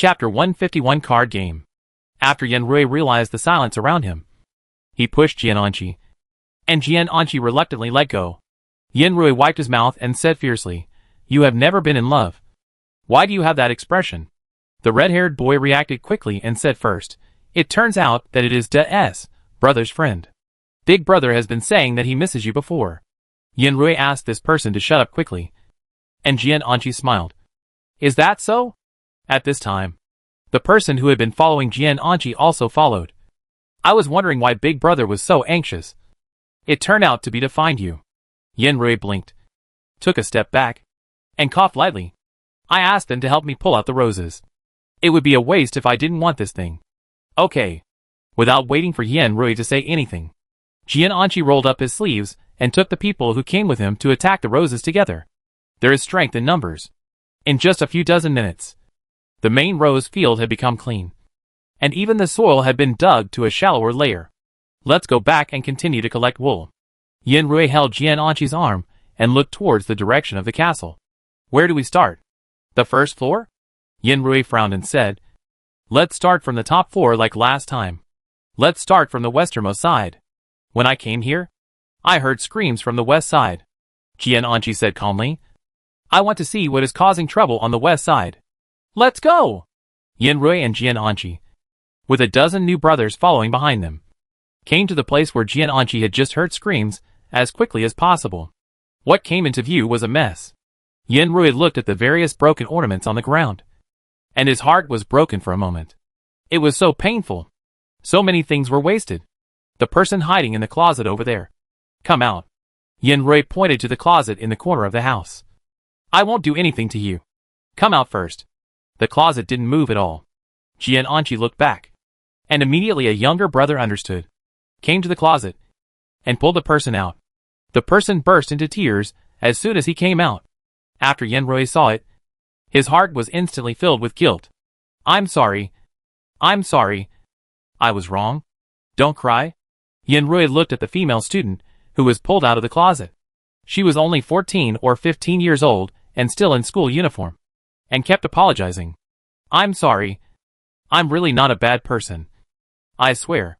Chapter 151 Card Game. After Yanrui realized the silence around him, he pushed Jiananchi, and Jiananchi reluctantly let go. Yanrui wiped his mouth and said fiercely, "You have never been in love. Why do you have that expression?" The red-haired boy reacted quickly and said first, "It turns out that it is De's brother's friend. Big brother has been saying that he misses you before." Yanrui asked this person to shut up quickly, and Jiananchi smiled. "Is that so?" At this time, the person who had been following Jiananchi also followed. "I was wondering why Big Brother was so anxious. It turned out to be to find you." Yanrui blinked, took a step back, and coughed lightly. "I asked them to help me pull out the roses. It would be a waste if I didn't want this thing." "Okay." Without waiting for Yanrui to say anything, Jiananchi rolled up his sleeves and took the people who came with him to attack the roses together. There is strength in numbers. In just a few dozen minutes, the main rose field had become clean, and even the soil had been dug to a shallower layer. "Let's go back and continue to collect wool." Yanrui held Jiananchi's arm and looked towards the direction of the castle. "Where do we start? The first floor?" Yanrui frowned and said, "Let's start from the top floor like last time. Let's start from the westernmost side. When I came here, I heard screams from the west side." Jiananchi said calmly, "I want to see what is causing trouble on the west side. Let's go!" Yanrui and Jiananchi, with a dozen new brothers following behind them, came to the place where Jiananchi had just heard screams as quickly as possible. What came into view was a mess. Yanrui looked at the various broken ornaments on the ground, and his heart was broken for a moment. It was so painful. So many things were wasted. The person hiding in the closet over there. "Come out." Yanrui pointed to the closet in the corner of the house. "I won't do anything to you. Come out first." The closet didn't move at all. Jiananchi looked back, and immediately a younger brother understood, came to the closet, and pulled the person out. The person burst into tears as soon as he came out. After Yanrui saw it, his heart was instantly filled with guilt. I'm sorry. I was wrong. Don't cry." Yanrui looked at the female student who was pulled out of the closet. She was only 14 or 15 years old and still in school uniform, and kept apologizing. "I'm sorry. I'm really not a bad person. I swear."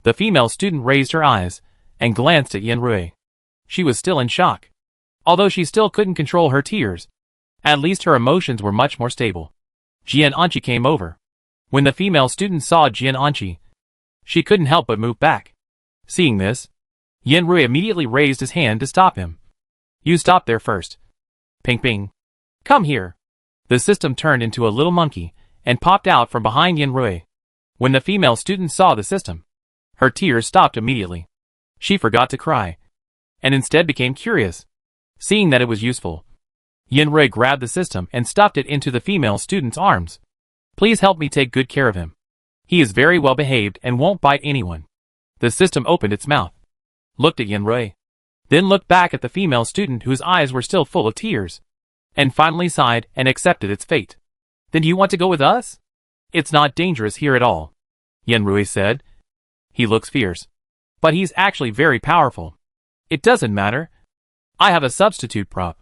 The female student raised her eyes and glanced at Yanrui. She was still in shock. Although she still couldn't control her tears, at least her emotions were much more stable. Jiananchi came over. When the female student saw Jiananchi, she couldn't help but move back. Seeing this, Yanrui immediately raised his hand to stop him. "You stop there first. Ping ping. Come here." The system turned into a little monkey and popped out from behind Yanrui. When the female student saw the system, her tears stopped immediately. She forgot to cry, and instead became curious. Seeing that it was useful, Yanrui grabbed the system and stuffed it into the female student's arms. "Please help me take good care of him. He is very well behaved and won't bite anyone." The system opened its mouth, looked at Yanrui, then looked back at the female student whose eyes were still full of tears, and finally sighed and accepted its fate. "Then do you want to go with us? It's not dangerous here at all," Yanrui said. "He looks fierce, but he's actually very powerful. It doesn't matter. I have a substitute prop.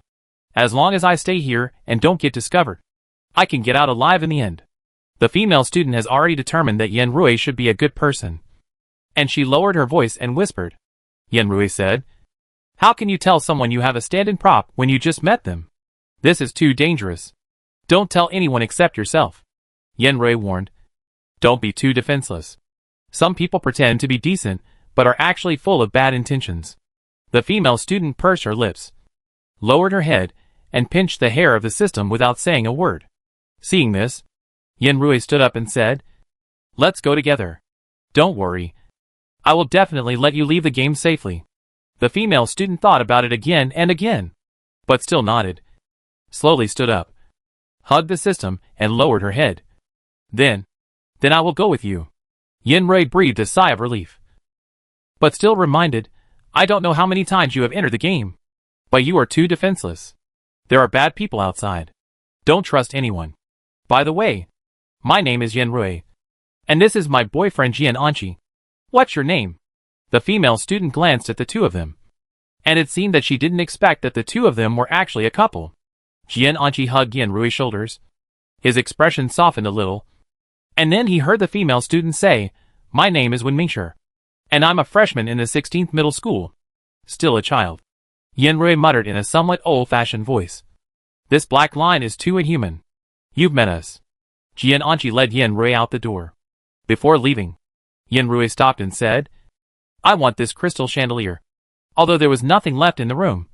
As long as I stay here and don't get discovered, I can get out alive in the end." The female student has already determined that Yanrui should be a good person, and she lowered her voice and whispered. Yanrui said, "How can you tell someone you have a stand-in prop when you just met them? This is too dangerous. Don't tell anyone except yourself." Yanrui warned. "Don't be too defenseless. Some people pretend to be decent, but are actually full of bad intentions." The female student pursed her lips, lowered her head, and pinched the hair of the system without saying a word. Seeing this, Yanrui stood up and said, "Let's go together. Don't worry. I will definitely let you leave the game safely." The female student thought about it again and again, but still nodded, slowly stood up, hugged the system, and lowered her head. Then I will go with you." Yanrui breathed a sigh of relief, but still reminded, "I don't know how many times you have entered the game, but you are too defenseless. There are bad people outside. Don't trust anyone. By the way, my name is Yanrui, and this is my boyfriend Jiananchi. What's your name?" The female student glanced at the two of them, and it seemed that she didn't expect that the two of them were actually a couple. Jiananchi hugged Yanrui's shoulders, His expression softened a little, and then he heard the female student say, "My name is Wen Mingshi, and I'm a freshman in the 16th middle school. Still a child." Yanrui muttered in a somewhat old-fashioned voice. "This black line is too inhuman. You've met us." Jian Anqi led Yanrui out the door. Before leaving, Yanrui stopped and said, "I want this crystal chandelier." Although there was nothing left in the room,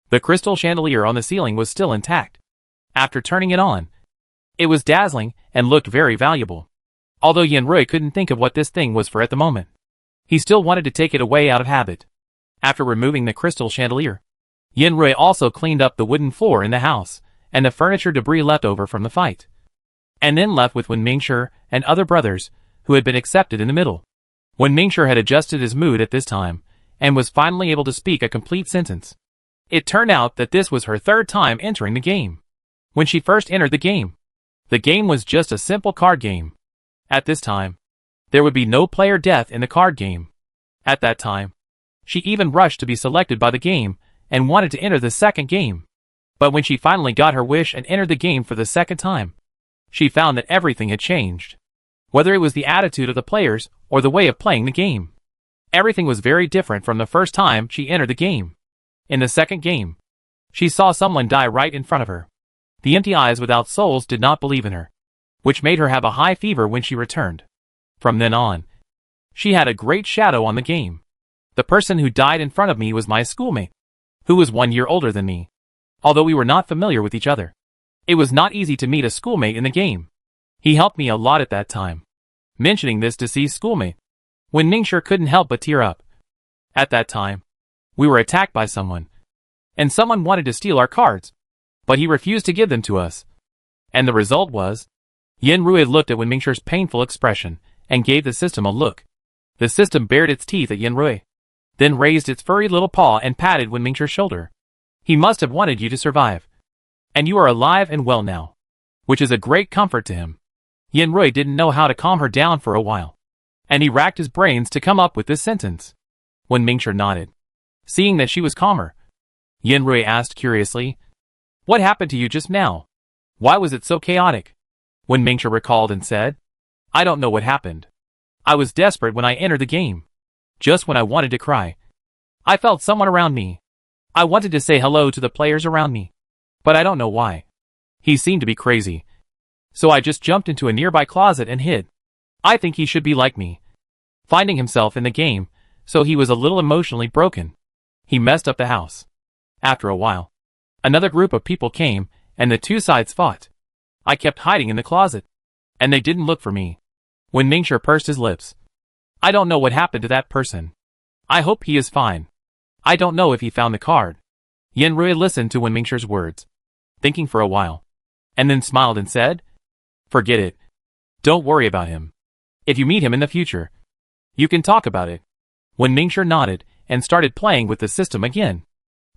the crystal chandelier on the ceiling was still intact. After turning it on, it was dazzling and looked very valuable. Although Yanrui couldn't think of what this thing was for at the moment, he still wanted to take it away out of habit. After removing the crystal chandelier, Yanrui also cleaned up the wooden floor in the house and the furniture debris left over from the fight, and then left with Wen Mingshi and other brothers who had been accepted in the middle. Wen Mingshi had adjusted his mood at this time and was finally able to speak a complete sentence. It turned out that this was her third time entering the game. When she first entered the game was just a simple card game. At this time, there would be no player death in the card game. At that time, she even rushed to be selected by the game and wanted to enter the second game. But when she finally got her wish and entered the game for the second time, she found that everything had changed. Whether it was the attitude of the players or the way of playing the game, everything was very different from the first time she entered the game. In the second game, she saw someone die right in front of her. The empty eyes without souls did not believe in her, which made her have a high fever when she returned. From then on, she had a great shadow on the game. The person who died in front of me was my schoolmate, who was 1 year older than me. Although we were not familiar with each other, it was not easy to meet a schoolmate in the game. He helped me a lot at that time. Mentioning this deceased schoolmate, Wen Mingshi couldn't help but tear up. At that time, we were attacked by someone, and someone wanted to steal our cards, but he refused to give them to us. And the result was, Yanrui looked at Wen Mingshi's painful expression and gave the system a look. The system bared its teeth at Yanrui, then raised its furry little paw and patted Wen Mingshi's shoulder. "He must have wanted you to survive. And you are alive and well now," which is a great comfort to him. Yanrui didn't know how to calm her down for a while, and he racked his brains to come up with this sentence. Wen Mingshi nodded. Seeing that she was calmer, Yanrui asked curiously, "What happened to you just now? Why was it so chaotic?" Wen Mingshi recalled and said, "I don't know what happened. I was desperate when I entered the game. Just when I wanted to cry, I felt someone around me. I wanted to say hello to the players around me, but I don't know why. He seemed to be crazy. So I just jumped into a nearby closet and hid. I think he should be like me, finding himself in the game, so he was a little emotionally broken. He messed up the house. After a while, another group of people came, and the two sides fought. I kept hiding in the closet, and they didn't look for me." Wen Mingshi pursed his lips. "I don't know what happened to that person. I hope he is fine. I don't know if he found the card." Yanrui listened to Wen Mingshi's words, thinking for a while, and then smiled and said, "Forget it. Don't worry about him. If you meet him in the future, you can talk about it." Wen Mingshi nodded and started playing with the system again.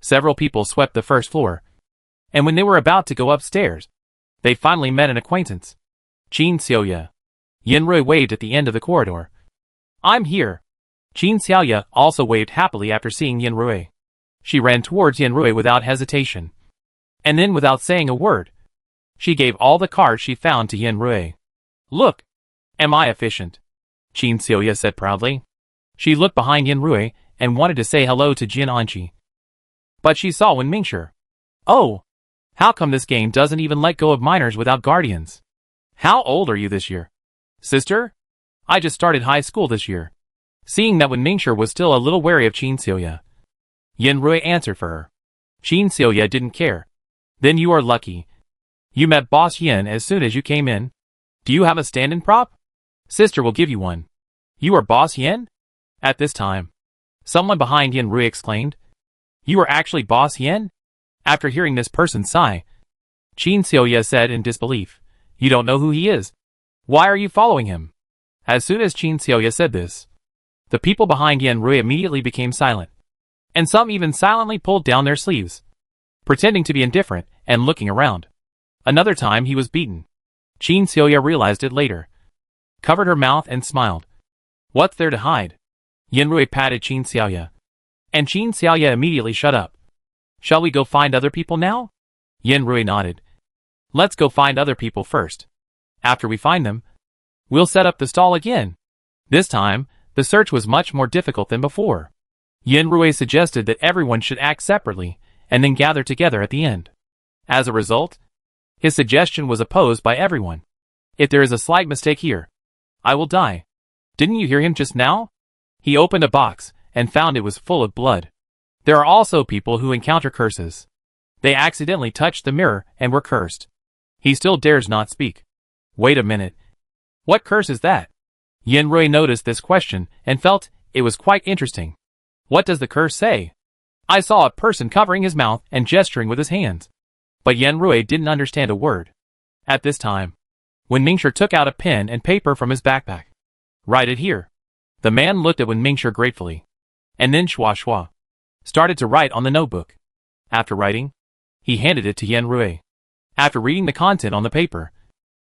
Several people swept the first floor, and when they were about to go upstairs, they finally met an acquaintance. Qin Xiaoya. Yanrui waved at the end of the corridor. "I'm here." Qin Xiaoya also waved happily after seeing Yanrui. She ran towards Yanrui without hesitation, and then without saying a word, she gave all the cards she found to Yanrui. "Look, am I efficient?" Qin Xiaoya said proudly. She looked behind Yanrui and wanted to say hello to Jian Anqi, but she saw Wen Mingshi. "Oh, how come this game doesn't even let go of minors without guardians? How old are you this year?" "Sister? I just started high school this year." Seeing that Wen Mingshi was still a little wary of Qin Xiaoya, Yanrui answered for her. Qin Xiaoya didn't care. "Then you are lucky. You met Boss Yin as soon as you came in. Do you have a stand-in prop? Sister will give you one." "You are Boss Yin?" At this time, someone behind Yanrui exclaimed, "You are actually Boss Yin?" After hearing this person sigh, Qin Xiaoya said in disbelief, "You don't know who he is? Why are you following him?" As soon as Qin Xiaoya said this, the people behind Yanrui immediately became silent, and some even silently pulled down their sleeves, pretending to be indifferent and looking around. Another time he was beaten. Qin Xiaoya realized it later, covered her mouth and smiled. "What's there to hide?" Yanrui patted Qin Xiaoya, and Qin Xiaoya immediately shut up. "Shall we go find other people now?" Yanrui nodded. Let's go find other people first. After we find them, we'll set up the stall again. This time, the search was much more difficult than before. Yanrui suggested that everyone should act separately, and then gather together at the end. As a result, his suggestion was opposed by everyone. If there is a slight mistake here, I will die. Didn't you hear him just now? He opened a box, and found it was full of blood. There are also people who encounter curses. They accidentally touched the mirror and were cursed. He still dares not speak. Wait a minute. What curse is that? Yanrui noticed this question and felt it was quite interesting. What does the curse say? I saw a person covering his mouth and gesturing with his hands. But Yanrui didn't understand a word. At this time, Wen Mingshi took out a pen and paper from his backpack. Write it here. The man looked at Wen Mingshi gratefully, and then Shua started to write on the notebook. After writing, he handed it to Yanrui. After reading the content on the paper,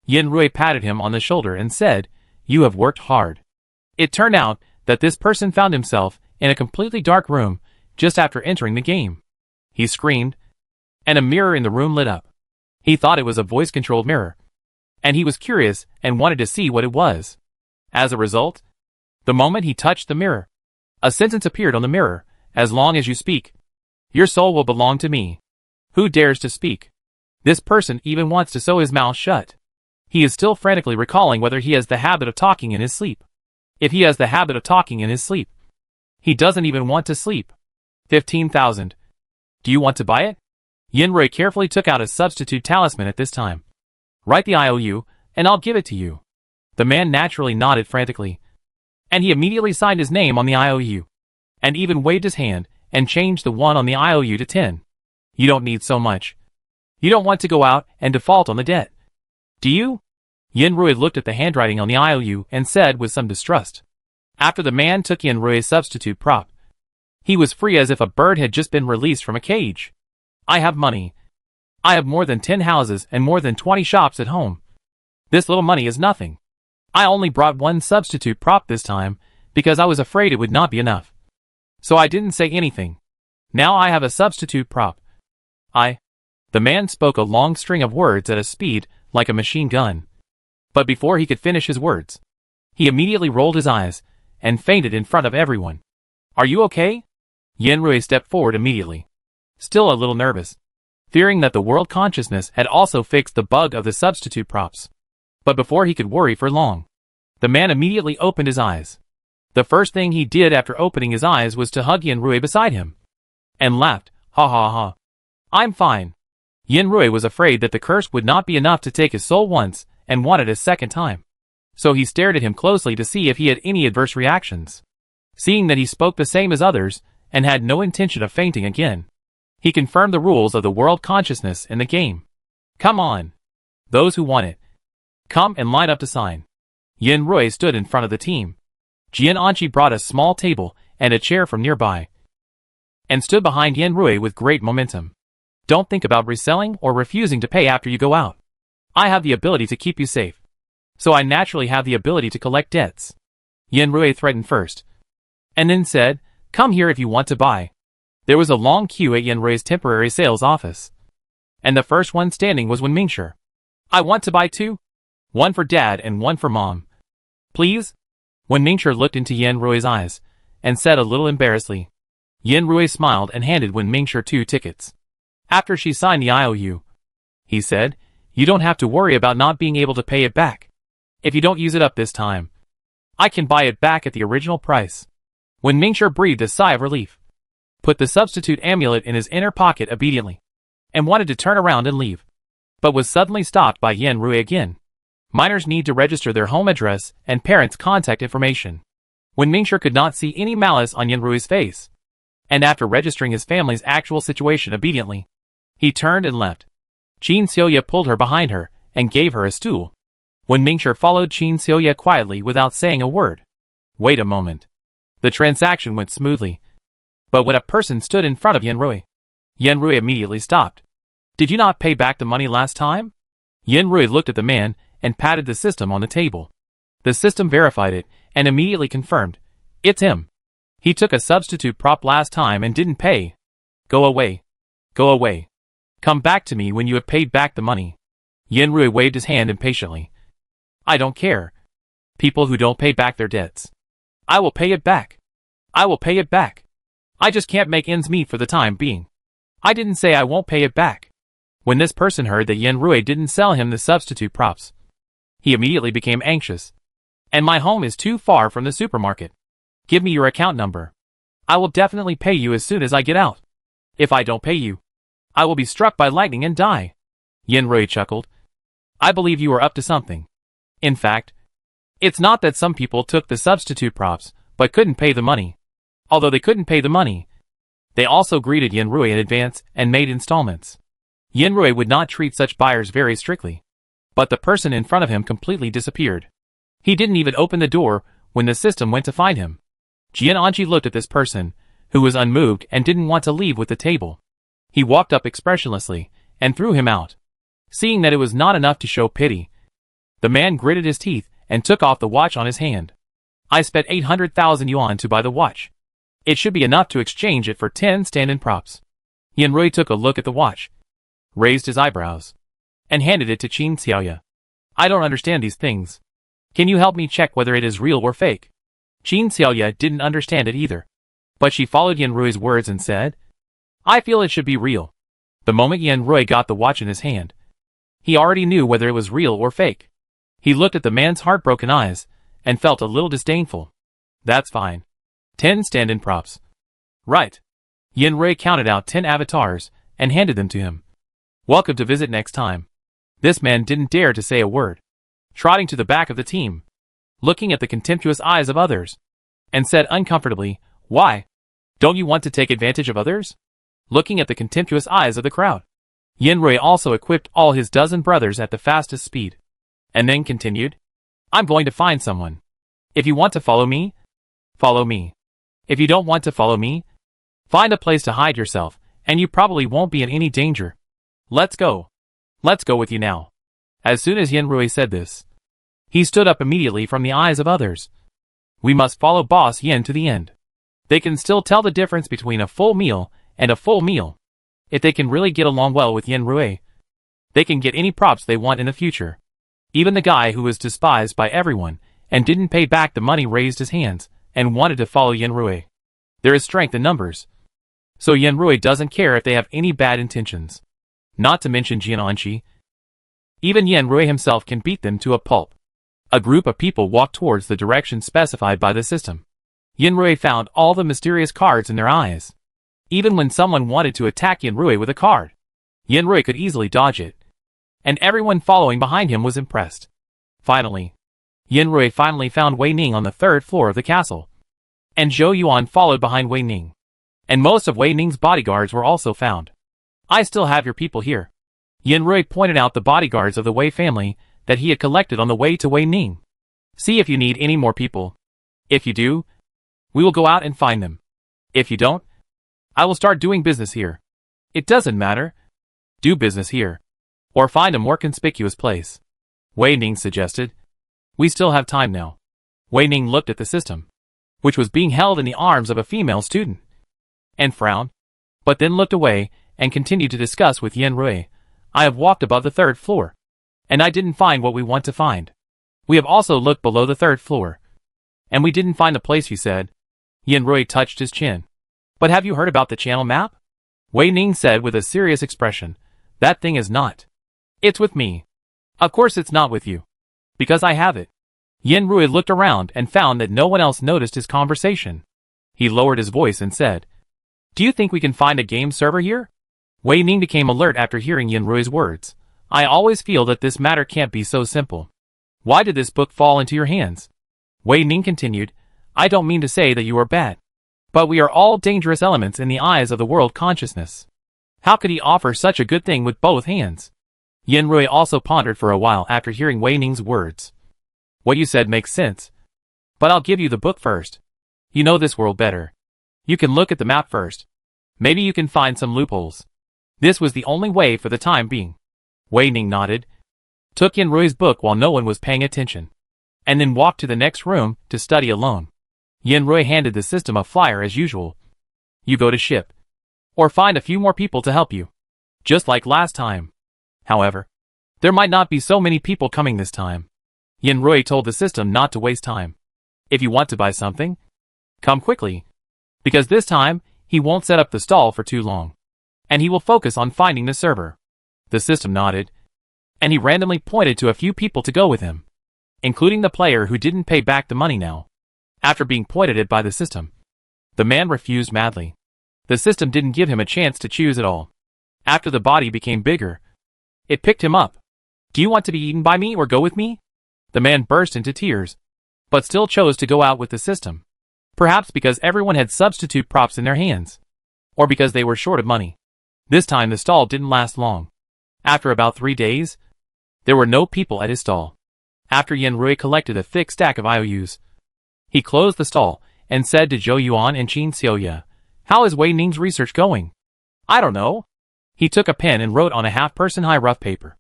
Yanrui patted him on the shoulder and said, "You have worked hard." It turned out that this person found himself in a completely dark room just after entering the game. He screamed, and a mirror in the room lit up. He thought it was a voice-controlled mirror, and he was curious and wanted to see what it was. As a result, the moment he touched the mirror, a sentence appeared on the mirror, "As long as you speak, your soul will belong to me." Who dares to speak? This person even wants to sew his mouth shut. He is still frantically recalling whether he has the habit of talking in his sleep. If he has the habit of talking in his sleep, he doesn't even want to sleep. 15,000. Do you want to buy it? Yanrui carefully took out a substitute talisman at this time. Write the IOU, and I'll give it to you. The man naturally nodded frantically, and he immediately signed his name on the IOU, and even waved his hand and changed the 1 on the IOU to 10. You don't need so much. You don't want to go out and default on the debt, do you? Yanrui looked at the handwriting on the IOU and said with some distrust. After the man took Yanrui's substitute prop, he was free as if a bird had just been released from a cage. I have money. I have more than 10 houses and more than 20 shops at home. This little money is nothing. I only brought 1 substitute prop this time because I was afraid it would not be enough. So I didn't say anything. Now I have a substitute prop. The man spoke a long string of words at a speed like a machine gun. But before he could finish his words, he immediately rolled his eyes and fainted in front of everyone. Are you okay? Yanrui stepped forward immediately, still a little nervous, fearing that the world consciousness had also fixed the bug of the substitute props. But before he could worry for long, the man immediately opened his eyes. The first thing he did after opening his eyes was to hug Yanrui beside him, and laughed, ha ha ha. I'm fine. Yanrui was afraid that the curse would not be enough to take his soul once, and wanted a second time. So he stared at him closely to see if he had any adverse reactions. Seeing that he spoke the same as others, and had no intention of fainting again, he confirmed the rules of the world consciousness in the game. Come on. Those who want it, come and line up to sign. Yanrui stood in front of the team. Jian Anqi brought a small table and a chair from nearby, and stood behind Yanrui with great momentum. Don't think about reselling or refusing to pay after you go out. I have the ability to keep you safe, so I naturally have the ability to collect debts. Yanrui threatened first, and then said, come here if you want to buy. There was a long queue at Yanrui's temporary sales office, and the first one standing was Wen Mingshi. I want to buy 2. 1 for Dad and 1 for Mom. Please? Wen Mingshi looked into Yanrui's eyes, and said a little embarrassedly. Yanrui smiled and handed Wen Mingshi 2 tickets. After she signed the IOU, he said, you don't have to worry about not being able to pay it back. If you don't use it up this time, I can buy it back at the original price. Wen Mingshi breathed a sigh of relief, put the substitute amulet in his inner pocket obediently, and wanted to turn around and leave, but was suddenly stopped by Yanrui again. Minors need to register their home address and parents' contact information. Wen Mingshi could not see any malice on Yanrui's face, and after registering his family's actual situation obediently, he turned and left. Qin Xiuya pulled her behind her and gave her a stool. Wen Mingshi followed Qin Xiuya quietly without saying a word. Wait a moment. The transaction went smoothly, but when a person stood in front of Yanrui, Yanrui immediately stopped. Did you not pay back the money last time? Yanrui looked at the man and patted the system on the table. The system verified it and immediately confirmed. It's him. He took a substitute prop last time and didn't pay. Go away. Go away. Come back to me when you have paid back the money. Yen Rui waved his hand impatiently. I don't care. People who don't pay back their debts. I will pay it back. I will pay it back. I just can't make ends meet for the time being. I didn't say I won't pay it back. When this person heard that Yen Rui didn't sell him the substitute props, he immediately became anxious. And my home is too far from the supermarket. Give me your account number. I will definitely pay you as soon as I get out. If I don't pay you, I will be struck by lightning and die. Yen Rui chuckled. I believe you are up to something. In fact, it's not that some people took the substitute props, but couldn't pay the money. Although they couldn't pay the money, they also greeted Yen Rui in advance and made installments. Yen Rui would not treat such buyers very strictly. But the person in front of him completely disappeared. He didn't even open the door when the system went to find him. Jian Anji looked at this person, who was unmoved and didn't want to leave with the table. He walked up expressionlessly and threw him out. Seeing that it was not enough to show pity, the man gritted his teeth and took off the watch on his hand. I spent 800,000 yuan to buy the watch. It should be enough to exchange it for 10 stand-in props. Yen Rui took a look at the watch, raised his eyebrows, and handed it to Qin Xiaoya. I don't understand these things. Can you help me check whether it is real or fake? Qin Xiaoya didn't understand it either. But she followed Yen Rui's words and said, I feel it should be real. The moment Yen Rui got the watch in his hand, he already knew whether it was real or fake. He looked at the man's heartbroken eyes and felt a little disdainful. That's fine. 10 stand-in props. Right. Yen Rui counted out 10 avatars and handed them to him. Welcome to visit next time. This man didn't dare to say a word, trotting to the back of the team, looking at the contemptuous eyes of others, and said uncomfortably, Why? Don't you want to take advantage of others? Looking at the contemptuous eyes of the crowd. Yen Rui also equipped all his dozen brothers at the fastest speed, and then continued, I'm going to find someone. If you want to follow me, follow me. If you don't want to follow me, find a place to hide yourself, and you probably won't be in any danger. Let's go. Let's go with you now. As soon as Yen Rui said this, he stood up immediately from the eyes of others. We must follow Boss Yen to the end. They can still tell the difference between a full meal and a full meal. If they can really get along well with Yen Rui, they can get any props they want in the future. Even the guy who was despised by everyone and didn't pay back the money raised his hands and wanted to follow Yen Rui. There is strength in numbers. So Yen Rui doesn't care if they have any bad intentions. Not to mention Jian Anqi. Even Yen Rui himself can beat them to a pulp. A group of people walked towards the direction specified by the system. Yen Rui found all the mysterious cards in their eyes. Even when someone wanted to attack Yen Rui with a card, Yen Rui could easily dodge it. And everyone following behind him was impressed. Finally, Yen Rui finally found Wei Ning on the 3rd floor of the castle. And Zhou Yuan followed behind Wei Ning. And most of Wei Ning's bodyguards were also found. I still have your people here. Yen Rui pointed out the bodyguards of the Wei family that he had collected on the way to Wei Ning. See if you need any more people. If you do, we will go out and find them. If you don't, I will start doing business here. It doesn't matter. Do business here. Or find a more conspicuous place. Wei Ning suggested. We still have time now. Wei Ning looked at the system, which was being held in the arms of a female student, and frowned, but then looked away and continued to discuss with Yen Rui. I have walked above the 3rd floor, and I didn't find what we want to find. We have also looked below the 3rd floor, and we didn't find the place you said. Yen Rui touched his chin. But have you heard about the channel map? Wei Ning said with a serious expression. That thing is not. It's with me. Of course it's not with you. Because I have it. Yen Rui looked around and found that no one else noticed his conversation. He lowered his voice and said, Do you think we can find a game server here? Wei Ning became alert after hearing Yen Rui's words. I always feel that this matter can't be so simple. Why did this book fall into your hands? Wei Ning continued, I don't mean to say that you are bad. But we are all dangerous elements in the eyes of the world consciousness. How could he offer such a good thing with both hands? Yen Rui also pondered for a while after hearing Wei Ning's words. What you said makes sense. But I'll give you the book first. You know this world better. You can look at the map first. Maybe you can find some loopholes. This was the only way for the time being. Wei Ning nodded, took Yen Rui's book while no one was paying attention, and then walked to the next room to study alone. Yen Rui handed the system a flyer as usual. You go to ship. Or find a few more people to help you. Just like last time. However, There might not be so many people coming this time. Yanrui told the system not to waste time. If you want to buy something, come quickly. Because this time, he won't set up the stall for too long. And he will focus on finding the server. The system nodded. And he randomly pointed to a few people to go with him, including the player who didn't pay back the money now. After being pointed at by the system, the man refused madly. The system didn't give him a chance to choose at all. After the body became bigger, it picked him up. Do you want to be eaten by me or go with me? The man burst into tears, but still chose to go out with the system. Perhaps because everyone had substitute props in their hands, or because they were short of money. This time the stall didn't last long. After about 3 days, there were no people at his stall. After Yanrui collected a thick stack of IOUs, he closed the stall and said to Zhou Yuan and Qin Xiaoya, "How is Wei Ning's research going?" "I don't know." He took a pen and wrote on a half-person high rough paper,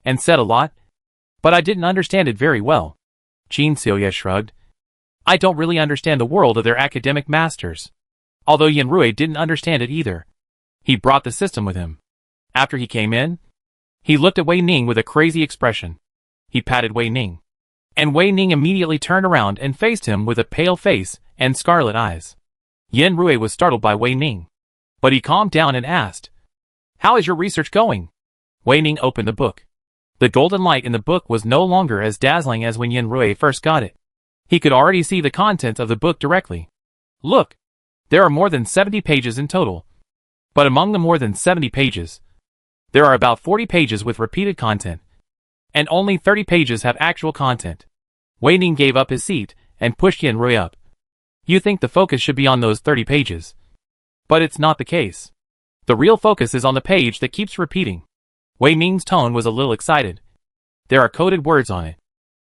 and said a lot, but I didn't understand it very well. Qin Xiaoya shrugged. I don't really understand the world of their academic masters. Although Yanrui didn't understand it either. He brought the system with him. After he came in, he looked at Wei Ning with a crazy expression. He patted Wei Ning. And Wei Ning immediately turned around and faced him with a pale face and scarlet eyes. Yanrui was startled by Wei Ning, but he calmed down and asked, "How is your research going?" Wei Ning opened the book. The golden light in the book was no longer as dazzling as when Yanrui first got it. He could already see the contents of the book directly. Look, there are more than 70 pages in total. But among the more than 70 pages, there are about 40 pages with repeated content, and only 30 pages have actual content. Wei Ning gave up his seat and pushed Yanrui up. You think the focus should be on those 30 pages. But it's not the case. The real focus is on the page that keeps repeating. Wei Ning's tone was a little excited. There are coded words on it.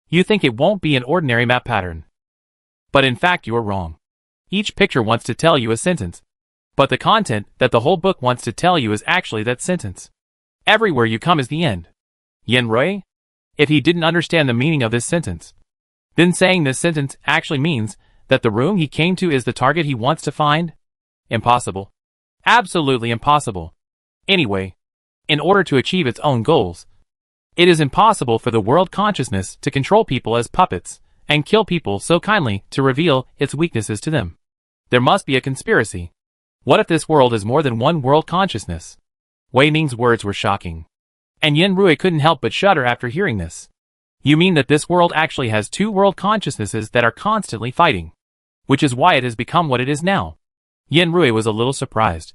You think it won't be an ordinary map pattern. But in fact you are wrong. Each picture wants to tell you a sentence. But the content that the whole book wants to tell you is actually that sentence. Everywhere you come is the end. Yanrui? If he didn't understand the meaning of this sentence, then saying this sentence actually means that the room he came to is the target he wants to find? Impossible. Absolutely impossible. Anyway, in order to achieve its own goals, it is impossible for the world consciousness to control people as puppets and kill people so kindly to reveal its weaknesses to them. There must be a conspiracy. What if this world is more than one world consciousness? Wei Ning's words were shocking. And Yanrui couldn't help but shudder after hearing this. You mean that this world actually has two world consciousnesses that are constantly fighting? Which is why it has become what it is now. Yanrui was a little surprised.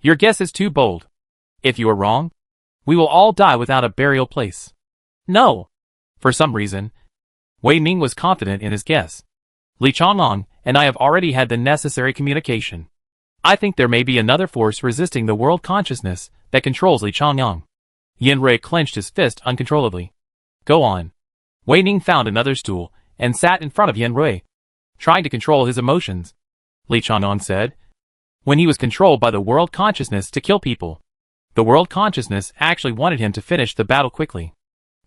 Your guess is too bold. If you are wrong, we will all die without a burial place. No. For some reason, Wei Ning was confident in his guess. Li Chonglong and I have already had the necessary communication. I think there may be another force resisting the world consciousness that controls Li Chonglong. Yanrui clenched his fist uncontrollably. Go on. Wei Ning found another stool and sat in front of Yanrui, trying to control his emotions. Li Chonglong said, when he was controlled by the world consciousness to kill people, the world consciousness actually wanted him to finish the battle quickly.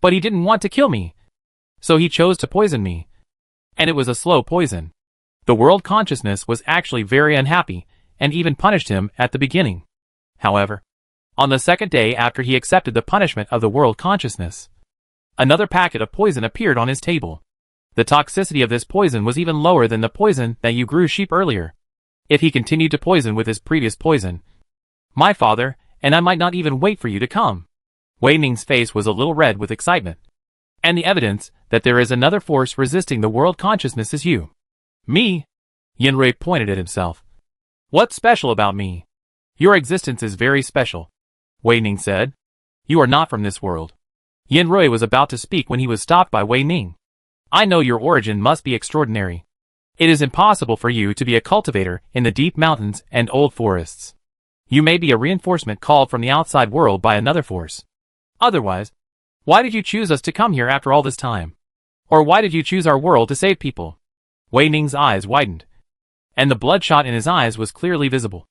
But he didn't want to kill me. So he chose to poison me. And it was a slow poison. The world consciousness was actually very unhappy and even punished him at the beginning. However, on the second day after he accepted the punishment of the world consciousness, another packet of poison appeared on his table. The toxicity of this poison was even lower than the poison that you grew sheep earlier. If he continued to poison with his previous poison, my father and I might not even wait for you to come. Wei Ning's face was a little red with excitement. And the evidence that there is another force resisting the world consciousness is you. Me? Yanrui pointed at himself. What's special about me? Your existence is very special, Wei Ning said. You are not from this world. Yanrui was about to speak when he was stopped by Wei Ning. I know your origin must be extraordinary. It is impossible for you to be a cultivator in the deep mountains and old forests. You may be a reinforcement called from the outside world by another force. Otherwise, why did you choose us to come here after all this time? Or why did you choose our world to save people? Wei Ning's eyes widened, and the bloodshot in his eyes was clearly visible.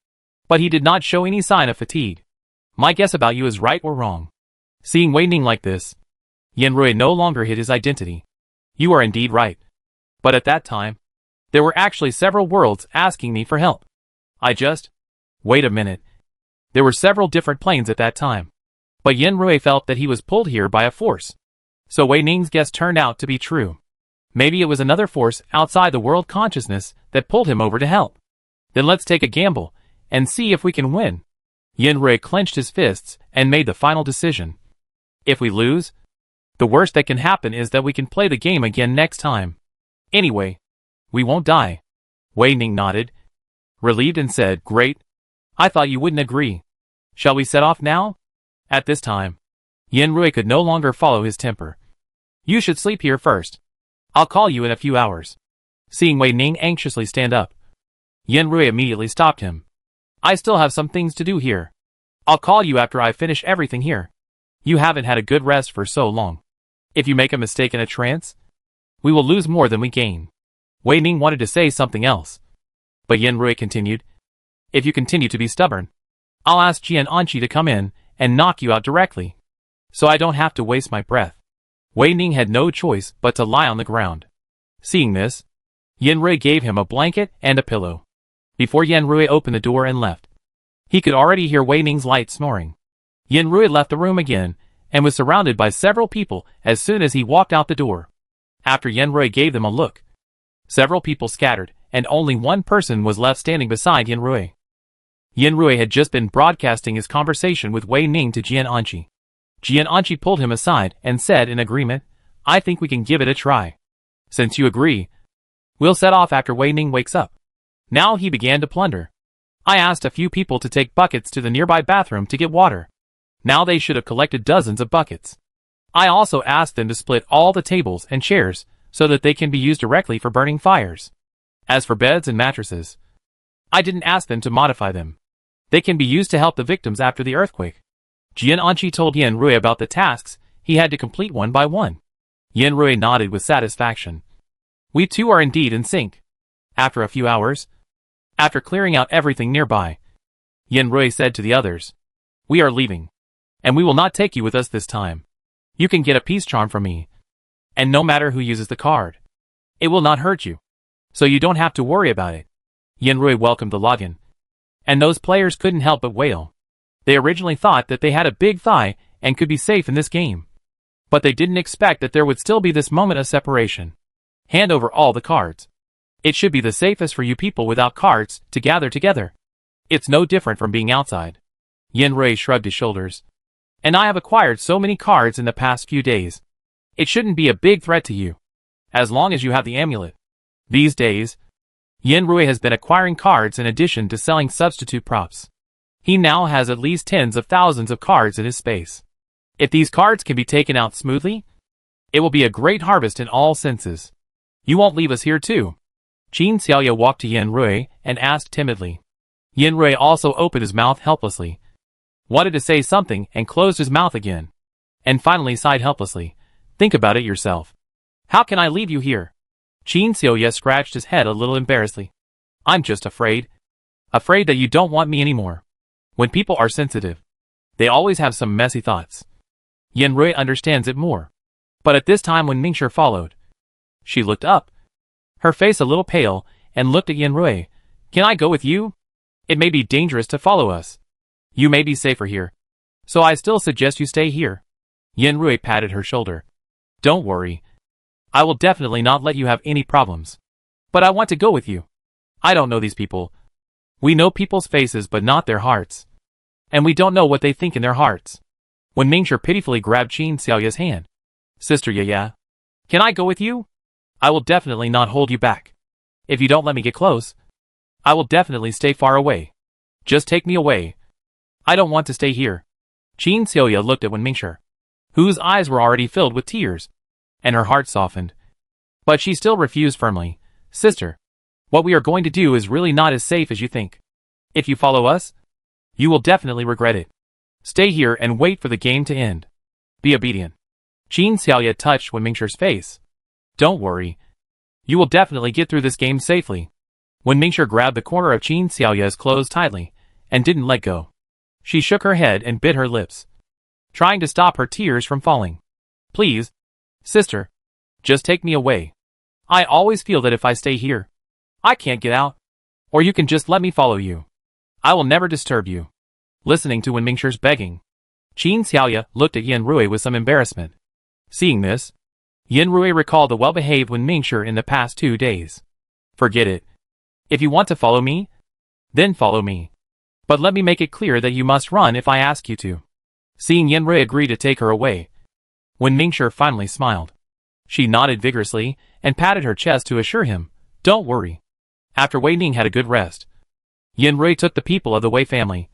But he did not show any sign of fatigue. My guess about you is right or wrong. Seeing Wei Ning like this, Yanrui no longer hid his identity. You are indeed right. But at that time, there were actually several worlds asking me for help. Wait a minute. There were several different planes at that time. But Yin Rui felt that he was pulled here by a force. So Wei Ning's guess turned out to be true. Maybe it was another force outside the world consciousness that pulled him over to help. Then let's take a gamble and see if we can win. Yin Rui clenched his fists and made the final decision. If we lose, the worst that can happen is that we can play the game again next time. Anyway, we won't die. Wei Ning nodded, relieved, and said, "Great. I thought you wouldn't agree. Shall we set off now?" At this time, Yin Rui could no longer follow his temper. "You should sleep here first. I'll call you in a few hours." Seeing Wei Ning anxiously stand up, Yin Rui immediately stopped him. "I still have some things to do here. I'll call you after I finish everything here. You haven't had a good rest for so long. If you make a mistake in a trance, we will lose more than we gain." Wei Ning wanted to say something else, but Yin Rui continued, "If you continue to be stubborn, I'll ask Jian Anqi to come in and knock you out directly, so I don't have to waste my breath." Wei Ning had no choice but to lie on the ground. Seeing this, Yin Rui gave him a blanket and a pillow. Before Yin Rui opened the door and left, he could already hear Wei Ning's light snoring. Yin Rui left the room again and was surrounded by several people as soon as he walked out the door. After Yin Rui gave them a look, several people scattered and only one person was left standing beside Yin Rui. Yin Rui had just been broadcasting his conversation with Wei Ning to Jian Anqi. Jian Anqi pulled him aside and said in agreement, "I think we can give it a try. Since you agree, we'll set off after Wei Ning wakes up." Now he began to plunder. I asked a few people to take buckets to the nearby bathroom to get water. Now they should have collected dozens of buckets. I also asked them to split all the tables and chairs so that they can be used directly for burning fires. As for beds and mattresses, I didn't ask them to modify them. They can be used to help the victims after the earthquake. Jian Anqi told Yin Rui about the tasks he had to complete one by one. Yin Rui nodded with satisfaction. We two are indeed in sync. After a few hours, after clearing out everything nearby, Yin Rui said to the others, "We are leaving, and we will not take you with us this time. You can get a peace charm from me, and no matter who uses the card, it will not hurt you, so you don't have to worry about it." Yin Rui welcomed the login, and those players couldn't help but wail. They originally thought that they had a big thigh and could be safe in this game, but they didn't expect that there would still be this moment of separation. Hand over all the cards. It should be the safest for you people without cards to gather together. It's no different from being outside. Yin Rui shrugged his shoulders. And I have acquired so many cards in the past few days. It shouldn't be a big threat to you, as long as you have the amulet. These days, Yin Rui has been acquiring cards in addition to selling substitute props. He now has at least tens of thousands of cards in his space. If these cards can be taken out smoothly, it will be a great harvest in all senses. You won't leave us here too? Qin Xiaoya walked to Yin Rui and asked timidly. Yin Rui also opened his mouth helplessly, wanted to say something and closed his mouth again, and finally sighed helplessly. Think about it yourself. How can I leave you here? Qin Xiaoya scratched his head a little embarrassedly. I'm just afraid. Afraid that you don't want me anymore. When people are sensitive, they always have some messy thoughts. Yin Rui understands it more. But at this time when Mingshi followed, she looked up, her face a little pale, and looked at Yin Rui. Can I go with you? It may be dangerous to follow us. You may be safer here, so I still suggest you stay here. Yin Rui patted her shoulder. Don't worry. I will definitely not let you have any problems. But I want to go with you. I don't know these people. We know people's faces but not their hearts. And we don't know what they think in their hearts. When Mingshi pitifully grabbed Qin Xiaoya's hand. Sister Yaya, can I go with you? I will definitely not hold you back. If you don't let me get close, I will definitely stay far away. Just take me away. I don't want to stay here. Qin Xiaoya looked at Wen Mingshi, whose eyes were already filled with tears, and her heart softened. But she still refused firmly. Sister, what we are going to do is really not as safe as you think. If you follow us, you will definitely regret it. Stay here and wait for the game to end. Be obedient. Qin Xiaoya touched Wen Mingshi's face. Don't worry. You will definitely get through this game safely. Wen Mingshi grabbed the corner of Qin Xiaoya's clothes tightly, and didn't let go. She shook her head and bit her lips, trying to stop her tears from falling. Please, sister, just take me away. I always feel that if I stay here, I can't get out. Or you can just let me follow you. I will never disturb you. Listening to Wen Mingshi's begging, Qin Xiaoya looked at Yin Rui with some embarrassment. Seeing this, Yin Rui recalled the well-behaved Wen Mingshi in the past 2 days. Forget it. If you want to follow me, then follow me. But let me make it clear that you must run if I ask you to. Seeing Yin Rui agree to take her away, Wen Mingshi finally smiled. She nodded vigorously and patted her chest to assure him, "Don't worry." After Wei Ning had a good rest, Yin Rui took the people of the Wei family,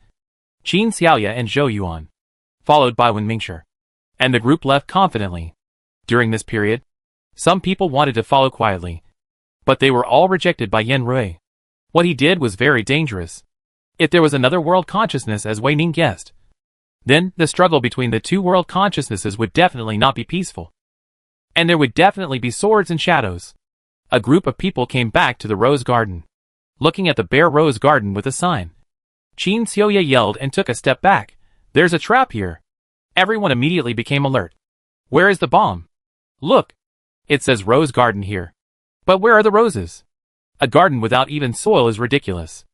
Qin Xiaoya and Zhou Yuan, followed by Wen Mingshi, and the group left confidently. During this period, some people wanted to follow quietly, but they were all rejected by Yin Rui. What he did was very dangerous. If there was another world consciousness as Wei Ning guessed, then the struggle between the two world consciousnesses would definitely not be peaceful. And there would definitely be swords and shadows. A group of people came back to the rose garden, looking at the bare rose garden with a sign. Qin Xiaoya yelled and took a step back. "There's a trap here." Everyone immediately became alert. "Where is the bomb? Look. It says rose garden here. But where are the roses? A garden without even soil is ridiculous.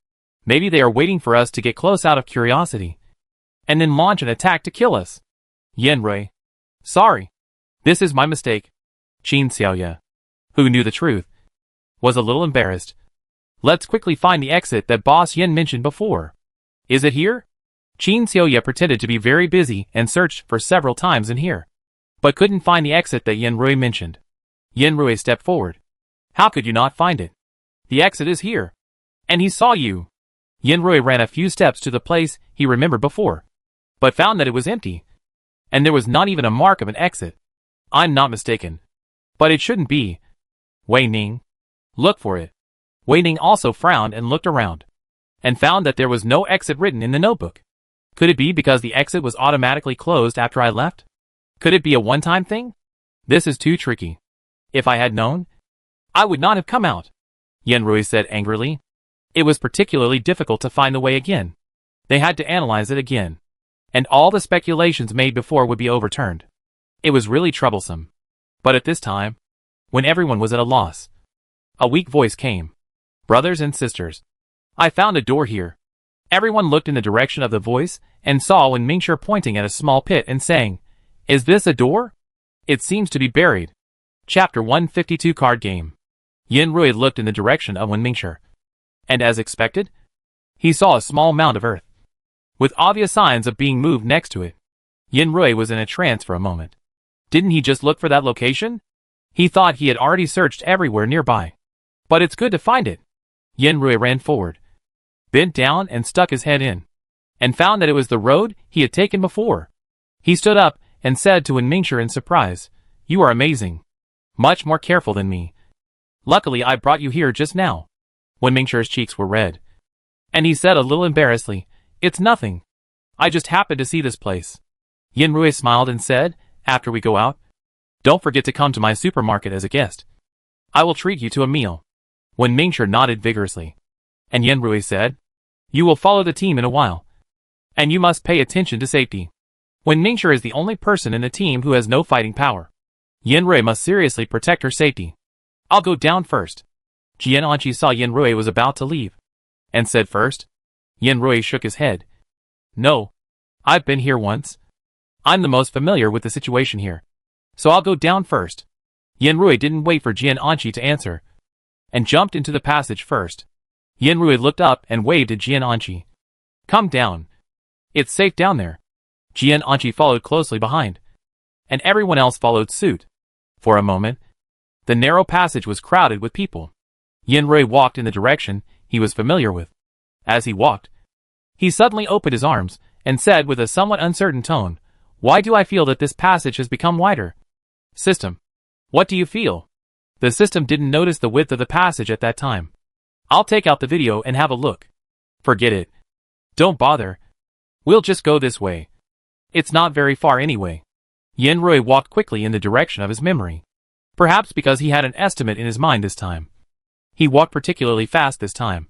Maybe they are waiting for us to get close out of curiosity, and then launch an attack to kill us." Yin Rui. "Sorry. This is my mistake." Qin Xiaoya, who knew the truth, was a little embarrassed. "Let's quickly find the exit that Boss Yin mentioned before. Is it here?" Qin Xiaoya pretended to be very busy and searched for several times in here, but couldn't find the exit that Yin Rui mentioned. Yin Rui stepped forward. "How could you not find it? The exit is here. And he saw you." Yin Rui ran a few steps to the place he remembered before, but found that it was empty, and there was not even a mark of an exit. "I'm not mistaken. But it shouldn't be. Wei Ning, look for it." Wei Ning also frowned and looked around, and found that there was no exit written in the notebook. Could it be because the exit was automatically closed after I left? Could it be a one-time thing? This is too tricky. If I had known, I would not have come out. Yin Rui said angrily. It was particularly difficult to find the way again. They had to analyze it again, and all the speculations made before would be overturned. It was really troublesome. But at this time, when everyone was at a loss, a weak voice came. "Brothers and sisters, I found a door here." Everyone looked in the direction of the voice and saw Wen Mingshi pointing at a small pit and saying, "Is this a door? It seems to be buried." Chapter 152 Card Game. Yin Rui looked in the direction of Wen Mingshi, and as expected, he saw a small mound of earth, with obvious signs of being moved next to it. Yin Rui was in a trance for a moment. Didn't he just look for that location? He thought he had already searched everywhere nearby. But it's good to find it. Yin Rui ran forward, bent down and stuck his head in, and found that it was the road he had taken before. He stood up and said to Wen Mingshi in surprise, "You are amazing. Much more careful than me. Luckily I brought you here just now." Wen Mingshi's cheeks were red, and he said a little embarrassedly, "It's nothing. I just happened to see this place." Yin Rui smiled and said, "After we go out, don't forget to come to my supermarket as a guest. I will treat you to a meal." Wen Mingshi nodded vigorously, and Yin Rui said, "You will follow the team in a while, and you must pay attention to safety. Wen Mingshi is the only person in the team who has no fighting power. Yin Rui must seriously protect her safety. I'll go down first." Jian Anqi saw Yin Rui was about to leave, and said first. Yin Rui shook his head. "No, I've been here once. I'm the most familiar with the situation here, so I'll go down first." Yin Rui didn't wait for Jian Anqi to answer, and jumped into the passage first. Yin Rui looked up and waved at Jian Anqi. "Come down. It's safe down there." Jian Anqi followed closely behind, and everyone else followed suit. For a moment, the narrow passage was crowded with people. Yin Rui walked in the direction he was familiar with. As he walked, he suddenly opened his arms and said with a somewhat uncertain tone, "Why do I feel that this passage has become wider?" "System, what do you feel?" The system didn't notice the width of the passage at that time. "I'll take out the video and have a look." "Forget it. Don't bother. We'll just go this way. It's not very far anyway." Yin Rui walked quickly in the direction of his memory. Perhaps because he had an estimate in his mind this time. He walked particularly fast this time,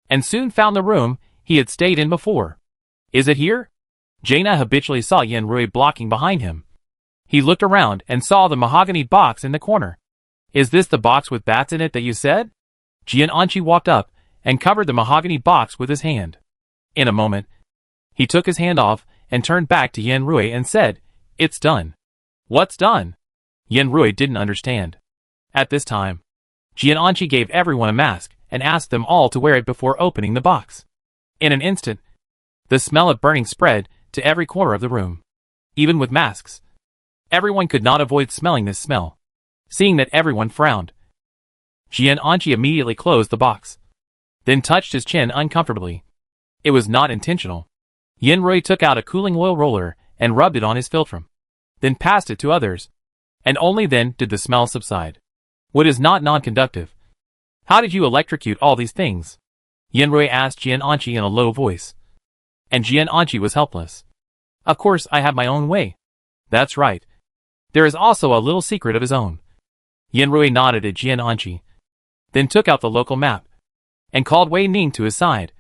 and soon found the room he had stayed in before. "Is it here?" Jaina habitually saw Yin Rui blocking behind him. He looked around and saw the mahogany box in the corner. "Is this the box with bats in it that you said?" Jian Anqi walked up and covered the mahogany box with his hand. In a moment, he took his hand off and turned back to Yen Rui and said, "It's done." "What's done?" Yen Rui didn't understand. At this time, Jian Anqi gave everyone a mask and asked them all to wear it before opening the box. In an instant, the smell of burning spread to every corner of the room. Even with masks, everyone could not avoid smelling this smell. Seeing that everyone frowned, Jian Anqi immediately closed the box, then touched his chin uncomfortably. It was not intentional. Yen Rui took out a cooling oil roller and rubbed it on his philtrum, then passed it to others, and only then did the smell subside. Wood is not non-conductive. How did you electrocute all these things? Yen Rui asked Jian Anqi in a low voice. And Jian Anqi was helpless. Of course, I have my own way. That's right. There is also a little secret of his own. Yen Rui nodded at Jian Anqi, then took out the local map, and called Wei Ning to his side.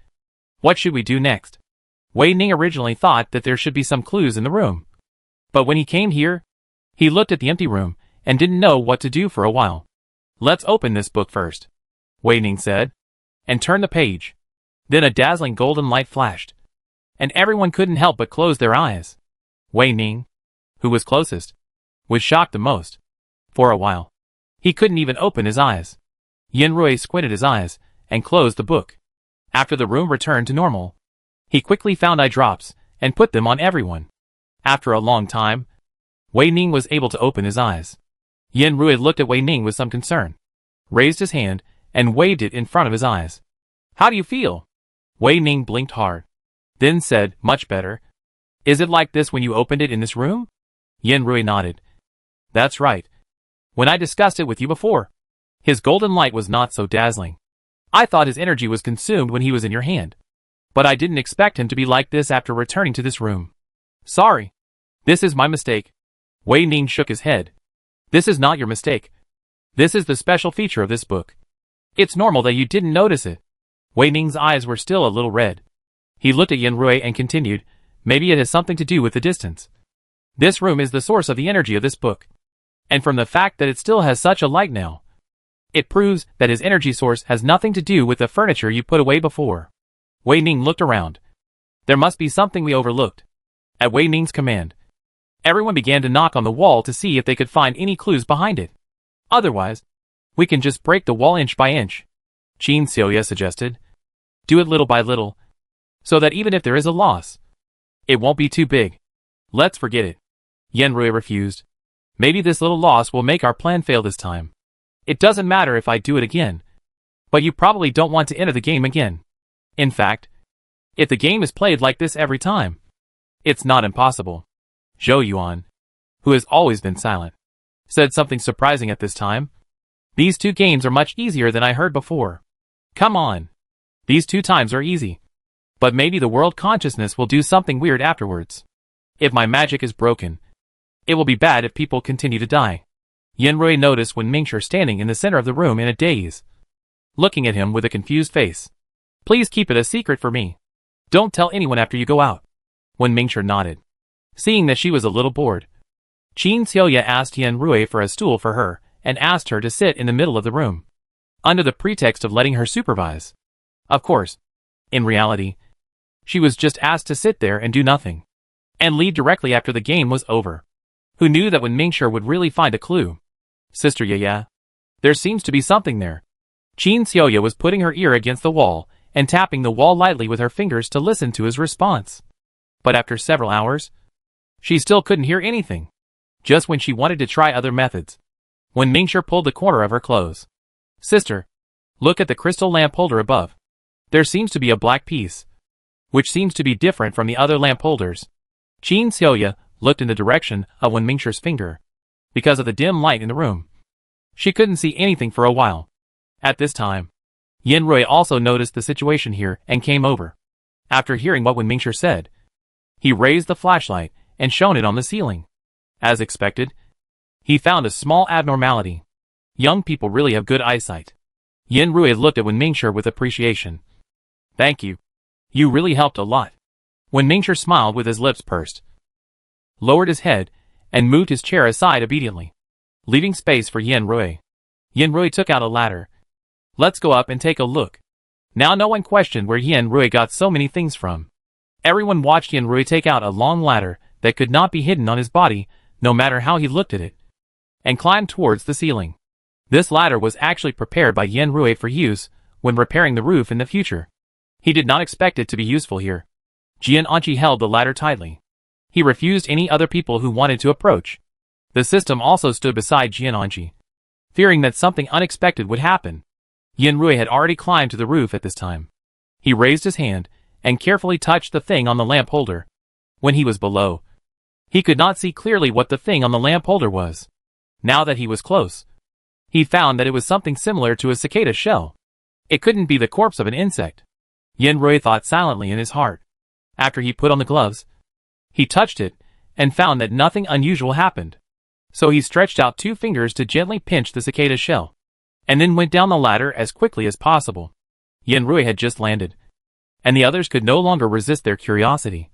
What should we do next? Wei Ning originally thought that there should be some clues in the room. But when he came here, he looked at the empty room and didn't know what to do for a while. Let's open this book first, Wei Ning said, and turned the page. Then a dazzling golden light flashed, and everyone couldn't help but close their eyes. Wei Ning, who was closest, was shocked the most. For a while, he couldn't even open his eyes. Yen Rui squinted his eyes and closed the book. After the room returned to normal, he quickly found eye drops and put them on everyone. After a long time, Wei Ning was able to open his eyes. Yen Rui looked at Wei Ning with some concern, raised his hand, and waved it in front of his eyes. How do you feel? Wei Ning blinked hard, then said, much better. Is it like this when you opened it in this room? Yen Rui nodded. That's right. When I discussed it with you before, his golden light was not so dazzling. I thought his energy was consumed when he was in your hand. But I didn't expect him to be like this after returning to this room. Sorry. This is my mistake. Wei Ning shook his head. This is not your mistake. This is the special feature of this book. It's normal that you didn't notice it. Wei Ning's eyes were still a little red. He looked at Yen Rui and continued, maybe it has something to do with the distance. This room is the source of the energy of this book. And from the fact that it still has such a light now, it proves that his energy source has nothing to do with the furniture you put away before. Wei Ning looked around. There must be something we overlooked. At Wei Ning's command, everyone began to knock on the wall to see if they could find any clues behind it. Otherwise, we can just break the wall inch by inch, Qin Xiaoya suggested. Do it little by little, so that even if there is a loss, it won't be too big. Let's forget it. Yen Rui refused. Maybe this little loss will make our plan fail this time. It doesn't matter if I do it again. But you probably don't want to enter the game again. In fact, if the game is played like this every time, it's not impossible. Zhou Yuan, who has always been silent, said something surprising at this time. These two games are much easier than I heard before. Come on. These 2 times are easy. But maybe the world consciousness will do something weird afterwards. If my magic is broken, it will be bad if people continue to die. Yen Rui noticed Wen Mingshi standing in the center of the room in a daze, looking at him with a confused face. Please keep it a secret for me. Don't tell anyone after you go out. Wen Mingshi nodded. Seeing that she was a little bored, Qin Xiaoya asked Yen Rui for a stool for her and asked her to sit in the middle of the room, under the pretext of letting her supervise. Of course, in reality, she was just asked to sit there and do nothing, and leave directly after the game was over. Who knew that Wen Mingshi would really find a clue? Sister Yaya, there seems to be something there. Qin Xiaoya was putting her ear against the wall and tapping the wall lightly with her fingers to listen to his response. But after several hours, she still couldn't hear anything. Just when she wanted to try other methods, Wen Mingshi pulled the corner of her clothes. Sister, look at the crystal lamp holder above. There seems to be a black piece, which seems to be different from the other lamp holders. Qin Xiaoya looked in the direction of Wen Mingshi's finger. Because of the dim light in the room, she couldn't see anything for a while. At this time, Yen Rui also noticed the situation here and came over. After hearing what Wen Mingshi said, he raised the flashlight and shone it on the ceiling. As expected, he found a small abnormality. Young people really have good eyesight. Yen Rui looked at Wen Mingshi with appreciation. Thank you. You really helped a lot. Wen Mingshi smiled with his lips pursed, lowered his head, and moved his chair aside obediently, leaving space for Yen Rui. Yen Rui took out a ladder. Let's go up and take a look. Now no one questioned where Yen Rui got so many things from. Everyone watched Yanrui take out a long ladder that could not be hidden on his body, no matter how he looked at it, and climb towards the ceiling. This ladder was actually prepared by Yanrui for use when repairing the roof in the future. He did not expect it to be useful here. Jian'anqi held the ladder tightly. He refused any other people who wanted to approach. The system also stood beside Jian'anqi, fearing that something unexpected would happen. Yanrui had already climbed to the roof at this time. He raised his hand and carefully touched the thing on the lamp holder. When he was below, he could not see clearly what the thing on the lamp holder was. Now that he was close, he found that it was something similar to a cicada shell. It couldn't be the corpse of an insect. Yanrui thought silently in his heart. After he put on the gloves, he touched it and found that nothing unusual happened. So he stretched out 2 fingers to gently pinch the cicada shell, and then went down the ladder as quickly as possible. Yanrui had just landed, and the others could no longer resist their curiosity,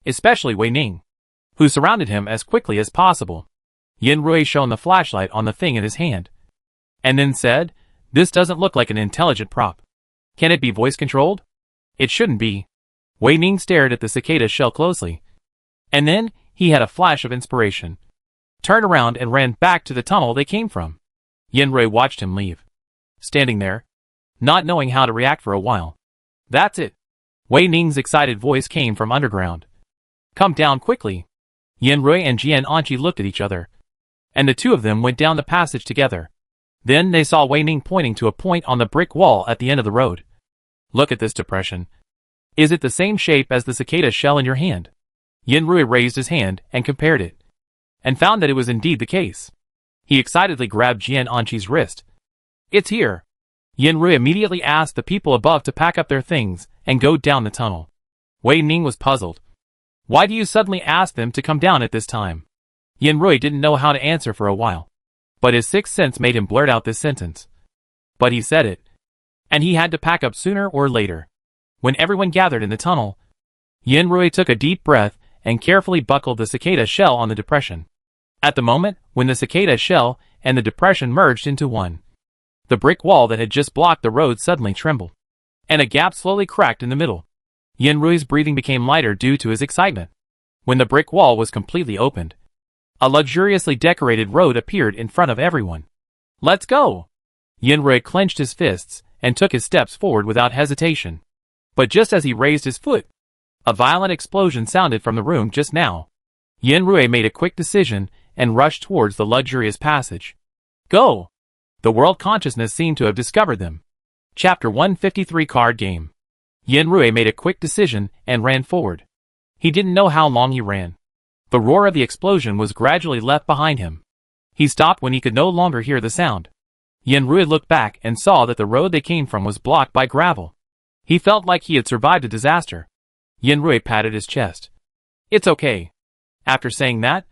especially Wei Ning, who surrounded him as quickly as possible. Yanrui shone the flashlight on the thing in his hand, and then said, "This doesn't look like an intelligent prop. Can it be voice-controlled? It shouldn't be." Wei Ning stared at the cicada shell closely, and then he had a flash of inspiration, turned around and ran back to the tunnel they came from. Yanrui watched him leave, standing there, not knowing how to react for a while. "That's it." Wei Ning's excited voice came from underground. "Come down quickly." Yanrui and Jian'anqi looked at each other, and the two of them went down the passage together. Then they saw Wei Ning pointing to a point on the brick wall at the end of the road. "Look at this depression. Is it the same shape as the cicada shell in your hand?" Yanrui raised his hand and compared it, and found that it was indeed the case. He excitedly grabbed Jian'anqi's wrist. "It's here." Yanrui immediately asked the people above to pack up their things and go down the tunnel. Wei Ning was puzzled. "Why do you suddenly ask them to come down at this time?" Yanrui didn't know how to answer for a while, but his sixth sense made him blurt out this sentence. But he said it, and he had to pack up sooner or later. When everyone gathered in the tunnel, Yanrui took a deep breath and carefully buckled the cicada shell on the depression. At the moment when the cicada shell and the depression merged into one, the brick wall that had just blocked the road suddenly trembled, and a gap slowly cracked in the middle. Yanrui's breathing became lighter due to his excitement. When the brick wall was completely opened, a luxuriously decorated road appeared in front of everyone. "Let's go!" Yanrui clenched his fists and took his steps forward without hesitation. But just as he raised his foot, a violent explosion sounded from the room just now. Yanrui made a quick decision and rushed towards the luxurious passage. "Go!" The world consciousness seemed to have discovered them. Chapter 153 Card Game. Yanrui made a quick decision and ran forward. He didn't know how long he ran. The roar of the explosion was gradually left behind him. He stopped when he could no longer hear the sound. Yanrui looked back and saw that the road they came from was blocked by gravel. He felt like he had survived a disaster. Yanrui patted his chest. "It's okay." After saying that,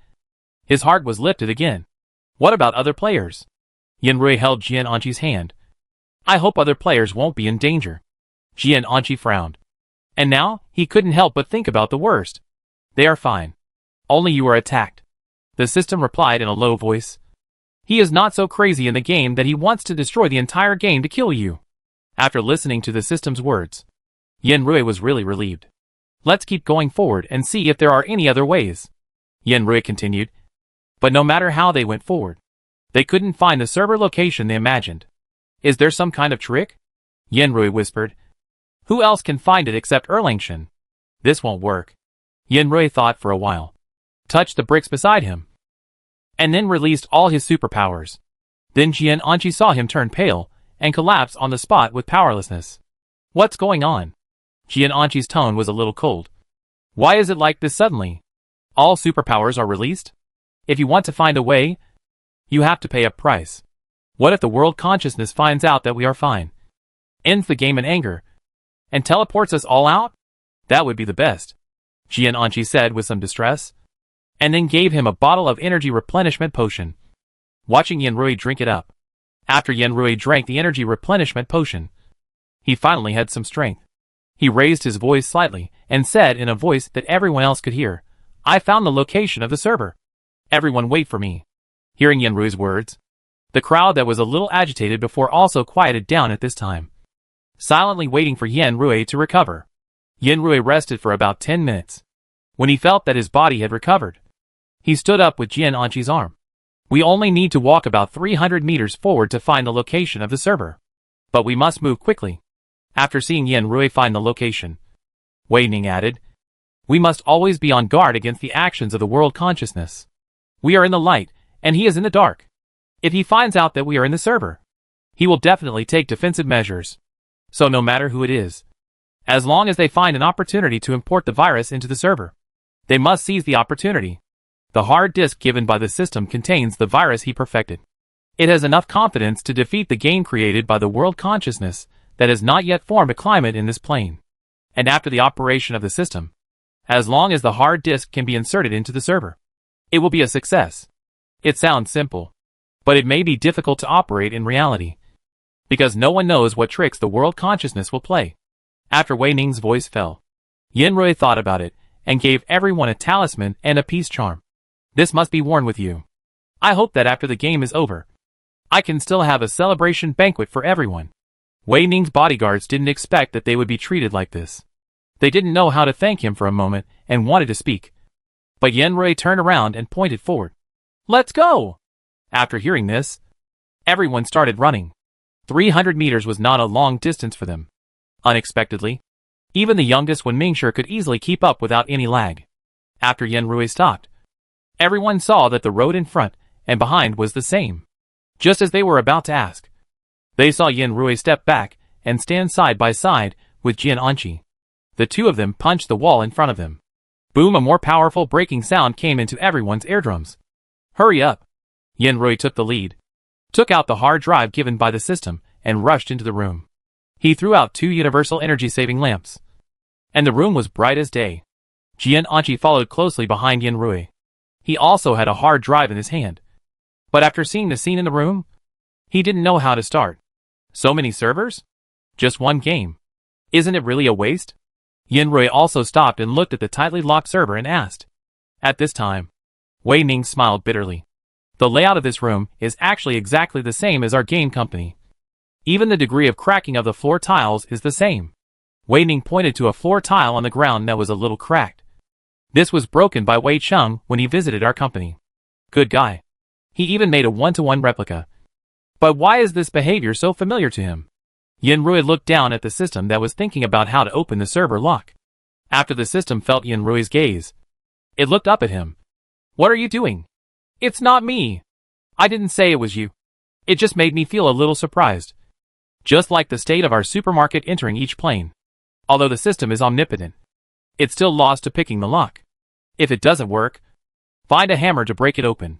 his heart was lifted again. "What about other players?" Yanrui held Jian'anqi's hand. "I hope other players won't be in danger." Jian'anqi frowned. And now, he couldn't help but think about the worst. "They are fine. Only you are attacked," the system replied in a low voice. "He is not so crazy in the game that he wants to destroy the entire game to kill you." After listening to the system's words, Yanrui was really relieved. "Let's keep going forward and see if there are any other ways," Yanrui continued. But no matter how they went forward, they couldn't find the server location they imagined. "Is there some kind of trick?" Yanrui whispered. "Who else can find it except Erlangshan? This won't work." Yanrui thought for a while, touched the bricks beside him, and then released all his superpowers. Then Jian'anqi saw him turn pale and collapse on the spot with powerlessness. "What's going on?" Jian'anqi's tone was a little cold. "Why is it like this suddenly? All superpowers are released? If you want to find a way, you have to pay a price. What if the world consciousness finds out that we are fine, ends the game in anger, and teleports us all out? That would be the best," Jian'anqi said with some distress, and then gave him a bottle of energy replenishment potion, watching Yanrui drink it up. After Yanrui drank the energy replenishment potion, he finally had some strength. He raised his voice slightly and said in a voice that everyone else could hear, "I found the location of the server. Everyone wait for me." Hearing Yanrui's words, the crowd that was a little agitated before also quieted down at this time, silently waiting for Yanrui to recover. Rui rested for about 10 minutes. When he felt that his body had recovered, he stood up with Jian Anqi's arm. We only need to walk about 300 meters forward to find the location of the server. But we must move quickly. After seeing Rui find the location, Wei Ning added, we must always be on guard against the actions of the world consciousness. We are in the light, and he is in the dark. If he finds out that we are in the server, he will definitely take defensive measures. So no matter who it is, as long as they find an opportunity to import the virus into the server, they must seize the opportunity. The hard disk given by the system contains the virus he perfected. It has enough confidence to defeat the game created by the world consciousness that has not yet formed a climate in this plane. And after the operation of the system, as long as the hard disk can be inserted into the server, it will be a success. It sounds simple, but it may be difficult to operate in reality, because no one knows what tricks the world consciousness will play. After Wei Ning's voice fell, Rui thought about it and gave everyone a talisman and a peace charm. This must be worn with you. I hope that after the game is over, I can still have a celebration banquet for everyone. Wei Ning's bodyguards didn't expect that they would be treated like this. They didn't know how to thank him for a moment and wanted to speak. But Rui turned around and pointed forward. Let's go! After hearing this, everyone started running. 300 meters was not a long distance for them. Unexpectedly, even the youngest Wen Mingshi could easily keep up without any lag. After Rui stopped, everyone saw that the road in front and behind was the same. Just as they were about to ask, they saw Rui step back and stand side by side with Jian Anqi. The two of them punched the wall in front of them. Boom! A more powerful breaking sound came into everyone's eardrums. Hurry up! Rui took the lead, took out the hard drive given by the system, and rushed into the room. He threw out 2 universal energy-saving lamps, and the room was bright as day. Jian Anqi followed closely behind Rui. He also had a hard drive in his hand. But after seeing the scene in the room, he didn't know how to start. So many servers? Just one game. Isn't it really a waste? Rui also stopped and looked at the tightly locked server and asked. At this time, Wei Ning smiled bitterly. The layout of this room is actually exactly the same as our game company. Even the degree of cracking of the floor tiles is the same. Wei Ning pointed to a floor tile on the ground that was a little cracked. This was broken by Wei Cheng when he visited our company. Good guy. He even made a one-to-one replica. But why is this behavior so familiar to him? Rui looked down at the system that was thinking about how to open the server lock. After the system felt Rui's gaze, it looked up at him. What are you doing? It's not me. I didn't say it was you. It just made me feel a little surprised. Just like the state of our supermarket entering each plane. Although the system is omnipotent, it's still lost to picking the lock. If it doesn't work, find a hammer to break it open.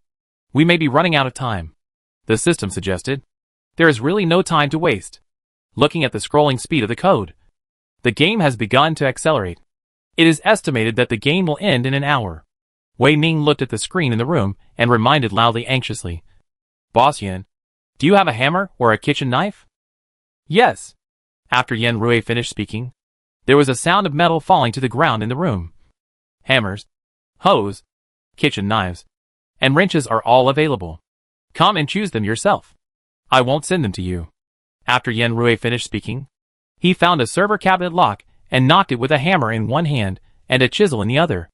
We may be running out of time, the system suggested. There is really no time to waste. Looking at the scrolling speed of the code, the game has begun to accelerate. It is estimated that the game will end in an hour. Wei Ning looked at the screen in the room and reminded loudly anxiously. Boss Yin, do you have a hammer or a kitchen knife? Yes. After Rui finished speaking, there was a sound of metal falling to the ground in the room. Hammers, hoes, kitchen knives, and wrenches are all available. Come and choose them yourself. I won't send them to you. After Rui finished speaking, he found a server cabinet lock and knocked it with a hammer in one hand and a chisel in the other.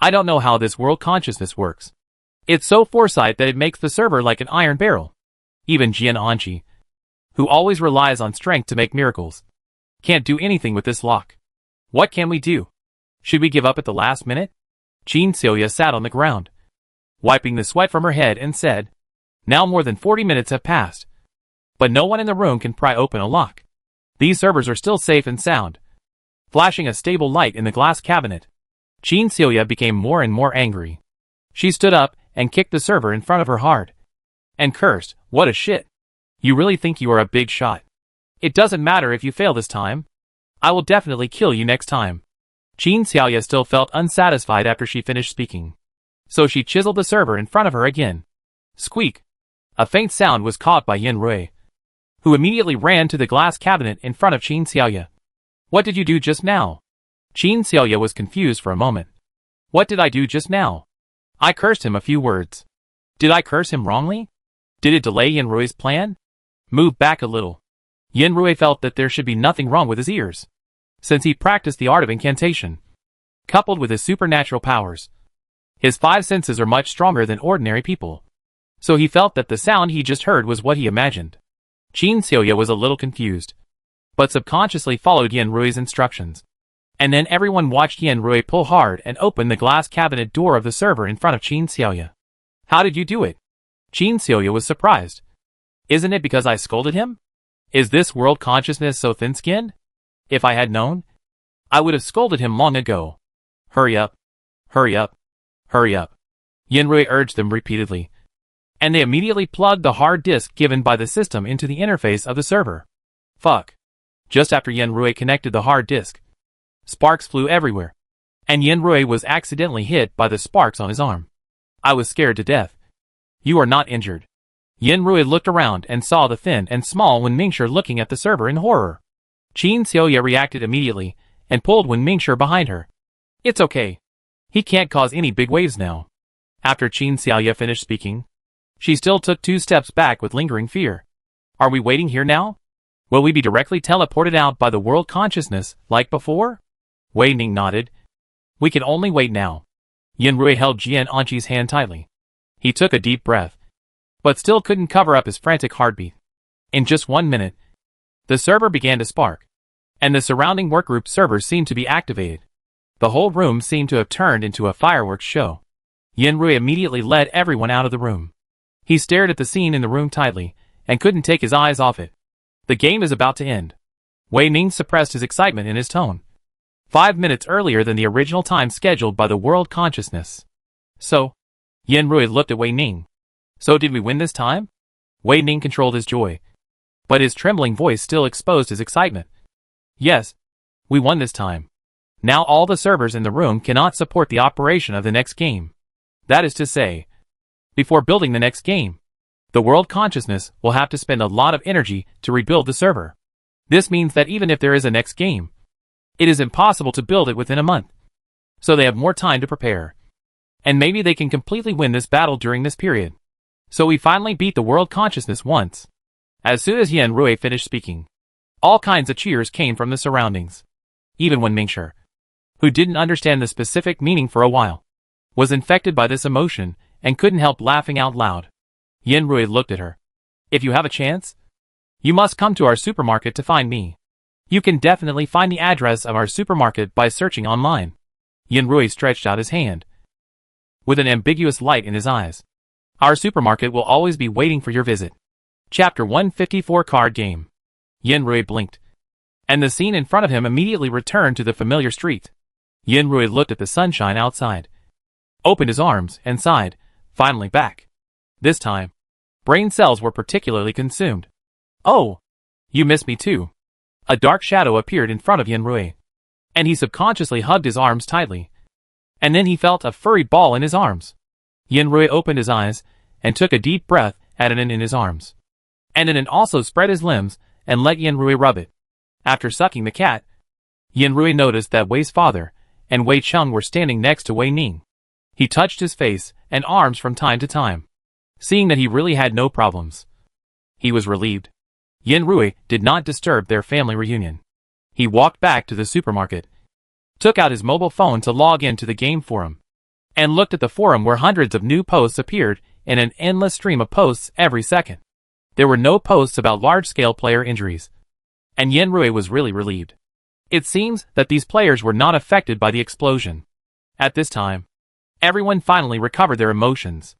I don't know how this world consciousness works. It's so foresight that it makes the server like an iron barrel. Even Jian Anqi, who always relies on strength to make miracles, can't do anything with this lock. What can we do? Should we give up at the last minute? Qin Xiaoya sat on the ground, wiping the sweat from her head and said, now more than 40 minutes have passed, but no one in the room can pry open a lock. These servers are still safe and sound. Flashing a stable light in the glass cabinet, Qin Xiaoya became more and more angry. She stood up and kicked the server in front of her hard, and cursed, what a shit. You really think you are a big shot? It doesn't matter if you fail this time. I will definitely kill you next time. Qin Xiaoya still felt unsatisfied after she finished speaking, so she chiseled the server in front of her again. Squeak! A faint sound was caught by Rui, who immediately ran to the glass cabinet in front of Qin Xiaoya. What did you do just now? Qin Xiaoya was confused for a moment. What did I do just now? I cursed him a few words. Did I curse him wrongly? Did it delay Rui's plan? Move back a little. Rui felt that there should be nothing wrong with his ears. since he practiced the art of incantation, coupled with his supernatural powers. His 5 senses are much stronger than ordinary people, so he felt that the sound he just heard was what he imagined. Qin Xiaoya was a little confused, but subconsciously followed Yan Rui's instructions. And then everyone watched Yan Rui pull hard and open the glass cabinet door of the server in front of Qin Xiaoya. How did you do it? Qin Xiaoya was surprised. Isn't it because I scolded him? Is this world consciousness so thin-skinned? If I had known, I would have scolded him long ago. Hurry up. Hurry up. Hurry up. Yan Rui urged them repeatedly, and they immediately plugged the hard disk given by the system into the interface of the server. Fuck. Just after Yan Rui connected the hard disk, sparks flew everywhere, and Yan Rui was accidentally hit by the sparks on his arm. I was scared to death. You are not injured. Yan Rui looked around and saw the thin and small Wen Mingshi looking at the server in horror. Qin Xiaoya reacted immediately and pulled Wen Mingshi behind her. It's okay. He can't cause any big waves now. After Qin Xiaoya finished speaking, she still took 2 steps back with lingering fear. Are we waiting here now? Will we be directly teleported out by the world consciousness like before? Wei Ning nodded. We can only wait now. Yan Rui held Jian Anqi's hand tightly. He took a deep breath, but still couldn't cover up his frantic heartbeat. In just 1 minute, the server began to spark, and the surrounding workgroup servers seemed to be activated. The whole room seemed to have turned into a fireworks show. Yan Rui immediately led everyone out of the room. He stared at the scene in the room tightly, and couldn't take his eyes off it. The game is about to end. Wei Ning suppressed his excitement in his tone. 5 minutes earlier than the original time scheduled by the world consciousness. So, Yan Rui looked at Wei Ning. So did we win this time? Wei Ning controlled his joy, but his trembling voice still exposed his excitement. Yes, we won this time. Now all the servers in the room cannot support the operation of the next game. That is to say, before building the next game, the world consciousness will have to spend a lot of energy to rebuild the server. This means that even if there is a next game, it is impossible to build it within a month. So they have more time to prepare. And maybe they can completely win this battle during this period. So we finally beat the world consciousness once. As soon as Yan Rui finished speaking, all kinds of cheers came from the surroundings. Even Wen Mingshi, who didn't understand the specific meaning for a while, was infected by this emotion and couldn't help laughing out loud. Yan Rui looked at her. If you have a chance, you must come to our supermarket to find me. You can definitely find the address of our supermarket by searching online. Yan Rui stretched out his hand, with an ambiguous light in his eyes. Our supermarket will always be waiting for your visit. Chapter 154 Card Game. Yan Rui blinked, and the scene in front of him immediately returned to the familiar street. Yan Rui looked at the sunshine outside, opened his arms, and sighed, finally back. This time, brain cells were particularly consumed. Oh, you miss me too. A dark shadow appeared in front of Yan Rui, and he subconsciously hugged his arms tightly. And then he felt a furry ball in his arms. Yan Rui opened his eyes and took a deep breath at it in his arms. And then also spread his limbs and let Yan Rui rub it. After sucking the cat, Yan Rui noticed that Wei's father and Wei Cheng were standing next to Wei Ning. He touched his face and arms from time to time, seeing that he really had no problems. He was relieved. Yan Rui did not disturb their family reunion. He walked back to the supermarket, took out his mobile phone to log into the game forum, and looked at the forum where hundreds of new posts appeared in an endless stream of posts every second. There were no posts about large-scale player injuries, and Yan Rui was really relieved. It seems that these players were not affected by the explosion. At this time, everyone finally recovered their emotions.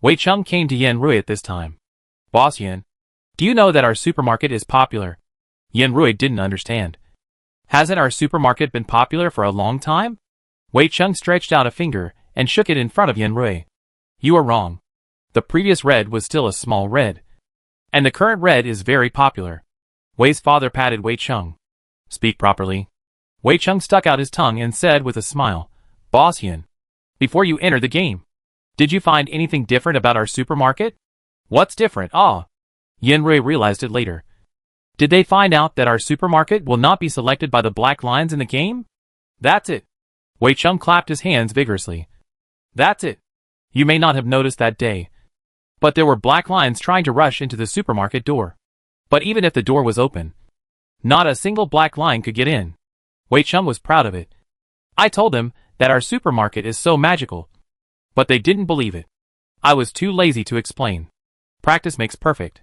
Wei Cheng came to Yan Rui at this time. Boss Yan, do you know that our supermarket is popular? Yan Rui didn't understand. Hasn't our supermarket been popular for a long time? Wei Cheng stretched out a finger and shook it in front of Yan Rui. You are wrong. The previous red was still a small red, and the current red is very popular. Wei's father patted Wei Cheng. Speak properly. Wei Cheng stuck out his tongue and said with a smile, Boss Yan, before you enter the game, did you find anything different about our supermarket? What's different? Ah. Yan Rui realized it later. Did they find out that our supermarket will not be selected by the black lines in the game? That's it. Wei Cheng clapped his hands vigorously. That's it. You may not have noticed that day, but there were black lines trying to rush into the supermarket door. But even if the door was open, not a single black line could get in. Wei Cheng was proud of it. I told them that our supermarket is so magical. But they didn't believe it. I was too lazy to explain. Practice makes perfect.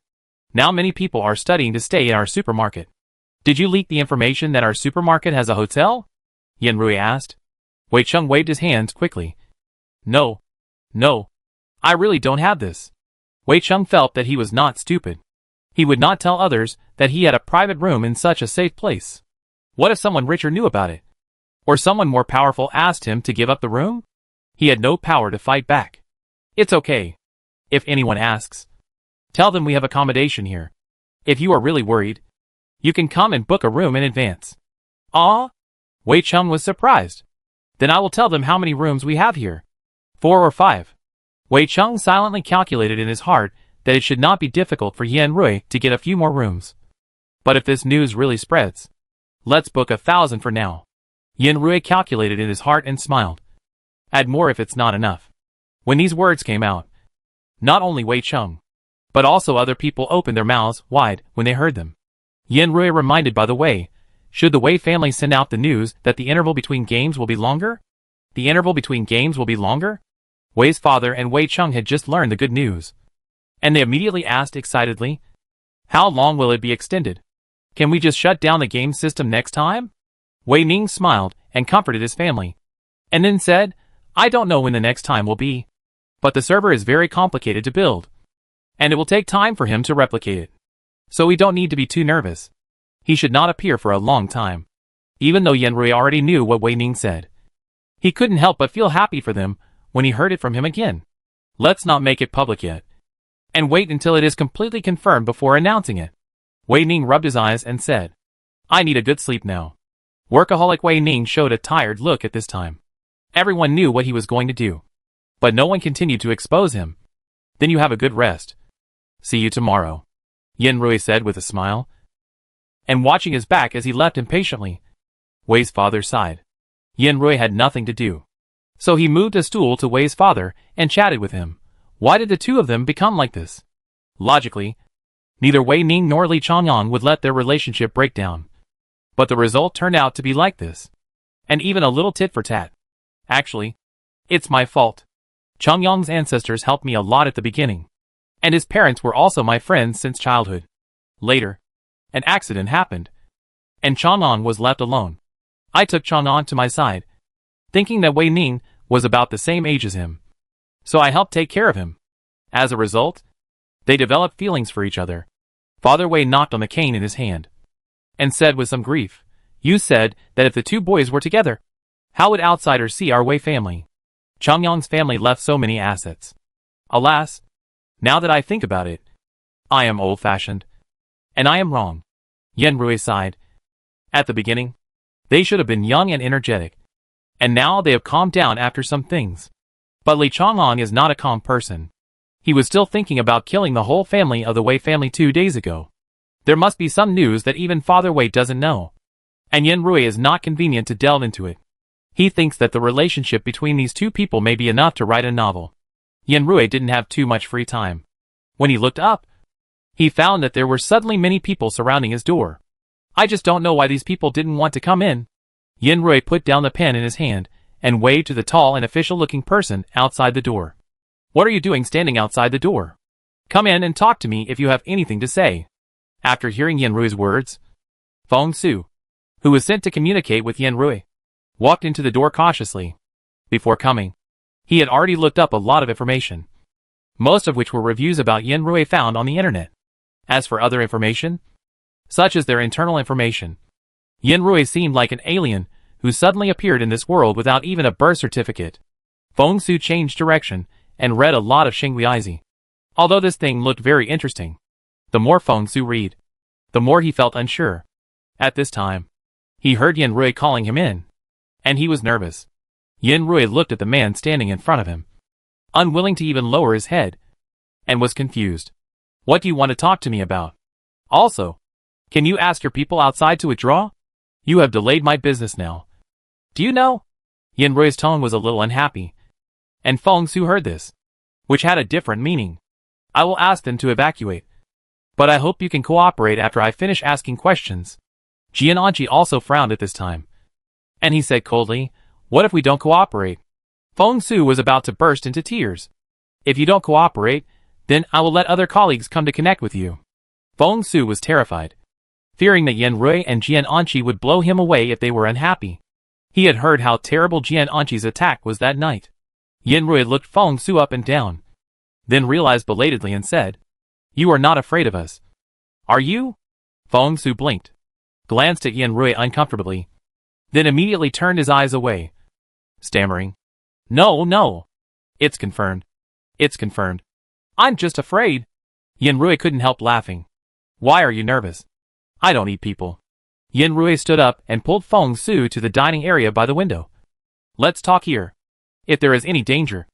Now many people are studying to stay in our supermarket. Did you leak the information that our supermarket has a hotel? Yan Rui asked. Wei Cheng waved his hands quickly. No. I really don't have this. Wei Cheng felt that he was not stupid. He would not tell others that he had a private room in such a safe place. What if someone richer knew about it? Or someone more powerful asked him to give up the room? He had no power to fight back. It's okay. If anyone asks, tell them we have accommodation here. If you are really worried, you can come and book a room in advance. Ah? Wei Cheng was surprised. Then I will tell them how many rooms we have here. 4 or 5. Wei Cheng silently calculated in his heart that it should not be difficult for Yan Rui to get a few more rooms. But if this news really spreads, let's book 1,000 for now. Yan Rui calculated in his heart and smiled. Add more if it's not enough. When these words came out, not only Wei Cheng, but also other people opened their mouths wide when they heard them. Yan Rui reminded by the way, should the Wei family send out the news that the interval between games will be longer? The interval between games will be longer? Wei's father and Wei Cheng had just learned the good news. And they immediately asked excitedly, how long will it be extended? Can we just shut down the game system next time? Wei Ning smiled and comforted his family. And then said, I don't know when the next time will be. But the server is very complicated to build. And it will take time for him to replicate it. So we don't need to be too nervous. He should not appear for a long time. Even though Yan Rui already knew what Wei Ning said. He couldn't help but feel happy for them when he heard it from him again. Let's not make it public yet. And wait until it is completely confirmed before announcing it. Wei Ning rubbed his eyes and said, I need a good sleep now. Workaholic Wei Ning showed a tired look at this time. Everyone knew what he was going to do. But no one continued to expose him. Then you have a good rest. See you tomorrow. Yan Rui said with a smile. And watching his back as he left impatiently. Wei's father sighed. Yan Rui had nothing to do. So he moved a stool to Wei's father and chatted with him. Why did the two of them become like this? Logically, neither Wei Ning nor Li Changyang would let their relationship break down. But the result turned out to be like this. And even a little tit for tat. Actually, it's my fault. Changyang's ancestors helped me a lot at the beginning. And his parents were also my friends since childhood. Later, an accident happened. And Changyang was left alone. I took Changyang to my side, thinking that Wei Ning was about the same age as him. So I helped take care of him. As a result, they developed feelings for each other. Father Wei knocked on the cane in his hand. And said with some grief, you said that if the two boys were together, how would outsiders see our Wei family? Changyang's family left so many assets. Alas, now that I think about it, I am old-fashioned. And I am wrong. Yan Rui sighed. At the beginning, they should have been young and energetic. And now they have calmed down after some things. But Li Changyang is not a calm person. He was still thinking about killing the whole family of the Wei family 2 days ago. There must be some news that even Father Wei doesn't know. And Yan Rui is not convenient to delve into it. He thinks that the relationship between these two people may be enough to write a novel. Yan Rui didn't have too much free time. When he looked up, he found that there were suddenly many people surrounding his door. I just don't know why these people didn't want to come in. Yan Rui put down the pen in his hand and waved to the tall and official-looking person outside the door. What are you doing standing outside the door? Come in and talk to me if you have anything to say. After hearing Yan Rui's words, Feng Su, who was sent to communicate with Yan Rui, walked into the door cautiously. Before coming, he had already looked up a lot of information, most of which were reviews about Yan Rui found on the internet. As for other information, such as their internal information, Yan Rui seemed like an alien who suddenly appeared in this world without even a birth certificate. Feng Su changed direction and read a lot of Xingguizi. Although this thing looked very interesting, the more Feng Su read, the more he felt unsure. At this time, he heard Yan Rui calling him in, and he was nervous. Yan Rui looked at the man standing in front of him, unwilling to even lower his head, and was confused. What do you want to talk to me about? Also, can you ask your people outside to withdraw? You have delayed my business now. Do you know? Yan Rui's tone was a little unhappy, and Feng Su heard this, which had a different meaning. I will ask them to evacuate, but I hope you can cooperate after I finish asking questions. Jian Anji also frowned at this time. And he said coldly, "What if we don't cooperate?" Feng Su was about to burst into tears. "If you don't cooperate, then I will let other colleagues come to connect with you." Feng Su was terrified, fearing that Yan Rui and Jian Anqi would blow him away if they were unhappy. He had heard how terrible Jian Anqi's attack was that night. Yan Rui looked Feng Su up and down, then realized belatedly and said, "You are not afraid of us, are you?" Feng Su blinked, glanced at Yan Rui uncomfortably, then immediately turned his eyes away, stammering, "No, no. It's confirmed. It's confirmed. I'm just afraid." Yan Rui couldn't help laughing. "Why are you nervous? I don't eat people." Yan Rui stood up and pulled Feng Su to the dining area by the window. "Let's talk here. If there is any danger,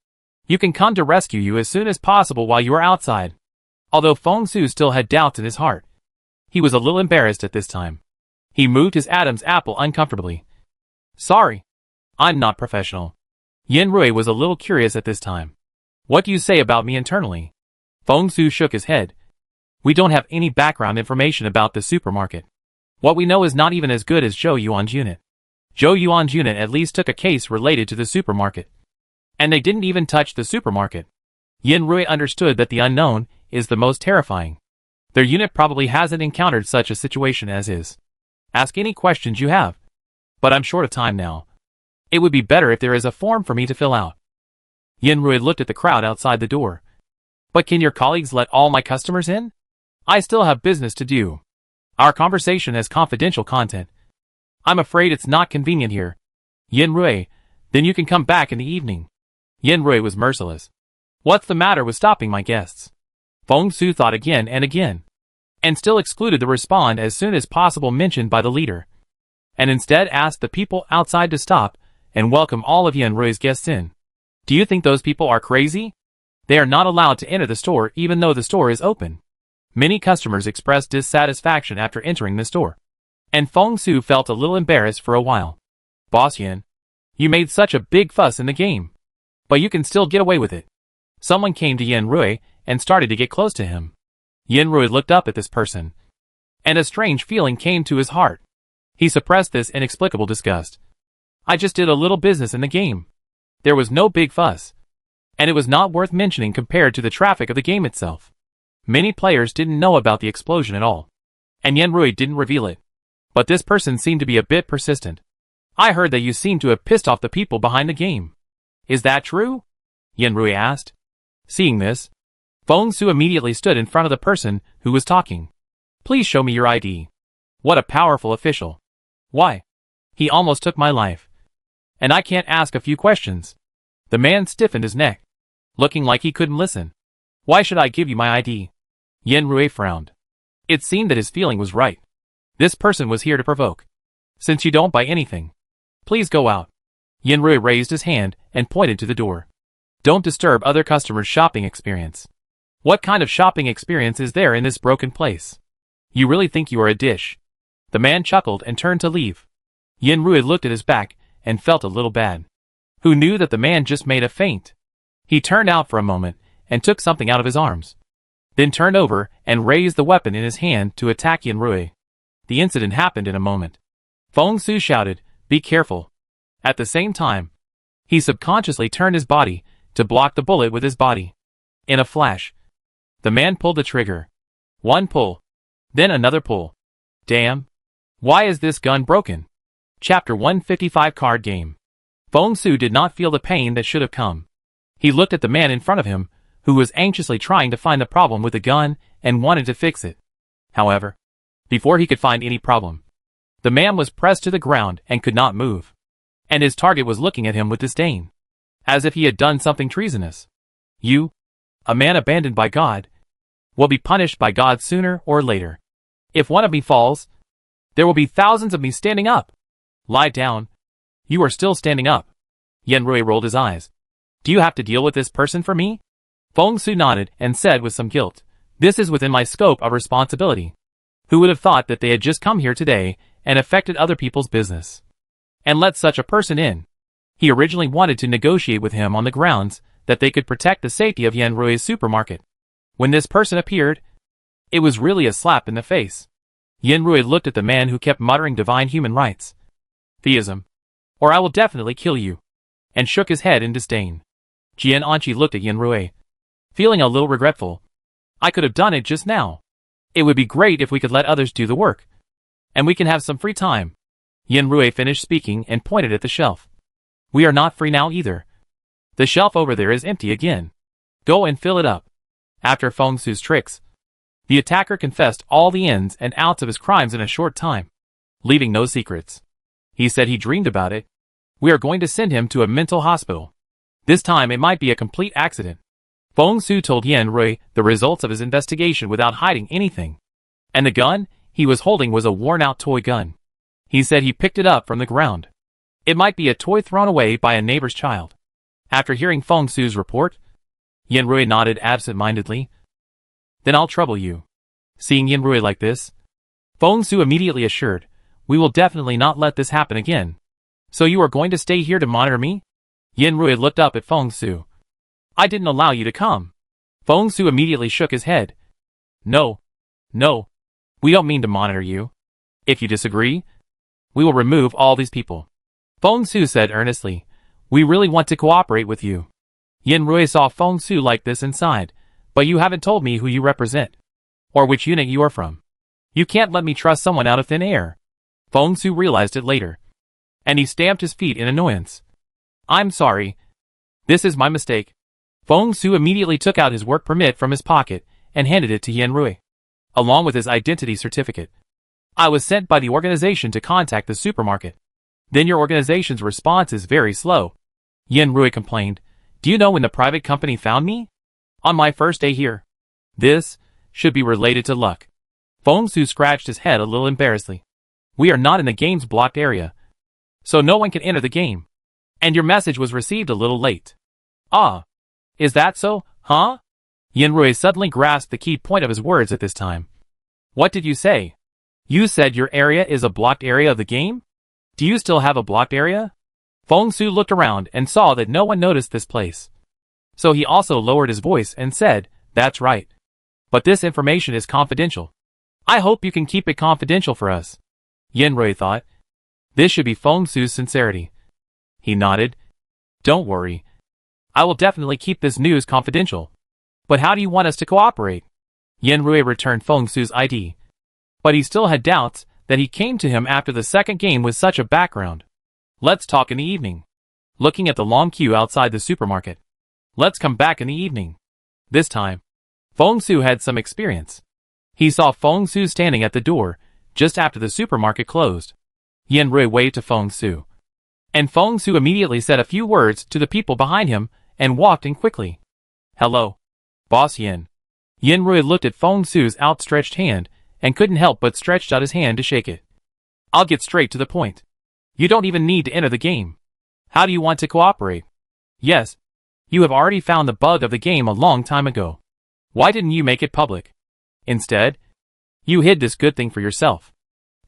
you can come to rescue you as soon as possible while you are outside." Although Feng Su still had doubts in his heart, he was a little embarrassed at this time. He moved his Adam's apple uncomfortably. "Sorry. I'm not professional." Yan Rui was a little curious at this time. "What do you say about me internally?" Feng Su shook his head. "We don't have any background information about the supermarket. What we know is not even as good as Zhou Yuan's unit. Zhou Yuan's unit at least took a case related to the supermarket. And they didn't even touch the supermarket." Yan Rui understood that the unknown is the most terrifying. Their unit probably hasn't encountered such a situation as is. "Ask any questions you have. But I'm short of time now. It would be better if there is a form for me to fill out." Yan Rui looked at the crowd outside the door. "But can your colleagues let all my customers in? I still have business to do. Our conversation has confidential content. I'm afraid it's not convenient here." "Yan Rui, then you can come back in the evening." Yan Rui was merciless. "What's the matter with stopping my guests?" Feng Su thought again and again, and still excluded the respond as soon as possible mentioned by the leader, and instead asked the people outside to stop and welcome all of Yan Rui's guests in. "Do you think those people are crazy? They are not allowed to enter the store even though the store is open." Many customers expressed dissatisfaction after entering the store, and Feng Su felt a little embarrassed for a while. "Boss Yan, you made such a big fuss in the game, but you can still get away with it." Someone came to Yan Rui and started to get close to him. Yan Rui looked up at this person, and a strange feeling came to his heart. He suppressed this inexplicable disgust. "I just did a little business in the game. There was no big fuss, and it was not worth mentioning compared to the traffic of the game itself. Many players didn't know about the explosion at all, and Yan Rui didn't reveal it. But this person seemed to be a bit persistent. I heard that you seem to have pissed off the people behind the game. Is that true?" Yan Rui asked. Seeing this, Feng Su immediately stood in front of the person who was talking. "Please show me your ID." What a powerful official. "Why? He almost took my life. And I can't ask a few questions." The man stiffened his neck, looking like he couldn't listen. "Why should I give you my ID?" Yan Rui frowned. It seemed that his feeling was right. This person was here to provoke. "Since you don't buy anything, please go out." Yan Rui raised his hand and pointed to the door. "Don't disturb other customers' shopping experience." "What kind of shopping experience is there in this broken place? You really think you are a dish?" The man chuckled and turned to leave. Yan Rui looked at his back and felt a little bad. Who knew that the man just made a feint? He turned out for a moment and took something out of his arms, then turned over and raised the weapon in his hand to attack Yan Rui. The incident happened in a moment. Feng Su shouted, "Be careful." At the same time, he subconsciously turned his body to block the bullet with his body. In a flash, the man pulled the trigger. One pull, then another pull. Damn! Why is this gun broken? Chapter 155 Card Game. Feng Su did not feel the pain that should have come. He looked at the man in front of him, who was anxiously trying to find the problem with the gun and wanted to fix it. However, before he could find any problem, the man was pressed to the ground and could not move. And his target was looking at him with disdain, as if he had done something treasonous. "You, a man abandoned by God, will be punished by God sooner or later. If one of me falls, there will be thousands of me standing up." "Lie down. You are still standing up." Yan Rui rolled his eyes. "Do you have to deal with this person for me?" Feng Su nodded and said with some guilt, "This is within my scope of responsibility. Who would have thought that they had just come here today and affected other people's business? And let such a person in." He originally wanted to negotiate with him on the grounds that they could protect the safety of Yan Rui's supermarket. When this person appeared, it was really a slap in the face. Yan Rui looked at the man who kept muttering divine human rights. Theism. or I will definitely kill you," and shook his head in disdain. Jian Anqi looked at Yin Rui, feeling a little regretful. "I could have done it just now. It would be great if we could let others do the work, and we can have some free time." Yin Rui finished speaking and pointed at the shelf. "We are not free now either. The shelf over there is empty again. Go and fill it up." After Feng Su's tricks, the attacker confessed all the ins and outs of his crimes in a short time, leaving no secrets. He said he dreamed about it. "We are going to send him to a mental hospital. This time it might be a complete accident." Feng Su told Yin Rui the results of his investigation without hiding anything. And the gun he was holding was a worn-out toy gun. He said he picked it up from the ground. It might be a toy thrown away by a neighbor's child. After hearing Feng Su's report, Yin Rui nodded absent-mindedly. "Then I'll trouble you." Seeing Yin Rui like this, Feng Su immediately assured, "We will definitely not let this happen again. So you are going to stay here to monitor me?" Yin Rui looked up at Feng Su. "I didn't allow you to come." Feng Su immediately shook his head. No, we don't mean to monitor you. If you disagree, we will remove all these people." Feng Su said earnestly, "We really want to cooperate with you." Yin Rui saw Feng Su like this and sighed, "But you haven't told me who you represent, or which unit you are from. You can't let me trust someone out of thin air." Feng Su realized it later, and he stamped his feet in annoyance. "I'm sorry. This is my mistake." Feng Su immediately took out his work permit from his pocket and handed it to Yin Rui, along with his identity certificate. "I was sent by the organization to contact the supermarket. Then your organization's response is very slow," Yin Rui complained. "Do you know when the private company found me? On my first day here. This should be related to luck." Feng Su scratched his head a little embarrassedly. "We are not in the game's blocked area, so no one can enter the game. And your message was received a little late." "Ah, is that so, huh?" Yin Rui suddenly grasped the key point of his words at this time. "What did you say? You said your area is a blocked area of the game? Do you still have a blocked area?" Feng Su looked around and saw that no one noticed this place. So he also lowered his voice and said, "That's right. But this information is confidential. I hope you can keep it confidential for us." Yin Rui thought. This should be Feng Su's sincerity. He nodded. "Don't worry. I will definitely keep this news confidential. But how do you want us to cooperate?" Yin Rui returned Feng Su's ID. But he still had doubts that he came to him after the second game with such a background. "Let's talk in the evening." Looking at the long queue outside the supermarket. "Let's come back in the evening." This time, Feng Su had some experience. He saw Feng Su standing at the door just after the supermarket closed. Yin Rui waved to Feng Su, and Feng Su immediately said a few words to the people behind him and walked in quickly. "Hello, Boss Yin." Yin Rui looked at Feng Su's outstretched hand and couldn't help but stretched out his hand to shake it. "I'll get straight to the point. You don't even need to enter the game. How do you want to cooperate? Yes, you have already found the bug of the game a long time ago. Why didn't you make it public? Instead, you hid this good thing for yourself."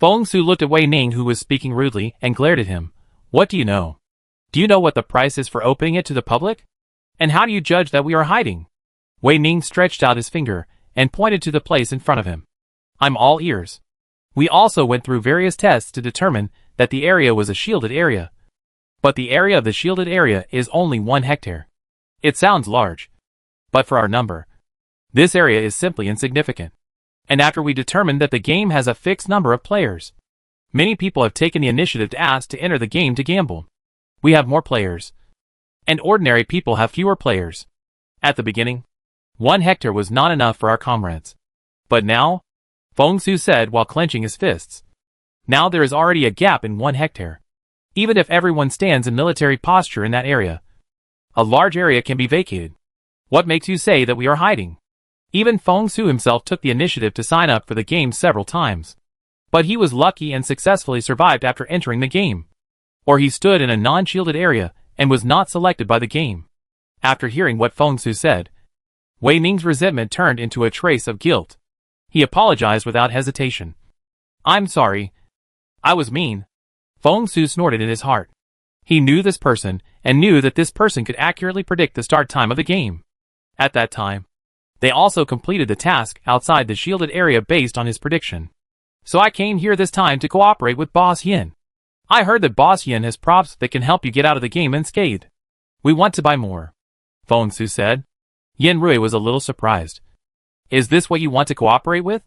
Feng Su looked at Wei Ning, who was speaking rudely, and glared at him. "What do you know? Do you know what the price is for opening it to the public? And how do you judge that we are hiding?" Wei Ning stretched out his finger and pointed to the place in front of him. "I'm all ears. We also went through various tests to determine that the area was a shielded area. But the area of the shielded area is only 1 hectare. It sounds large. But for our number, this area is simply insignificant. And after we determined that the game has a fixed number of players, many people have taken the initiative to ask to enter the game to gamble. We have more players, and ordinary people have fewer players. At the beginning, 1 hectare was not enough for our comrades. But now," Feng Su said while clenching his fists, "now there is already a gap in 1 hectare. Even if everyone stands in military posture in that area, a large area can be vacated. What makes you say that we are hiding?" Even Feng Su himself took the initiative to sign up for the game several times. But he was lucky and successfully survived after entering the game. Or he stood in a non-shielded area and was not selected by the game. After hearing what Feng Su said, Wei Ning's resentment turned into a trace of guilt. He apologized without hesitation. "I'm sorry. I was mean." Feng Su snorted in his heart. He knew this person and knew that this person could accurately predict the start time of the game. At that time, they also completed the task outside the shielded area based on his prediction. "So I came here this time to cooperate with Boss Yin. I heard that Boss Yin has props that can help you get out of the game unscathed. We want to buy more, Feng Su said. Yin Rui was a little surprised. Is this what you want to cooperate with?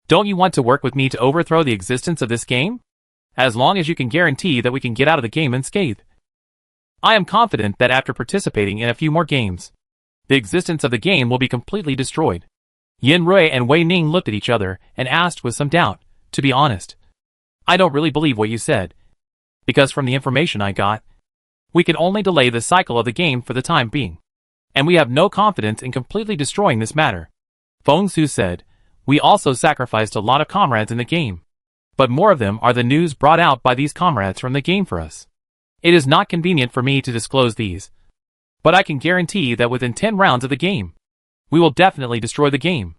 Don't you want to work with me to overthrow the existence of this game? As long as you can guarantee that we can get out of the game unscathed. I am confident that after participating in a few more games, the existence of the game will be completely destroyed. Yin Rui and Wei Ning looked at each other and asked with some doubt, to be honest. I don't really believe what you said. Because from the information I got, we can only delay the cycle of the game for the time being. And we have no confidence in completely destroying this matter. Feng Su said, we also sacrificed a lot of comrades in the game. But more of them are the news brought out by these comrades from the game for us. It is not convenient for me to disclose these. But I can guarantee that within 10 rounds of the game, we will definitely destroy the game.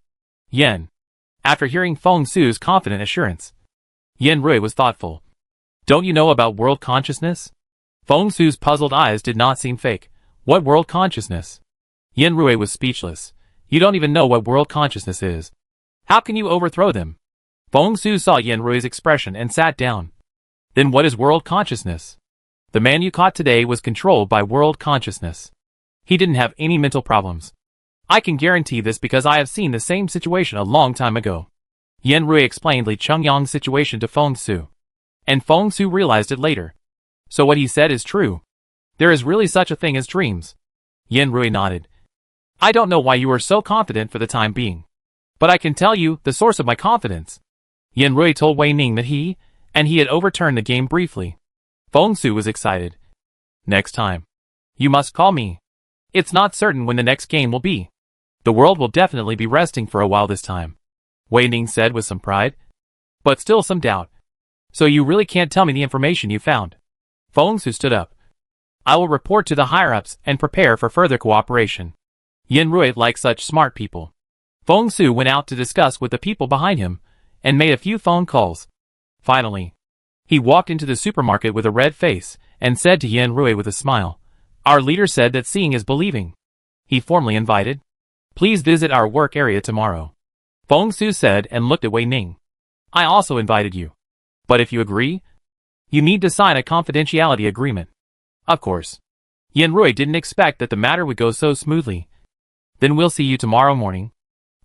Yen. After hearing Feng Su's confident assurance, Yen Rui was thoughtful. Don't you know about world consciousness? Feng Su's puzzled eyes did not seem fake. What world consciousness? Yen Rui was speechless. You don't even know what world consciousness is. How can you overthrow them? Feng Su saw Yen Rui's expression and sat down. Then what is world consciousness? The man you caught today was controlled by world consciousness. He didn't have any mental problems. I can guarantee this because I have seen the same situation a long time ago. Yen Rui explained Li Chongyang's situation to Feng Su. And Feng Su realized it later. So what he said is true. There is really such a thing as dreams. Yen Rui nodded. I don't know why you are so confident for the time being. But I can tell you the source of my confidence. Yen Rui told Wei Ning that he had overturned the game briefly. Feng Su was excited. Next time. You must call me. It's not certain when the next game will be. The world will definitely be resting for a while this time. Wei Ning said with some pride. But still some doubt. So you really can't tell me the information you found. Feng Su stood up. I will report to the higher-ups and prepare for further cooperation. Yen Rui liked such smart people. Feng Su went out to discuss with the people behind him and made a few phone calls. Finally, he walked into the supermarket with a red face and said to Yen Rui with a smile, Our leader said that seeing is believing. He formally invited. Please visit our work area tomorrow. Feng Su said and looked at Wei Ning. I also invited you. But if you agree, you need to sign a confidentiality agreement. Of course. Yen Rui didn't expect that the matter would go so smoothly. Then we'll see you tomorrow morning.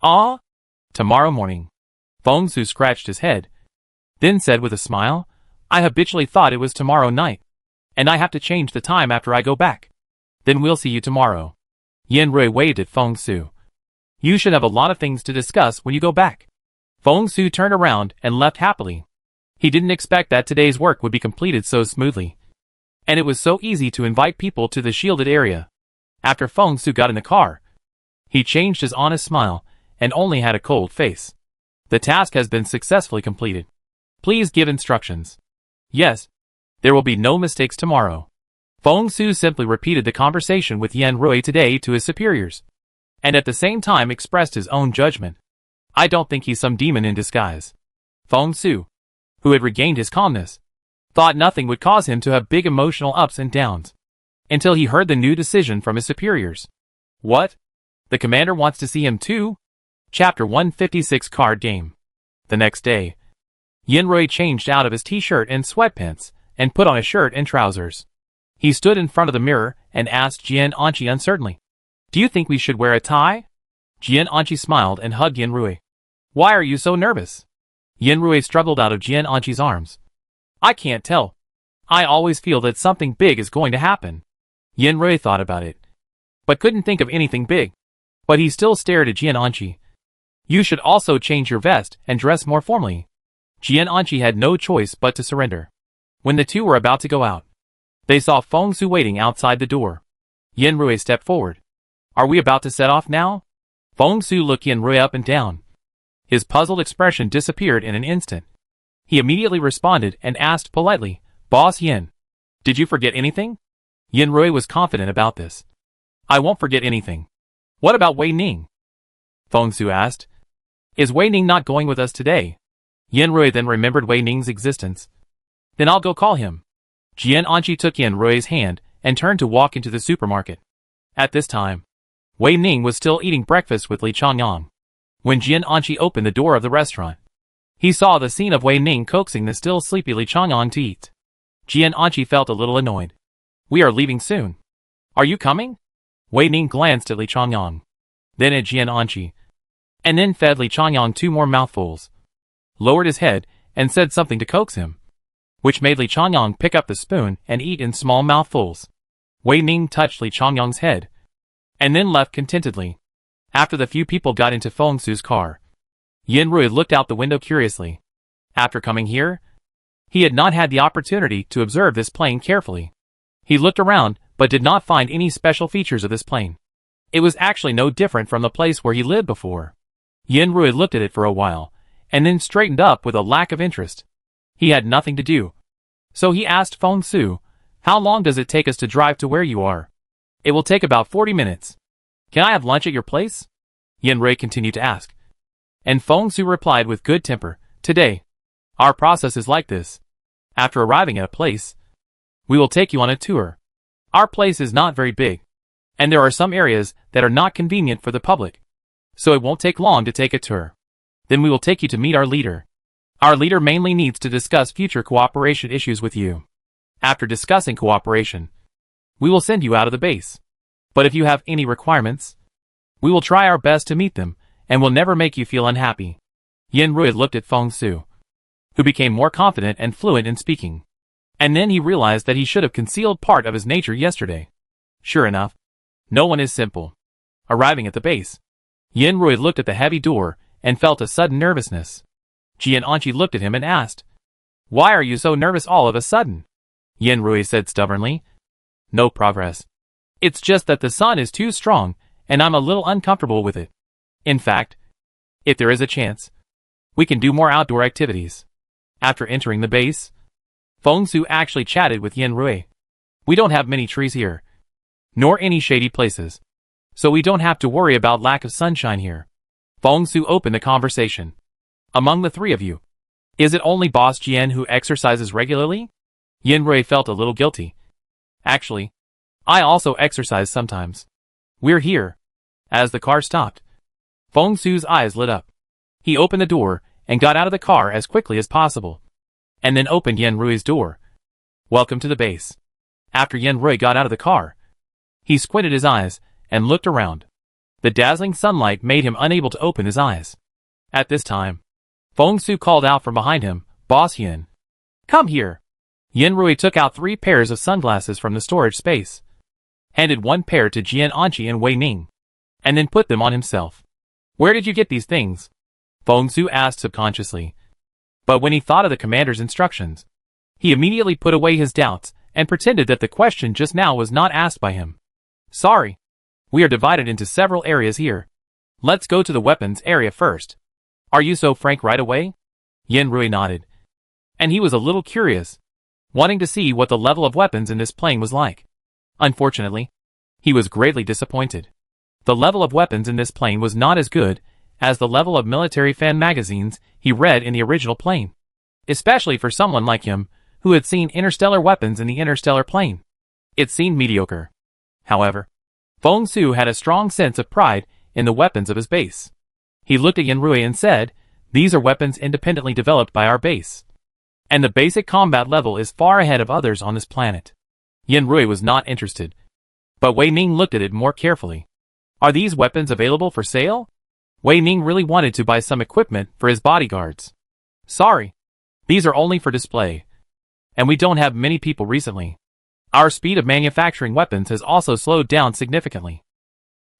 Ah? Tomorrow morning. Feng Su scratched his head. Then said with a smile, I habitually thought it was tomorrow night. And I have to change the time after I go back. Then we'll see you tomorrow. Yen Rui waved at Feng Su. You should have a lot of things to discuss when you go back. Feng Su turned around and left happily. He didn't expect that today's work would be completed so smoothly. And it was so easy to invite people to the shielded area. After Feng Su got in the car, he changed his honest smile and only had a cold face. The task has been successfully completed. Please give instructions. Yes. There will be no mistakes tomorrow. Feng Su simply repeated the conversation with Yen Rui today to his superiors, and at the same time expressed his own judgment. I don't think he's some demon in disguise. Feng Su, who had regained his calmness, thought nothing would cause him to have big emotional ups and downs, until he heard the new decision from his superiors. What? The commander wants to see him too? Chapter 156 Card Game. The next day, Yen Rui changed out of his t-shirt and sweatpants, and put on a shirt and trousers. He stood in front of the mirror and asked Jian Anqi uncertainly, Do you think we should wear a tie? Jian Anqi smiled and hugged Yen Rui. Why are you so nervous? Yen Rui struggled out of Jian Anqi's arms. I can't tell. I always feel that something big is going to happen. Yen Rui thought about it, but couldn't think of anything big. But he still stared at Jian Anqi. You should also change your vest and dress more formally. Jian Anqi had no choice but to surrender. When the two were about to go out, they saw Feng Su waiting outside the door. Yen Rui stepped forward. Are we about to set off now? Feng Su looked Yen Rui up and down. His puzzled expression disappeared in an instant. He immediately responded and asked politely, Boss Yen, did you forget anything? Yen Rui was confident about this. I won't forget anything. What about Wei Ning? Feng Su asked. Is Wei Ning not going with us today? Yen Rui then remembered Wei Ning's existence. Then I'll go call him. Jian Anqi took Yen Rui's hand and turned to walk into the supermarket. At this time, Wei Ning was still eating breakfast with Li Chongyang. When Jian Anqi opened the door of the restaurant, he saw the scene of Wei Ning coaxing the still sleepy Li Chongyang to eat. Jian Anqi felt a little annoyed. We are leaving soon. Are you coming? Wei Ning glanced at Li Changyang, then at Jian Anqi, and then fed Li Changyang 2 more mouthfuls, lowered his head, and said something to coax him, which made Li Changyang pick up the spoon and eat in small mouthfuls. Wei Ning touched Li Changyang's head, and then left contentedly. After the few people got into Feng Su's car, Yin Rui looked out the window curiously. After coming here, he had not had the opportunity to observe this plane carefully. He looked around, but did not find any special features of this plane. It was actually no different from the place where he lived before. Yin Rui looked at it for a while, and then straightened up with a lack of interest. He had nothing to do. So he asked Feng Su, "How long does it take us to drive to where you are?" "It will take about 40 minutes. Can I have lunch at your place?" Yin Rui continued to ask. And Feng Su replied with good temper, "Today, our process is like this. After arriving at a place, we will take you on a tour. Our place is not very big, and there are some areas that are not convenient for the public, so it won't take long to take a tour. Then we will take you to meet our leader. Our leader mainly needs to discuss future cooperation issues with you. After discussing cooperation, we will send you out of the base. But if you have any requirements, we will try our best to meet them, and will never make you feel unhappy." Yin Rui looked at Feng Su, who became more confident and fluent in speaking. And then he realized that he should have concealed part of his nature yesterday. Sure enough, no one is simple. Arriving at the base, Yin Rui looked at the heavy door and felt a sudden nervousness. Jian Anqi looked at him and asked, "Why are you so nervous all of a sudden?" Yin Rui said stubbornly, "No progress. It's just that the sun is too strong, and I'm a little uncomfortable with it. In fact, if there is a chance, we can do more outdoor activities." After entering the base, Feng Su actually chatted with Yin Rui. "We don't have many trees here, nor any shady places, so we don't have to worry about lack of sunshine here." Feng Su opened the conversation. "Among the 3 of you, is it only Boss Jian who exercises regularly?" Yin Rui felt a little guilty. "Actually, I also exercise sometimes. We're here." As the car stopped, Feng Su's eyes lit up. He opened the door and got out of the car as quickly as possible, and then opened Yin Rui's door. "Welcome to the base." After Yin Rui got out of the car, he squinted his eyes and looked around. The dazzling sunlight made him unable to open his eyes. At this time, Feng Su called out from behind him, "Boss Yin, come here." Yin Rui took out 3 pairs of sunglasses from the storage space, handed 1 pair to Jian Anqi and Wei Ning, and then put them on himself. "Where did you get these things?" Feng Su asked subconsciously. But when he thought of the commander's instructions, he immediately put away his doubts and pretended that the question just now was not asked by him. "Sorry. We are divided into several areas here. Let's go to the weapons area first. Are you so frank right away?" Yin Rui nodded. And he was a little curious, wanting to see what the level of weapons in this plane was like. Unfortunately, he was greatly disappointed. The level of weapons in this plane was not as good as the level of military fan magazines he read in the original plane, especially for someone like him who had seen interstellar weapons in the interstellar plane. It seemed mediocre. However, Feng Su had a strong sense of pride in the weapons of his base. He looked at Yin Rui and said, "These are weapons independently developed by our base, and the basic combat level is far ahead of others on this planet." Yin Rui was not interested, but Wei Ning looked at it more carefully. "Are these weapons available for sale?" Wei Ning really wanted to buy some equipment for his bodyguards. "Sorry, these are only for display, and we don't have many people recently. Our speed of manufacturing weapons has also slowed down significantly,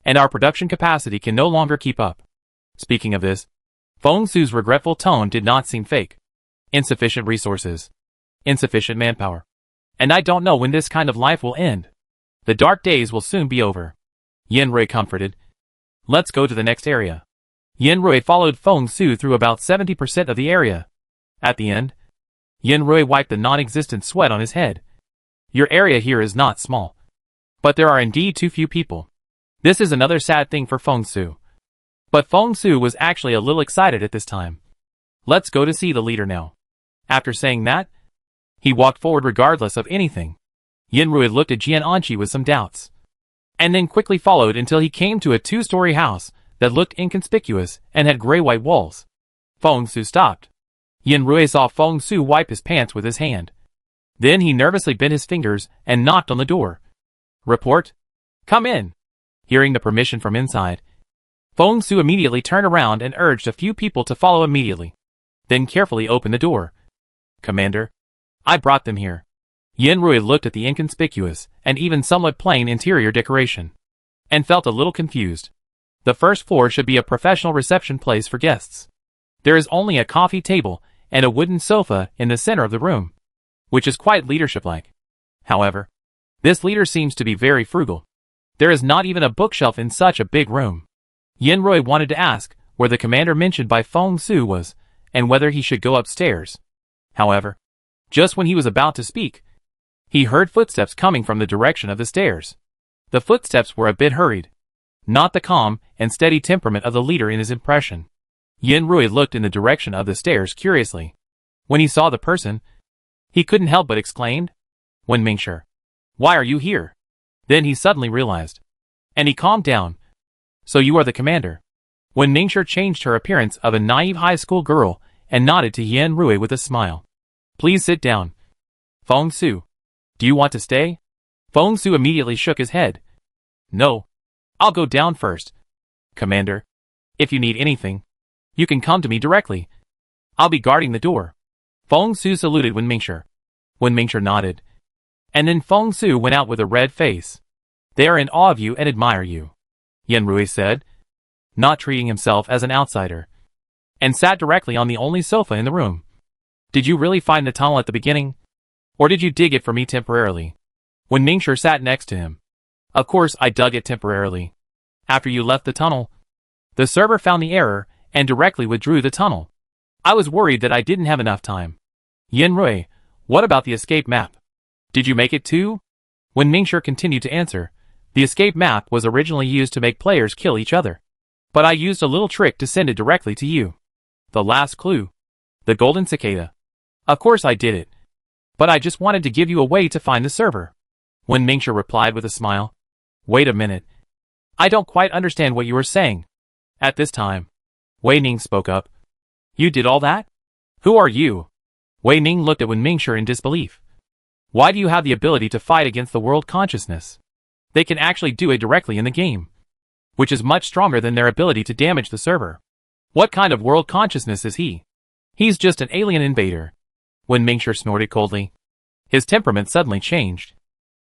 and our production capacity can no longer keep up." Speaking of this, Feng Su's regretful tone did not seem fake. "Insufficient resources, insufficient manpower, and I don't know when this kind of life will end. The dark days will soon be over." Yin Rui comforted. "Let's go to the next area." Yin Rui followed Feng Su through about 70% of the area. At the end, Yin Rui wiped the non-existent sweat on his head. "Your area here is not small, but there are indeed too few people." This is another sad thing for Feng Su. But Feng Su was actually a little excited at this time. "Let's go to see the leader now." After saying that, he walked forward regardless of anything. Yin Rui looked at Jian Anqi with some doubts, and then quickly followed until he came to a 2-story house that looked inconspicuous and had gray-white walls. Feng Su stopped. Yin Rui saw Feng Su wipe his pants with his hand. Then he nervously bent his fingers and knocked on the door. Report? Come in. Hearing the permission from inside, Feng Su immediately turned around and urged a few people to follow immediately. Then carefully opened the door. Commander, I brought them here. Yen Rui looked at the inconspicuous and even somewhat plain interior decoration and felt a little confused. The first floor should be a professional reception place for guests. There is only a coffee table and a wooden sofa in the center of the room, which is quite leadership-like. However, this leader seems to be very frugal. There is not even a bookshelf in such a big room. Yen Rui wanted to ask where the commander mentioned by Feng Su was, and whether he should go upstairs. However, just when he was about to speak, he heard footsteps coming from the direction of the stairs. The footsteps were a bit hurried, not the calm and steady temperament of the leader in his impression. Yen Rui looked in the direction of the stairs curiously. When he saw the person, he couldn't help but exclaimed, "Wen Mingshi, why are you here?" Then he suddenly realized, and he calmed down. So you are the commander. Wen Mingshi changed her appearance of a naive high school girl and nodded to Yen Rui with a smile. Please sit down. Feng Su, do you want to stay? Feng Su immediately shook his head. No. I'll go down first. Commander, if you need anything, you can come to me directly. I'll be guarding the door. Feng Su saluted Wen Mingshi. Wen Mingshi nodded. And then Feng Su went out with a red face. They are in awe of you and admire you, Yen Rui said, not treating himself as an outsider, and sat directly on the only sofa in the room. Did you really find the tunnel at the beginning? Or did you dig it for me temporarily? Wen Mingshi sat next to him. Of course I dug it temporarily. After you left the tunnel, the server found the error and directly withdrew the tunnel. I was worried that I didn't have enough time. Yen Rui, what about the escape map? Did you make it too? Wen Mingshi continued to answer. The escape map was originally used to make players kill each other. But I used a little trick to send it directly to you. The last clue. The golden cicada. Of course I did it. But I just wanted to give you a way to find the server. Wen Mingshi replied with a smile. Wait a minute. I don't quite understand what you were saying. At this time, Wei Ning spoke up. You did all that? Who are you? Wei Ning looked at Wen Mingshi in disbelief. Why do you have the ability to fight against the world consciousness? They can actually do it directly in the game, which is much stronger than their ability to damage the server. What kind of world consciousness is he? He's just an alien invader. Wen Mingshi snorted coldly. His temperament suddenly changed.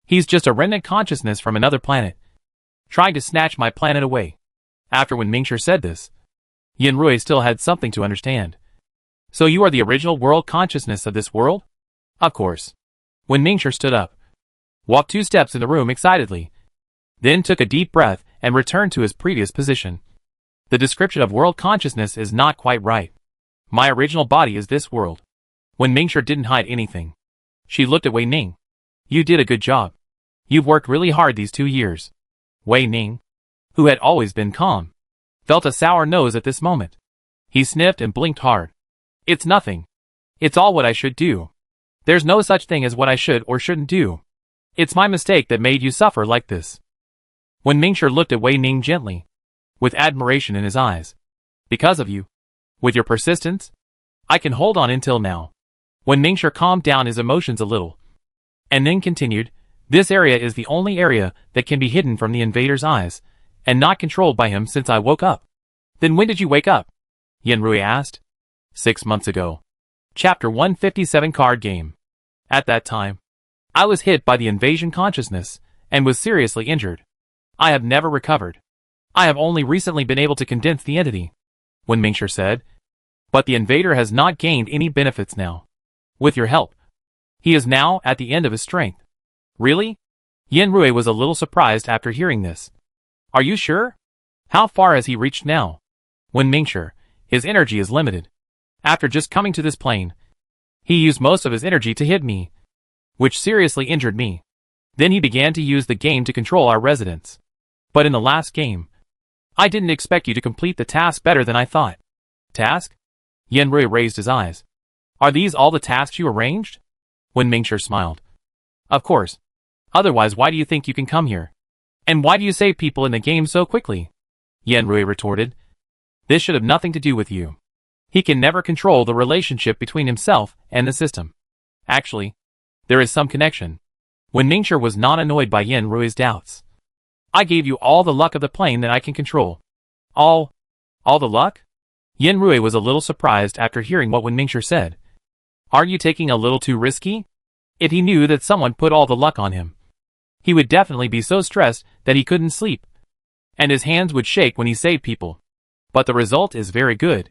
He's just a remnant consciousness from another planet, trying to snatch my planet away. After Wen Mingshi said this, Yen Rui still had something to understand. So you are the original world consciousness of this world? Of course. Wen Mingshi stood up, walked 2 steps in the room excitedly, then took a deep breath and returned to his previous position. The description of world consciousness is not quite right. My original body is this world. Wen Mingshi didn't hide anything. She looked at Wei Ning. You did a good job. You've worked really hard these 2 years. Wei Ning, who had always been calm, felt a sour nose at this moment. He sniffed and blinked hard. It's nothing. It's all what I should do. There's no such thing as what I should or shouldn't do. It's my mistake that made you suffer like this. Wen Mingshi looked at Wei Ning gently, with admiration in his eyes. Because of you, with your persistence, I can hold on until now. Wen Mingshi calmed down his emotions a little, and then continued, this area is the only area that can be hidden from the invader's eyes, and not controlled by him since I woke up. Then when did you wake up? Yen Rui asked. 6 months ago. Chapter 157 Card Game. At that time, I was hit by the invasion consciousness, and was seriously injured. I have never recovered. I have only recently been able to condense the entity, Wen Mingshi said. But the invader has not gained any benefits now. With your help, he is now at the end of his strength. Really? Yen Rui was a little surprised after hearing this. Are you sure? How far has he reached now? Wen Mingshi, his energy is limited. After just coming to this plane, he used most of his energy to hit me, which seriously injured me. Then he began to use the game to control our residents. But in the last game, I didn't expect you to complete the task better than I thought. Task? Yen Rui raised his eyes. Are these all the tasks you arranged? Wen Mingshi smiled. Of course. Otherwise why do you think you can come here? And why do you save people in the game so quickly? Yen Rui retorted. This should have nothing to do with you. He can never control the relationship between himself and the system. Actually, There is some connection. Wen Mingshi was not annoyed by Yan Rui's doubts. I gave you all the luck of the plane that I can control. All the luck? Yan Rui was a little surprised after hearing what Wen Mingshi said. Are you taking a little too risky? If he knew that someone put all the luck on him, he would definitely be so stressed that he couldn't sleep. And his hands would shake when he saved people. But the result is very good.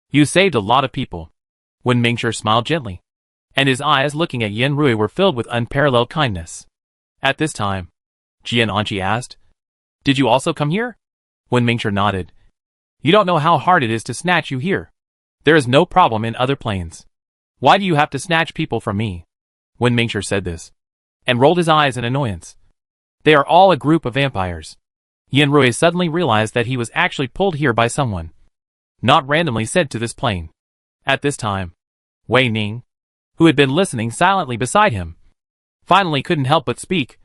You saved a lot of people. Wen Mingshi smiled gently, and his eyes looking at Yan Rui were filled with unparalleled kindness. At this time, Jian Anqi asked, Did you also come here? Wen Mingshi nodded. You don't know how hard it is to snatch you here. There is no problem in other planes. Why do you have to snatch people from me? Wen Mingshi said this, and rolled his eyes in annoyance. They are all a group of vampires. Yan Rui suddenly realized that he was actually pulled here by someone, not randomly sent to this plane. At this time, Wei Ning, who had been listening silently beside him, finally couldn't help but speak.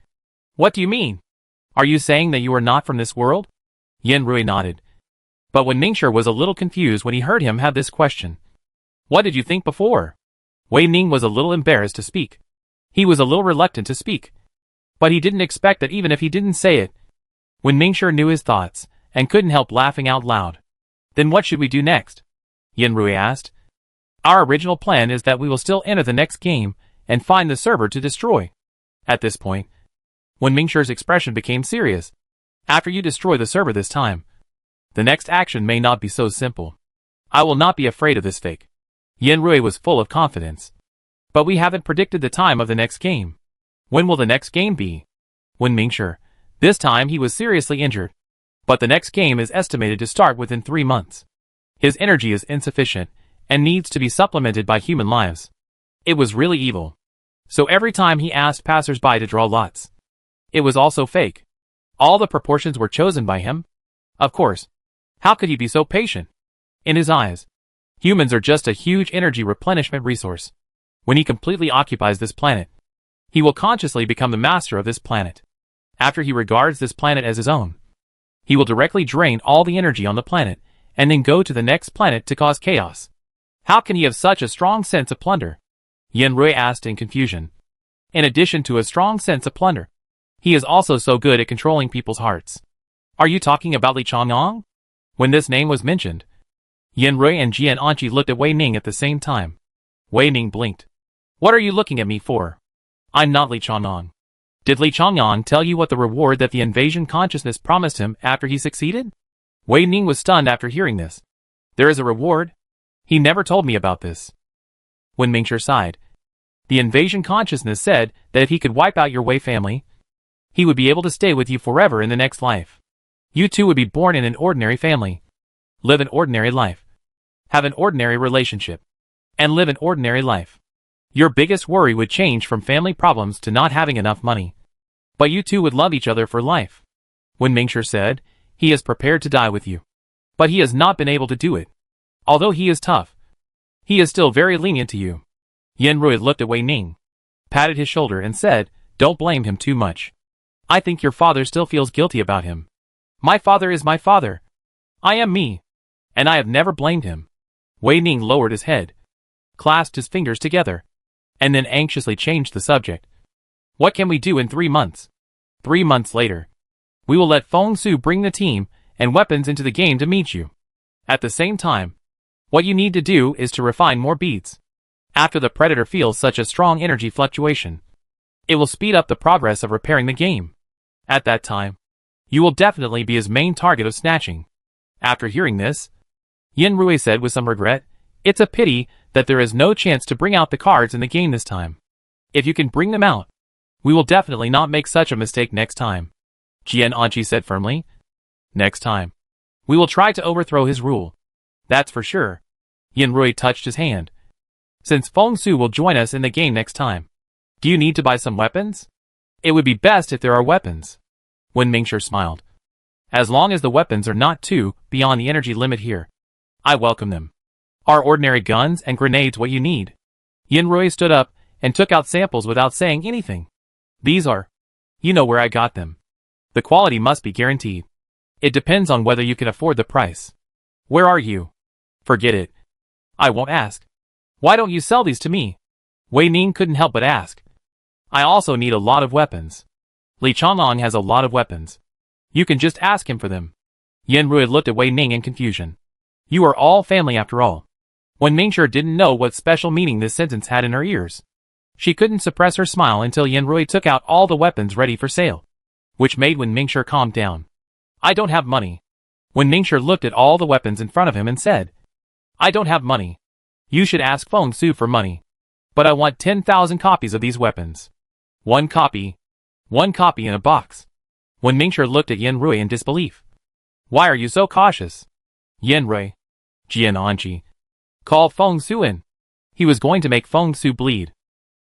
What do you mean? Are you saying that you are not from this world? Yan Rui nodded. But Wen Mingshi was a little confused when he heard him have this question. What did you think before? Wei Ning was a little embarrassed to speak. He was a little reluctant to speak. But he didn't expect that even if he didn't say it, Wen Mingshi knew his thoughts, and couldn't help laughing out loud. Then what should we do next? Yan Rui asked. Our original plan is that we will still enter the next game, and find the server to destroy. At this point, Wen Mingshi's expression became serious. After you destroy the server this time, the next action may not be so simple. I will not be afraid of this fake. Yan Rui was full of confidence. But we haven't predicted the time of the next game. When will the next game be? Wen Mingshi. This time he was seriously injured. But the next game is estimated to start within 3 months. His energy is insufficient, and needs to be supplemented by human lives. It was really evil. So every time he asked passers-by to draw lots. It was also fake. All the proportions were chosen by him. Of course. How could he be so patient? In his eyes, humans are just a huge energy replenishment resource. When he completely occupies this planet, he will consciously become the master of this planet. After he regards this planet as his own, he will directly drain all the energy on the planet, and then go to the next planet to cause chaos. How can he have such a strong sense of plunder? Yan Rui asked in confusion. In addition to a strong sense of plunder, he is also so good at controlling people's hearts. Are you talking about Li Chongyang? When this name was mentioned, Yan Rui and Jian Anqi looked at Wei Ning at the same time. Wei Ning blinked. What are you looking at me for? I'm not Li Chongyang. Did Li Chongyang tell you what the reward that the invasion consciousness promised him after he succeeded? Wei Ning was stunned after hearing this. There is a reward? He never told me about this. Wen Mingshi sighed. The invasion consciousness said that if he could wipe out your Wei family, he would be able to stay with you forever in the next life. You two would be born in an ordinary family, live an ordinary life, have an ordinary relationship, and live an ordinary life. Your biggest worry would change from family problems to not having enough money. But you two would love each other for life. Wen Mingshi said, he is prepared to die with you. But he has not been able to do it. Although he is tough, he is still very lenient to you. Yan Rui looked at Wei Ning, patted his shoulder and said, Don't blame him too much. I think your father still feels guilty about him. My father is my father. I am me. And I have never blamed him. Wei Ning lowered his head, clasped his fingers together, and then anxiously changed the subject. What can we do in 3 months? 3 months later, we will let Feng Su bring the team and weapons into the game to meet you. At the same time, what you need to do is to refine more beats. After the Predator feels such a strong energy fluctuation, it will speed up the progress of repairing the game. At that time, you will definitely be his main target of snatching. After hearing this, Yan Rui said with some regret, It's a pity that there is no chance to bring out the cards in the game this time. If you can bring them out, we will definitely not make such a mistake next time. Jian Anqi said firmly. Next time, we will try to overthrow his rule. That's for sure. Yan Rui touched his hand. Since Feng Su will join us in the game next time, do you need to buy some weapons? It would be best if there are weapons. Wen Mingshi smiled. As long as the weapons are not too beyond the energy limit here, I welcome them. Are ordinary guns and grenades what you need? Yan Rui stood up and took out samples without saying anything. These are. You know where I got them. The quality must be guaranteed. It depends on whether you can afford the price. Where are you? Forget it. I won't ask. Why don't you sell these to me? Wei Ning couldn't help but ask. I also need a lot of weapons. Li Changlong has a lot of weapons. You can just ask him for them. Yan Rui looked at Wei Ning in confusion. You are all family after all. Wen Mingshi didn't know what special meaning this sentence had in her ears. She couldn't suppress her smile until Yan Rui took out all the weapons ready for sale, which made Wen Mingshi calm down. I don't have money. Wen Mingshi looked at all the weapons in front of him and said, I don't have money. You should ask Feng Su for money. But I want 10,000 copies of these weapons. One copy in a box. Wen Mingshi looked at Yan Rui in disbelief. Why are you so cautious? Yan Rui. Jian Anqi. Call Feng Su in. He was going to make Feng Su bleed.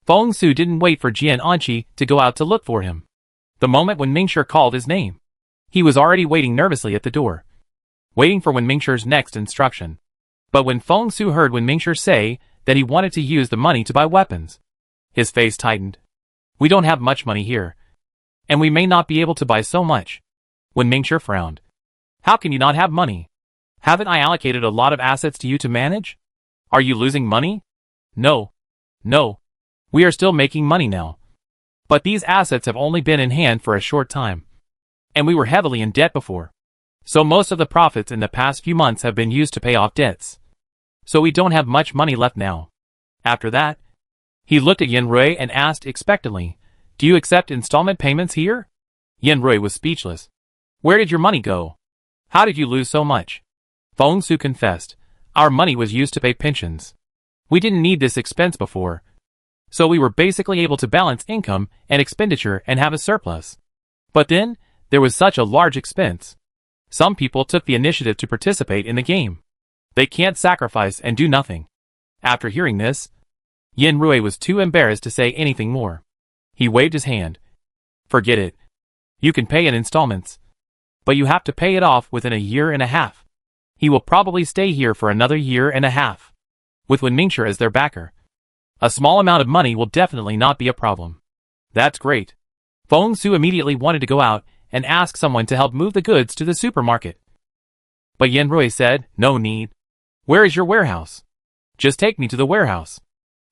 Feng Su didn't wait for Jian Anqi to go out to look for him. The moment Wen Mingshi called his name, he was already waiting nervously at the door, waiting for Wen Mingshi's next instruction. But when Feng Su heard Wen Mingshi say that he wanted to use the money to buy weapons, his face tightened. We don't have much money here, and we may not be able to buy so much. Wen Mingshi frowned. How can you not have money? Haven't I allocated a lot of assets to you to manage? Are you losing money? No. We are still making money now. But these assets have only been in hand for a short time. And we were heavily in debt before. So most of the profits in the past few months have been used to pay off debts. So we don't have much money left now. After that, he looked at Yan Rui and asked expectantly, Do you accept installment payments here? Yan Rui was speechless. Where did your money go? How did you lose so much? Feng Su confessed. Our money was used to pay pensions. We didn't need this expense before. So we were basically able to balance income and expenditure and have a surplus. But then, there was such a large expense. Some people took the initiative to participate in the game. They can't sacrifice and do nothing. After hearing this, Yan Rui was too embarrassed to say anything more. He waved his hand. Forget it. You can pay in installments. But you have to pay it off within a year and a half. He will probably stay here for another year and a half. With Wen Mingshi as their backer, a small amount of money will definitely not be a problem. That's great. Feng Su immediately wanted to go out and ask someone to help move the goods to the supermarket. But Yan Rui said, No need. Where is your warehouse? Just take me to the warehouse.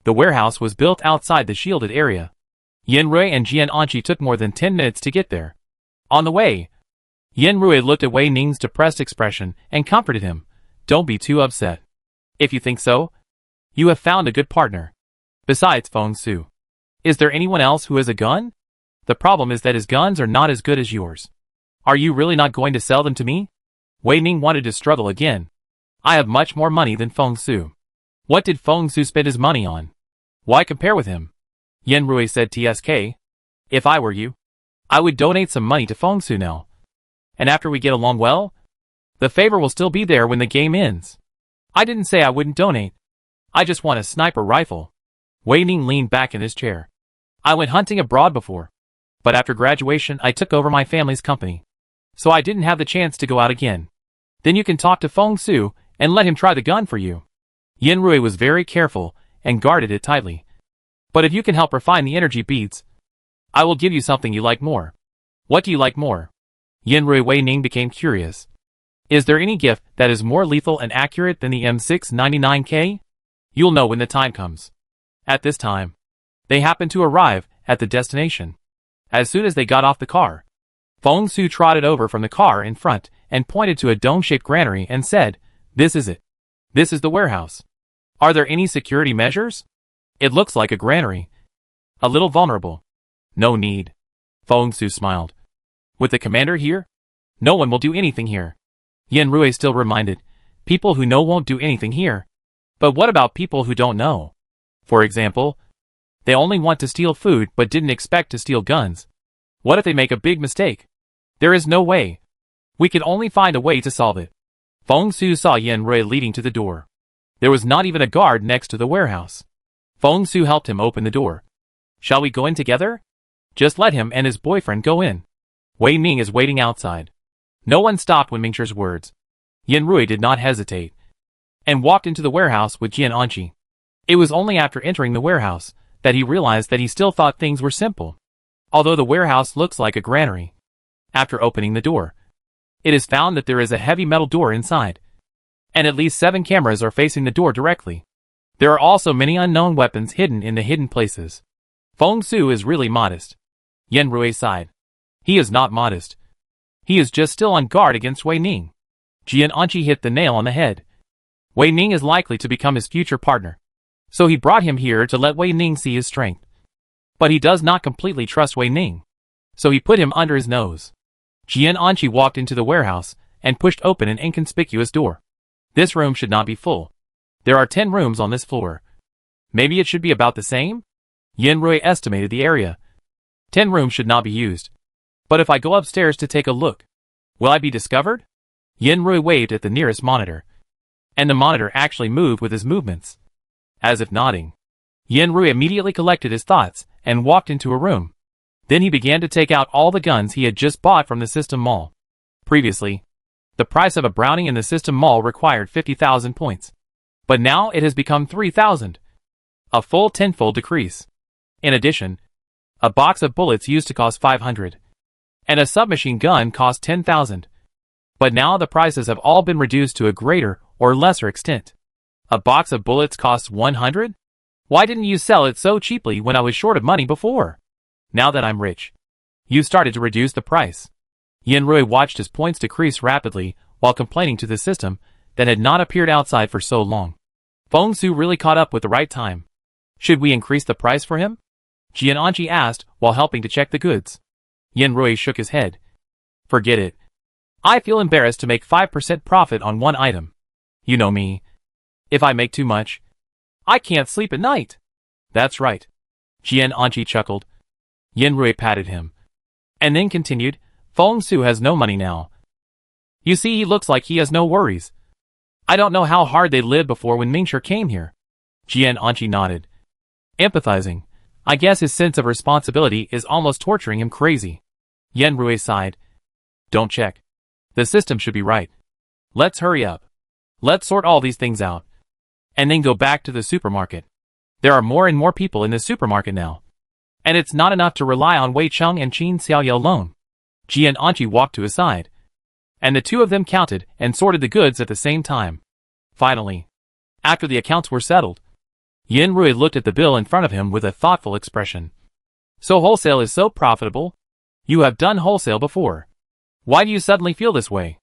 The warehouse was built outside the shielded area. Yan Rui and Jian Anqi took more than 10 minutes to get there. On the way, Yan Rui looked at Wei Ning's depressed expression and comforted him. Don't be too upset. If you think so, you have found a good partner. Besides Feng Su, is there anyone else who has a gun? The problem is that his guns are not as good as yours. Are you really not going to sell them to me? Wei Ning wanted to struggle again. I have much more money than Feng Su. What did Feng Su spend his money on? Why compare with him? Yan Rui said TSK. If I were you, I would donate some money to Feng Su now. And after we get along well, the favor will still be there when the game ends. I didn't say I wouldn't donate. I just want a sniper rifle. Wei Ning leaned back in his chair. I went hunting abroad before. But after graduation I took over my family's company. So I didn't have the chance to go out again. Then you can talk to Feng Su and let him try the gun for you. Yan Rui was very careful and guarded it tightly. But if you can help refine the energy beads, I will give you something you like more. What do you like more? Yan Rui Wei Ning became curious. Is there any gift that is more lethal and accurate than the M699K? You'll know when the time comes. At this time, they happened to arrive at the destination. As soon as they got off the car, Feng Su trotted over from the car in front and pointed to a dome-shaped granary and said, This is it. This is the warehouse. Are there any security measures? It looks like a granary. A little vulnerable. No need. Feng Su smiled. With the commander here, no one will do anything here. Yan Rui still reminded, people who know won't do anything here. But what about people who don't know? For example, they only want to steal food but didn't expect to steal guns. What if they make a big mistake? There is no way. We can only find a way to solve it. Feng Su saw Yan Rui leading to the door. There was not even a guard next to the warehouse. Feng Su helped him open the door. Shall we go in together? Just let him and his boyfriend go in. Wei Ning is waiting outside. No one stopped Wen Mingshi's words. Yan Rui did not hesitate and walked into the warehouse with Jian Anqi. It was only after entering the warehouse that he realized that he still thought things were simple. Although the warehouse looks like a granary. After opening the door, it is found that there is a heavy metal door inside. And at least 7 cameras are facing the door directly. There are also many unknown weapons hidden in the hidden places. Feng Su is really modest. Yan Rui sighed. He is not modest. He is just still on guard against Wei Ning. Jian Anqi hit the nail on the head. Wei Ning is likely to become his future partner. So he brought him here to let Wei Ning see his strength. But he does not completely trust Wei Ning. So he put him under his nose. Jian Anqi walked into the warehouse and pushed open an inconspicuous door. This room should not be full. There are 10 rooms on this floor. Maybe it should be about the same? Yan Rui estimated the area. 10 rooms should not be used. But if I go upstairs to take a look, will I be discovered? Yan Rui waved at the nearest monitor. And the monitor actually moved with his movements. As if nodding. Yan Rui immediately collected his thoughts and walked into a room. Then he began to take out all the guns he had just bought from the System Mall. Previously, the price of a Browning in the System Mall required 50,000 points. But now it has become 3,000. A full tenfold decrease. In addition, a box of bullets used to cost 500. And a submachine gun cost 10,000. But now the prices have all been reduced to a greater or lesser extent. A box of bullets costs 100? Why didn't you sell it so cheaply when I was short of money before? Now that I'm rich, you started to reduce the price. Yan Rui watched his points decrease rapidly while complaining to the system that had not appeared outside for so long. Feng Su really caught up with the right time. Should we increase the price for him? Jian Anqi asked while helping to check the goods. Yan Rui shook his head. Forget it. I feel embarrassed to make 5% profit on one item. You know me. If I make too much, I can't sleep at night. That's right. Jian Anqi chuckled. Yan Rui patted him. And then continued, Feng Su has no money now. You see, he looks like he has no worries. I don't know how hard they lived before when Mingshi came here. Jian Anqi nodded. Empathizing. I guess his sense of responsibility is almost torturing him crazy. Yan Rui sighed. Don't check. The system should be right. Let's hurry up. Let's sort all these things out. And then go back to the supermarket. There are more and more people in the supermarket now. And it's not enough to rely on Wei Cheng and Qin Xiaoye alone. Jian Anqi walked to his side. And the two of them counted and sorted the goods at the same time. Finally, after the accounts were settled, Yan Rui looked at the bill in front of him with a thoughtful expression. So wholesale is so profitable? You have done wholesale before. Why do you suddenly feel this way?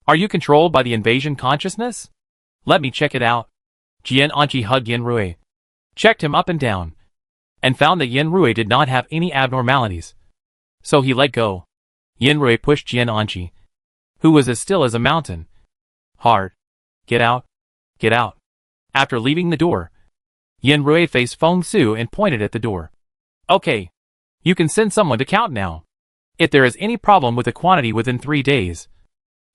Are you controlled by the invasion consciousness? Let me check it out. Jian Anqi hugged Yan Rui, checked him up and down, and found that Yan Rui did not have any abnormalities. So he let go. Yan Rui pushed Jian Anqi, who was as still as a mountain, hard. Get out. Get out. After leaving the door, Yan Rui faced Feng Su and pointed at the door. Okay. You can send someone to count now. If there is any problem with the quantity within 3 days,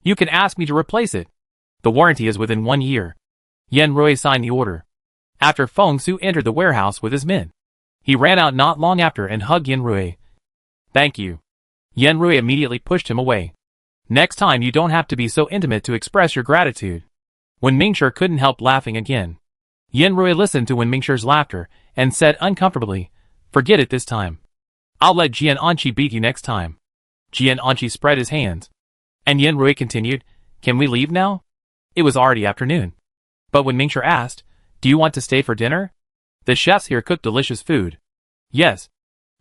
you can ask me to replace it. The warranty is within 1 year. Yan Rui signed the order. After Feng Su entered the warehouse with his men, he ran out not long after and hugged Yan Rui. Thank you. Yan Rui immediately pushed him away. Next time you don't have to be so intimate to express your gratitude. When Mingshi couldn't help laughing again, Yan Rui listened to Wen Mingshi's laughter and said uncomfortably, Forget it this time. I'll let Jian Anqi beat you next time. Jian Anqi spread his hands. And Yan Rui continued, Can we leave now? It was already afternoon. But when Mingshi asked, Do you want to stay for dinner? The chefs here cook delicious food. Yes.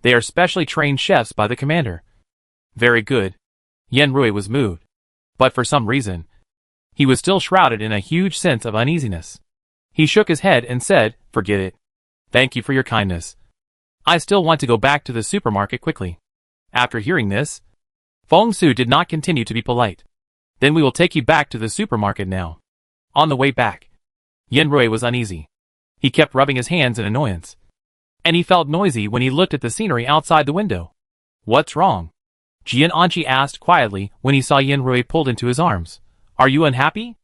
They are specially trained chefs by the commander. Very good. Yan Rui was moved. But for some reason, he was still shrouded in a huge sense of uneasiness. He shook his head and said, Forget it. Thank you for your kindness. I still want to go back to the supermarket quickly. After hearing this, Feng Su did not continue to be polite. Then we will take you back to the supermarket now. On the way back, Yan Rui was uneasy. He kept rubbing his hands in annoyance. And he felt noisy when he looked at the scenery outside the window. What's wrong? Jian Anqi asked quietly when he saw Yan Rui pulled into his arms. Are you unhappy?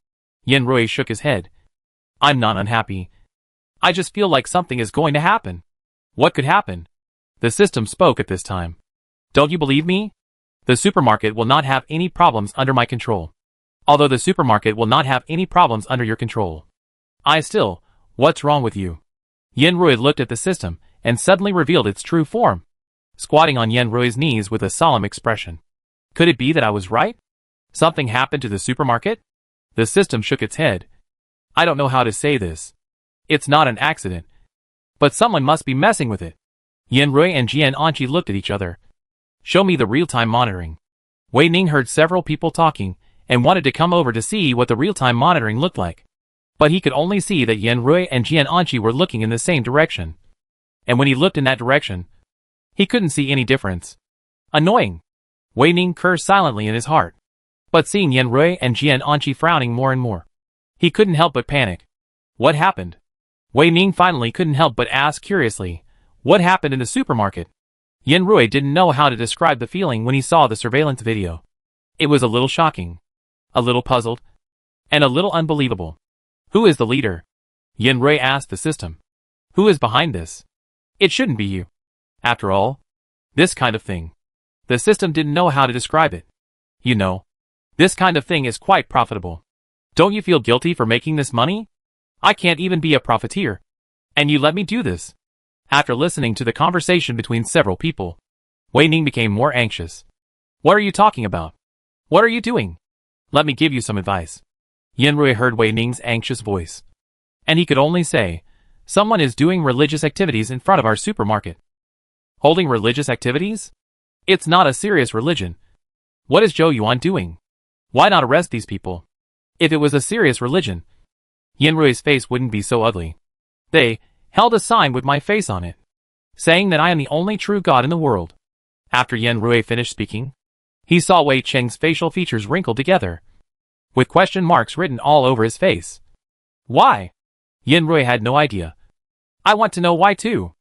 Yan Rui shook his head. I'm not unhappy. I just feel like something is going to happen. What could happen? The system spoke at this time. Don't you believe me? The supermarket will not have any problems under my control. Although the supermarket will not have any problems under your control. What's wrong with you? Yan Rui looked at the system and suddenly revealed its true form, squatting on Yan Rui's knees with a solemn expression. Could it be that I was right? Something happened to the supermarket? The system shook its head. I don't know how to say this. It's not an accident. But someone must be messing with it. Yan Rui and Jian Anqi looked at each other. Show me the real-time monitoring. Wei Ning heard several people talking and wanted to come over to see what the real-time monitoring looked like. But he could only see that Yan Rui and Jian Anqi were looking in the same direction. And when he looked in that direction, he couldn't see any difference. Annoying. Wei Ning cursed silently in his heart. But seeing Yan Rui and Jian Anqi frowning more and more, he couldn't help but panic. What happened? Wei Ning finally couldn't help but ask curiously, what happened in the supermarket? Yan Rui didn't know how to describe the feeling when he saw the surveillance video. It was a little shocking, a little puzzled, and a little unbelievable. Who is the leader? Yan Rui asked the system. Who is behind this? It shouldn't be you. After all, this kind of thing. The system didn't know how to describe it. You know, this kind of thing is quite profitable. Don't you feel guilty for making this money? I can't even be a profiteer. And you let me do this. After listening to the conversation between several people, Wei Ning became more anxious. What are you talking about? What are you doing? Let me give you some advice. Yan Rui heard Wei Ning's anxious voice. And he could only say, someone is doing religious activities in front of our supermarket. Holding religious activities? It's not a serious religion. What is Zhou Yuan doing? Why not arrest these people? If it was a serious religion, Yan Rui's face wouldn't be so ugly. They held a sign with my face on it, saying that I am the only true God in the world. After Yan Rui finished speaking, he saw Wei Cheng's facial features wrinkled together, with question marks written all over his face. Why? Yan Rui had no idea. I want to know why too.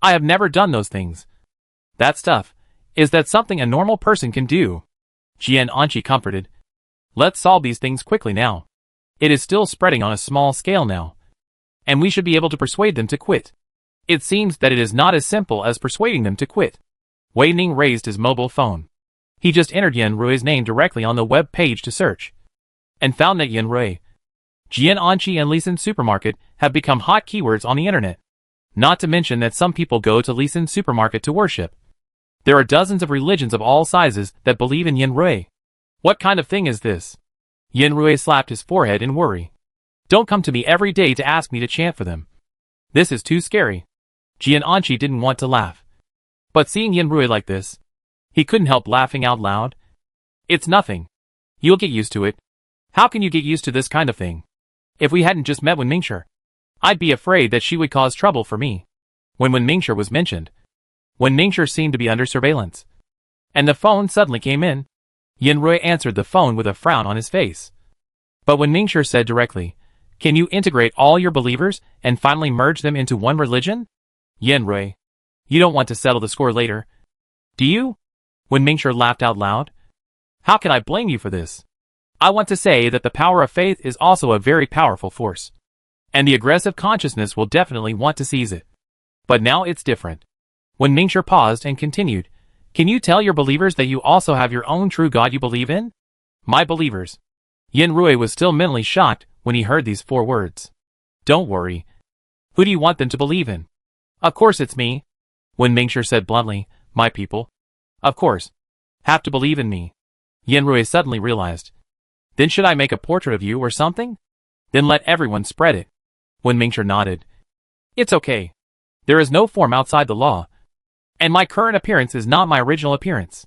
I have never done those things. That stuff, is that something a normal person can do? Jian Anqi comforted. Let's solve these things quickly now. It is still spreading on a small scale now, and we should be able to persuade them to quit. It seems that it is not as simple as persuading them to quit. Wei Ning raised his mobile phone. He just entered Yan Rui's name directly on the web page to search, and found that Yan Rui, Jian Anqi and Lisan Supermarket have become hot keywords on the internet. Not to mention that some people go to Lisan Supermarket to worship. There are dozens of religions of all sizes that believe in Yan Rui. What kind of thing is this? Yan Rui slapped his forehead in worry. Don't come to me every day to ask me to chant for them. This is too scary. Jian Anqi didn't want to laugh. But seeing Yan Rui like this, he couldn't help laughing out loud. It's nothing. You'll get used to it. How can you get used to this kind of thing? If we hadn't just met Wen Mingshi, I'd be afraid that she would cause trouble for me. When Wen Mingshi was mentioned, Wen Mingshi seemed to be under surveillance. And the phone suddenly came in. Yan Rui answered the phone with a frown on his face. But Wen Mingshi said directly, can you integrate all your believers and finally merge them into one religion? Yan Rui, you don't want to settle the score later, do you? Wen Mingshi laughed out loud. How can I blame you for this? I want to say that the power of faith is also a very powerful force. And the aggressive consciousness will definitely want to seize it. But now it's different. Wen Mingshi paused and continued, can you tell your believers that you also have your own true God you believe in? My believers. Yan Rui was still mentally shocked when he heard these 4 words. Don't worry. Who do you want them to believe in? Of course it's me. Wen Mingshi said bluntly, my people. Of course. Have to believe in me. Yan Rui suddenly realized. Then should I make a portrait of you or something? Then let everyone spread it. Wen Mingshi nodded. It's okay. There is no form outside the law. And my current appearance is not my original appearance.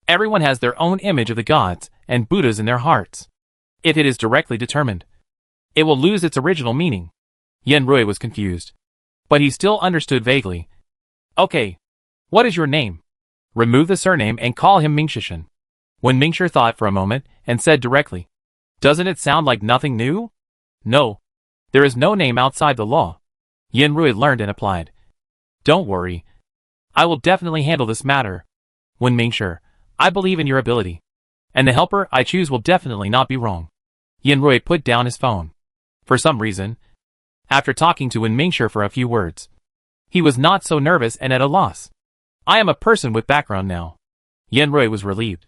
Everyone has their own image of the gods and Buddhas in their hearts. If it is directly determined, it will lose its original meaning. Yan Rui was confused. But he still understood vaguely. Okay. What is your name? Remove the surname and call him Mingshishan. Wen Mingshi thought for a moment and said directly. Doesn't it sound like nothing new? No. There is no name outside the law. Yan Rui learned and applied. Don't worry. I will definitely handle this matter. Wen Mingshi, I believe in your ability. And the helper I choose will definitely not be wrong. Yan Rui put down his phone. For some reason, after talking to Wen Mingshi for a few words, he was not so nervous and at a loss. I am a person with background now. Yan Rui was relieved.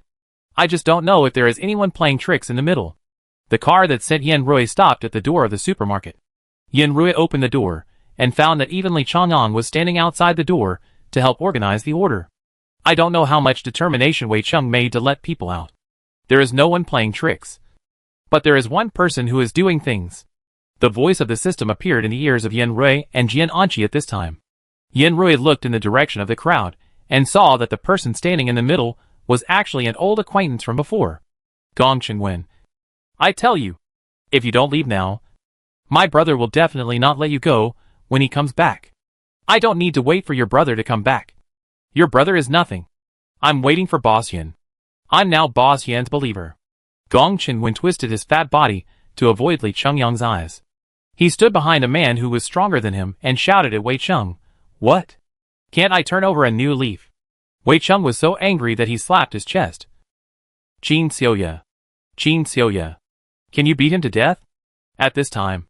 I just don't know if there is anyone playing tricks in the middle. The car that sent Yan Rui stopped at the door of the supermarket. Yan Rui opened the door and found that even Li Chang'an was standing outside the door to help organize the order. I don't know how much determination Wei Cheng made to let people out. There is no one playing tricks. But there is one person who is doing things. The voice of the system appeared in the ears of Yan Rui and Jian Anqi at this time. Rui looked in the direction of the crowd, and saw that the person standing in the middle was actually an old acquaintance from before. Gong Chengwen. I tell you, if you don't leave now, my brother will definitely not let you go when he comes back. I don't need to wait for your brother to come back. Your brother is nothing. I'm waiting for Boss Yin. I'm now Boss Yan's believer. Gong Chengwen twisted his fat body to avoid Li Chengyang's eyes. He stood behind a man who was stronger than him and shouted at Wei Cheng, "What? Can't I turn over a new leaf?" Wei Cheng was so angry that he slapped his chest. Qin Xiuya. Qin Xiuya. Can you beat him to death? At this time,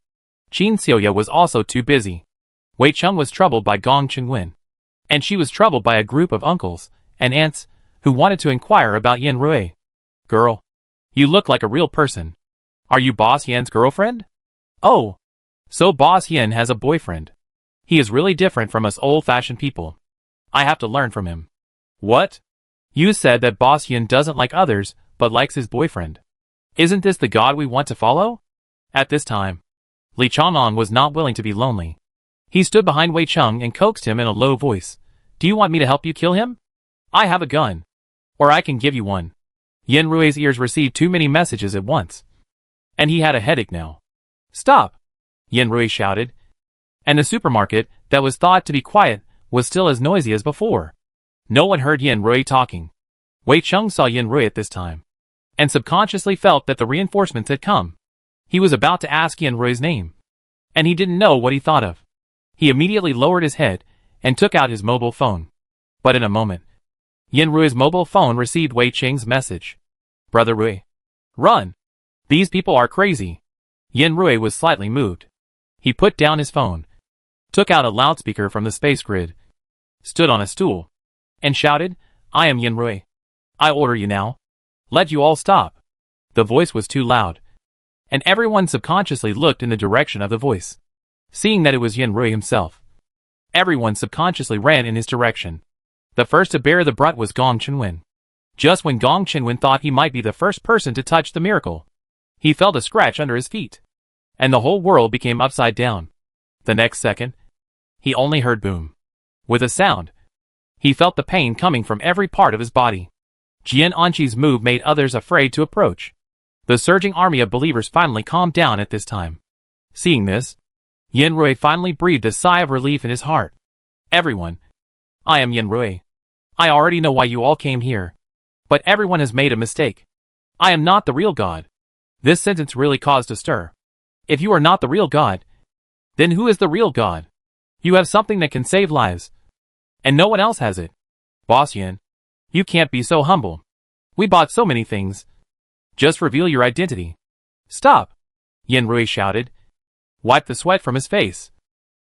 Qin Xiuya was also too busy. Wei Cheng was troubled by Gong Chengwen, and she was troubled by a group of uncles and aunts who wanted to inquire about Yin Rui. Girl, you look like a real person. Are you Boss Yan's girlfriend? Oh, so Boss Yan has a boyfriend. He is really different from us old-fashioned people. I have to learn from him. What? You said that Boss Yan doesn't like others, but likes his boyfriend. Isn't this the god we want to follow? At this time, Li Chengyang was not willing to be lonely. He stood behind Wei Cheng and coaxed him in a low voice. Do you want me to help you kill him? I have a gun. Or I can give you one. Yin Rui's ears received too many messages at once. And he had a headache now. Stop! Yin Rui shouted. And the supermarket, that was thought to be quiet, was still as noisy as before. No one heard Yin Rui talking. Wei Cheng saw Yin Rui at this time, and subconsciously felt that the reinforcements had come. He was about to ask Yin Rui's name, and he didn't know what he thought of. He immediately lowered his head and took out his mobile phone. But in a moment, Yin Rui's mobile phone received Wei Cheng's message. Brother Rui. Run! These people are crazy. Yin Rui was slightly moved. He put down his phone, took out a loudspeaker from the space grid, stood on a stool, and shouted, I am Yin Rui. I order you now. Let you all stop. The voice was too loud, and everyone subconsciously looked in the direction of the voice. Seeing that it was Yin Rui himself, everyone subconsciously ran in his direction. The first to bear the brunt was Gong Chengwen. Just when Gong Chengwen thought he might be the first person to touch the miracle, he felt a scratch under his feet, and the whole world became upside down. The next second, he only heard boom. With a sound, he felt the pain coming from every part of his body. Jian Anqi's move made others afraid to approach. The surging army of believers finally calmed down at this time. Seeing this, Yin Rui finally breathed a sigh of relief in his heart. Everyone. I am Yin Rui. I already know why you all came here. But everyone has made a mistake. I am not the real God. This sentence really caused a stir. If you are not the real God, then who is the real God? You have something that can save lives, and no one else has it. Boss Yin, you can't be so humble. We bought so many things. Just reveal your identity. Stop! Yin Rui shouted, wiped the sweat from his face,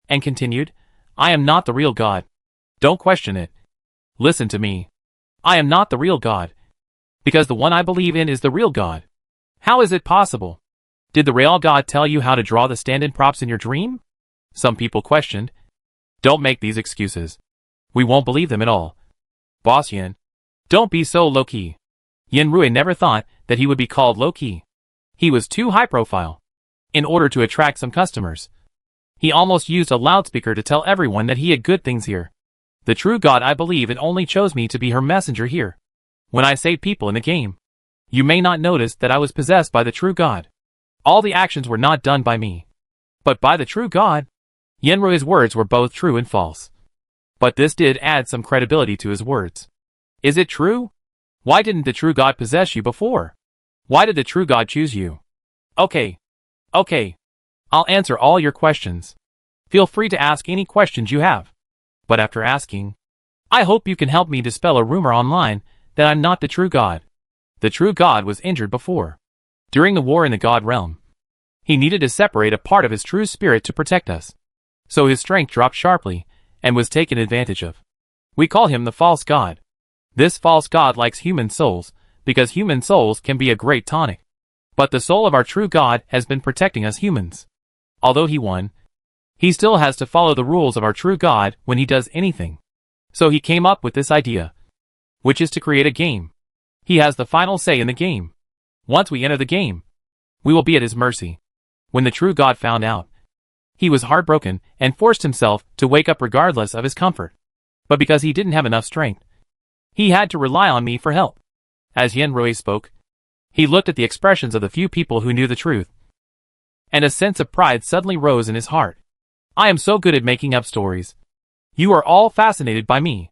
and continued, I am not the real God. Don't question it. Listen to me. I am not the real God, because the one I believe in is the real God. How is it possible? Did the real God tell you how to draw the stand-in props in your dream? Some people questioned. Don't make these excuses. We won't believe them at all. Boss Yin, don't be so low-key. Yin Rui never thought that he would be called low-key. He was too high-profile. In order to attract some customers, he almost used a loudspeaker to tell everyone that he had good things here. The true God I believe in only chose me to be her messenger here. When I saved people in the game, you may not notice that I was possessed by the true God. All the actions were not done by me, but by the true God. Yin Rui's words were both true and false. But this did add some credibility to his words. Is it true? Why didn't the true God possess you before? Why did the true God choose you? Okay. I'll answer all your questions. Feel free to ask any questions you have. But after asking, I hope you can help me dispel a rumor online that I'm not the true God. The true God was injured before, during the war in the God realm. He needed to separate a part of his true spirit to protect us. So his strength dropped sharply and was taken advantage of. We call him the false God. This false God likes human souls because human souls can be a great tonic. But the soul of our true God has been protecting us humans. Although he won, he still has to follow the rules of our true God when he does anything. So he came up with this idea, which is to create a game. He has the final say in the game. Once we enter the game, we will be at his mercy. When the true God found out, He was heartbroken and forced himself to wake up regardless of his comfort. But because he didn't have enough strength, he had to rely on me for help. As Yenrui spoke, he looked at the expressions of the few people who knew the truth, and a sense of pride suddenly rose in his heart. I am so good at making up stories. You are all fascinated by me.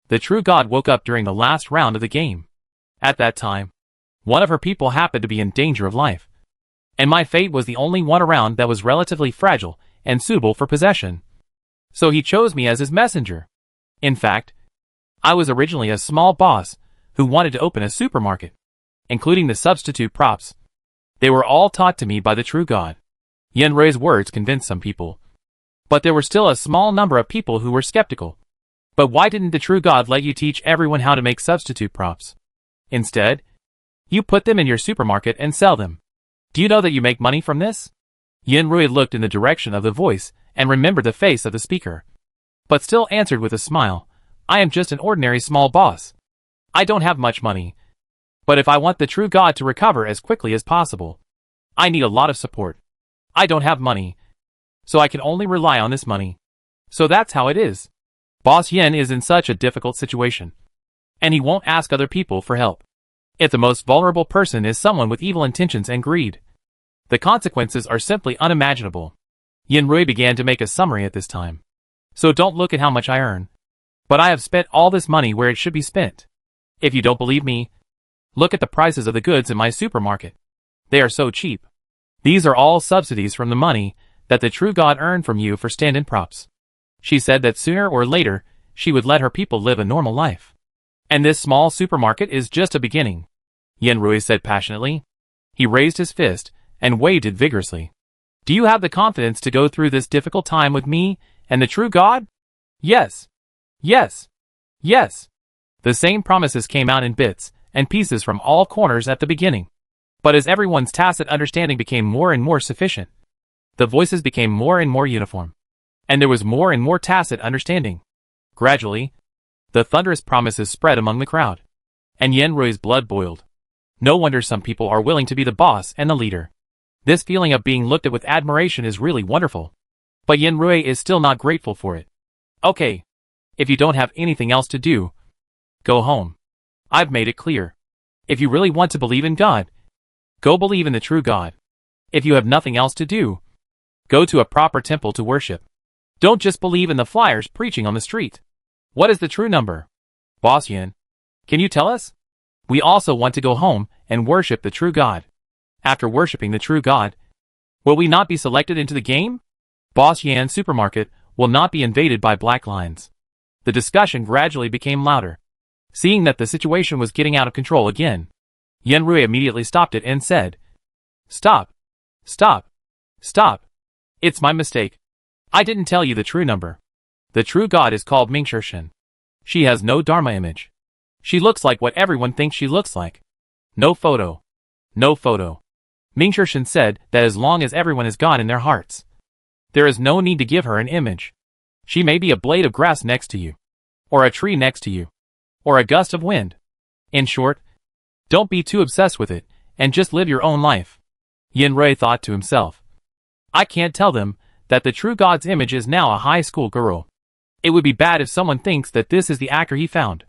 The true God woke up during the last round of the game. At that time, one of her people happened to be in danger of life, and my fate was the only one around that was relatively fragile and suitable for possession. So he chose me as his messenger. In fact, I was originally a small boss who wanted to open a supermarket, including the substitute props. They were all taught to me by the true God. Yenrui's words convinced some people, but there were still a small number of people who were skeptical. But why didn't the true God let you teach everyone how to make substitute props? Instead, you put them in your supermarket and sell them. Do you know that you make money from this? Yenrui looked in the direction of the voice and remembered the face of the speaker, but still answered with a smile, I am just an ordinary small boss. I don't have much money, but if I want the true God to recover as quickly as possible, I need a lot of support. I don't have money, so I can only rely on this money. So that's how it is. Boss Yen is in such a difficult situation, and he won't ask other people for help. If the most vulnerable person is someone with evil intentions and greed, the consequences are simply unimaginable. Yenrui began to make a summary at this time. So don't look at how much I earn, but I have spent all this money where it should be spent. If you don't believe me, look at the prices of the goods in my supermarket. They are so cheap. These are all subsidies from the money that the true God earned from you for stand-in props. She said that sooner or later, she would let her people live a normal life. And this small supermarket is just a beginning, Yenrui said passionately. He raised his fist and waved it vigorously. Do you have the confidence to go through this difficult time with me and the true God? Yes. Yes. Yes. The same promises came out in bits and pieces from all corners at the beginning. But as everyone's tacit understanding became more and more sufficient, the voices became more and more uniform, and there was more and more tacit understanding. Gradually, the thunderous promises spread among the crowd, and Yenrui's blood boiled. No wonder some people are willing to be the boss and the leader. This feeling of being looked at with admiration is really wonderful. But Yenrui is still not grateful for it. Okay. If you don't have anything else to do, go home. I've made it clear. If you really want to believe in God, go believe in the true God. If you have nothing else to do, go to a proper temple to worship. Don't just believe in the flyers preaching on the street. What is the true number? Boss Yen, can you tell us? We also want to go home and worship the true God. After worshiping the true God, will we not be selected into the game? Boss Yan's supermarket will not be invaded by black lines. The discussion gradually became louder. Seeing that the situation was getting out of control again, Yenrui immediately stopped it and said, Stop. Stop. Stop. It's my mistake. I didn't tell you the true number. The true God is called Mingshushan. She has no Dharma image. She looks like what everyone thinks she looks like. No photo. No photo. Mingshushan said that as long as everyone is God in their hearts, there is no need to give her an image. She may be a blade of grass next to you, or a tree next to you, or a gust of wind. In short, don't be too obsessed with it, and just live your own life. Yenrui thought to himself. I can't tell them that the true God's image is now a high school girl. It would be bad if someone thinks that this is the actor he found.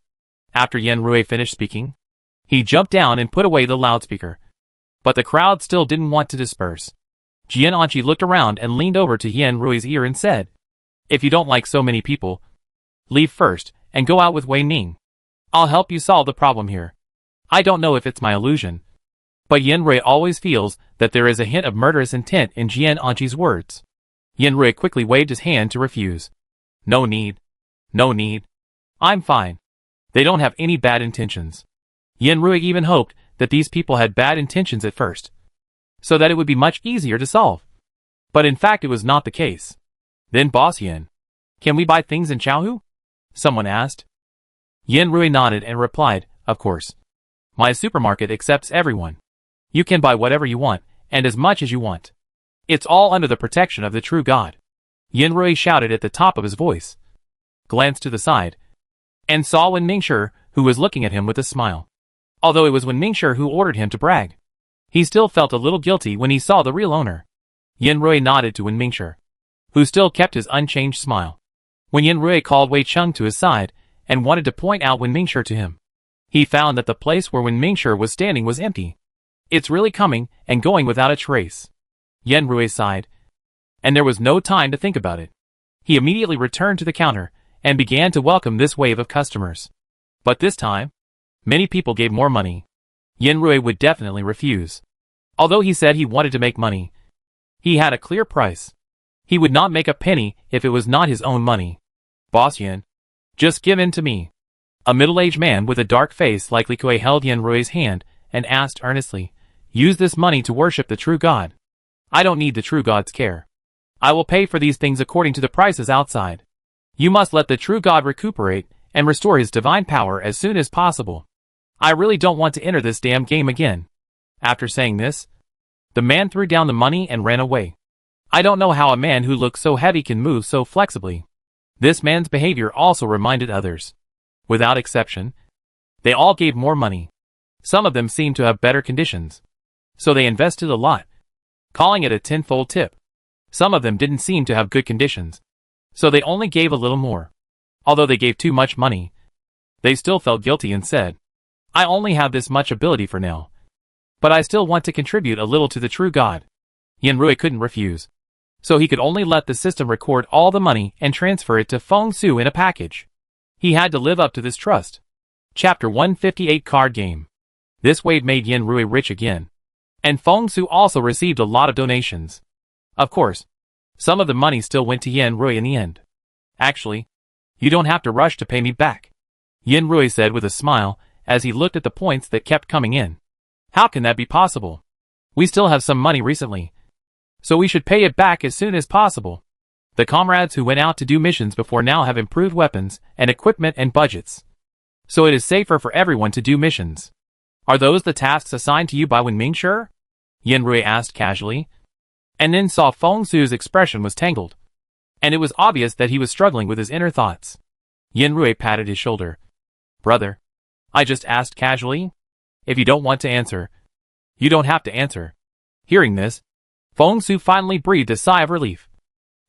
After Yenrui finished speaking, he jumped down and put away the loudspeaker. But the crowd still didn't want to disperse. Jian Anchi looked around and leaned over to Yenrui's ear and said, If you don't like so many people, leave first and go out with Wei Ning. I'll help you solve the problem here. I don't know if it's my illusion, but Yenrui always feels that there is a hint of murderous intent in Jian Anchi's words. Yenrui quickly waved his hand to refuse. No need. No need. I'm fine. They don't have any bad intentions. Yenrui even hoped that these people had bad intentions at first, so that it would be much easier to solve. But in fact it was not the case. Then Boss Yen, can we buy things in Chaohu? Someone asked. Yenrui nodded and replied, Of course. My supermarket accepts everyone. You can buy whatever you want, and as much as you want. It's all under the protection of the true God. Yenrui shouted at the top of his voice, glanced to the side, and saw Wen Mingshi, who was looking at him with a smile. Although it was Wen Mingshi who ordered him to brag, he still felt a little guilty when he saw the real owner. Yenrui nodded to Wen Mingshi, who still kept his unchanged smile. When Yin Rui called Wei Cheng to his side and wanted to point out Wen Mingshi to him, he found that the place where Wen Mingshi was standing was empty. It's really coming and going without a trace. Yin Rui sighed, and there was no time to think about it. He immediately returned to the counter and began to welcome this wave of customers. But this time, many people gave more money. Yin Rui would definitely refuse. Although he said he wanted to make money, he had a clear price. He would not make a penny if it was not his own money. Boss Yin, just give in to me. A middle-aged man with a dark face like Li Kui held Yin Rui's hand and asked earnestly, use this money to worship the true God. I don't need the true God's care. I will pay for these things according to the prices outside. You must let the true God recuperate and restore his divine power as soon as possible. I really don't want to enter this damn game again. After saying this, the man threw down the money and ran away. I don't know how a man who looks so heavy can move so flexibly. This man's behavior also reminded others. Without exception, they all gave more money. Some of them seemed to have better conditions, so they invested a lot, calling it a tenfold tip. Some of them didn't seem to have good conditions, so they only gave a little more. Although they gave too much money, they still felt guilty and said, I only have this much ability for now, but I still want to contribute a little to the true God. Yin Rui couldn't refuse, so he could only let the system record all the money and transfer it to Feng Su in a package. He had to live up to this trust. Chapter 158 Card Game. This wave made Yin Rui rich again, and Feng Su also received a lot of donations. Of course, some of the money still went to Yin Rui in the end. Actually, you don't have to rush to pay me back, Yin Rui said with a smile as he looked at the points that kept coming in. How can that be possible? We still have some money recently, so we should pay it back as soon as possible. The comrades who went out to do missions before now have improved weapons and equipment and budgets, so it is safer for everyone to do missions. Are those the tasks assigned to you by Wen Mingshi? Yin Rui asked casually, and then saw Feng Su's expression was tangled, and it was obvious that he was struggling with his inner thoughts. Yin Rui patted his shoulder. Brother, I just asked casually. If you don't want to answer, you don't have to answer. Hearing this, Feng Su finally breathed a sigh of relief.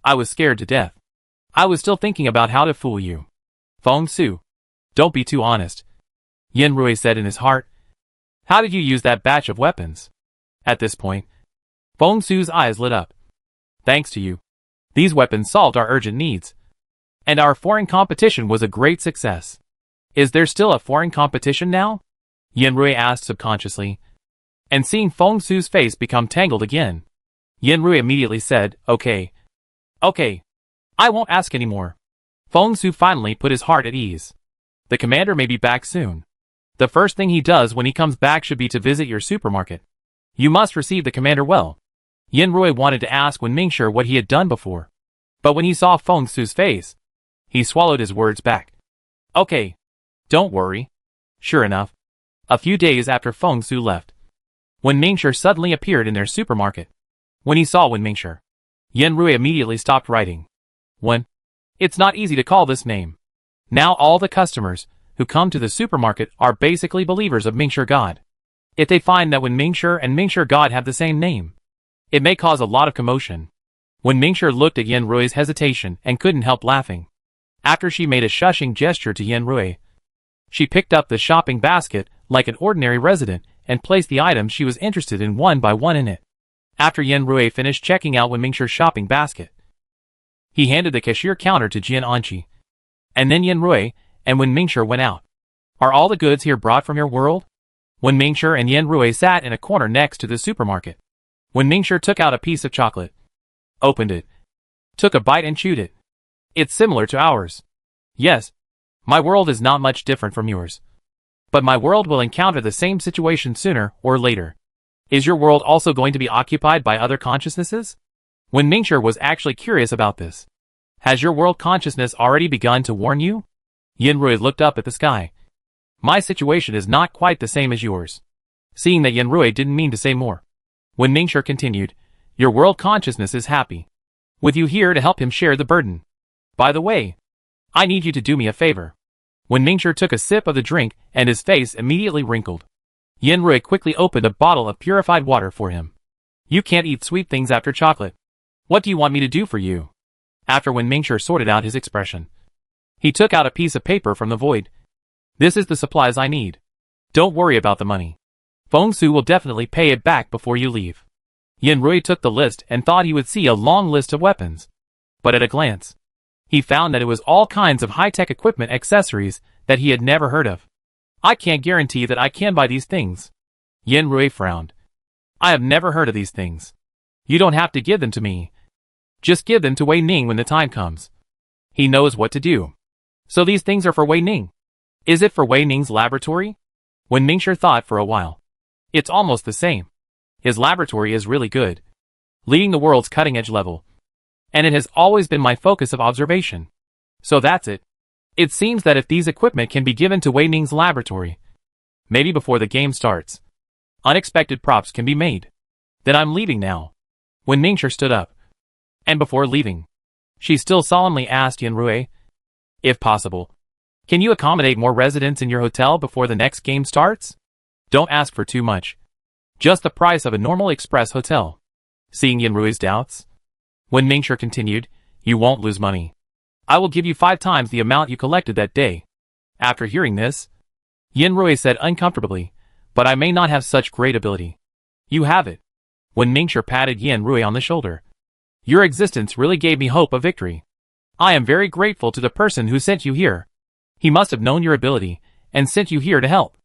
I was scared to death. I was still thinking about how to fool you. Feng Su, don't be too honest, Yin Rui said in his heart. How did you use that batch of weapons? At this point, Feng Su's eyes lit up. Thanks to you, these weapons solved our urgent needs, and our foreign competition was a great success. Is there still a foreign competition now? Yin Rui asked subconsciously, and seeing Feng Su's face become tangled again, Yin Rui immediately said, Okay, I won't ask anymore. Feng Su finally put his heart at ease. The commander may be back soon. The first thing he does when he comes back should be to visit your supermarket. You must receive the commander well. Yin Rui wanted to ask Wen Mingshi what he had done before, but when he saw Feng Su's face, he swallowed his words back. Okay, don't worry. Sure enough, a few days after Feng Su left, Wen Mingshi suddenly appeared in their supermarket. When he saw Wen Mingshi, Yin Rui immediately stopped writing. It's not easy to call this name. Now all the customers who come to the supermarket are basically believers of Mingshi God. If they find that Wen Mingshi and Mingshi God have the same name, it may cause a lot of commotion. Wen Mingshi looked at Yin Rui's hesitation and couldn't help laughing. After she made a shushing gesture to Yin Rui, she picked up the shopping basket like an ordinary resident and placed the items she was interested in one by one in it. After Yin Rui finished checking out Wen Mingshi's shopping basket, he handed the cashier counter to Jian Anqi. And then Yin Rui and Wen Mingshi went out. Are all the goods here brought from your world? Wen Mingshi and Yin Rui sat in a corner next to the supermarket. Wen Mingshi took out a piece of chocolate, opened it, took a bite and chewed it. It's similar to ours. Yes, my world is not much different from yours. But my world will encounter the same situation sooner or later. Is your world also going to be occupied by other consciousnesses? Wen Mingshi was actually curious about this. Has your world consciousness already begun to warn you? Yin Rui looked up at the sky. My situation is not quite the same as yours. Seeing that Yin Rui didn't mean to say more, Wen Mingshi continued, your world consciousness is happy with you here to help him share the burden. By the way, I need you to do me a favor. Wen Mingshi took a sip of the drink and his face immediately wrinkled. Yin Rui quickly opened a bottle of purified water for him. You can't eat sweet things after chocolate. What do you want me to do for you? After Wen Mingshi sorted out his expression, he took out a piece of paper from the void. This is the supplies I need. Don't worry about the money. Feng Su will definitely pay it back before you leave. Yan Rui took the list and thought he would see a long list of weapons. But at a glance, he found that it was all kinds of high-tech equipment accessories that he had never heard of. I can't guarantee that I can buy these things. Yan Rui frowned. I have never heard of these things. You don't have to give them to me. Just give them to Wei Ning when the time comes. He knows what to do. So these things are for Wei Ning. Is it for Wei Ning's laboratory? Wen Mingshi thought for a while. It's almost the same. His laboratory is really good, leading the world's cutting-edge level. And it has always been my focus of observation. So that's it. It seems that if these equipment can be given to Wei Ning's laboratory, maybe before the game starts, unexpected props can be made. Then I'm leaving now. Wen Mingshi stood up. And before leaving, she still solemnly asked Yan Rui, if possible, can you accommodate more residents in your hotel before the next game starts? Don't ask for too much. Just the price of a normal express hotel. Seeing Yan Rui's doubts, Wen Mingshi continued, you won't lose money. I will give you 5 times the amount you collected that day. After hearing this, Yan Rui said uncomfortably, but I may not have such great ability. You have it. Wen Mingshi patted Yan Rui on the shoulder. Your existence really gave me hope of victory. I am very grateful to the person who sent you here. He must have known your ability and sent you here to help.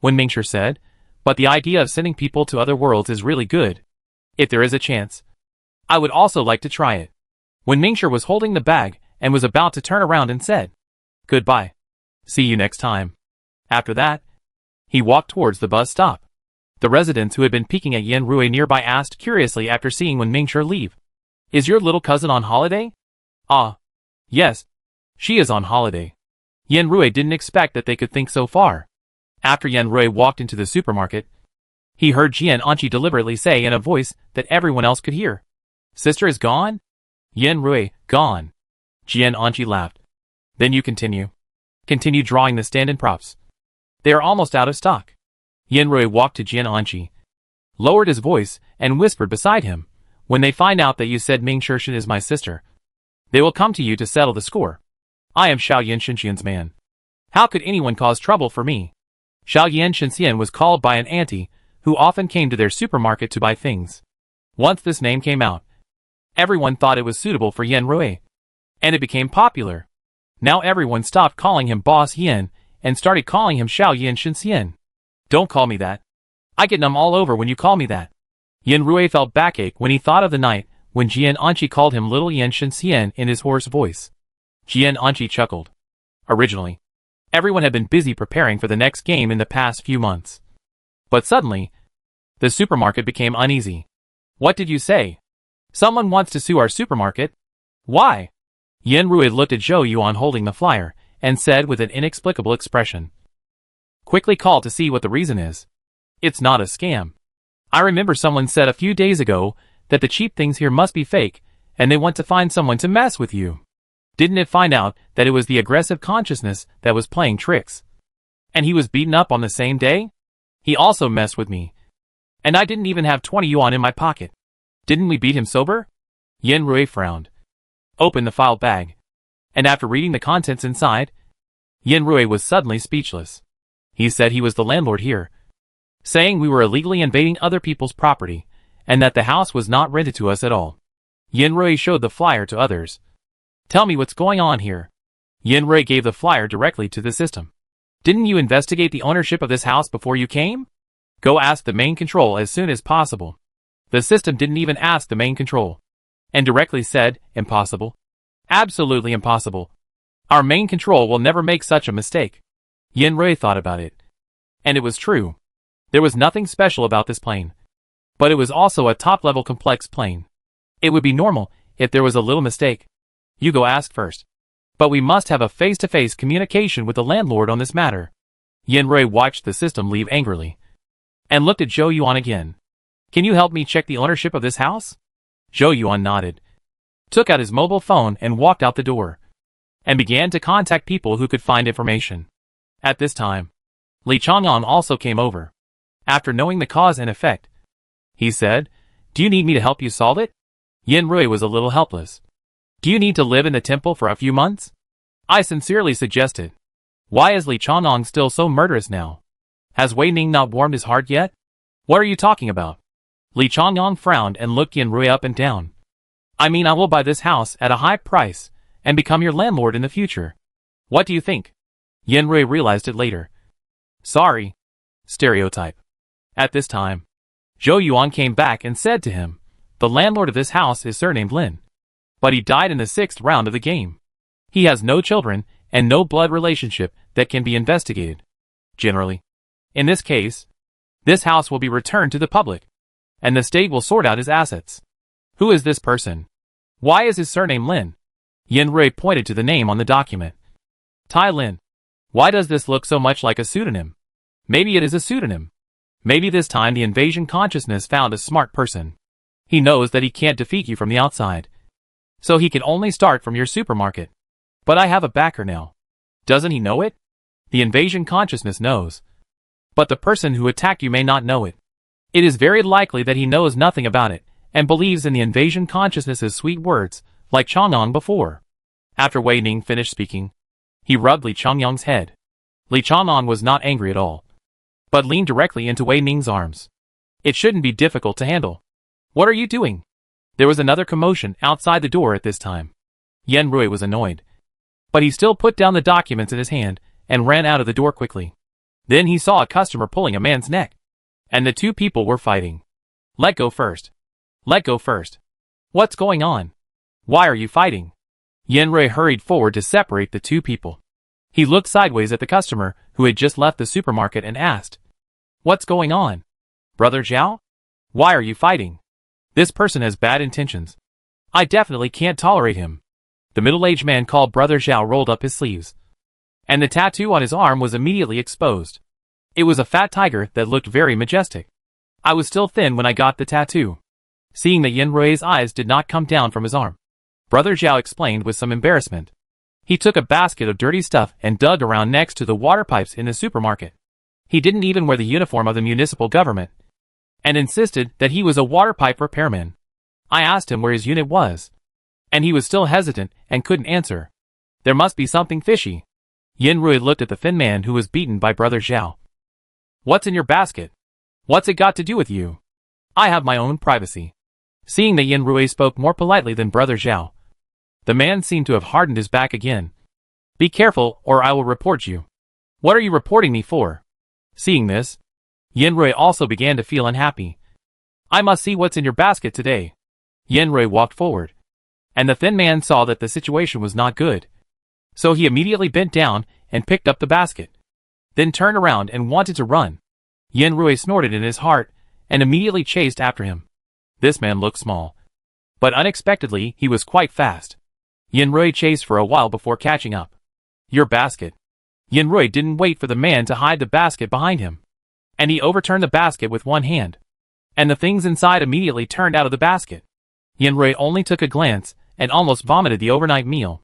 Wen Mingshi said, but the idea of sending people to other worlds is really good. If there is a chance, I would also like to try it. Wen Mingshi was holding the bag and was about to turn around and said, goodbye. See you next time. After that, he walked towards the bus stop. The residents who had been peeking at Yan Rui nearby asked curiously after seeing Wen Mingshi leave, is your little cousin on holiday? Ah, yes, she is on holiday. Yan Rui didn't expect that they could think so far. After Yan Rui walked into the supermarket, he heard Jian Anqi deliberately say in a voice that everyone else could hear, sister is gone? Yan Rui, gone. Jian Anqi laughed. Then you continue. Continue drawing the stand-in props. They are almost out of stock. Yan Rui walked to Jian Anqi, lowered his voice, and whispered beside him, when they find out that you said Ming Shirshan is my sister, they will come to you to settle the score. I am Xiao Yan Shenxian's man. How could anyone cause trouble for me? Xiao Yan Shenxian was called by an auntie who often came to their supermarket to buy things. Once this name came out, everyone thought it was suitable for Yan Rui, and it became popular. Now everyone stopped calling him Boss Yan and started calling him Xiao Yan Shenxian. Don't call me that. I get numb all over when you call me that. Yan Rui felt backache when he thought of the night when Jian Anqi called him Little Yan Shenxian in his hoarse voice. Jian Anqi chuckled. Originally, everyone had been busy preparing for the next game in the past few months. But suddenly, the supermarket became uneasy. What did you say? Someone wants to sue our supermarket? Why? Yan Rui looked at Zhou Yuan holding the flyer and said with an inexplicable expression. Quickly call to see what the reason is. It's not a scam. I remember someone said a few days ago that the cheap things here must be fake, and they want to find someone to mess with you. Didn't it find out that it was the aggressive consciousness that was playing tricks? And he was beaten up on the same day? He also messed with me. And I didn't even have 20 yuan in my pocket. Didn't we beat him sober? Yan Rui frowned. Opened the file bag. And after reading the contents inside, Yan Rui was suddenly speechless. He said he was the landlord here, saying we were illegally invading other people's property, and that the house was not rented to us at all. Yan Rui showed the flyer to others. Tell me what's going on here. Yan Rui gave the flyer directly to the system. Didn't you investigate the ownership of this house before you came? Go ask the main control as soon as possible. The system didn't even ask the main control, and directly said, impossible. Absolutely impossible. Our main control will never make such a mistake. Yan Rui thought about it. And it was true. There was nothing special about this plane. But it was also a top-level complex plane. It would be normal if there was a little mistake. You go ask first. But we must have a face-to-face communication with the landlord on this matter. Yan Rui watched the system leave angrily, and looked at Zhou Yuan again. Can you help me check the ownership of this house? Zhou Yuan nodded, took out his mobile phone and walked out the door, and began to contact people who could find information. At this time, Li Chang'an also came over. After knowing the cause and effect, he said, do you need me to help you solve it? Yan Rui was a little helpless. Do you need to live in the temple for a few months? I sincerely suggested. Why is Li Chongnong still so murderous now? Has Wei Ning not warmed his heart yet? What are you talking about? Li Chongnong frowned and looked Yin Rui up and down. I mean, I will buy this house at a high price and become your landlord in the future. What do you think? Yin Rui realized it later. Sorry. Stereotype. At this time, Zhou Yuan came back and said to him, the landlord of this house is surnamed Lin. But he died in the 6th round of the game. He has no children and no blood relationship that can be investigated. Generally, in this case, this house will be returned to the public, and the state will sort out his assets. Who is this person? Why is his surname Lin? Yin Rui pointed to the name on the document. Tai Lin. Why does this look so much like a pseudonym? Maybe it is a pseudonym. Maybe this time the invasion consciousness found a smart person. He knows that he can't defeat you from the outside. So he can only start from your supermarket. But I have a backer now. Doesn't he know it? The invasion consciousness knows. But the person who attacked you may not know it. It is very likely that he knows nothing about it, and believes in the invasion consciousness's sweet words, like Chongnong before. After Wei Ning finished speaking, he rubbed Li Chongnong's head. Li Chongnong was not angry at all, but leaned directly into Wei Ning's arms. It shouldn't be difficult to handle. What are you doing? There was another commotion outside the door at this time. Yin Rui was annoyed, but he still put down the documents in his hand and ran out of the door quickly. Then he saw a customer pulling a man's neck, and the two people were fighting. Let go first. Let go first. What's going on? Why are you fighting? Yin Rui hurried forward to separate the two people. He looked sideways at the customer who had just left the supermarket and asked, What's going on? Brother Zhao? Why are you fighting? This person has bad intentions. I definitely can't tolerate him. The middle-aged man called Brother Zhao rolled up his sleeves, and the tattoo on his arm was immediately exposed. It was a fat tiger that looked very majestic. I was still thin when I got the tattoo. Seeing that Yin Rui's eyes did not come down from his arm, Brother Zhao explained with some embarrassment. He took a basket of dirty stuff and dug around next to the water pipes in the supermarket. He didn't even wear the uniform of the municipal government, and insisted that he was a water pipe repairman. I asked him where his unit was, and he was still hesitant and couldn't answer. There must be something fishy. Yin Rui looked at the thin man who was beaten by Brother Zhao. What's in your basket? What's it got to do with you? I have my own privacy. Seeing that Yin Rui spoke more politely than Brother Zhao, the man seemed to have hardened his back again. Be careful or I will report you. What are you reporting me for? Seeing this, Yin Rui also began to feel unhappy. I must see what's in your basket today. Yin Rui walked forward, and the thin man saw that the situation was not good. So he immediately bent down and picked up the basket, then turned around and wanted to run. Yin Rui snorted in his heart and immediately chased after him. This man looked small, but unexpectedly he was quite fast. Yin Rui chased for a while before catching up. Your basket. Yin Rui didn't wait for the man to hide the basket behind him, and he overturned the basket with one hand, and the things inside immediately turned out of the basket. Yin Rui only took a glance and almost vomited the overnight meal.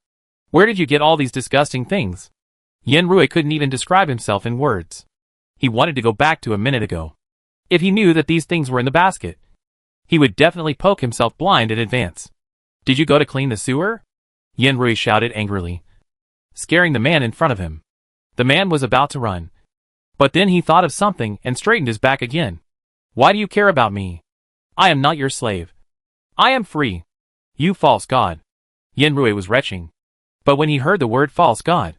Where did you get all these disgusting things? Yin Rui couldn't even describe himself in words. He wanted to go back to a minute ago. If he knew that these things were in the basket, he would definitely poke himself blind in advance. Did you go to clean the sewer? Yin Rui shouted angrily, scaring the man in front of him. The man was about to run, but then he thought of something and straightened his back again. Why do you care about me? I am not your slave. I am free. You false god. Yin Rui was retching, but when he heard the word false god,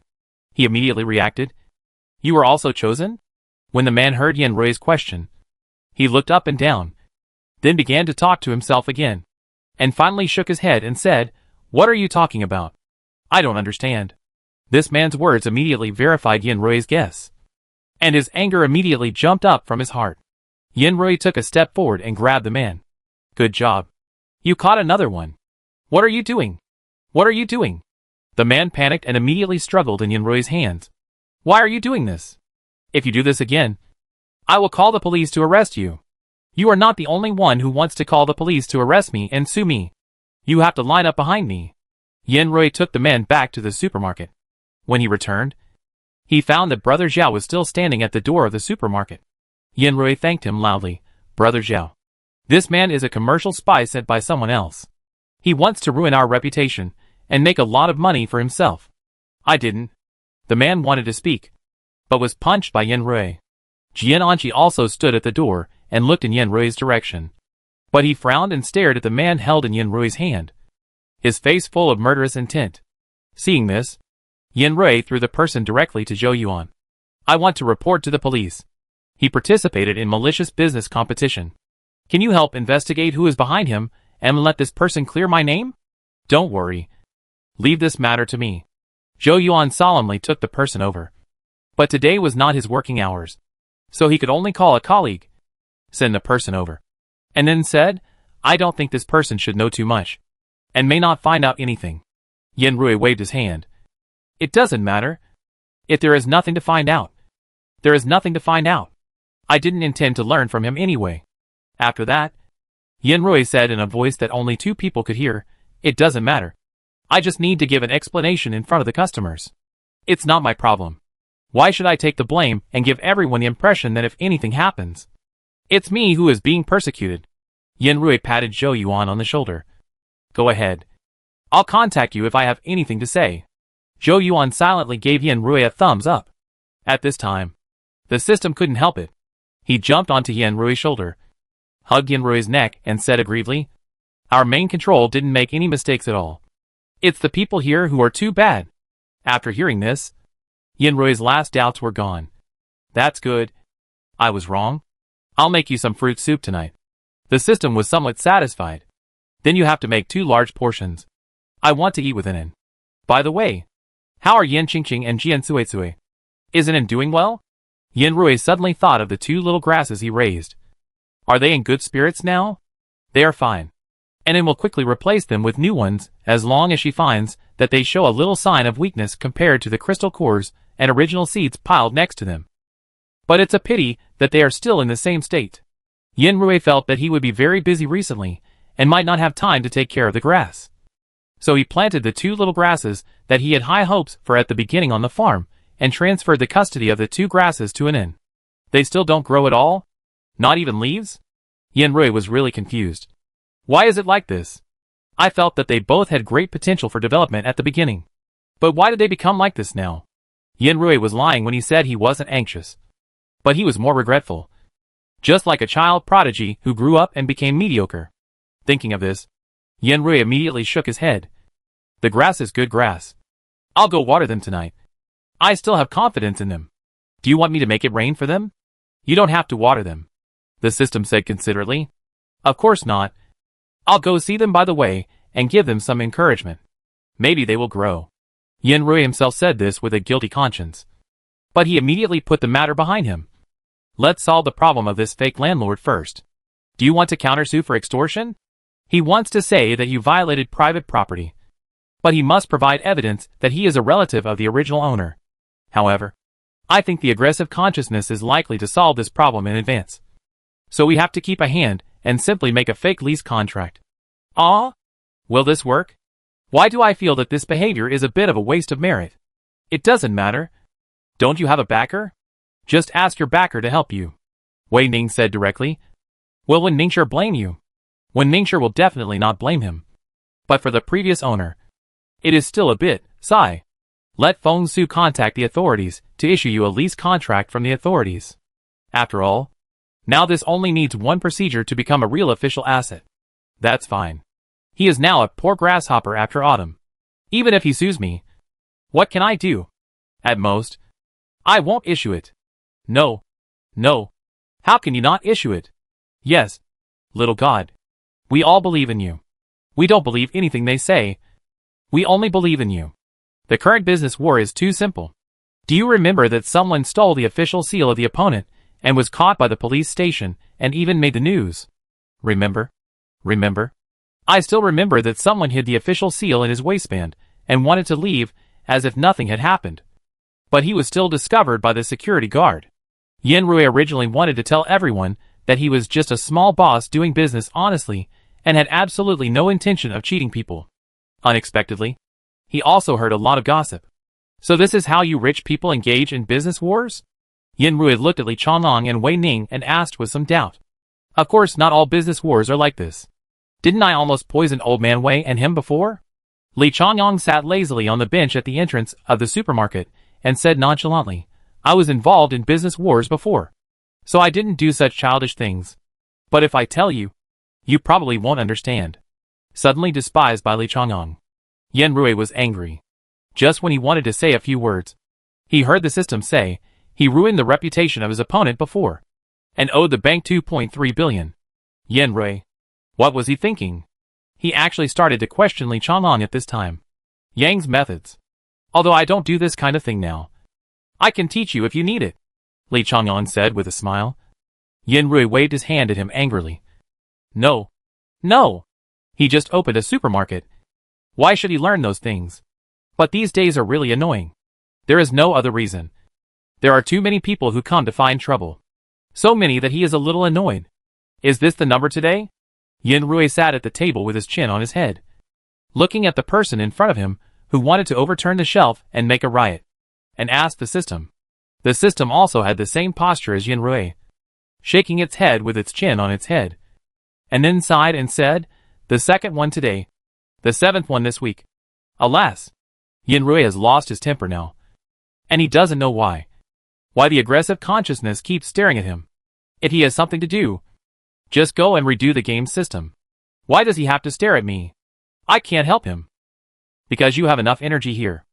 he immediately reacted. You were also chosen? When the man heard Yin Rui's question, he looked up and down, then began to talk to himself again, and finally shook his head and said, What are you talking about? I don't understand. This man's words immediately verified Yin Rui's guess, and his anger immediately jumped up from his heart. Yin Rui took a step forward and grabbed the man. Good job. You caught another one. What are you doing? What are you doing? The man panicked and immediately struggled in Yin Rui's hands. Why are you doing this? If you do this again, I will call the police to arrest you. You are not the only one who wants to call the police to arrest me and sue me. You have to line up behind me. Yin Rui took the man back to the supermarket. When he returned, he found that Brother Zhao was still standing at the door of the supermarket. Yin Rui thanked him loudly. Brother Zhao, this man is a commercial spy sent by someone else. He wants to ruin our reputation and make a lot of money for himself. I didn't. The man wanted to speak, but was punched by Yen Rui. Jian Anqi also stood at the door and looked in Yen Rui's direction. But he frowned and stared at the man held in Yen Rui's hand, his face full of murderous intent. Seeing this, Yen Rui threw the person directly to Zhou Yuan. I want to report to the police. He participated in malicious business competition. Can you help investigate who is behind him and let this person clear my name? Don't worry. Leave this matter to me. Zhou Yuan solemnly took the person over. But today was not his working hours, so he could only call a colleague, send the person over, and then said, I don't think this person should know too much, and may not find out anything. Yen Rui waved his hand. It doesn't matter. If there is nothing to find out, there is nothing to find out. I didn't intend to learn from him anyway. After that, Yen Rui said in a voice that only two people could hear, it doesn't matter. I just need to give an explanation in front of the customers. It's not my problem. Why should I take the blame and give everyone the impression that if anything happens, it's me who is being persecuted? Yen Rui patted Zhou Yuan on the shoulder. Go ahead. I'll contact you if I have anything to say. Zhou Yuan silently gave Yen Rui a thumbs up. At this time, the system couldn't help it. He jumped onto Yen Rui's shoulder, hugged Yen Rui's neck, and said aggrievedly, Our main control didn't make any mistakes at all. It's the people here who are too bad. After hearing this, Yen Rui's last doubts were gone. That's good. I was wrong. I'll make you some fruit soup tonight. The system was somewhat satisfied. Then you have to make 2 large portions. I want to eat with Inen. By the way, how are Yen Qingqing and Jian Suisui? Is Inen doing well? Yen Rui suddenly thought of the 2 little grasses he raised. Are they in good spirits now? They are fine. Inen will quickly replace them with new ones as long as she finds that they show a little sign of weakness compared to the crystal cores and original seeds piled next to them. But it's a pity that they are still in the same state. Yen Rui felt that he would be very busy recently and might not have time to take care of the grass. So he planted the 2 little grasses that he had high hopes for at the beginning on the farm and transferred the custody of the 2 grasses to Inen. They still don't grow at all? Not even leaves? Yen Rui was really confused. Why is it like this? I felt that they both had great potential for development at the beginning. But why did they become like this now? Yen Rui was lying when he said he wasn't anxious. But he was more regretful. Just like a child prodigy who grew up and became mediocre. Thinking of this, Yen Rui immediately shook his head. The grass is good grass. I'll go water them tonight. I still have confidence in them. Do you want me to make it rain for them? You don't have to water them, the system said considerately. Of course not. I'll go see them by the way and give them some encouragement. Maybe they will grow. Yen Rui himself said this with a guilty conscience. But he immediately put the matter behind him. Let's solve the problem of this fake landlord first. Do you want to countersue for extortion? He wants to say that you violated private property. But he must provide evidence that he is a relative of the original owner. However, I think the aggressive consciousness is likely to solve this problem in advance. So we have to keep a hand and simply make a fake lease contract. Ah? Will this work? Why do I feel that this behavior is a bit of a waste of merit? It doesn't matter. Don't you have a backer? Just ask your backer to help you. Wei Ning said directly. Will Wen Ningxue blame you? Wen Ningxue will definitely not blame him. But for the previous owner, it is still a bit, sigh. Let Feng Su contact the authorities to issue you a lease contract from the authorities. After all, now this only needs one procedure to become a real official asset. That's fine. He is now a poor grasshopper after autumn. Even if he sues me, what can I do? At most, I won't issue it. No. No. How can you not issue it? Yes. Little God. We all believe in you. We don't believe anything they say. We only believe in you. The current business war is too simple. Do you remember that someone stole the official seal of the opponent and was caught by the police station and even made the news? Remember? Remember? I still remember that someone hid the official seal in his waistband and wanted to leave as if nothing had happened. But he was still discovered by the security guard. Yen Rui originally wanted to tell everyone that he was just a small boss doing business honestly and had absolutely no intention of cheating people. Unexpectedly, he also heard a lot of gossip. So this is how you rich people engage in business wars? Yen Rui looked at Li Changlong and Wei Ning and asked with some doubt. Of course not all business wars are like this. Didn't I almost poison old man Wei and him before? Li Changyong sat lazily on the bench at the entrance of the supermarket and said nonchalantly, I was involved in business wars before, so I didn't do such childish things. But if I tell you, you probably won't understand. Suddenly despised by Li Changyong, Yan Rui was angry. Just when he wanted to say a few words, he heard the system say he ruined the reputation of his opponent before and owed the bank 2.3 billion. Yan Rui. What was he thinking? He actually started to question Li Changyong at this time. Yang's methods. Although I don't do this kind of thing now. I can teach you if you need it, Li Changyong said with a smile. Yan Rui waved his hand at him angrily. No. No. He just opened a supermarket. Why should he learn those things? But these days are really annoying. There is no other reason. There are too many people who come to find trouble. So many that he is a little annoyed. Is this the number today? Yan Rui sat at the table with his chin on his head, looking at the person in front of him who wanted to overturn the shelf and make a riot, and asked the system. The system also had the same posture as Yan Rui, shaking its head with its chin on its head, and then sighed and said, the second one today, the seventh one this week. Alas, Yan Rui has lost his temper now, and he doesn't know why. Why the aggressive consciousness keeps staring at him. If he has something to do, just go and redo the game system. Why does he have to stare at me? I can't help him. Because you have enough energy here.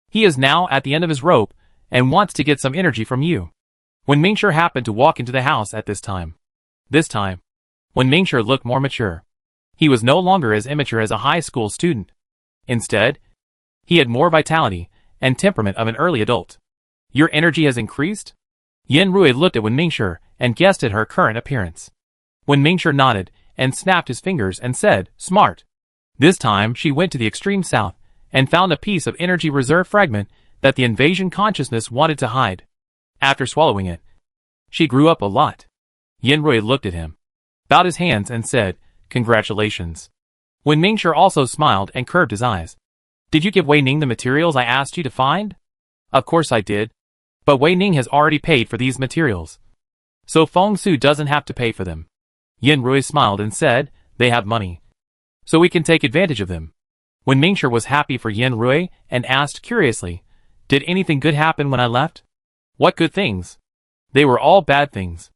He is now at the end of his rope and wants to get some energy from you. When Mingshi happened to walk into the house at this time, when Mingshi looked more mature, he was no longer as immature as a high school student. Instead, he had more vitality and temperament of an early adult. Your energy has increased? Yan Rui looked at Wen Mingshi and guessed at her current appearance. Wen Mingshi nodded and snapped his fingers and said, smart. This time she went to the extreme south and found a piece of energy reserve fragment that the invasion consciousness wanted to hide. After swallowing it, she grew up a lot. Yan Rui looked at him, bowed his hands and said, congratulations. Wen Mingshi also smiled and curved his eyes. Did you give Wei Ning the materials I asked you to find? Of course I did. But Wei Ning has already paid for these materials, so Feng Su doesn't have to pay for them. Yan Rui smiled and said, they have money, so we can take advantage of them. Wen Mingshi was happy for Yan Rui and asked curiously, did anything good happen when I left? What good things? They were all bad things.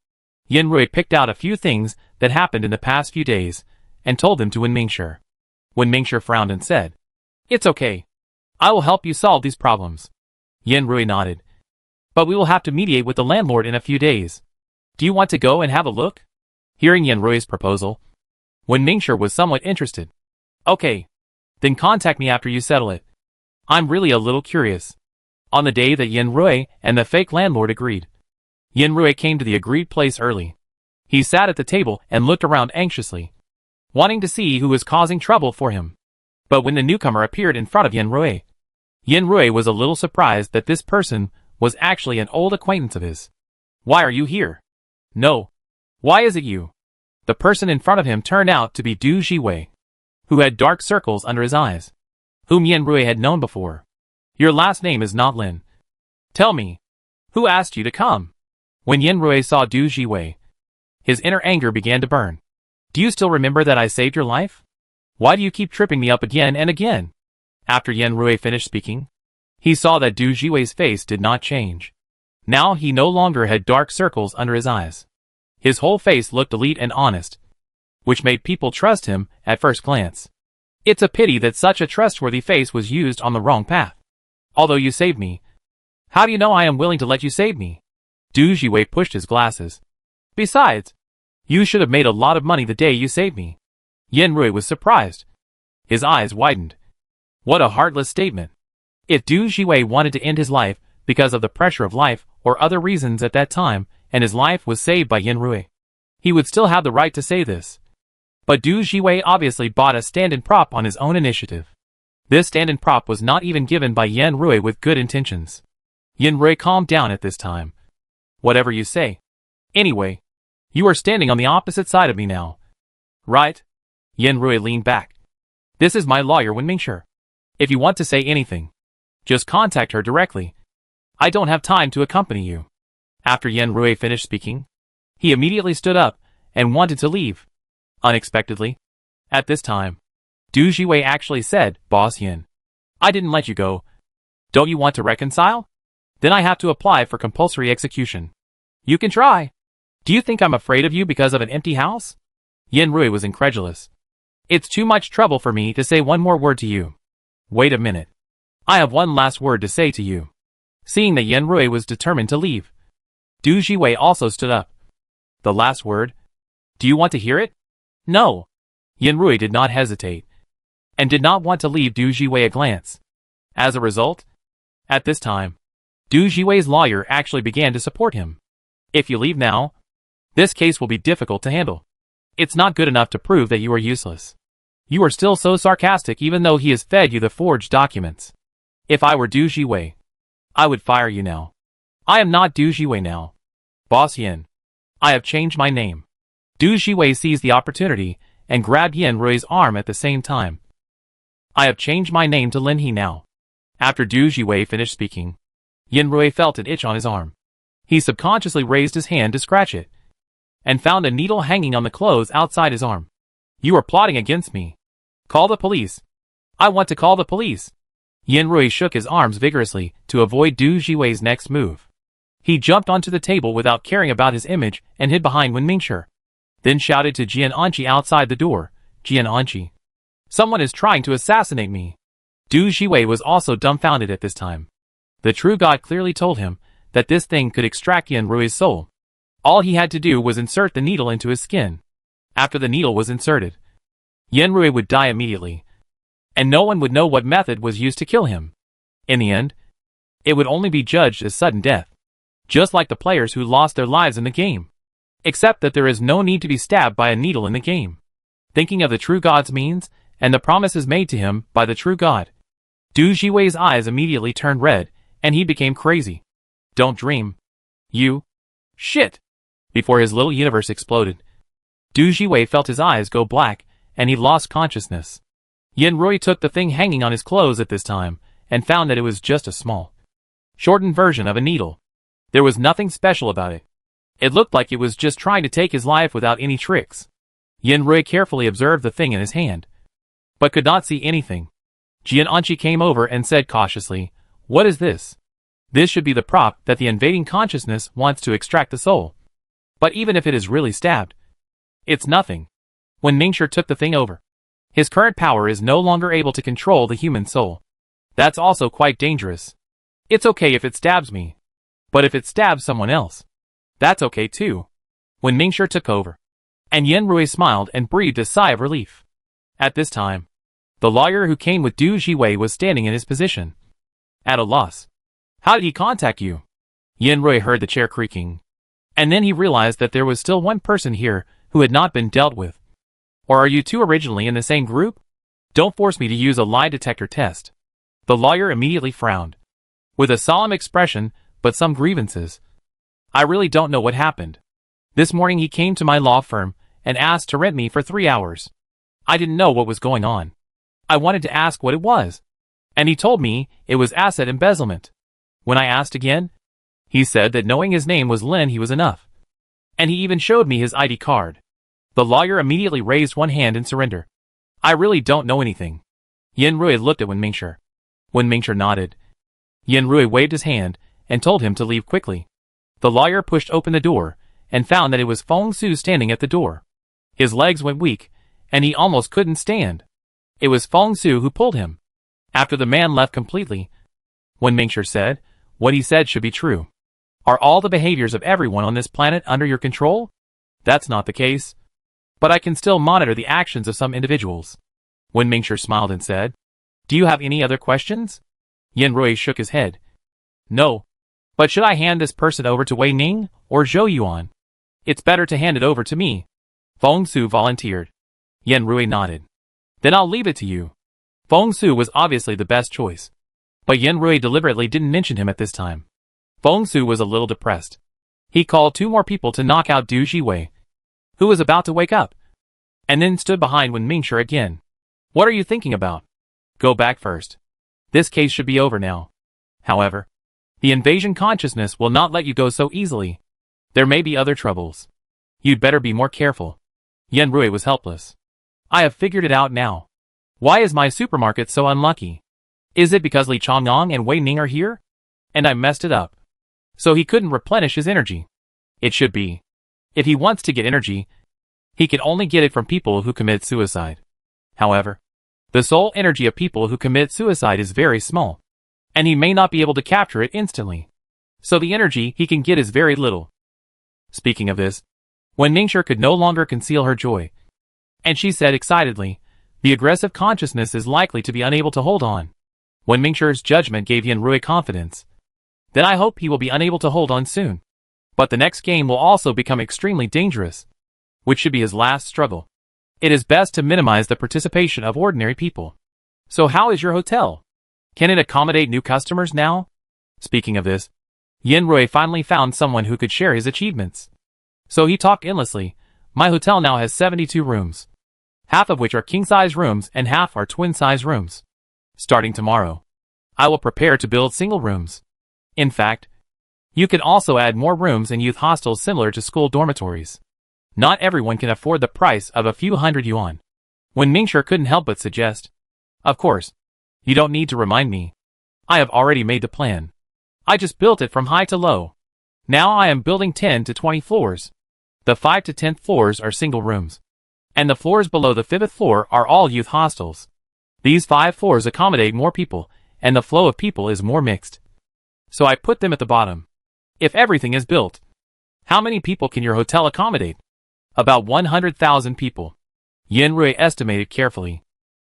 Yan Rui picked out a few things that happened in the past few days and told them to Wen Mingshi. Wen Mingshi frowned and said, it's okay. I will help you solve these problems. Yan Rui nodded. But we will have to mediate with the landlord in a few days. Do you want to go and have a look? Hearing Yan Rui's proposal, Wen Mingshi was somewhat interested. Okay. Then contact me after you settle it. I'm really a little curious. On the day that Yan Rui and the fake landlord agreed, Yan Rui came to the agreed place early. He sat at the table and looked around anxiously, wanting to see who was causing trouble for him. But when the newcomer appeared in front of Yan Rui was a little surprised that this person was actually an old acquaintance of his. Why are you here? No. Why is it you? The person in front of him turned out to be Du Jiwei, who had dark circles under his eyes, whom Yan Rui had known before. Your last name is not Lin. Tell me, who asked you to come? When Yan Rui saw Du Jiwei, his inner anger began to burn. Do you still remember that I saved your life? Why do you keep tripping me up again and again? After Yan Rui finished speaking, he saw that Du Jiwei's face did not change. Now he no longer had dark circles under his eyes. His whole face looked elite and honest, which made people trust him at first glance. It's a pity that such a trustworthy face was used on the wrong path. Although you saved me, how do you know I am willing to let you save me? Du Jiwei pushed his glasses. Besides, you should have made a lot of money the day you saved me. Yan Rui was surprised. His eyes widened. What a heartless statement. If Du Jiwei wanted to end his life because of the pressure of life or other reasons at that time, and his life was saved by Yan Rui, he would still have the right to say this. But Du Jiwei obviously bought a stand-in prop on his own initiative. This stand-in prop was not even given by Yan Rui with good intentions. Yan Rui calmed down at this time. Whatever you say. Anyway, you are standing on the opposite side of me now. Right? Yan Rui leaned back. This is my lawyer Wen Mingshi. If you want to say anything, just contact her directly. I don't have time to accompany you. After Yan Rui finished speaking, he immediately stood up and wanted to leave. Unexpectedly, at this time, Du Jiwei actually said, Boss Yin. I didn't let you go. Don't you want to reconcile? Then I have to apply for compulsory execution. You can try. Do you think I'm afraid of you because of an empty house? Yin Rui was incredulous. It's too much trouble for me to say one more word to you. Wait a minute. I have one last word to say to you. Seeing that Yin Rui was determined to leave, Du Jiwei also stood up. The last word? Do you want to hear it? No. Yin Rui did not hesitate, and did not want to leave Du Jiwei a glance. As a result, at this time, Du Jiwei's lawyer actually began to support him. If you leave now, this case will be difficult to handle. It's not good enough to prove that you are useless. You are still so sarcastic even though he has fed you the forged documents. If I were Du Jiwei, I would fire you now. I am not Du Jiwei now. Boss Yin. I have changed my name. Du Jiwei seized the opportunity and grabbed Yin Rui's arm at the same time. I have changed my name to Lin He now. After Du Jiwei finished speaking, Yin Rui felt an itch on his arm. He subconsciously raised his hand to scratch it, and found a needle hanging on the clothes outside his arm. You are plotting against me. Call the police. I want to call the police. Yin Rui shook his arms vigorously to avoid Du Jiwei's next move. He jumped onto the table without caring about his image and hid behind Wen Mingshi. Then shouted to Jian Anqi outside the door, Jian Anqi. Someone is trying to assassinate me. Du Jiwei was also dumbfounded at this time. The true god clearly told him that this thing could extract Yin Rui's soul. All he had to do was insert the needle into his skin. After the needle was inserted, Yin Rui would die immediately, and no one would know what method was used to kill him. In the end, it would only be judged as sudden death, just like the players who lost their lives in the game. Except that there is no need to be stabbed by a needle in the game. Thinking of the true god's means, and the promises made to him by the true god, Du Jiwei's eyes immediately turned red, and he became crazy. Don't dream. You. Shit. Before his little universe exploded, Du Jiwei felt his eyes go black, and he lost consciousness. Yin Rui took the thing hanging on his clothes at this time, and found that it was just a small, shortened version of a needle. There was nothing special about it. It looked like it was just trying to take his life without any tricks. Yin Rui carefully observed the thing in his hand, but could not see anything. Jian Anqi came over and said cautiously, What is this? This should be the prop that the invading consciousness wants to extract the soul. But even if it is really stabbed, it's nothing. When Mingshi took the thing over, his current power is no longer able to control the human soul. That's also quite dangerous. It's okay if it stabs me, but if it stabs someone else, that's okay too. When Mingshi took over, and Yin Rui smiled and breathed a sigh of relief. At this time, the lawyer who came with Du Jiwei was standing in his position, at a loss. How did he contact you? Yin Rui heard the chair creaking, and then he realized that there was still one person here who had not been dealt with. Or are you two originally in the same group? Don't force me to use a lie detector test. The lawyer immediately frowned, with a solemn expression, but some grievances. I really don't know what happened. This morning he came to my law firm and asked to rent me for 3 hours. I didn't know what was going on. I wanted to ask what it was, and he told me it was asset embezzlement. When I asked again, he said that knowing his name was Lin he was enough. And he even showed me his ID card. The lawyer immediately raised one hand in surrender. I really don't know anything. Yin Rui looked at Wen Mingshi. Wen Mingshi nodded. Yin Rui waved his hand and told him to leave quickly. The lawyer pushed open the door and found that it was Feng Su standing at the door. His legs went weak, and he almost couldn't stand. It was Feng Su who pulled him. After the man left completely, Wen Mingshi said, what he said should be true. Are all the behaviors of everyone on this planet under your control? That's not the case. But I can still monitor the actions of some individuals. Wen Mingshi smiled and said, Do you have any other questions? Yin Rui shook his head. No. But should I hand this person over to Wei Ning or Zhou Yuan? It's better to hand it over to me. Feng Su volunteered. Yin Rui nodded. Then I'll leave it to you. Feng Su was obviously the best choice. But Yin Rui deliberately didn't mention him at this time. Feng Su was a little depressed. He called 2 more people to knock out Du Jiwei, who was about to wake up, and then stood behind Wen Mingshi again. What are you thinking about? Go back first. This case should be over now. However, the invasion consciousness will not let you go so easily. There may be other troubles. You'd better be more careful. Yin Rui was helpless. I have figured it out now. Why is my supermarket so unlucky? Is it because Li Chongyang and Wei Ning are here? And I messed it up. So he couldn't replenish his energy. It should be. If he wants to get energy, he can only get it from people who commit suicide. However, the soul energy of people who commit suicide is very small, and he may not be able to capture it instantly. So the energy he can get is very little. Speaking of this, when Ningxia could no longer conceal her joy, and she said excitedly, the aggressive consciousness is likely to be unable to hold on. When Mingxia's judgment gave Yan Rui confidence, then I hope he will be unable to hold on soon. But the next game will also become extremely dangerous, which should be his last struggle. It is best to minimize the participation of ordinary people. So how is your hotel? Can it accommodate new customers now? Speaking of this, Yan Rui finally found someone who could share his achievements. So he talked endlessly. My hotel now has 72 rooms, half of which are king-size rooms and half are twin-size rooms. Starting tomorrow, I will prepare to build single rooms. In fact, you can also add more rooms in youth hostels similar to school dormitories. Not everyone can afford the price of a few hundred yuan. When Ningxia couldn't help but suggest, of course, you don't need to remind me. I have already made the plan. I just built it from high to low. Now I am building 10 to 20 floors. The 5 to 10th floors are single rooms, and the floors below the 5th floor are all youth hostels. These 5 floors accommodate more people, and the flow of people is more mixed. So I put them at the bottom. If everything is built, how many people can your hotel accommodate? About 100,000 people. Yan Rui estimated carefully.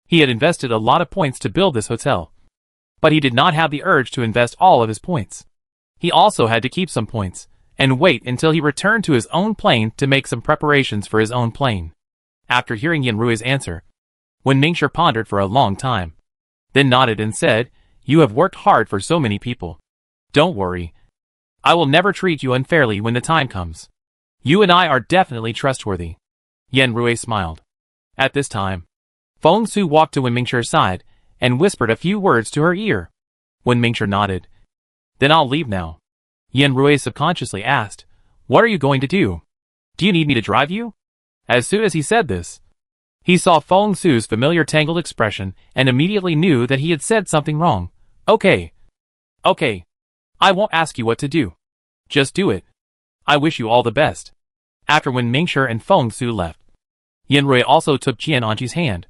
He had invested a lot of points to build this hotel, but he did not have the urge to invest all of his points. He also had to keep some points, and wait until he returned to his own plane to make some preparations for his own plane. After hearing Yan Rui's answer, when Ningxia pondered for a long time, then nodded and said, "You have worked hard for so many people. Don't worry. I will never treat you unfairly when the time comes. You and I are definitely trustworthy." Yan Rui smiled. At this time, Feng Su walked to Wen Mingxia's side and whispered a few words to her ear. Wen Mingxia nodded. "Then I'll leave now." Yan Rui subconsciously asked, "What are you going to do? Do you need me to drive you?" As soon as he said this, he saw Feng Su's familiar tangled expression and immediately knew that he had said something wrong. Okay. I won't ask you what to do. Just do it. I wish you all the best." After Wen Mingxia and Feng Su left, Yan Rui also took Jian Anqi's hand.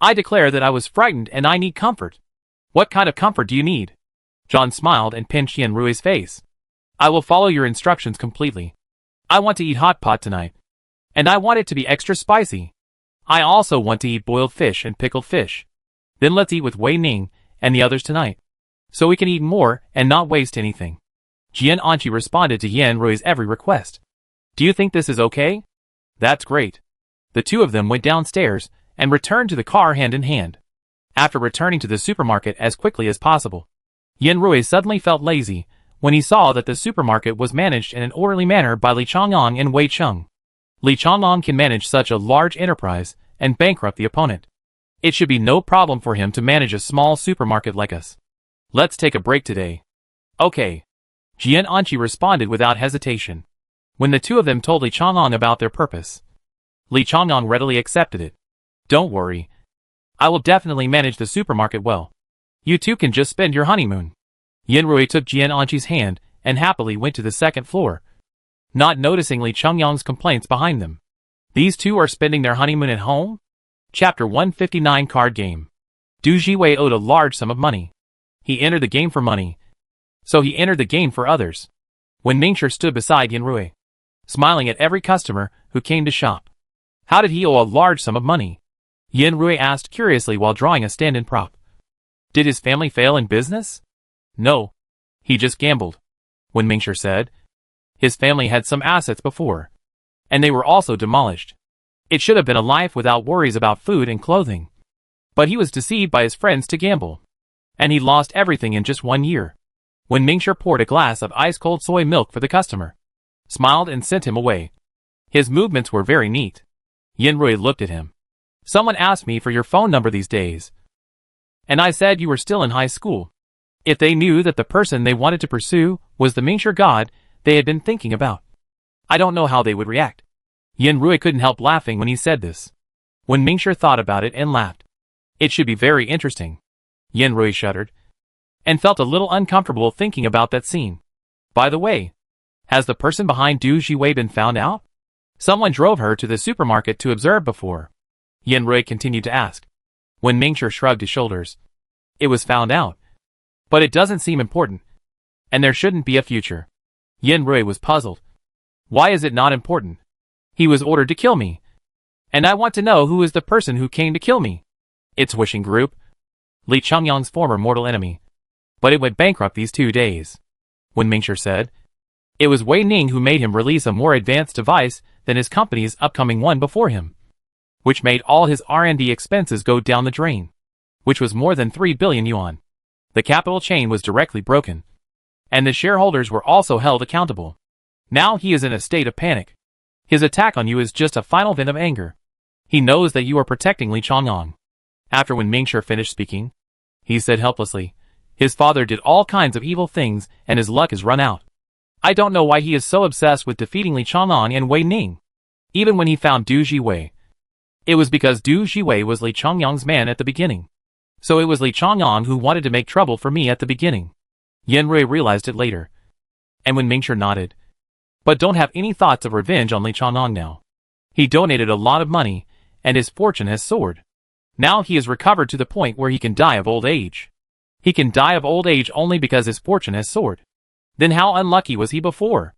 "I declare that I was frightened and I need comfort." "What kind of comfort do you need?" John smiled and pinched Yan Rui's face. "I will follow your instructions completely. I want to eat hot pot tonight, and I want it to be extra spicy. I also want to eat boiled fish and pickled fish. Then let's eat with Wei Ning and the others tonight, so we can eat more and not waste anything." Jian Anqi responded to Yan Rui's every request. "Do you think this is okay?" "That's great." The two of them went downstairs and returned to the car hand in hand. After returning to the supermarket as quickly as possible, Yan Rui suddenly felt lazy when he saw that the supermarket was managed in an orderly manner by Li Chongyang and Wei Cheng. Li Chongyang can manage such a large enterprise and bankrupt the opponent. It should be no problem for him to manage a small supermarket like us. "Let's take a break today." "Okay." Jian Anqi responded without hesitation. When the two of them told Li Chongyang about their purpose, Li Chongyang readily accepted it. "Don't worry. I will definitely manage the supermarket well. You two can just spend your honeymoon." Yan Rui took Jian Anqi's hand and happily went to the second floor, not noticing Li Chongyang's complaints behind them. These two are spending their honeymoon at home? Chapter 159 Card Game. Du Jiwei owed a large sum of money. He entered the game for money, so he entered the game for others. When Ningxia stood beside Yan Rui, smiling at every customer who came to shop. How did he owe a large sum of money? Yan Rui asked curiously while drawing a stand-in prop. Did his family fail in business? No. He just gambled. When Ningxia said, his family had some assets before, and they were also demolished. It should have been a life without worries about food and clothing. But he was deceived by his friends to gamble, and he lost everything in just 1 year. When Ningxia poured a glass of ice-cold soy milk for the customer, smiled and sent him away. His movements were very neat. Yan Rui looked at him. Someone asked me for your phone number these days, and I said you were still in high school. If they knew that the person they wanted to pursue was the Mingxia god they had been thinking about, I don't know how they would react. Yan Rui couldn't help laughing when he said this. When Ningxia thought about it and laughed. It should be very interesting. Yin Rui shuddered, and felt a little uncomfortable thinking about that scene. By the way, has the person behind Du Jiwei been found out? Someone drove her to the supermarket to observe before. Yin Rui continued to ask. When Mingxia shrugged his shoulders. It was found out. But it doesn't seem important. And there shouldn't be a future. Yin Rui was puzzled. Why is it not important? He was ordered to kill me. And I want to know who is the person who came to kill me. It's Wishing Group. Li Chongyang's former mortal enemy. But it went bankrupt these 2 days. When Mingxia said. It was Wei Ning who made him release a more advanced device than his company's upcoming one before him, which made all his R&D expenses go down the drain, which was more than 3 billion yuan. The capital chain was directly broken, and the shareholders were also held accountable. Now he is in a state of panic. His attack on you is just a final vent of anger. He knows that you are protecting Li Chongyang. After when Mingxia finished speaking, he said helplessly, his father did all kinds of evil things and his luck is run out. I don't know why he is so obsessed with defeating Li Chongyang and Wei Ning. Even when he found Du Jiwei, it was because Du Jiwei was Li Chongyang's man at the beginning. So it was Li Chongyang who wanted to make trouble for me at the beginning. Yin Rui realized it later. And when Mingxia nodded. But don't have any thoughts of revenge on Li Chongyang now. He donated a lot of money, and his fortune has soared. Now he is recovered to the point where he can die of old age. He can die of old age only because his fortune has soared. Then how unlucky was he before?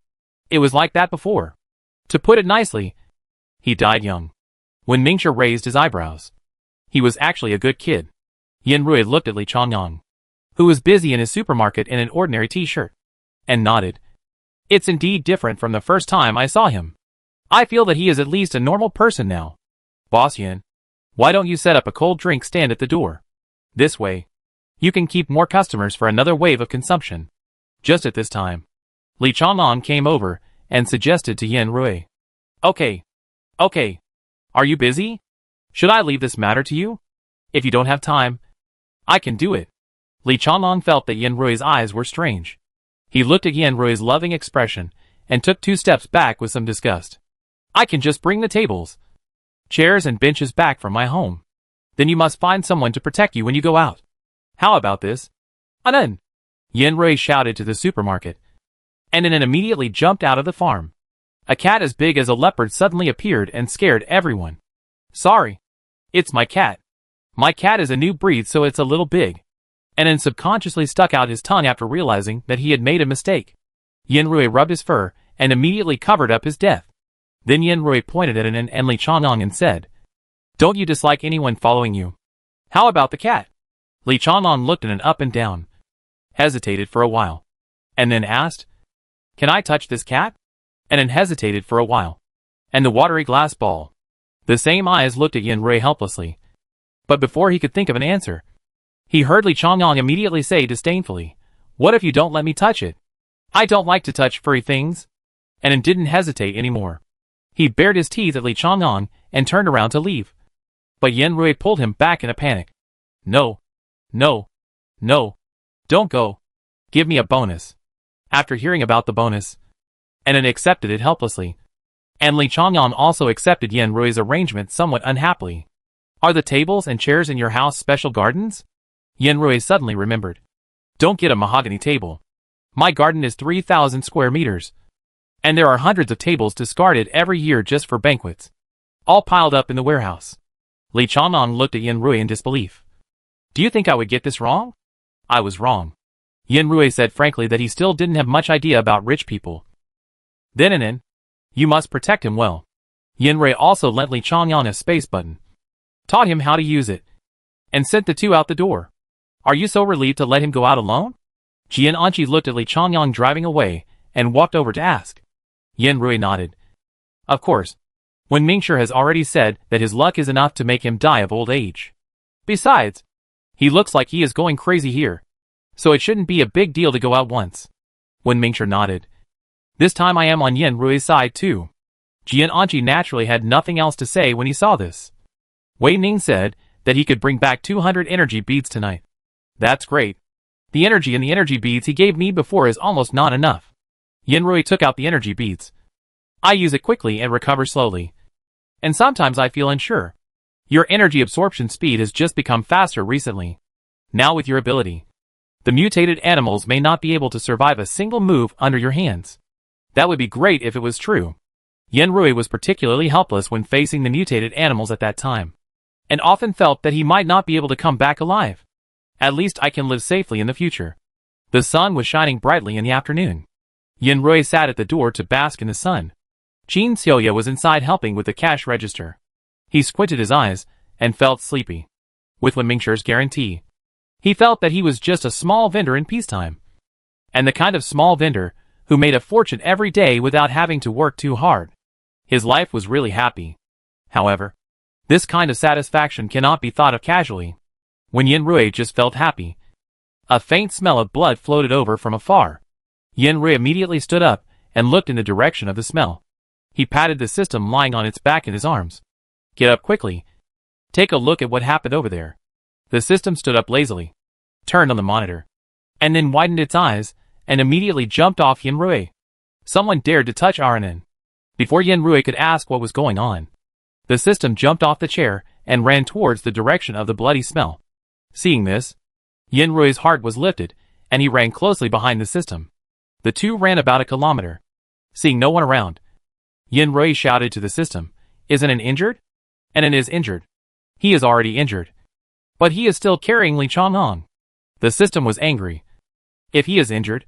It was like that before. To put it nicely, he died young. When Mingxia raised his eyebrows, he was actually a good kid. Yin Rui looked at Li Chongyang, who was busy in his supermarket in an ordinary t-shirt, and nodded. It's indeed different from the first time I saw him. I feel that he is at least a normal person now. Boss Yin, why don't you set up a cold drink stand at the door? This way, you can keep more customers for another wave of consumption. Just at this time, Li Chongyang came over and suggested to Yin Rui. Okay. Are you busy? Should I leave this matter to you? If you don't have time, I can do it. Li Chongyang felt that Yin Rui's eyes were strange. He looked at Yin Rui's loving expression and took 2 steps back with some disgust. I can just bring the tables, chairs and benches back from my home. Then you must find someone to protect you when you go out. How about this? Anan! Yin Rui shouted to the supermarket, and then immediately jumped out of the farm. A cat as big as a leopard suddenly appeared and scared everyone. Sorry. It's my cat. My cat is a new breed, so it's a little big. And then subconsciously stuck out his tongue after realizing that he had made a mistake. Yin Rui rubbed his fur and immediately covered up his death. Then Yin Rui pointed at Anan and Li Chongyang and said, Don't you dislike anyone following you? How about the cat? Li Chongyang looked at Anan up and down, hesitated for a while, and then asked, Can I touch this cat? And then hesitated for a while. And the watery glass ball. The same eyes looked at Yin Rui helplessly. But before he could think of an answer, he heard Li Chongyang immediately say disdainfully, What if you don't let me touch it? I don't like to touch furry things. And then didn't hesitate anymore. He bared his teeth at Li Chongyang and turned around to leave. But Yin Rui pulled him back in a panic. No. Don't go. Give me a bonus. After hearing about the bonus, Anan accepted it helplessly. And Li Chongyang also accepted Yin Rui's arrangement somewhat unhappily. Are the tables and chairs in your house special gardens? Yin Rui suddenly remembered. Don't get a mahogany table. My garden is 3,000 square meters. And there are hundreds of tables discarded every year just for banquets. All piled up in the warehouse. Li Chongyang looked at Yin Rui in disbelief. Do you think I would get this wrong? I was wrong. Yin Rui said frankly that he still didn't have much idea about rich people. Then Anan, you must protect him well. Yin Rui also lent Li Chongyang a space button, taught him how to use it, and sent the 2 out the door. Are you so relieved to let him go out alone? Jian Anqi looked at Li Chongyang driving away and walked over to ask. Yin Rui nodded. Of course. When Mingxia has already said that his luck is enough to make him die of old age. Besides, he looks like he is going crazy here, so it shouldn't be a big deal to go out once. When Mingxia nodded. This time I am on Yin Rui's side too. Jian Anqi naturally had nothing else to say when he saw this. Wei Ning said that he could bring back 200 energy beads tonight. That's great. The energy in the energy beads he gave me before is almost not enough. Yin Rui took out the energy beads. I use it quickly and recover slowly. And sometimes I feel unsure. Your energy absorption speed has just become faster recently. Now with your ability, the mutated animals may not be able to survive a single move under your hands. That would be great if it was true. Yanrui was particularly helpless when facing the mutated animals at that time, and often felt that he might not be able to come back alive. At least I can live safely in the future. The sun was shining brightly in the afternoon. Yanrui sat at the door to bask in the sun. Jin Xiaoya was inside helping with the cash register. He squinted his eyes and felt sleepy. With Wen Mingshir's guarantee, he felt that he was just a small vendor in peacetime. And the kind of small vendor who made a fortune every day without having to work too hard. His life was really happy. However, this kind of satisfaction cannot be thought of casually. When Yanrui just felt happy, a faint smell of blood floated over from afar. Yanrui immediately stood up and looked in the direction of the smell. He patted the system lying on its back in his arms. Get up quickly. Take a look at what happened over there. The system stood up lazily, turned on the monitor, and then widened its eyes and immediately jumped off Yanrui. Someone dared to touch Aranin. Before Yanrui could ask what was going on, the system jumped off the chair and ran towards the direction of the bloody smell. Seeing this, Yanrui's heart was lifted, and he ran closely behind the system. The two ran about a kilometer. Seeing no one around, Yanrui shouted to the system, "Isn't it injured?" "And it is injured. He is already injured. But he is still carrying Li Chang'an." The system was angry. "If he is injured,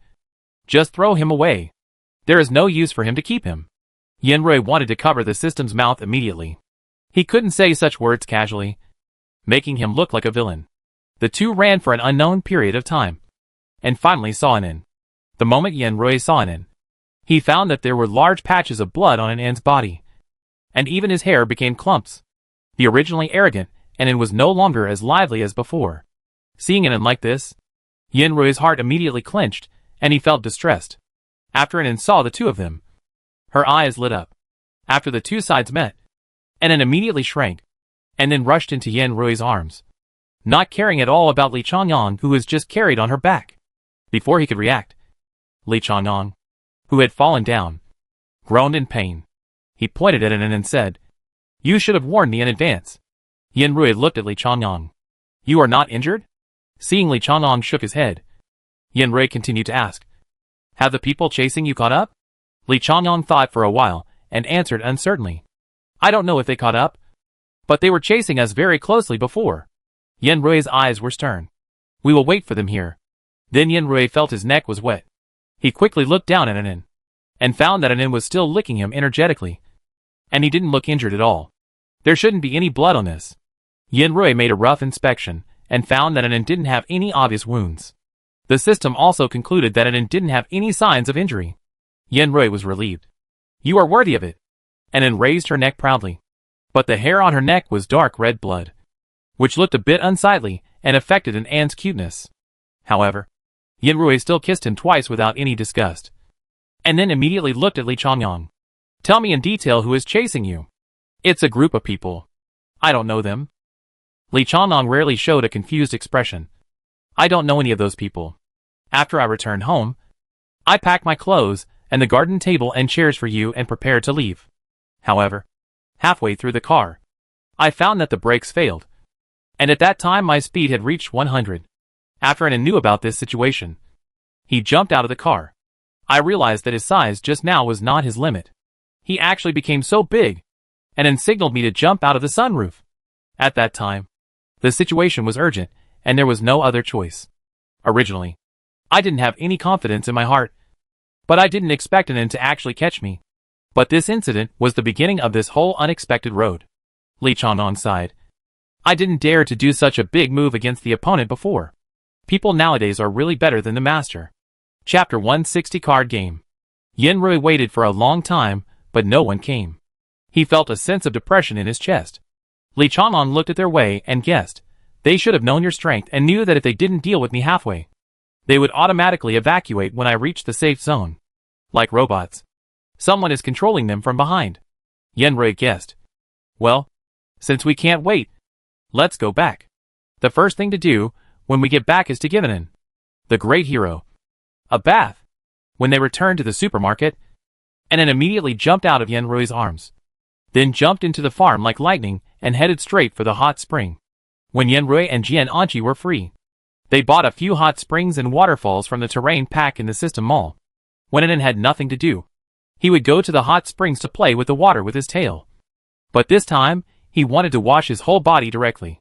just throw him away. There is no use for him to keep him." Yanrui wanted to cover the system's mouth immediately. He couldn't say such words casually, making him look like a villain. The two ran for an unknown period of time, and finally saw Anin. The moment Yanrui saw Anin, he found that there were large patches of blood on Anin's body, and even his hair became clumps. The originally arrogant Anin was no longer as lively as before. Seeing Anin like this, Yanrui's heart immediately clenched, and he felt distressed. After Anin saw the two of them, her eyes lit up. After the two sides met, Anin immediately shrank, and then rushed into Yanrui's arms, not caring at all about Li Chang'an, who was just carried on her back. Before he could react, Li Chang'an, who had fallen down, groaned in pain. He pointed at Anin and said, "You should have warned me in advance." Yanrui looked at Li Chang'an. "You are not injured?" Seeing Li Chang'an shook his head, Yanrui continued to ask, "Have the people chasing you caught up?" Li Chang'an thought for a while and answered uncertainly, "I don't know if they caught up, but they were chasing us very closely before." Yanrui's eyes were stern. "We will wait for them here." Then Yanrui felt his neck was wet. He quickly looked down at Anin, and found that Anin was still licking him energetically. And he didn't look injured at all. There shouldn't be any blood on this. Yanrui made a rough inspection, and found that Anin didn't have any obvious wounds. The system also concluded that Anin didn't have any signs of injury. Yanrui was relieved. "You are worthy of it." Anin raised her neck proudly. But the hair on her neck was dark red blood, which looked a bit unsightly and affected An's cuteness. However, Yanrui still kissed him twice without any disgust, and then immediately looked at Li Chang'an. "Tell me in detail who is chasing you." "It's a group of people. I don't know them." Li Chang'an rarely showed a confused expression. "I don't know any of those people. After I returned home, I packed my clothes and the garden table and chairs for you and prepared to leave. However, halfway through the car, I found that the brakes failed, and at that time my speed had reached 100. After Anin knew about this situation, he jumped out of the car. I realized that his size just now was not his limit. He actually became so big, and then signaled me to jump out of the sunroof. At that time, the situation was urgent, and there was no other choice. Originally, I didn't have any confidence in my heart, but I didn't expect Anin to actually catch me. But this incident was the beginning of this whole unexpected road." Li Chang'an sighed. "I didn't dare to do such a big move against the opponent before. People nowadays are really better than the master." Chapter 160 Card Game. Yanrui waited for a long time, but no one came. He felt a sense of depression in his chest. Li Chang'an looked at their way and guessed, "They should have known your strength and knew that if they didn't deal with me halfway, they would automatically evacuate when I reached the safe zone. Like robots. Someone is controlling them from behind." Yanrui guessed. "Well, since we can't wait, let's go back. The first thing to do when we get back is to give Anin, the great hero, a bath." When they returned to the supermarket, Anin immediately jumped out of Yanrui's arms, then jumped into the farm like lightning and headed straight for the hot spring. When Yanrui and Jian Anqi were free, they bought a few hot springs and waterfalls from the terrain pack in the system mall. When Anan had nothing to do, he would go to the hot springs to play with the water with his tail. But this time, he wanted to wash his whole body directly.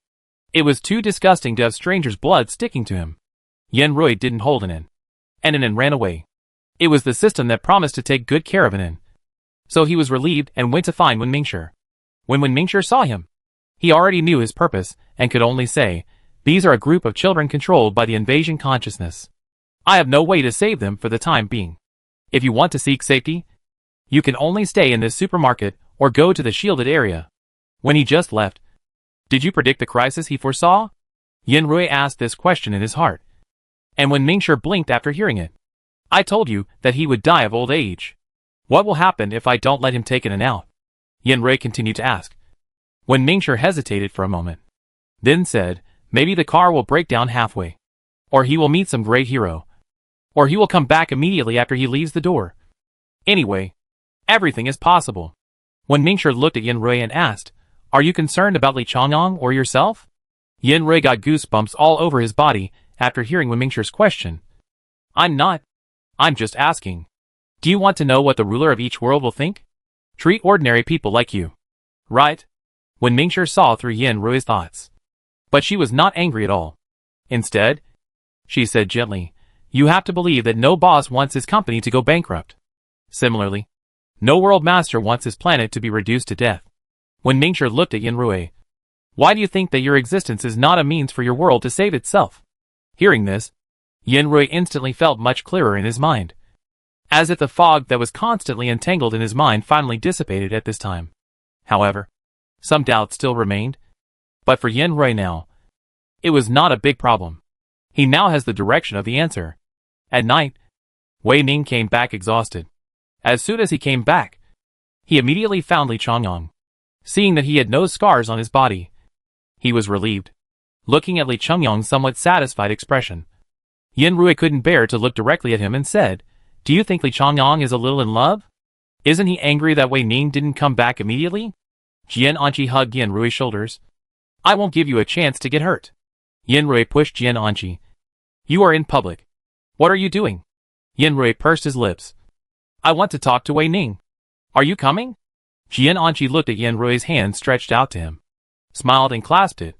It was too disgusting to have strangers' blood sticking to him. Yanrui didn't hold Anan, and Anan ran away. It was the system that promised to take good care of Anan. So he was relieved and went to find Wen Mingshi. When Wen Mingshi saw him, he already knew his purpose and could only say, "These are a group of children controlled by the invasion consciousness. I have no way to save them for the time being. If you want to seek safety, you can only stay in this supermarket or go to the shielded area." When he just left, "Did you predict the crisis he foresaw?" Yanrui asked this question in his heart. And when Mingshi blinked after hearing it, "I told you that he would die of old age. What will happen if I don't let him take Anan out?" Yanrui continued to ask. When Mingshi hesitated for a moment, then said, "Maybe the car will break down halfway. Or he will meet some great hero. Or he will come back immediately after he leaves the door. Anyway, everything is possible." When Mingshi looked at Yanrui and asked, "Are you concerned about Li Chongyang or yourself?" Yanrui got goosebumps all over his body after hearing Wen Mingshi's question. "I'm not. I'm just asking. Do you want to know what the ruler of each world will think? Treat ordinary people like you. Right?" Wen Mingshi saw through Yanrui's thoughts. But she was not angry at all. Instead, she said gently, "You have to believe that no boss wants his company to go bankrupt. Similarly, no world master wants his planet to be reduced to death." When Mingshi looked at Yanrui, "Why do you think that your existence is not a means for your world to save itself?" Hearing this, Yanrui instantly felt much clearer in his mind. As if the fog that was constantly entangled in his mind finally dissipated at this time. However, some doubt still remained. But for Yanrui now, it was not a big problem. He now has the direction of the answer. At night, Wei Ning came back exhausted. As soon as he came back, he immediately found Li Chongyang. Seeing that he had no scars on his body, he was relieved. Looking at Li Chongyang's somewhat satisfied expression, Yanrui couldn't bear to look directly at him and said, "Do you think Li Chongyang is a little in love? Isn't he angry that Wei Ning didn't come back immediately?" Jian Anqi hugged Yanrui's shoulders. "I won't give you a chance to get hurt." Yanrui pushed Jian Anqi. "You are in public. What are you doing?" Yanrui pursed his lips. "I want to talk to Wei Ning. Are you coming?" Jian Anqi looked at Yanrui's hand stretched out to him, smiled and clasped it.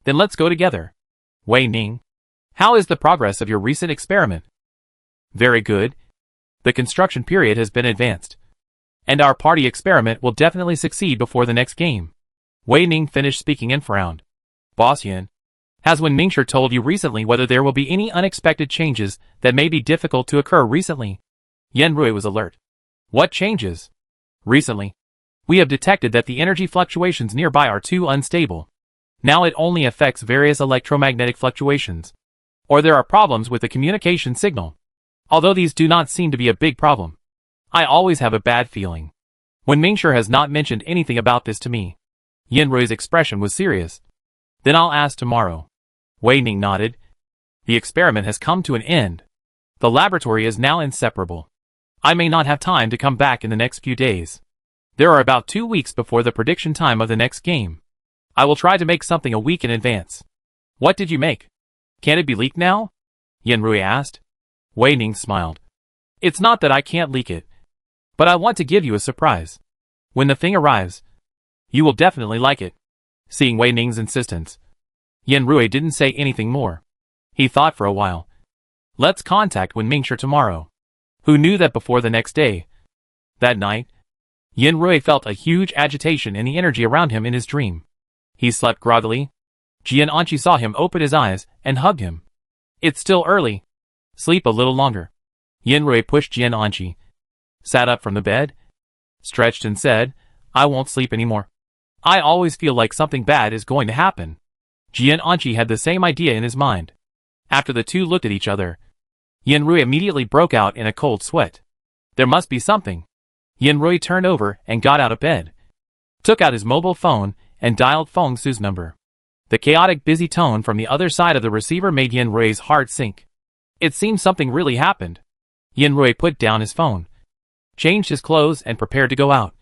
"Then let's go together." "Wei Ning, how is the progress of your recent experiment?" "Very good. The construction period has been advanced, and our party experiment will definitely succeed before the next game." Wei Ning finished speaking and frowned. "Boss Yan, has Wen Mingshi told you recently whether there will be any unexpected changes that may be difficult to occur recently?" Yanrui was alert. "What changes?" "Recently, we have detected that the energy fluctuations nearby are too unstable. Now it only affects various electromagnetic fluctuations. Or there are problems with the communication signal. Although these do not seem to be a big problem, I always have a bad feeling. Wen Mingshi has not mentioned anything about this to me." Yanrui's expression was serious. "Then I'll ask tomorrow." Wei Ning nodded. "The experiment has come to an end. The laboratory is now inseparable. I may not have time to come back in the next few days. There are about 2 weeks before the prediction time of the next game. I will try to make something a week in advance." "What did you make? Can it be leaked now?" Yanrui asked. Wei Ning smiled. "It's not that I can't leak it, but I want to give you a surprise. When the thing arrives, you will definitely like it." Seeing Wei Ning's insistence, Yanrui didn't say anything more. He thought for a while. Let's contact Wen Mingshi tomorrow. Who knew that before the next day? That night, Yanrui felt a huge agitation in the energy around him in his dream. He slept groggily. Jian Anqi saw him open his eyes and hugged him. "It's still early. Sleep a little longer." Yanrui pushed Jian Anqi, sat up from the bed, stretched and said, "I won't sleep anymore. I always feel like something bad is going to happen." Jian Anqi had the same idea in his mind. After the two looked at each other, Yanrui immediately broke out in a cold sweat. There must be something. Yanrui turned over and got out of bed, took out his mobile phone and dialed Feng Su's number. The chaotic busy tone from the other side of the receiver made Yanrui's heart sink. It seemed something really happened. Yanrui put down his phone, changed his clothes and prepared to go out.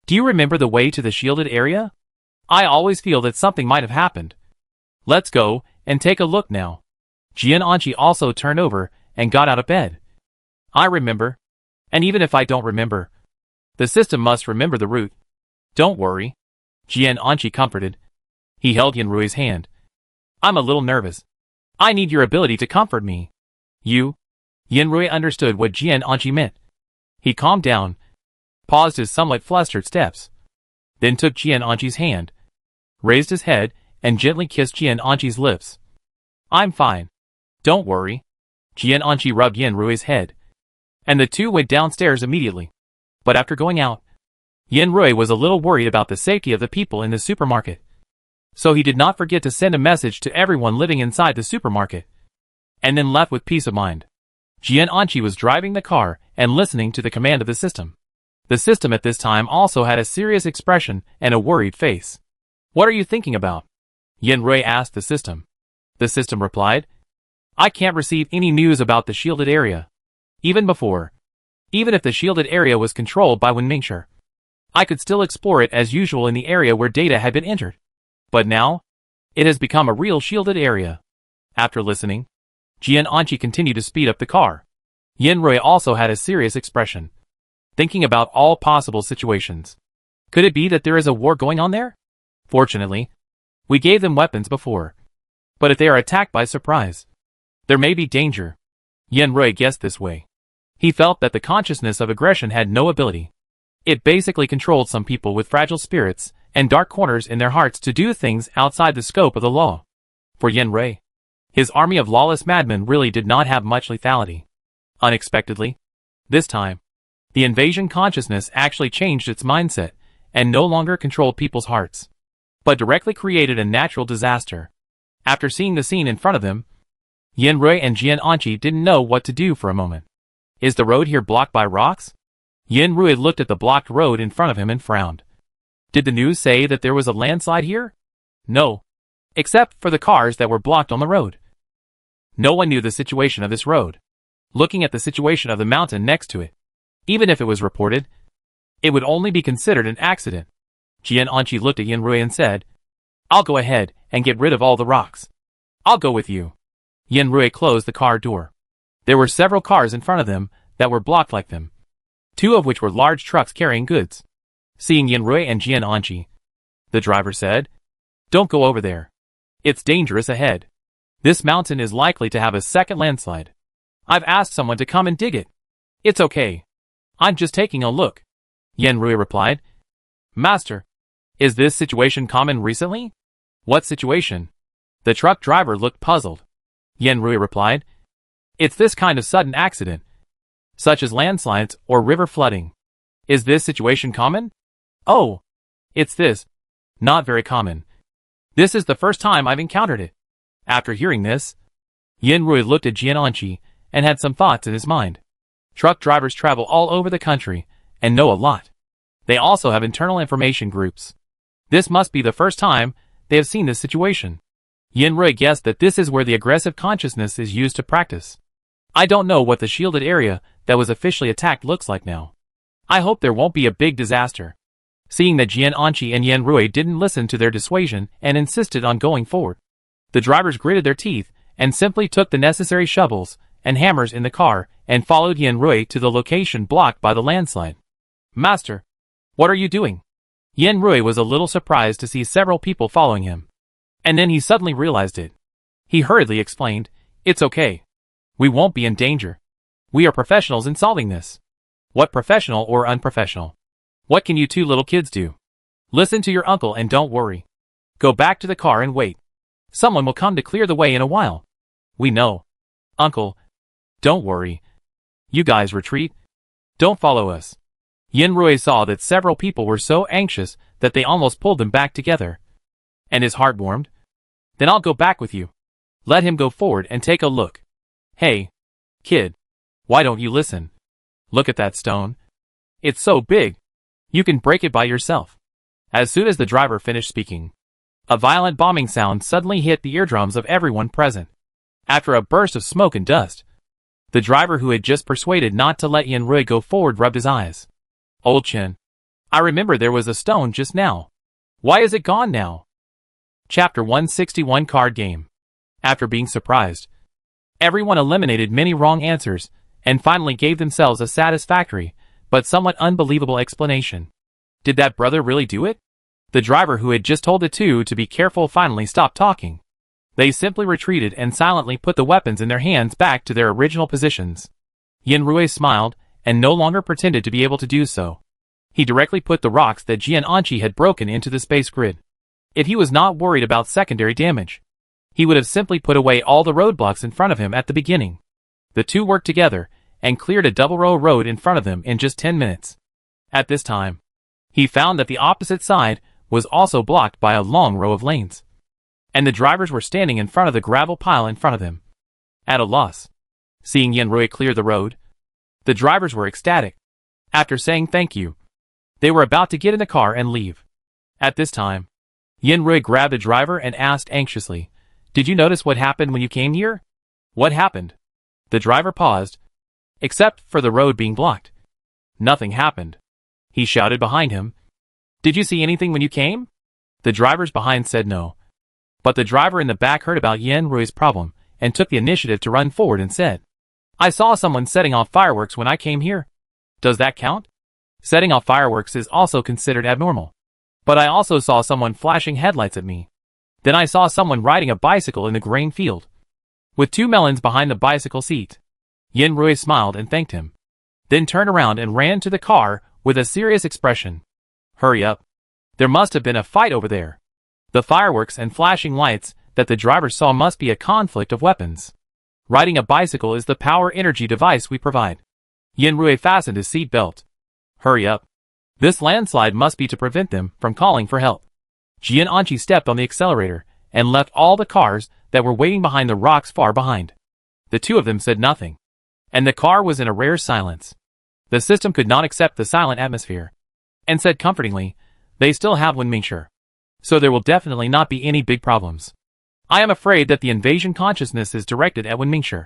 "Do you remember the way to the shielded area?" I always feel that something might have happened. Let's go and take a look now. Jiananqi also turned over and got out of bed. I remember. And even if I don't remember, the system must remember the route. Don't worry. Jiananqi comforted. He held Yanrui's hand. I'm a little nervous. I need your ability to comfort me. You? Yanrui understood what Jiananqi meant. He calmed down, paused his somewhat flustered steps, then took Jiananqi's hand, raised his head, and gently kissed Jiananqi's lips. I'm fine. Don't worry. Jiananqi rubbed Yanrui's head, and the two went downstairs immediately. But after going out, Yanrui was a little worried about the safety of the people in the supermarket. So he did not forget to send a message to everyone living inside the supermarket, and then left with peace of mind. Jiananqi was driving the car and listening to the command of the system. The system at this time also had a serious expression and a worried face. What are you thinking about? Yanrui asked the system. The system replied, I can't receive any news about the shielded area. Even if the shielded area was controlled by Wenmingshi, I could still explore it as usual in the area where data had been entered. But now, it has become a real shielded area. After listening, Jiananqi continued to speed up the car. Yanrui also had a serious expression, thinking about all possible situations. Could it be that there is a war going on there? Fortunately, we gave them weapons before. But if they are attacked by surprise, there may be danger. Yanrui guessed this way. He felt that the consciousness of aggression had no ability. It basically controlled some people with fragile spirits and dark corners in their hearts to do things outside the scope of the law. For Yanrui, his army of lawless madmen really did not have much lethality. Unexpectedly, this time, the invasion consciousness actually changed its mindset and no longer controlled people's hearts, but directly created a natural disaster. After seeing the scene in front of them, Yanrui and Jiananqi didn't know what to do for a moment. Is the road here blocked by rocks? Yanrui looked at the blocked road in front of him and frowned. Did the news say that there was a landslide here? No. Except for the cars that were blocked on the road. No one knew the situation of this road. Looking at the situation of the mountain next to it, even if it was reported, it would only be considered an accident. Jiananqi looked at Yanrui and said, I'll go ahead and get rid of all the rocks. I'll go with you. Yanrui closed the car door. There were several cars in front of them that were blocked like them, two of which were large trucks carrying goods. Seeing Yanrui and Jiananqi, the driver said, Don't go over there. It's dangerous ahead. This mountain is likely to have a second landslide. I've asked someone to come and dig it. It's okay. I'm just taking a look. Yanrui replied. Master, is this situation common recently? What situation? The truck driver looked puzzled. Yanrui replied. It's this kind of sudden accident, such as landslides or river flooding. Is this situation common? Oh, it's this. Not very common. This is the first time I've encountered it. After hearing this, Yanrui looked at Jiananqi and had some thoughts in his mind. Truck drivers travel all over the country and know a lot. They also have internal information groups. This must be the first time they have seen this situation. Yanrui guessed that this is where the aggressive consciousness is used to practice. I don't know what the shielded area that was officially attacked looks like now. I hope there won't be a big disaster. Seeing that Jiananqi and Yanrui didn't listen to their dissuasion and insisted on going forward, the drivers gritted their teeth and simply took the necessary shovels and hammers in the car and followed Yanrui to the location blocked by the landslide. Master, what are you doing? Yanrui was a little surprised to see several people following him. And then he suddenly realized it. He hurriedly explained, It's okay. We won't be in danger. We are professionals in solving this. What professional or unprofessional? What can you two little kids do? Listen to your uncle and don't worry. Go back to the car and wait. Someone will come to clear the way in a while. We know. Uncle, don't worry. You guys retreat. Don't follow us. Yanrui saw that several people were so anxious that they almost pulled them back together. And his heart warmed. Then I'll go back with you. Let him go forward and take a look. Hey, kid. Why don't you listen? Look at that stone. It's so big. You can break it by yourself. As soon as the driver finished speaking, a violent bombing sound suddenly hit the eardrums of everyone present. After a burst of smoke and dust, the driver who had just persuaded not to let Yanrui go forward rubbed his eyes. Old Chin, I remember there was a stone just now. Why is it gone now? Chapter 161 Card Game. After being surprised, everyone eliminated many wrong answers and finally gave themselves a satisfactory but somewhat unbelievable explanation. Did that brother really do it? The driver who had just told the two to be careful finally stopped talking. They simply retreated and silently put the weapons in their hands back to their original positions. Yanrui smiled and no longer pretended to be able to do so. He directly put the rocks that Jian Anqi had broken into the space grid. If he was not worried about secondary damage, he would have simply put away all the roadblocks in front of him at the beginning. The two worked together and cleared a double-row road in front of them in just 10 minutes. At this time, he found that the opposite side was also blocked by a long row of lanes, and the drivers were standing in front of the gravel pile in front of them, at a loss. Seeing Yanrui clear the road, the drivers were ecstatic. After saying thank you, they were about to get in the car and leave. At this time, Yanrui grabbed the driver and asked anxiously, "Did you notice what happened when you came here?" "What happened?" The driver paused. "Except for the road being blocked, nothing happened," he shouted behind him. "Did you see anything when you came?" The drivers behind said no. But the driver in the back heard about Yanrui's problem and took the initiative to run forward and said, "I saw someone setting off fireworks when I came here." "Does that count?" "Setting off fireworks is also considered abnormal. But I also saw someone flashing headlights at me. Then I saw someone riding a bicycle in the grain field, with 2 melons behind the bicycle seat." Yanrui smiled and thanked him, then turned around and ran to the car with a serious expression. "Hurry up. There must have been a fight over there. The fireworks and flashing lights that the driver saw must be a conflict of weapons. Riding a bicycle is the power energy device we provide." Yanrui fastened his seat belt. "Hurry up. This landslide must be to prevent them from calling for help." Jian Anqi stepped on the accelerator and left all the cars that were waiting behind the rocks far behind. The two of them said nothing, and the car was in a rare silence. The system could not accept the silent atmosphere, and said comfortingly, "They still have Wenmingshi, so there will definitely not be any big problems. I am afraid that the invasion consciousness is directed at Wenmingshi,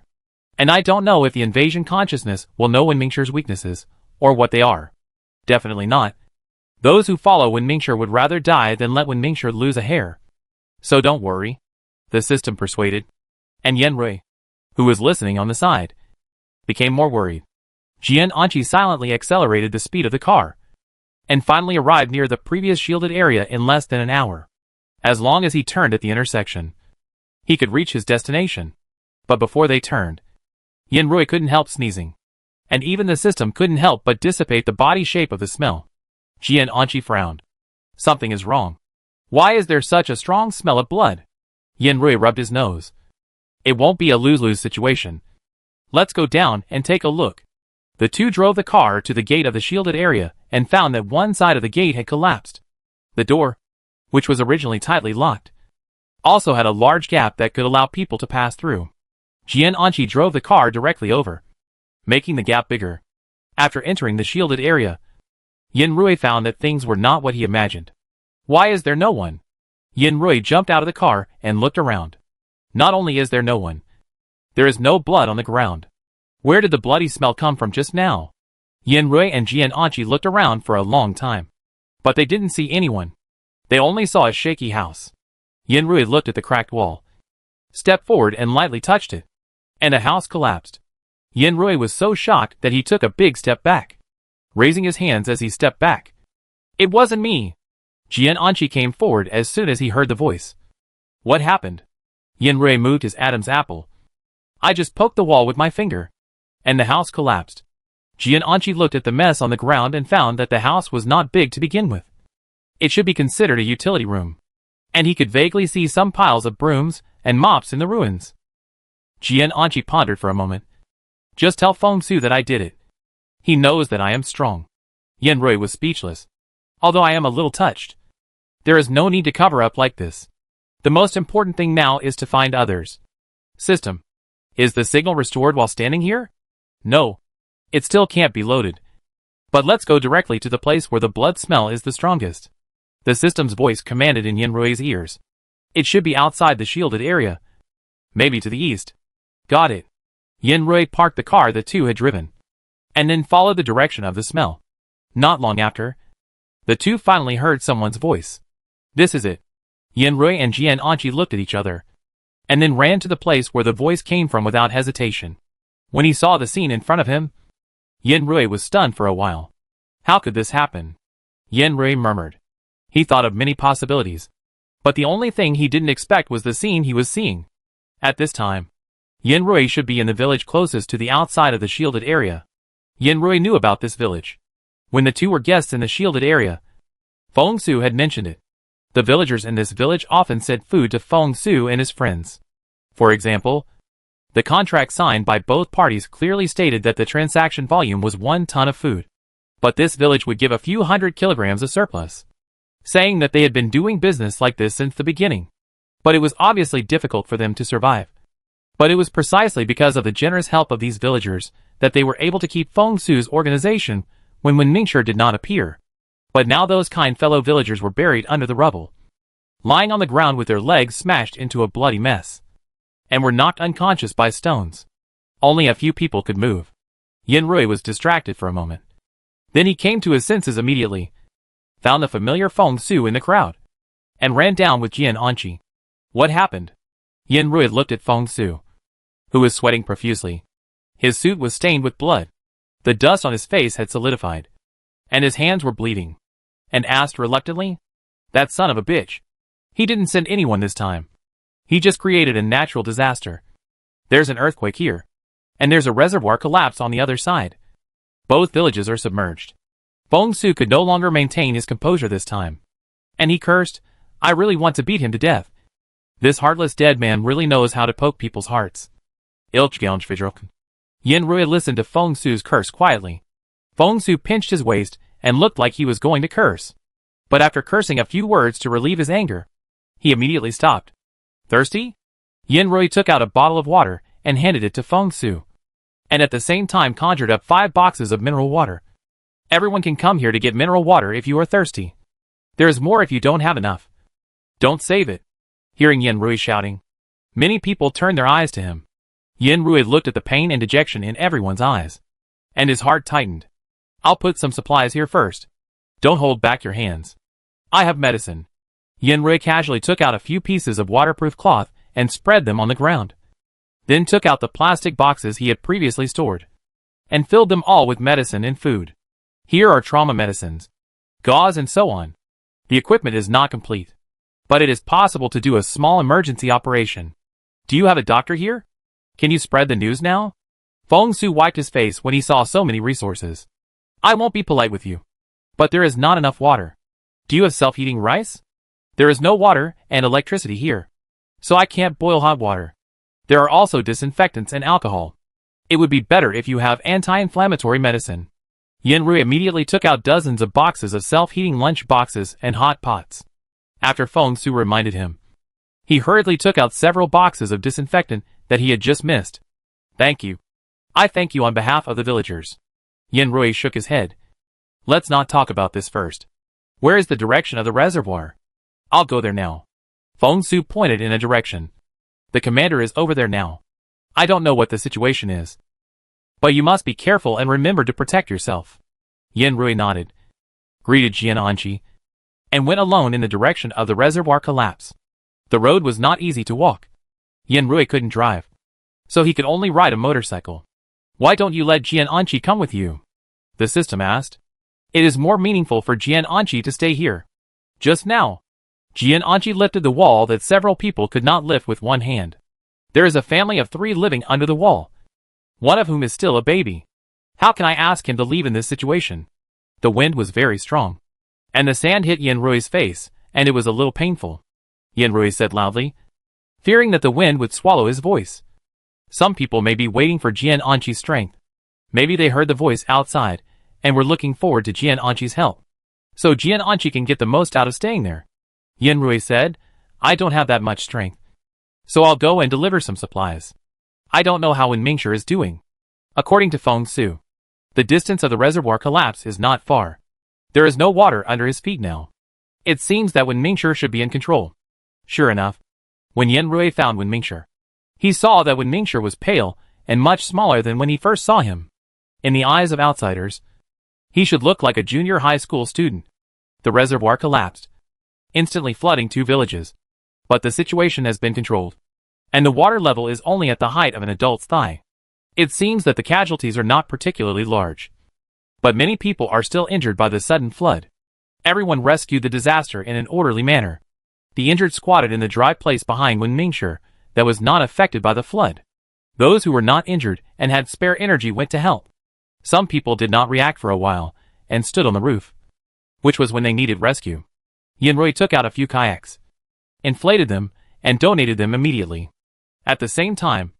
and I don't know if the invasion consciousness will know Wenmingshi's weaknesses, or what they are. Definitely not. Those who follow Wenmingshi would rather die than let Wenmingshi lose a hair. So don't worry," the system persuaded. And Yanrui, who was listening on the side, became more worried. Jian Anqi silently accelerated the speed of the car, and finally arrived near the previous shielded area in less than an hour. As long as he turned at the intersection, he could reach his destination. But before they turned, Yanrui couldn't help sneezing, and even the system couldn't help but dissipate the body shape of the smell. Jian Anqi frowned. Something is wrong. Why is there such a strong smell of blood? Yanrui rubbed his nose. It won't be a lose-lose situation. Let's go down and take a look. The two drove the car to the gate of the shielded area and found that one side of the gate had collapsed. The door, which was originally tightly locked, also had a large gap that could allow people to pass through. Jian Anqi drove the car directly over, making the gap bigger. After entering the shielded area, Yanrui found that things were not what he imagined. Why is there no one? Yanrui jumped out of the car and looked around. Not only is there no one, there is no blood on the ground. Where did the bloody smell come from just now? Yanrui and Jian Anqi looked around for a long time, but they didn't see anyone. They only saw a shaky house. Yanrui looked at the cracked wall, stepped forward and lightly touched it, and the house collapsed. Yanrui was so shocked that he took a big step back, raising his hands as he stepped back. "It wasn't me." Jian Anqi came forward as soon as he heard the voice. "What happened?" Yanrui moved his Adam's apple. "I just poked the wall with my finger, and the house collapsed." Jian Anqi looked at the mess on the ground and found that the house was not big to begin with. It should be considered a utility room, and he could vaguely see some piles of brooms and mops in the ruins. Jian Anqi pondered for a moment. "Just tell Feng Su that I did it. He knows that I am strong." Yanrui was speechless. "Although I am a little touched. There is no need to cover up like this. The most important thing now is to find others." System. Is the signal restored while standing here? No. It still can't be loaded. But let's go directly to the place where the blood smell is the strongest. The system's voice commanded in Yanrui's ears. It should be outside the shielded area. Maybe to the east. Got it. Yanrui parked the car the two had driven, and then followed the direction of the smell. Not long after, the two finally heard someone's voice. This is it. Yanrui and Jian Anqi looked at each other, and then ran to the place where the voice came from without hesitation. When he saw the scene in front of him, Yanrui was stunned for a while. How could this happen? Yanrui murmured. He thought of many possibilities, but the only thing he didn't expect was the scene he was seeing. At this time, Yanrui should be in the village closest to the outside of the shielded area. Yanrui knew about this village. When the two were guests in the shielded area, Feng Su had mentioned it. The villagers in this village often sent food to Feng Su and his friends. For example, the contract signed by both parties clearly stated that the transaction volume was 1 ton of food. But this village would give a few hundred kilograms of surplus, saying that they had been doing business like this since the beginning. But it was obviously difficult for them to survive. But it was precisely because of the generous help of these villagers that they were able to keep Feng Su's organization when Mingshi did not appear. But now those kind fellow villagers were buried under the rubble, lying on the ground with their legs smashed into a bloody mess, and were knocked unconscious by stones. Only a few people could move. Yanrui was distracted for a moment. Then he came to his senses immediately, found the familiar Feng Su in the crowd, and ran down with Jian Anqi. What happened? Yanrui looked at Feng Su, who was sweating profusely. His suit was stained with blood. The dust on his face had solidified, and his hands were bleeding, and asked reluctantly, "That son of a bitch. He didn't send anyone this time. He just created a natural disaster. There's an earthquake here, and there's a reservoir collapse on the other side. Both villages are submerged." Feng Su could no longer maintain his composure this time, and he cursed, "I really want to beat him to death. This heartless dead man really knows how to poke people's hearts." Yanrui listened to Feng Su's curse quietly. Feng Su pinched his waist and looked like he was going to curse. But after cursing a few words to relieve his anger, he immediately stopped. "Thirsty?" Yanrui took out a bottle of water and handed it to Feng Su, and at the same time conjured up 5 boxes of mineral water. "Everyone can come here to get mineral water if you are thirsty. There is more if you don't have enough. Don't save it." Hearing Yanrui shouting, many people turned their eyes to him. Yanrui looked at the pain and dejection in everyone's eyes, and his heart tightened. "I'll put some supplies here first. Don't hold back your hands. I have medicine." Yanrui casually took out a few pieces of waterproof cloth and spread them on the ground. Then took out the plastic boxes he had previously stored, and filled them all with medicine and food. Here are trauma medicines, gauze and so on. The equipment is not complete, but it is possible to do a small emergency operation. Do you have a doctor here? Can you spread the news now? Feng Su wiped his face when he saw so many resources. "I won't be polite with you, but there is not enough water. Do you have self-heating rice? There is no water and electricity here, so I can't boil hot water. There are also disinfectants and alcohol. It would be better if you have anti-inflammatory medicine." Yanrui immediately took out dozens of boxes of self-heating lunch boxes and hot pots. After Feng Su reminded him, he hurriedly took out several boxes of disinfectant that he had just missed. "Thank you. I thank you on behalf of the villagers." Yanrui shook his head. "Let's not talk about this first. Where is the direction of the reservoir?" "I'll go there now." Feng Su pointed in a direction. "The commander is over there now. I don't know what the situation is, but you must be careful and remember to protect yourself." Yanrui nodded, greeted Jian Anqi, and went alone in the direction of the reservoir collapse. The road was not easy to walk. Yanrui couldn't drive, so he could only ride a motorcycle. "Why don't you let Jian Anqi come with you?" the system asked. "It is more meaningful for Jian Anqi to stay here." Just now, Jian Anqi lifted the wall that several people could not lift with one hand. There is a family of 3 living under the wall, one of whom is still a baby. How can I ask him to leave in this situation? The wind was very strong, and the sand hit Yanrui's face, and it was a little painful. Yanrui said loudly, fearing that the wind would swallow his voice. Some people may be waiting for Jian Anqi's strength. Maybe they heard the voice outside, and were looking forward to Jian Anqi's help, so Jian Anqi can get the most out of staying there. Yanrui said, "I don't have that much strength, so I'll go and deliver some supplies. I don't know how Mingshi is doing." According to Feng Su, the distance of the reservoir collapse is not far. There is no water under his feet now. It seems that Mingshi should be in control. Sure enough, when Yanrui found Mingshi, he saw that Mingshi was pale and much smaller than when he first saw him. In the eyes of outsiders, he should look like a junior high school student. The reservoir collapsed, instantly flooding 2 villages. But the situation has been controlled, and the water level is only at the height of an adult's thigh. It seems that the casualties are not particularly large, but many people are still injured by the sudden flood. Everyone rescued the disaster in an orderly manner. The injured squatted in the dry place behind Wenmingshire that was not affected by the flood. Those who were not injured and had spare energy went to help. Some people did not react for a while and stood on the roof, which was when they needed rescue. Yinrui took out a few kayaks, inflated them, and donated them immediately. At the same time,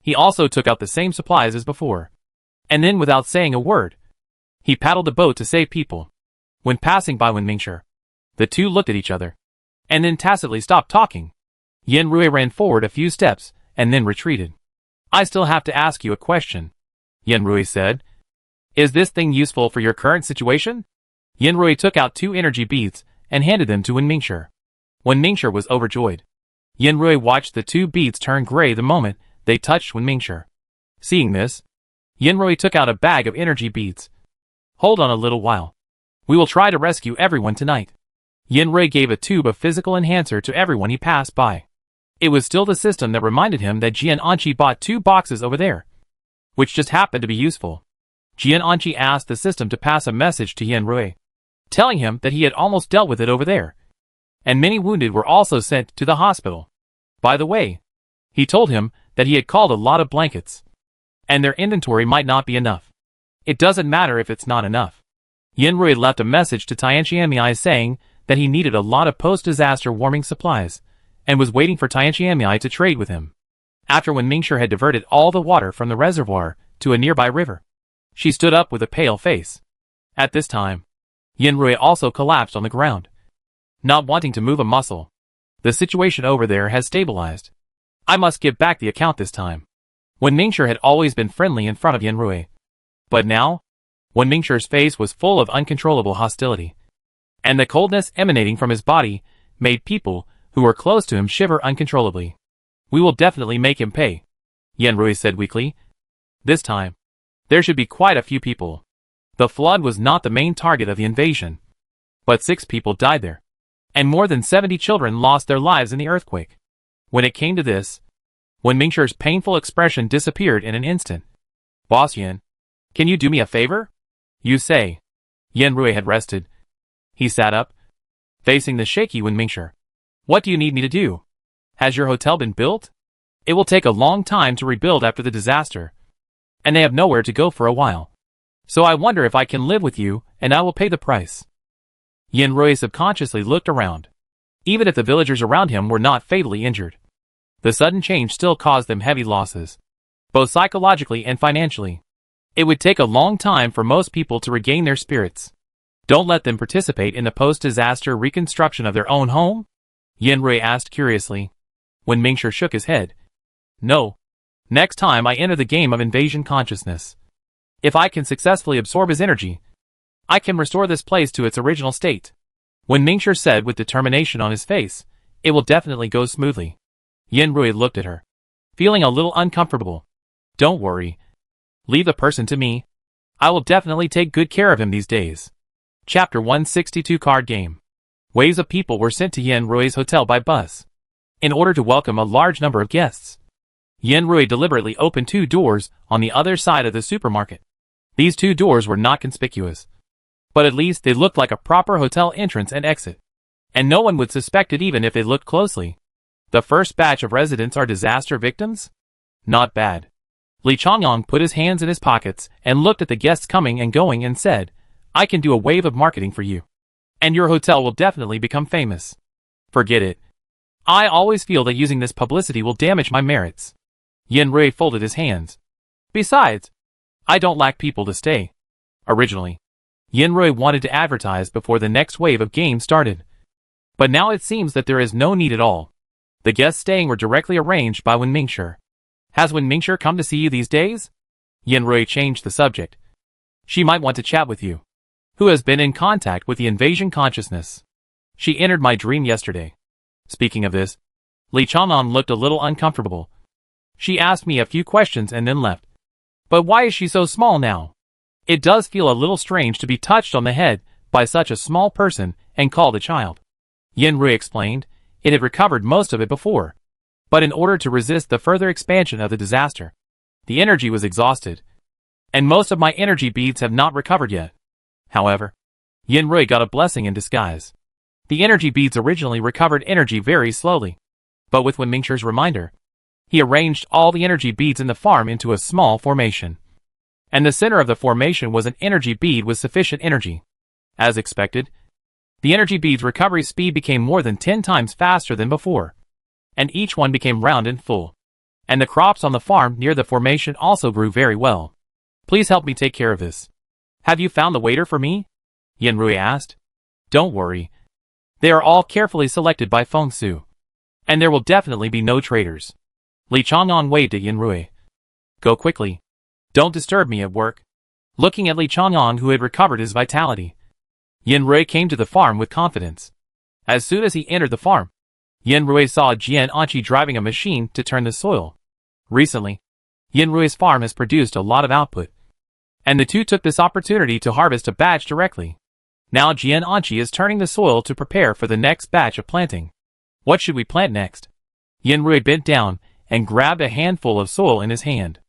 he also took out the same supplies as before. And then, without saying a word, he paddled the boat to save people. When passing by Wenmingshire, the two looked at each other, and then tacitly stopped talking. Yinrui ran forward a few steps, and then retreated. I still have to ask you a question, Yinrui said. Is this thing useful for your current situation? Yinrui took out 2 energy beads and handed them to Wenmingshire. Wenmingshire was overjoyed. Yinrui watched the 2 beads turn gray the moment they touched Wenmingshire. Seeing this, Yinrui took out a bag of energy beads. Hold on a little while. We will try to rescue everyone tonight. Yinrui gave a tube of physical enhancer to everyone he passed by. It was still the system that reminded him that Jian Anqi bought 2 boxes over there, which just happened to be useful. Jian Anqi asked the system to pass a message to Yinrui, telling him that he had almost dealt with it over there, and many wounded were also sent to the hospital. By the way, he told him that he had called a lot of blankets, and their inventory might not be enough. It doesn't matter if it's not enough. Yinrui left a message to Tianqianmei saying that he needed a lot of post-disaster warming supplies, and was waiting for Tianqianmei to trade with him. After Wenmingshire had diverted all the water from the reservoir to a nearby river, she stood up with a pale face. At this time, Yinrui also collapsed on the ground, not wanting to move a muscle. The situation over there has stabilized. I must give back the account this time. Wenmingshire had always been friendly in front of Yinrui, but now, Wenmingshire's face was full of uncontrollable hostility, and the coldness emanating from his body made people who were close to him shiver uncontrollably. We will definitely make him pay, Yinrui said weakly. This time, there should be quite a few people. The flood was not the main target of the invasion, but 6 people died there, and more than 70 children lost their lives in the earthquake. When it came to this, Wenmingshire's painful expression disappeared in an instant. Boss Yin, can you do me a favor? You say. Yinrui had rested. He sat up, facing the shaky Wenmingshire. What do you need me to do? Has your hotel been built? It will take a long time to rebuild after the disaster, and they have nowhere to go for a while. So I wonder if I can live with you, and I will pay the price. Yinrui subconsciously looked around. Even if the villagers around him were not fatally injured, the sudden change still caused them heavy losses, both psychologically and financially. It would take a long time for most people to regain their spirits. Don't let them participate in the post-disaster reconstruction of their own home? Yinrui asked curiously. Wenmingshire shook his head. No. Next time I enter the game of invasion consciousness, if I can successfully absorb his energy, I can restore this place to its original state. Wenmingshire said with determination on his face, it will definitely go smoothly. Yinrui looked at her, feeling a little uncomfortable. Don't worry. Leave the person to me. I will definitely take good care of him these days. Chapter 162 Card Game. Waves of people were sent to Yinrui's hotel by bus, in order to welcome a large number of guests. Yinrui deliberately opened 2 doors on the other side of the supermarket. These 2 doors were not conspicuous, but at least they looked like a proper hotel entrance and exit, and no one would suspect it even if they looked closely. The first batch of residents are disaster victims? Not bad. Li Chongyong put his hands in his pockets and looked at the guests coming and going and said, I can do a wave of marketing for you, and your hotel will definitely become famous. Forget it. I always feel that using this publicity will damage my merits. Yinrui folded his hands. Besides, I don't lack people to stay. Originally, Yinrui wanted to advertise before the next wave of games started, but now it seems that there is no need at all. The guests staying were directly arranged by Wenmingshire. Has Wenmingshire come to see you these days? Yinrui changed the subject. She might want to chat with you. Who has been in contact with the invasion consciousness? She entered my dream yesterday. Speaking of this, Li Chongyong looked a little uncomfortable. She asked me a few questions and then left. But why is she so small now? It does feel a little strange to be touched on the head by such a small person and called a child. Yin Rui explained. It had recovered most of it before. But in order to resist the further expansion of the disaster, the energy was exhausted. And most of my energy beads have not recovered yet. However, Yin Rui got a blessing in disguise. The energy beads originally recovered energy very slowly. But with Wen Mingche's reminder, he arranged all the energy beads in the farm into a small formation. And the center of the formation was an energy bead with sufficient energy. As expected, the energy bead's recovery speed became more than 10 times faster than before. And each one became round and full. And the crops on the farm near the formation also grew very well. Please help me take care of this. Have you found the waiter for me? Yin Rui asked. Don't worry. They are all carefully selected by Feng Su. And there will definitely be no traitors. Li Chang'an waved at Yin Rui. Go quickly. Don't disturb me at work. Looking at Li Chang'an, who had recovered his vitality, Yin Rui came to the farm with confidence. As soon as he entered the farm, Yin Rui saw Jian Anqi driving a machine to turn the soil. Recently, Yin Rui's farm has produced a lot of output, and the two took this opportunity to harvest a batch directly. Now Jian Anqi is turning the soil to prepare for the next batch of planting. What should we plant next? Yin Rui bent down and grabbed a handful of soil in his hand.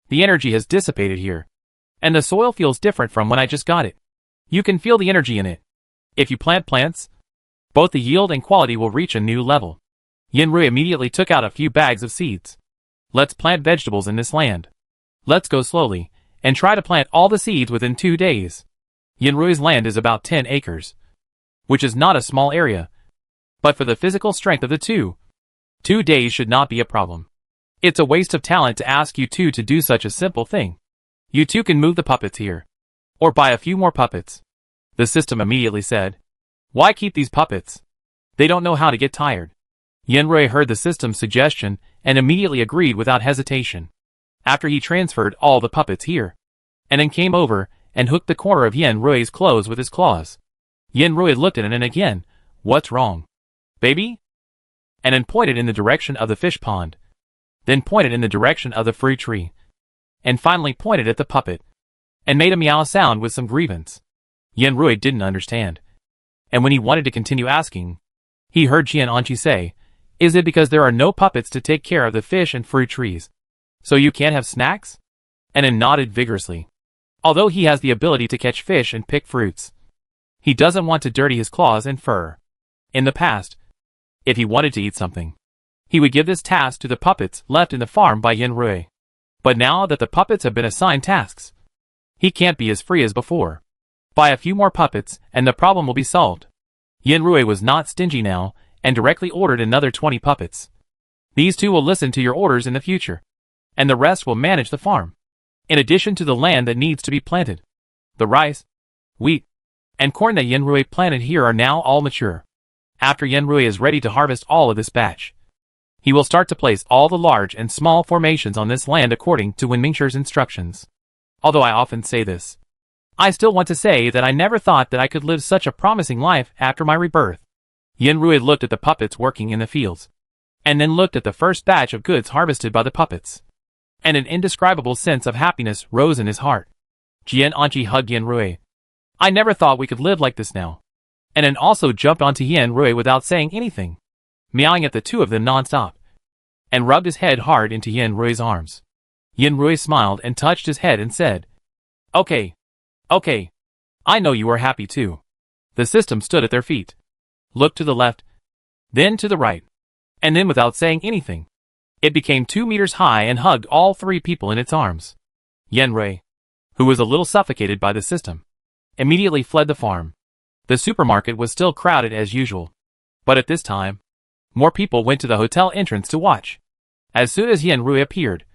The energy has dissipated here, and the soil feels different from when I just got it. You can feel the energy in it. If you plant plants, both the yield and quality will reach a new level. Yin Rui immediately took out a few bags of seeds. Let's plant vegetables in this land. Let's go slowly, and try to plant all the seeds within 2 days. Yin Rui's land is about 10 acres, which is not a small area. But for the physical strength of the two, 2 days should not be a problem. It's a waste of talent to ask you two to do such a simple thing. You two can move the puppets here. Or buy a few more puppets. The system immediately said. Why keep these puppets? They don't know how to get tired. Yin Rui heard the system's suggestion and immediately agreed without hesitation. After he transferred all the puppets here, and then came over and hooked the corner of Yin Rui's clothes with his claws. Yin Rui looked at it and again, what's wrong? Baby? And then pointed in the direction of the fish pond. Then pointed in the direction of the fruit tree. And finally pointed at the puppet. And made a meow sound with some grievance. Yin Rui didn't understand. And when he wanted to continue asking, he heard Jian Anqi say, is it because there are no puppets to take care of the fish and fruit trees? So you can't have snacks? And then nodded vigorously. Although he has the ability to catch fish and pick fruits, he doesn't want to dirty his claws and fur. In the past, if he wanted to eat something, he would give this task to the puppets left in the farm by Yin Rui. But now that the puppets have been assigned tasks, he can't be as free as before. Buy a few more puppets and the problem will be solved. Yin Rui was not stingy now and directly ordered another 20 puppets. These two will listen to your orders in the future, and the rest will manage the farm. In addition to the land that needs to be planted, the rice, wheat, and corn that Yin Rui planted here are now all mature. After Yin Rui is ready to harvest all of this batch, he will start to place all the large and small formations on this land according to Wen Mingche's instructions. Although I often say this, I still want to say that I never thought that I could live such a promising life after my rebirth. Yin Rui looked at the puppets working in the fields, and then looked at the first batch of goods harvested by the puppets. And an indescribable sense of happiness rose in his heart. Jian Anqi hugged Yin Rui. I never thought we could live like this now. And then also jumped onto Yin Rui without saying anything, meowing at the two of them non-stop, and rubbed his head hard into Yin Rui's arms. Yin Rui smiled and touched his head and said, Okay. I know you are happy too. The system stood at their feet, looked to the left, then to the right, and then without saying anything, it became 2 meters high and hugged all 3 people in its arms. Yin Rui, who was a little suffocated by the system, immediately fled the farm. The supermarket was still crowded as usual, but at this time, more people went to the hotel entrance to watch. As soon as Yin Rui appeared,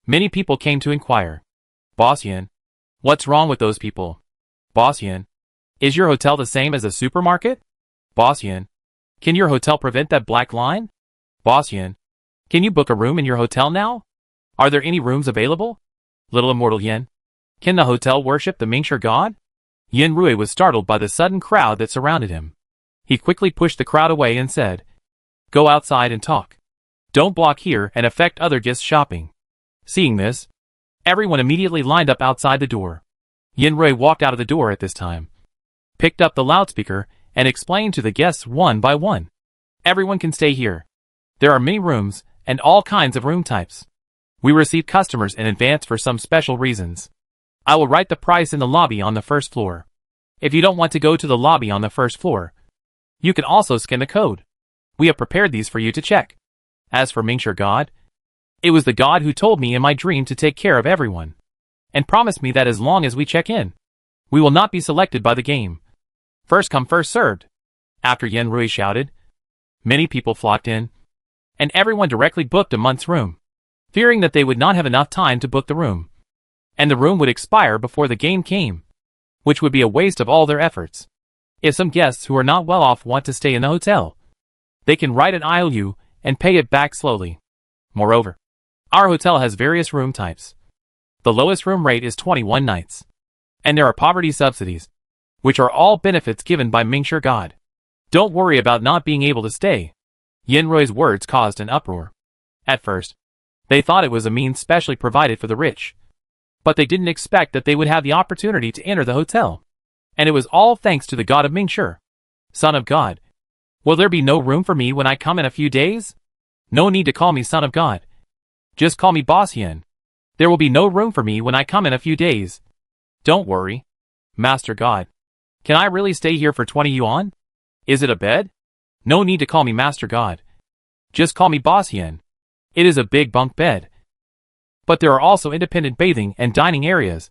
many people came to inquire. Boss Yin, what's wrong with those people? Boss Yin, is your hotel the same as a supermarket? Boss Yin, can your hotel prevent that black line? Boss Yin, can you book a room in your hotel now? Are there any rooms available? Little immortal Yin, can the hotel worship the Mingxi god? Yin Rui was startled by the sudden crowd that surrounded him. He quickly pushed the crowd away and said, Go outside and talk. Don't block here and affect other guests shopping. Seeing this, everyone immediately lined up outside the door. Yin Rui walked out of the door at this time, picked up the loudspeaker, and explained to the guests one by one. Everyone can stay here. There are many rooms, and all kinds of room types. We receive customers in advance for some special reasons. I will write the price in the lobby on the first floor. If you don't want to go to the lobby on the first floor, you can also scan the code. We have prepared these for you to check. As for Mingxia God, it was the god who told me in my dream to take care of everyone, and promised me that as long as we check in, we will not be selected by the game. First come first served. After Yan Rui shouted, many people flocked in, and everyone directly booked a month's room, fearing that they would not have enough time to book the room, and the room would expire before the game came, which would be a waste of all their efforts. If some guests who are not well off want to stay in the hotel, they can write an IOU and pay it back slowly. Moreover, our hotel has various room types. The lowest room rate is 21 nights. And there are poverty subsidies, which are all benefits given by Mingxia God. Don't worry about not being able to stay. Yan Rui's words caused an uproar. At first, they thought it was a means specially provided for the rich. But they didn't expect that they would have the opportunity to enter the hotel. And it was all thanks to the god of Mingxia. Son of God, will there be no room for me when I come in a few days? No need to call me son of God. Just call me Boss Yan. There will be no room for me when I come in a few days. Don't worry, Master God. Can I really stay here for 20 yuan? Is it a bed? No need to call me Master God. Just call me Boss Yan. It is a big bunk bed. But there are also independent bathing and dining areas,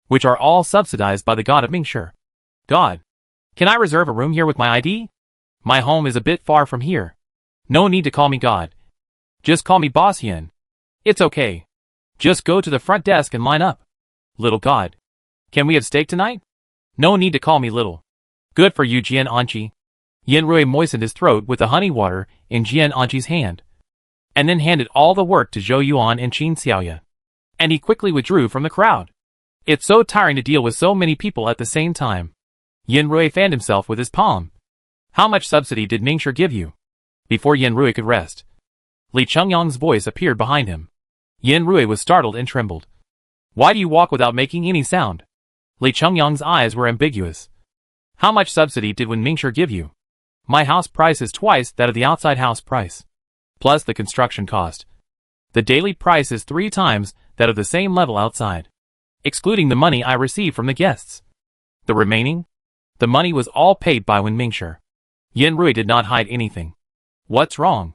which are all subsidized by the god of Mingxia. God, can I reserve a room here with my ID? My home is a bit far from here. No need to call me God. Just call me Boss Yan. It's okay. Just go to the front desk and line up. Little God, can we have steak tonight? No need to call me little. Good for you, Jian Anqi. Yan Rui moistened his throat with the honey water in Jian Anqi's hand, and then handed all the work to Zhou Yuan and Qin Xiaoya. And he quickly withdrew from the crowd. It's so tiring to deal with so many people at the same time. Yan Rui fanned himself with his palm. How much subsidy did Mingxia give you? Before Yan Rui could rest, Li Chengyang's voice appeared behind him. Yan Rui was startled and trembled. Why do you walk without making any sound? Li Chengyang's eyes were ambiguous. How much subsidy did Mingxia give you? My house price is twice that of the outside house price, plus the construction cost. The daily price is 3 times that of the same level outside, excluding the money I receive from the guests. The remaining? The money was all paid by Mingxia. Yan Rui did not hide anything. What's wrong?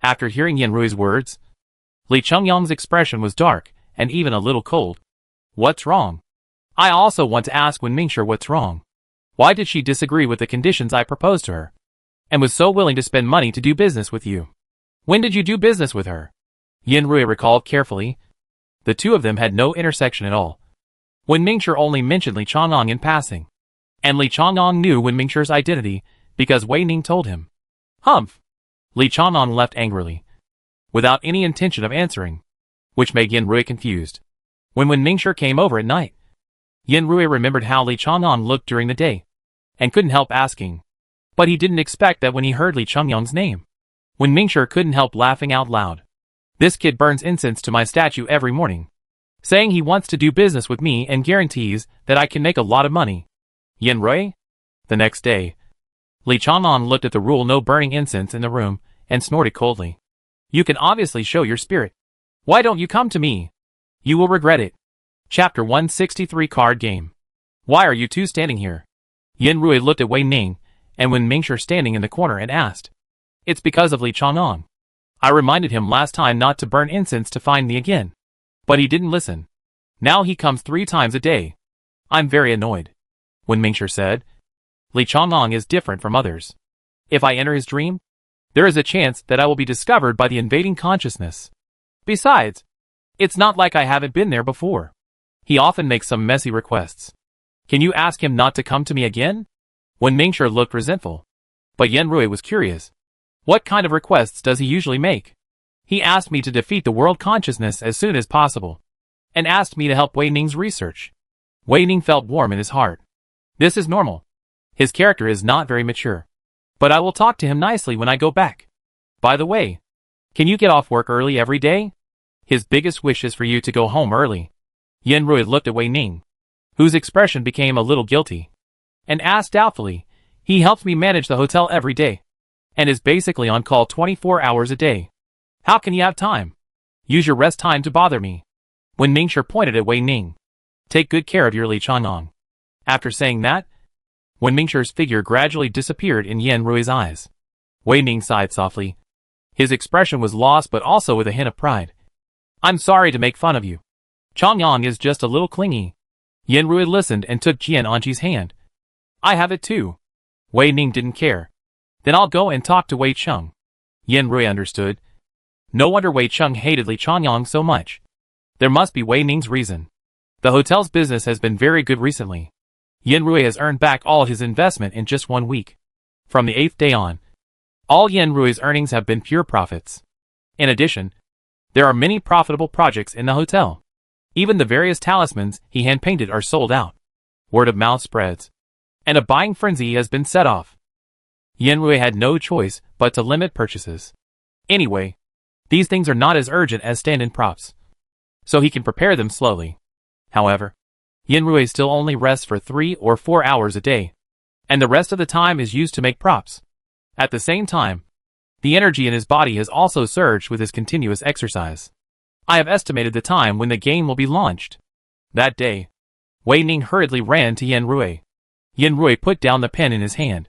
After hearing Yan Rui's words, Li Chengyang's expression was dark and even a little cold. What's wrong? I also want to ask Mingxia what's wrong. Why did she disagree with the conditions I proposed to her, and was so willing to spend money to do business with you? When did you do business with her? Yan Rui recalled carefully. The two of them had no intersection at all. Mingxia only mentioned Li Chengyang in passing, and Li Chengyang knew Mingxia's identity because Wei Ning told him. Humph! Li Chengyang left angrily, without any intention of answering, which made Yan Rui confused. When Mingxia came over at night, Yan Rui remembered how Li Chengyang looked during the day, and couldn't help asking. But he didn't expect that when he heard Li Chengyang's name. Mingxia couldn't help laughing out loud. This kid burns incense to my statue every morning, saying he wants to do business with me and guarantees that I can make a lot of money. Yan Rui? The next day, Li Chengyang looked at the rule no burning incense in the room and snorted coldly. You can obviously show your spirit. Why don't you come to me? You will regret it. Chapter 163 Card Game. Why are you two standing here? Yan Rui looked at Wei Ning and Mingxia standing in the corner and asked. It's because of Li Chengyang. I reminded him last time not to burn incense to find me again, but he didn't listen. Now he comes 3 times a day. I'm very annoyed. Mingxia said, Li Chengyang is different from others. If I enter his dream, there is a chance that I will be discovered by the invading consciousness. Besides, it's not like I haven't been there before. He often makes some messy requests. Can you ask him not to come to me again? Mingxia looked resentful. But Yan Rui was curious. What kind of requests does he usually make? He asked me to defeat the world consciousness as soon as possible, and asked me to help Wei Ning's research. Wei Ning felt warm in his heart. This is normal. His character is not very mature. But I will talk to him nicely when I go back. By the way, can you get off work early every day? His biggest wish is for you to go home early. Yan Rui looked at Wei Ning, whose expression became a little guilty, and asked doubtfully, He helps me manage the hotel every day, and is basically on call 24 hours a day. How can he have time? Use your rest time to bother me. Wen Mingshi pointed at Wei Ning. Take good care of your Li Chang'an. After saying that, Wen Mingshi's figure gradually disappeared in Yan Rui's eyes. Wei Ning sighed softly. His expression was lost but also with a hint of pride. I'm sorry to make fun of you. Chang'an is just a little clingy. Yan Rui listened and took Jian Anqi's hand. I have it too. Wei Ning didn't care. Then I'll go and talk to Wei Cheng. Yan Rui understood. No wonder Wei Cheng hated Li Changyang so much. There must be Wei Ning's reason. The hotel's business has been very good recently. Yan Rui has earned back all his investment in just 1 week. From the 8th day on, all Yan Rui's earnings have been pure profits. In addition, there are many profitable projects in the hotel. Even the various talismans he hand-painted are sold out. Word of mouth spreads, and a buying frenzy has been set off. Yan Rui had no choice but to limit purchases. Anyway, these things are not as urgent as stand-in props, so he can prepare them slowly. However, Yan Rui still only rests for 3 or 4 hours a day, and the rest of the time is used to make props. At the same time, the energy in his body has also surged with his continuous exercise. I have estimated the time when the game will be launched. That day, Wei Ning hurriedly ran to Yan Rui. Yan Rui put down the pen in his hand,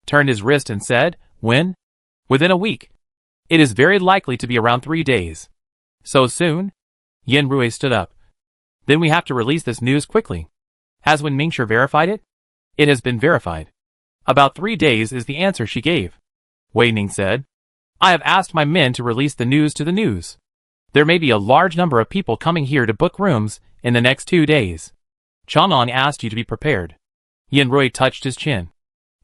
turned his wrist and said, When? Within a week. It is very likely to be around 3 days. So soon? Yan Rui stood up. Then we have to release this news quickly. Has Wen Mingshi verified it? It has been verified. About 3 days is the answer she gave. Wei Ning said. I have asked my men to release the news to the news. There may be a large number of people coming here to book rooms in the next 2 days. Chang'an asked you to be prepared. Yan Rui touched his chin.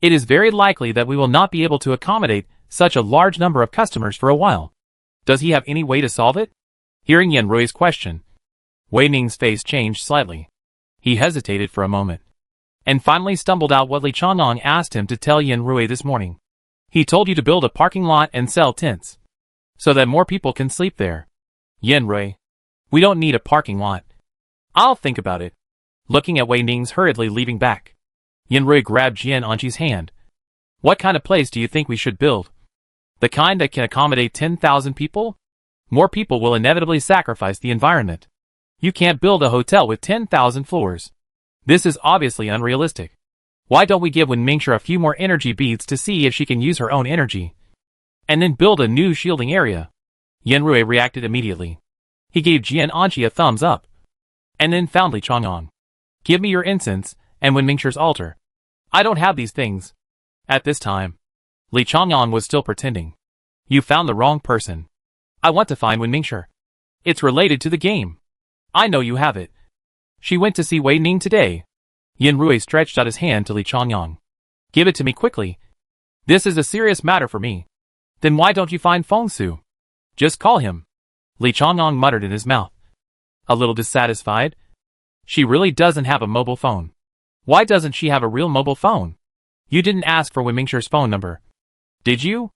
It is very likely that we will not be able to accommodate such a large number of customers for a while. Does he have any way to solve it? Hearing Yan Rui's question, Wei Ning's face changed slightly. He hesitated for a moment, and finally stumbled out what Li Chang'an asked him to tell Yan Rui this morning. He told you to build a parking lot and sell tents, so that more people can sleep there. Yan Rui, we don't need a parking lot. I'll think about it. Looking at Wei Ning's hurriedly leaving back, Yan Rui grabbed Jian Anqi's hand. What kind of place do you think we should build? The kind that can accommodate 10,000 people? More people will inevitably sacrifice the environment. You can't build a hotel with 10,000 floors. This is obviously unrealistic. Why don't we give Wen Mingshi a few more energy beads to see if she can use her own energy? And then build a new shielding area. Yan Rui reacted immediately. He gave Jian Anqi a thumbs up, and then found Li Chang'an. Give me your incense and Wen Mingshi's altar. I don't have these things. At this time, Li Chang'an was still pretending. You found the wrong person. I want to find Wen Mingshi. It's related to the game. I know you have it. She went to see Wei Ning today. Yan Rui stretched out his hand to Li Chang'an. Give it to me quickly. This is a serious matter for me. Then why don't you find Feng Su? Just call him. Li Chang'an muttered in his mouth. A little dissatisfied. She really doesn't have a mobile phone. Why doesn't she have a real mobile phone? You didn't ask for Wen Mingshi's phone number. Did you?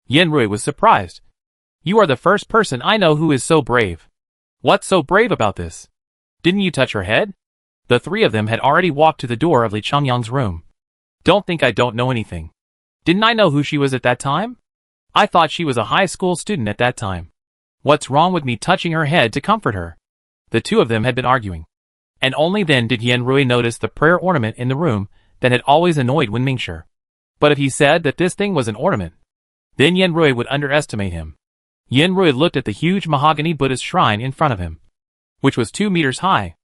Yan Rui was surprised. You are the first person I know who is so brave. What's so brave about this? Didn't you touch her head? The 3 of them had already walked to the door of Li Changyang's room. Don't think I don't know anything. Didn't I know who she was at that time? I thought she was a high school student at that time. What's wrong with me touching her head to comfort her? The 2 of them had been arguing. And only then did Yan Rui notice the prayer ornament in the room that had always annoyed Wen Mingshi. But if he said that this thing was an ornament, then Yan Rui would underestimate him. Yan Rui looked at the huge mahogany Buddhist shrine in front of him, which was 2 meters high.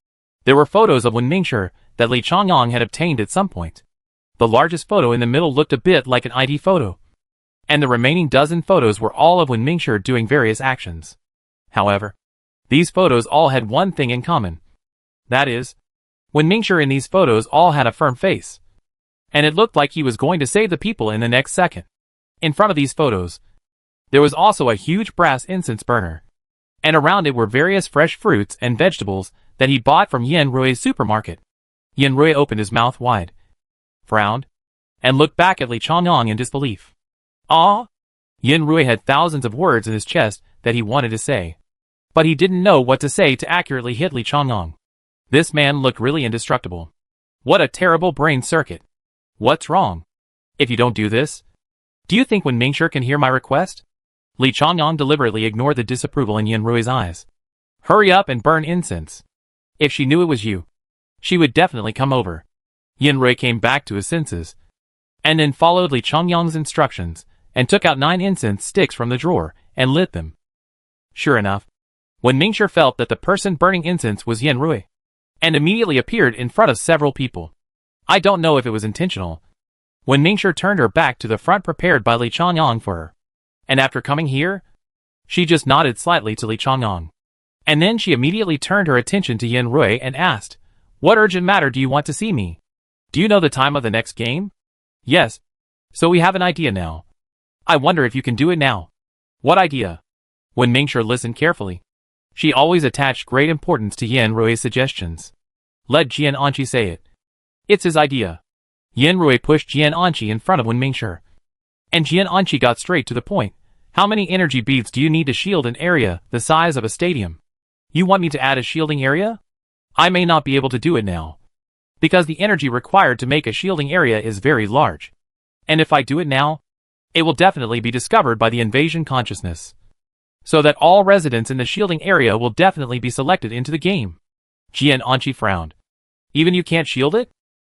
There were photos of Wen Mingshi that Li Chang'an had obtained at some point. The largest photo in the middle looked a bit like an ID photo, and the remaining dozen photos were all of Wen Mingshi doing various actions. However, these photos all had one thing in common. That is, Wen Mingshi in these photos all had a firm face, and it looked like he was going to save the people in the next second. In front of these photos, there was also a huge brass incense burner, and around it were various fresh fruits and vegetables that he bought from Yan Rui's supermarket. Yan Rui opened his mouth wide, frowned, and looked back at Li Chang'an in disbelief. Ah! Yan Rui had thousands of words in his chest that he wanted to say, but he didn't know what to say to accurately hit Li Chang'an. This man looked really indestructible. What a terrible brain circuit. What's wrong? If you don't do this, do you think Wen Mingshi can hear my request? Li Chongyang deliberately ignored the disapproval in Yan Rui's eyes. Hurry up and burn incense. If she knew it was you, she would definitely come over. Yan Rui came back to his senses, and then followed Li Chongyang's instructions, and took out 9 incense sticks from the drawer, and lit them. Sure enough, Wen Mingshi felt that the person burning incense was Yan Rui, and immediately appeared in front of several people. I don't know if it was intentional. Wen Mingshi turned her back to the front prepared by Li Chongyang for her, and after coming here, she just nodded slightly to Li Chongyang. And then she immediately turned her attention to Yan Rui and asked, "What urgent matter do you want to see me? Do you know the time of the next game?" "Yes. So we have an idea now. I wonder if you can do it now." "What idea?" Wen Mingshi listened carefully. She always attached great importance to Yan Rui's suggestions. Let Jian Anqi say it. It's his idea. Yan Rui pushed Jian Anqi in front of Wen Mingshi, and Jian Anqi got straight to the point. "How many energy beads do you need to shield an area the size of a stadium? You want me to add a shielding area? I may not be able to do it now, because the energy required to make a shielding area is very large. And if I do it now, it will definitely be discovered by the invasion consciousness, so that all residents in the shielding area will definitely be selected into the game." Jian Anqi frowned. "Even you can't shield it?"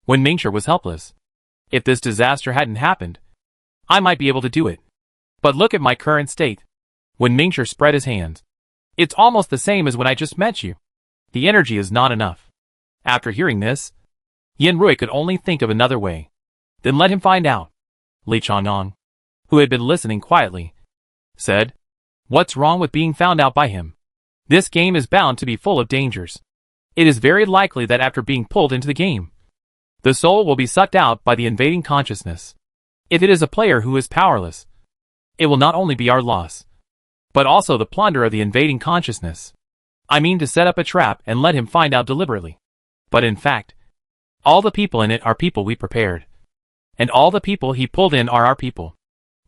Wen Mingshi was helpless. "If this disaster hadn't happened, I might be able to do it. But look at my current state." Wen Mingshi spread his hands. "It's almost the same as when I just met you. The energy is not enough." After hearing this, Yan Rui could only think of another way. "Then let him find out." Li Chongyang, who had been listening quietly, said, "What's wrong with being found out by him? This game is bound to be full of dangers. It is very likely that after being pulled into the game, the soul will be sucked out by the invading consciousness. If it is a player who is powerless, it will not only be our loss, but also the plunder of the invading consciousness. I mean to set up a trap and let him find out deliberately. But in fact, all the people in it are people we prepared. And all the people he pulled in are our people.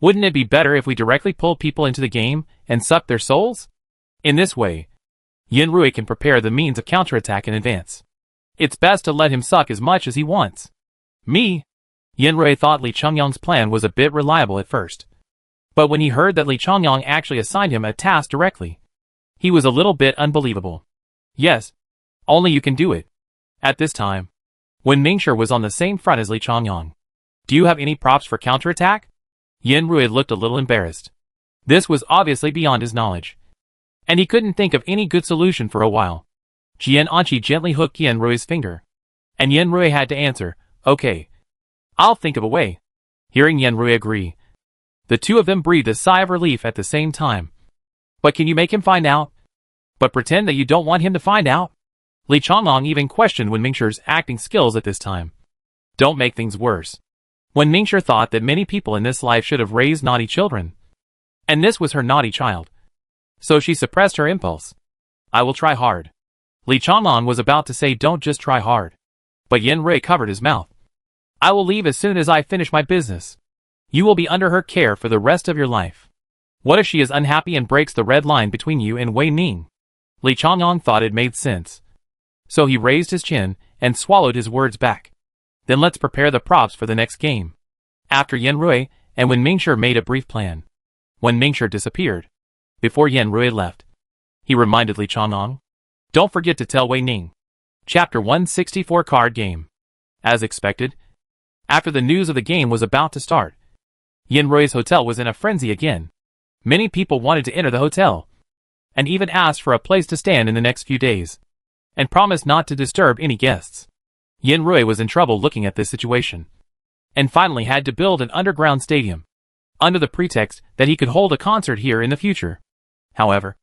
Wouldn't it be better if we directly pulled people into the game and sucked their souls? In this way, Yan Rui can prepare the means of counterattack in advance. It's best to let him suck as much as he wants." "Me?" Yan Rui thought Li Chongyang's plan was a bit reliable at first. But when he heard that Li Chongyang actually assigned him a task directly, he was a little bit unbelievable. "Yes, only you can do it." At this time, Wen Mingshi was on the same front as Li Chongyang. "Do you have any props for counterattack?" Yan Rui looked a little embarrassed. This was obviously beyond his knowledge, and he couldn't think of any good solution for a while. Jian Anqi gently hooked Yan Rui's finger, and Yan Rui had to answer, "Okay, I'll think of a way." Hearing Yan Rui agree, the two of them breathed a sigh of relief at the same time. "But can you make him find out? But pretend that you don't want him to find out?" Li Chongyang even questioned Wen Mingshi's acting skills at this time. Don't make things worse. Wen Mingshi thought that many people in this life should have raised naughty children, and this was her naughty child. So she suppressed her impulse. "I will try hard." Li Chongyang was about to say don't just try hard, but Yan Rui covered his mouth. "I will leave as soon as I finish my business. You will be under her care for the rest of your life. What if she is unhappy and breaks the red line between you and Wei Ning?" Li Chongyang thought it made sense, so he raised his chin and swallowed his words back. "Then let's prepare the props for the next game." After Yan Rui and Wen Mingshi made a brief plan, Wen Mingshi disappeared. Before Yan Rui left, he reminded Li Chongyang, "Don't forget to tell Wei Ning." Chapter 164 Card Game. As expected, after the news of the game was about to start, Yan Rui's hotel was in a frenzy again. Many people wanted to enter the hotel, and even asked for a place to stand in the next few days, and promised not to disturb any guests. Yan Rui was in trouble looking at this situation, and finally had to build an underground stadium, under the pretext that he could hold a concert here in the future. However,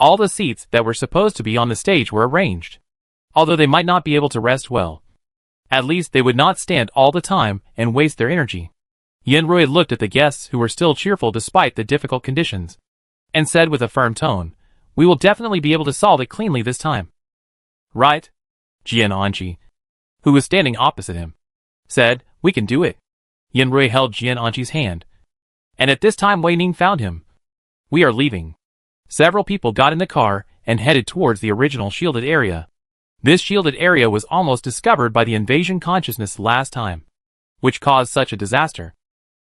all the seats that were supposed to be on the stage were arranged. Although they might not be able to rest well, at least they would not stand all the time and waste their energy. Yan Rui looked at the guests who were still cheerful despite the difficult conditions, and said with a firm tone, "We will definitely be able to solve it cleanly this time." "Right?" Jian Anqi, who was standing opposite him, said, "We can do it." Yan Rui held Jian Anqi's hand, and at this time Wei Ning found him. "We are leaving." Several people got in the car and headed towards the original shielded area. This shielded area was almost discovered by the invasion consciousness last time, which caused such a disaster.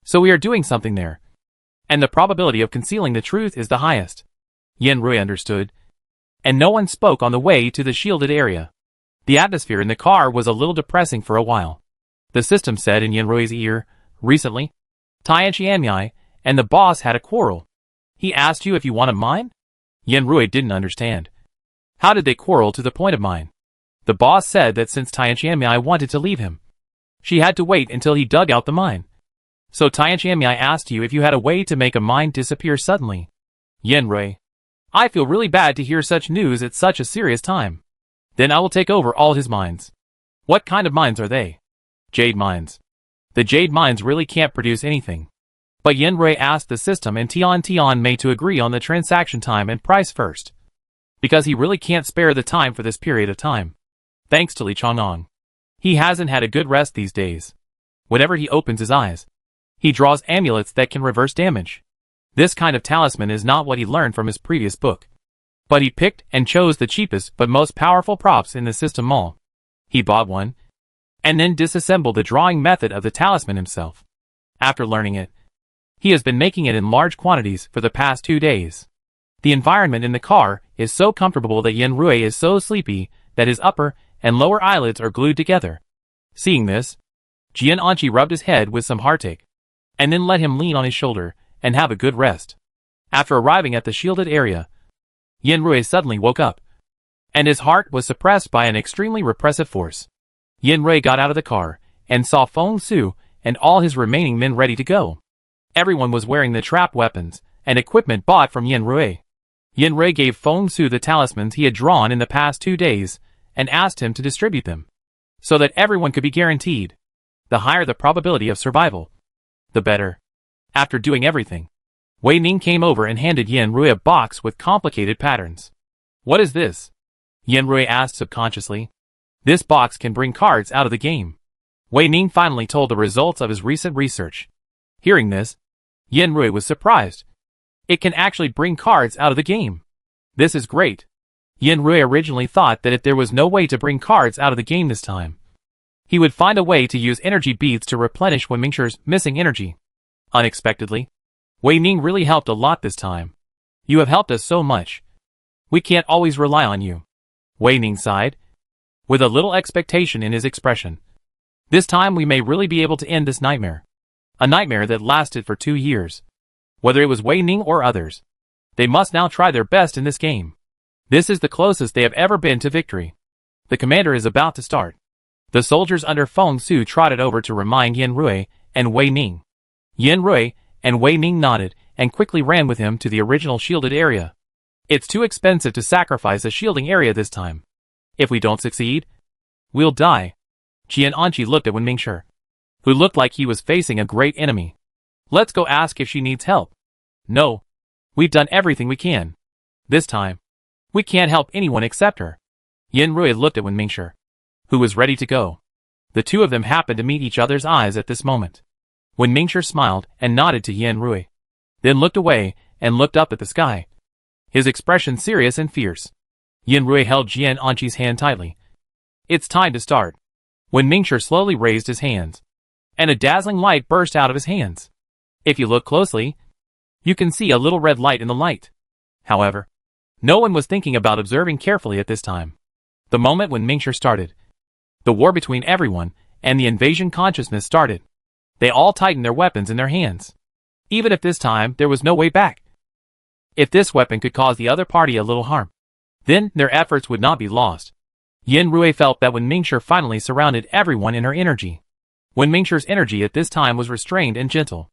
So we are doing something there. And the probability of concealing the truth is the highest. Yen Rui understood. And no one spoke on the way to the shielded area. The atmosphere in the car was a little depressing for a while. The system said in Yen Rui's ear, recently, Tianqianmei and the boss had a quarrel. He asked you if you wanted mine? Yen Rui didn't understand. How did they quarrel to the point of mine? The boss said that since Tianqianmei wanted to leave him, she had to wait until he dug out the mine. So Tianqianmei asked you if you had a way to make a mine disappear suddenly. Yen Rui, I feel really bad to hear such news at such a serious time. Then I will take over all his mines. What kind of mines are they? Jade mines. The jade mines really can't produce anything. But Yen Rui asked the system and Tianqianmei to agree on the transaction time and price first. Because he really can't spare the time for this period of time. Thanks to Li Chang'an. He hasn't had a good rest these days. Whenever he opens his eyes, he draws amulets that can reverse damage. This kind of talisman is not what he learned from his previous book. But he picked and chose the cheapest but most powerful props in the system mall. He bought one, and then disassembled the drawing method of the talisman himself. After learning it, he has been making it in large quantities for the past 2 days. The environment in the car is so comfortable that Yen Rui is so sleepy that his upper and lower eyelids are glued together. Seeing this, Jian Anqi rubbed his head with some heartache, and then let him lean on his shoulder and have a good rest. After arriving at the shielded area, Yen Rui suddenly woke up, and his heart was suppressed by an extremely repressive force. Yen Rui got out of the car and saw Feng Su and all his remaining men ready to go. Everyone was wearing the trap weapons and equipment bought from Yen Rui. Yen Rui gave Feng Su the talismans he had drawn in the past 2 days and asked him to distribute them, so that everyone could be guaranteed. The higher the probability of survival, the better. After doing everything, Wei Ning came over and handed Yen Rui a box with complicated patterns. What is this? Yen Rui asked subconsciously. This box can bring cards out of the game. Wei Ning finally told the results of his recent research. Hearing this, Yen Rui was surprised. It can actually bring cards out of the game. This is great. Yen Rui originally thought that if there was no way to bring cards out of the game this time, he would find a way to use energy beads to replenish Wen Mingshir's missing energy. Unexpectedly, Wei Ning really helped a lot this time. You have helped us so much. We can't always rely on you. Wei Ning sighed, with a little expectation in his expression. This time we may really be able to end this nightmare. A nightmare that lasted for 2 years. Whether it was Wei Ning or others, they must now try their best in this game. This is the closest they have ever been to victory. The commander is about to start. The soldiers under Feng Su trotted over to remind Yen Rui and Wei Ning. Yen Rui and Wei Ning nodded and quickly ran with him to the original shielded area. It's too expensive to sacrifice a shielding area this time. If we don't succeed, we'll die. Jian Anqi looked at Wen Mingshir, who looked like he was facing a great enemy. Let's go ask if she needs help. No. We've done everything we can. This time, we can't help anyone except her. Yen Rui looked at Wen Mingshir, who was ready to go. The two of them happened to meet each other's eyes at this moment. Wen Mingshir smiled and nodded to Yen Rui, then looked away and looked up at the sky, his expression serious and fierce. Yen Rui held Jian Anqi's hand tightly. It's time to start. Wen Mingshir slowly raised his hands, and a dazzling light burst out of his hands. If you look closely, you can see a little red light in the light. However, no one was thinking about observing carefully at this time. The moment when Mingshir started, the war between everyone and the invasion consciousness started. They all tightened their weapons in their hands. Even if this time there was no way back. If this weapon could cause the other party a little harm, then their efforts would not be lost. Yen Rui felt that Wen Mingshir finally surrounded everyone in her energy. Wen Mingshir's energy at this time was restrained and gentle.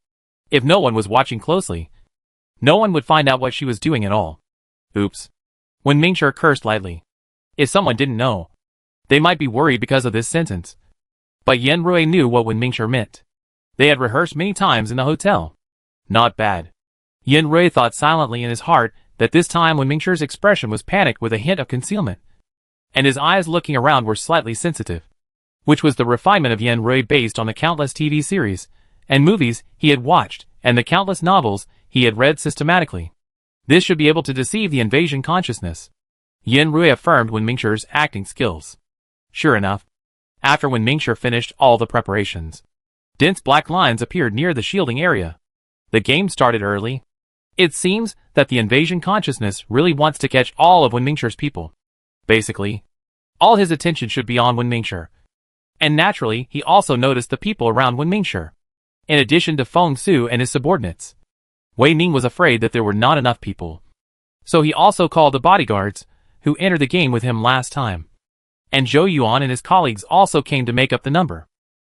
If no one was watching closely, no one would find out what she was doing at all. Oops. Wen Mingshir cursed lightly. If someone didn't know, they might be worried because of this sentence. But Yen Rui knew what Wen Mingshir meant. They had rehearsed many times in the hotel. Not bad. Yen Rui thought silently in his heart that this time Wen Mingshir's expression was panicked with a hint of concealment, and his eyes looking around were slightly sensitive, which was the refinement of Yen Rui based on the countless TV series and movies he had watched and the countless novels he had read systematically. This should be able to deceive the invasion consciousness. Yen Rui affirmed Wen Mingshir's acting skills. Sure enough, after Wen Mingshir finished all the preparations, Dense black lines appeared near the shielding area. The game started early. It seems that the invasion consciousness really wants to catch all of Wenmingshir's people. Basically, all his attention should be on Wenmingshir. And naturally, he also noticed the people around Wenmingshir, in addition to Feng Su and his subordinates. Wei Ning was afraid that there were not enough people. So he also called the bodyguards, who entered the game with him last time. And Zhou Yuan and his colleagues also came to make up the number.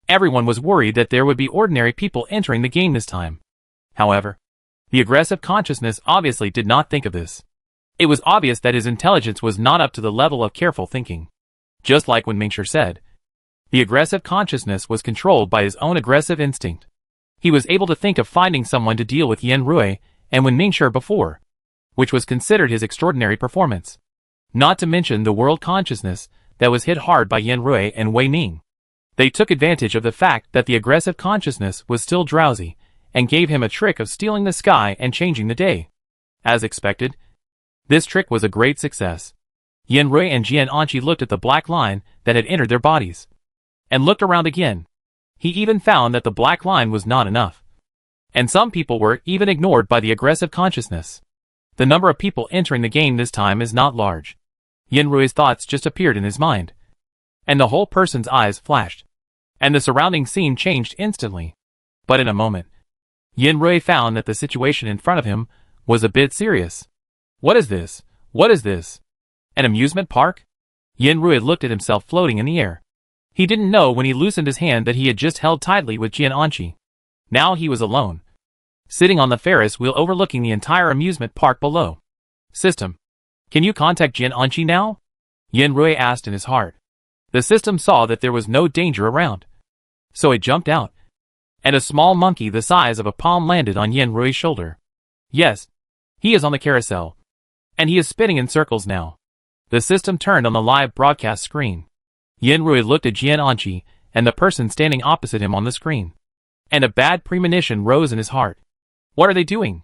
Everyone was worried that there would be ordinary people entering the game this time. However, the aggressive consciousness obviously did not think of this. It was obvious that his intelligence was not up to the level of careful thinking. Just like when Mingshir said, the aggressive consciousness was controlled by his own aggressive instinct. He was able to think of finding someone to deal with Yan Rui and Wen Mingshir before, which was considered his extraordinary performance. Not to mention the world consciousness that was hit hard by Yan Rui and Wei Ning. They took advantage of the fact that the aggressive consciousness was still drowsy, and gave him a trick of stealing the sky and changing the day. As expected, this trick was a great success. Yan Rui and Jian Anqi looked at the black line that had entered their bodies, and looked around again. He even found that the black line was not enough. And some people were even ignored by the aggressive consciousness. The number of people entering the game this time is not large. Yan Rui's thoughts just appeared in his mind, and the whole person's eyes flashed, and the surrounding scene changed instantly. But in a moment, Yan Rui found that the situation in front of him was a bit serious. What is this? What is this? An amusement park? Yan Rui looked at himself floating in the air. He didn't know when he loosened his hand that he had just held tightly with Jian Anqi. Now he was alone, sitting on the Ferris wheel overlooking the entire amusement park below. System, can you contact Jian Anqi now? Yan Rui asked in his heart. The system saw that there was no danger around, so it jumped out, and a small monkey the size of a palm landed on Yan Rui's shoulder. Yes, he is on the carousel, and he is spinning in circles now. The system turned on the live broadcast screen. Yan Rui looked at Jian Anqi and the person standing opposite him on the screen, and a bad premonition rose in his heart. What are they doing?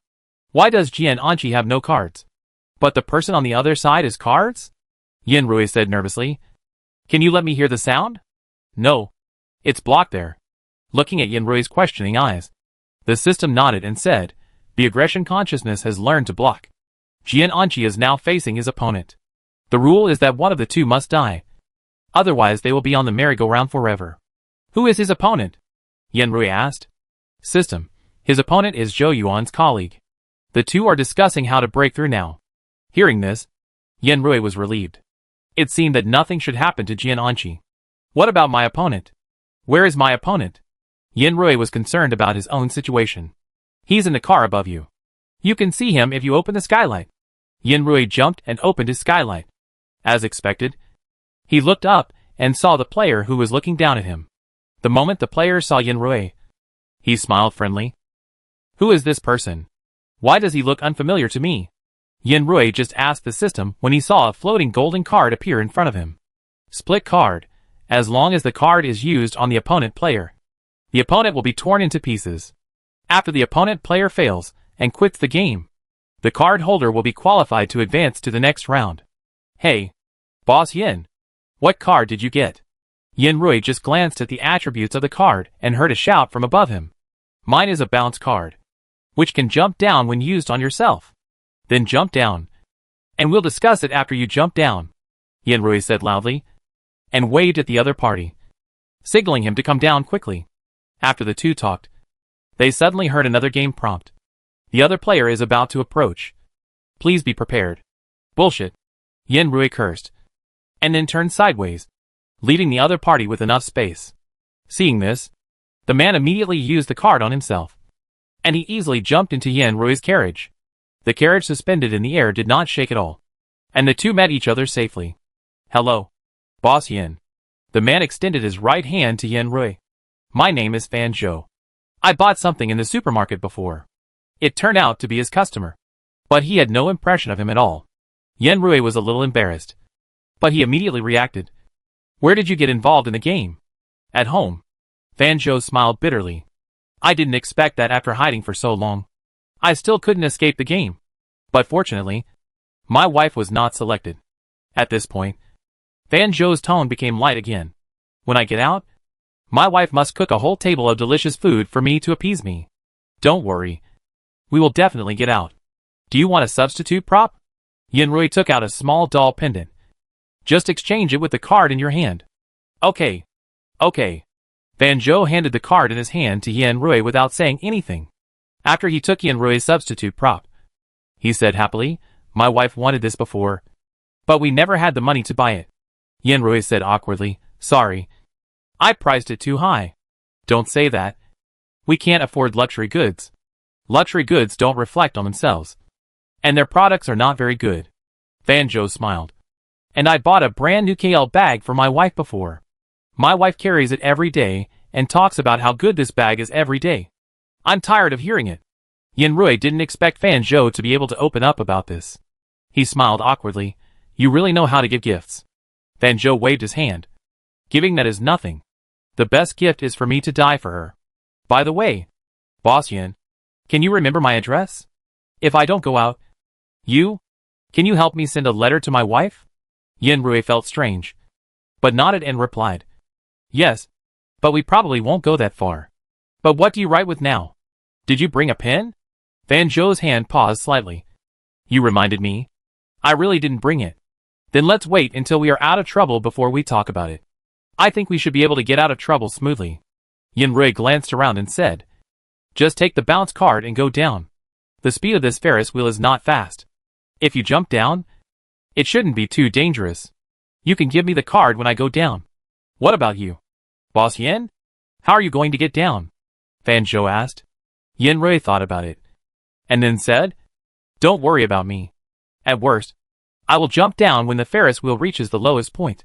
Why does Jian Anqi have no cards, but the person on the other side has cards? Yan Rui said nervously. Can you let me hear the sound? No, it's blocked there. Looking at Yan Rui's questioning eyes, the system nodded and said, the aggression consciousness has learned to block. Jian Anqi is now facing his opponent. The rule is that one of the two must die. Otherwise they will be on the merry-go-round forever. Who is his opponent? Yan Rui asked. System, his opponent is Zhou Yuan's colleague. The two are discussing how to break through now. Hearing this, Yan Rui was relieved. It seemed that nothing should happen to Jian Anqi. What about my opponent? Where is my opponent? Yan Rui was concerned about his own situation. He's in the car above you. You can see him if you open the skylight. Yan Rui jumped and opened his skylight. As expected, he looked up and saw the player who was looking down at him. The moment the player saw Yan Rui, he smiled friendly. Who is this person? Why does he look unfamiliar to me? Yan Rui just asked the system when he saw a floating golden card appear in front of him. Split card. As long as the card is used on the opponent player, the opponent will be torn into pieces. After the opponent player fails and quits the game, the card holder will be qualified to advance to the next round. Hey, Boss Yin, what card did you get? Yan Rui just glanced at the attributes of the card and heard a shout from above him. Mine is a bounce card, which can jump down when used on yourself. Then jump down, and we'll discuss it after you jump down, Yan Rui said loudly, and waved at the other party, signaling him to come down quickly. After the two talked, they suddenly heard another game prompt. The other player is about to approach. Please be prepared. Bullshit. Yan Rui cursed, and then turned sideways, leaving the other party with enough space. Seeing this, the man immediately used the card on himself, and he easily jumped into Yan Rui's carriage. The carriage suspended in the air did not shake at all, and the two met each other safely. Hello, Boss Yin. The man extended his right hand to Yan Rui. My name is Fan Zhou. I bought something in the supermarket before. It turned out to be his customer, but he had no impression of him at all. Yan Rui was a little embarrassed, but he immediately reacted. Where did you get involved in the game? At home. Fan Zhou smiled bitterly. I didn't expect that after hiding for so long. I still couldn't escape the game. But fortunately, my wife was not selected. At this point, Fan Zhou's tone became light again. When I get out, My wife must cook a whole table of delicious food for me to appease me. Don't worry. We will definitely get out. Do you want a substitute prop? Yenrui took out a small doll pendant. Just exchange it with the card in your hand. Okay. Okay. Van Zhou handed the card in his hand to Yenrui without saying anything. After he took Yenrui's substitute prop, he said happily, my wife wanted this before. But we never had the money to buy it. Yenrui said awkwardly, sorry. I priced it too high. Don't say that. We can't afford luxury goods. Luxury goods don't reflect on themselves. And their products are not very good. Van Zhou smiled. And I bought a brand new KL bag for my wife before. My wife carries it every day and talks about how good this bag is every day. I'm tired of hearing it. Yenrui didn't expect Van Zhou to be able to open up about this. He smiled awkwardly. You really know how to give gifts. Van Zhou waved his hand. Giving that is nothing. The best gift is for me to die for her. By the way, Boss Yin, can you remember my address? If I don't go out, can you help me send a letter to my wife? Yenrui felt strange, but nodded and replied. Yes, but we probably won't go that far. But what do you write with now? Did you bring a pen? Van Zhou's hand paused slightly. You reminded me. I really didn't bring it. Then let's wait until we are out of trouble before we talk about it. I think we should be able to get out of trouble smoothly. Yenrui glanced around and said. Just take the bounce card and go down. The speed of this Ferris wheel is not fast. If you jump down, it shouldn't be too dangerous. You can give me the card when I go down. What about you? Boss Yin? How are you going to get down? Van Zhou asked. Yenrui thought about it. And then said, don't worry about me. At worst, I will jump down when the Ferris wheel reaches the lowest point.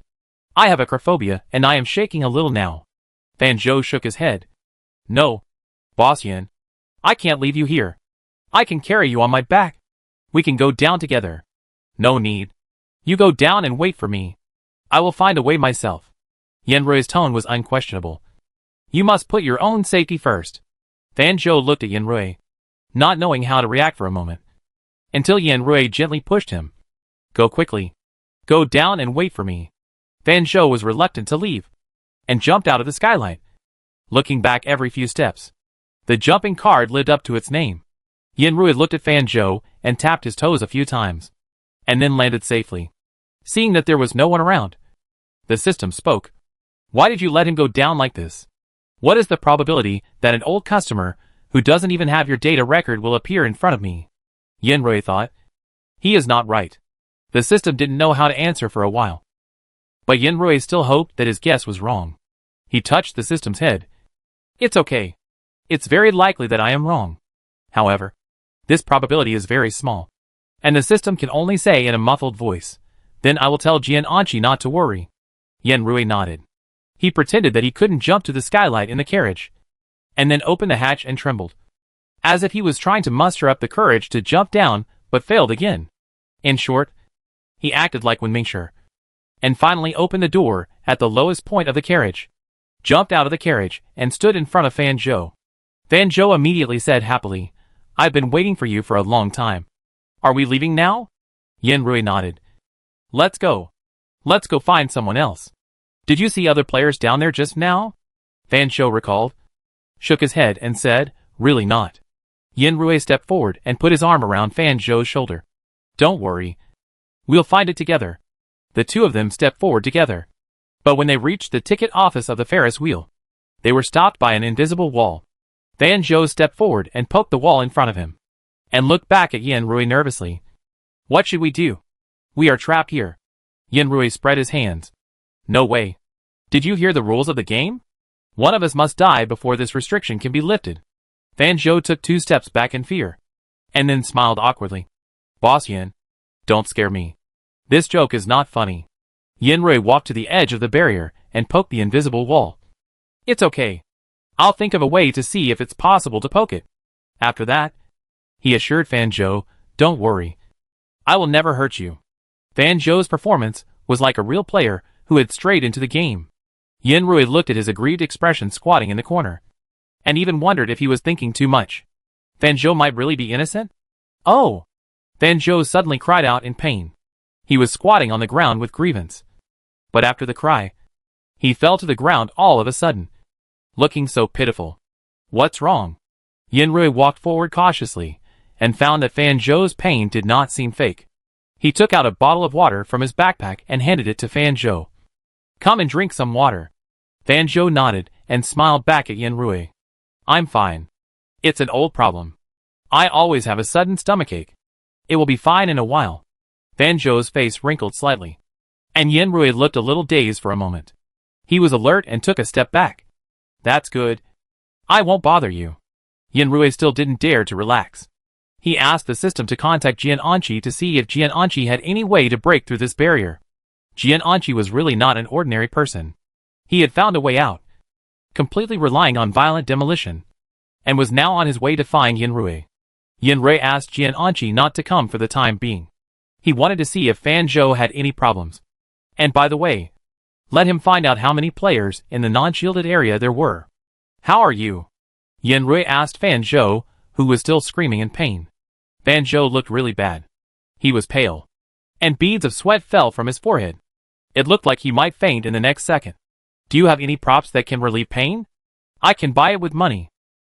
I have acrophobia and I am shaking a little now. Van Zhou shook his head. No, Boss Yin. I can't leave you here. I can carry you on my back. We can go down together. No need. You go down and wait for me. I will find a way myself. Yenrui's tone was unquestionable. You must put your own safety first. Van Zhou looked at Yenrui, not knowing how to react for a moment. Until Yenrui gently pushed him. Go quickly. Go down and wait for me. Van Zhou was reluctant to leave, and jumped out of the skylight, looking back every few steps. The jumping card lived up to its name. Yenrui looked at Van Zhou and tapped his toes a few times, and then landed safely. Seeing that there was no one around, the system spoke. Why did you let him go down like this? What is the probability that an old customer, who doesn't even have your data record, will appear in front of me? Yenrui thought. He is not right. The system didn't know how to answer for a while. But Yenrui still hoped that his guess was wrong. He touched the system's head. It's okay. It's very likely that I am wrong. However, this probability is very small. And the system can only say in a muffled voice, then I will tell Jian Anqi not to worry. Yenrui nodded. He pretended that he couldn't jump to the skylight in the carriage, and then opened the hatch and trembled, as if he was trying to muster up the courage to jump down, but failed again. In short, he acted like Wen Mingshi, and finally opened the door at the lowest point of the carriage, jumped out of the carriage, and stood in front of Van Zhou. Van Zhou immediately said happily, I've been waiting for you for a long time. Are we leaving now? Yenrui nodded. Let's go. Let's go find someone else. Did you see other players down there just now? Van Zhou recalled, shook his head and said, really not. Yenrui stepped forward and put his arm around Van Zhou's shoulder. Don't worry. We'll find it together. The two of them stepped forward together. But when they reached the ticket office of the Ferris wheel, they were stopped by an invisible wall. Van Zhou stepped forward and poked the wall in front of him, and looked back at Yenrui nervously. What should we do? We are trapped here. Yenrui spread his hands. No way. Did you hear the rules of the game? One of us must die before this restriction can be lifted. Van Zhou took 2 steps back in fear, and then smiled awkwardly. Boss Yin, don't scare me. This joke is not funny. Yenrui walked to the edge of the barrier and poked the invisible wall. It's okay. I'll think of a way to see if it's possible to poke it. After that, he assured Van Zhou, don't worry. I will never hurt you. Van Zhou's performance was like a real player who had strayed into the game. Yenrui looked at his aggrieved expression squatting in the corner, and even wondered if he was thinking too much. Van Zhou might really be innocent? Oh! Van Zhou suddenly cried out in pain. He was squatting on the ground with grievance. But after the cry, he fell to the ground all of a sudden. looking so pitiful. What's wrong? Yanrui walked forward cautiously, and found that Fan Zhou's pain did not seem fake. He took out a bottle of water from his backpack and handed it to Fan Zhou. Come and drink some water. Fan Zhou nodded and smiled back at Yanrui. I'm fine. It's an old problem. I always have a sudden stomachache. It will be fine in a while. Fan Zhou's face wrinkled slightly, and Yanrui looked a little dazed for a moment. He was alert and took a step back. That's good. I won't bother you. Yanrui still didn't dare to relax. He asked the system to contact Jian Anqi to see if Jian Anqi had any way to break through this barrier. Jian Anqi was really not an ordinary person. He had found a way out, completely relying on violent demolition, and was now on his way to find Yanrui. Yanrui asked Jian Anqi not to come for the time being. He wanted to see if Fan Zhou had any problems. And by the way, let him find out how many players in the non-shielded area there were. How are you? Yanrui asked Fan Zhou, who was still screaming in pain. Fan Zhou looked really bad. He was pale, and beads of sweat fell from his forehead. It looked like he might faint in the next second. Do you have any props that can relieve pain? I can buy it with money.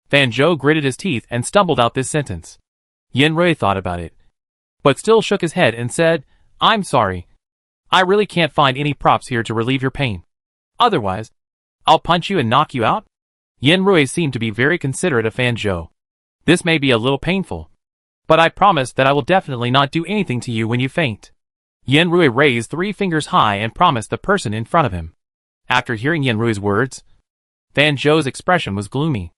Fan Zhou gritted his teeth and stumbled out this sentence. Yanrui thought about it, but still shook his head and said, I'm sorry. I really can't find any props here to relieve your pain. Otherwise, I'll punch you and knock you out? Yanrui seemed to be very considerate of Fan Zhou. This may be a little painful, but I promise that I will definitely not do anything to you when you faint. Yanrui raised 3 fingers high and promised the person in front of him. After hearing Yanrui's words, Fan Zhou's expression was gloomy.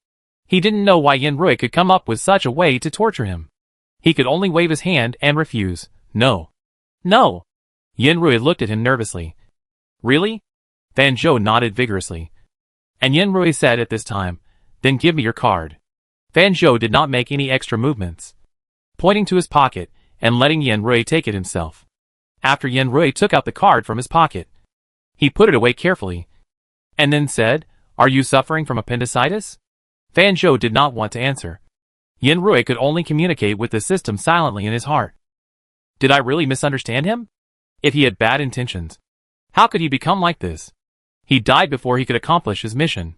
He didn't know why Yanrui could come up with such a way to torture him. He could only wave his hand and refuse. No. No. Yanrui looked at him nervously. Really? Fan Zhou nodded vigorously. And Yanrui said at this time, then give me your card. Fan Zhou did not make any extra movements, pointing to his pocket and letting Yanrui take it himself. After Yanrui took out the card from his pocket, he put it away carefully, and then said, Are you suffering from appendicitis? Fan Zhou did not want to answer. Yanrui could only communicate with the system silently in his heart. Did I really misunderstand him? If he had bad intentions, how could he become like this? He died before he could accomplish his mission.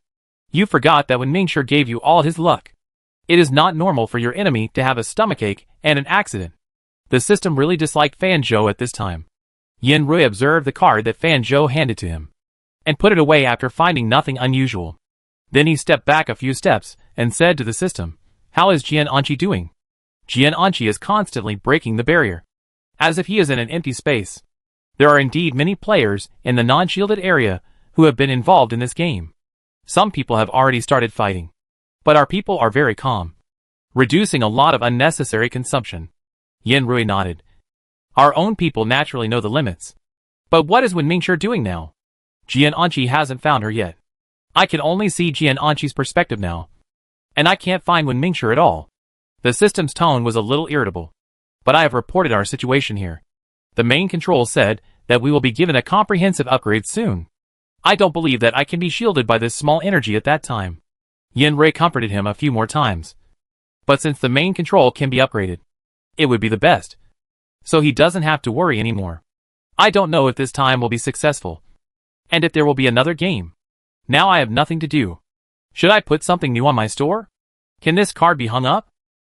You forgot that when Mingshi gave you all his luck. It is not normal for your enemy to have a stomachache and an accident. The system really disliked Fan Zhou at this time. Yanrui observed the card that Fan Zhou handed to him, and put it away after finding nothing unusual. Then he stepped back a few steps, and said to the system, How is Jian Anqi doing? Jian Anqi is constantly breaking the barrier, as if he is in an empty space. There are indeed many players in the non-shielded area who have been involved in this game. Some people have already started fighting, but our people are very calm, reducing a lot of unnecessary consumption. Yanrui nodded. Our own people naturally know the limits. But what is Wen Mingshi doing now? Jian Anqi hasn't found her yet. I can only see Jian Anqi's perspective now, and I can't find Wen Mingshi at all. The system's tone was a little irritable, but I have reported our situation here. The main control said that we will be given a comprehensive upgrade soon. I don't believe that I can be shielded by this small energy at that time. Yanrui comforted him a few more times. But since the main control can be upgraded, it would be the best, so he doesn't have to worry anymore. I don't know if this time will be successful, and if there will be another game. Now I have nothing to do. Should I put something new on my store? Can this card be hung up?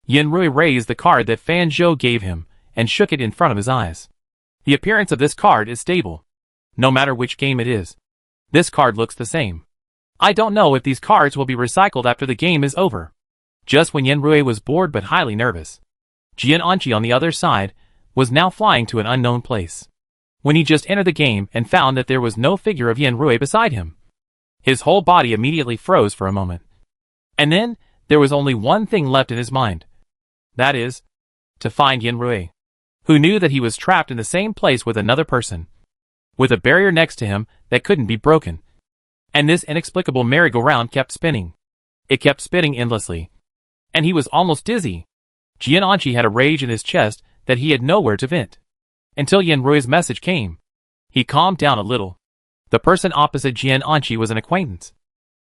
Yanrui raised the card that Fan Zhou gave him, and shook it in front of his eyes. The appearance of this card is stable, no matter which game it is. This card looks the same. I don't know if these cards will be recycled after the game is over. Just when Yanrui was bored but highly nervous, Jian Anqi on the other side was now flying to an unknown place. When he just entered the game and found that there was no figure of Yanrui beside him, his whole body immediately froze for a moment. And then, there was only one thing left in his mind. That is, to find Yanrui, who knew that he was trapped in the same place with another person, with a barrier next to him that couldn't be broken. And this inexplicable merry-go-round kept spinning. It kept spinning endlessly, and he was almost dizzy. Jian Anqi had a rage in his chest that he had nowhere to vent. Until Yanrui's message came. He calmed down a little. The person opposite Jian Anqi was an acquaintance.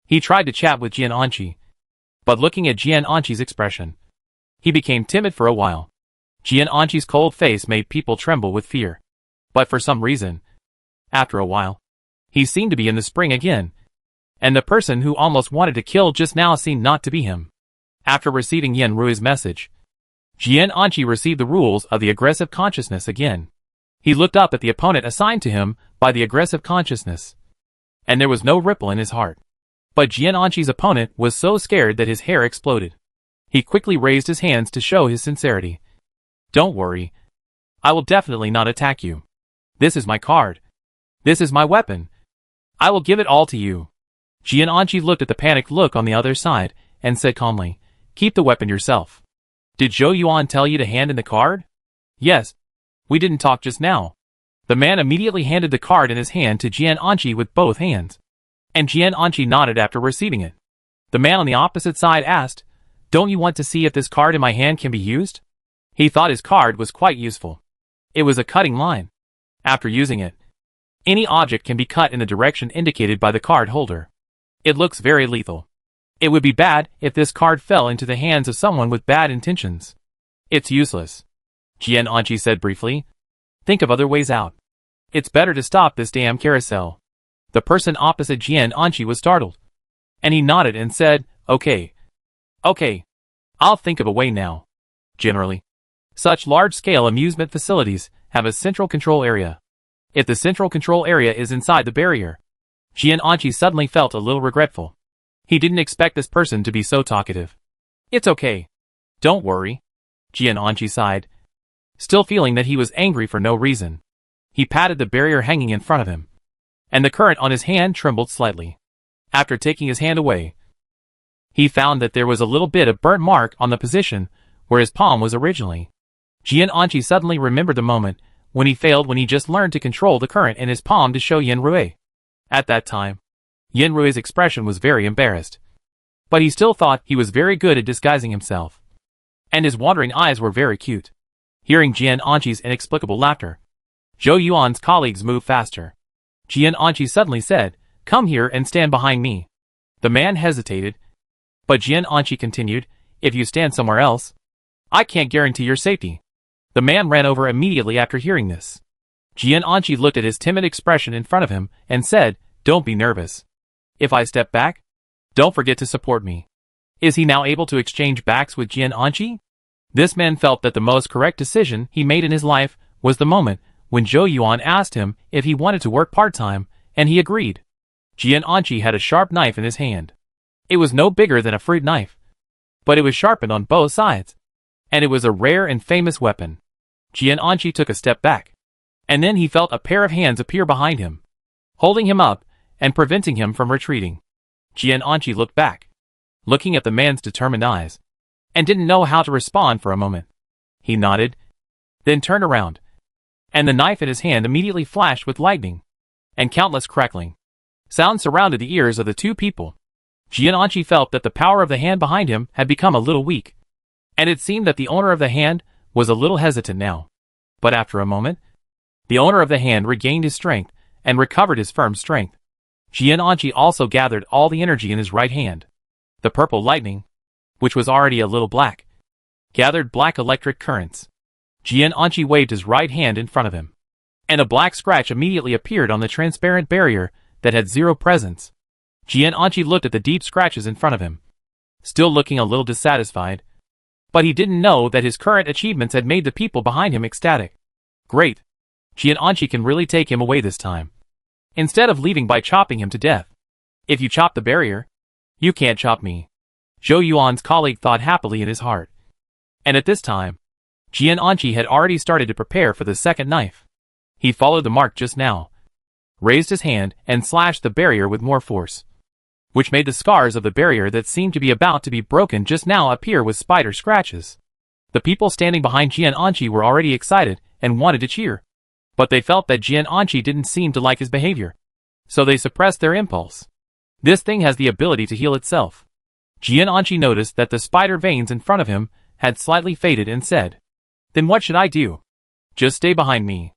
He tried to chat with Jian Anqi, but looking at Jian Anqi's expression, he became timid for a while. Jian Anqi's cold face made people tremble with fear. But for some reason, after a while, he seemed to be in the spring again, and the person who almost wanted to kill just now seemed not to be him. After receiving Yen Rui's message, Jian Anqi received the rules of the aggressive consciousness again. He looked up at the opponent assigned to him by the aggressive consciousness, and there was no ripple in his heart. But Jian Anqi's opponent was so scared that his hair exploded. He quickly raised his hands to show his sincerity. Don't worry. I will definitely not attack you. This is my card. This is my weapon. I will give it all to you. Jian Anqi looked at the panicked look on the other side and said calmly, keep the weapon yourself. Did Zhou Yuan tell you to hand in the card? Yes. We didn't talk just now. The man immediately handed the card in his hand to Jian Anqi with both hands. And Jian Anqi nodded after receiving it. The man on the opposite side asked, don't you want to see if this card in my hand can be used? He thought his card was quite useful. It was a cutting line. After using it, any object can be cut in the direction indicated by the card holder. It looks very lethal. It would be bad if this card fell into the hands of someone with bad intentions. It's useless. Jian Anqi said briefly. Think of other ways out. It's better to stop this damn carousel. The person opposite Jian Anqi was startled. And he nodded and said, okay. Okay. I'll think of a way now. Generally, such large-scale amusement facilities have a central control area. If the central control area is inside the barrier, Jian Anqi suddenly felt a little regretful. He didn't expect this person to be so talkative. It's okay. Don't worry. Jian Anqi sighed, still feeling that he was angry for no reason. He patted the barrier hanging in front of him, and the current on his hand trembled slightly. After taking his hand away, he found that there was a little bit of burnt mark on the position where his palm was originally. Jian Anqi suddenly remembered the moment when he failed when he just learned to control the current in his palm to show Yen Rui. At that time, Yen Rui's expression was very embarrassed. But he still thought he was very good at disguising himself. And his wandering eyes were very cute. Hearing Jian Anqi's inexplicable laughter, Zhou Yuan's colleagues moved faster. Jian Anqi suddenly said, come here and stand behind me. The man hesitated, but Jian Anqi continued, if you stand somewhere else, I can't guarantee your safety. The man ran over immediately after hearing this. Jian Anqi looked at his timid expression in front of him and said, don't be nervous. If I step back, don't forget to support me. Is he now able to exchange backs with Jian Anqi? This man felt that the most correct decision he made in his life was the moment when Zhou Yuan asked him if he wanted to work part-time, and he agreed. Jian Anqi had a sharp knife in his hand. It was no bigger than a fruit knife, but it was sharpened on both sides, and it was a rare and famous weapon. Jian Anqi took a step back, and then he felt a pair of hands appear behind him, holding him up and preventing him from retreating. Jian Anqi looked back, looking at the man's determined eyes, and didn't know how to respond for a moment. He nodded, then turned around, and the knife in his hand immediately flashed with lightning, and countless crackling sounds surrounded the ears of the two people. Jian Anqi felt that the power of the hand behind him had become a little weak, and it seemed that the owner of the hand was a little hesitant now. But after a moment, the owner of the hand regained his strength and recovered his firm strength. Jian Anqi also gathered all the energy in his right hand. The purple lightning, which was already a little black, gathered black electric currents. Jian Anqi waved his right hand in front of him, and a black scratch immediately appeared on the transparent barrier that had zero presence. Jian Anqi looked at the deep scratches in front of him, still looking a little dissatisfied, but he didn't know that his current achievements had made the people behind him ecstatic. Great! Jian Anqi can really take him away this time, instead of leaving by chopping him to death. If you chop the barrier, you can't chop me. Zhou Yuan's colleague thought happily in his heart. And at this time, Jian Anqi had already started to prepare for the second knife. He followed the mark just now, raised his hand and slashed the barrier with more force, which made the scars of the barrier that seemed to be about to be broken just now appear with spider scratches. The people standing behind Jian Anqi were already excited and wanted to cheer, but they felt that Jian Anqi didn't seem to like his behavior, so they suppressed their impulse. This thing has the ability to heal itself. Jian Anqi noticed that the spider veins in front of him had slightly faded and said, then what should I do? Just stay behind me.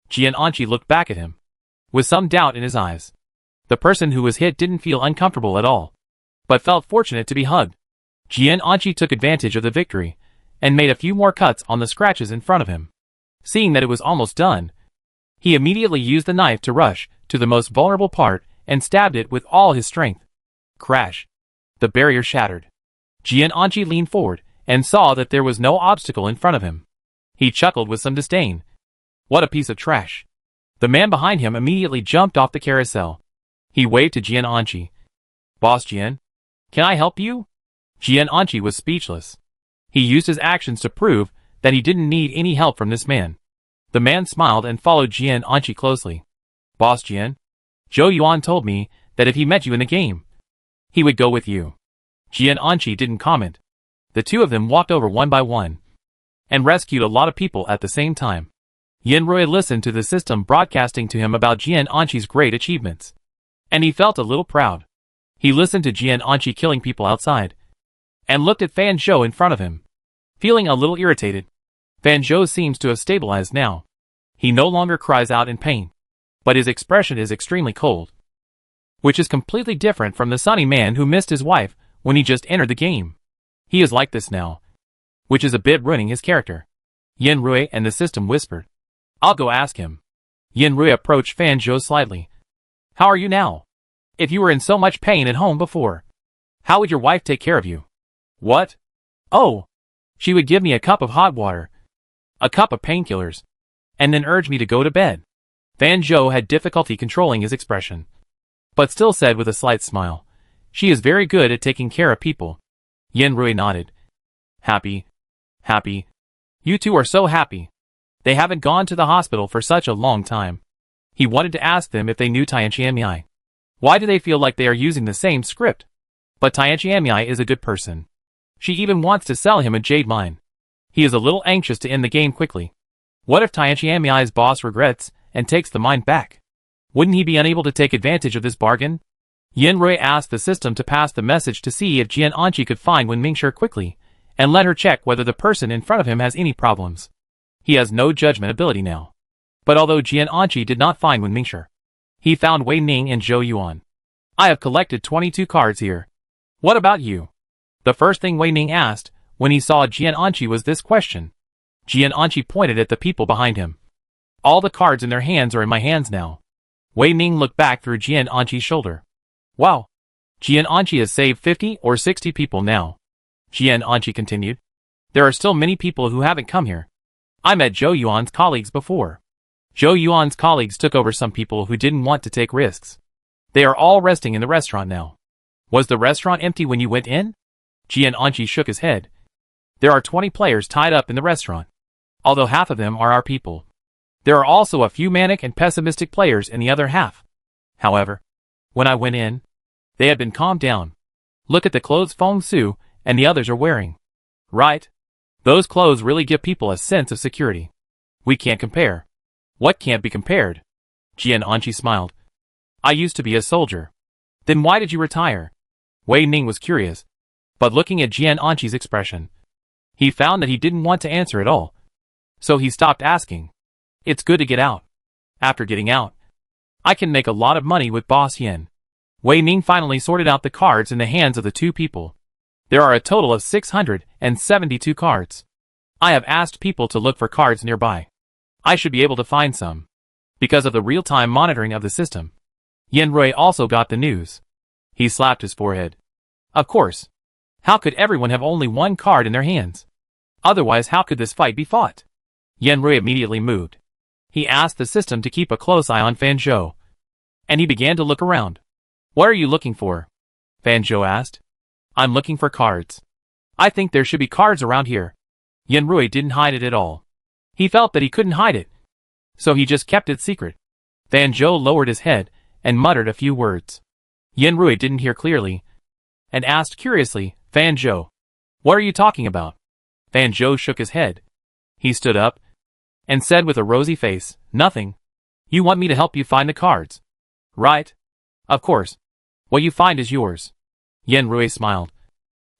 Jian Anqi looked back at him, with some doubt in his eyes. The person who was hit didn't feel uncomfortable at all, but felt fortunate to be hugged. Jian Anqi took advantage of the victory, and made a few more cuts on the scratches in front of him. Seeing that it was almost done, he immediately used the knife to rush to the most vulnerable part and stabbed it with all his strength. crash. The barrier shattered. Jian Anji leaned forward and saw that there was no obstacle in front of him. He chuckled with some disdain. What a piece of trash. The man behind him immediately jumped off the carousel. He waved to Jian Anji. Boss Jian, can I help you? Jian Anji was speechless. He used his actions to prove that he didn't need any help from this man. The man smiled and followed Jian Anji closely. Boss Jian, Zhou Yuan told me that if he met you in a game, he would go with you. Jian Anji didn't comment. The two of them walked over one by one and rescued a lot of people at the same time. Yanrui listened to the system broadcasting to him about Jian Anji's great achievements, and he felt a little proud. He listened to Jian Anji killing people outside and looked at Fan Zhou in front of him. Feeling a little irritated, Fan Zhou seems to have stabilized now. He no longer cries out in pain, but his expression is extremely cold, which is completely different from the sunny man who missed his wife when he just entered the game. He is like this now, which is a bit ruining his character. Yanrui and the system whispered, I'll go ask him. Yanrui approached Fan Zhou slightly. How are you now? If you were in so much pain at home before, how would your wife take care of you? What? Oh, she would give me a cup of hot water, a cup of painkillers, and then urge me to go to bed. Fan Zhou had difficulty controlling his expression, but still said with a slight smile, she is very good at taking care of people. Yanrui nodded. Happy. Happy. You two are so happy. They haven't gone to the hospital for such a long time. He wanted to ask them if they knew Tianqianmei. Why do they feel like they are using the same script? But Tianqianmei is a good person. She even wants to sell him a jade mine. He is a little anxious to end the game quickly. What if Tianqianmei's boss regrets and takes the mine back? Wouldn't he be unable to take advantage of this bargain? Yanrui asked the system to pass the message to see if Jian Anji could find Wen Mingshi quickly, and let her check whether the person in front of him has any problems. He has no judgment ability now. But although Jian Anji did not find Wen Mingshi, he found Wei Ning and Zhou Yuan. I have collected 22 cards here. What about you? The first thing Wei Ning asked when he saw Jian Anji was this question. Jian Anji pointed at the people behind him. All the cards in their hands are in my hands now. Wei Ning looked back through Jian Anji's shoulder. Wow. Jian Anji has saved 50 or 60 people now. Jian Anji continued. There are still many people who haven't come here. I met Zhou Yuan's colleagues before. Zhou Yuan's colleagues took over some people who didn't want to take risks. They are all resting in the restaurant now. Was the restaurant empty when you went in? Jian Anji shook his head. There are 20 players tied up in the restaurant, although half of them are our people. There are also a few manic and pessimistic players in the other half. However, when I went in, they had been calmed down. Look at the clothes Feng Su and the others are wearing. Right? Those clothes really give people a sense of security. We can't compare. What can't be compared? Jian Anji smiled. I used to be a soldier. Then why did you retire? Wei Ning was curious, but looking at Jian Anji's expression, he found that he didn't want to answer at all. So he stopped asking. It's good to get out. After getting out, I can make a lot of money with Boss Yen. Wei Ning finally sorted out the cards in the hands of the two people. There are a total of 672 cards. I have asked people to look for cards nearby. I should be able to find some, because of the real-time monitoring of the system. Yanrui also got the news. He slapped his forehead. Of course. How could everyone have only one card in their hands? Otherwise, how could this fight be fought? Yanrui immediately moved. He asked the system to keep a close eye on Fan Zhou, and he began to look around. What are you looking for? Fan Zhou asked. I'm looking for cards. I think there should be cards around here. Yanrui didn't hide it at all. He felt that he couldn't hide it, so he just kept it secret. Fan Zhou lowered his head and muttered a few words. Yanrui didn't hear clearly, and asked curiously, Fan Zhou, what are you talking about? Fan Zhou shook his head. He stood up and said with a rosy face, nothing. You want me to help you find the cards? Right? Of course. What you find is yours. Yanrui smiled.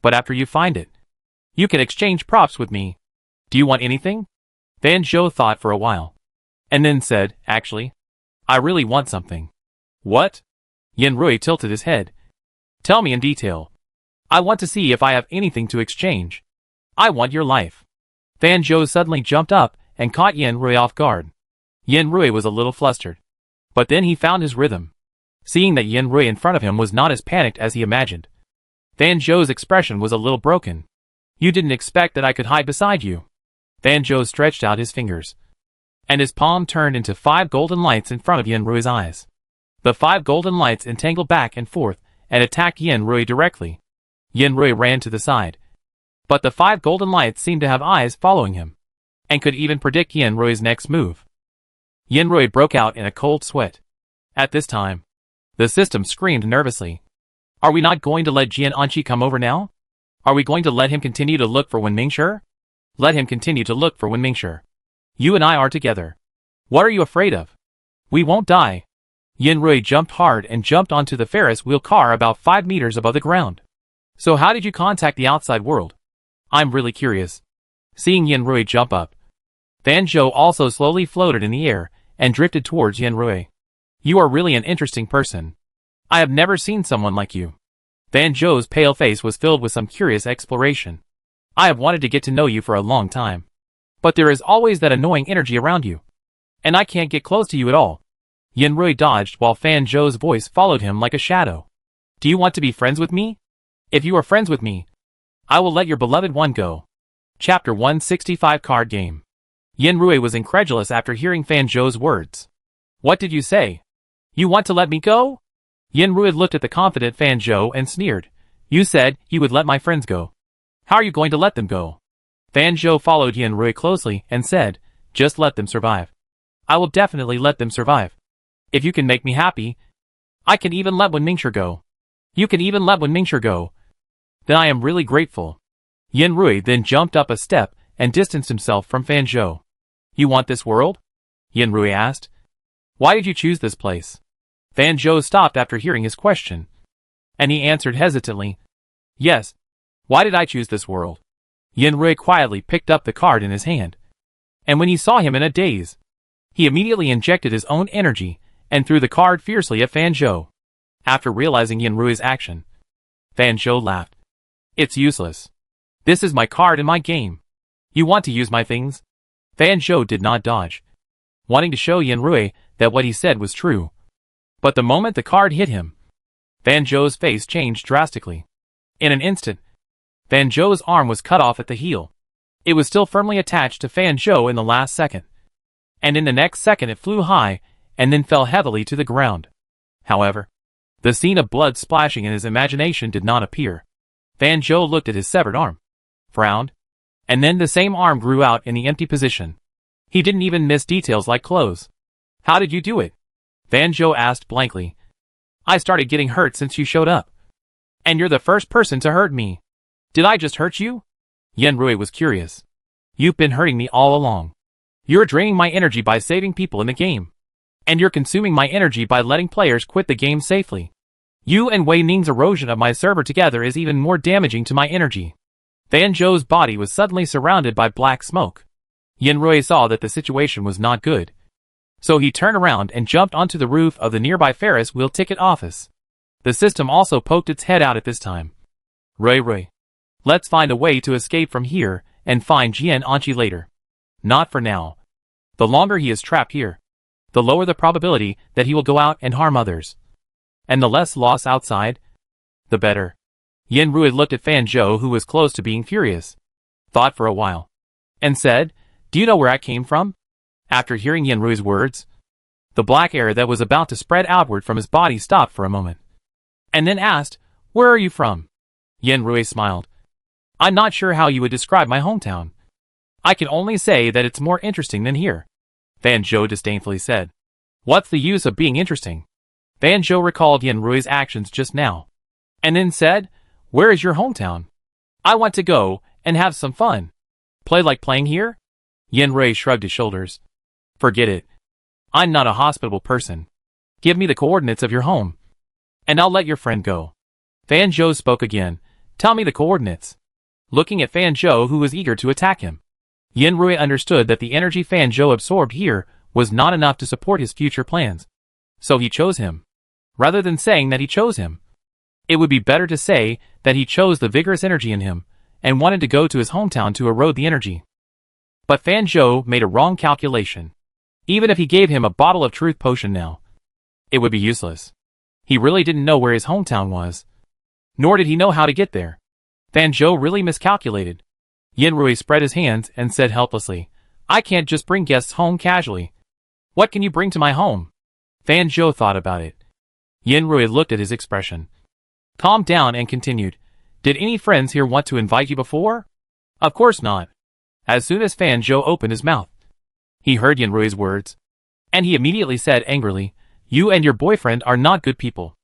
But after you find it, you can exchange props with me. Do you want anything? Fan Zhou thought for a while, and then said, actually, I really want something. What? Yanrui tilted his head. Tell me in detail. I want to see if I have anything to exchange. I want your life. Fan Zhou suddenly jumped up and caught Yanrui off guard. Yanrui was a little flustered, but then he found his rhythm. Seeing that Yin Rui in front of him was not as panicked as he imagined, Fan Zhou's expression was a little broken. You didn't expect that I could hide beside you. Fan Zhou stretched out his fingers, and his palm turned into 5 golden lights in front of Yin Rui's eyes. The 5 golden lights entangled back and forth and attacked Yin Rui directly. Yin Rui ran to the side, but the 5 golden lights seemed to have eyes following him, and could even predict Yin Rui's next move. Yin Rui broke out in a cold sweat. At this time, the system screamed nervously. Are we not going to let Jian Anqi come over now? Are we going to let him continue to look for Wen Mingshi? Let him continue to look for Wen Mingshi. You and I are together. What are you afraid of? We won't die. Yin Rui jumped hard and jumped onto the Ferris wheel car about 5 meters above the ground. So how did you contact the outside world? I'm really curious. Seeing Yin Rui jump up, Fan Zhou also slowly floated in the air and drifted towards Yin Rui. You are really an interesting person. I have never seen someone like you. Fan Zhou's pale face was filled with some curious exploration. I have wanted to get to know you for a long time. But there is always that annoying energy around you. And I can't get close to you at all. Yin Rui dodged while Fan Zhou's voice followed him like a shadow. Do you want to be friends with me? If you are friends with me, I will let your beloved one go. Chapter 165 Card Game. Yin Rui was incredulous after hearing Fan Zhou's words. What did you say? You want to let me go? Yin Rui looked at the confident Fan Zhou and sneered. You said you would let my friends go. How are you going to let them go? Fan Zhou followed Yin Rui closely and said, just let them survive. I will definitely let them survive. If you can make me happy, I can even let Wen Mingshi go. You can even let Wen Mingshi go. Then I am really grateful. Yin Rui then jumped up a step and distanced himself from Fan Zhou. You want this world? Yin Rui asked. Why did you choose this place? Fan Zhou stopped after hearing his question, and he answered hesitantly. Yes. Why did I choose this world? Yin Rui quietly picked up the card in his hand, and when he saw him in a daze, he immediately injected his own energy and threw the card fiercely at Fan Zhou. After realizing Yin Rui's action, Fan Zhou laughed. It's useless. This is my card in my game. You want to use my things? Fan Zhou did not dodge, wanting to show Yin Rui that what he said was true. But the moment the card hit him, Fan Zhou's face changed drastically. In an instant, Fan Zhou's arm was cut off at the heel. It was still firmly attached to Fan Zhou in the last second, and in the next second it flew high and then fell heavily to the ground. However, the scene of blood splashing in his imagination did not appear. Fan Zhou looked at his severed arm, frowned, and then the same arm grew out in the empty position. He didn't even miss details like clothes. How did you do it? Fan Zhou asked blankly. I started getting hurt since you showed up. And you're the first person to hurt me. Did I just hurt you? Yin Rui was curious. You've been hurting me all along. You're draining my energy by saving people in the game. And you're consuming my energy by letting players quit the game safely. You and Wei Ning's erosion of my server together is even more damaging to my energy. Fan Zhou's body was suddenly surrounded by black smoke. Yin Rui saw that the situation was not good, so he turned around and jumped onto the roof of the nearby Ferris wheel ticket office. The system also poked its head out at this time. Rui, let's find a way to escape from here and find Jian Anqi later. Not for now. The longer he is trapped here, the lower the probability that he will go out and harm others. And the less loss outside, the better. Yin Rui looked at Fan Zhou, who was close to being furious, thought for a while, and said, Do you know where I came from? After hearing Yin Rui's words, the black air that was about to spread outward from his body stopped for a moment, and then asked, Where are you from? Yin Rui smiled. I'm not sure how you would describe my hometown. I can only say that it's more interesting than here. Fan Zhou disdainfully said. What's the use of being interesting? Fan Zhou recalled Yin Rui's actions just now, and then said, Where is your hometown? I want to go and have some fun. Play like playing here? Yin Rui shrugged his shoulders. Forget it. I'm not a hospitable person. Give me the coordinates of your home, and I'll let your friend go. Fan Zhou spoke again. Tell me the coordinates. Looking at Fan Zhou, who was eager to attack him, Yin Rui understood that the energy Fan Zhou absorbed here was not enough to support his future plans. So he chose him. Rather than saying that he chose him, it would be better to say that he chose the vigorous energy in him and wanted to go to his hometown to erode the energy. But Fan Zhou made a wrong calculation. Even if he gave him a bottle of truth potion now, it would be useless. He really didn't know where his hometown was. Nor did he know how to get there. Fan Zhou really miscalculated. Yanrui spread his hands and said helplessly, I can't just bring guests home casually. What can you bring to my home? Fan Zhou thought about it. Yanrui looked at his expression, calmed down and continued, Did any friends here want to invite you before? Of course not. As soon as Fan Zhou opened his mouth, he heard Yanrui's words, and he immediately said angrily, You and your boyfriend are not good people.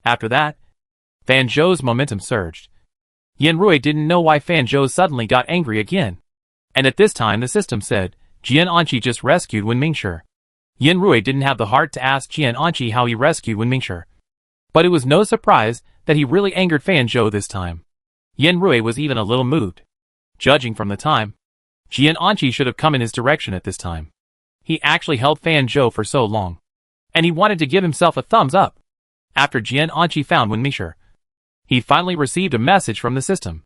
After that, Fan Zhou's momentum surged. Yanrui didn't know why Fan Zhou suddenly got angry again. And at this time the system said, Jian Anqi just rescued Wen Mingshi. Yanrui didn't have the heart to ask Jian Anqi how he rescued Wen Mingshi. But it was no surprise that he really angered Fan Zhou this time. Yanrui was even a little moved. Judging from the time, Jian Anqi should have come in his direction at this time. He actually held Fan Zhou for so long, and he wanted to give himself a thumbs up. After Jian Anqi found Wen Mingshi, he finally received a message from the system.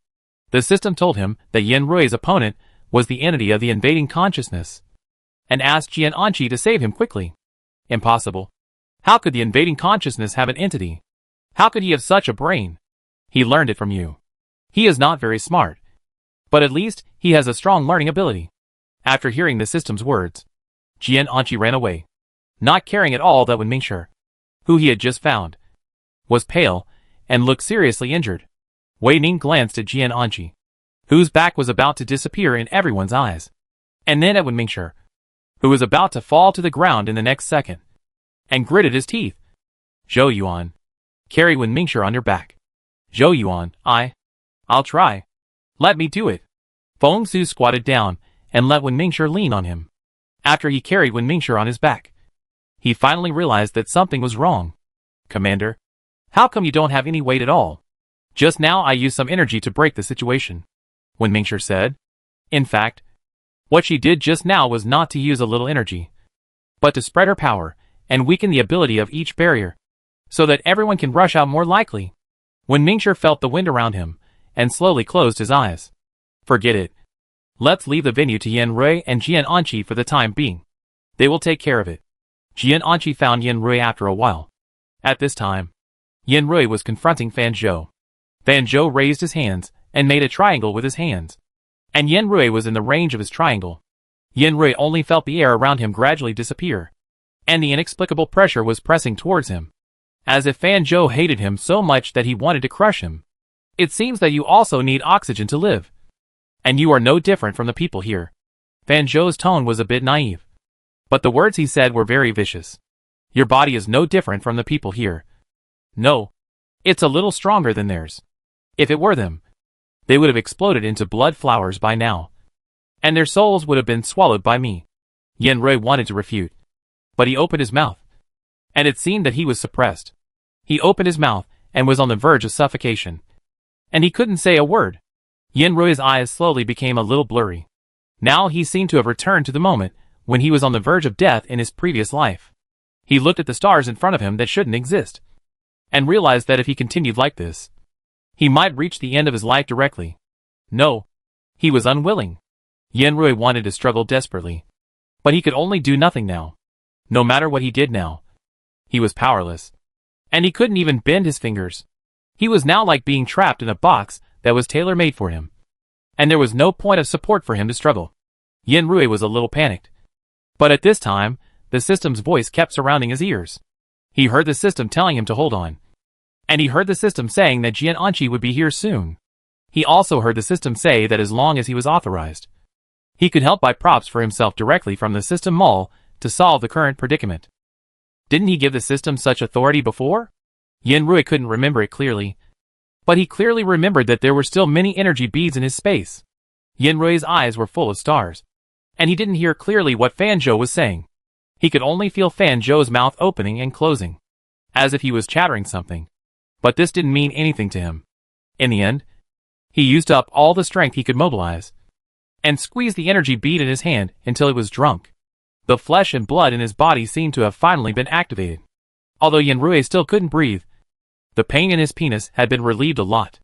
The system told him that Yanrui's opponent was the entity of the invading consciousness, and asked Jian Anqi to save him quickly. Impossible. How could the invading consciousness have an entity? How could he have such a brain? He learned it from you. He is not very smart, but at least he has a strong learning ability. After hearing the system's words, Jian Anqi ran away, not caring at all that Wen Mingshi, who he had just found, was pale and looked seriously injured. Wei Ning glanced at Jian Anqi, whose back was about to disappear in everyone's eyes, and then at Wen Mingshi, who was about to fall to the ground in the next second, and gritted his teeth. Zhou Yuan, carry Wen Mingshi on your back. Zhou Yuan, I'll try. Let me do it. Feng Su squatted down and let Wen Mingshi lean on him. After he carried Wen Mingshi on his back, he finally realized that something was wrong. Commander, how come you don't have any weight at all? Just now I used some energy to break the situation, Wen Mingshi said. In fact, what she did just now was not to use a little energy, but to spread her power and weaken the ability of each barrier, so that everyone can rush out more likely. Wen Mingshi felt the wind around him, and slowly closed his eyes. Forget it. Let's leave the venue to Yanrui and Jian Anqi for the time being. They will take care of it. Jian Anqi found Yanrui after a while. At this time, Yanrui was confronting Fan Zhou. Fan Zhou raised his hands and made a triangle with his hands, and Yanrui was in the range of his triangle. Yanrui only felt the air around him gradually disappear, and the inexplicable pressure was pressing towards him, as if Fan Zhou hated him so much that he wanted to crush him. It seems that you also need oxygen to live, and you are no different from the people here. Fan Zhou's tone was a bit naive, but the words he said were very vicious. Your body is no different from the people here. No, it's a little stronger than theirs. If it were them, they would have exploded into blood flowers by now, and their souls would have been swallowed by me. Yanrui wanted to refute, but he opened his mouth, and it seemed that he was suppressed. He opened his mouth and was on the verge of suffocation, and he couldn't say a word. Yanrui's eyes slowly became a little blurry. Now he seemed to have returned to the moment when he was on the verge of death in his previous life. He looked at the stars in front of him that shouldn't exist, and realized that if he continued like this, he might reach the end of his life directly. No, he was unwilling. Yanrui wanted to struggle desperately, but he could only do nothing now. No matter what he did now, he was powerless, and he couldn't even bend his fingers. He was now like being trapped in a box that was tailor-made for him, and there was no point of support for him to struggle. Yanrui was a little panicked, but at this time, the system's voice kept surrounding his ears. He heard the system telling him to hold on, and he heard the system saying that Jian Anqi would be here soon. He also heard the system say that as long as he was authorized, he could help buy props for himself directly from the system mall to solve the current predicament. Didn't he give the system such authority before? Yanrui couldn't remember it clearly, but he clearly remembered that there were still many energy beads in his space. Yanrui's eyes were full of stars, and he didn't hear clearly what Fan Zhou was saying. He could only feel Fan Zhou's mouth opening and closing, as if he was chattering something. But this didn't mean anything to him. In the end, he used up all the strength he could mobilize, and squeezed the energy bead in his hand until it was drunk. The flesh and blood in his body seemed to have finally been activated. Although Yanrui still couldn't breathe, the pain in his penis had been relieved a lot.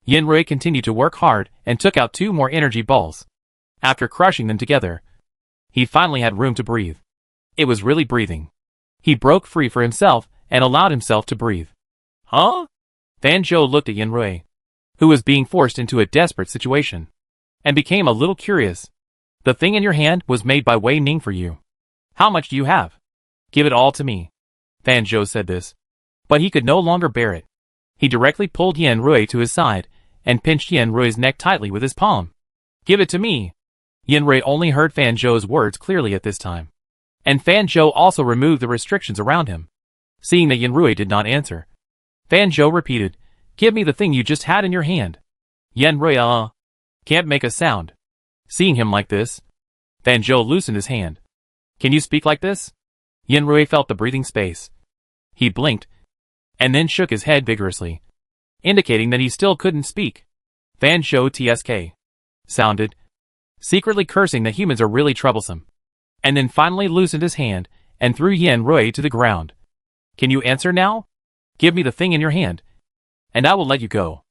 Yanrui continued to work hard and took out 2 more energy balls. After crushing them together, he finally had room to breathe. It was really breathing. He broke free for himself and allowed himself to breathe. Huh? Fan Zhou looked at Yanrui, who was being forced into a desperate situation, and became a little curious. The thing in your hand was made by Wei Ning for you. How much do you have? Give it all to me. Fan Zhou said this, but he could no longer bear it. He directly pulled Yanrui to his side and pinched Yanrui's neck tightly with his palm. Give it to me. Yanrui only heard Fan Zhou's words clearly at this time, and Fan Zhou also removed the restrictions around him. Seeing that Yanrui did not answer, Fan Zhou repeated, Give me the thing you just had in your hand. Yanrui can't make a sound. Seeing him like this, Fan Zhou loosened his hand. Can you speak like this? Yanrui felt the breathing space. He blinked, and then shook his head vigorously, indicating that he still couldn't speak. Fan Zhou tsk sounded, secretly cursing that humans are really troublesome, and then finally loosened his hand and threw Yanrui to the ground. Can you answer now? Give me the thing in your hand, and I will let you go.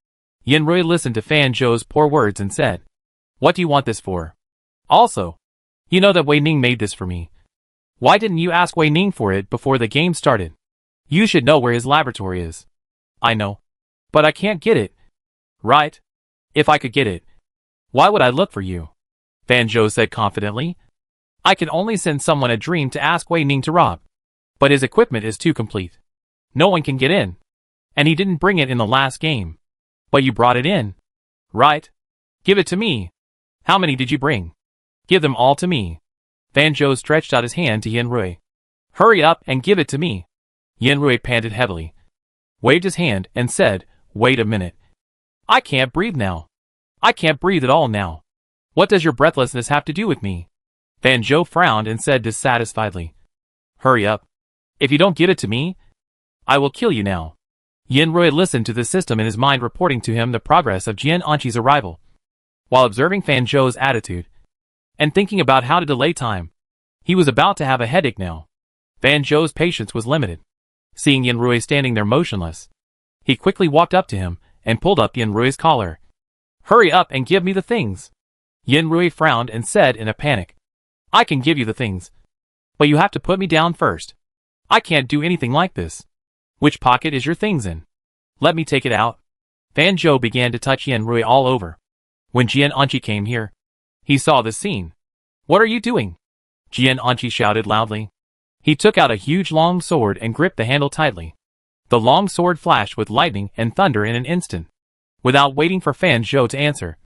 Yanrui listened to Fan Zhou's poor words and said, What do you want this for? Also, you know that Wei Ning made this for me. Why didn't you ask Wei Ning for it before the game started? You should know where his laboratory is. I know, but I can't get it. Right? If I could get it, why would I look for you? Fan Zhou said confidently. I can only send someone a dream to ask Wei Ning to rob. But his equipment is too complete. No one can get in. And he didn't bring it in the last game. But you brought it in. Right? Give it to me. How many did you bring? Give them all to me. Fan Zhou stretched out his hand to Yanrui. Hurry up and give it to me. Yanrui panted heavily, waved his hand, and said, Wait a minute. I can't breathe now. I can't breathe at all now. What does your breathlessness have to do with me? Fan Zhou frowned and said dissatisfiedly, Hurry up. If you don't give it to me, I will kill you now. Yanrui listened to the system in his mind reporting to him the progress of Jian Anqi's arrival. While observing Fan Zhou's attitude, and thinking about how to delay time, he was about to have a headache now. Fan Zhou's patience was limited. Seeing Yanrui standing there motionless, he quickly walked up to him and pulled up Yanrui's collar. Hurry up and give me the things. Yanrui frowned and said in a panic, I can give you the things, but you have to put me down first. I can't do anything like this. Which pocket is your things in? Let me take it out. Fan Zhou began to touch Yanrui all over. When Jian Anqi came here, he saw this scene. What are you doing? Jian Anqi shouted loudly. He took out a huge long sword and gripped the handle tightly. The long sword flashed with lightning and thunder in an instant. Without waiting for Fan Zhou to answer,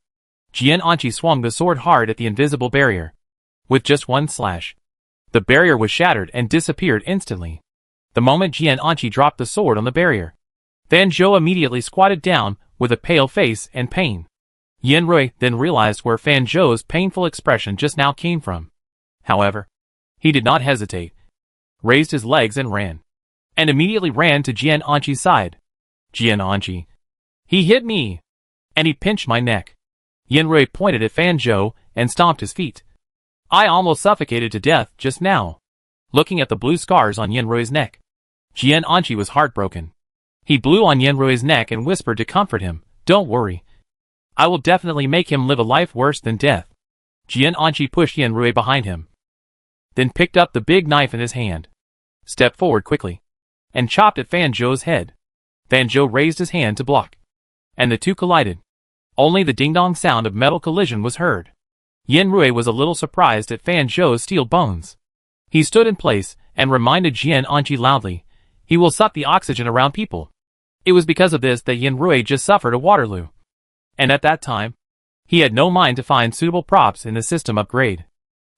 Jian Anqi swung the sword hard at the invisible barrier. With just one slash, the barrier was shattered and disappeared instantly. The moment Jian Anqi dropped the sword on the barrier, Fan Zhou immediately squatted down with a pale face and pain. Yanrui then realized where Fan Zhou's painful expression just now came from. However, he did not hesitate, raised his legs and ran, and immediately ran to Jian Anqi's side. Jian Anqi. He hit me, and he pinched my neck. Yanrui pointed at Fan Zhou and stomped his feet. I almost suffocated to death just now. Looking at the blue scars on Yanrui's neck, Jian Anqi was heartbroken. He blew on Yanrui's neck and whispered to comfort him, Don't worry. I will definitely make him live a life worse than death. Jian Anqi pushed Yanrui behind him, then picked up the big knife in his hand, stepped forward quickly, and chopped at Fan Zhou's head. Fan Zhou raised his hand to block, and the two collided. Only the ding-dong sound of metal collision was heard. Yanrui was a little surprised at Fan Zhou's steel bones. He stood in place and reminded Jian Anqi loudly, He will suck the oxygen around people. It was because of this that Yanrui just suffered a Waterloo. And at that time, he had no mind to find suitable props in the system upgrade,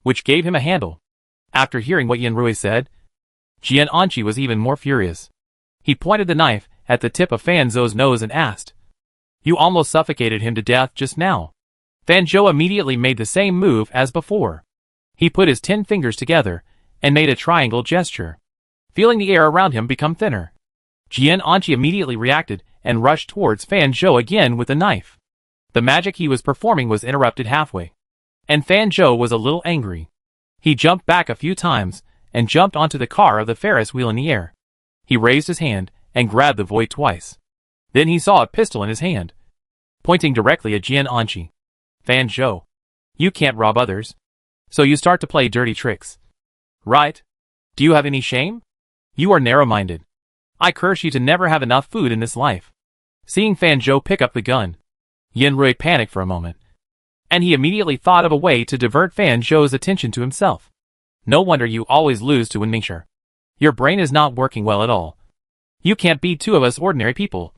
which gave him a handle. After hearing what Yanrui said, Jian Anqi was even more furious. He pointed the knife at the tip of Fan Zhou's nose and asked, You almost suffocated him to death just now. Fan Zhou immediately made the same move as before. He put his 10 fingers together and made a triangle gesture, feeling the air around him become thinner. Jian Anqi immediately reacted and rushed towards Fan Zhou again with the knife. The magic he was performing was interrupted halfway, and Fan Zhou was a little angry. He jumped back a few times and jumped onto the car of the Ferris wheel in the air. He raised his hand and grabbed the void twice. Then he saw a pistol in his hand, pointing directly at Jian Anqi. Fan Zhou, you can't rob others, so you start to play dirty tricks. Right? Do you have any shame? You are narrow-minded. I curse you to never have enough food in this life. Seeing Fan Zhou pick up the gun, Yin Rui panicked for a moment, and he immediately thought of a way to divert Fan Zhou's attention to himself. No wonder you always lose to Wen Mingshi. Your brain is not working well at all. You can't beat two of us ordinary people.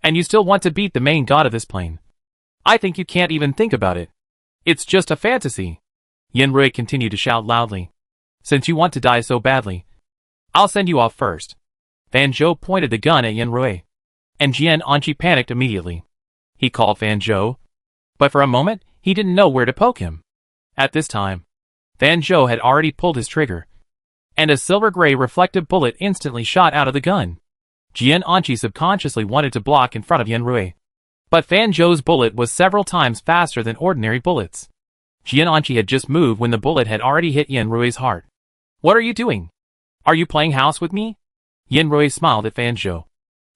And you still want to beat the main god of this plane. I think you can't even think about it. It's just a fantasy. Yin Rui continued to shout loudly. Since you want to die so badly, I'll send you off first. Fan Zhou pointed the gun at Yin Rui, and Jian Anqi panicked immediately. He called Fan Zhou, but for a moment, he didn't know where to poke him. At this time, Fan Zhou had already pulled his trigger, and a silver-gray reflective bullet instantly shot out of the gun. Jian Anqi subconsciously wanted to block in front of Yin Rui, but Fan Zhou's bullet was several times faster than ordinary bullets. Jian Anqi had just moved when the bullet had already hit Yin Rui's heart. What are you doing? Are you playing house with me? Yin Rui smiled at Fan Zhou.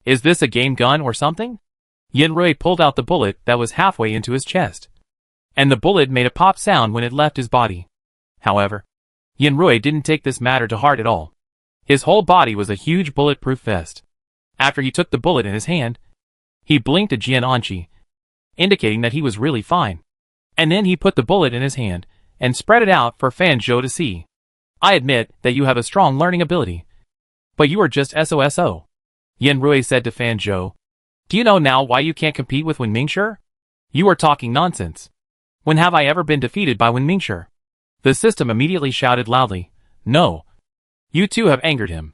Is this a game gun or something? Yin Rui pulled out the bullet that was halfway into his chest, and the bullet made a pop sound when it left his body. However, Yin Rui didn't take this matter to heart at all. His whole body was a huge bulletproof vest. After he took the bullet in his hand, he blinked at Jian Anqi, indicating that he was really fine. And then he put the bullet in his hand and spread it out for Fan Zhou to see. I admit that you have a strong learning ability, but you are just SOSO. Yin Rui said to Fan Zhou. Do you know now why you can't compete with Wen Mingshi? You are talking nonsense. When have I ever been defeated by Wen Mingshi? The system immediately shouted loudly. No. You too have angered him.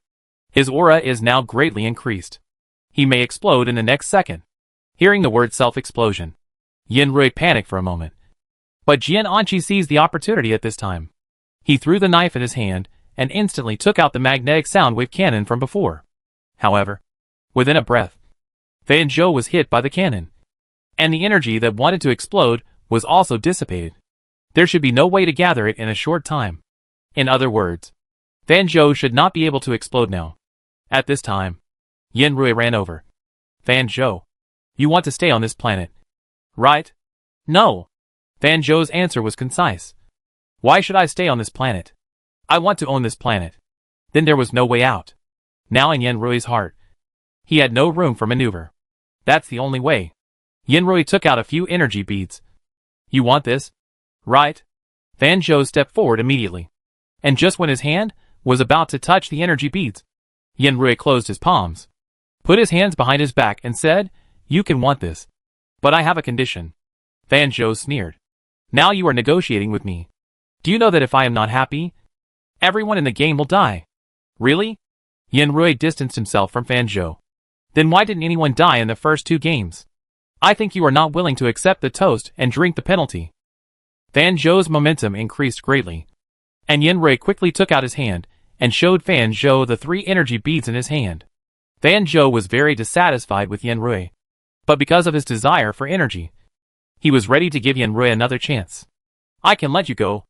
His aura is now greatly increased. He may explode in the next second. Hearing the word self-explosion, Yin Rui panicked for a moment. But Jian Anqi seized the opportunity at this time. He threw the knife in his hand and instantly took out the magnetic sound wave cannon from before. However, within a breath, Fan Zhou was hit by the cannon, and the energy that wanted to explode was also dissipated. There should be no way to gather it in a short time. In other words, Fan Zhou should not be able to explode now. At this time, Yin Rui ran over. Fan Zhou, you want to stay on this planet, right? No. Fan Zhou's answer was concise. Why should I stay on this planet? I want to own this planet. Then there was no way out. Now in Yin Rui's heart, he had no room for maneuver. That's the only way. Yin Rui took out a few energy beads. You want this? Right? Fan Zhou stepped forward immediately. And just when his hand was about to touch the energy beads, Yin Rui closed his palms, put his hands behind his back and said, You can want this. But I have a condition. Fan Zhou sneered. Now you are negotiating with me. Do you know that if I am not happy, everyone in the game will die? Really? Yin Rui distanced himself from Fan Zhou. Then why didn't anyone die in the first two games? I think you are not willing to accept the toast and drink the penalty. Fan Zhou's momentum increased greatly, and Yin Rui quickly took out his hand and showed Fan Zhou the 3 energy beads in his hand. Fan Zhou was very dissatisfied with Yin Rui, but because of his desire for energy, he was ready to give Yin Rui another chance. I can let you go,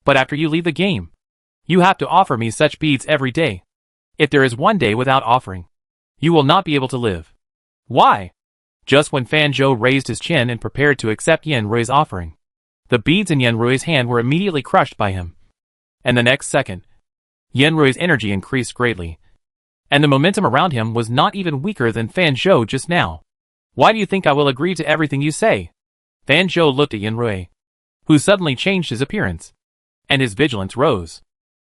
but after you leave the game, you have to offer me such beads every day. If there is one day without offering, you will not be able to live. Why? Just when Fan Zhou raised his chin and prepared to accept Yin Rui's offering, the beads in Yin Rui's hand were immediately crushed by him. And the next second, Yin Rui's energy increased greatly, and the momentum around him was not even weaker than Fan Zhou just now. Why do you think I will agree to everything you say? Fan Zhou looked at Yin Rui, who suddenly changed his appearance, and his vigilance rose.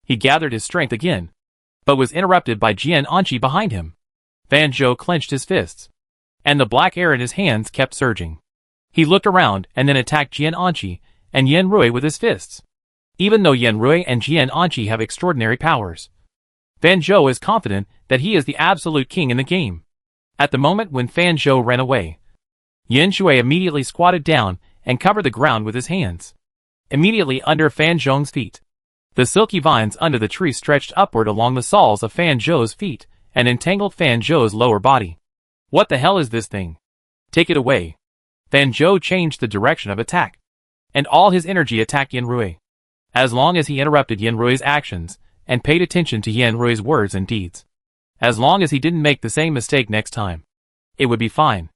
He gathered his strength again, but was interrupted by Jian Anqi behind him. Fan Zhou clenched his fists, and the black air in his hands kept surging. He looked around and then attacked Jian Anqi and Yin Rui with his fists. Even though Yin Rui and Jian Anqi have extraordinary powers, Fan Zhou is confident that he is the absolute king in the game. At the moment when Fan Zhou ran away, Yin Shui immediately squatted down and covered the ground with his hands. Immediately under Fan Zhou's feet, the silky vines under the tree stretched upward along the soles of Fan Zhou's feet and entangled Fan Zhou's lower body. What the hell is this thing? Take it away. Fan Zhou changed the direction of attack, and all his energy attacked Yin Rui. As long as he interrupted Yin Rui's actions and paid attention to Yin Rui's words and deeds, as long as he didn't make the same mistake next time, it would be fine.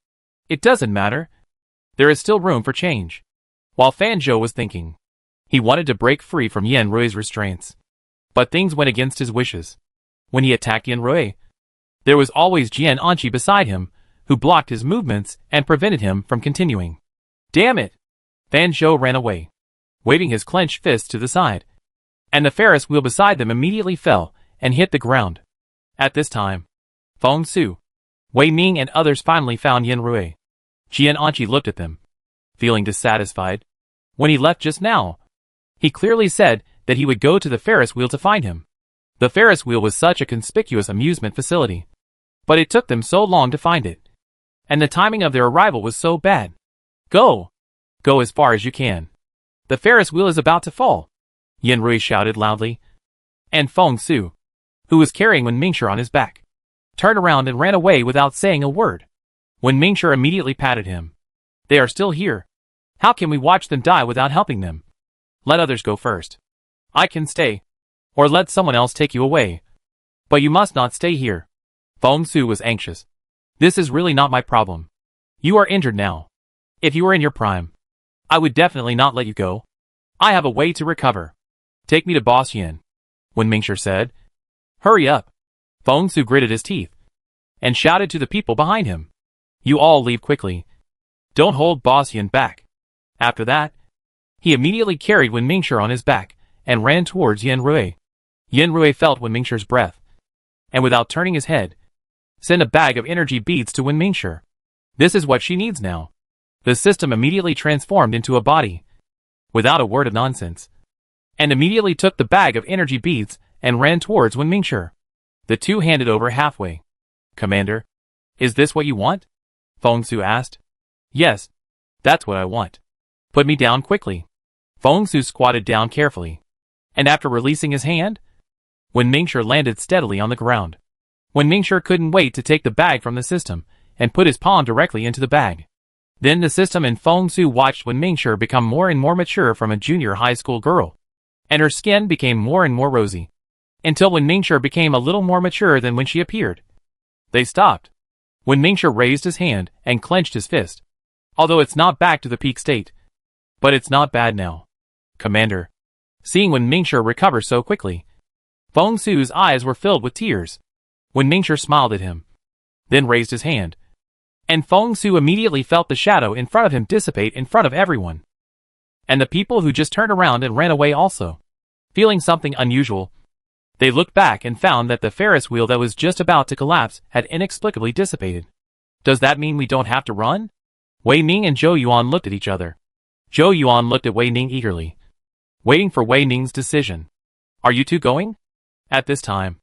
It doesn't matter. There is still room for change. While Fan Zhou was thinking, he wanted to break free from Yin Rui's restraints, but things went against his wishes. When he attacked Yin Rui, There was always Jian Anqi beside him, who blocked his movements and prevented him from continuing. Damn it! Fan Zhou ran away, waving his clenched fists to the side. And the Ferris wheel beside them immediately fell and hit the ground. At this time, Feng Su, Wei Ning and others finally found Yin Rui. Jian Anqi looked at them, feeling dissatisfied. When he left just now, he clearly said that he would go to the Ferris wheel to find him. The Ferris wheel was such a conspicuous amusement facility, but it took them so long to find it. And the timing of their arrival was so bad. Go! Go as far as you can. The Ferris wheel is about to fall, Yin Rui shouted loudly. And Feng Su, who was carrying Wen Mingshi on his back, turned around and ran away without saying a word. Wen Mingshi immediately patted him. They are still here. How can we watch them die without helping them? Let others go first. I can stay. Or let someone else take you away. But you must not stay here. Feng Su was anxious. This is really not my problem. You are injured now. If you were in your prime, I would definitely not let you go. I have a way to recover. Take me to Boss Yin, Wen Mingshi said. Hurry up. Feng Su gritted his teeth and shouted to the people behind him. You all leave quickly. Don't hold Boss Yin back. After that, he immediately carried Wen Mingshi on his back and ran towards Yin Rui. Yin Rui felt Wen Mingshi's breath, and without turning his head, sent a bag of energy beads to Wen Mingshi. This is what she needs now. The system immediately transformed into a body, without a word of nonsense, and immediately took the bag of energy beads and ran towards Wen Mingshi. The two handed over halfway. Commander, is this what you want? Feng Su asked. Yes, that's what I want. Put me down quickly. Feng Su squatted down carefully, and after releasing his hand, Wen Mingshi landed steadily on the ground. Wen Mingshi couldn't wait to take the bag from the system and put his palm directly into the bag. Then the system and Feng Su watched Wen Mingshi become more and more mature from a junior high school girl, and her skin became more and more rosy, until Wen Mingshi became a little more mature than when she appeared. They stopped. Wen Mingshi raised his hand and clenched his fist. Although it's not back to the peak state, but it's not bad now. Commander. Seeing Wen Mingshi recover so quickly, Feng Su's eyes were filled with tears. Wen Mingshi smiled at him, then raised his hand, and Feng Su immediately felt the shadow in front of him dissipate in front of everyone. And the people who just turned around and ran away also, feeling something unusual. They looked back and found that the Ferris wheel that was just about to collapse had inexplicably dissipated. Does that mean we don't have to run? Wei Ning and Zhou Yuan looked at each other. Zhou Yuan looked at Wei Ning eagerly, waiting for Wei Ning's decision. Are you two going? At this time,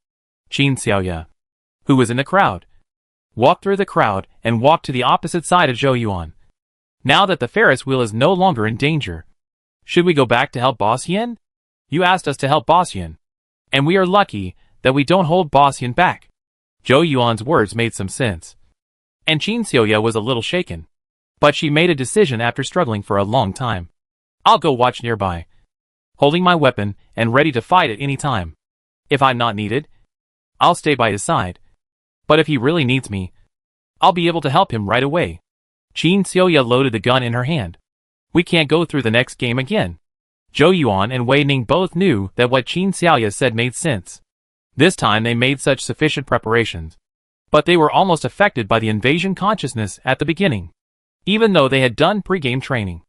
Qin Xiaoya, who was in the crowd, walked through the crowd and walked to the opposite side of Zhou Yuan. Now that the Ferris wheel is no longer in danger, should we go back to help Boss Yin? You asked us to help Boss Yin, and we are lucky that we don't hold Boss Yin back. Zhou Yuan's words made some sense, and Qin Xiaoya was a little shaken, but she made a decision after struggling for a long time. I'll go watch nearby, holding my weapon and ready to fight at any time. If I'm not needed, I'll stay by his side. But if he really needs me, I'll be able to help him right away. Qin Xiaoya loaded the gun in her hand. We can't go through the next game again. Zhou Yuan and Wei Ning both knew that what Qin Xiaoya said made sense. This time they made such sufficient preparations. But they were almost affected by the invasion consciousness at the beginning. Even though they had done pre-game training,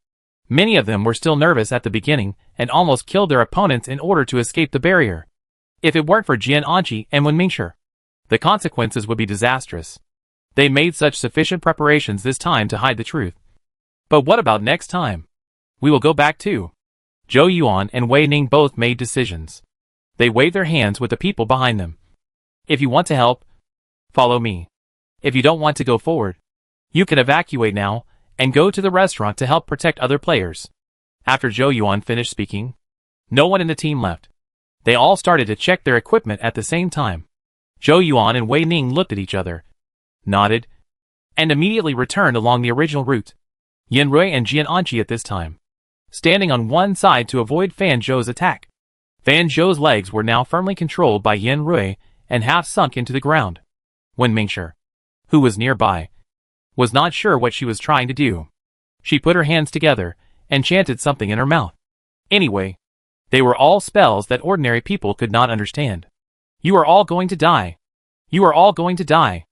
many of them were still nervous at the beginning and almost killed their opponents in order to escape the barrier. If it weren't for Jian Anqi and Wen Mingshi, the consequences would be disastrous. They made such sufficient preparations this time to hide the truth. But what about next time? We will go back too. Zhou Yuan and Wei Ning both made decisions. They waved their hands with the people behind them. If you want to help, follow me. If you don't want to go forward, you can evacuate now and go to the restaurant to help protect other players. After Zhou Yuan finished speaking, no one in the team left. They all started to check their equipment at the same time. Zhou Yuan and Wei Ning looked at each other, nodded, and immediately returned along the original route. Yin Rui and Jian Anqi at this time, standing on one side to avoid Fan Zhou's attack. Fan Zhou's legs were now firmly controlled by Yin Rui and half sunk into the ground. Wen Mingshi, who was nearby, was not sure what she was trying to do. She put her hands together and chanted something in her mouth. Anyway, they were all spells that ordinary people could not understand. You are all going to die. You are all going to die.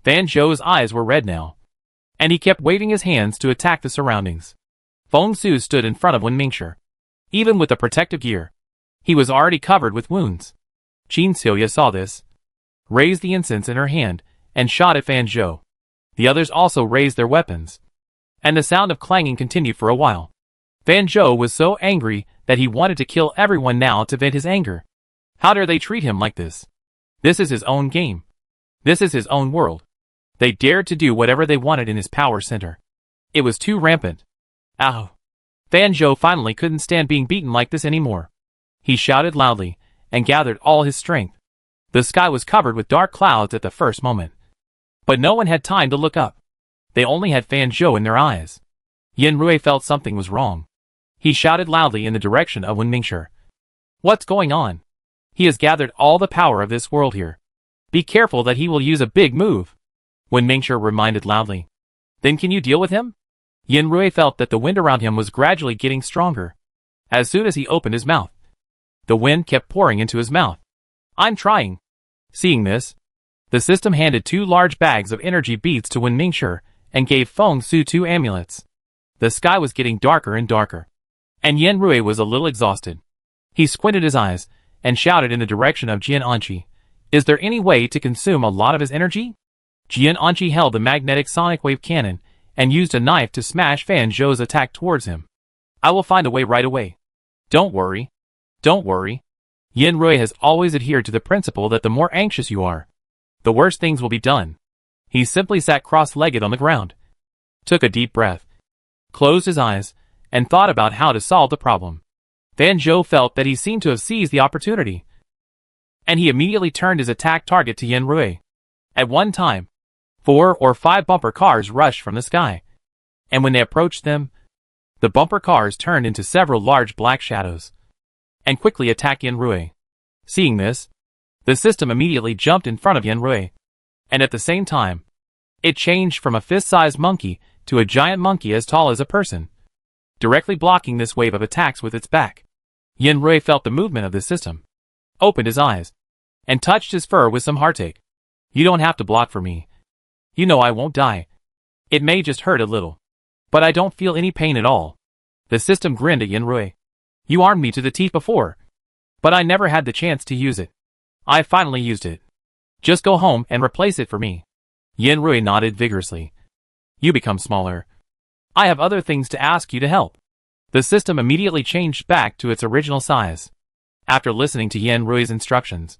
Fan Zhou's eyes were red now, and he kept waving his hands to attack the surroundings. Feng Su stood in front of Wen Mingshi. Even with the protective gear, he was already covered with wounds. Qin Xiaoya saw this, raised the incense in her hand, and shot at Fan Zhou. The others also raised their weapons, and the sound of clanging continued for a while. Fan Zhou was so angry that he wanted to kill everyone now to vent his anger. How dare they treat him like this? This is his own game. This is his own world. They dared to do whatever they wanted in his power center. It was too rampant. Ow! Fan Zhou finally couldn't stand being beaten like this anymore. He shouted loudly, and gathered all his strength. The sky was covered with dark clouds at the first moment. But no one had time to look up. They only had Fan Zhou in their eyes. Yen Rui felt something was wrong. He shouted loudly in the direction of Wen Mingshi. What's going on? He has gathered all the power of this world here. Be careful that he will use a big move. Wen Mingshi reminded loudly. Then can you deal with him? Yen Rui felt that the wind around him was gradually getting stronger. As soon as he opened his mouth, the wind kept pouring into his mouth. I'm trying. Seeing this, the system handed 2 large bags of energy beads to Wen Mingshi and gave Feng Su 2 amulets. The sky was getting darker and darker, and Yen Rui was a little exhausted. He squinted his eyes and shouted in the direction of Jian Anqi. Is there any way to consume a lot of his energy? Jian Anqi held the magnetic sonic wave cannon and used a knife to smash Fan Zhou's attack towards him. I will find a way right away. Don't worry. Don't worry. Yen Rui has always adhered to the principle that the more anxious you are, the worse things will be done. He simply sat cross-legged on the ground, took a deep breath, closed his eyes, and thought about how to solve the problem. Fan Zhou felt that he seemed to have seized the opportunity, and he immediately turned his attack target to Yen Rui. At one time, 4 or 5 bumper cars rushed from the sky, and when they approached them, the bumper cars turned into several large black shadows and quickly attacked Yen Rui. Seeing this, the system immediately jumped in front of Yen Rui, and at the same time, it changed from a fist-sized monkey to a giant monkey as tall as a person, directly blocking this wave of attacks with its back. Yen Rui felt the movement of the system, opened his eyes, and touched his fur with some heartache. You don't have to block for me. You know I won't die. It may just hurt a little, but I don't feel any pain at all. The system grinned at Yen Rui. You armed me to the teeth before, but I never had the chance to use it. I finally used it. Just go home and replace it for me. Yen Rui nodded vigorously. You become smaller. I have other things to ask you to help. The system immediately changed back to its original size. After listening to Yen Rui's instructions,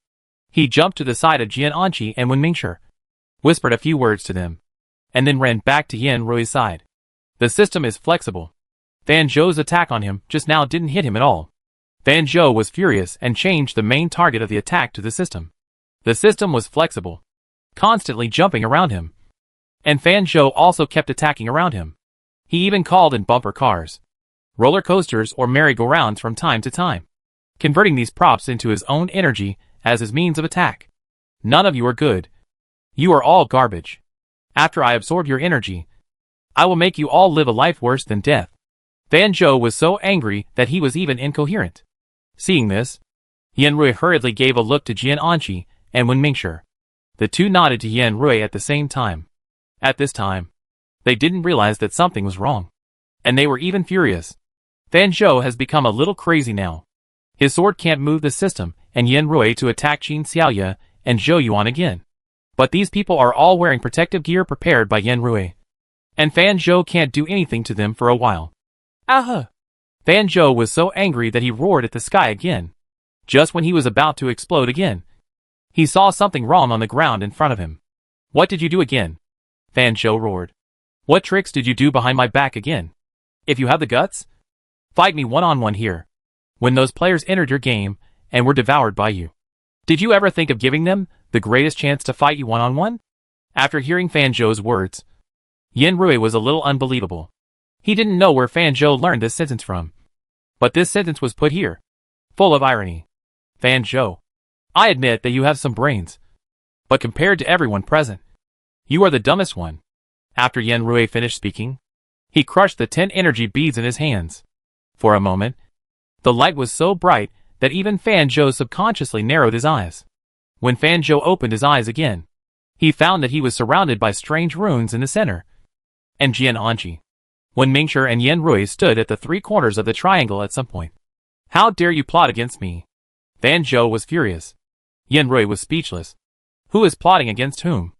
he jumped to the side of Jian Anqi and Wen Mingshi, whispered a few words to them, and then ran back to Yen Rui's side. The system is flexible. Fan Zhou's attack on him just now didn't hit him at all. Fan Zhou was furious and changed the main target of the attack to the system. The system was flexible, constantly jumping around him, and Fan Zhou also kept attacking around him. He even called in bumper cars, roller coasters or merry-go-rounds from time to time, converting these props into his own energy as his means of attack. None of you are good. You are all garbage. After I absorb your energy, I will make you all live a life worse than death. Fan Zhou was so angry that he was even incoherent. Seeing this, Yen Rui hurriedly gave a look to Jian Anqi and Wen Mingshi. The two nodded to Yen Rui at the same time. At this time, they didn't realize that something was wrong, and they were even furious. Fan Zhou has become a little crazy now. His sword can't move the system and Yen Rui to attack Qin Xiaoya and Zhou Yuan again. But these people are all wearing protective gear prepared by Yen Rui, and Fan Zhou can't do anything to them for a while. Aha! Fan Zhou was so angry that he roared at the sky again. Just when he was about to explode again, he saw something wrong on the ground in front of him. What did you do again? Fan Zhou roared. What tricks did you do behind my back again? If you have the guts, fight me one-on-one here. When those players entered your game and were devoured by you, did you ever think of giving them the greatest chance to fight you one-on-one? After hearing Fan Zhou's words, Yen Rui was a little unbelievable. He didn't know where Fan Zhou learned this sentence from. But this sentence was put here, full of irony. Fan Zhou, I admit that you have some brains, but compared to everyone present, you are the dumbest one. After Yen Rui finished speaking, he crushed the 10 energy beads in his hands. For a moment, the light was so bright that even Fan Zhou subconsciously narrowed his eyes. When Fan Zhou opened his eyes again, He found that he was surrounded by strange runes in the center. And Jian Anqi, Wen Mingshi and Yan Rui stood at the three corners of the triangle at some point. How dare you plot against me? Fan Zhou was furious. Yan Rui was speechless. Who is plotting against whom?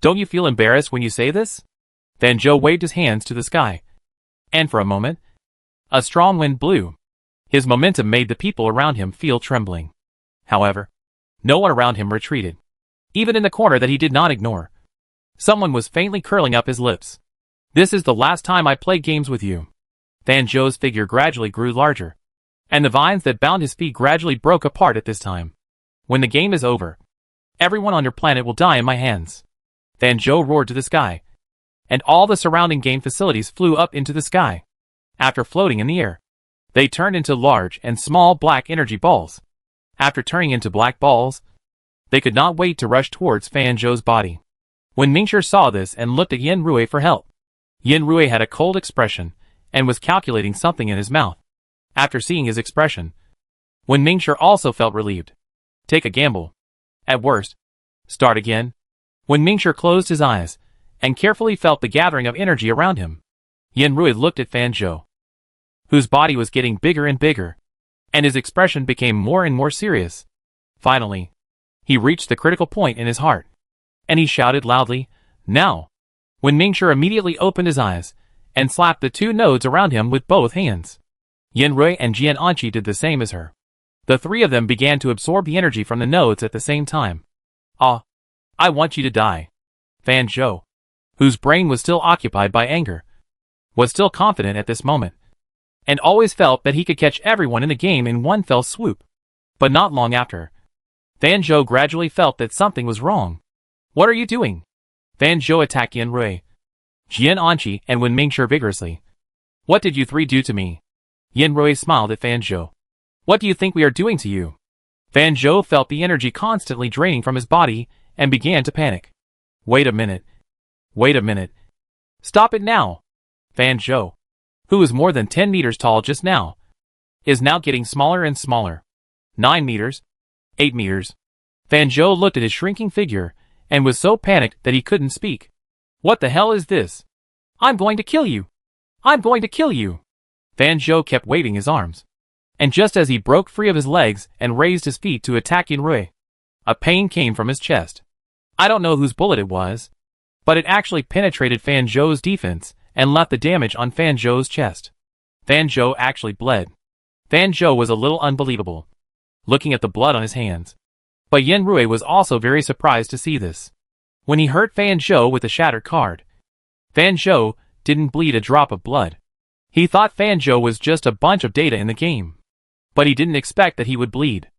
Don't you feel embarrassed when you say this? Fan Zhou waved his hands to the sky. And for a moment, a strong wind blew. His momentum made the people around him feel trembling. However, no one around him retreated. Even in the corner that he did not ignore, someone was faintly curling up his lips. This is the last time I play games with you. Fan Zhou's figure gradually grew larger, and the vines that bound his feet gradually broke apart at this time. When the game is over, everyone on your planet will die in my hands. Fan Zhou roared to the sky, and all the surrounding game facilities flew up into the sky. After floating in the air, they turned into large and small black energy balls. After turning into black balls, they could not wait to rush towards Fan Zhou's body. When Mingshi saw this and looked at Yan Rui for help, Yan Rui had a cold expression and was calculating something in his mouth. After seeing his expression, Wen Mingshi also felt relieved. Take a gamble. At worst, start again. Wen Mingshi closed his eyes and carefully felt the gathering of energy around him. Yan Rui looked at Fan Zhou, whose body was getting bigger and bigger, and his expression became more and more serious. Finally, he reached the critical point in his heart, and he shouted loudly, "Now!" Wen Mingshi immediately opened his eyes and slapped the two nodes around him with both hands. Yan Rui and Jian Anqi did the same as her. The three of them began to absorb the energy from the nodes at the same time. Ah, I want you to die. Fan Zhou, whose brain was still occupied by anger, was still confident at this moment, and always felt that he could catch everyone in the game in one fell swoop. But not long after, Fan Zhou gradually felt that something was wrong. What are you doing? Fan Zhou attacked Yan Rui, Jian Anqi, and Wen Mingshi vigorously. What did you three do to me? Yan Rui smiled at Fan Zhou. What do you think we are doing to you? Fan Zhou felt the energy constantly draining from his body and began to panic. Wait a minute. Wait a minute. Stop it now. Fan Zhou, who was more than 10 meters tall just now, is now getting smaller and smaller. 9 meters. 8 meters. Fan Zhou looked at his shrinking figure and was so panicked that he couldn't speak. What the hell is this? I'm going to kill you. I'm going to kill you. Fan Zhou kept waving his arms. And just as he broke free of his legs and raised his feet to attack Yan Rui, a pain came from his chest. I don't know whose bullet it was, but it actually penetrated Fan Zhou's defense and left the damage on Fan Zhou's chest. Fan Zhou actually bled. Fan Zhou was a little unbelievable, looking at the blood on his hands. But Yan Rui was also very surprised to see this. When he hurt Fan Zhou with the shattered card, Fan Zhou didn't bleed a drop of blood. He thought Fan Zhou was just a bunch of data in the game, but he didn't expect that he would bleed.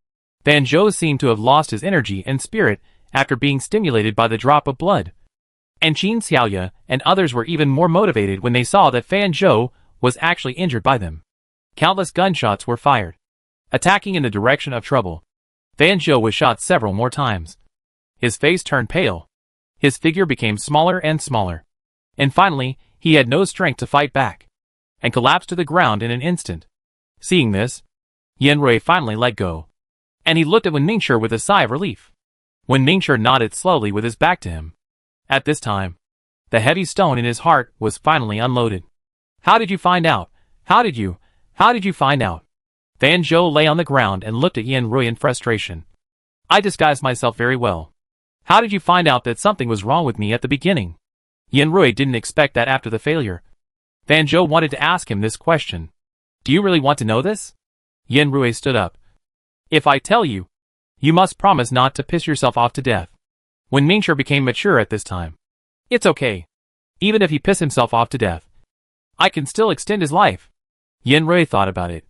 Fan Zhou seemed to have lost his energy and spirit after being stimulated by the drop of blood. And Qin Xiaoya and others were even more motivated when they saw that Fan Zhou was actually injured by them. Countless gunshots were fired, attacking in the direction of trouble. Fan Zhou was shot several more times. His face turned pale. His figure became smaller and smaller. And finally, he had no strength to fight back, and collapsed to the ground in an instant. Seeing this, Yan Rui finally let go, and he looked at Wen Mingshi with a sigh of relief. Wen Mingshi nodded slowly with his back to him. At this time, the heavy stone in his heart was finally unloaded. How did you find out? How did you find out? Fan Zhou lay on the ground and looked at Yan Rui in frustration. I disguised myself very well. How did you find out that something was wrong with me at the beginning? Yan Rui didn't expect that after the failure. Fan Zhou wanted to ask him this question. Do you really want to know this? Yan Rui stood up. If I tell you, you must promise not to piss yourself off to death. Wen Mingshi became mature at this time. It's okay. Even if he piss himself off to death, I can still extend his life. Yan Rui thought about it,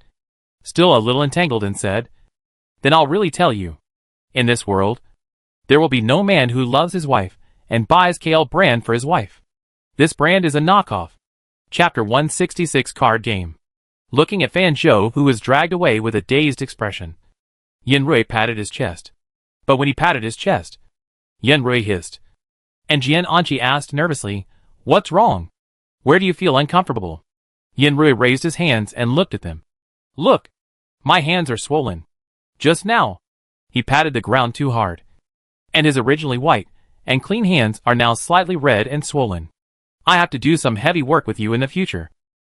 still a little entangled, and said, Then I'll really tell you. In this world, there will be no man who loves his wife and buys KL brand for his wife. This brand is a knockoff. Chapter 166 Card Game. Looking at Fan Zhou, who was dragged away with a dazed expression, Yan Rui patted his chest. But when he patted his chest, Yan Rui hissed. And Jian Anqi asked nervously, What's wrong? Where do you feel uncomfortable? Yan Rui raised his hands and looked at them. Look, my hands are swollen. Just now, he patted the ground too hard, and his originally white and clean hands are now slightly red and swollen. I have to do some heavy work with you in the future.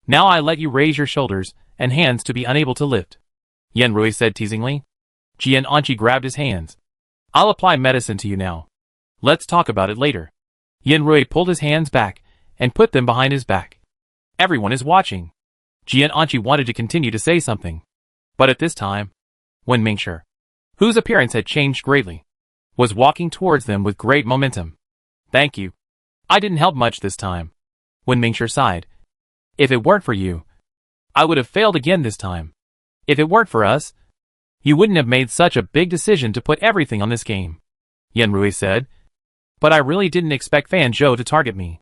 Now I let you raise your shoulders and hands to be unable to lift. Yanrui said teasingly. Jian Anqi grabbed his hands. I'll apply medicine to you now. Let's talk about it later. Yanrui pulled his hands back and put them behind his back. Everyone is watching. Jian Anqi wanted to continue to say something. But at this time, Wen Mingshi, whose appearance had changed greatly, was walking towards them with great momentum. Thank you. I didn't help much this time. Wen Mingshi sighed. If it weren't for you, I would have failed again this time. If it weren't for us, you wouldn't have made such a big decision to put everything on this game. Yanrui said. But I really didn't expect Fan Zhou to target me.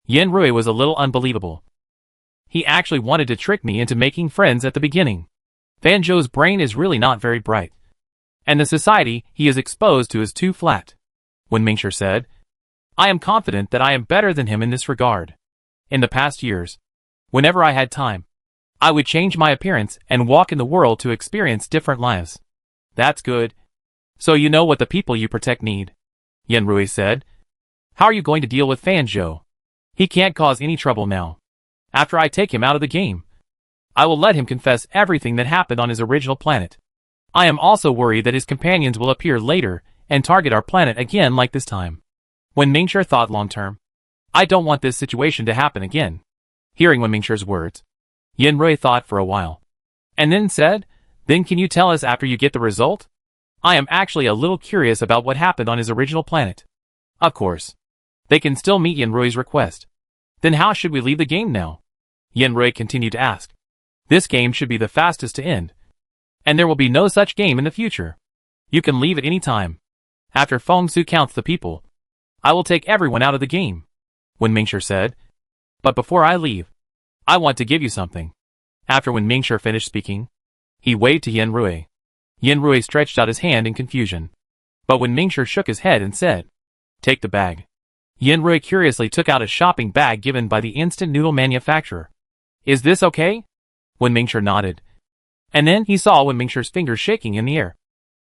Yanrui was a little unbelievable. He actually wanted to trick me into making friends at the beginning. Fan Zhou's brain is really not very bright. And the society he is exposed to is too flat. Wen Mingshi said. I am confident that I am better than him in this regard. In the past years, whenever I had time, I would change my appearance and walk in the world to experience different lives. That's good. So you know what the people you protect need. Yanrui said. How are you going to deal with Fan Zhou? He can't cause any trouble now. After I take him out of the game, I will let him confess everything that happened on his original planet. I am also worried that his companions will appear later and target our planet again like this time. Wen Mingshi thought long term. I don't want this situation to happen again. Hearing Wen Mingshi's words, Yanrui thought for a while. And then said, Then can you tell us after you get the result? I am actually a little curious about what happened on his original planet. Of course. They can still meet Yanrui's request. Then how should we leave the game now? Yanrui continued to ask. This game should be the fastest to end. And there will be no such game in the future. You can leave at any time. After Feng Su counts the people, I will take everyone out of the game. Wen Mingshi said. But before I leave, I want to give you something. After Wen Mingshi finished speaking, he waved to Yanrui. Yanrui stretched out his hand in confusion. But Wen Mingshi shook his head and said, Take the bag. Yanrui curiously took out a shopping bag given by the instant noodle manufacturer. Is this okay? Wen Mingshi nodded. And then he saw Wen Mingshi's fingers shaking in the air.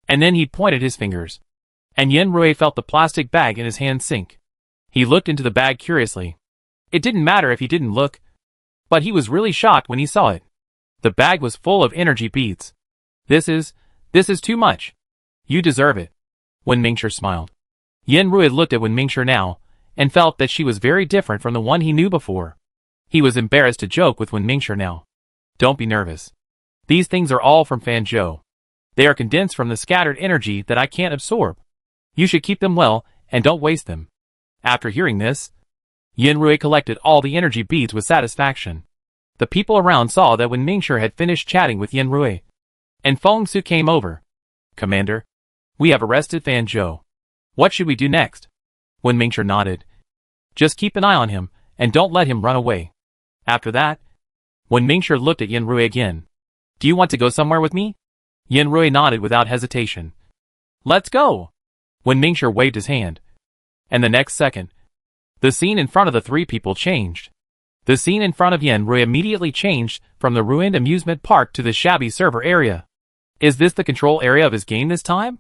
And then he pointed his fingers. And Yanrui felt the plastic bag in his hand sink. He looked into the bag curiously. It didn't matter if he didn't look. But he was really shocked when he saw it. The bag was full of energy beads. This is too much. You deserve it. Wen Mingshi smiled. Yanrui looked at Wen Mingshi now, and felt that she was very different from the one he knew before. He was embarrassed to joke with Wen Mingshi now. Don't be nervous. These things are all from Fan Zhou. They are condensed from the scattered energy that I can't absorb. You should keep them well, and don't waste them. After hearing this, Yanrui collected all the energy beads with satisfaction. The people around saw that Wen Mingshi had finished chatting with Yanrui. And Feng Su came over. Commander, we have arrested Fan Zhou. What should we do next? Wen Mingshi nodded. Just keep an eye on him, and don't let him run away. After that, Wen Mingshi looked at Yanrui again. Do you want to go somewhere with me? Yanrui nodded without hesitation. Let's go! Wen Mingshi waved his hand. And the next second, the scene in front of the three people changed. The scene in front of Yanrui immediately changed from the ruined amusement park to the shabby server area. Is this the control area of his game this time?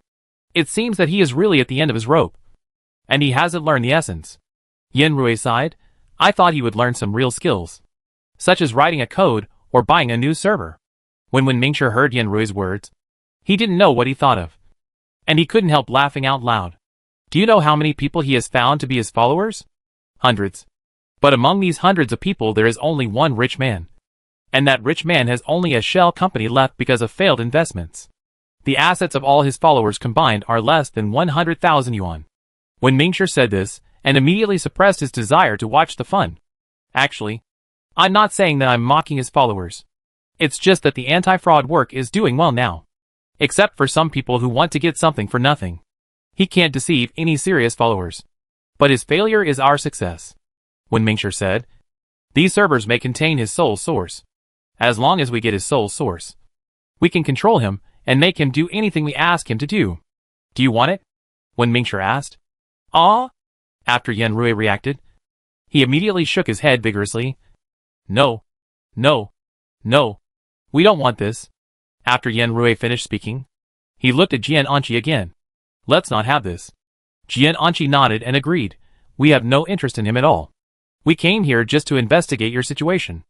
It seems that he is really at the end of his rope. And he hasn't learned the essence. Yanrui sighed. I thought he would learn some real skills, such as writing a code or buying a new server. When Wen Mingshi heard Yanrui's words, he didn't know what he thought of. And he couldn't help laughing out loud. Do you know how many people he has found to be his followers? Hundreds. But among these hundreds of people there is only one rich man. And that rich man has only a shell company left because of failed investments. The assets of all his followers combined are less than 100,000 yuan. Wen Mingshi said this, and immediately suppressed his desire to watch the fun. Actually, I'm not saying that I'm mocking his followers. It's just that the anti-fraud work is doing well now. Except for some people who want to get something for nothing. He can't deceive any serious followers. But his failure is our success. Wen Mingshi said. These servers may contain his soul source. As long as we get his soul source, we can control him and make him do anything we ask him to do. Do you want it? Wen Mingshi asked. Ah? After Yanrui reacted, he immediately shook his head vigorously. No. No. No. We don't want this. After Yanrui finished speaking, he looked at Jian Anqi again. Let's not have this. Jian Anqi nodded and agreed. We have no interest in him at all. We came here just to investigate your situation.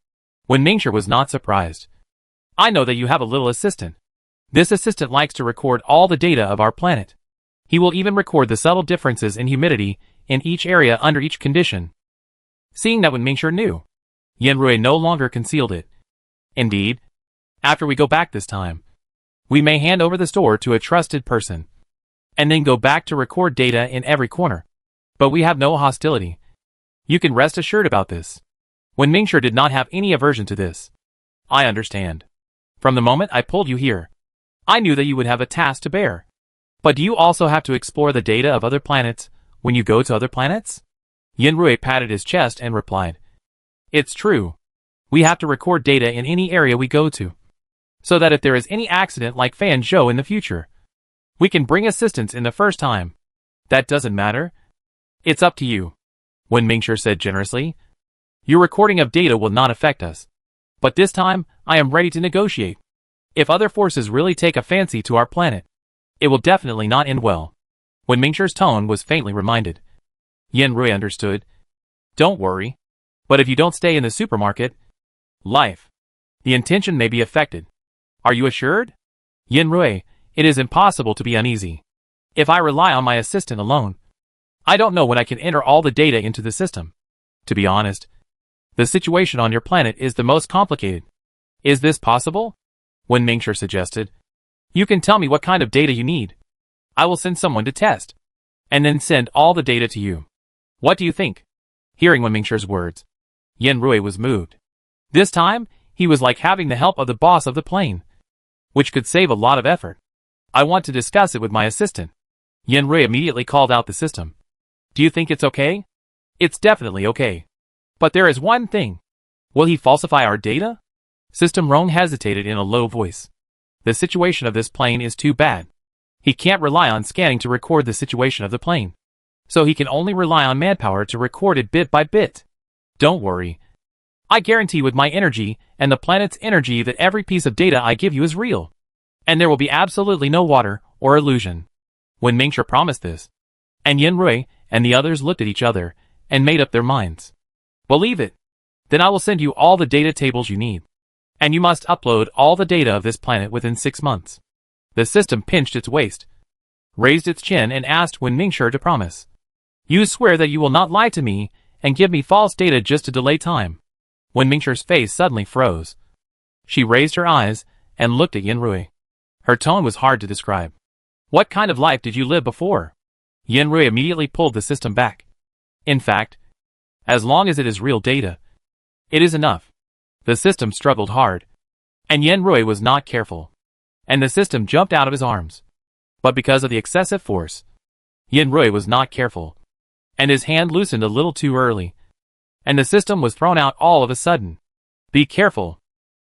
Wen Mingshi was not surprised. I know that you have a little assistant. This assistant likes to record all the data of our planet. He will even record the subtle differences in humidity in each area under each condition. Seeing that Wen Mingshi knew, Yan Rui no longer concealed it. Indeed, after we go back this time, we may hand over the store to a trusted person, and then go back to record data in every corner. But we have no hostility. You can rest assured about this. Wen Mingshi did not have any aversion to this. I understand. From the moment I pulled you here, I knew that you would have a task to bear. But do you also have to explore the data of other planets when you go to other planets? Yan Rui patted his chest and replied. It's true. We have to record data in any area we go to, so that if there is any accident like Fan Zhou in the future, we can bring assistance in the first time. That doesn't matter. It's up to you, Wen Mingshi said generously. Your recording of data will not affect us. But this time, I am ready to negotiate. If other forces really take a fancy to our planet, it will definitely not end well. Wen Mingshi's tone was faintly reminded. Yan Rui understood. Don't worry. But if you don't stay in the supermarket, the intention may be affected. Are you assured? Yan Rui, it is impossible to be uneasy. If I rely on my assistant alone, I don't know when I can enter all the data into the system. To be honest, the situation on your planet is the most complicated. Is this possible? Wen Mingshi suggested. You can tell me what kind of data you need. I will send someone to test, and then send all the data to you. What do you think? Hearing Wen Mingshi's words, Yan Rui was moved. This time, he was like having the help of the boss of the plane, which could save a lot of effort. I want to discuss it with my assistant. Yan Rui immediately called out the system. Do you think it's okay? It's definitely okay. But there is one thing. Will he falsify our data? System Rong hesitated in a low voice. The situation of this plane is too bad. He can't rely on scanning to record the situation of the plane. So he can only rely on manpower to record it bit by bit. Don't worry. I guarantee with my energy and the planet's energy that every piece of data I give you is real. And there will be absolutely no water or illusion. Wen Mingshi promised this, and Yan Rui and the others looked at each other and made up their minds. Believe it. Then I will send you all the data tables you need. And you must upload all the data of this planet within 6 months. The system pinched its waist, raised its chin and asked Wen Mingshi to promise. You swear that you will not lie to me and give me false data just to delay time. Wen Mingshi's face suddenly froze. She raised her eyes and looked at Yan Rui. Her tone was hard to describe. What kind of life did you live before? Yan Rui immediately pulled the system back. In fact, as long as it is real data, it is enough. The system struggled hard, and Yan Rui was not careful, and the system jumped out of his arms. But because of the excessive force, Yan Rui was not careful, and his hand loosened a little too early, and the system was thrown out all of a sudden. Be careful.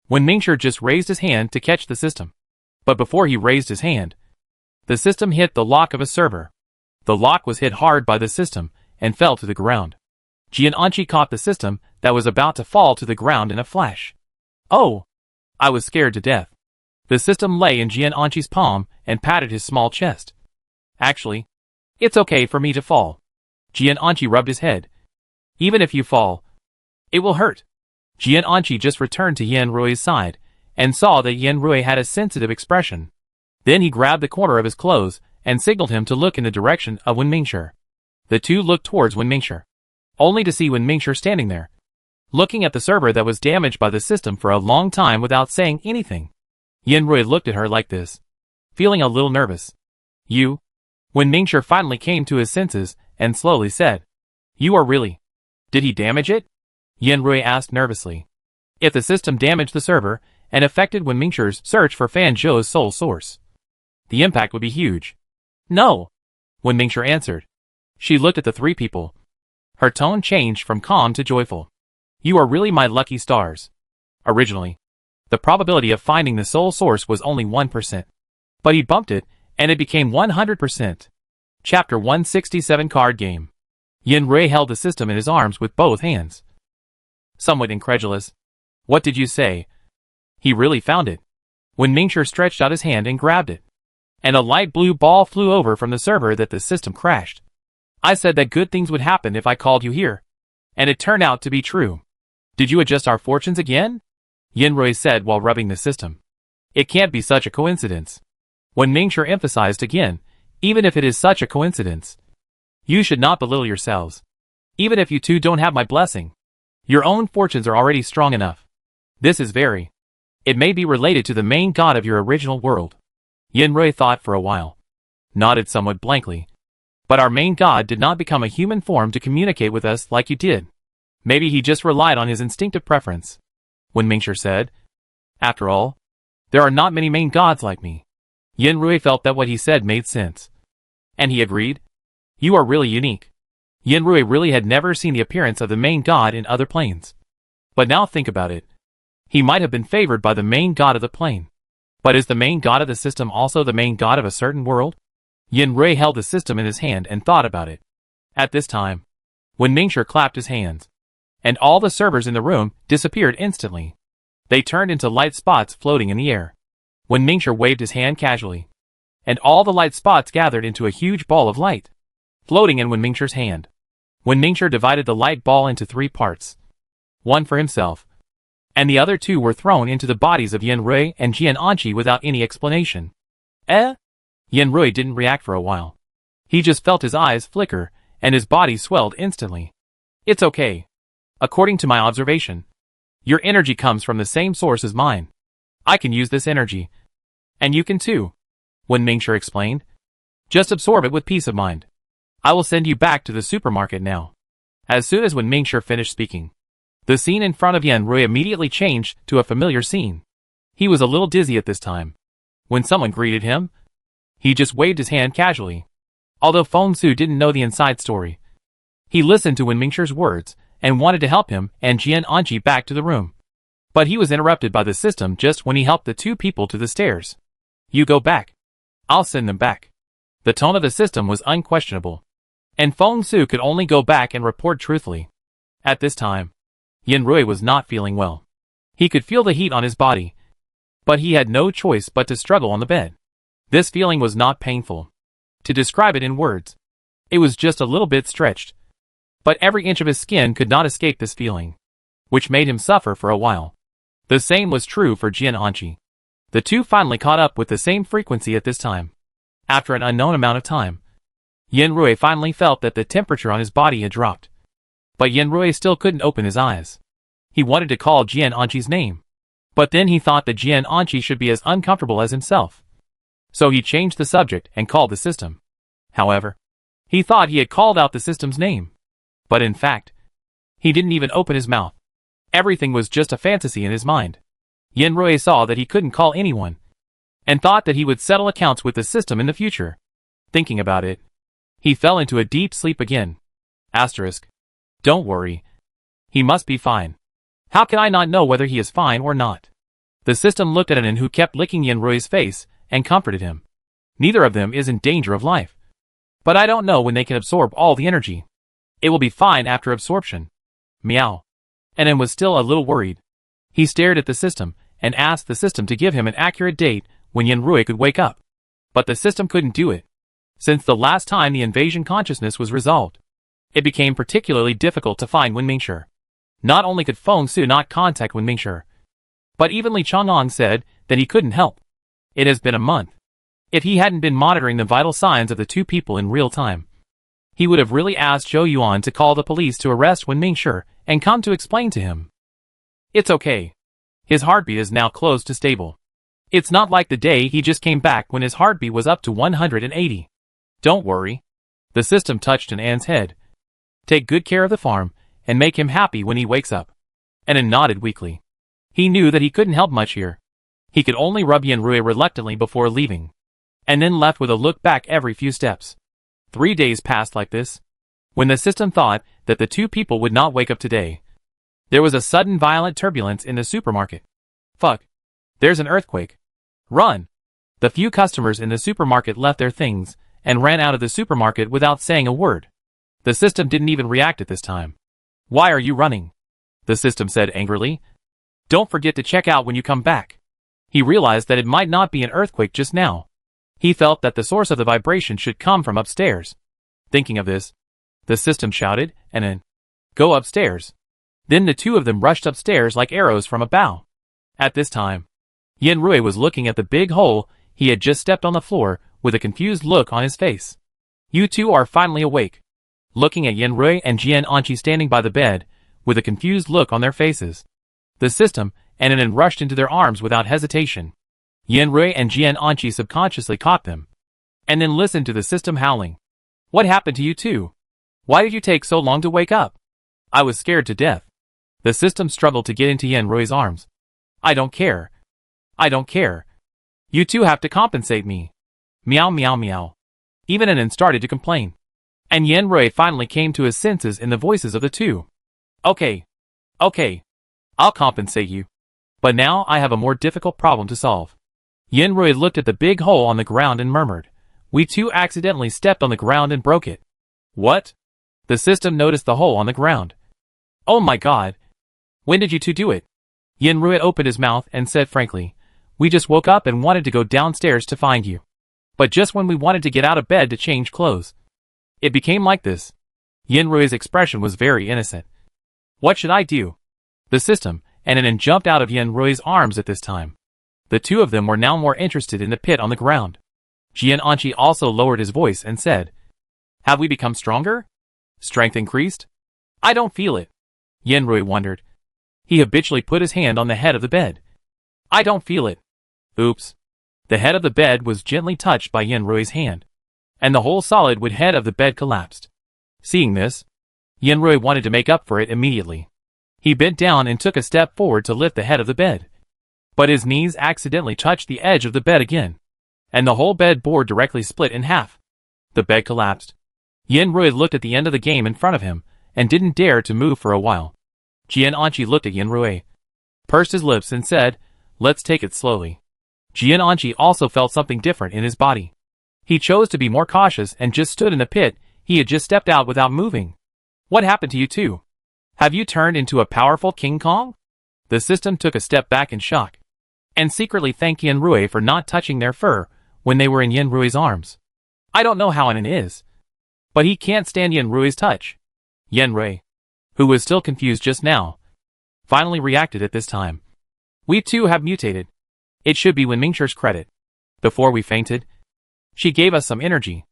Wen Mingshi just raised his hand to catch the system. But before he raised his hand, the system hit the lock of a server. The lock was hit hard by the system and fell to the ground. Jian Anqi caught the system that was about to fall to the ground in a flash. Oh! I was scared to death. The system lay in Jian Anqi's palm and patted his small chest. Actually, it's okay for me to fall. Jian Anqi rubbed his head. Even if you fall, it will hurt. Jian Anqi just returned to Yan Rui's side and saw that Yan Rui had a sensitive expression. Then he grabbed the corner of his clothes and signaled him to look in the direction of Wen Mingshi. The two looked towards Wen Mingshi, only to see Wen Mingshi standing there, looking at the server that was damaged by the system for a long time without saying anything. Yan Rui looked at her like this, feeling a little nervous. You? Wen Mingshi finally came to his senses and slowly said, You are really... Did he damage it? Yan Rui asked nervously. If the system damaged the server and affected Wen Mingshi's search for Fan Zhou's soul source, the impact would be huge. No, Wen Mingshi answered. She looked at the three people. Her tone changed from calm to joyful. You are really my lucky stars. Originally, the probability of finding the soul source was only 1%. But he bumped it, and it became 100%. Chapter 167 Card Game. Yan Rui held the system in his arms with both hands. Somewhat incredulous. What did you say? He really found it. Wen Mingshi stretched out his hand and grabbed it, and a light blue ball flew over from the server that the system crashed. I said that good things would happen if I called you here. And it turned out to be true. Did you adjust our fortunes again? Yanrui said while rubbing the system. It can't be such a coincidence. When Mingshi emphasized again, even if it is such a coincidence. You should not belittle yourselves. Even if you two don't have my blessing. Your own fortunes are already strong enough. This is very. It may be related to the main god of your original world. Yanrui thought for a while. Nodded somewhat blankly. But our main god did not become a human form to communicate with us like you did. Maybe he just relied on his instinctive preference. When Mingshi said, after all, there are not many main gods like me. Yanrui felt that what he said made sense. And he agreed. You are really unique. Yanrui really had never seen the appearance of the main god in other planes. But now think about it. He might have been favored by the main god of the plane. But is the main god of the system also the main god of a certain world? Yanrui held the system in his hand and thought about it. At this time, when Mingshi clapped his hands, and all the servers in the room disappeared instantly. They turned into light spots floating in the air. When Mingshi waved his hand casually, and all the light spots gathered into a huge ball of light, floating in Mingxi's hand. When Mingshi divided the light ball into 3 parts, one for himself, and the other 2 were thrown into the bodies of Yanrui and Jian'anqi without any explanation. Yanrui didn't react for a while. He just felt his eyes flicker, and his body swelled instantly. It's okay. According to my observation, your energy comes from the same source as mine. I can use this energy. And you can too. When Mingshi explained. Just absorb it with peace of mind. I will send you back to the supermarket now. As soon as Mingshi finished speaking, the scene in front of Yanrui immediately changed to a familiar scene. He was a little dizzy at this time. When someone greeted him, he just waved his hand casually. Although Feng Su didn't know the inside story, he listened to Mingxi's words and wanted to help him and Jian'anqi back to the room. But he was interrupted by the system just when he helped the 2 people to the stairs. You go back. I'll send them back. The tone of the system was unquestionable. And Feng Su could only go back and report truthfully. At this time, Yanrui was not feeling well. He could feel the heat on his body. But he had no choice but to struggle on the bed. This feeling was not painful. To describe it in words, it was just a little bit stretched. But every inch of his skin could not escape this feeling, which made him suffer for a while. The same was true for Jian'anqi. The 2 finally caught up with the same frequency at this time. After an unknown amount of time, Yanrui finally felt that the temperature on his body had dropped. But Yanrui still couldn't open his eyes. He wanted to call Jian'anqi's name. But then he thought that Jian'anqi should be as uncomfortable as himself. So he changed the subject and called the system. However, he thought he had called out the system's name. But in fact, he didn't even open his mouth. Everything was just a fantasy in his mind. Yanrui saw that he couldn't call anyone, and thought that he would settle accounts with the system in the future. Thinking about it, he fell into a deep sleep again. Asterisk. Don't worry. He must be fine. How can I not know whether he is fine or not? The system looked at Anan, who kept licking Yanrui's face, and comforted him. Neither of them is in danger of life. But I don't know when they can absorb all the energy. It will be fine after absorption. Meow. Anan was still a little worried. He stared at the system, and asked the system to give him an accurate date when Yanrui could wake up. But the system couldn't do it. Since the last time the invasion consciousness was resolved, it became particularly difficult to find Mingshi. Not only could Feng Su not contact Mingshi, but even Li Chang'an said that he couldn't help. It has been a month. If he hadn't been monitoring the vital signs of the 2 people in real time, he would have really asked Zhou Yuan to call the police to arrest Mingshi and come to explain to him. It's okay. His heartbeat is now close to stable. It's not like the day he just came back when his heartbeat was up to 180. Don't worry. The system touched An's head. Take good care of the farm, and make him happy when he wakes up. An nodded weakly. He knew that he couldn't help much here. He could only rub Yanrui reluctantly before leaving, and then left with a look back every few steps. 3 days passed like this. When the system thought that the 2 people would not wake up today, there was a sudden violent turbulence in the supermarket. Fuck. There's an earthquake. Run. The few customers in the supermarket left their things and ran out of the supermarket without saying a word. The system didn't even react at this time. Why are you running? The system said angrily. Don't forget to check out when you come back. He realized that it might not be an earthquake just now. He felt that the source of the vibration should come from upstairs. Thinking of this, the system shouted, and then, "Go upstairs." Then the two of them rushed upstairs like arrows from a bow. At this time, Yanrui was looking at the big hole he had just stepped on the floor with a confused look on his face. "You two are finally awake." Looking at Yanrui and Jian Anqi standing by the bed, with a confused look on their faces, the system and Anan rushed into their arms without hesitation. Yanrui and Jian Anqi subconsciously caught them, and then listened to the system howling. "What happened to you two? Why did you take so long to wake up?" "I was scared to death." The system struggled to get into Yanrui's arms. "I don't care. I don't care. You two have to compensate me." Meow meow meow. Even Anan started to complain. And Yanrui finally came to his senses in the voices of the two. Okay. I'll compensate you. But now I have a more difficult problem to solve." Yanrui looked at the big hole on the ground and murmured, "We two accidentally stepped on the ground and broke it." "What?" The system noticed the hole on the ground. "Oh my god. When did you two do it?" Yanrui opened his mouth and said frankly, "We just woke up and wanted to go downstairs to find you. But just when we wanted to get out of bed to change clothes, it became like this." Yanrui's expression was very innocent. "What should I do?" The system and Anan jumped out of Yanrui's arms at this time. The two of them were now more interested in the pit on the ground. Jian Anqi also lowered his voice and said, "Have we become stronger? Strength increased?" "I don't feel it." Yanrui wondered. He habitually put his hand on the head of the bed. "I don't feel it." Oops. The head of the bed was gently touched by Yanrui's hand, and the whole solid wood head of the bed collapsed. Seeing this, Yanrui wanted to make up for it immediately. He bent down and took a step forward to lift the head of the bed. But his knees accidentally touched the edge of the bed again, and the whole bed board directly split in half. The bed collapsed. Yanrui looked at the end of the game in front of him, and didn't dare to move for a while. Jian Anqi looked at Yanrui, pursed his lips and said, "Let's take it slowly." Jian Anqi also felt something different in his body. He chose to be more cautious and just stood in the pit he had just stepped out without moving. "What happened to you two? Have you turned into a powerful King Kong?" The system took a step back in shock, and secretly thanked Yanrui for not touching their fur when they were in Yanrui's arms. "I don't know how Anan is, but he can't stand Yanrui's touch." Yanrui, who was still confused just now, finally reacted at this time. "We too have mutated. It should be Wenmingshir's credit. Before we fainted, she gave us some energy."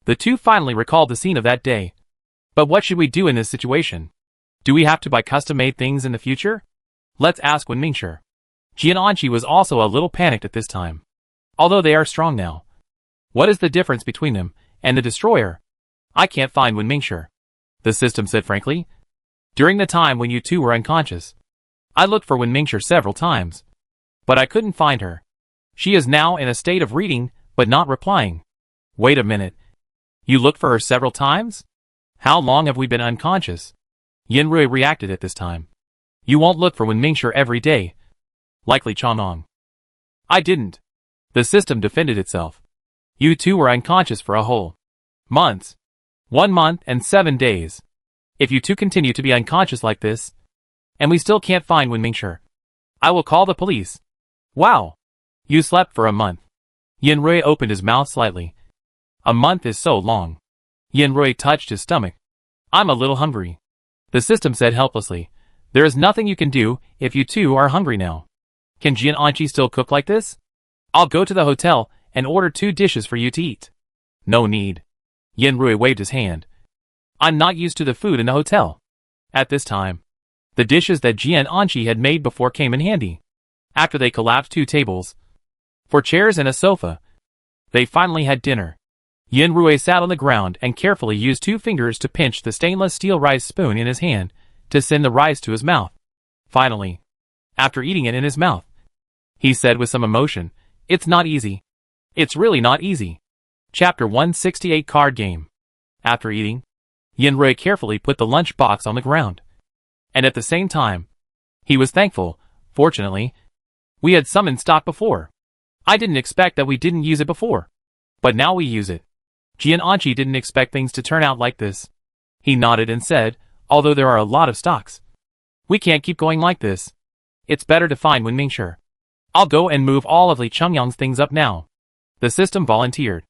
The two finally recalled the scene of that day. "But what should we do in this situation? Do we have to buy custom-made things in the future? Let's ask Wenmingshir." Jian Anqi was also a little panicked at this time. Although they are strong now, what is the difference between them and the destroyer? "I can't find Wenmingshir," the system said frankly. "During the time when you two were unconscious, I looked for Wenmingshir several times, but I couldn't find her. She is now in a state of reading, but not replying." "Wait a minute. You looked for her several times? How long have we been unconscious?" Yanrui reacted at this time. "You won't look for Wenmingshir every day. Likely Chanong." "I didn't." The system defended itself. "You two were unconscious for a whole month. 1 month and 7 days. If you two continue to be unconscious like this, and we still can't find Wenmingshir, I will call the police." "Wow. You slept for a month." Yanrui opened his mouth slightly. "A month is so long." Yanrui touched his stomach. "I'm a little hungry." The system said helplessly, "There is nothing you can do if you two are hungry now. Can Jian Anqi still cook like this? I'll go to the hotel and order 2 dishes for you to eat." "No need." Yanrui waved his hand. "I'm not used to the food in the hotel." At this time, the dishes that Jian Anqi had made before came in handy. After they collapsed 2 tables, 4 chairs and a sofa, they finally had dinner. Yanrui sat on the ground and carefully used 2 fingers to pinch the stainless steel rice spoon in his hand to send the rice to his mouth. Finally, after eating it in his mouth, he said with some emotion, "It's not easy. It's really not easy." Chapter 168 Card Game. After eating, Yanrui carefully put the lunch box on the ground. And at the same time, he was thankful. "Fortunately, we had some in stock before. I didn't expect that we didn't use it before, but now we use it." Jian Anqi didn't expect things to turn out like this. He nodded and said, "Although there are a lot of stocks, we can't keep going like this. It's better to find Wenmingshir. I'll go and move all of Li Chungyang's things up now." The system volunteered,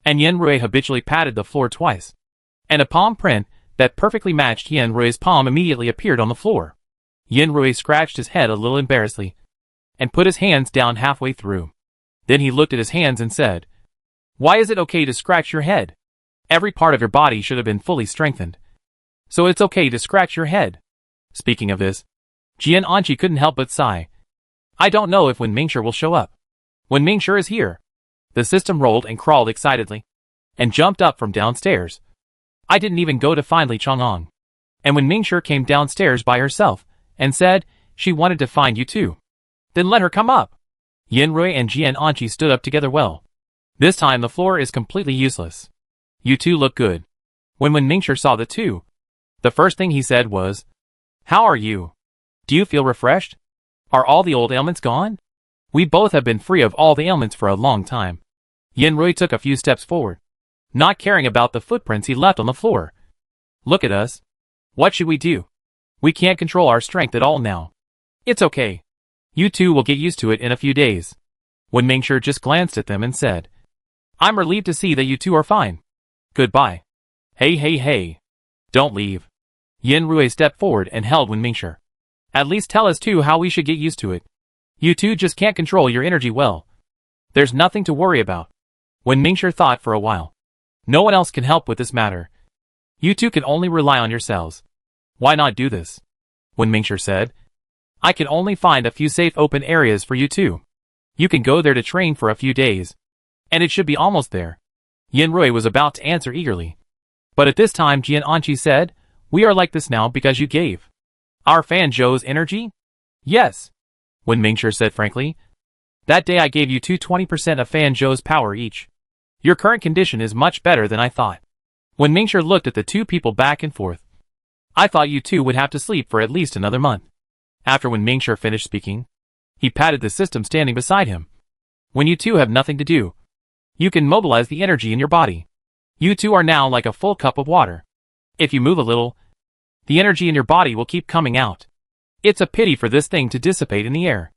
and Yanrui habitually patted the floor twice, and a palm print that perfectly matched Yenrui's palm immediately appeared on the floor. Yenrui scratched his head a little embarrassedly and put his hands down halfway through. Then he looked at his hands and said, "Why is it okay to scratch your head? Every part of your body should have been fully strengthened. So it's okay to scratch your head." Speaking of this, Jian Anqi couldn't help but sigh. I don't know if Wen Mingshi will show up. Wen Mingshi is here. The system rolled and crawled excitedly and jumped up from downstairs. I didn't even go to find Li Chang'an. And Wen Mingshi came downstairs by herself and said she wanted to find you too. Then let her come up. Yenrui and Jian Anqi stood up together well. This time the floor is completely useless. You two look good. When Wen Mingshi saw the two, the first thing he said was, "How are you? Do you feel refreshed? Are all the old ailments gone? We both have been free of all the ailments for a long time." Yenrui took a few steps forward, not caring about the footprints he left on the floor. "Look at us. What should we do? We can't control our strength at all now. It's okay. You two will get used to it in a few days." Wen Mingshi just glanced at them and said, "I'm relieved to see that you two are fine. Goodbye." Hey. Don't leave." Yenrui stepped forward and held Wen Mingshi. "At least tell us too how we should get used to it. You two just can't control your energy well. There's nothing to worry about." Wen Mingshi thought for a while. No one else can help with this matter. You two can only rely on yourselves. Why not do this? Wen Mingshi said. I can only find a few safe open areas for you two. You can go there to train for a few days. And it should be almost there. Yenrui was about to answer eagerly. But at this time Jian Anqi said, "We are like this now because you gave our fan Zhou's energy?" "Yes," Wen Mingshi said frankly. "That day I gave you 20% of fan Zhou's power each. Your current condition is much better than I thought." Wen Mingshi looked at the two people back and forth. "I thought you two would have to sleep for at least another month." After Wen Mingshi finished speaking, he patted the system standing beside him. "When you two have nothing to do, you can mobilize the energy in your body. You two are now like a full cup of water. If you move a little, the energy in your body will keep coming out. It's a pity for this thing to dissipate in the air.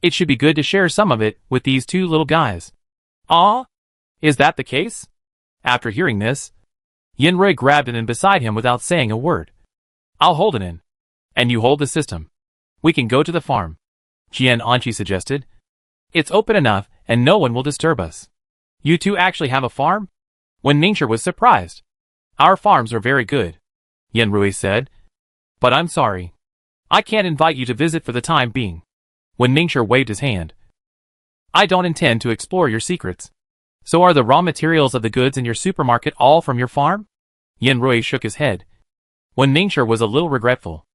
It should be good to share some of it with these two little guys." "Ah? Is that the case?" After hearing this, Yenrui grabbed it in beside him without saying a word. "I'll hold it in. And you hold the system. We can go to the farm," Jian Anqi suggested. "It's open enough and no one will disturb us." "You two actually have a farm?" Wen Mingshi was surprised. "Our farms are very good," Yenrui said. "But I'm sorry. I can't invite you to visit for the time being." Wen Mingshi waved his hand. "I don't intend to explore your secrets. So are the raw materials of the goods in your supermarket all from your farm?" Yenrui shook his head. Wen Mingshi was a little regretful.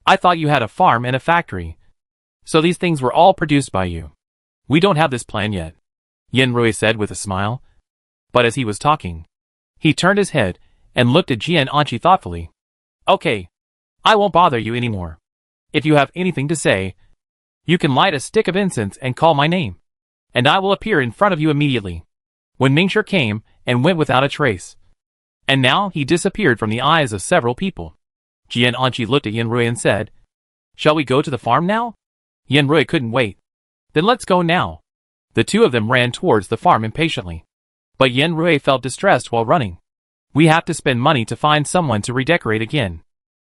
"I thought you had a farm and a factory. So these things were all produced by you." "We don't have this plan yet," Yenrui said with a smile. But as he was talking, he turned his head and looked at Jian Anqi thoughtfully. "Okay. I won't bother you anymore. If you have anything to say, you can light a stick of incense and call my name. And I will appear in front of you immediately." Wen Mingshi came and went without a trace. And now he disappeared from the eyes of several people. Jian Anqi looked at Yenrui and said, "Shall we go to the farm now?" Yenrui couldn't wait. "Then let's go now." The two of them ran towards the farm impatiently. But Yenrui felt distressed while running. "We have to spend money to find someone to redecorate again."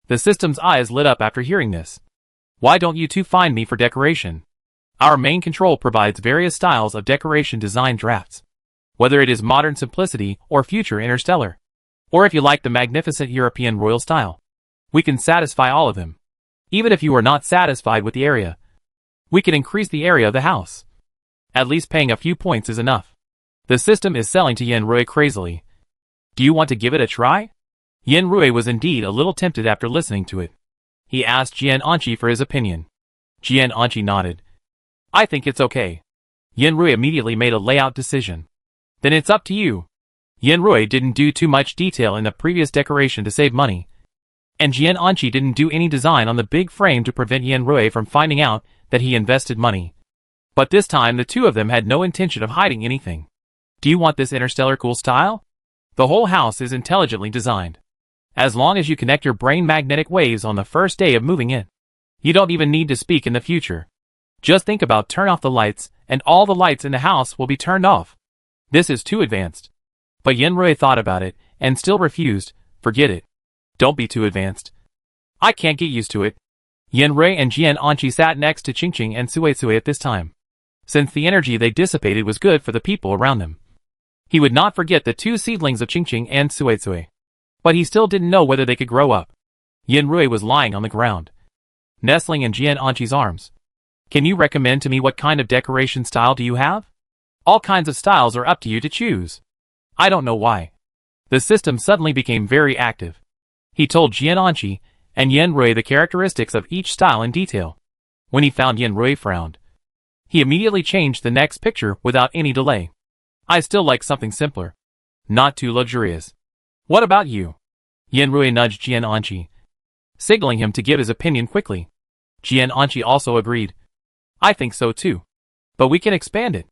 The system's eyes lit up after hearing this. "Why don't you two find me for decoration? Our main control provides various styles of decoration design drafts. Whether it is modern simplicity or future interstellar. Or if you like the magnificent European royal style. We can satisfy all of them. Even if you are not satisfied with the area, we can increase the area of the house. At least paying a few points is enough." The system is selling to Yenrui crazily. "Do you want to give it a try?" Yenrui was indeed a little tempted after listening to it. He asked Jian Anqi for his opinion. Jian Anqi nodded. "I think it's okay." Yenrui immediately made a layout decision. "Then it's up to you." Yenrui didn't do too much detail in the previous decoration to save money. And Jian Anqi didn't do any design on the big frame to prevent Yenrui from finding out that he invested money. But this time the two of them had no intention of hiding anything. "Do you want this interstellar cool style? The whole house is intelligently designed. As long as you connect your brain magnetic waves on the first day of moving in, you don't even need to speak in the future. Just think about turn off the lights and all the lights in the house will be turned off. This is too advanced." But Yenrui thought about it and still refused. "Forget it. Don't be too advanced. I can't get used to it. Yanrui and Jian Anqi sat next to Qingqing and Suisui at this time, since the energy they dissipated was good for the people around them. He would not forget the two seedlings of Qingqing and Suisui. But he still didn't know whether they could grow up. Yanrui was lying on the ground, nestling in Jian Anqi's arms. Can you recommend to me what kind of decoration style do you have? All kinds of styles are up to you to choose. I don't know why. The system suddenly became very active. He told Jian Anqi and Yanrui the characteristics of each style in detail. When he found Yanrui frowned, he immediately changed the next picture without any delay. I still like something simpler. Not too luxurious. What about you? Yanrui nudged Jian Anqi, signaling him to give his opinion quickly. Jian Anqi also agreed. I think so too. But we can expand it.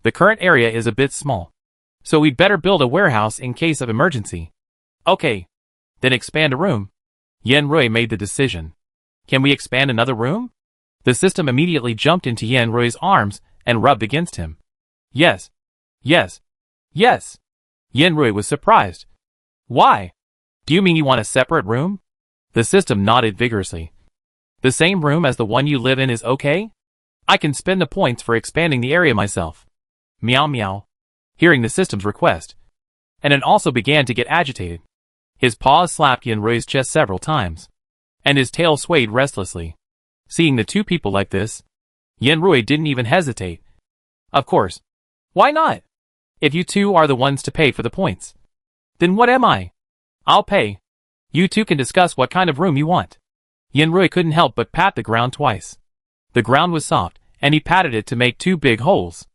The current area is a bit small, so we'd better build a warehouse in case of emergency. Okay. Then expand a room. Yanrui made the decision. Can we expand another room? The system immediately jumped into Yanrui's arms and rubbed against him. Yes. Yes. Yes. Yanrui was surprised. Why? Do you mean you want a separate room? The system nodded vigorously. The same room as the one you live in is okay? I can spend the points for expanding the area myself. Meow meow. Hearing the system's request, and it also began to get agitated. His paws slapped Yanrui's chest several times, and his tail swayed restlessly. Seeing the two people like this, Yanrui didn't even hesitate. Of course. Why not? If you two are the ones to pay for the points, then what am I? I'll pay. You two can discuss what kind of room you want. Yanrui couldn't help but pat the ground twice. The ground was soft, and he patted it to make two big holes.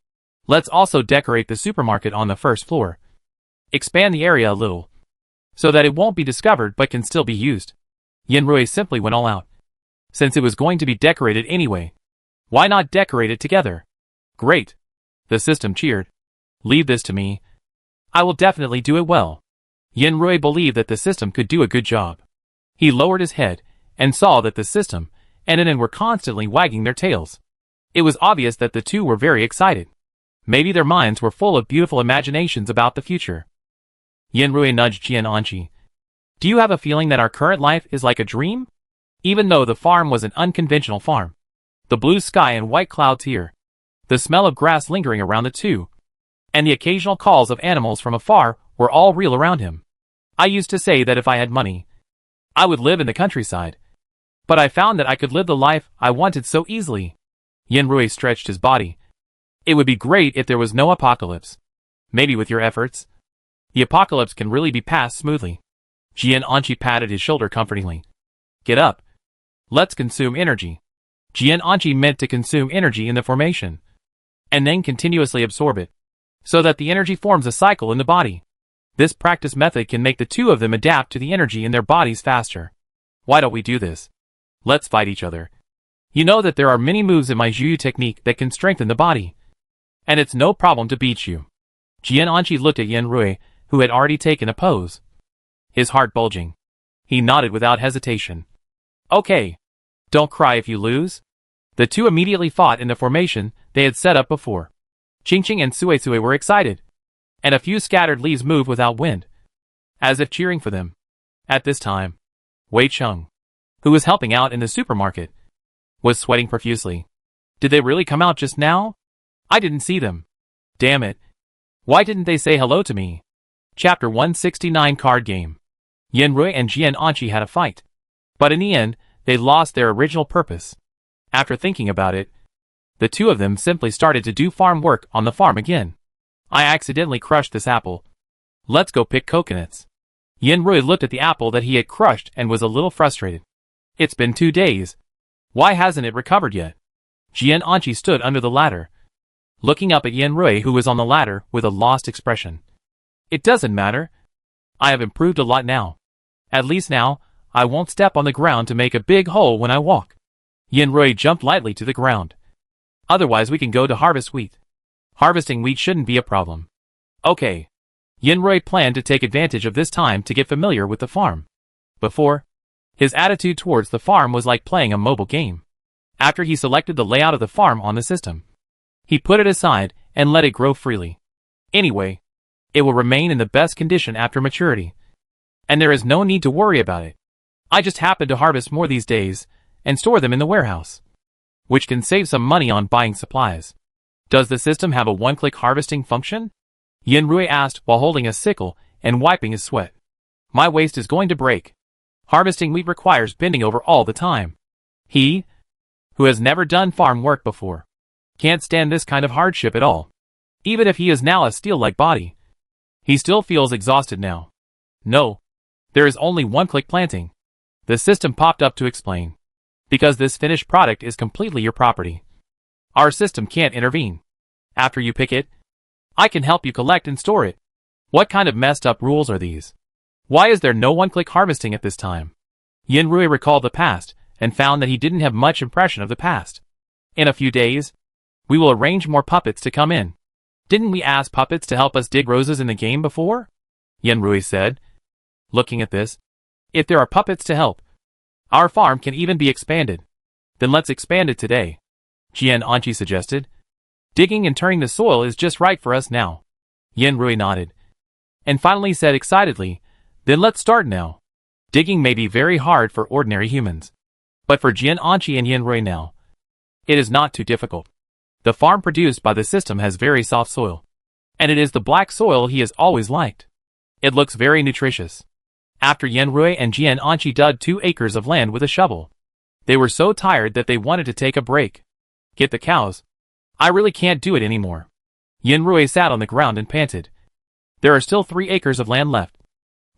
Let's also decorate the supermarket on the first floor. Expand the area a little, so that it won't be discovered but can still be used. Yanrui simply went all out. Since it was going to be decorated anyway, why not decorate it together? Great. The system cheered. Leave this to me. I will definitely do it well. Yanrui believed that the system could do a good job. He lowered his head and saw that the system and Inen were constantly wagging their tails. It was obvious that the two were very excited. Maybe their minds were full of beautiful imaginations about the future. Yanrui nudged Jian Anqi. Do you have a feeling that our current life is like a dream? Even though the farm was an unconventional farm. The blue sky and white clouds here. The smell of grass lingering around the two. And the occasional calls of animals from afar were all real around him. I used to say that if I had money, I would live in the countryside. But I found that I could live the life I wanted so easily. Yanrui stretched his body. It would be great if there was no apocalypse. Maybe with your efforts, the apocalypse can really be passed smoothly. Jian Anqi patted his shoulder comfortingly. Get up. Let's consume energy. Jian Anqi meant to consume energy in the formation, and then continuously absorb it, so that the energy forms a cycle in the body. This practice method can make the two of them adapt to the energy in their bodies faster. Why don't we do this? Let's fight each other. You know that there are many moves in my Juyu technique that can strengthen the body. And it's no problem to beat you. Jian Anqi looked at Yanrui, who had already taken a pose. His heart bulging. He nodded without hesitation. Okay. Don't cry if you lose. The two immediately fought in the formation they had set up before. Qingqing and Suisui were excited, and a few scattered leaves moved without wind, as if cheering for them. At this time, Wei Cheng, who was helping out in the supermarket, was sweating profusely. Did they really come out just now? I didn't see them. Damn it. Why didn't they say hello to me? Chapter 169 Card Game. Yanrui and Jian Anqi had a fight, but in the end, they lost their original purpose. After thinking about it, the two of them simply started to do farm work on the farm again. I accidentally crushed this apple. Let's go pick coconuts. Yanrui looked at the apple that he had crushed and was a little frustrated. It's been 2 days. Why hasn't it recovered yet? Jian Anqi stood under the ladder, looking up at Yanrui, who was on the ladder with a lost expression. It doesn't matter. I have improved a lot now. At least now, I won't step on the ground to make a big hole when I walk. Yanrui jumped lightly to the ground. Otherwise we can go to harvest wheat. Harvesting wheat shouldn't be a problem. Okay. Yanrui planned to take advantage of this time to get familiar with the farm. Before, his attitude towards the farm was like playing a mobile game. After he selected the layout of the farm on the system, he put it aside and let it grow freely. Anyway, it will remain in the best condition after maturity. and there is no need to worry about it. I just happen to harvest more these days and store them in the warehouse, which can save some money on buying supplies. Does the system have a one-click harvesting function? Yanrui asked while holding a sickle and wiping his sweat. My waist is going to break. Harvesting wheat requires bending over all the time. He, who has never done farm work before, can't stand this kind of hardship at all. Even if he is now a steel-like body, he still feels exhausted now. No, there is only one-click planting. The system popped up to explain. Because this finished product is completely your property, our system can't intervene. After you pick it, I can help you collect and store it. What kind of messed up rules are these? Why is there no one-click harvesting at this time? Yanrui recalled the past and found that he didn't have much impression of the past. In a few days, we will arrange more puppets to come in. Didn't we ask puppets to help us dig roses in the game before? Yanrui said, looking at this. If there are puppets to help, our farm can even be expanded. Then let's expand it today, Jian Anqi suggested. Digging and turning the soil is just right for us now. Yanrui nodded, and finally said excitedly, then let's start now. Digging may be very hard for ordinary humans, but for Jian Anqi and Yanrui now, it is not too difficult. The farm produced by the system has very soft soil, and it is the black soil he has always liked. It looks very nutritious. After Yanrui and Jian Anqi dug 2 acres of land with a shovel, they were so tired that they wanted to take a break. Get the cows. I really can't do it anymore. Yanrui sat on the ground and panted. There are still 3 acres of land left.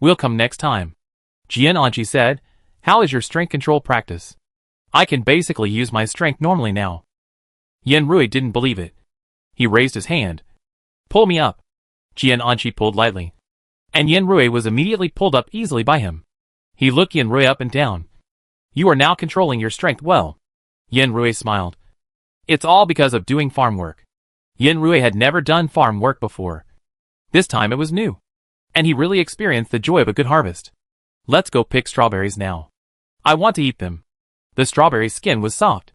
We'll come next time. Jian Anqi said, how is your strength control practice? I can basically use my strength normally now. Yanrui didn't believe it. He raised his hand. Pull me up. Jian Anqi pulled lightly, and Yanrui was immediately pulled up easily by him. He looked Yanrui up and down. You are now controlling your strength well. Yanrui smiled. It's all because of doing farm work. Yanrui had never done farm work before. This time it was new, and he really experienced the joy of a good harvest. Let's go pick strawberries now. I want to eat them. The strawberry skin was soft.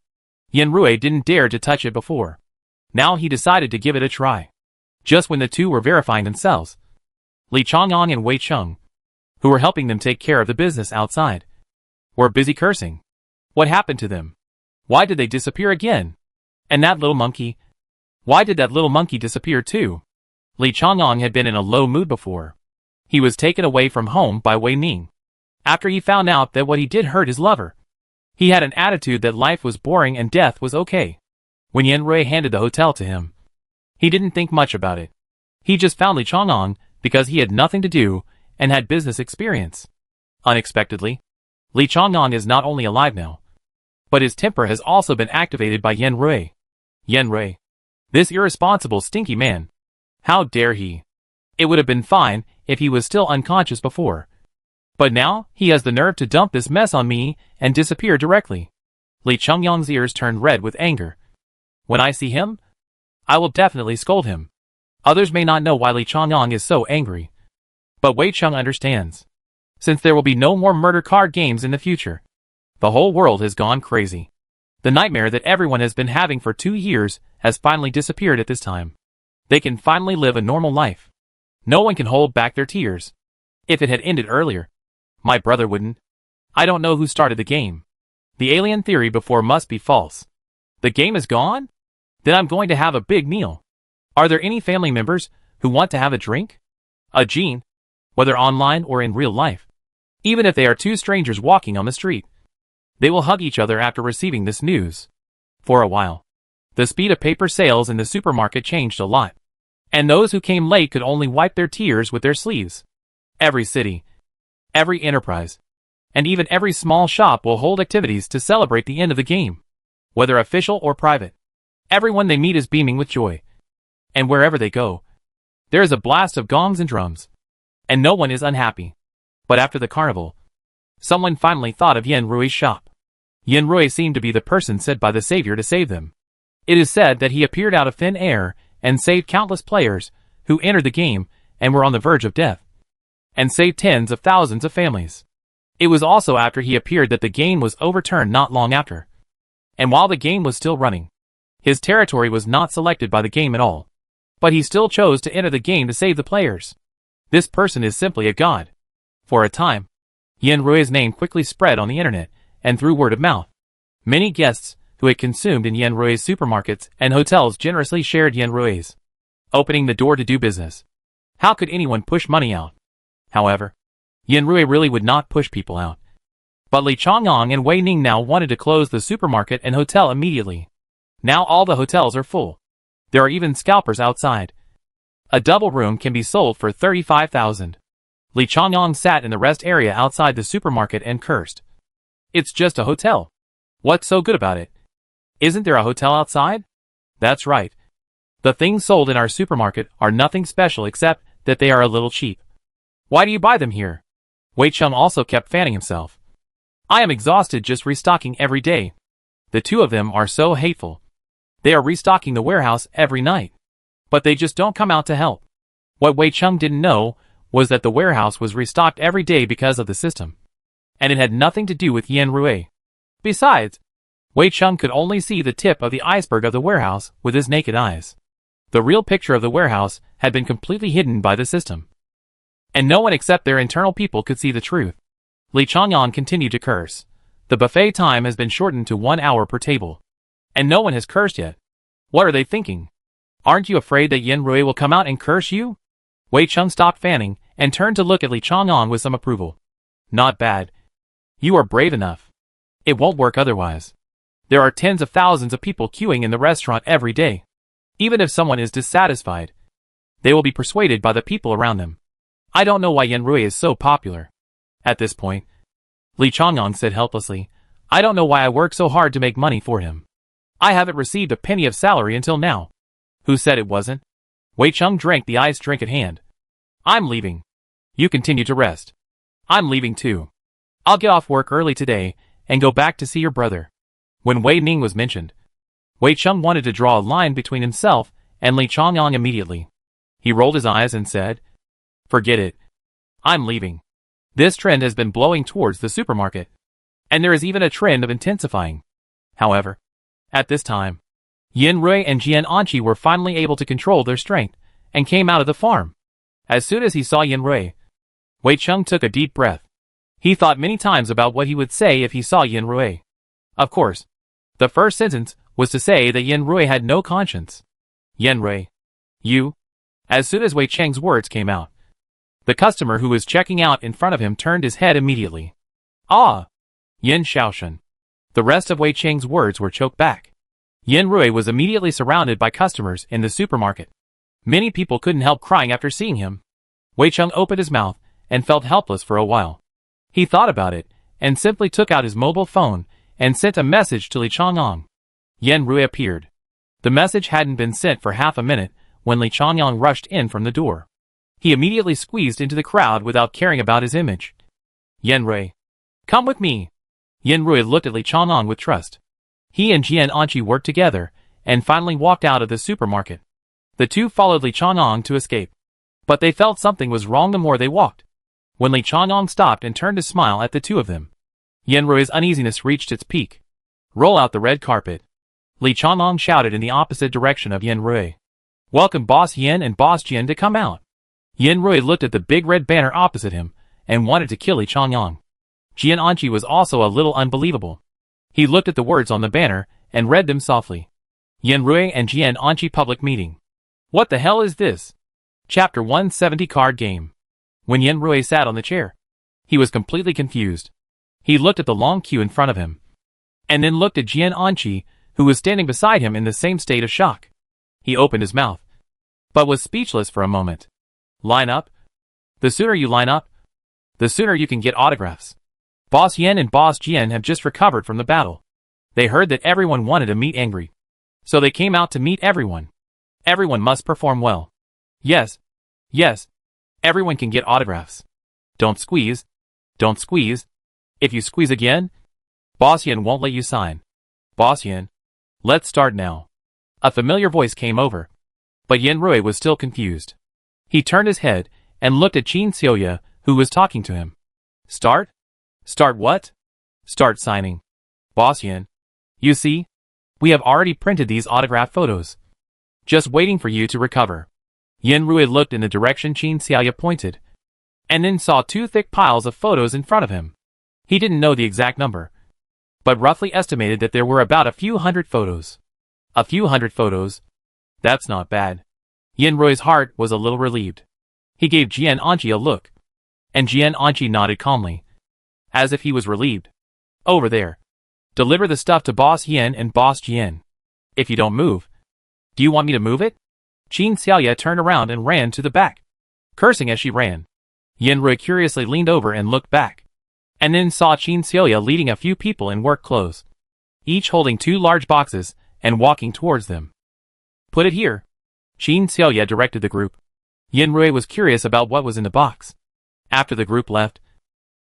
Yanrui didn't dare to touch it before. Now he decided to give it a try. Just when the two were verifying themselves, Li Chongyang and Wei Cheng, who were helping them take care of the business outside, were busy cursing. What happened to them? Why did they disappear again? And that little monkey? Why did that little monkey disappear too? Li Chongyang had been in a low mood before. He was taken away from home by Wei Ning. After he found out that what he did hurt his lover, he had an attitude that life was boring and death was okay. When Yanrui handed the hotel to him, he didn't think much about it. He just found Li Chongyang because he had nothing to do and had business experience. Unexpectedly, Li Chongyang is not only alive now, but his temper has also been activated by Yanrui. Yanrui, this irresponsible stinky man. How dare he? It would have been fine if he was still unconscious before. But now, he has the nerve to dump this mess on me and disappear directly. Li Chongyang's ears turned red with anger. When I see him, I will definitely scold him. Others may not know why Li Chongyang is so angry, but Wei Cheng understands. Since there will be no more murder card games in the future, the whole world has gone crazy. The nightmare that everyone has been having for 2 years has finally disappeared at this time. They can finally live a normal life. No one can hold back their tears. If it had ended earlier, my brother wouldn't. I don't know who started the game. The alien theory before must be false. The game is gone? Then I'm going to have a big meal. Are there any family members who want to have a drink? A Jean, whether online or in real life. Even if they are 2 strangers walking on the street, they will hug each other after receiving this news. For a while, the speed of paper sales in the supermarket changed a lot, and those who came late could only wipe their tears with their sleeves. Every city, every enterprise, and even every small shop will hold activities to celebrate the end of the game, whether official or private. Everyone they meet is beaming with joy, and wherever they go, there is a blast of gongs and drums, and no one is unhappy. But after the carnival, someone finally thought of Yanrui's shop. Yanrui seemed to be the person sent by the savior to save them. It is said that he appeared out of thin air and saved countless players who entered the game and were on the verge of death, and saved tens of thousands of families. It was also after he appeared that the game was overturned not long after. And while the game was still running, his territory was not selected by the game at all, but he still chose to enter the game to save the players. This person is simply a god. For a time, Yin Rui's name quickly spread on the internet and through word of mouth. Many guests who had consumed in Yin Rui's supermarkets and hotels generously shared Yin Rui's, opening the door to do business. How could anyone push money out? However, Yin Rui really would not push people out. But Li Chongyang and Wei Ning now wanted to close the supermarket and hotel immediately. Now all the hotels are full. There are even scalpers outside. A double room can be sold for 35,000. Li Chongyang sat in the rest area outside the supermarket and cursed. It's just a hotel. What's so good about it? Isn't there a hotel outside? That's right. The things sold in our supermarket are nothing special except that they are a little cheap. Why do you buy them here? Wei Cheng also kept fanning himself. I am exhausted just restocking every day. The two of them are so hateful. They are restocking the warehouse every night. But they just don't come out to help. What Wei Cheng didn't know was that the warehouse was restocked every day because of the system. And it had nothing to do with Yin Rui. Besides, Wei Cheng could only see the tip of the iceberg of the warehouse with his naked eyes. The real picture of the warehouse had been completely hidden by the system. And no one except their internal people could see the truth. Li Chongyang continued to curse. The buffet time has been shortened to 1 hour per table. And no one has cursed yet. What are they thinking? Aren't you afraid that Yin Rui will come out and curse you? Wei Cheng stopped fanning and turned to look at Li Chongyang with some approval. Not bad. You are brave enough. It won't work otherwise. There are tens of thousands of people queuing in the restaurant every day. Even if someone is dissatisfied, they will be persuaded by the people around them. I don't know why Yin Rui is so popular. At this point, Li Chongyang said helplessly, I don't know why I work so hard to make money for him. I haven't received a penny of salary until now. Who said it wasn't? Wei Cheng drank the iced drink at hand. I'm leaving. You continue to rest. I'm leaving too. I'll get off work early today and go back to see your brother. When Wei Ning was mentioned, Wei Cheng wanted to draw a line between himself and Li Chongyang immediately. He rolled his eyes and said, Forget it. I'm leaving. This trend has been blowing towards the supermarket. And there is even a trend of intensifying. However, at this time, Yin Rui and Jian Anqi were finally able to control their strength and came out of the farm. As soon as he saw Yin Rui, Wei Cheng took a deep breath. He thought many times about what he would say if he saw Yin Rui. Of course, the first sentence was to say that Yin Rui had no conscience. Yin Rui, you? As soon as Wei Cheng's words came out, the customer who was checking out in front of him turned his head immediately. Ah! Yin Shaoshan. The rest of Wei Cheng's words were choked back. Yin Rui was immediately surrounded by customers in the supermarket. Many people couldn't help crying after seeing him. Wei Cheng opened his mouth and felt helpless for a while. He thought about it and simply took out his mobile phone and sent a message to Li Chongyang. Yin Rui appeared. The message hadn't been sent for half a minute when Li Chongyang rushed in from the door. He immediately squeezed into the crowd without caring about his image. Yin Rui, come with me. Yin Rui looked at Li Chongyang with trust. He and Jian Anqi worked together and finally walked out of the supermarket. The two followed Li Chongyang to escape. But they felt something was wrong the more they walked. When Li Chongyang stopped and turned to smile at the two of them, Yin Rui's uneasiness reached its peak. Roll out the red carpet. Li Chongyang shouted in the opposite direction of Yin Rui. Welcome Boss Yin and Boss Jian to come out. Yin Rui looked at the big red banner opposite him and wanted to kill Li Chongyang. Jian Anqi was also a little unbelievable. He looked at the words on the banner and read them softly. Yin Rui and Jian Anqi public meeting. What the hell is this? Chapter 170 Card Game. When Yin Rui sat on the chair, he was completely confused. He looked at the long queue in front of him, and then looked at Jian Anqi, who was standing beside him in the same state of shock. He opened his mouth, but was speechless for a moment. Line up? The sooner you line up, the sooner you can get autographs. Boss Yin and Boss Jian have just recovered from the battle. They heard that everyone wanted to meet Angry, so they came out to meet everyone. Everyone must perform well. Yes. Yes. Everyone can get autographs. Don't squeeze. Don't squeeze. If you squeeze again, Boss Yin won't let you sign. Boss Yin, let's start now. A familiar voice came over, but Yin Rui was still confused. He turned his head and looked at Qin Xiuya, who was talking to him. Start? Start what? Start signing. Boss Yin, you see, we have already printed these autograph photos. Just waiting for you to recover. Yin Rui looked in the direction Qin Xiuya pointed, and then saw two thick piles of photos in front of him. He didn't know the exact number, but roughly estimated that there were about a few hundred photos. A few hundred photos? That's not bad. Yenroi's heart was a little relieved. He gave Jian Anqi a look, and Jian Anqi nodded calmly, as if he was relieved. Over there. Deliver the stuff to Boss Yen and Boss Jian. If you don't move. Do you want me to move it? Qin Xiaoya turned around and ran to the back, cursing as she ran. Yenrui curiously leaned over and looked back, and then saw Qin Xiaoya leading a few people in work clothes, each holding two large boxes and walking towards them. Put it here. Qin Xiaoya directed the group. Yenrui was curious about what was in the box. After the group left,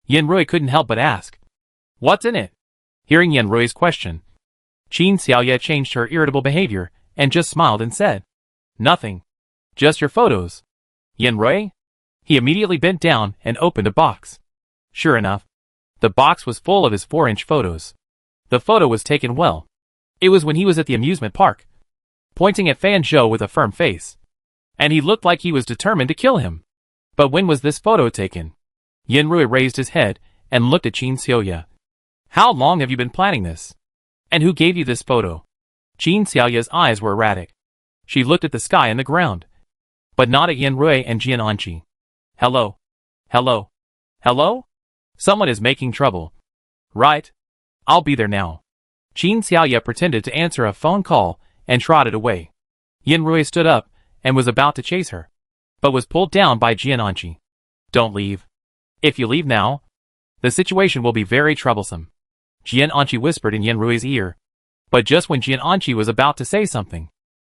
Yenrui couldn't help but ask, "What's in it?" Hearing Yenrui's question, Qin Xiaoya changed her irritable behavior and just smiled and said, "Nothing. Just your photos." Yenrui? He immediately bent down and opened a box. Sure enough, the box was full of his 4-inch photos. The photo was taken well. It was when he was at the amusement park, pointing at Fan Zhou with a firm face, and he looked like he was determined to kill him. But when was this photo taken? Yenrui raised his head and looked at Qin Xiaoya. How long have you been planning this? And who gave you this photo? Qin Xiaoya's eyes were erratic. She looked at the sky and the ground, but not at Yenrui and Jian Anqi. Hello? Hello? Hello? Someone is making trouble. Right? I'll be there now. Qin Xiaoya pretended to answer a phone call and trotted away. Yenrui stood up and was about to chase her, but was pulled down by Jian Anqi. Don't leave. If you leave now, the situation will be very troublesome. Jian Anqi whispered in Yenrui's ear, but just when Jian Anqi was about to say something,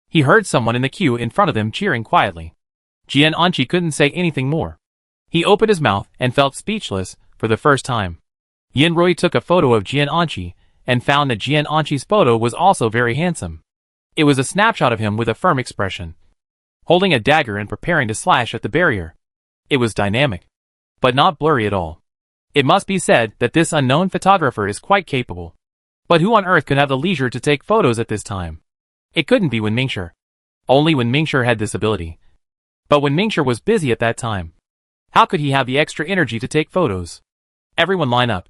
he heard someone in the queue in front of them cheering quietly. Jian Anqi couldn't say anything more. He opened his mouth and felt speechless for the first time. Yenrui took a photo of Jian Anqi and found that Jian Anqi's photo was also very handsome. It was a snapshot of him with a firm expression, holding a dagger and preparing to slash at the barrier. It was dynamic, but not blurry at all. It must be said that this unknown photographer is quite capable. But who on earth could have the leisure to take photos at this time? It couldn't be Wen Mingshi. Only Wen Mingshi had this ability. But Wen Mingshi was busy at that time. How could he have the extra energy to take photos? Everyone line up.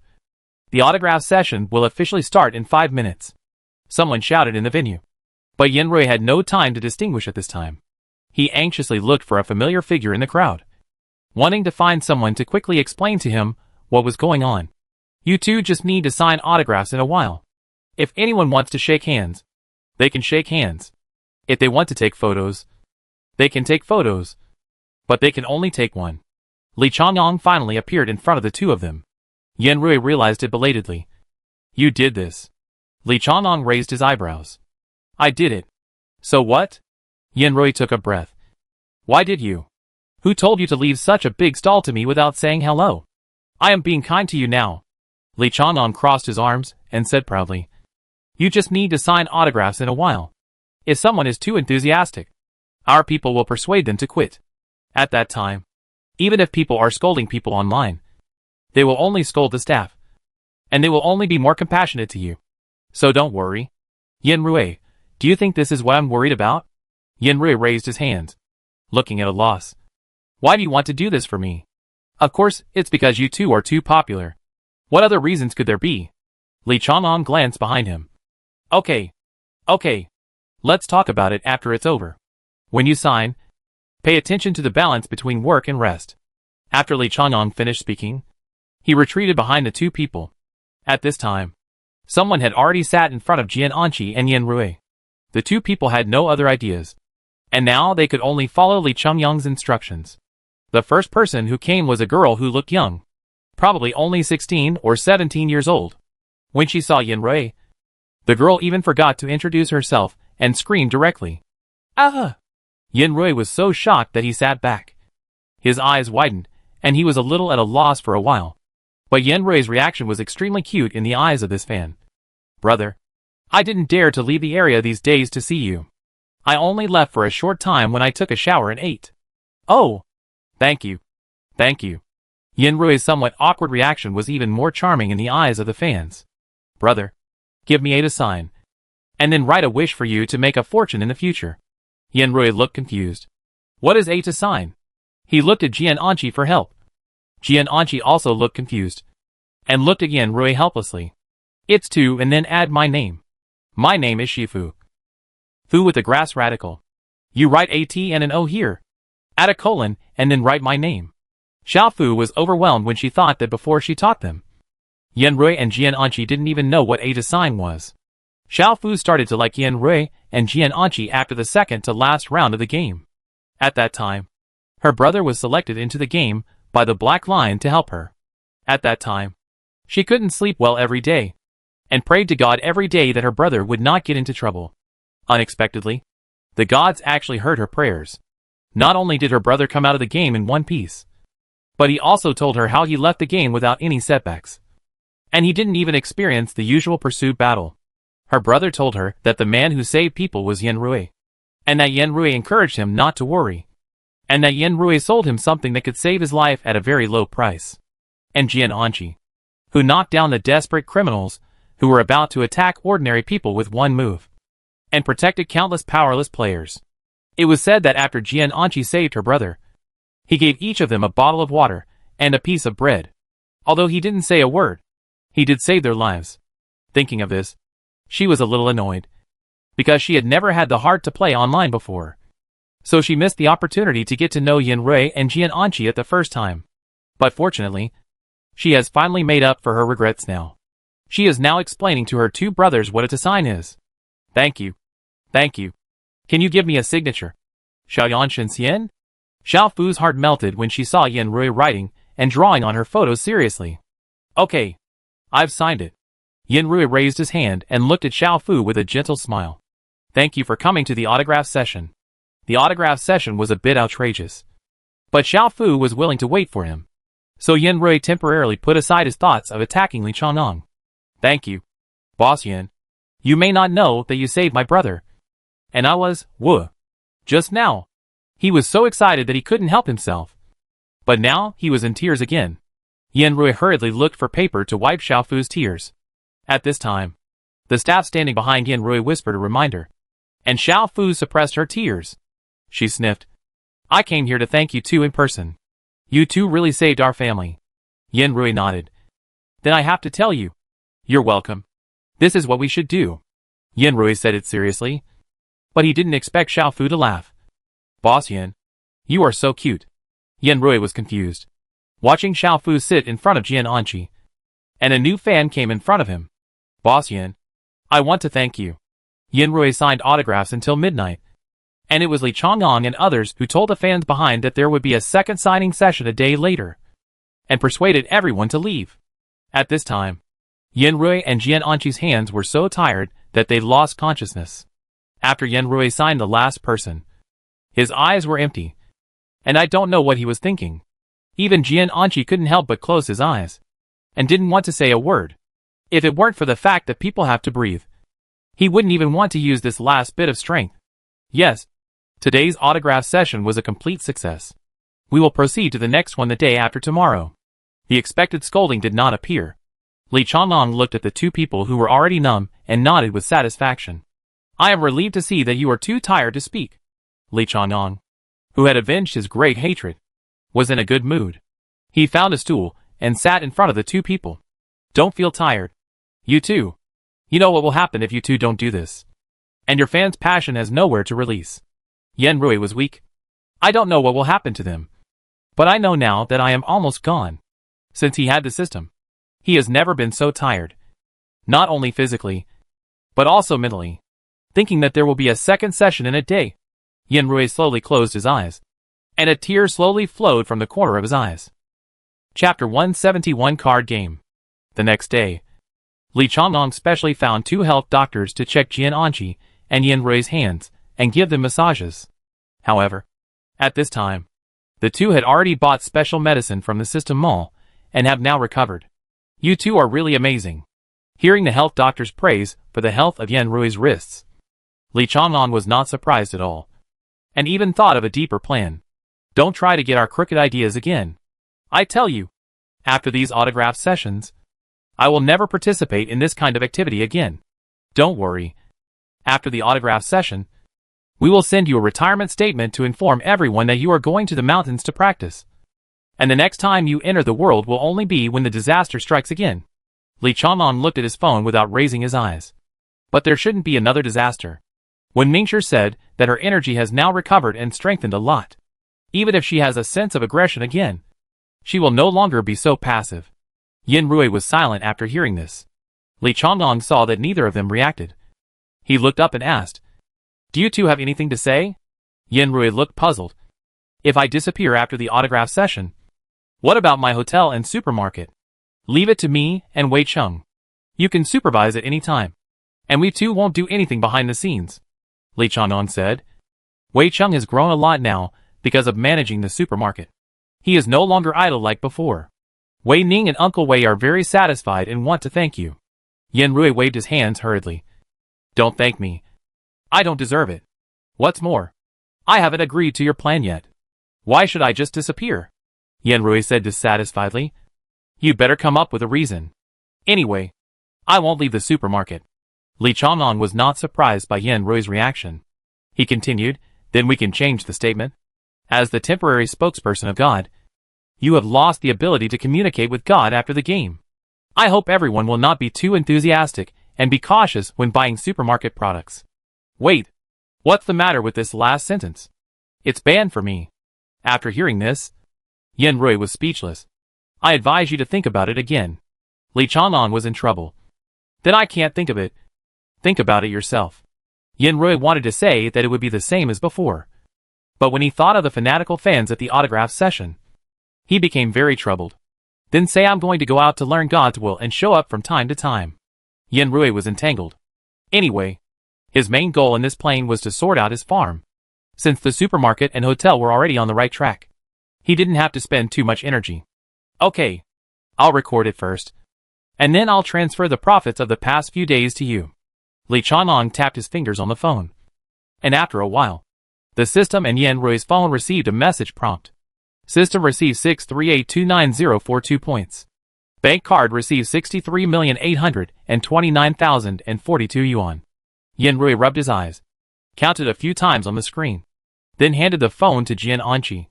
The autograph session will officially start in 5 minutes. Someone shouted in the venue. But Yenrui had no time to distinguish at this time. He anxiously looked for a familiar figure in the crowd, wanting to find someone to quickly explain to him what was going on. You two just need to sign autographs in a while. If anyone wants to shake hands, they can shake hands. If they want to take photos, they can take photos. But they can only take one. Li Chongyang finally appeared in front of the two of them. Yenrui realized it belatedly. You did this. Li Chongyang raised his eyebrows. I did it. So what? Yenrui took a breath. Why did you? Who told you to leave such a big stall to me without saying hello? I am being kind to you now. Li Chongyang crossed his arms and said proudly. You just need to sign autographs in a while. If someone is too enthusiastic, our people will persuade them to quit. At that time, even if people are scolding people online, they will only scold the staff, and they will only be more compassionate to you. So don't worry. Yenrui, do you think this is what I'm worried about? Yenrui raised his hands, looking at a loss. Why do you want to do this for me? Of course, it's because you two are too popular. What other reasons could there be? Li Chongyang glanced behind him. Okay. Let's talk about it after it's over. When you sign, pay attention to the balance between work and rest. After Li Chongyang finished speaking, he retreated behind the two people. At this time, someone had already sat in front of Jian Anqi and Yenrui. The two people had no other ideas, and now they could only follow Li Chongyang's instructions. The first person who came was a girl who looked young, probably only 16 or 17 years old. When she saw Yenrui, the girl even forgot to introduce herself and screamed directly. Ah! Yenrui was so shocked that he sat back. His eyes widened, and he was a little at a loss for a while. But Yenrui's reaction was extremely cute in the eyes of this fan. Brother, I didn't dare to leave the area these days to see you. I only left for a short time when I took a shower and ate. Oh! Thank you. Yenrui's somewhat awkward reaction was even more charming in the eyes of the fans. Brother, give me a sign, and then write a wish for you to make a fortune in the future. Yenrui looked confused. What is a sign? He looked at Jian Anqi for help. Jian Anqi also looked confused. And looked at Yan Rui helplessly. It's 2 and then add my name. My name is Shifu. Fu with the grass radical. You write AT and an O here. Add a colon, and then write my name. Xiao Fu was overwhelmed when she thought that before she taught them. Yan Rui and Jian Anqi didn't even know what Ada's sign was. Xiao Fu started to like Yan Rui and Jian Anqi after the second to last round of the game. At that time, her brother was selected into the game by the Black Lion to help her. At that time, she couldn't sleep well every day, and prayed to God every day that her brother would not get into trouble. Unexpectedly, the gods actually heard her prayers. Not only did her brother come out of the game in one piece, but he also told her how he left the game without any setbacks. And he didn't even experience the usual pursuit battle. Her brother told her that the man who saved people was Yan Rui, and that Yan Rui encouraged him not to worry, and that Yan Rui sold him something that could save his life at a very low price. And Jian Anqi, who knocked down the desperate criminals who were about to attack ordinary people with one move, and protected countless powerless players. It was said that after Jian Anqi saved her brother, he gave each of them a bottle of water and a piece of bread. Although he didn't say a word, he did save their lives. Thinking of this, she was a little annoyed, because she had never had the heart to play online before. So she missed the opportunity to get to know Yan Rui and Jian Anqi at the first time. But fortunately, she has finally made up for her regrets now. She is now explaining to her 2 brothers what a sign is. Thank you. Thank you. Can you give me a signature? Xiaoyan Shenxian? Xiao Fu's heart melted when she saw Yan Rui writing and drawing on her photos seriously. Okay. I've signed it. Yan Rui raised his hand and looked at Xiao Fu with a gentle smile. Thank you for coming to the autograph session. The autograph session was a bit outrageous, but Xiao Fu was willing to wait for him. So Yan Rui temporarily put aside his thoughts of attacking Li Chang'an. Thank you. Boss Yan. You may not know that you saved my brother. And I was, just now. He was so excited that he couldn't help himself. But now, he was in tears again. Yan Rui hurriedly looked for paper to wipe Xiao Fu's tears. At this time, the staff standing behind Yan Rui whispered a reminder, and Xiao Fu suppressed her tears. She sniffed. I came here to thank you 2 in person. You 2 really saved our family. Yan Rui nodded. Then I have to tell you. You're welcome. This is what we should do. Yan Rui said it seriously. But he didn't expect Xiao Fu to laugh. Boss Yan, you are so cute. Yan Rui was confused, watching Xiao Fu sit in front of Jian Anqi. And a new fan came in front of him. Boss Yan, I want to thank you. Yan Rui signed autographs until midnight. And it was Li Chang'an and others who told the fans behind that there would be a second signing session a day later, and persuaded everyone to leave. At this time, Yan Rui and Jian Anqi's hands were so tired that they lost consciousness. After Yan Rui signed the last person, his eyes were empty, and I don't know what he was thinking. Even Jian Anqi couldn't help but close his eyes, and didn't want to say a word. If it weren't for the fact that people have to breathe, he wouldn't even want to use this last bit of strength. Yes, today's autograph session was a complete success. We will proceed to the next one the day after tomorrow. The expected scolding did not appear. Li Chang'an looked at the 2 people who were already numb and nodded with satisfaction. I am relieved to see that you are too tired to speak. Li Chang'an, who had avenged his great hatred, was in a good mood. He found a stool and sat in front of the 2 people. Don't feel tired. You 2. You know what will happen if you 2 don't do this. And your fans' passion has nowhere to release. Yan Rui was weak. I don't know what will happen to them. But I know now that I am almost gone. Since he had the system, he has never been so tired. Not only physically, but also mentally. Thinking that there will be a second session in a day. Yan Rui slowly closed his eyes, and a tear slowly flowed from the corner of his eyes. Chapter 171 Card Game. The next day, Li Chang'an specially found 2 health doctors to check Jian Anqi and Yan Rui's hands and give them massages. However, at this time, the 2 had already bought special medicine from the system mall and have now recovered. You 2 are really amazing. Hearing the health doctor's praise for the health of Yan Rui's wrists, Li Chang'an was not surprised at all, and even thought of a deeper plan. Don't try to get our crooked ideas again. I tell you, after these autograph sessions, I will never participate in this kind of activity again. Don't worry. After the autograph session, we will send you a retirement statement to inform everyone that you are going to the mountains to practice. And the next time you enter the world will only be when the disaster strikes again. Li Chang'an looked at his phone without raising his eyes. But there shouldn't be another disaster. Wen Mingshi said that her energy has now recovered and strengthened a lot. Even if she has a sense of aggression again, she will no longer be so passive. Yin Rui was silent after hearing this. Li Chang'an saw that neither of them reacted. He looked up and asked, "Do you two have anything to say?" Yin Rui looked puzzled. "If I disappear after the autograph session, what about my hotel and supermarket? Leave it to me and Wei Cheng. You can supervise at any time. And we two won't do anything behind the scenes," Li Chang'an said. Wei Cheng has grown a lot now because of managing the supermarket. He is no longer idle like before. Wei Ning and Uncle Wei are very satisfied and want to thank you. Yin Rui waved his hands hurriedly. "Don't thank me. I don't deserve it. What's more, I haven't agreed to your plan yet. Why should I just disappear?" Yin Rui said dissatisfiedly. "You'd better come up with a reason. Anyway, I won't leave the supermarket." Li Chang'an was not surprised by Yin Rui's reaction. He continued, "Then we can change the statement. As the temporary spokesperson of God, you have lost the ability to communicate with God after the game. I hope everyone will not be too enthusiastic and be cautious when buying supermarket products." "Wait, what's the matter with this last sentence? It's banned for me." After hearing this, Yin Rui was speechless. "I advise you to think about it again." Li Chang'an was in trouble. "Then I can't think of it." "Think about it yourself." Yin Rui wanted to say that it would be the same as before. But when he thought of the fanatical fans at the autograph session, he became very troubled. "Then say I'm going to go out to learn God's will and show up from time to time." Yin Rui was entangled. Anyway, his main goal in this plane was to sort out his farm. Since the supermarket and hotel were already on the right track, he didn't have to spend too much energy. "Okay, I'll record it first. And then I'll transfer the profits of the past few days to you." Li Chang'an tapped his fingers on the phone. And after a while, the system and Yin Rui's phone received a message prompt. System received 638,29042 points. Bank card received 63,829,042 yuan. Yin Rui rubbed his eyes, counted a few times on the screen, then handed the phone to Jian Anqi,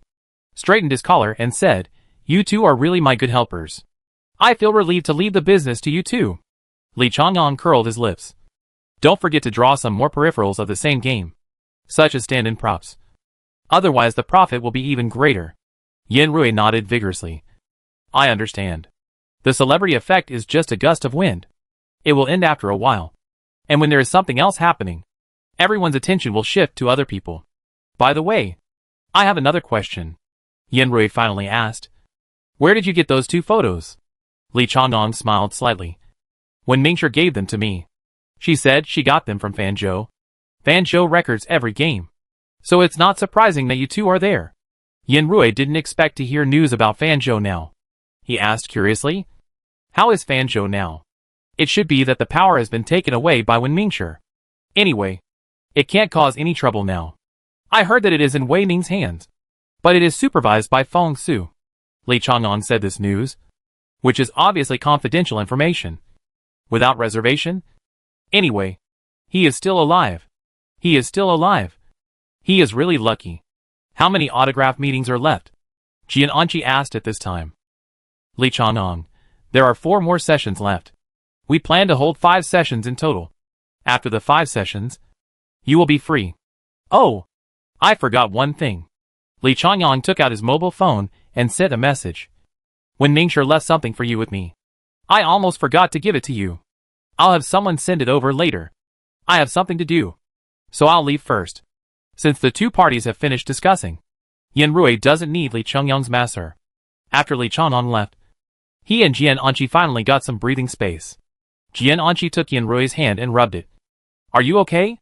straightened his collar and said, "You two are really my good helpers. I feel relieved to leave the business to you too." Li Chang'an curled his lips. "Don't forget to draw some more peripherals of the same game, such as stand-in props. Otherwise the profit will be even greater." Yin Rui nodded vigorously. "I understand. The celebrity effect is just a gust of wind. It will end after a while. And when there is something else happening, everyone's attention will shift to other people. By the way, I have another question," Yin Rui finally asked. "Where did you get those two photos?" Li Chang'an smiled slightly. "When Mingshi gave them to me. She said she got them from Fanzhou. Fanzhou records every game. So it's not surprising that you two are there." Yin Rui didn't expect to hear news about Fanzhou now. He asked curiously, "How is Fanzhou now? It should be that the power has been taken away by Wen Mingshi. Anyway, it can't cause any trouble now. I heard that it is in Wei Ning's hands, but it is supervised by Feng Su." Li Chang'an said this news, which is obviously confidential information, without reservation. "Anyway, he is still alive. He is still alive. He is really lucky." "How many autograph meetings are left?" Jian Anqi asked at this time. Li Chang'an, "There are 4 more sessions left. We plan to hold 5 sessions in total. After the 5 sessions, you will be free." "Oh, I forgot one thing." Li Chang'an took out his mobile phone and sent a message. "When Mingshi left something for you with me. I almost forgot to give it to you. I'll have someone send it over later. I have something to do, so I'll leave first." Since the two parties have finished discussing, Yin Rui doesn't need Li Chang'an's masseur. After Li Chang'an left, he and Jian Anqi finally got some breathing space. Jian Anqi took Yin Rui's hand and rubbed it. "Are you okay?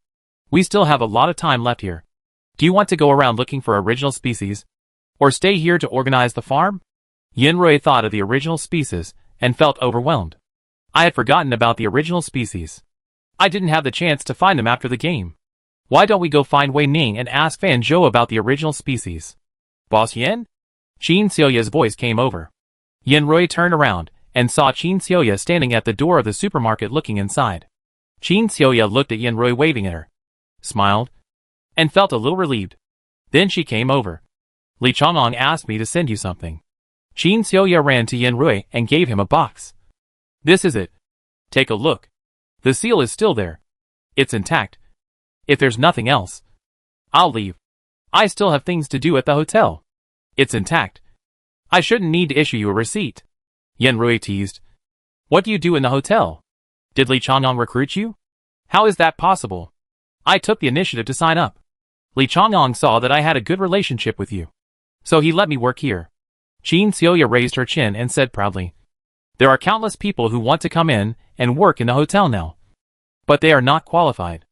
We still have a lot of time left here. Do you want to go around looking for original species, or stay here to organize the farm?" Yin Rui thought of the original species and felt overwhelmed. "I had forgotten about the original species. I didn't have the chance to find them after the game. Why don't we go find Wei Ning and ask Fanzhou about the original species?" "Boss Yin?" Qin Xiuya's voice came over. Yin Rui turned around and saw Qin Xiuya standing at the door of the supermarket looking inside. Qin Xiuya looked at Yin Rui waving at her, smiled, and felt a little relieved. Then she came over. "Li Chang'an asked me to send you something." Qin Xiaoya ran to Yen Rui and gave him a box. This is it. Take a look. The seal is still there. It's intact. If there's nothing else, I'll leave. I still have things to do at the hotel. It's intact. I shouldn't need to issue you a receipt. Yen Rui teased. What do you do in the hotel? Did Li Chongyang recruit you? How is that possible? I took the initiative to sign up. Li Chongyang saw that I had a good relationship with you, so he let me work here. Qin Xiaoya raised her chin and said proudly. There are countless people who want to come in and work in the hotel now, but they are not qualified.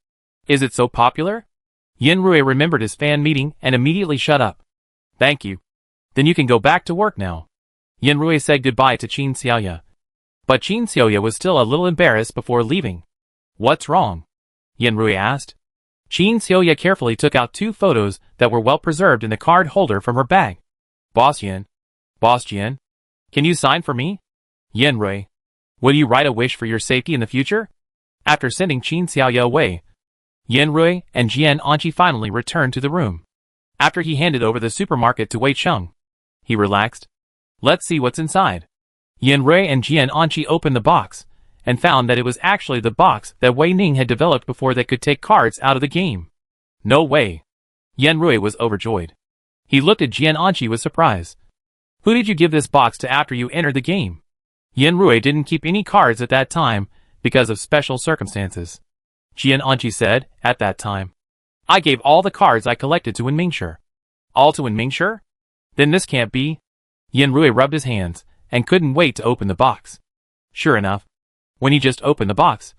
Is it so popular? Yen Rui remembered his fan meeting and immediately shut up. Thank you. Then you can go back to work now. Yen Rui said goodbye to Qin Xiaoya. But Qin Xiaoya was still a little embarrassed before leaving. What's wrong? Yen Rui asked. Qin Xiaoya carefully took out 2 photos that were well preserved in the card holder from her bag. Boss Yen. Boss Jian. Can you sign for me? Yen Rui. Will you write a wish for your safety in the future? After sending Qin Xiaoya away, Yen Rui and Jian Anqi finally returned to the room. After he handed over the supermarket to Wei Cheng, he relaxed. Let's see what's inside. Yen Rui and Jian Anqi opened the box, and found that it was actually the box that Wei Ning had developed before they could take cards out of the game. No way. Yen Rui was overjoyed. He looked at Jian Anqi with surprise. Who did you give this box to after you entered the game? Yen Rui didn't keep any cards at that time because of special circumstances. Jian Anqi said, at that time, I gave all the cards I collected to Wen Mingshi. All to Wen Mingshi? Then this can't be. Yen Rui rubbed his hands and couldn't wait to open the box. Sure enough, when he just opened the box,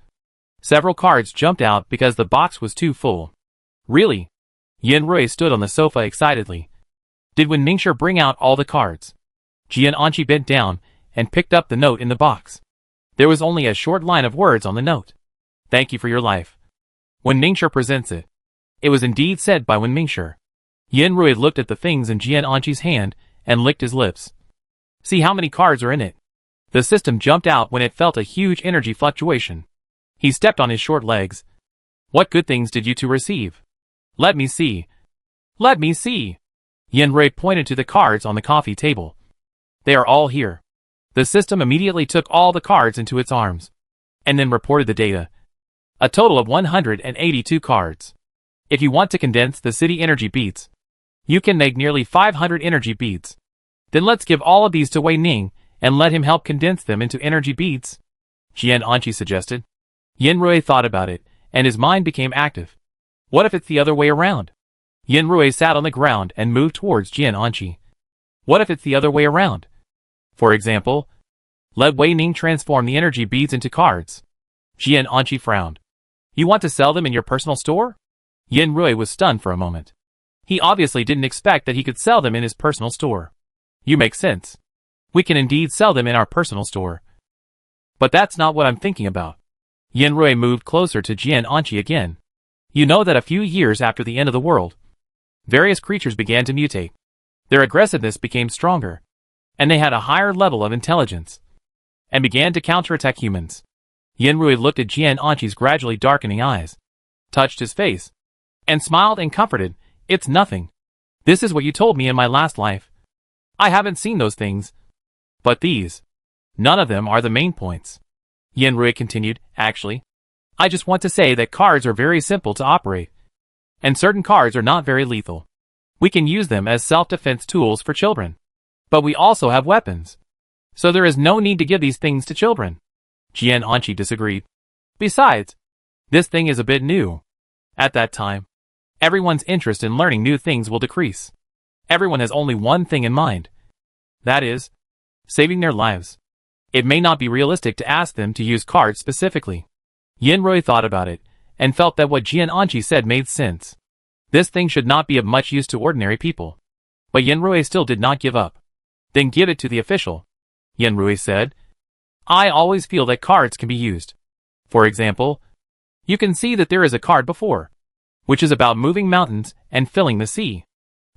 several cards jumped out because the box was too full. Really? Yen Rui stood on the sofa excitedly. Did Wen Mingshi bring out all the cards? Jian Anqi bent down and picked up the note in the box. There was only a short line of words on the note. Thank you for your life. Wen Mingshi presents it. It was indeed said by Wen Mingshi. Yen Rui looked at the things in Jian Anqi's hand and licked his lips. See how many cards are in it. The system jumped out when it felt a huge energy fluctuation. He stepped on his short legs. What good things did you two receive? Let me see. Let me see. Yen Rui pointed to the cards on the coffee table. They are all here. The system immediately took all the cards into its arms, and then reported the data. A total of 182 cards. If you want to condense the city energy beads, you can make nearly 500 energy beads. Then let's give all of these to Wei Ning, and let him help condense them into energy beads, Jian Anqi suggested. Yen Rui thought about it, and his mind became active. What if it's the other way around? Yen Rui sat on the ground and moved towards Jian Anqi. What if it's the other way around? For example, let Wei Ning transform the energy beads into cards. Jian Anqi frowned. You want to sell them in your personal store? Yen Rui was stunned for a moment. He obviously didn't expect that he could sell them in his personal store. You make sense. We can indeed sell them in our personal store. But that's not what I'm thinking about. Yen Rui moved closer to Jian Anqi again. You know that a few years after the end of the world, various creatures began to mutate. Their aggressiveness became stronger, and they had a higher level of intelligence, and began to counterattack humans. Yen Rui looked at Jian Anqi's gradually darkening eyes, touched his face, and smiled and comforted. It's nothing. This is what you told me in my last life. I haven't seen those things. But these, none of them are the main points. Yen Rui continued, actually, I just want to say that cards are very simple to operate, and certain cards are not very lethal. We can use them as self-defense tools for children. But we also have weapons. So there is no need to give these things to children. Jian Anqi disagreed. Besides, this thing is a bit new. At that time, everyone's interest in learning new things will decrease. Everyone has only one thing in mind. That is, saving their lives. It may not be realistic to ask them to use cards specifically. Yen Rui thought about it, and felt that what Jian Anqi said made sense. This thing should not be of much use to ordinary people. But Yen Rui still did not give up. Then give it to the official. Yen Rui said, I always feel that cards can be used. For example, you can see that there is a card before, which is about moving mountains and filling the sea.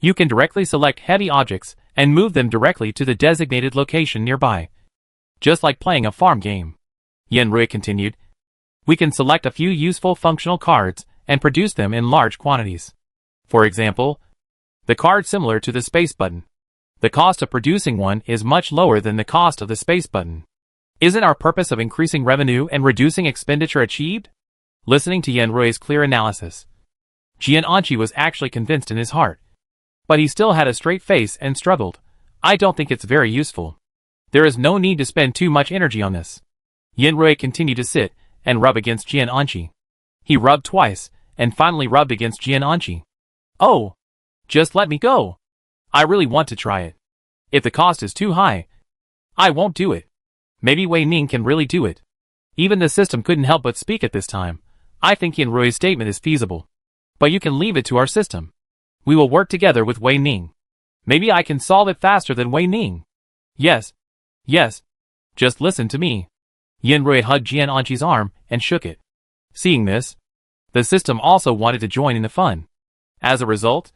You can directly select heavy objects and move them directly to the designated location nearby. Just like playing a farm game. Yen Rui continued, we can select a few useful functional cards and produce them in large quantities. For example, the card similar to the space button. The cost of producing one is much lower than the cost of the space button. Isn't our purpose of increasing revenue and reducing expenditure achieved? Listening to Yenrui's clear analysis, Jian'anqi was actually convinced in his heart. But he still had a straight face and struggled. I don't think it's very useful. There is no need to spend too much energy on this. Yenrui continued to sit and rub against Jian'anqi. He rubbed twice, and finally rubbed against Jian'anqi. Oh! Just let me go! I really want to try it. If the cost is too high, I won't do it. Maybe Wei Ning can really do it. Even the system couldn't help but speak at this time. I think Yenrui's statement is feasible. But you can leave it to our system. We will work together with Wei Ning. Maybe I can solve it faster than Wei Ning. Yes. Yes. Just listen to me. Yenrui hugged Jian'anqi's arm and shook it. Seeing this, the system also wanted to join in the fun. As a result,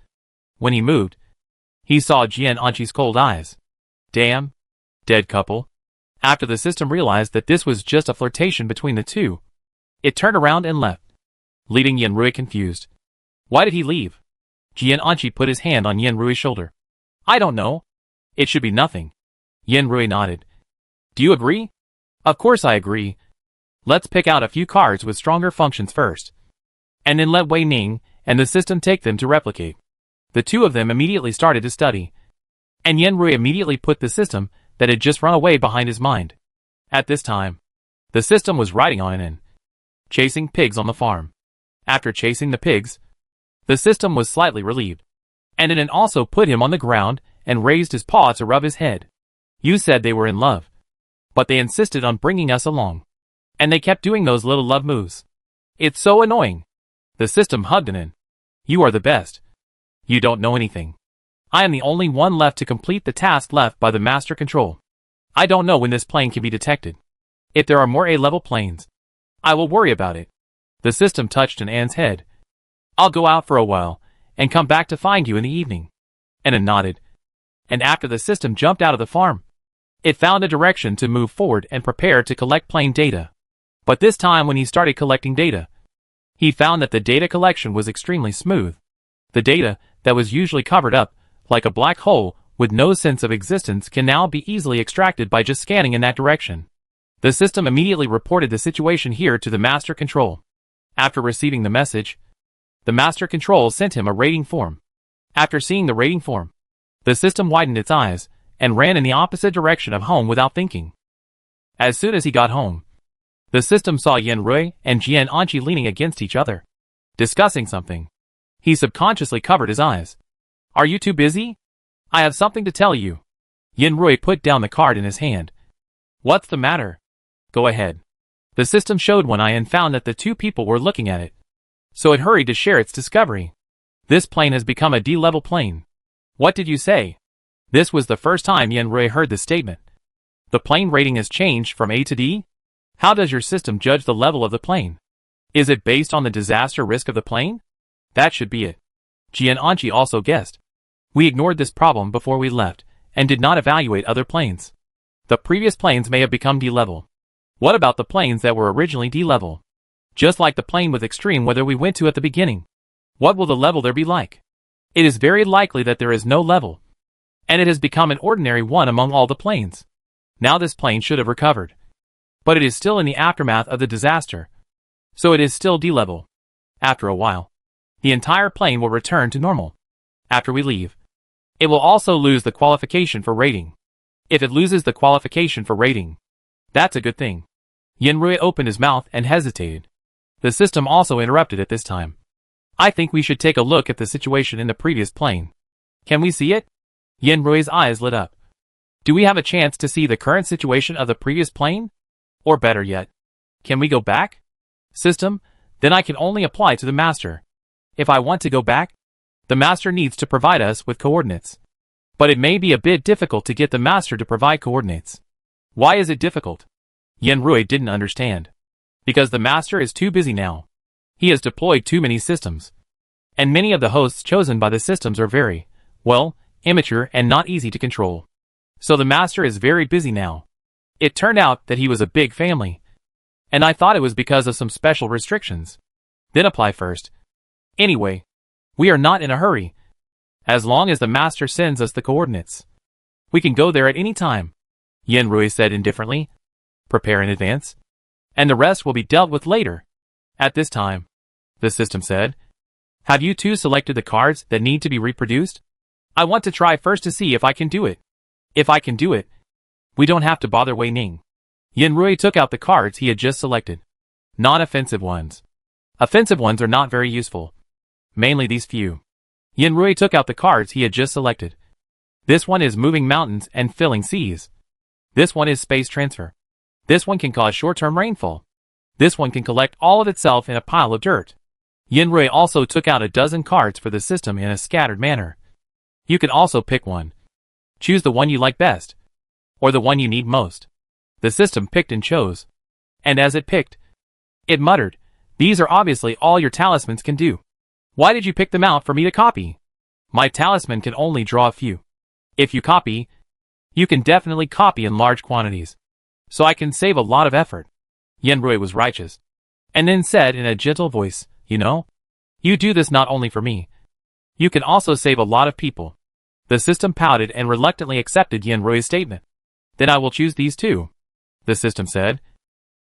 when he moved, he saw Jian'anqi's cold eyes. Damn. Dead couple. After the system realized that this was just a flirtation between the two, it turned around and left, leaving Yenrui confused. Why did he leave? Jian'anqi put his hand on Yenrui's shoulder. I don't know. It should be nothing. Yenrui nodded. Do you agree? Of course I agree. Let's pick out a few cards with stronger functions first. And then let Wei Ning and the system take them to replicate. The two of them immediately started to study. And Yenrui immediately put the system that had just run away behind his mind. At this time, the system was riding on an chasing pigs on the farm. After chasing the pigs, the system was slightly relieved. And it also put him on the ground and raised his paw to rub his head. You said they were in love. But they insisted on bringing us along. And they kept doing those little love moves. It's so annoying. The system hugged an. You are the best. You don't know anything. I am the only one left to complete the task left by the master control. I don't know when this plane can be detected. If there are more A-level planes, I will worry about it. The system touched An's head. I'll go out for a while, and come back to find you in the evening. An nodded. And after the system jumped out of the farm, it found a direction to move forward and prepare to collect plane data. But this time when he started collecting data, he found that the data collection was extremely smooth. The data that was usually covered up, like a black hole with no sense of existence, can now be easily extracted by just scanning in that direction. The system immediately reported the situation here to the master control. After receiving the message, the master control sent him a rating form. After seeing the rating form, the system widened its eyes and ran in the opposite direction of home without thinking. As soon as he got home, the system saw Yenrui and Jian'anqi leaning against each other, discussing something. He subconsciously covered his eyes. Are you too busy? I have something to tell you. Yenrui put down the card in his hand. What's the matter? Go ahead. The system showed one eye and found that the two people were looking at it. So it hurried to share its discovery. This plane has become a D-level plane. What did you say? This was the first time Yenrui heard the statement. The plane rating has changed from A to D? How does your system judge the level of the plane? Is it based on the disaster risk of the plane? That should be it. Jian'anqi also guessed. We ignored this problem before we left, and did not evaluate other planes. The previous planes may have become D-level. What about the planes that were originally D-level? Just like the plane with extreme weather we went to at the beginning. What will the level there be like? It is very likely that there is no level. And it has become an ordinary one among all the planes. Now this plane should have recovered. But it is still in the aftermath of the disaster. So it is still D-level. After a while, the entire plane will return to normal. After we leave, it will also lose the qualification for rating. If it loses the qualification for rating, that's a good thing. Yenrui opened his mouth and hesitated. The system also interrupted at this time. I think we should take a look at the situation in the previous plane. Can we see it? Yenrui's eyes lit up. Do we have a chance to see the current situation of the previous plane? Or better yet, can we go back? System, then I can only apply to the master. If I want to go back, the master needs to provide us with coordinates. But it may be a bit difficult to get the master to provide coordinates. Why is it difficult? Yenrui didn't understand. Because the master is too busy now. He has deployed too many systems. And many of the hosts chosen by the systems are very, well, immature and not easy to control. So the master is very busy now. It turned out that he was a big family. And I thought it was because of some special restrictions. Then apply first. Anyway, we are not in a hurry. As long as the master sends us the coordinates, We can go there at any time, Yenrui said indifferently. Prepare in advance, and the rest will be dealt with later. At this time, the system said, have you two selected the cards that need to be reproduced? I want to try first to see if I can do it. If I can do it, we don't have to bother Wei Ning. Yenrui took out the cards he had just selected. Non-offensive ones. Offensive ones are not very useful. Mainly these few. Yenrui took out the cards he had just selected. This one is moving mountains and filling seas. This one is space transfer. This one can cause short-term rainfall. This one can collect all of itself in a pile of dirt. Yenrui also took out a dozen cards for the system in a scattered manner. You can also pick one. Choose the one you like best. Or the one you need most. The system picked and chose. And as it picked, it muttered, these are obviously all your talismans can do. Why did you pick them out for me to copy? My talisman can only draw a few. If you copy, you can definitely copy in large quantities. So I can save a lot of effort. Yenrui was righteous. And then said in a gentle voice, you know, you do this not only for me. You can also save a lot of people. The system pouted and reluctantly accepted Yenrui's statement. Then I will choose these two. The system said.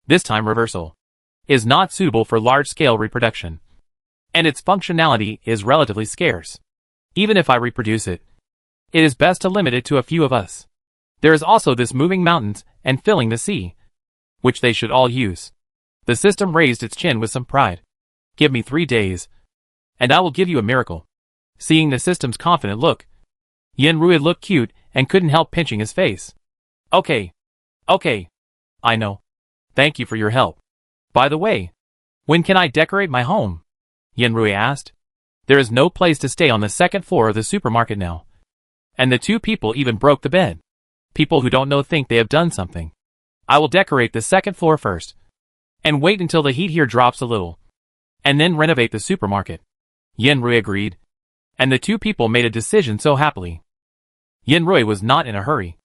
This time reversal is not suitable for large-scale reproduction. And its functionality is relatively scarce. Even if I reproduce it, it is best to limit it to a few of us. There is also this moving mountains and filling the sea, which they should all use. The system raised its chin with some pride. Give me 3 days, and I will give you a miracle. Seeing the system's confident look, Yenrui looked cute and couldn't help pinching his face. Okay. I know. Thank you for your help. By the way, when can I decorate my home? Yenrui asked. There is no place to stay on the second floor of the supermarket now. And the two people even broke the bed. People who don't know think they have done something. I will decorate the second floor first. And wait until the heat here drops a little. And then renovate the supermarket. Yenrui agreed. And the two people made a decision so happily. Yenrui was not in a hurry.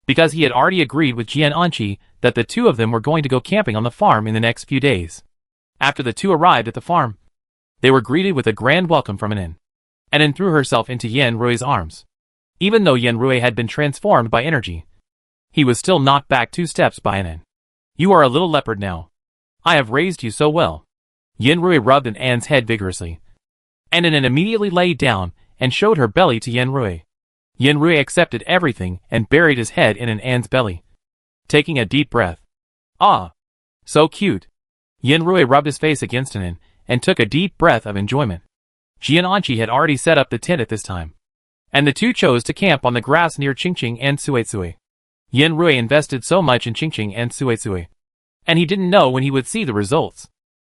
Because he had already agreed with Jian Anqi that the two of them were going to go camping on the farm in the next few days. After the two arrived at the farm, they were greeted with a grand welcome from Anin. Anin threw herself into Yenrui's arms. Even though Yenrui had been transformed by energy, he was still knocked back 2 steps by Anin. You are a little leopard now. I have raised you so well. Yenrui rubbed An's head vigorously. And Anin immediately lay down and showed her belly to Yenrui. Yenrui accepted everything and buried his head in An's belly, taking a deep breath. Ah! So cute. Yenrui rubbed his face against Anin and took a deep breath of enjoyment. Jian Anqi had already set up the tent at this time, and the two chose to camp on the grass near Qingqing and Suisui. Yenrui invested so much in Qingqing and Suisui, and he didn't know when he would see the results.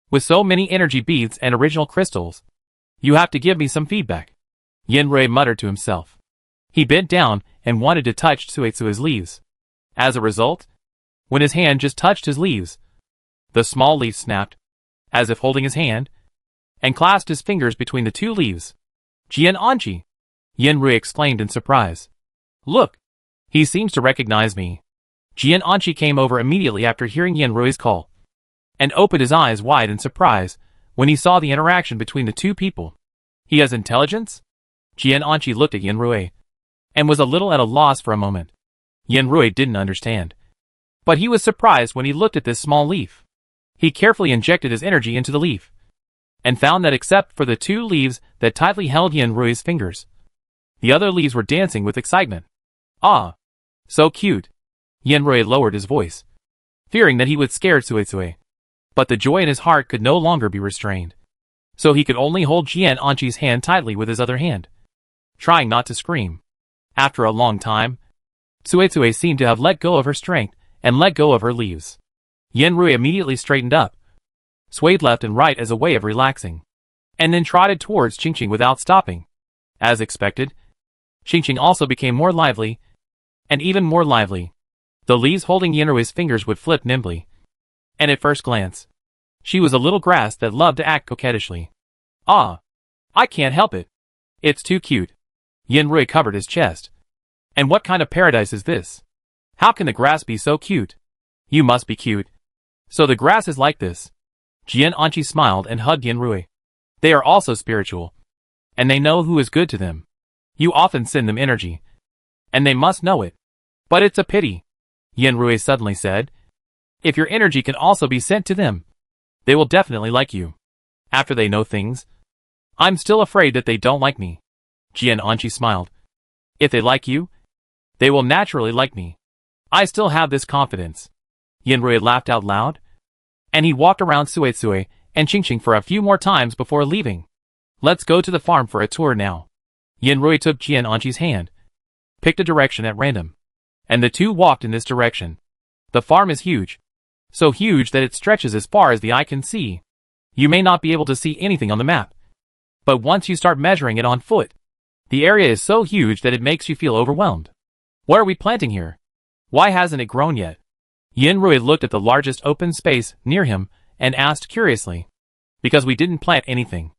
With so many energy beads and original crystals, you have to give me some feedback. Yenrui muttered to himself. He bent down and wanted to touch Suisui's leaves. As a result, when his hand just touched his leaves, the small leaf snapped, as if holding his hand, and clasped his fingers between the 2 leaves. Jian Anqi! Yenrui exclaimed in surprise. Look! He seems to recognize me. Jian Anqi came over immediately after hearing Yenrui's call, and opened his eyes wide in surprise when he saw the interaction between the 2 people. He has intelligence? Jian Anqi looked at Yenrui, and was a little at a loss for a moment. Yenrui didn't understand. But he was surprised when he looked at this small leaf. He carefully injected his energy into the leaf, and found that except for the 2 leaves that tightly held Yenrui's fingers, the other leaves were dancing with excitement. Ah! So cute! Yenrui lowered his voice, fearing that he would scare Suisui. But the joy in his heart could no longer be restrained. So he could only hold Jian Anqi's hand tightly with his other hand, trying not to scream. After a long time, Suisui seemed to have let go of her strength and let go of her leaves. Yenrui immediately straightened up, swayed left and right as a way of relaxing, and then trotted towards Qingqing without stopping. As expected, Qingqing also became more lively, and even more lively. The leaves holding Yenrui's fingers would flip nimbly, and at first glance, she was a little grass that loved to act coquettishly. Ah! I can't help it. It's too cute. Yenrui covered his chest. And what kind of paradise is this? How can the grass be so cute? You must be cute. So the grass is like this. Jian Anqi smiled and hugged Yenrui. They are also spiritual, and they know who is good to them. You often send them energy, and they must know it. But it's a pity, Yanrui suddenly said. If your energy can also be sent to them, they will definitely like you. After they know things. I'm still afraid that they don't like me. Jian Anqi smiled. If they like you, they will naturally like me. I still have this confidence. Yanrui laughed out loud, and he walked around Suisui and Qingqing for a few more times before leaving. Let's go to the farm for a tour now. Yanrui took Jian Anqi's hand, picked a direction at random, and the two walked in this direction. The farm is huge, so huge that it stretches as far as the eye can see. You may not be able to see anything on the map, but once you start measuring it on foot, the area is so huge that it makes you feel overwhelmed. What are we planting here? Why hasn't it grown yet? Yanrui looked at the largest open space near him and asked curiously. Because we didn't plant anything.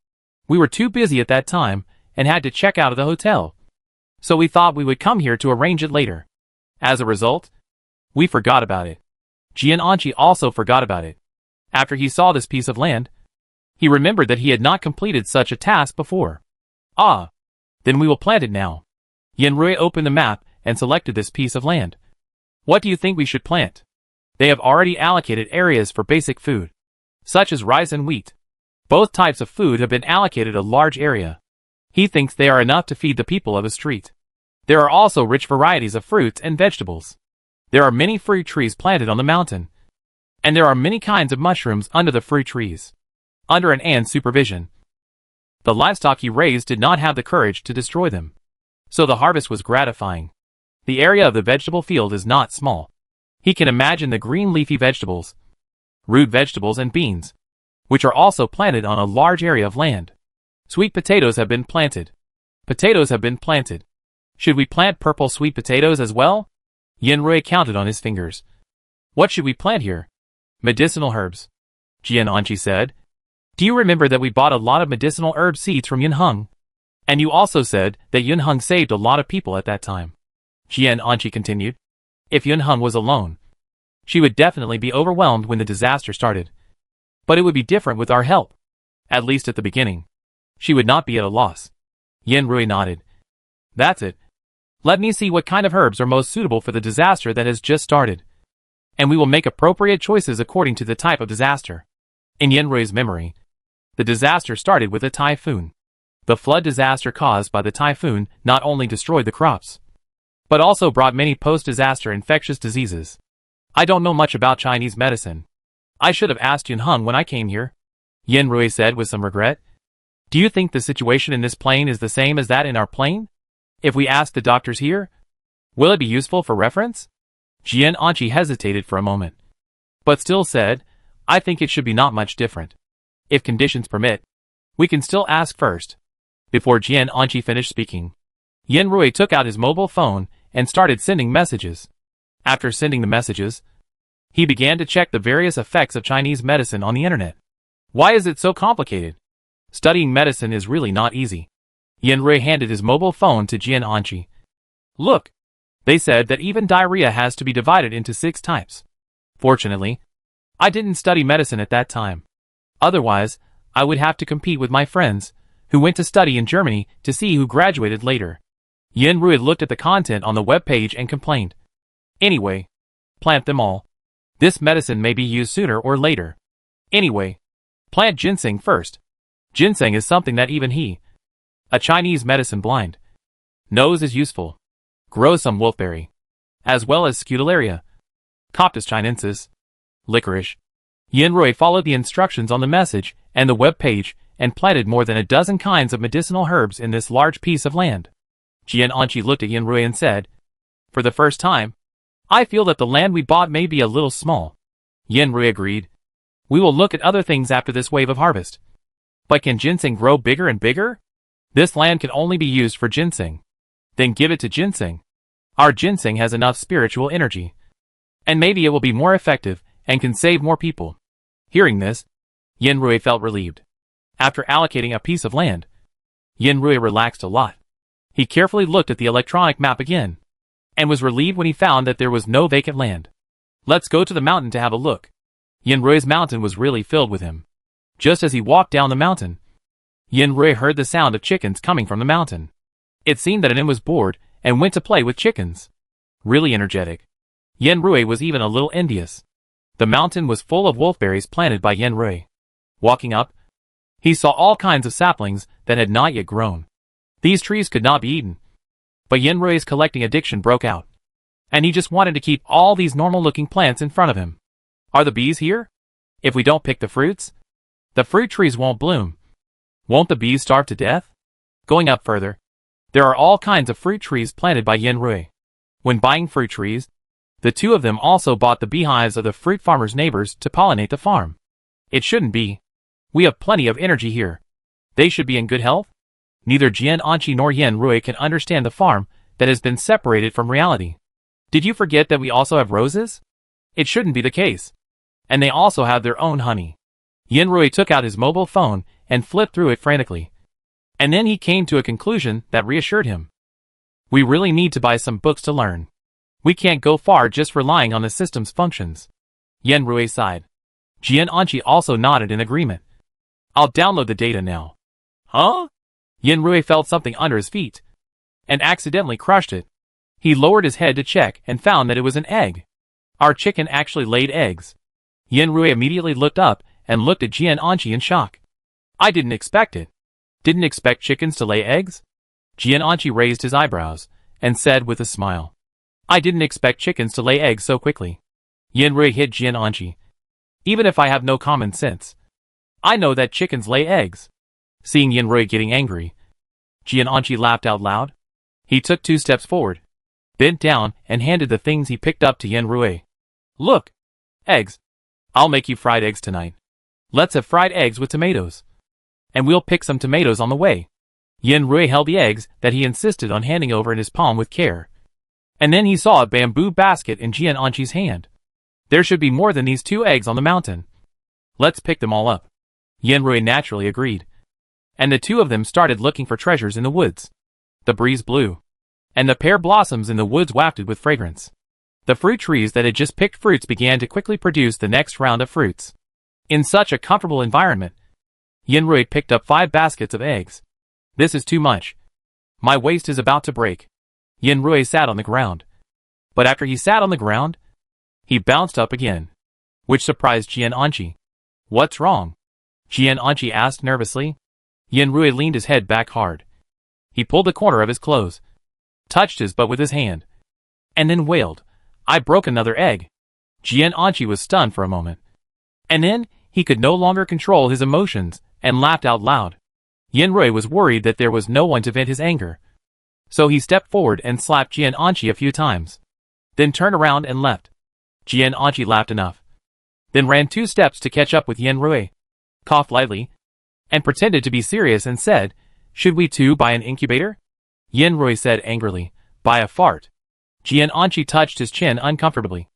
We were too busy at that time and had to check out of the hotel. So we thought we would come here to arrange it later. As a result, we forgot about it. Jian Anqi also forgot about it. After he saw this piece of land, he remembered that he had not completed such a task before. Ah, then we will plant it now. Yanrui opened the map and selected this piece of land. What do you think we should plant? They have already allocated areas for basic food, such as rice and wheat. Both types of food have been allocated a large area. He thinks they are enough to feed the people of a street. There are also rich varieties of fruits and vegetables. There are many fruit trees planted on the mountain. And there are many kinds of mushrooms under the fruit trees. Under an ant's supervision. The livestock he raised did not have the courage to destroy them. So the harvest was gratifying. The area of the vegetable field is not small. He can imagine the green leafy vegetables, root vegetables and beans, which are also planted on a large area of land. Sweet potatoes have been planted. Potatoes have been planted. Should we plant purple sweet potatoes as well? Yanrui counted on his fingers. What should we plant here? Medicinal herbs. Jian Anqi said. Do you remember that we bought a lot of medicinal herb seeds from Yunheng? And you also said that Yunheng saved a lot of people at that time. Jian Anqi continued. If Yunheng was alone, she would definitely be overwhelmed when the disaster started. But it would be different with our help. At least at the beginning. She would not be at a loss. Yanrui nodded. That's it. Let me see what kind of herbs are most suitable for the disaster that has just started. And we will make appropriate choices according to the type of disaster. In Yanrui's memory, the disaster started with a typhoon. The flood disaster caused by the typhoon not only destroyed the crops, but also brought many post-disaster infectious diseases. I don't know much about Chinese medicine. I should have asked Yunheng when I came here, Yanrui said with some regret. Do you think the situation in this plane is the same as that in our plane? If we ask the doctors here, will it be useful for reference? Jian Anqi hesitated for a moment, but still said, I think it should be not much different. If conditions permit, we can still ask first. Before Jian Anqi finished speaking, Yanrui took out his mobile phone and started sending messages. After sending the messages, he began to check the various effects of Chinese medicine on the internet. Why is it so complicated? Studying medicine is really not easy. Yanrui handed his mobile phone to Jian Anqi. Look, they said that even diarrhea has to be divided into 6 types. Fortunately, I didn't study medicine at that time. Otherwise, I would have to compete with my friends, who went to study in Germany to see who graduated later. Yanrui looked at the content on the web page and complained. Anyway, plant them all. This medicine may be used sooner or later. Anyway, plant ginseng first. Ginseng is something that even he, a Chinese medicine blind, knows is useful. Grow some wolfberry, as well as Scutellaria, Coptis chinensis, licorice. Yanrui followed the instructions on the message and the web page and planted more than a dozen kinds of medicinal herbs in this large piece of land. Jian Anqi looked at Yanrui and said, For the first time, I feel that the land we bought may be a little small. Yanrui agreed. We will look at other things after this wave of harvest. But can ginseng grow bigger and bigger? This land can only be used for ginseng. Then give it to ginseng. Our ginseng has enough spiritual energy. And maybe it will be more effective and can save more people. Hearing this, Yanrui felt relieved. After allocating a piece of land, Yanrui relaxed a lot. He carefully looked at the electronic map again, and was relieved when he found that there was no vacant land. Let's go to the mountain to have a look. Yanrui's mountain was really filled with him. Just as he walked down the mountain, Yanrui heard the sound of chickens coming from the mountain. It seemed that an inn was bored, and went to play with chickens. Really energetic. Yenrui was even a little envious. The mountain was full of wolfberries planted by Yenrui. Walking up, he saw all kinds of saplings that had not yet grown. These trees could not be eaten. But Yenrui's collecting addiction broke out. And he just wanted to keep all these normal-looking plants in front of him. Are the bees here? If we don't pick the fruits, the fruit trees won't bloom. Won't the bees starve to death? Going up further, there are all kinds of fruit trees planted by Yenrui. When buying fruit trees, the two of them also bought the beehives of the fruit farmers' neighbors to pollinate the farm. It shouldn't be. We have plenty of energy here. They should be in good health. Neither Jian Anqi nor Yenrui can understand the farm that has been separated from reality. Did you forget that we also have roses? It shouldn't be the case. And they also have their own honey. Yenrui took out his mobile phone and flipped through it frantically. And then he came to a conclusion that reassured him. We really need to buy some books to learn. We can't go far just relying on the system's functions. Yenrui sighed. Jian Anqi also nodded in agreement. I'll download the data now. Huh? Yenrui felt something under his feet and accidentally crushed it. He lowered his head to check and found that it was an egg. Our chicken actually laid eggs. Yenrui immediately looked up and looked at Jian Anqi in shock. I didn't expect it. Didn't expect chickens to lay eggs? Jian Anqi raised his eyebrows and said with a smile. I didn't expect chickens to lay eggs so quickly. Yenrui hit Jian Anqi. Even if I have no common sense, I know that chickens lay eggs. Seeing Yenrui getting angry, Jian Anqi laughed out loud. He took 2 steps forward, bent down and handed the things he picked up to Yenrui. Look! Eggs. I'll make you fried eggs tonight. Let's have fried eggs with tomatoes. And we'll pick some tomatoes on the way. Yenrui held the eggs that he insisted on handing over in his palm with care. And then he saw a bamboo basket in Jian Anqi's hand. There should be more than these 2 eggs on the mountain. Let's pick them all up. Yenrui naturally agreed. And the 2 of them started looking for treasures in the woods. The breeze blew, and the pear blossoms in the woods wafted with fragrance. The fruit trees that had just picked fruits began to quickly produce the next round of fruits. In such a comfortable environment, Yenrui picked up 5 baskets of eggs. This is too much. My waist is about to break. Yenrui sat on the ground. But after he sat on the ground, he bounced up again, which surprised Jian Anqi. What's wrong? Jian Anqi asked nervously. Yenrui leaned his head back hard. He pulled the corner of his clothes, touched his butt with his hand, and then wailed, I broke another egg. Jian Anqi was stunned for a moment. And then, he could no longer control his emotions and laughed out loud. Yenrui was worried that there was no one to vent his anger. So he stepped forward and slapped Jian Anqi a few times, then turned around and left. Jian Anqi laughed enough, then ran 2 steps to catch up with Yenrui, coughed lightly, and pretended to be serious and said, Should we too buy an incubator? Yenrui said angrily, Buy a fart. Jian Anqi touched his chin uncomfortably.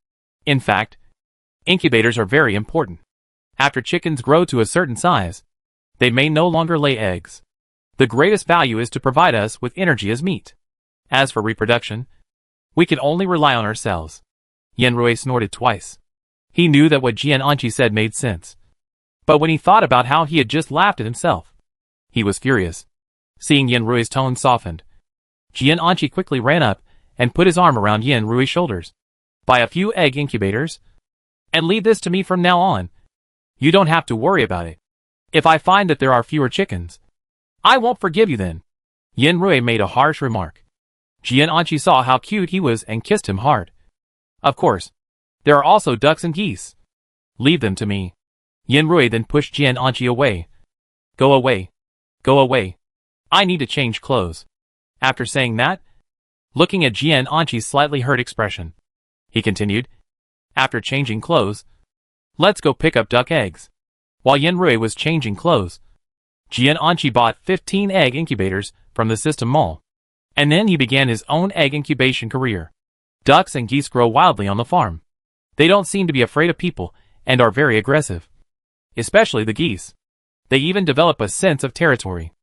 In fact, incubators are very important. After chickens grow to a certain size, they may no longer lay eggs. The greatest value is to provide us with energy as meat. As for reproduction, we can only rely on ourselves. Yenrui snorted twice. He knew that what Jian Anqi said made sense. But when he thought about how he had just laughed at himself, he was furious. Seeing Yenrui's tone softened, Jian Anqi quickly ran up and put his arm around Yenrui's shoulders. Buy a few egg incubators, and leave this to me from now on. You don't have to worry about it. If I find that there are fewer chickens, I won't forgive you then. Yenrui made a harsh remark. Jian Anqi saw how cute he was and kissed him hard. Of course, there are also ducks and geese. Leave them to me. Yenrui then pushed Jian Anqi away. Go away. Go away. I need to change clothes. After saying that, looking at Jian Anqi's slightly hurt expression, he continued, After changing clothes, let's go pick up duck eggs. While Yenrui was changing clothes, Jian Anqi bought 15 egg incubators from the system mall. And then he began his own egg incubation career. Ducks and geese grow wildly on the farm. They don't seem to be afraid of people and are very aggressive. Especially the geese. They even develop a sense of territory.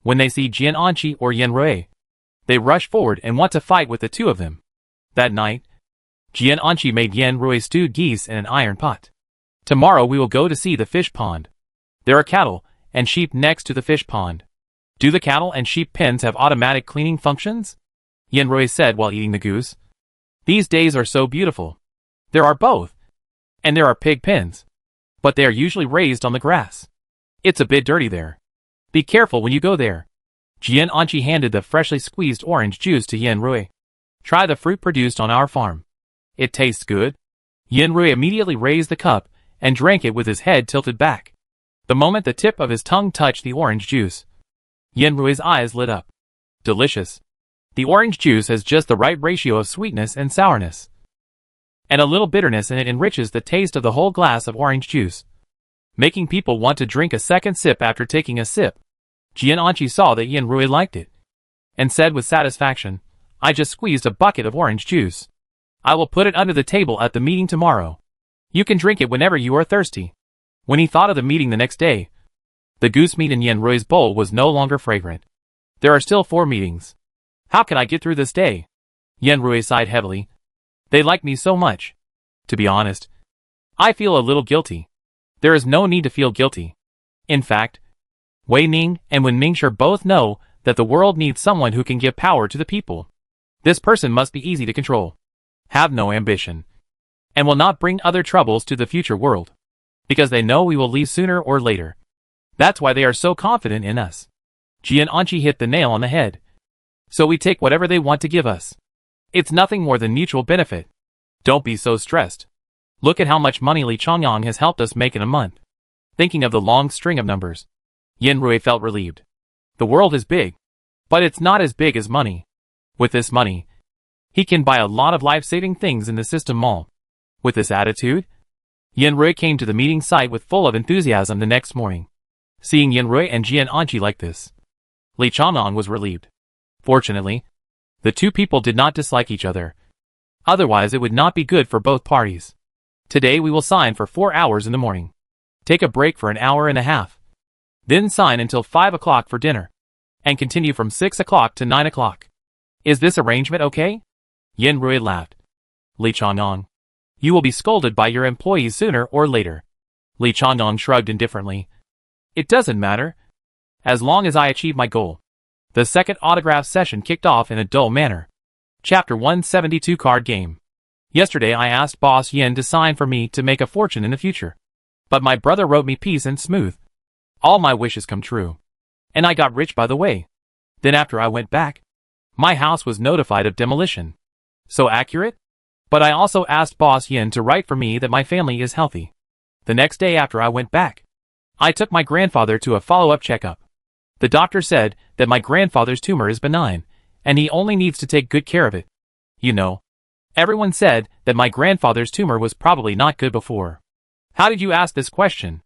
When they see Jian Anqi or Yenrui, they rush forward and want to fight with the 2 of them. That night, Jian Anqi made Yenrui stewed geese in an iron pot. Tomorrow we will go to see the fish pond. There are cattle and sheep next to the fish pond. Do the cattle and sheep pens have automatic cleaning functions? Yenrui said while eating the goose. These days are so beautiful. There are both. And there are pig pens. But they are usually raised on the grass. It's a bit dirty there. Be careful when you go there. Jian Anqi handed the freshly squeezed orange juice to Yenrui. Try the fruit produced on our farm. It tastes good. Yenrui immediately raised the cup and drank it with his head tilted back. The moment the tip of his tongue touched the orange juice, Yenrui's eyes lit up. Delicious. The orange juice has just the right ratio of sweetness and sourness. And a little bitterness in it enriches the taste of the whole glass of orange juice, making people want to drink a second sip after taking a sip. Jian Anqi saw that Yenrui liked it, and said with satisfaction, I just squeezed a bucket of orange juice. I will put it under the table at the meeting tomorrow. You can drink it whenever you are thirsty. When he thought of the meeting the next day, the goose meat in Yenrui's bowl was no longer fragrant. There are still 4 meetings. How can I get through this day? Yenrui sighed heavily. They like me so much. To be honest, I feel a little guilty. There is no need to feel guilty. In fact, Wei Ning and Wen Mingshi both know that the world needs someone who can give power to the people. This person must be easy to control, have no ambition, and will not bring other troubles to the future world, because they know we will leave sooner or later. That's why they are so confident in us. Jian Anqi hit the nail on the head. So we take whatever they want to give us. It's nothing more than mutual benefit. Don't be so stressed. Look at how much money Li Chongyang has helped us make in a month. Thinking of the long string of numbers, Yenrui felt relieved. The world is big, but it's not as big as money. With this money, he can buy a lot of life-saving things in the system mall. With this attitude, Yenrui came to the meeting site with full of enthusiasm the next morning. Seeing Yenrui and Jian Anqi like this, Li Chongyang was relieved. Fortunately, the two people did not dislike each other. Otherwise it would not be good for both parties. Today we will sign for 4 hours in the morning. Take a break for an hour and a half. Then sign until 5 o'clock for dinner. And continue from 6 o'clock to 9 o'clock. Is this arrangement okay? Yenrui laughed. Li Chongyang, you will be scolded by your employees sooner or later. Li Chongyang shrugged indifferently. It doesn't matter, as long as I achieve my goal. The second autograph session kicked off in a dull manner. Chapter 172 Card Game. Yesterday I asked Boss Yin to sign for me to make a fortune in the future. But my brother wrote me peace and smooth. All my wishes come true. And I got rich by the way. Then after I went back, my house was notified of demolition. So accurate? But I also asked Boss Yin to write for me that my family is healthy. The next day after I went back, I took my grandfather to a follow-up checkup. The doctor said that my grandfather's tumor is benign, and he only needs to take good care of it. You know, everyone said that my grandfather's tumor was probably not good before. How did you ask this question?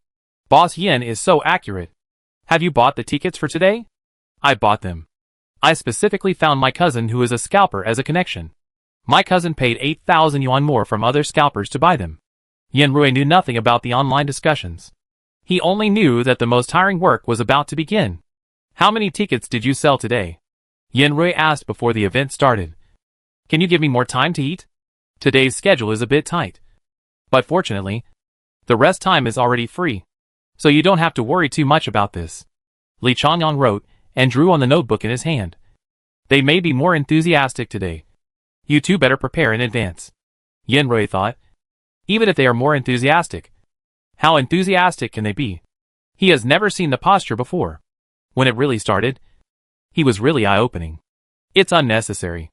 Boss Yin is so accurate. Have you bought the tickets for today? I bought them. I specifically found my cousin who is a scalper as a connection. My cousin paid 8,000 yuan more from other scalpers to buy them. Yenrui knew nothing about the online discussions. He only knew that the most tiring work was about to begin. How many tickets did you sell today? Yenrui asked before the event started. Can you give me more time to eat? Today's schedule is a bit tight. But fortunately, the rest time is already free. So you don't have to worry too much about this. Li Chongyang wrote and drew on the notebook in his hand. They may be more enthusiastic today. You two better prepare in advance. Yenrui thought. Even if they are more enthusiastic, how enthusiastic can they be? He has never seen the posture before. When it really started, he was really eye-opening. It's unnecessary.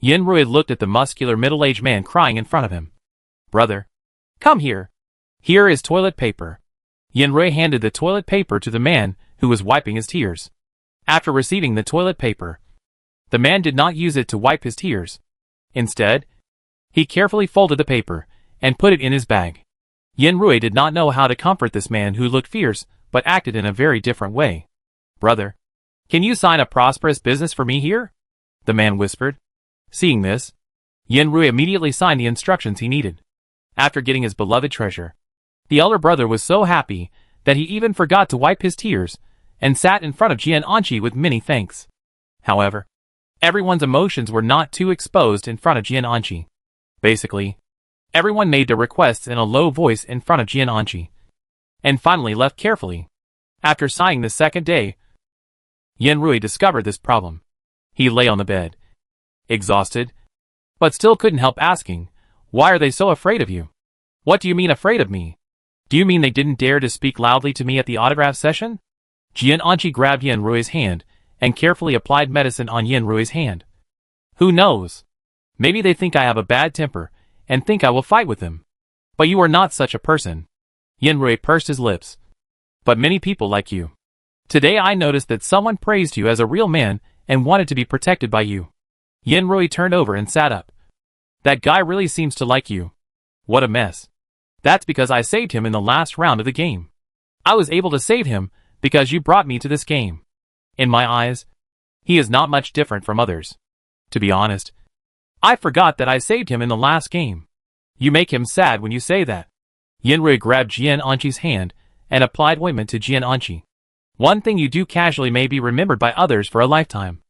Yenrui looked at the muscular middle-aged man crying in front of him. Brother, come here. Here is toilet paper. Yenrui handed the toilet paper to the man who was wiping his tears. After receiving the toilet paper, the man did not use it to wipe his tears. Instead, he carefully folded the paper and put it in his bag. Yenrui did not know how to comfort this man who looked fierce but acted in a very different way. Brother, can you sign a prosperous business for me here? The man whispered. Seeing this, Yenrui immediately signed the instructions he needed. After getting his beloved treasure, the elder brother was so happy that he even forgot to wipe his tears and sat in front of Jian Anqi with many thanks. However, everyone's emotions were not too exposed in front of Jian Anqi. Basically, everyone made their requests in a low voice in front of Jian Anqi, and finally left carefully. After sighing the second day, Yenrui discovered this problem. He lay on the bed, exhausted, but still couldn't help asking, "Why are they so afraid of you?" "What do you mean afraid of me? Do you mean they didn't dare to speak loudly to me at the autograph session?" Jian Anqi grabbed Yanrui's hand and carefully applied medicine on Yanrui's hand. "Who knows? Maybe they think I have a bad temper and think I will fight with them. But you are not such a person." Yanrui pursed his lips. "But many people like you. Today I noticed that someone praised you as a real man and wanted to be protected by you." Yanrui turned over and sat up. "That guy really seems to like you. What a mess. That's because I saved him in the last round of the game. I was able to save him because you brought me to this game. In my eyes, he is not much different from others. To be honest, I forgot that I saved him in the last game. You make him sad when you say that." Yanrui grabbed Jian Anqi's hand and applied ointment to Jian Anqi. "One thing you do casually may be remembered by others for a lifetime.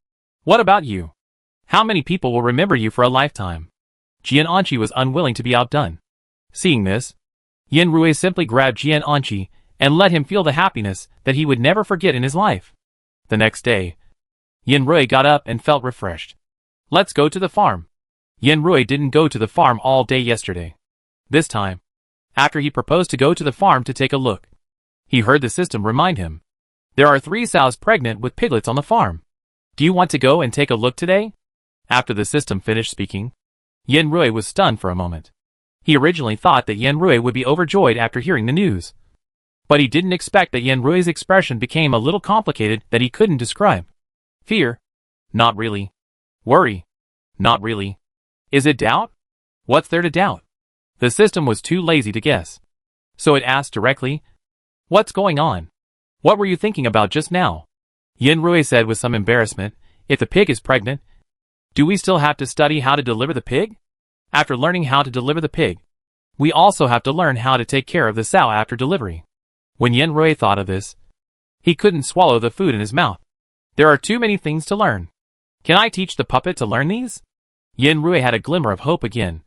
What about you? How many people will remember you for a lifetime?" Jian Anqi was unwilling to be outdone. Seeing this, Yanrui simply grabbed Jian Anqi and let him feel the happiness that he would never forget in his life. The next day, Yanrui got up and felt refreshed. "Let's go to the farm." Yanrui didn't go to the farm all day yesterday. This time, after he proposed to go to the farm to take a look, he heard the system remind him, "There are 3 sows pregnant with piglets on the farm. Do you want to go and take a look today?" After the system finished speaking, Yanrui was stunned for a moment. He originally thought that Yanrui would be overjoyed after hearing the news. But he didn't expect that Yanrui's expression became a little complicated that he couldn't describe. Fear? Not really. Worry? Not really. Is it doubt? What's there to doubt? The system was too lazy to guess. So it asked directly, "What's going on? What were you thinking about just now?" Yanrui said with some embarrassment, "If the pig is pregnant, do we still have to study how to deliver the pig? After learning how to deliver the pig, we also have to learn how to take care of the sow after delivery." When Yanrui thought of this, he couldn't swallow the food in his mouth. "There are too many things to learn. Can I teach the puppet to learn these?" Yanrui had a glimmer of hope again.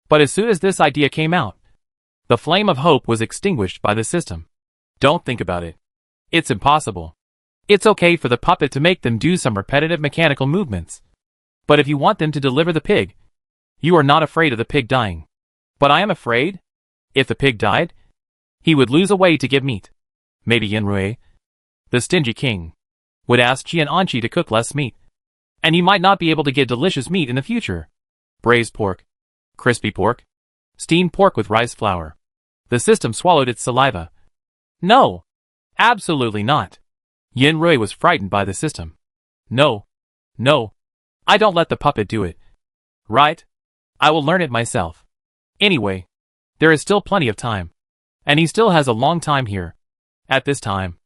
But as soon as this idea came out, the flame of hope was extinguished by the system. "Don't think about it. It's impossible. It's okay for the puppet to make them do some repetitive mechanical movements. But if you want them to deliver the pig, you are not afraid of the pig dying." "But I am afraid. If the pig died, he would lose a way to give meat. Maybe Yanrui, the stingy king, would ask Jian Anqi to cook less meat. And he might not be able to get delicious meat in the future. Braised pork, crispy pork, steamed pork with rice flour." The system swallowed its saliva. "No, absolutely not." Yanrui was frightened by the system. No, I don't let the puppet do it. Right? I will learn it myself. Anyway, there is still plenty of time. And he still has a long time here." At this time,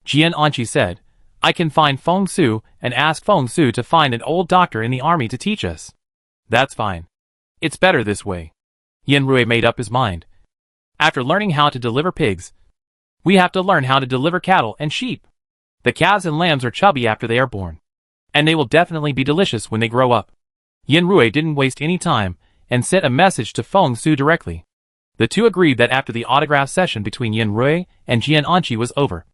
Jian Anqi said, "I can find Feng Su and ask Feng Su to find an old doctor in the army to teach us." "That's fine. It's better this way." Yanrui made up his mind. After learning how to deliver pigs, we have to learn how to deliver cattle and sheep. The calves and lambs are chubby after they are born, and they will definitely be delicious when they grow up. Yanrui didn't waste any time and sent a message to Feng Su directly. The two agreed that after the autograph session between Yanrui and Jian Anqi was over,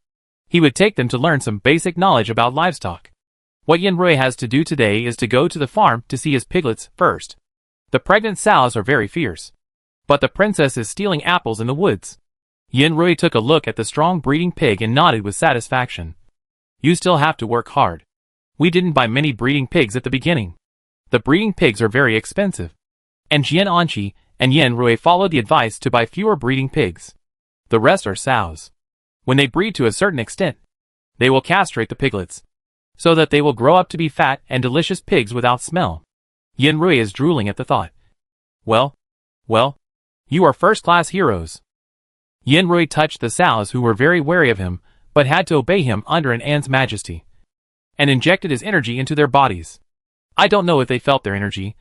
he would take them to learn some basic knowledge about livestock. What Yanrui has to do today is to go to the farm to see his piglets first. The pregnant sows are very fierce, but the princess is stealing apples in the woods. Yanrui took a look at the strong breeding pig and nodded with satisfaction. "You still have to work hard. We didn't buy many breeding pigs at the beginning. The breeding pigs are very expensive." And Jian Anqi and Yanrui followed the advice to buy fewer breeding pigs. The rest are sows. When they breed to a certain extent, they will castrate the piglets, so that they will grow up to be fat and delicious pigs without smell. Yanrui is drooling at the thought. Well, you are first-class heroes." Yanrui touched the sows who were very wary of him, but had to obey him under an An's majesty, and injected his energy into their bodies. I don't know if they felt their energy,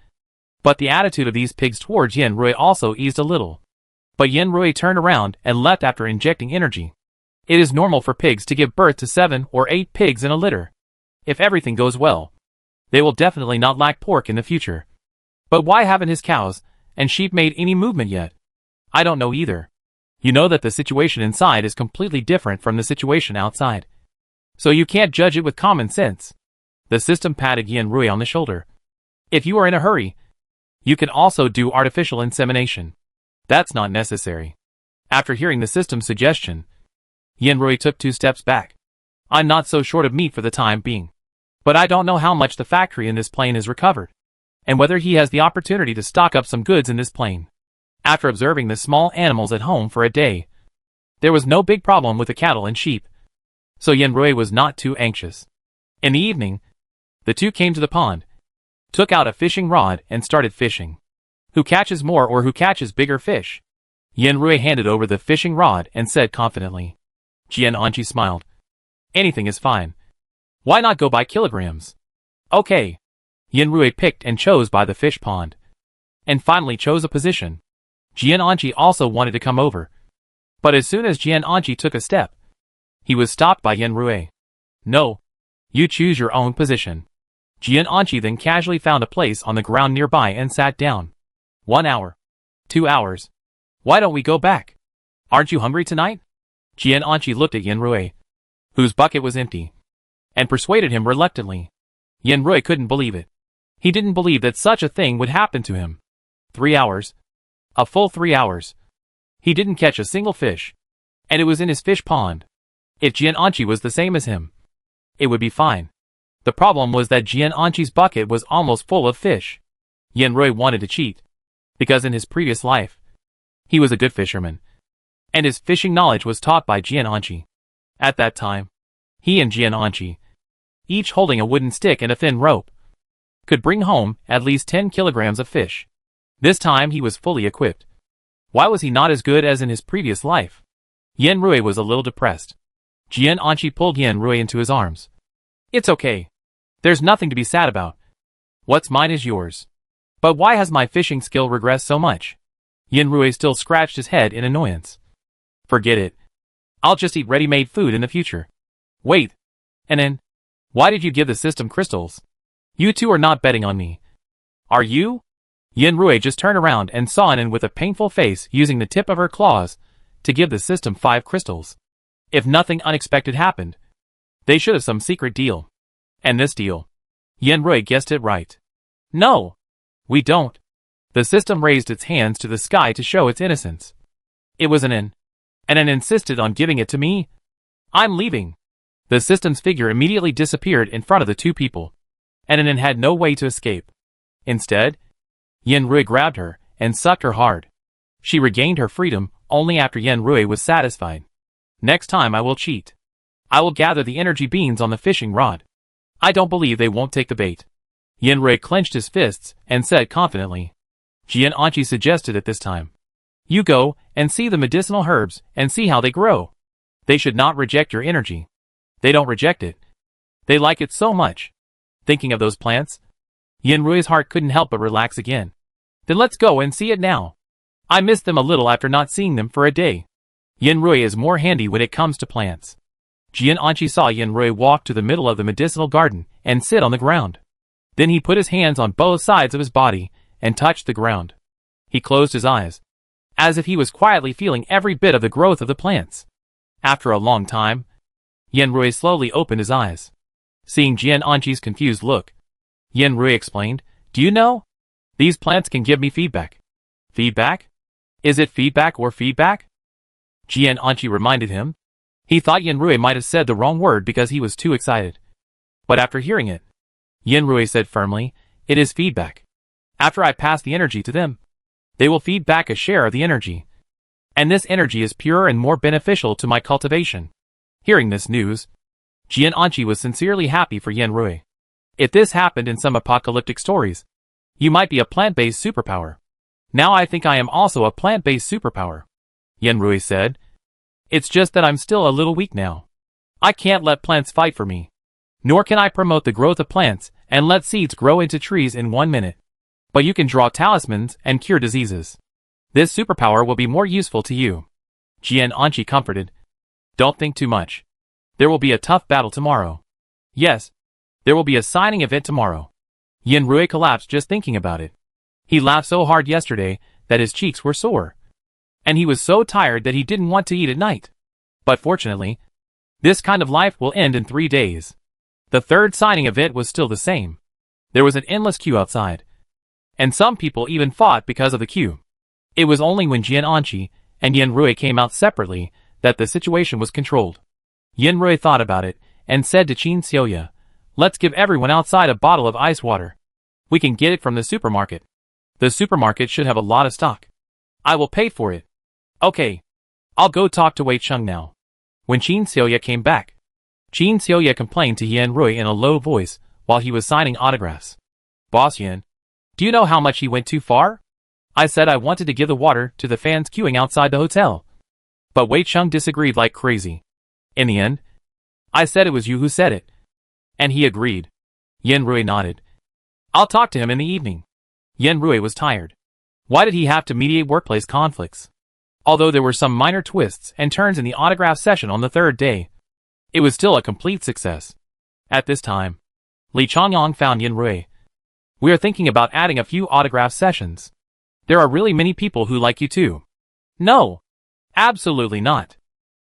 but the attitude of these pigs towards Yanrui also eased a little. But Yanrui turned around and left after injecting energy. It is normal for pigs to give birth to 7 or 8 pigs in a litter. If everything goes well, they will definitely not lack pork in the future. But why haven't his cows and sheep made any movement yet? I don't know either. You know that the situation inside is completely different from the situation outside. So you can't judge it with common sense. The system patted Yanrui on the shoulder. If you are in a hurry, you can also do artificial insemination. That's not necessary. After hearing the system's suggestion, Yenrui took 2 steps back. I'm not so short of meat for the time being. But I don't know how much the factory in this plane has recovered, and whether he has the opportunity to stock up some goods in this plane. After observing the small animals at home for a day, there was no big problem with the cattle and sheep, so Yenrui was not too anxious. In the evening, the two came to the pond, took out a fishing rod and started fishing. Who catches more or who catches bigger fish? Yenrui handed over the fishing rod and said confidently. Jiananchi smiled. Anything is fine. Why not go by kilograms? Okay. Yenrui picked and chose by the fish pond, and finally chose a position. Jiananchi also wanted to come over, but as soon as Jiananchi took a step, he was stopped by Yenrui. No. You choose your own position. Jiananchi then casually found a place on the ground nearby and sat down. 1 hour. 2 hours. Why don't we go back? Aren't you hungry tonight? Jiananchi looked at Yenrui, whose bucket was empty, and persuaded him reluctantly. Yenrui couldn't believe it. He didn't believe that such a thing would happen to him. 3 hours. A full 3 hours. He didn't catch a single fish, and it was in his fish pond. If Jiananchi was the same as him, it would be fine. The problem was that Jiananchi's bucket was almost full of fish. Yenrui wanted to cheat, because in his previous life, he was a good fisherman, and his fishing knowledge was taught by Jiananchi. At that time, he and Jiananchi, each holding a wooden stick and a thin rope, could bring home at least 10 kilograms of fish. This time he was fully equipped. Why was he not as good as in his previous life? Yenrui was a little depressed. Jiananchi pulled Yenrui into his arms. It's okay. There's nothing to be sad about. What's mine is yours. But why has my fishing skill regressed so much? Yenrui still scratched his head in annoyance. Forget it. I'll just eat ready-made food in the future. Wait. And then, why did you give the system crystals? You two are not betting on me. Are you? Yenrui just turned around and saw Anan with a painful face using the tip of her claws to give the system 5 crystals. If nothing unexpected happened, they should have some secret deal. And this deal. Yenrui guessed it right. No. We don't. The system raised its hands to the sky to show its innocence. It was Anan. And Anan insisted on giving it to me. I'm leaving. The system's figure immediately disappeared in front of the two people, and Anan had no way to escape. Instead, Yenrui grabbed her and sucked her hard. She regained her freedom only after Yenrui was satisfied. Next time I will cheat. I will gather the energy beans on the fishing rod. I don't believe they won't take the bait. Yenrui clenched his fists and said confidently. Jiananchi suggested at this time. You go and see the medicinal herbs and see how they grow. They should not reject your energy. They don't reject it. They like it so much. Thinking of those plants, Yenrui's heart couldn't help but relax again. Then let's go and see it now. I missed them a little after not seeing them for a day. Yenrui is more handy when it comes to plants. Jiananchi saw Yenrui walk to the middle of the medicinal garden and sit on the ground. Then he put his hands on both sides of his body and touched the ground. He closed his eyes, as if he was quietly feeling every bit of the growth of the plants. After a long time, Yenrui slowly opened his eyes. Seeing Jiananchi's confused look, Yenrui explained, Do you know? These plants can give me feedback. Feedback? Is it feedback or feedback? Jiananchi reminded him. He thought Yenrui might have said the wrong word because he was too excited. But after hearing it, Yenrui said firmly, It is feedback. After I pass the energy to them, they will feed back a share of the energy. And this energy is pure and more beneficial to my cultivation. Hearing this news, Jiananchi was sincerely happy for Yenrui. If this happened in some apocalyptic stories, you might be a plant-based superpower. Now I think I am also a plant-based superpower. Yenrui said. It's just that I'm still a little weak now. I can't let plants fight for me. Nor can I promote the growth of plants and let seeds grow into trees in 1 minute. But you can draw talismans and cure diseases. This superpower will be more useful to you. Jiananchi comforted. Don't think too much. There will be a tough battle tomorrow. Yes, there will be a signing event tomorrow. Yenrui collapsed just thinking about it. He laughed so hard yesterday that his cheeks were sore. And he was so tired that he didn't want to eat at night. But fortunately, this kind of life will end in 3 days. The third signing event was still the same. There was an endless queue outside, and some people even fought because of the queue. It was only when Jian Anqi and Yen Rui came out separately that the situation was controlled. Yen Rui thought about it and said to Qin Xiuya, "Let's give everyone outside a bottle of ice water. We can get it from the supermarket. The supermarket should have a lot of stock. I will pay for it." "Okay. I'll go talk to Wei Cheng now." When Qin Xiuya came back, Qin Xiuya complained to Yen Rui in a low voice while he was signing autographs. "Boss Yen, do you know how much he went too far? I said I wanted to give the water to the fans queuing outside the hotel. But Wei Cheng disagreed like crazy. In the end, I said it was you who said it. And he agreed." Yen Rui nodded. "I'll talk to him in the evening." Yen Rui was tired. Why did he have to mediate workplace conflicts? Although there were some minor twists and turns in the autograph session on the third day, it was still a complete success. At this time, Li Changyong found Yen Rui. "We are thinking about adding a few autograph sessions. There are really many people who like you too." "No. Absolutely not."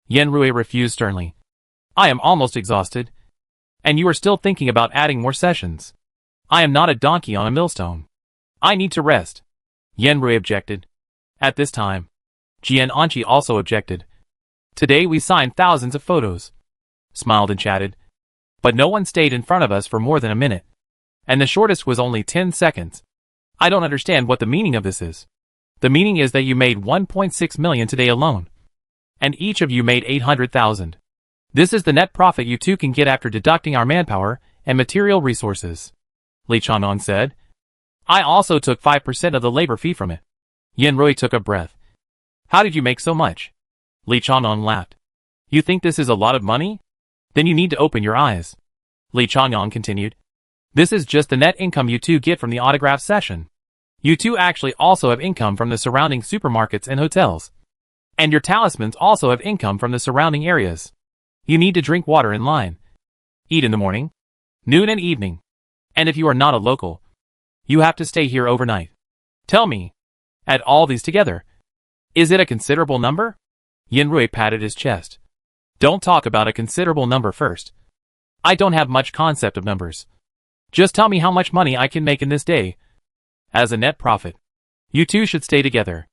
Yen Rui refused sternly. "I am almost exhausted. And you are still thinking about adding more sessions. I am not a donkey on a millstone. I need to rest." Yen Rui objected. At this time, Jian Anqi also objected. "Today we signed thousands of photos, smiled and chatted, but no one stayed in front of us for more than a minute. And the shortest was only 10 seconds. I don't understand what the meaning of this is. The meaning is that you made 1.6 million today alone. And each of you made 800,000. This is the net profit you two can get after deducting our manpower and material resources," Li Changyong said. "I also took 5% of the labor fee from it." Yen Rui took a breath. "How did you make so much?" Li Changyong laughed. "You think this is a lot of money? Then you need to open your eyes." Li Changyong continued. "This is just the net income you two get from the autograph session. You two actually also have income from the surrounding supermarkets and hotels. And your talismans also have income from the surrounding areas. You need to drink water in line. Eat in the morning, noon and evening. And if you are not a local, you have to stay here overnight. Tell me, add all these together. Is it a considerable number?" Yen Rui patted his chest. "Don't talk about a considerable number first. I don't have much concept of numbers. Just tell me how much money I can make in this day. As a net profit. You two should stay together."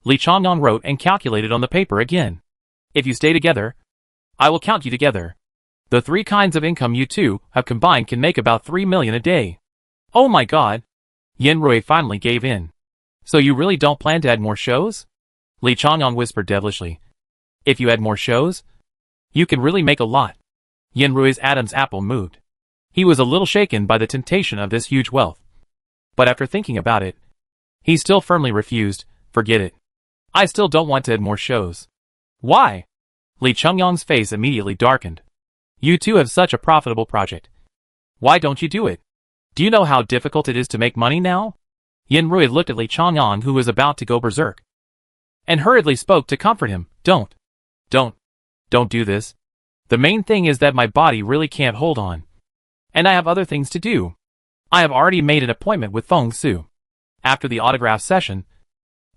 Li Changyong wrote and calculated on the paper again. "If you stay together, I will count you together. The 3 kinds of income you two have combined can make about 3 million a day." "Oh my god." Yen Rui finally gave in. "So you really don't plan to add more shows?" Li Changyong whispered devilishly. "If you add more shows, you can really make a lot." Yen Rui's Adam's apple moved. He was a little shaken by the temptation of this huge wealth. But after thinking about it, he still firmly refused. "Forget it. I still don't want to add more shows." "Why?" Li Changyong's face immediately darkened. "You two have such a profitable project. Why don't you do it? Do you know how difficult it is to make money now?" Yen Rui looked at Li Changyong, who was about to go berserk, and hurriedly spoke to comfort him. Don't do this. The main thing is that my body really can't hold on. And I have other things to do. I have already made an appointment with Feng Su. After the autograph session,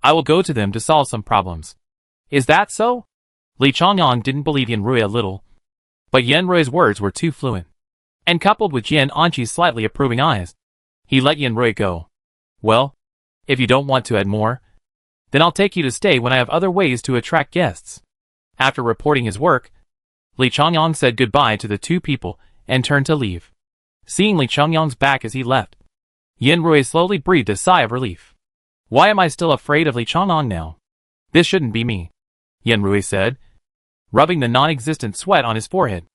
I will go to them to solve some problems." "Is that so?" Li Changyong didn't believe Yen Rui a little, but Yen Rui's words were too fluent. And coupled with Jian Anqi's slightly approving eyes, he let Yen Rui go. "Well, if you don't want to add more, then I'll take you to stay when I have other ways to attract guests." After reporting his work, Li Changyong said goodbye to the 2 people and turned to leave. Seeing Li Changyong's back as he left, Yen Rui slowly breathed a sigh of relief. "Why am I still afraid of Li Changyong now? This shouldn't be me," Yen Rui said, rubbing the non-existent sweat on his forehead.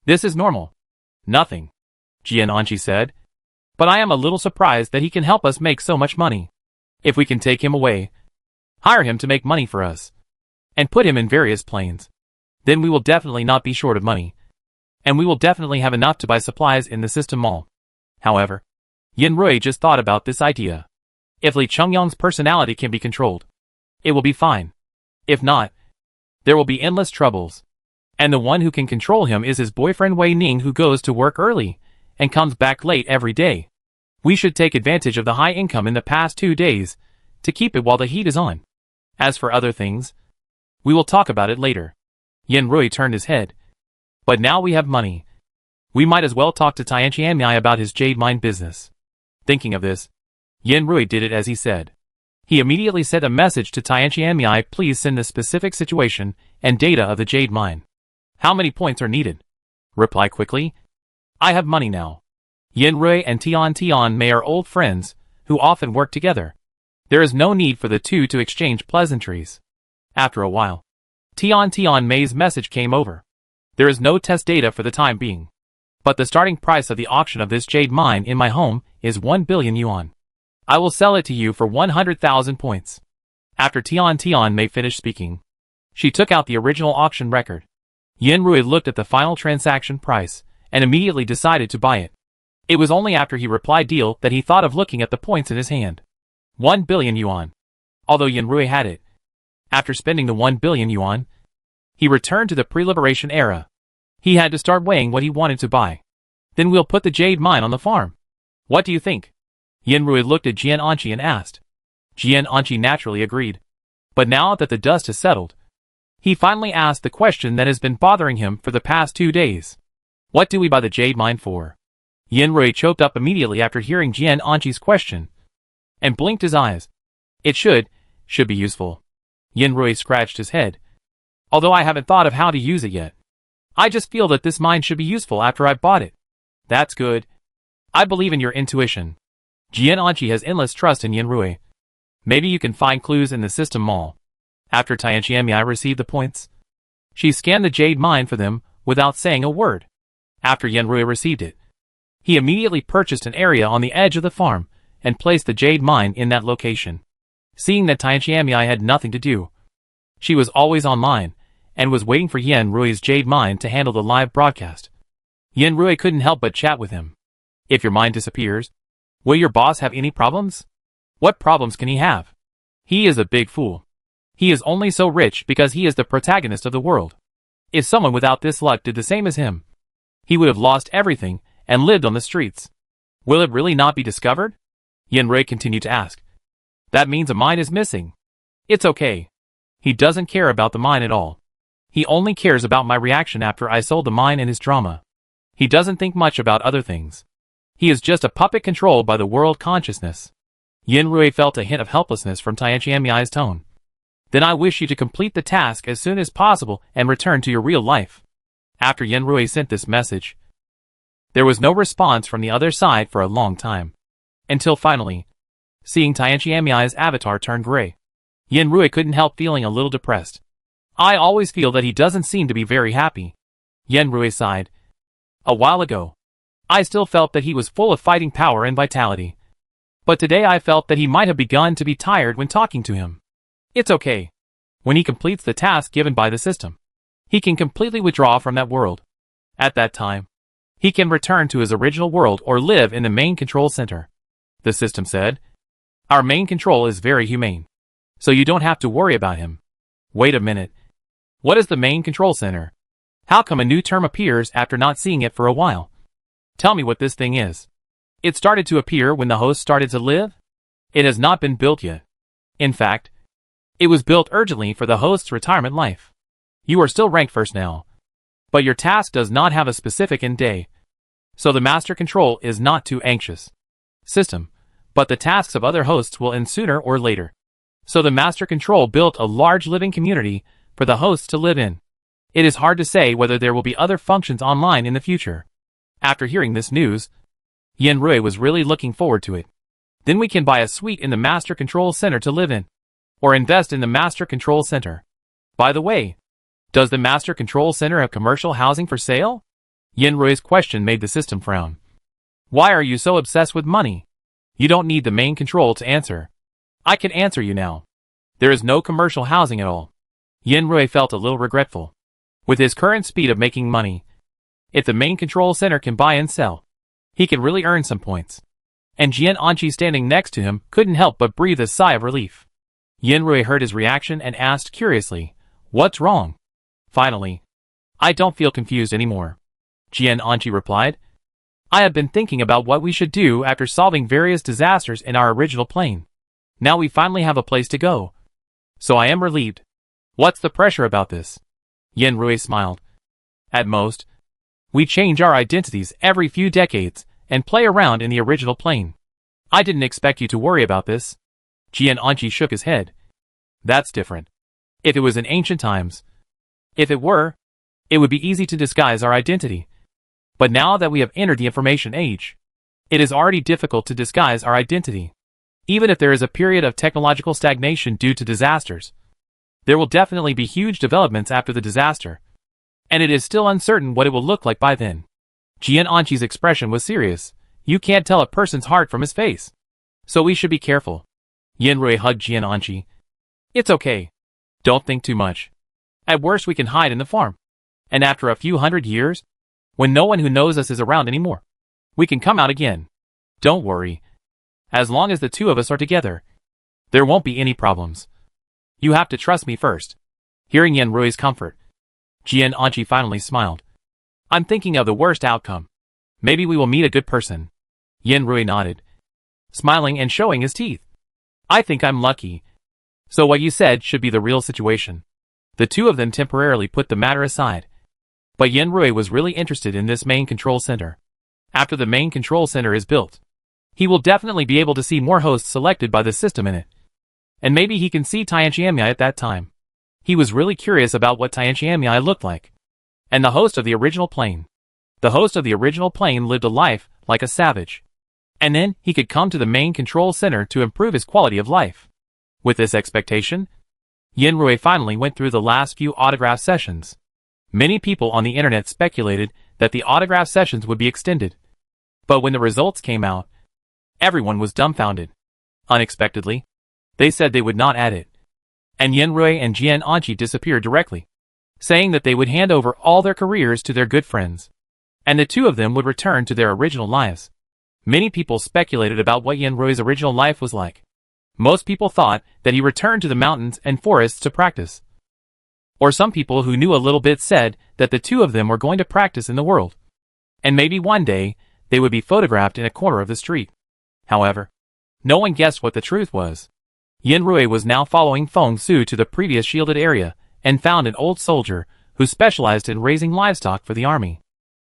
"This is normal." "Nothing," Jian Anqi said. "But I am a little surprised that he can help us make so much money. If we can take him away, hire him to make money for us, and put him in various planes, then we will definitely not be short of money. And we will definitely have enough to buy supplies in the system mall." However, Yen Rui just thought about this idea. If Li Changyong's personality can be controlled, it will be fine. If not, there will be endless troubles. And the one who can control him is his boyfriend Wei Ning, who goes to work early and comes back late every day. We should take advantage of the high income in the past 2 days to keep it while the heat is on. As for other things, we will talk about it later. Yen Rui turned his head. But now we have money. We might as well talk to Tianqianmei about his jade mine business. Thinking of this, Yin Rui did it as he said. He immediately sent a message to Tianqianmei, please send the specific situation and data of the jade mine. How many points are needed? Reply quickly. I have money now. Yin Rui and Tianqianmei are old friends, who often work together. There is no need for the two to exchange pleasantries. After a while, Tianqianmei's message came over. There is no test data for the time being. But the starting price of the auction of this jade mine in my home is 1 billion yuan. I will sell it to you for 100,000 points. After Tianqianmei finished speaking, she took out the original auction record. Yin Rui looked at the final transaction price and immediately decided to buy it. It was only after he replied deal that he thought of looking at the points in his hand. 1 billion yuan. Although Yin Rui had it. After spending the 1 billion yuan, he returned to the pre-liberation era. He had to start weighing what he wanted to buy. Then we'll put the jade mine on the farm. What do you think? Yin Rui looked at Jian Anqi and asked. Jian Anqi naturally agreed. But now that the dust has settled, he finally asked the question that has been bothering him for the past 2 days. What do we buy the jade mine for? Yin Rui choked up immediately after hearing Jian Anqi's question, and blinked his eyes. It should be useful. Yin Rui scratched his head. Although I haven't thought of how to use it yet. I just feel that this mine should be useful after I bought it. That's good. I believe in your intuition. Jian Anqi has endless trust in Yin Rui. Maybe you can find clues in the system mall. After Tianqianmei received the points, she scanned the jade mine for them without saying a word. After Yin Rui received it, he immediately purchased an area on the edge of the farm and placed the jade mine in that location. Seeing that Tianqianmei had nothing to do, she was always online and was waiting for Yin Rui's jade mine to handle the live broadcast. Yin Rui couldn't help but chat with him. If your mine disappears, will your boss have any problems? What problems can he have? He is a big fool. He is only so rich because he is the protagonist of the world. If someone without this luck did the same as him, he would have lost everything and lived on the streets. Will it really not be discovered? Yin Rui continued to ask. That means a mine is missing. It's okay. He doesn't care about the mine at all. He only cares about my reaction after I sold the mine in his drama. He doesn't think much about other things. He is just a puppet controlled by the world consciousness. Yin Rui felt a hint of helplessness from Tianqianmei's tone. Then I wish you to complete the task as soon as possible and return to your real life. After Yin Rui sent this message, there was no response from the other side for a long time. Until finally, seeing Tianqianmei's avatar turn gray, Yin Rui couldn't help feeling a little depressed. I always feel that he doesn't seem to be very happy. Yin Rui sighed. A while ago, I still felt that he was full of fighting power and vitality. But today I felt that he might have begun to be tired when talking to him. It's okay. When he completes the task given by the system, he can completely withdraw from that world. At that time, he can return to his original world or live in the main control center. The system said, our main control is very humane, so you don't have to worry about him. Wait a minute. What is the main control center? How come a new term appears after not seeing it for a while? Tell me what this thing is. It started to appear when the host started to live? It has not been built yet. In fact, it was built urgently for the host's retirement life. You are still ranked first now. But your task does not have a specific end day. So the master control is not too anxious. System, but the tasks of other hosts will end sooner or later. So the master control built a large living community for the hosts to live in. It is hard to say whether there will be other functions online in the future. After hearing this news, Yin Rui was really looking forward to it. Then we can buy a suite in the Master Control Center to live in. Or invest in the Master Control Center. By the way, does the Master Control Center have commercial housing for sale? Yin Rui's question made the system frown. Why are you so obsessed with money? You don't need the main control to answer. I can answer you now. There is no commercial housing at all. Yin Rui felt a little regretful. With his current speed of making money, if the main control center can buy and sell, he can really earn some points. And Jian Anqi standing next to him couldn't help but breathe a sigh of relief. Yin Rui heard his reaction and asked curiously, what's wrong? Finally, I don't feel confused anymore. Jian Anqi replied, I have been thinking about what we should do after solving various disasters in our original plane. Now we finally have a place to go. So I am relieved. What's the pressure about this? Yin Rui smiled. At most, we change our identities every few decades and play around in the original plane. I didn't expect you to worry about this. Jian Anqi shook his head. That's different. If it was in ancient times. If it were, it would be easy to disguise our identity. But now that we have entered the information age, it is already difficult to disguise our identity. Even if there is a period of technological stagnation due to disasters, there will definitely be huge developments after the disaster. And it is still uncertain what it will look like by then. Jian Anqi's expression was serious. You can't tell a person's heart from his face. So we should be careful. Yanrui hugged Jian Anqi. It's okay. Don't think too much. At worst we can hide in the farm. And after a few hundred years, when no one who knows us is around anymore, we can come out again. Don't worry. As long as the two of us are together, there won't be any problems. You have to trust me first. Hearing Yanrui's comfort, Jian Anqi finally smiled. I'm thinking of the worst outcome. Maybe we will meet a good person. Yanrui nodded, smiling and showing his teeth. I think I'm lucky. So what you said should be the real situation. The two of them temporarily put the matter aside. But Yanrui was really interested in this main control center. After the main control center is built, he will definitely be able to see more hosts selected by the system in it. And maybe he can see Tianqianmei at that time. He was really curious about what Tianqianmei looked like. And the host of the original plane. The host of the original plane lived a life like a savage. And then he could come to the main control center to improve his quality of life. With this expectation, Yanrui finally went through the last few autograph sessions. Many people on the internet speculated that the autograph sessions would be extended. But when the results came out, everyone was dumbfounded. Unexpectedly, they said they would not add it. And Yanrui and Jian Anqi disappeared directly, saying that they would hand over all their careers to their good friends. And the two of them would return to their original lives. Many people speculated about what Yanrui's original life was like. Most people thought that he returned to the mountains and forests to practice. Or some people who knew a little bit said that the two of them were going to practice in the world. And maybe one day, they would be photographed in a corner of the street. However, no one guessed what the truth was. Yanrui was now following Feng Su to the previous shielded area, and found an old soldier, who specialized in raising livestock for the army.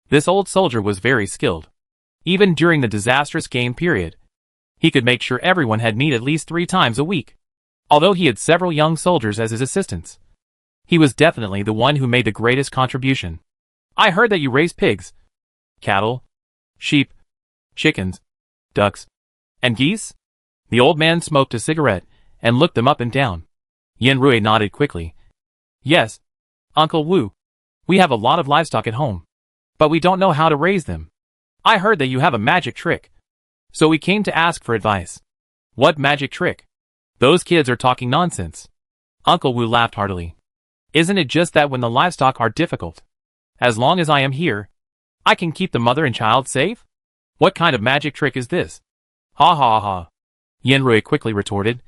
This old soldier was very skilled. Even during the disastrous game period, he could make sure everyone had meat at least 3 times a week. Although he had several young soldiers as his assistants, he was definitely the one who made the greatest contribution. I heard that you raise pigs, cattle, sheep, chickens, ducks, and geese? The old man smoked a cigarette and looked them up and down. Yanrui nodded quickly. Yes, Uncle Wu. We have a lot of livestock at home, but we don't know how to raise them. I heard that you have a magic trick, so we came to ask for advice. What magic trick? Those kids are talking nonsense. Uncle Wu laughed heartily. Isn't it just that when the livestock are difficult, as long as I am here, I can keep the mother and child safe? What kind of magic trick is this? Ha ha ha. Yanrui quickly retorted.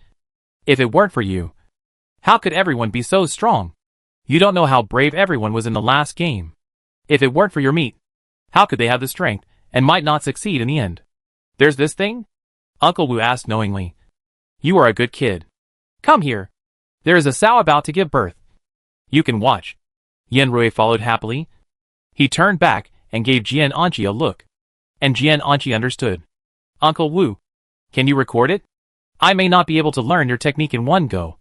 If it weren't for you, how could everyone be so strong? You don't know how brave everyone was in the last game. If it weren't for your meat, how could they have the strength and might not succeed in the end? There's this thing? Uncle Wu asked knowingly. You are a good kid. Come here. There is a sow about to give birth. You can watch. Yanrui followed happily. He turned back and gave Jian Anqi a look. And Jian Anqi understood. Uncle Wu, can you record it? I may not be able to learn your technique in one go.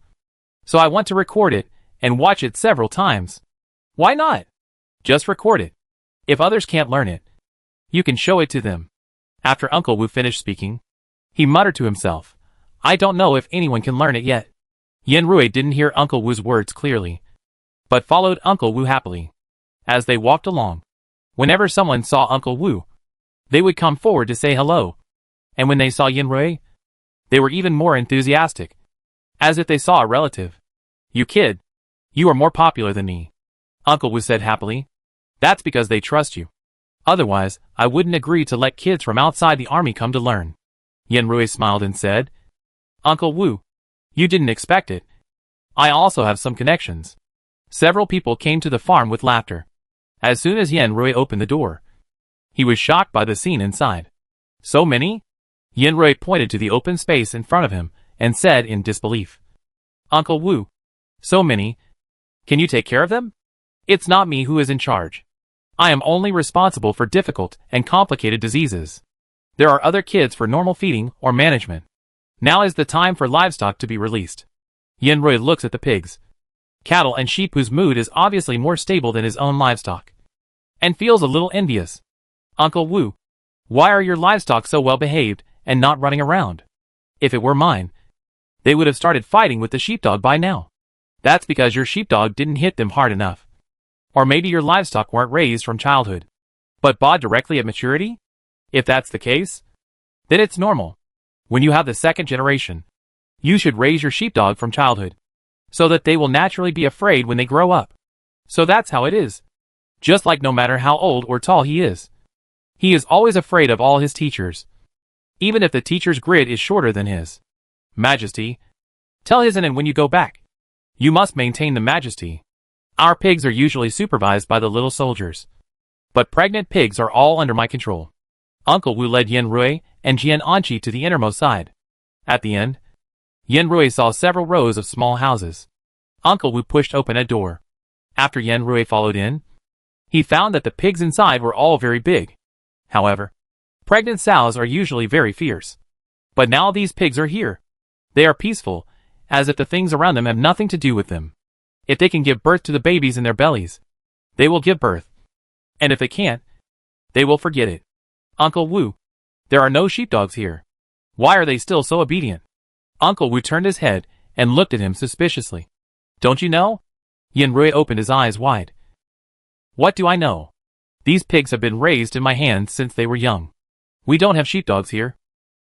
So I want to record it and watch it several times. Why not? Just record it. If others can't learn it, you can show it to them. After Uncle Wu finished speaking, he muttered to himself, I don't know if anyone can learn it yet. Yanrui didn't hear Uncle Wu's words clearly, but followed Uncle Wu happily. As they walked along, whenever someone saw Uncle Wu, they would come forward to say hello. And when they saw Yanrui, they were even more enthusiastic, as if they saw a relative. You kid, you are more popular than me, Uncle Wu said happily. That's because they trust you. Otherwise, I wouldn't agree to let kids from outside the army come to learn. Yanrui smiled and said, Uncle Wu, you didn't expect it. I also have some connections. Several people came to the farm with laughter. As soon as Yanrui opened the door, he was shocked by the scene inside. So many? Yanrui pointed to the open space in front of him and said in disbelief. Uncle Wu, so many. Can you take care of them? It's not me who is in charge. I am only responsible for difficult and complicated diseases. There are other kids for normal feeding or management. Now is the time for livestock to be released. Yenrui looks at the pigs, cattle and sheep whose mood is obviously more stable than his own livestock, and feels a little envious. Uncle Wu, why are your livestock so well behaved and not running around? If it were mine, they would have started fighting with the sheepdog by now. That's because your sheepdog didn't hit them hard enough. Or maybe your livestock weren't raised from childhood, but bought directly at maturity? If that's the case, then it's normal. When you have the second generation, you should raise your sheepdog from childhood, so that they will naturally be afraid when they grow up. So that's how it is. Just like no matter how old or tall he is always afraid of all his teachers, even if the teacher's grid is shorter than his. Majesty, tell his and when you go back, you must maintain the majesty. Our pigs are usually supervised by the little soldiers, but pregnant pigs are all under my control. Uncle Wu led Yenrui and Jian Anqi to the innermost side. At the end, Yenrui saw several rows of small houses. Uncle Wu pushed open a door. After Yenrui followed in, he found that the pigs inside were all very big. However, pregnant sows are usually very fierce. But now these pigs are here. They are peaceful, as if the things around them have nothing to do with them. If they can give birth to the babies in their bellies, they will give birth. And if they can't, they will forget it. Uncle Wu, there are no sheepdogs here. Why are they still so obedient? Uncle Wu turned his head and looked at him suspiciously. Don't you know? Yenrui opened his eyes wide. What do I know? These pigs have been raised in my hands since they were young. We don't have sheepdogs here.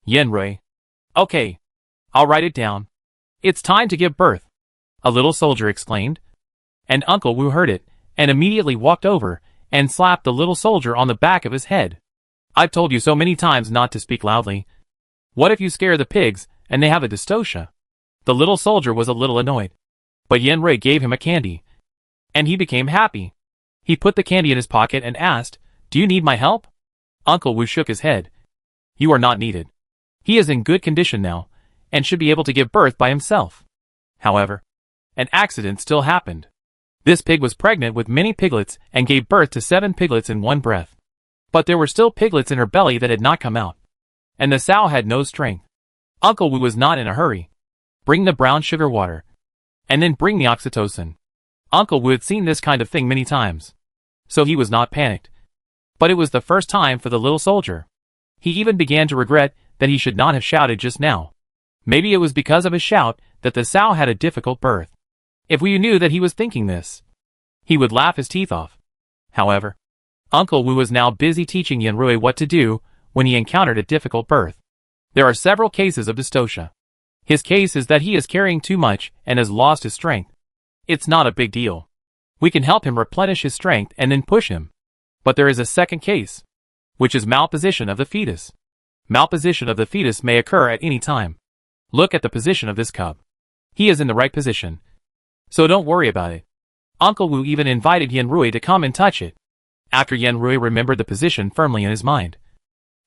Yenrui. Okay. I'll write it down. It's time to give birth, a little soldier exclaimed. And Uncle Wu heard it, and immediately walked over, and slapped the little soldier on the back of his head. I've told you so many times not to speak loudly. What if you scare the pigs, and they have a dystocia? The little soldier was a little annoyed. But Yenrui gave him a candy, and he became happy. He put the candy in his pocket and asked, Do you need my help? Uncle Wu shook his head. You are not needed. He is in good condition now, and should be able to give birth by himself. However, an accident still happened. This pig was pregnant with many piglets and gave birth to 7 piglets in one breath. But there were still piglets in her belly that had not come out, and the sow had no strength. Uncle Wu was not in a hurry. Bring the brown sugar water, and then bring the oxytocin. Uncle Wu had seen this kind of thing many times, so he was not panicked. But it was the first time for the little soldier. He even began to regret that he should not have shouted just now. Maybe it was because of his shout that the sow had a difficult birth. If Wu knew that he was thinking this, he would laugh his teeth off. However, Uncle Wu was now busy teaching Yenrui what to do when he encountered a difficult birth. There are several cases of dystocia. His case is that he is carrying too much and has lost his strength. It's not a big deal. We can help him replenish his strength and then push him. But there is a second case, which is malposition of the fetus. Malposition of the fetus may occur at any time. Look at the position of this cub. He is in the right position, so don't worry about it. Uncle Wu even invited Yenrui to come and touch it. After Yenrui remembered the position firmly in his mind,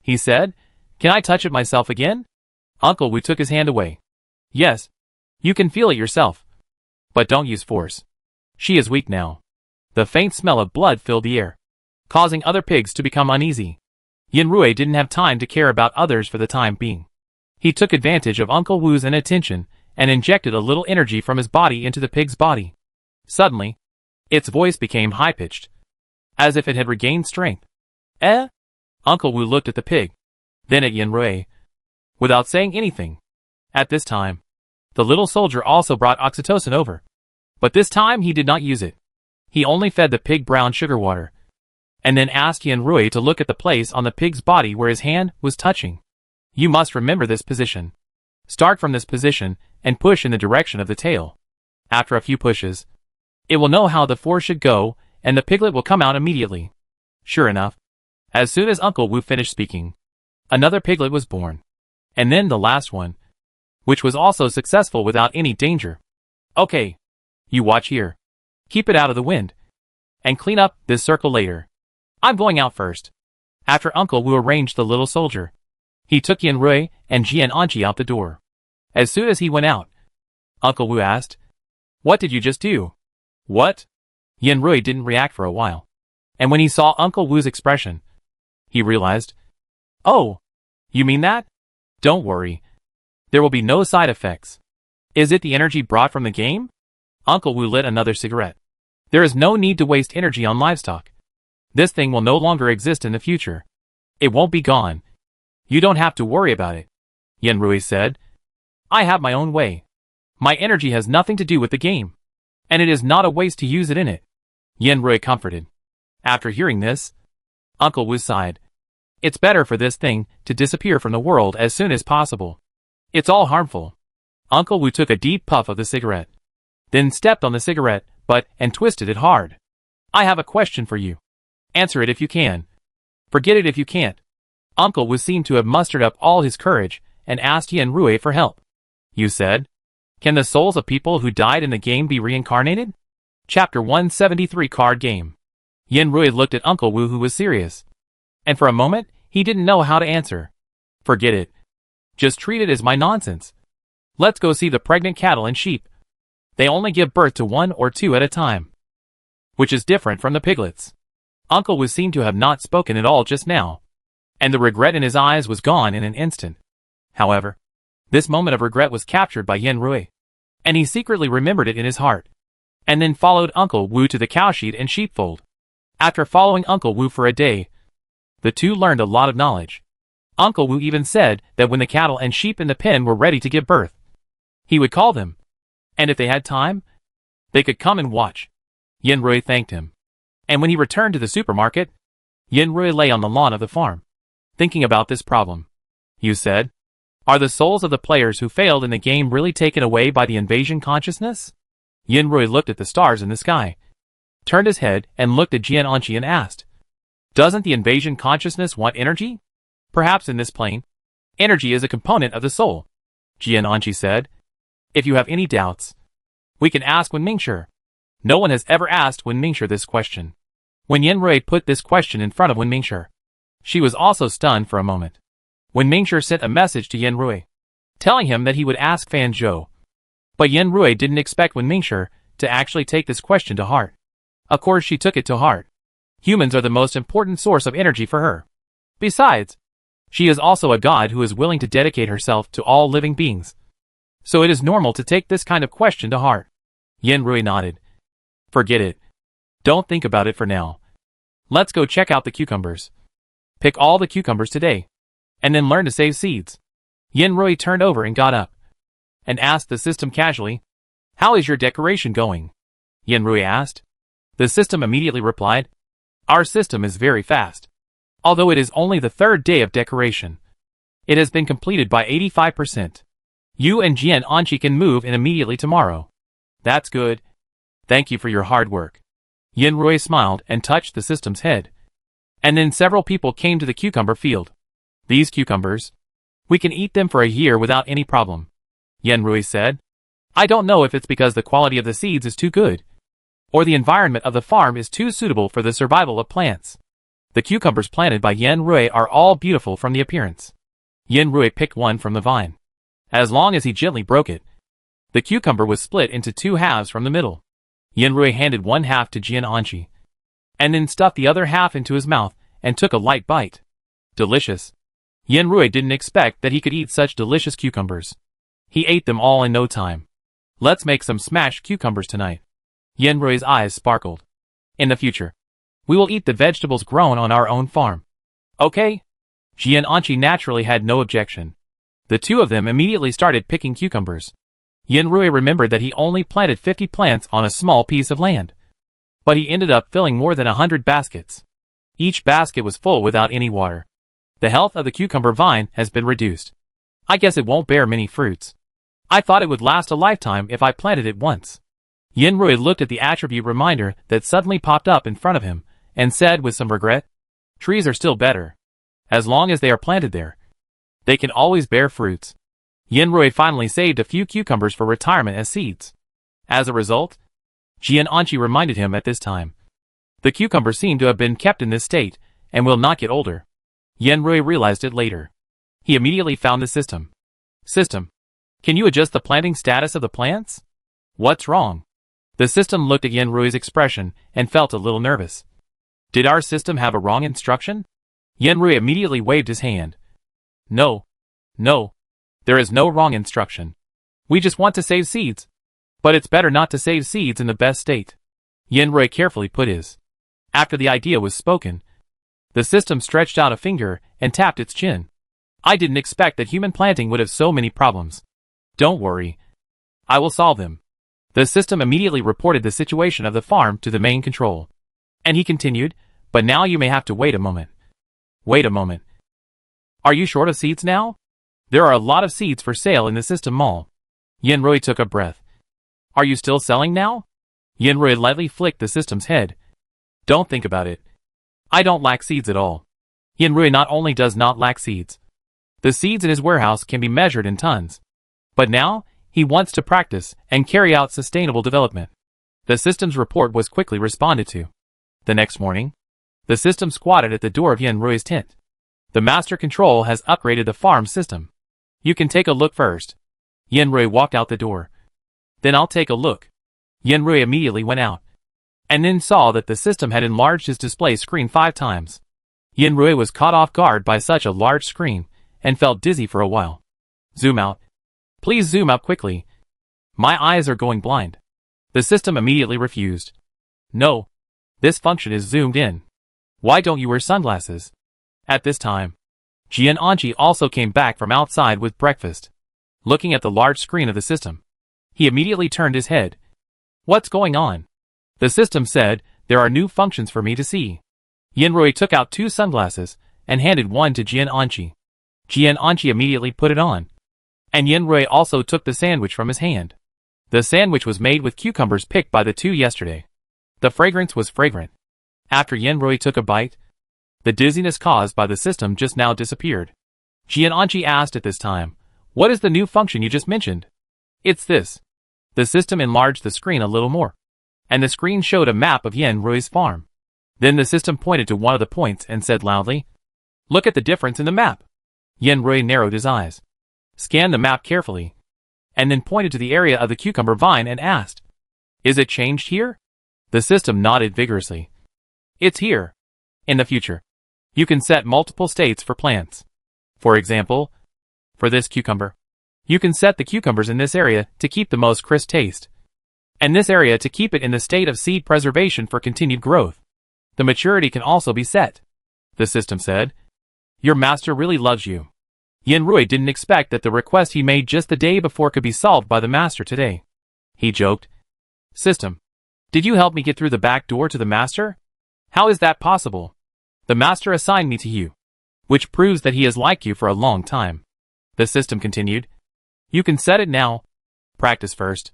he said, Can I touch it myself again? Uncle Wu took his hand away. Yes, you can feel it yourself. But don't use force. She is weak now. The faint smell of blood filled the air, causing other pigs to become uneasy. Yenrui didn't have time to care about others for the time being. He took advantage of Uncle Wu's inattention and injected a little energy from his body into the pig's body. Suddenly, its voice became high-pitched, as if it had regained strength. Eh? Uncle Wu looked at the pig, then at Yenrui, without saying anything. At this time, the little soldier also brought oxytocin over. But this time he did not use it. He only fed the pig brown sugar water, and then asked Yenrui to look at the place on the pig's body where his hand was touching. You must remember this position. Start from this position and push in the direction of the tail. After a few pushes, it will know how the force should go, and the piglet will come out immediately. Sure enough, as soon as Uncle Wu finished speaking, another piglet was born. And then the last one, which was also successful without any danger. Okay. You watch here. Keep it out of the wind. And clean up this circle later. I'm going out first. After Uncle Wu arranged the little soldier, he took Yenrui and Jian Anqi out the door. As soon as he went out, Uncle Wu asked, What did you just do? What? Yenrui didn't react for a while. And when he saw Uncle Wu's expression, he realized, Oh, You mean that? Don't worry. There will be no side effects. Is it the energy brought from the game? Uncle Wu lit another cigarette. There is no need to waste energy on livestock. This thing will no longer exist in the future. It won't be gone. You don't have to worry about it, Yanrui said. I have my own way. My energy has nothing to do with the game. And it is not a waste to use it in it. Yanrui comforted. After hearing this, Uncle Wu sighed. It's better for this thing to disappear from the world as soon as possible. It's all harmful. Uncle Wu took a deep puff of the cigarette. Then stepped on the cigarette butt and twisted it hard. I have a question for you. Answer it if you can. Forget it if you can't. Uncle Wu seemed to have mustered up all his courage and asked Yanrui for help. You said, can the souls of people who died in the game be reincarnated? Chapter 173 Card Game. Yanrui looked at Uncle Wu, who was serious. And for a moment, he didn't know how to answer. Forget it. Just treat it as my nonsense. Let's go see the pregnant cattle and sheep. They only give birth to 1 or 2 at a time, which is different from the piglets. Uncle Wu seemed to have not spoken at all just now, and the regret in his eyes was gone in an instant. However, this moment of regret was captured by Yanrui, and he secretly remembered it in his heart, and then followed Uncle Wu to the cowshed and sheepfold. After following Uncle Wu for a day, the two learned a lot of knowledge. Uncle Wu even said that when the cattle and sheep in the pen were ready to give birth, he would call them, and if they had time, they could come and watch. Yanrui thanked him. And when he returned to the supermarket, Yanrui lay on the lawn of the farm, thinking about this problem. You said, are the souls of the players who failed in the game really taken away by the invasion consciousness? Yanrui looked at the stars in the sky, turned his head and looked at Jian Anqi and asked, doesn't the invasion consciousness want energy? Perhaps in this plane, energy is a component of the soul. Jian Anqi said, if you have any doubts, we can ask Wen Mingshi. No one has ever asked Wen Mingshi this question. When Yanrui put this question in front of Wen Mingshi, she was also stunned for a moment. Wen Mingshi sent a message to Yanrui, telling him that he would ask Fan Zhou. But Yanrui didn't expect Wen Mingshi to actually take this question to heart. Of course she took it to heart. Humans are the most important source of energy for her. Besides, she is also a god who is willing to dedicate herself to all living beings. So it is normal to take this kind of question to heart. Yanrui nodded. Forget it. Don't think about it for now. Let's go check out the cucumbers. Pick all the cucumbers today, and then learn to save seeds. Yanrui turned over and got up, and asked the system casually, how is your decoration going? Yanrui asked. The system immediately replied, our system is very fast. Although it is only the 3rd day of decoration, it has been completed by 85%. You and Jian Anqi can move in immediately tomorrow. That's good. Thank you for your hard work. Yanrui smiled and touched the system's head. And then several people came to the cucumber field. These cucumbers, we can eat them for a year without any problem. Yanrui said, I don't know if it's because the quality of the seeds is too good, or the environment of the farm is too suitable for the survival of plants. The cucumbers planted by Yanrui are all beautiful from the appearance. Yanrui picked one from the vine. As long as he gently broke it, the cucumber was split into 2 halves from the middle. Yanrui handed one half to Jian Anqi, and then stuffed the other half into his mouth and took a light bite. Delicious. Yanrui didn't expect that he could eat such delicious cucumbers. He ate them all in no time. Let's make some smashed cucumbers tonight. Yanrui's eyes sparkled. In the future, we will eat the vegetables grown on our own farm. Okay? Jian Anqi naturally had no objection. The two of them immediately started picking cucumbers. Yanrui remembered that he only planted 50 plants on a small piece of land. But he ended up filling more than 100 baskets. Each basket was full without any water. The health of the cucumber vine has been reduced. I guess it won't bear many fruits. I thought it would last a lifetime if I planted it once. Yanrui looked at the attribute reminder that suddenly popped up in front of him, and said with some regret, trees are still better. As long as they are planted there, they can always bear fruits. Yanrui finally saved a few cucumbers for retirement as seeds. As a result, Jian Anqi reminded him at this time, the cucumbers seem to have been kept in this state, and will not get older. Yanrui realized it later. He immediately found the system. System, can you adjust the planting status of the plants? What's wrong? The system looked at Yanrui's expression and felt a little nervous. Did our system have a wrong instruction? Yanrui immediately waved his hand. No. No. There is no wrong instruction. We just want to save seeds. But it's better not to save seeds in the best state. Yenrui carefully put his. After the idea was spoken, the system stretched out a finger and tapped its chin. I didn't expect that human planting would have so many problems. Don't worry. I will solve them. The system immediately reported the situation of the farm to the main control. And he continued, but now you may have to wait a moment. Wait a moment. Are you short of seeds now? There are a lot of seeds for sale in the system mall. Yenrui took a breath. Are you still selling now? Yenrui lightly flicked the system's head. Don't think about it. I don't lack seeds at all. Yenrui not only does not lack seeds. The seeds in his warehouse can be measured in tons. But now, he wants to practice and carry out sustainable development. The system's report was quickly responded to. The next morning, the system squatted at the door of Yenrui's tent. The master control has upgraded the farm system. You can take a look first. Yenrui walked out the door. Then I'll take a look. Yenrui immediately went out. And then saw that the system had enlarged his display screen 5 times. Yenrui was caught off guard by such a large screen, and felt dizzy for a while. Zoom out. Please zoom out quickly. My eyes are going blind. The system immediately refused. No. This function is zoomed in. Why don't you wear sunglasses? At this time, Jian Anji also came back from outside with breakfast. Looking at the large screen of the system, he immediately turned his head. What's going on? The system said, there are new functions for me to see. Yenrui took out 2 sunglasses and handed one to Jian Anji. Jian Anji immediately put it on. And Yenrui also took the sandwich from his hand. The sandwich was made with cucumbers picked by the 2 yesterday. The fragrance was fragrant. After Yenrui took a bite, the dizziness caused by the system just now disappeared. Jian Anji asked at this time, what is the new function you just mentioned? It's this. The system enlarged the screen a little more. And the screen showed a map of Yenrui's farm. Then the system pointed to one of the points and said loudly, look at the difference in the map. Yenrui narrowed his eyes, scanned the map carefully, and then pointed to the area of the cucumber vine and asked, is it changed here? The system nodded vigorously. It's here. In the future, you can set multiple states for plants. For example, for this cucumber, you can set the cucumbers in this area to keep the most crisp taste, and this area to keep it in the state of seed preservation for continued growth. The maturity can also be set. The system said, your master really loves you. Yenrui didn't expect that the request he made just the day before could be solved by the master today. He joked, system, did you help me get through the back door to the master? How is that possible? The master assigned me to you, which proves that he has liked you for a long time. The system continued, you can set it now. Practice first.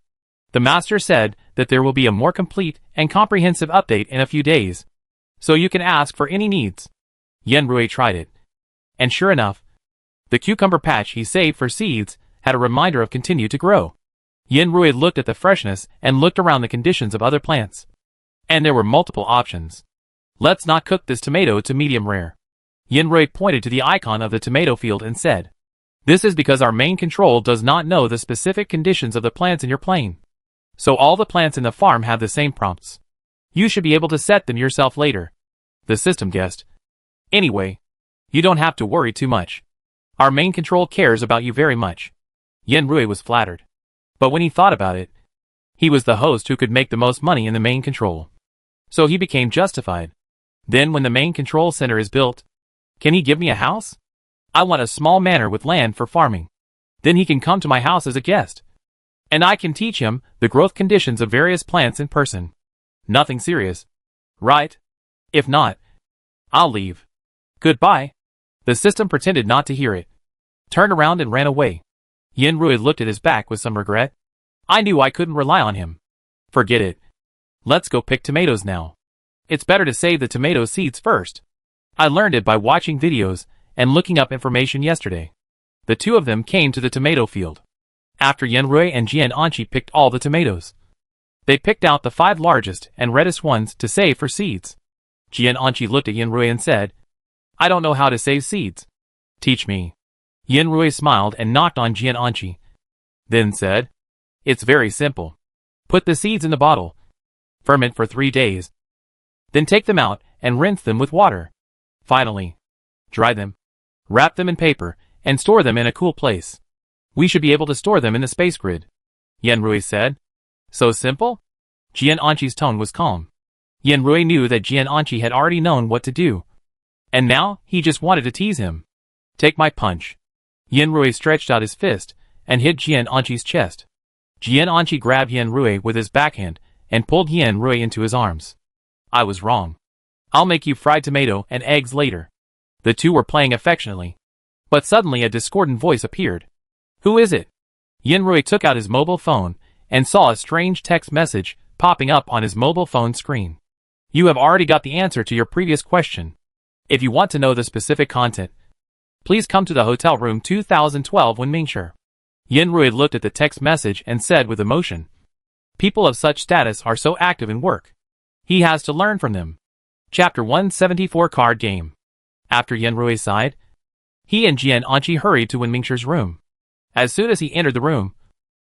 The master said that there will be a more complete and comprehensive update in a few days, so you can ask for any needs. Yenrui tried it. And sure enough, the cucumber patch he saved for seeds had a reminder of continue to grow. Yenrui looked at the freshness and looked around the conditions of other plants. And there were multiple options. Let's not cook this tomato to medium rare. Yenrui pointed to the icon of the tomato field and said, this is because our main control does not know the specific conditions of the plants in your plane. So all the plants in the farm have the same prompts. You should be able to set them yourself later. The system guessed. Anyway, you don't have to worry too much. Our main control cares about you very much. Yenrui was flattered. But when he thought about it, he was the host who could make the most money in the main control. So he became justified. Then when the main control center is built, can he give me a house? I want a small manor with land for farming. Then he can come to my house as a guest. And I can teach him the growth conditions of various plants in person. Nothing serious. Right? If not, I'll leave. Goodbye. The system pretended not to hear it, turned around and ran away. Yenrui looked at his back with some regret. I knew I couldn't rely on him. Forget it. Let's go pick tomatoes now. It's better to save the tomato seeds first. I learned it by watching videos and looking up information yesterday. The 2 of them came to the tomato field. After Yenrui and Jian Anji picked all the tomatoes, they picked out the 5 largest and reddest ones to save for seeds. Jian Anji looked at Yenrui and said, I don't know how to save seeds. Teach me. Yenrui smiled and knocked on Jian Anji. Then said, it's very simple. Put the seeds in the bottle. Ferment for 3 days. Then take them out and rinse them with water. Finally, dry them. Wrap them in paper and store them in a cool place. We should be able to store them in the space grid, Yanrui said. So simple? Jian Anqi's tone was calm. Yanrui knew that Jian Anqi had already known what to do. And now, he just wanted to tease him. Take my punch. Yanrui stretched out his fist and hit Jian Anqi's chest. Jian Anqi grabbed Yanrui with his backhand and pulled Yanrui into his arms. I was wrong. I'll make you fried tomato and eggs later. The two were playing affectionately. But suddenly a discordant voice appeared. Who is it? Yanrui took out his mobile phone and saw a strange text message popping up on his mobile phone screen. You have already got the answer to your previous question. If you want to know the specific content, please come to the hotel room 2012 when Mingshi. Yanrui looked at the text message and said with emotion, people of such status are so active in work. He has to learn from them. Chapter 174 Card Game. After Yanrui sighed, he and Jian Anqi hurried to Wen Mingshi's room. As soon as he entered the room,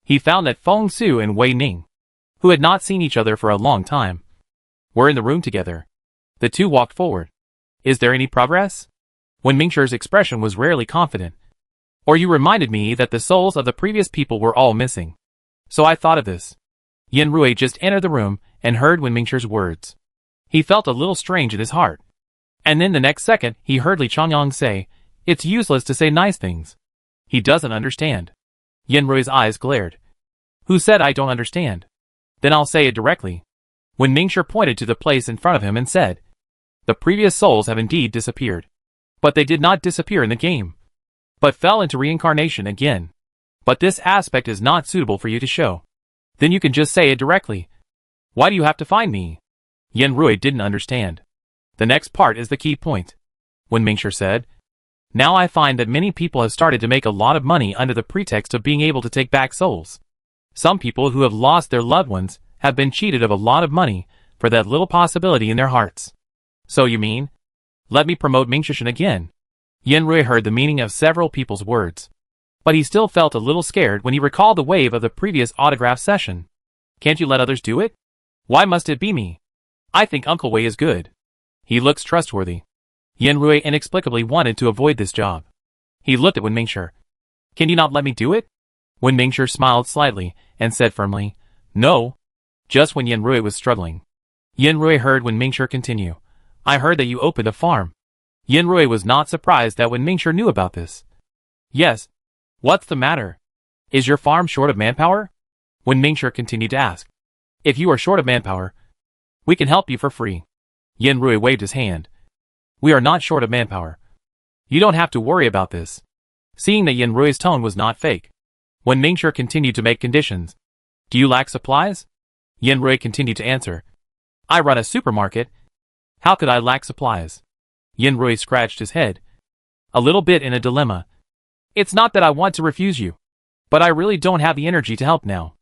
he found that Feng Su and Wei Ning, who had not seen each other for a long time, were in the room together. The two walked forward. Is there any progress? Wen Mingshi's expression was rarely confident. Or you reminded me that the souls of the previous people were all missing. So I thought of this. Yanrui just entered the room and heard Wen Mingshi's words. He felt a little strange in his heart. And then the next second, he heard Li Changyang say, it's useless to say nice things. He doesn't understand. Yanrui's eyes glared. Who said I don't understand? Then I'll say it directly. Wen Mingshi pointed to the place in front of him and said, the previous souls have indeed disappeared. But they did not disappear in the game, but fell into reincarnation again. But this aspect is not suitable for you to show. Then you can just say it directly. Why do you have to find me? Yanrui didn't understand. The next part is the key point. Wen Mingshi said, now I find that many people have started to make a lot of money under the pretext of being able to take back souls. Some people who have lost their loved ones have been cheated of a lot of money for that little possibility in their hearts. So you mean? Let me promote Mingshishan again. Yanrui heard the meaning of several people's words. But he still felt a little scared when he recalled the wave of the previous autograph session. Can't you let others do it? Why must it be me? I think Uncle Wei is good. He looks trustworthy. Yanrui inexplicably wanted to avoid this job. He looked at Wen Mingshi. Can you not let me do it? Wen Mingshi smiled slightly and said firmly, no. Just when Yanrui was struggling. Yanrui heard Wen Mingshi continue. I heard that you opened a farm. Yanrui was not surprised that Wen Mingshi knew about this. Yes. What's the matter? Is your farm short of manpower? Wen Mingshi continued to ask. If you are short of manpower, we can help you for free. Yanrui waved his hand. We are not short of manpower. You don't have to worry about this. Seeing that Yanrui's tone was not fake, Wen Mingshi continued to make conditions. Do you lack supplies? Yanrui continued to answer. I run a supermarket. How could I lack supplies? Yanrui scratched his head. A little bit in a dilemma. It's not that I want to refuse you, but I really don't have the energy to help now.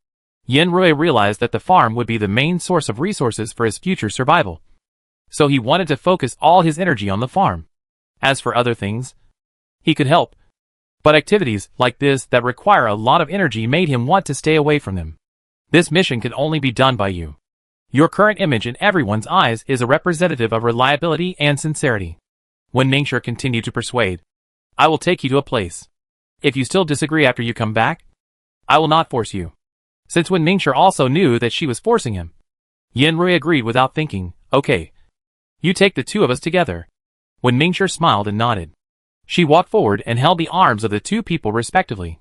Yanrui realized that the farm would be the main source of resources for his future survival. So he wanted to focus all his energy on the farm. As for other things, he could help. But activities like this that require a lot of energy made him want to stay away from them. This mission can only be done by you. Your current image in everyone's eyes is a representative of reliability and sincerity. Wen Mingshi continued to persuade. I will take you to a place. If you still disagree after you come back, I will not force you. Since Wen Mingshi also knew that she was forcing him, Yanrui agreed without thinking, okay. You take the two of us together. Wen Mingshi smiled and nodded. She walked forward and held the arms of the two people respectively,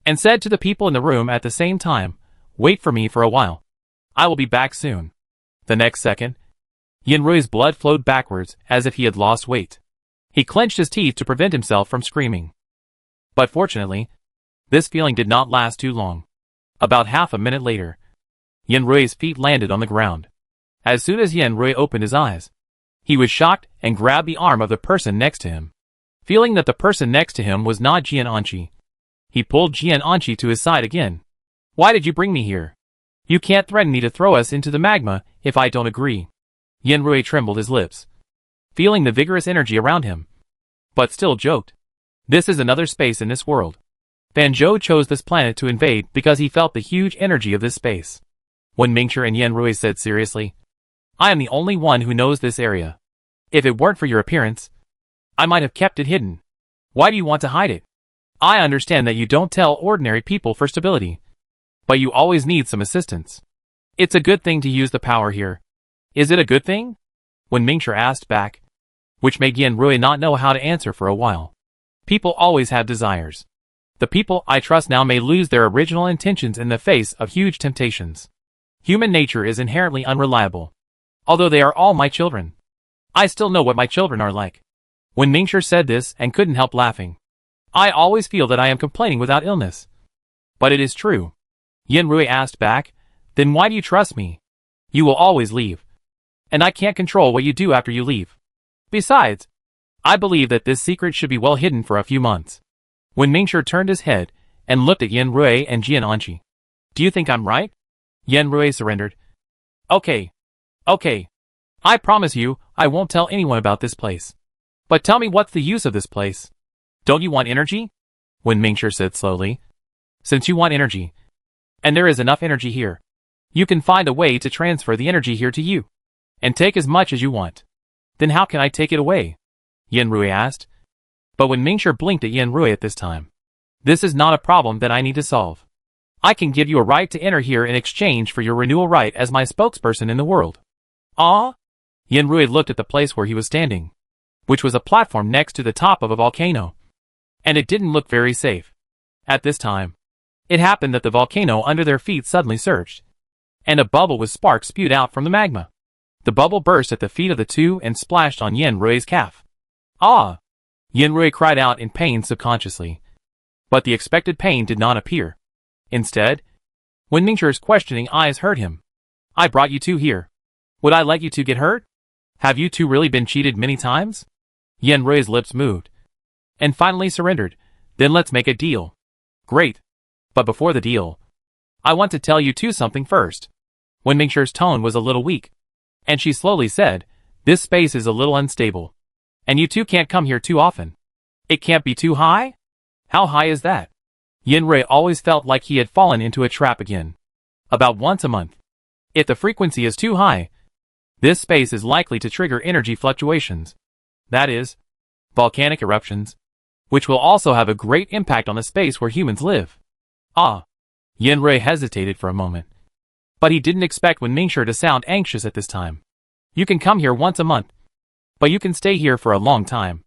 and said to the people in the room at the same time, wait for me for a while. I will be back soon. The next second, Yanrui's blood flowed backwards as if he had lost weight. He clenched his teeth to prevent himself from screaming. But fortunately, this feeling did not last too long. About half a minute later, Yanrui's feet landed on the ground. As soon as Yanrui opened his eyes, he was shocked and grabbed the arm of the person next to him. Feeling that the person next to him was not Jian Anqi, he pulled Jian Anqi to his side again. Why did you bring me here? You can't threaten me to throw us into the magma if I don't agree. Yanrui trembled his lips, feeling the vigorous energy around him, but still joked. This is another space in this world. Fan Zhou chose this planet to invade because he felt the huge energy of this space. Wen Mingshi and Yanrui said seriously, I am the only one who knows this area. If it weren't for your appearance, I might have kept it hidden. Why do you want to hide it? I understand that you don't tell ordinary people for stability, but you always need some assistance. It's a good thing to use the power here. Is it a good thing? When Mingshi asked back, which made Yan-Rui not know how to answer for a while. People always have desires. The people I trust now may lose their original intentions in the face of huge temptations. Human nature is inherently unreliable. Although they are all my children, I still know what my children are like. When Mingshi said this and couldn't help laughing. I always feel that I am complaining without illness. But it is true. Yan-Rui asked back, then why do you trust me? You will always leave. And I can't control what you do after you leave. Besides, I believe that this secret should be well hidden for a few months. When Mingshi turned his head and looked at Yan-Rui and Jian-Anqi. Do you think I'm right? Yan-Rui surrendered. Okay. I promise you, I won't tell anyone about this place. But tell me, what's the use of this place? Don't you want energy? When Mingshi said slowly. Since you want energy, and there is enough energy here, you can find a way to transfer the energy here to you, and take as much as you want. Then how can I take it away? Yan-Rui asked. But when Mingshi blinked at Yan-Rui at this time. This is not a problem that I need to solve. I can give you a right to enter here in exchange for your renewal right as my spokesperson in the world. Ah? Yan-Rui looked at the place where he was standing, which was a platform next to the top of a volcano. And it didn't look very safe. At this time, it happened that the volcano under their feet suddenly surged, and a bubble with sparks spewed out from the magma. The bubble burst at the feet of the two and splashed on Yan-Rui's calf. Ah! Yan-Rui cried out in pain subconsciously. But the expected pain did not appear. Instead, when Mingshi's questioning eyes heard him. I brought you two here. Would I let you two get hurt? Have you two really been cheated many times? Yan-Rui's lips moved, and finally surrendered. Then let's make a deal. Great. But before the deal, I want to tell you two something first. When Mingshi's tone was a little weak, and she slowly said, this space is a little unstable, and you two can't come here too often. It can't be too high? How high is that? Yan-Rui always felt like he had fallen into a trap again. About once a month. If the frequency is too high, this space is likely to trigger energy fluctuations. That is, volcanic eruptions, which will also have a great impact on the space where humans live. Ah. Yan-Rui hesitated for a moment. But he didn't expect Wen Mingshi to sound anxious at this time. You can come here once a month, but you can stay here for a long time.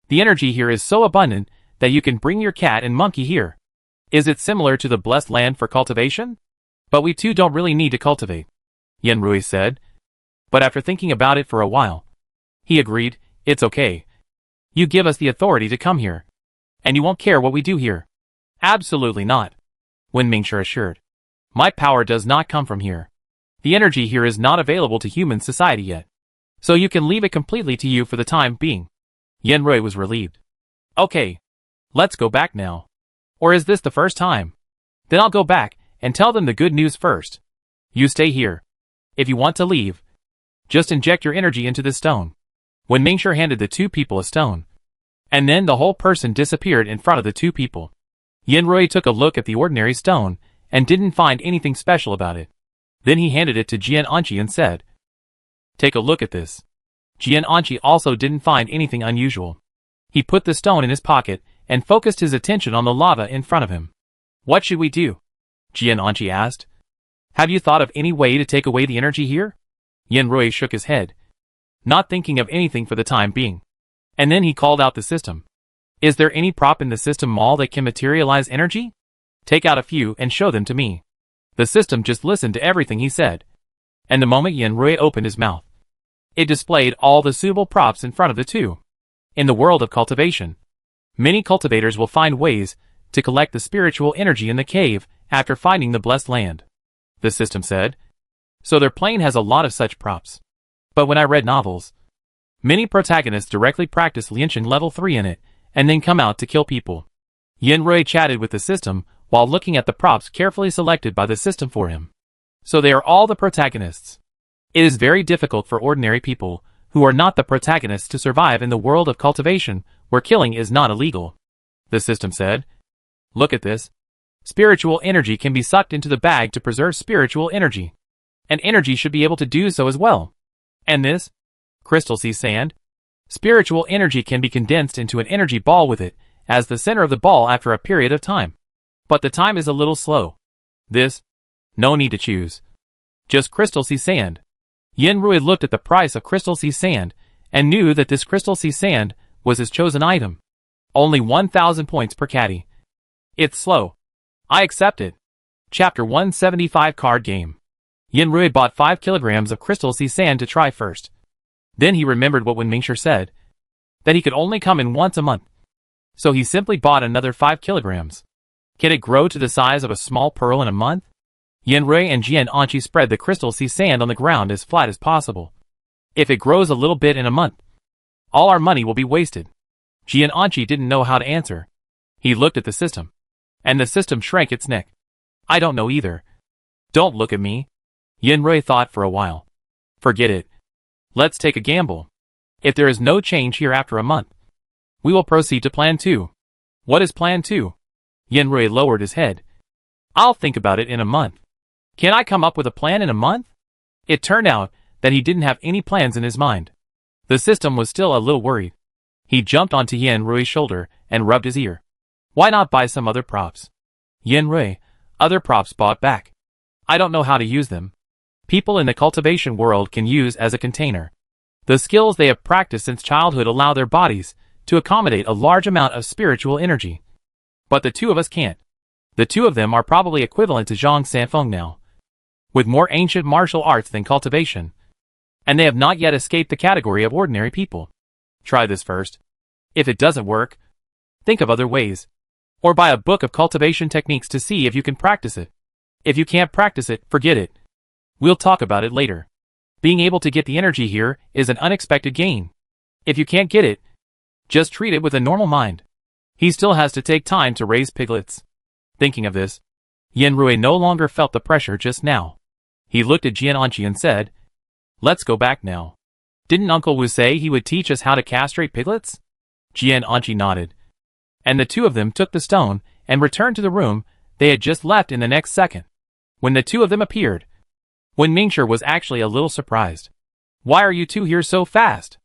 The energy here is so abundant that you can bring your cat and monkey here. Is it similar to the blessed land for cultivation? But we two don't really need to cultivate, Yan-Rui said. But after thinking about it for a while, he agreed, it's okay. You give us the authority to come here, and you won't care what we do here. Absolutely not, Wen Mingshi assured. My power does not come from here. The energy here is not available to human society yet, so you can leave it completely to you for the time being. Yan-Rui was relieved. Okay, let's go back now. Or is this the first time? Then I'll go back and tell them the good news first. You stay here. If you want to leave, just inject your energy into this stone. Wen Mingshi handed the two people a stone, and then the whole person disappeared in front of the two people. Yan-Rui took a look at the ordinary stone and didn't find anything special about it. Then he handed it to Jian-Anqi and said, take a look at this. Jian-Anqi also didn't find anything unusual. He put the stone in his pocket and focused his attention on the lava in front of him. What should we do? Jian-Anqi asked. Have you thought of any way to take away the energy here? Yan-Rui shook his head, not thinking of anything for the time being. And then he called out the system. Is there any prop in the system mall that can materialize energy? Take out a few and show them to me. The system just listened to everything he said. And the moment Yan-Rui opened his mouth, it displayed all the suitable props in front of the two. In the world of cultivation, many cultivators will find ways to collect the spiritual energy in the cave after finding the blessed land, the system said. So their plane has a lot of such props. But when I read novels, many protagonists directly practice Lianqing level 3 in it, and then come out to kill people. Yan-Rui chatted with the system while looking at the props carefully selected by the system for him. So they are all the protagonists. It is very difficult for ordinary people, who are not the protagonists, to survive in the world of cultivation, where killing is not illegal, the system said. Look at this. Spiritual energy can be sucked into the bag to preserve spiritual energy. And energy should be able to do so as well. And this? Crystal sea sand? Spiritual energy can be condensed into an energy ball with it, as the center of the ball after a period of time. But the time is a little slow. This? No need to choose. Just crystal sea sand. Yin Rui looked at the price of crystal sea sand and knew that this crystal sea sand was his chosen item. Only 1,000 points per caddy. It's slow. I accept it. Chapter 175 Card Game. Yin Rui bought 5 kilograms of crystal sea sand to try first. Then he remembered what Wen Mingshi said, that he could only come in once a month. So he simply bought another 5 kilograms. Can it grow to the size of a small pearl in a month? Yin Rui and Jian Anqi spread the crystal sea sand on the ground as flat as possible. If it grows a little bit in a month, all our money will be wasted. Jian Anqi didn't know how to answer. He looked at the system, and the system shrank its neck. I don't know either. Don't look at me. Yin Rui thought for a while. Forget it. Let's take a gamble. If there is no change here after a month, we will proceed to Plan 2. What is Plan 2? Yin Rui lowered his head. I'll think about it in a month. Can I come up with a plan in a month? It turned out that he didn't have any plans in his mind. The system was still a little worried. He jumped onto Yin Rui's shoulder and rubbed his ear. Why not buy some other props? Yin Rui, other props bought back. I don't know how to use them. People in the cultivation world can use as a container. The skills they have practiced since childhood allow their bodies to accommodate a large amount of spiritual energy. But the two of us can't. The two of them are probably equivalent to Zhang Sanfeng now, with more ancient martial arts than cultivation, and they have not yet escaped the category of ordinary people. Try this first. If it doesn't work, think of other ways, or buy a book of cultivation techniques to see if you can practice it. If you can't practice it, forget it. We'll talk about it later. Being able to get the energy here is an unexpected gain. If you can't get it, just treat it with a normal mind. He still has to take time to raise piglets. Thinking of this, Yin Rui no longer felt the pressure just now. He looked at Jian Anqi and said, Let's go back now. Didn't Uncle Wu say he would teach us how to castrate piglets? Jian Anqi nodded. And the two of them took the stone and returned to the room they had just left in the next second. When the two of them appeared, Wen Mingshi was actually a little surprised. Why are you two here so fast?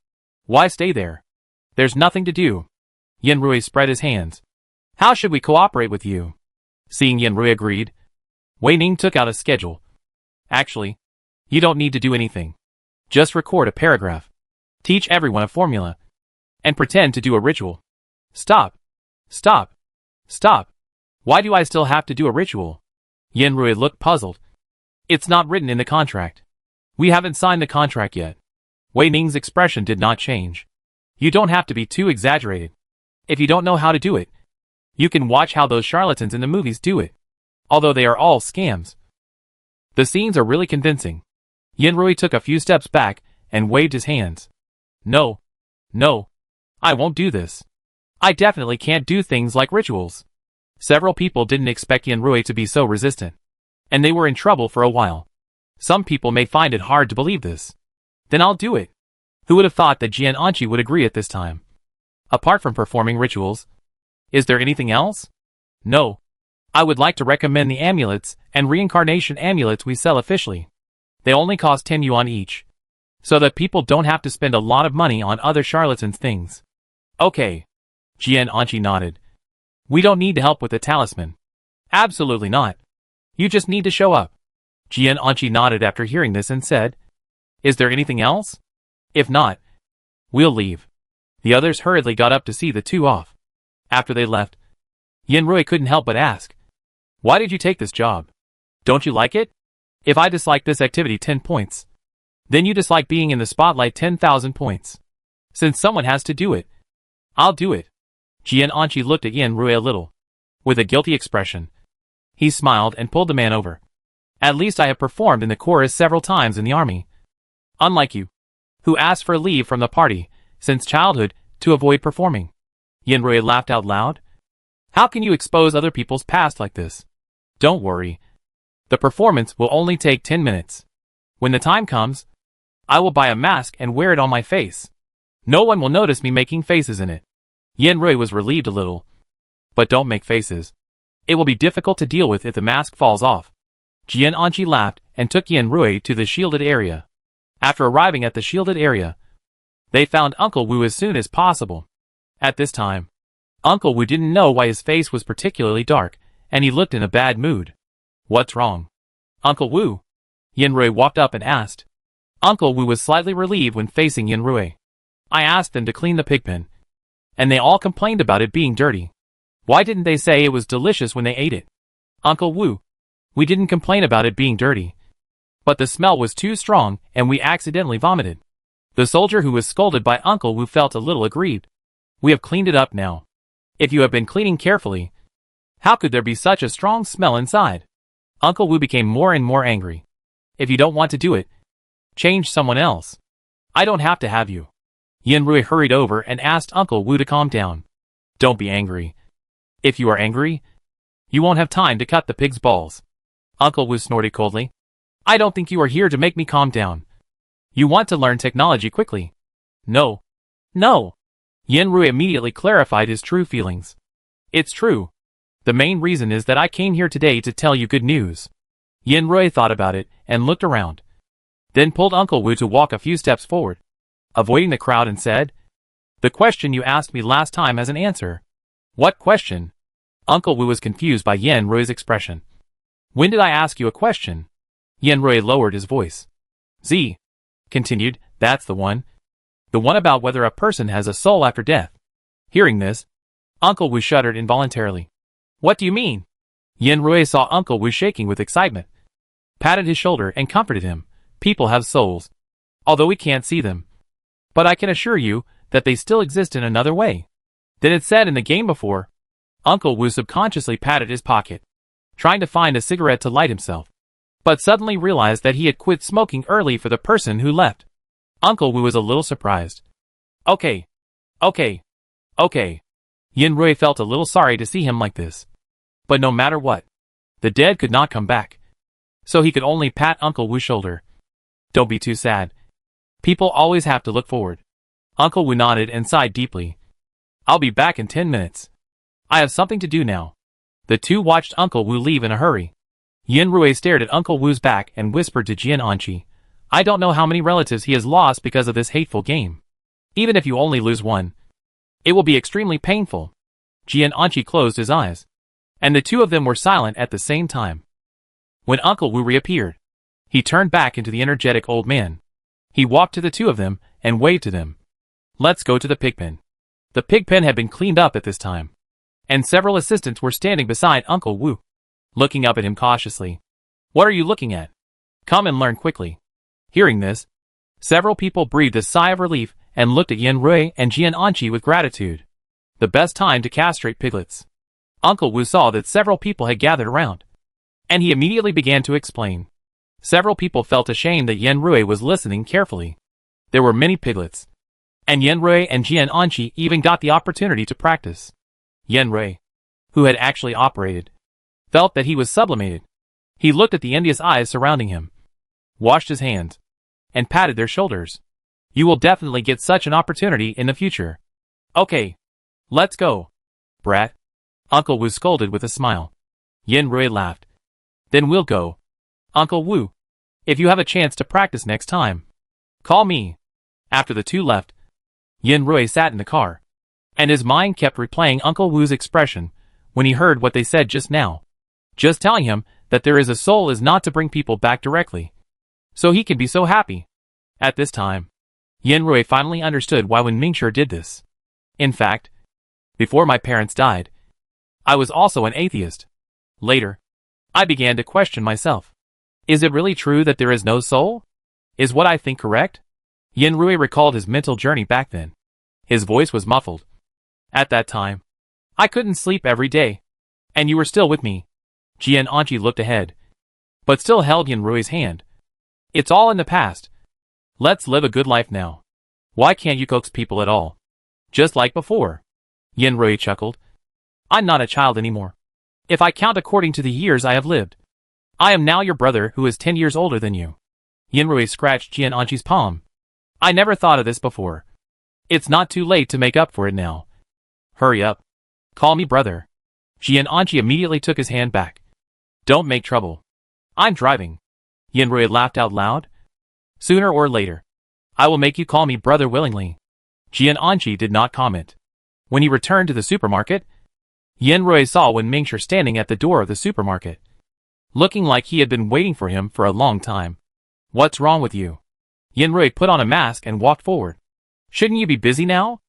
Why stay there? There's nothing to do. Yin Rui spread his hands. How should we cooperate with you? Seeing Yin Rui agreed, Wei Ning took out a schedule. Actually, you don't need to do anything. Just record a paragraph. Teach everyone a formula. And pretend to do a ritual. Stop. Stop. Stop. Why do I still have to do a ritual? Yin Rui looked puzzled. It's not written in the contract. We haven't signed the contract yet. Wei Ning's expression did not change. You don't have to be too exaggerated. If you don't know how to do it, you can watch how those charlatans in the movies do it. Although they are all scams. The scenes are really convincing. Yin Rui took a few steps back and waved his hands. No. No. I won't do this. I definitely can't do things like rituals. Several people didn't expect Yin Rui to be so resistant, and they were in trouble for a while. Some people may find it hard to believe this. Then I'll do it. Who would have thought that Jian Anqi would agree at this time? Apart from performing rituals, is there anything else? No. I would like to recommend the amulets and reincarnation amulets we sell officially. They only cost 10 yuan each, so that people don't have to spend a lot of money on other charlatans' things. Okay. Jian Anqi nodded. We don't need to help with the talisman. Absolutely not. You just need to show up. Jian Anqi nodded after hearing this and said, Is there anything else? If not, we'll leave. The others hurriedly got up to see the two off. After they left, Yin Rui couldn't help but ask, Why did you take this job? Don't you like it? If I dislike this activity 10 points, then you dislike being in the spotlight 10,000 points. Since someone has to do it, I'll do it. Jian Anqi looked at Yin Rui a little, with a guilty expression. He smiled and pulled the man over. At least I have performed in the chorus several times in the army. Unlike you, who asked for leave from the party, since childhood, to avoid performing. Yin Rui laughed out loud. How can you expose other people's past like this? Don't worry. The performance will only take 10 minutes. When the time comes, I will buy a mask and wear it on my face. No one will notice me making faces in it. Yin Rui was relieved a little. But don't make faces. It will be difficult to deal with if the mask falls off. Jian Anqi laughed and took Yin Rui to the shielded area. After arriving at the shielded area, they found Uncle Wu as soon as possible. At this time, Uncle Wu didn't know why his face was particularly dark, and he looked in a bad mood. What's wrong? Uncle Wu? Yanrui walked up and asked. Uncle Wu was slightly relieved when facing Yanrui. I asked them to clean the pigpen, and they all complained about it being dirty. Why didn't they say it was delicious when they ate it? Uncle Wu, we didn't complain about it being dirty, but the smell was too strong and we accidentally vomited. The soldier who was scolded by Uncle Wu felt a little aggrieved. We have cleaned it up now. If you have been cleaning carefully, how could there be such a strong smell inside? Uncle Wu became more and more angry. If you don't want to do it, change someone else. I don't have to have you. Yanrui hurried over and asked Uncle Wu to calm down. Don't be angry. If you are angry, you won't have time to cut the pig's balls. Uncle Wu snorted coldly. I don't think you are here to make me calm down. You want to learn technology quickly. No. No. Yanrui immediately clarified his true feelings. It's true. The main reason is that I came here today to tell you good news. Yanrui thought about it and looked around. Then pulled Uncle Wu to walk a few steps forward, avoiding the crowd, and said, The question you asked me last time has an answer. What question? Uncle Wu was confused by Yanrui's expression. When did I ask you a question? Yanrui lowered his voice. Z. Continued, that's the one. The one about whether a person has a soul after death. Hearing this, Uncle Wu shuddered involuntarily. What do you mean? Yanrui saw Uncle Wu shaking with excitement, patted his shoulder and comforted him. People have souls, although we can't see them. But I can assure you that they still exist in another way than it said in the game before. Uncle Wu subconsciously patted his pocket, trying to find a cigarette to light himself, but suddenly realized that he had quit smoking early for the person who left. Uncle Wu was a little surprised. Okay. Yanrui felt a little sorry to see him like this. But no matter what, the dead could not come back. So he could only pat Uncle Wu's shoulder. Don't be too sad. People always have to look forward. Uncle Wu nodded and sighed deeply. I'll be back in 10 minutes. I have something to do now. The two watched Uncle Wu leave in a hurry. Yanrui stared at Uncle Wu's back and whispered to Jian Anqi, I don't know how many relatives he has lost because of this hateful game. Even if you only lose one, it will be extremely painful. Jian Anqi closed his eyes, and the two of them were silent at the same time. When Uncle Wu reappeared, he turned back into the energetic old man. He walked to the two of them and waved to them. Let's go to the pigpen. The pigpen had been cleaned up at this time, and several assistants were standing beside Uncle Wu, looking up at him cautiously. What are you looking at? Come and learn quickly. Hearing this, several people breathed a sigh of relief and looked at Yanrui and Jian Anqi with gratitude. The best time to castrate piglets. Uncle Wu saw that several people had gathered around, and he immediately began to explain. Several people felt ashamed that Yanrui was listening carefully. There were many piglets, and Yanrui and Jian Anqi even got the opportunity to practice. Yanrui, who had actually operated, felt that he was sublimated. He looked at the envious eyes surrounding him, washed his hands, and patted their shoulders. You will definitely get such an opportunity in the future. Okay. Let's go. Brat. Uncle Wu scolded with a smile. Yanrui laughed. Then we'll go. Uncle Wu, if you have a chance to practice next time, call me. After the two left, Yanrui sat in the car, and his mind kept replaying Uncle Wu's expression when he heard what they said just now. Just telling him that there is a soul is not to bring people back directly, so he can be so happy. At this time, Yanrui finally understood why Wen Mingshi did this. In fact, before my parents died, I was also an atheist. Later, I began to question myself. Is it really true that there is no soul? Is what I think correct? Yanrui recalled his mental journey back then. His voice was muffled. At that time, I couldn't sleep every day, and you were still with me. Jian Anqi looked ahead, but still held Yanrui's hand. It's all in the past. Let's live a good life now. Why can't you coax people at all? Just like before. Yanrui chuckled. I'm not a child anymore. If I count according to the years I have lived, I am now your brother who is 10 years older than you. Yanrui scratched Jian Anqi's palm. I never thought of this before. It's not too late to make up for it now. Hurry up. Call me brother. Jian Anqi immediately took his hand back. Don't make trouble. I'm driving. Yanrui laughed out loud. Sooner or later, I will make you call me brother willingly. Jian Anqi did not comment. When he returned to the supermarket, Yenrui saw Wen Mingshi standing at the door of the supermarket, looking like he had been waiting for him for a long time. What's wrong with you? Yenrui put on a mask and walked forward. Shouldn't you be busy now?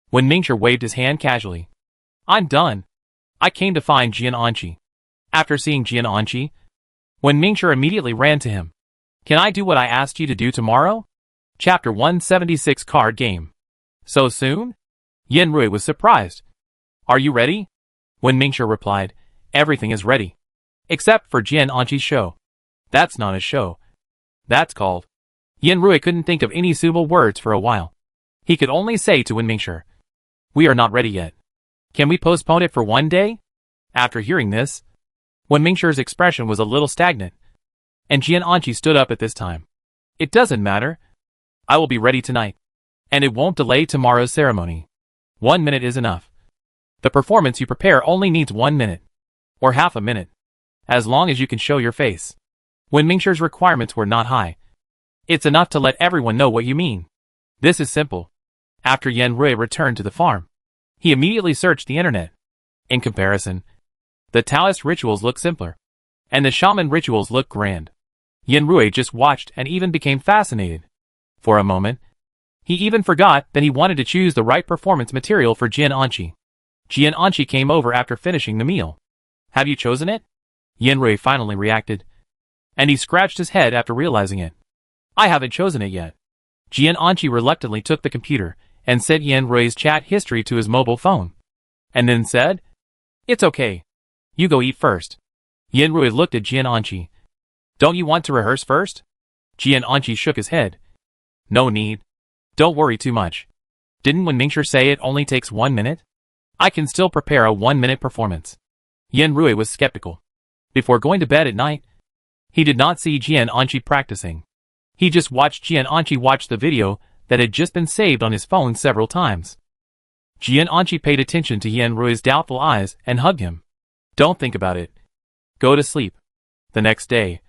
Wen Mingshi waved his hand casually. I'm done. I came to find Jian Anqi. After seeing Jian Anqi, Wen Mingshi immediately ran to him. Can I do what I asked you to do tomorrow? Chapter 176 Card Game. So soon? Yenrui was surprised. Are you ready? Wen Mingshi replied, everything is ready. Except for Jian Anqi's show. That's not a show. That's called. Yenrui couldn't think of any suitable words for a while. He could only say to Wen Mingshi, we are not ready yet. Can we postpone it for one day? After hearing this, Wen Mingshi's expression was a little stagnant, and Jian Anqi stood up at this time. It doesn't matter. I will be ready tonight, and it won't delay tomorrow's ceremony. 1 minute is enough. The performance you prepare only needs 1 minute, or half a minute, as long as you can show your face. Wen Mingshi's requirements were not high. It's enough to let everyone know what you mean. This is simple. After Yenrui returned to the farm, he immediately searched the internet. In comparison, the Taoist rituals look simpler, and the shaman rituals look grand. Yenrui just watched and even became fascinated. For a moment, he even forgot that he wanted to choose the right performance material for Jian Anqi. Jian Anqi came over after finishing the meal. Have you chosen it? Yenrui finally reacted, and he scratched his head after realizing it. I haven't chosen it yet. Jian Anqi reluctantly took the computer and sent Yenrui's chat history to his mobile phone, and then said, it's okay. You go eat first. Yenrui looked at Jian Anqi. Don't you want to rehearse first? Jian Anqi shook his head. No need. Don't worry too much. Didn't Wen Mingshi say it only takes 1 minute? I can still prepare a 1-minute performance. Yenrui was skeptical. Before going to bed at night, he did not see Jian Anqi practicing. He just watched Jian Anqi watch the video that had just been saved on his phone several times. Jian Anqi paid attention to Yenrui's doubtful eyes and hugged him. Don't think about it. Go to sleep. The next day,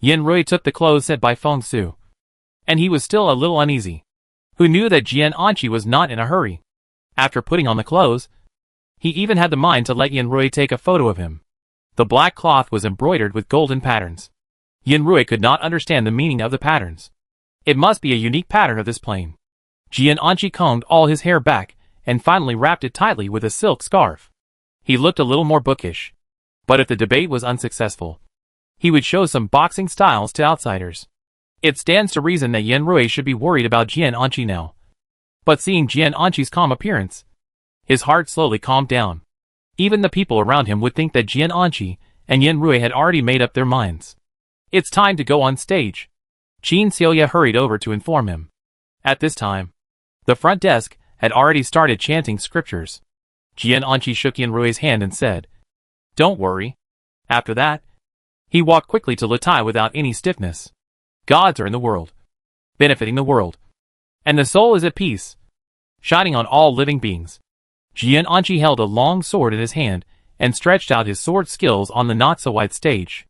Yenrui took the clothes sent by Feng Su, and he was still a little uneasy. Who knew that Jian Anqi was not in a hurry? After putting on the clothes, he even had the mind to let Yenrui take a photo of him. The black cloth was embroidered with golden patterns. Yenrui could not understand the meaning of the patterns. It must be a unique pattern of this plane. Jian Anqi combed all his hair back and finally wrapped it tightly with a silk scarf. He looked a little more bookish. But if the debate was unsuccessful, he would show some boxing styles to outsiders. It stands to reason that Yenrui should be worried about Jian Anqi now. But seeing Jian Anqi's calm appearance, his heart slowly calmed down. Even the people around him would think that Jian Anqi and Yenrui had already made up their minds. It's time to go on stage. Qin Xiaoya hurried over to inform him. At this time, the front desk had already started chanting scriptures. Jian Anqi shook Yenrui's hand and said, Don't worry. After that, he walked quickly to Latai without any stiffness. Gods are in the world, benefiting the world, and the soul is at peace, shining on all living beings. Jian Anqi held a long sword in his hand and stretched out his sword skills on the not-so-wide stage.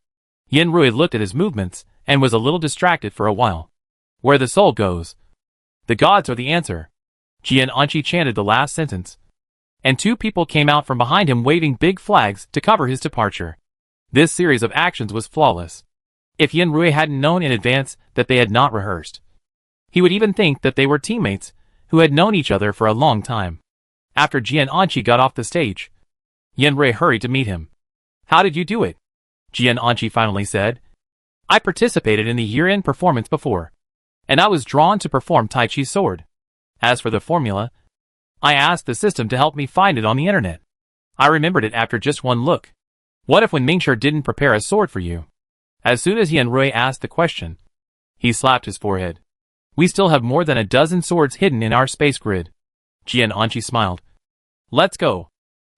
Yenrui looked at his movements and was a little distracted for a while. Where the soul goes, the gods are the answer. Jian Anqi chanted the last sentence, and 2 people came out from behind him waving big flags to cover his departure. This series of actions was flawless. If Yenrui hadn't known in advance that they had not rehearsed, he would even think that they were teammates who had known each other for a long time. After Jian Anqi got off the stage, Yenrui hurried to meet him. How did you do it? Jian Anqi finally said. I participated in the year-end performance before, and I was drawn to perform Tai Chi's sword. As for the formula, I asked the system to help me find it on the internet. I remembered it after just one look. What if Wen Mingshi didn't prepare a sword for you? As soon as Yenrui asked the question, he slapped his forehead. We still have more than a dozen swords hidden in our space grid. Jian Anqi smiled. Let's go.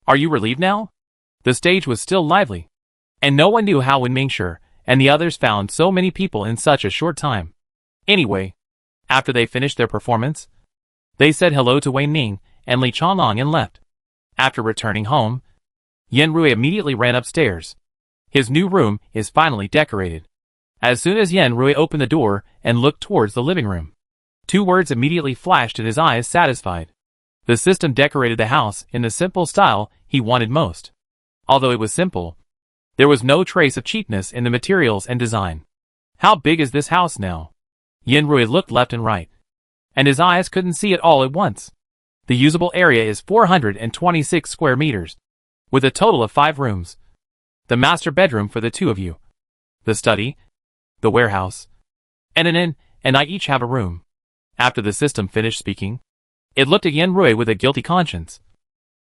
Are you relieved now? The stage was still lively, and no one knew how Wen Mingshi and the others found so many people in such a short time. Anyway, after they finished their performance, they said hello to Wei Ning and Li Changlong and left. After returning home, Yenrui immediately ran upstairs. His new room is finally decorated. As soon as Yenrui opened the door and looked towards the living room, 2 words immediately flashed in his eyes: satisfied. The system decorated the house in the simple style he wanted most. Although it was simple, there was no trace of cheapness in the materials and design. How big is this house now? Yenrui looked left and right, and his eyes couldn't see it all at once. The usable area is 426 square meters, with a total of 5 rooms. The master bedroom for the two of you, the study, the warehouse, and an inn, and I each have a room. After the system finished speaking, it looked at Yenrui with a guilty conscience.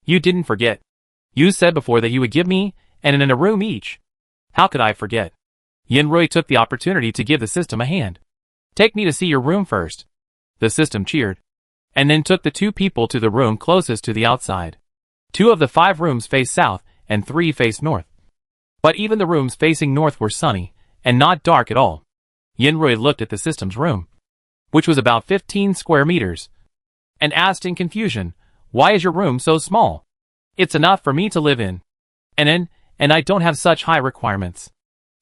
You didn't forget. You said before that you would give me and in a room each. How could I forget? Yenrui took the opportunity to give the system a hand. Take me to see your room first. The system cheered, and then took the 2 people to the room closest to the outside. 2 of the 5 rooms faced south, and 3 faced north. But even the rooms facing north were sunny, and not dark at all. Yenrui looked at the system's room, which was about 15 square meters, and asked in confusion, "Why is your room so small? It's enough for me to live in. And I don't have such high requirements."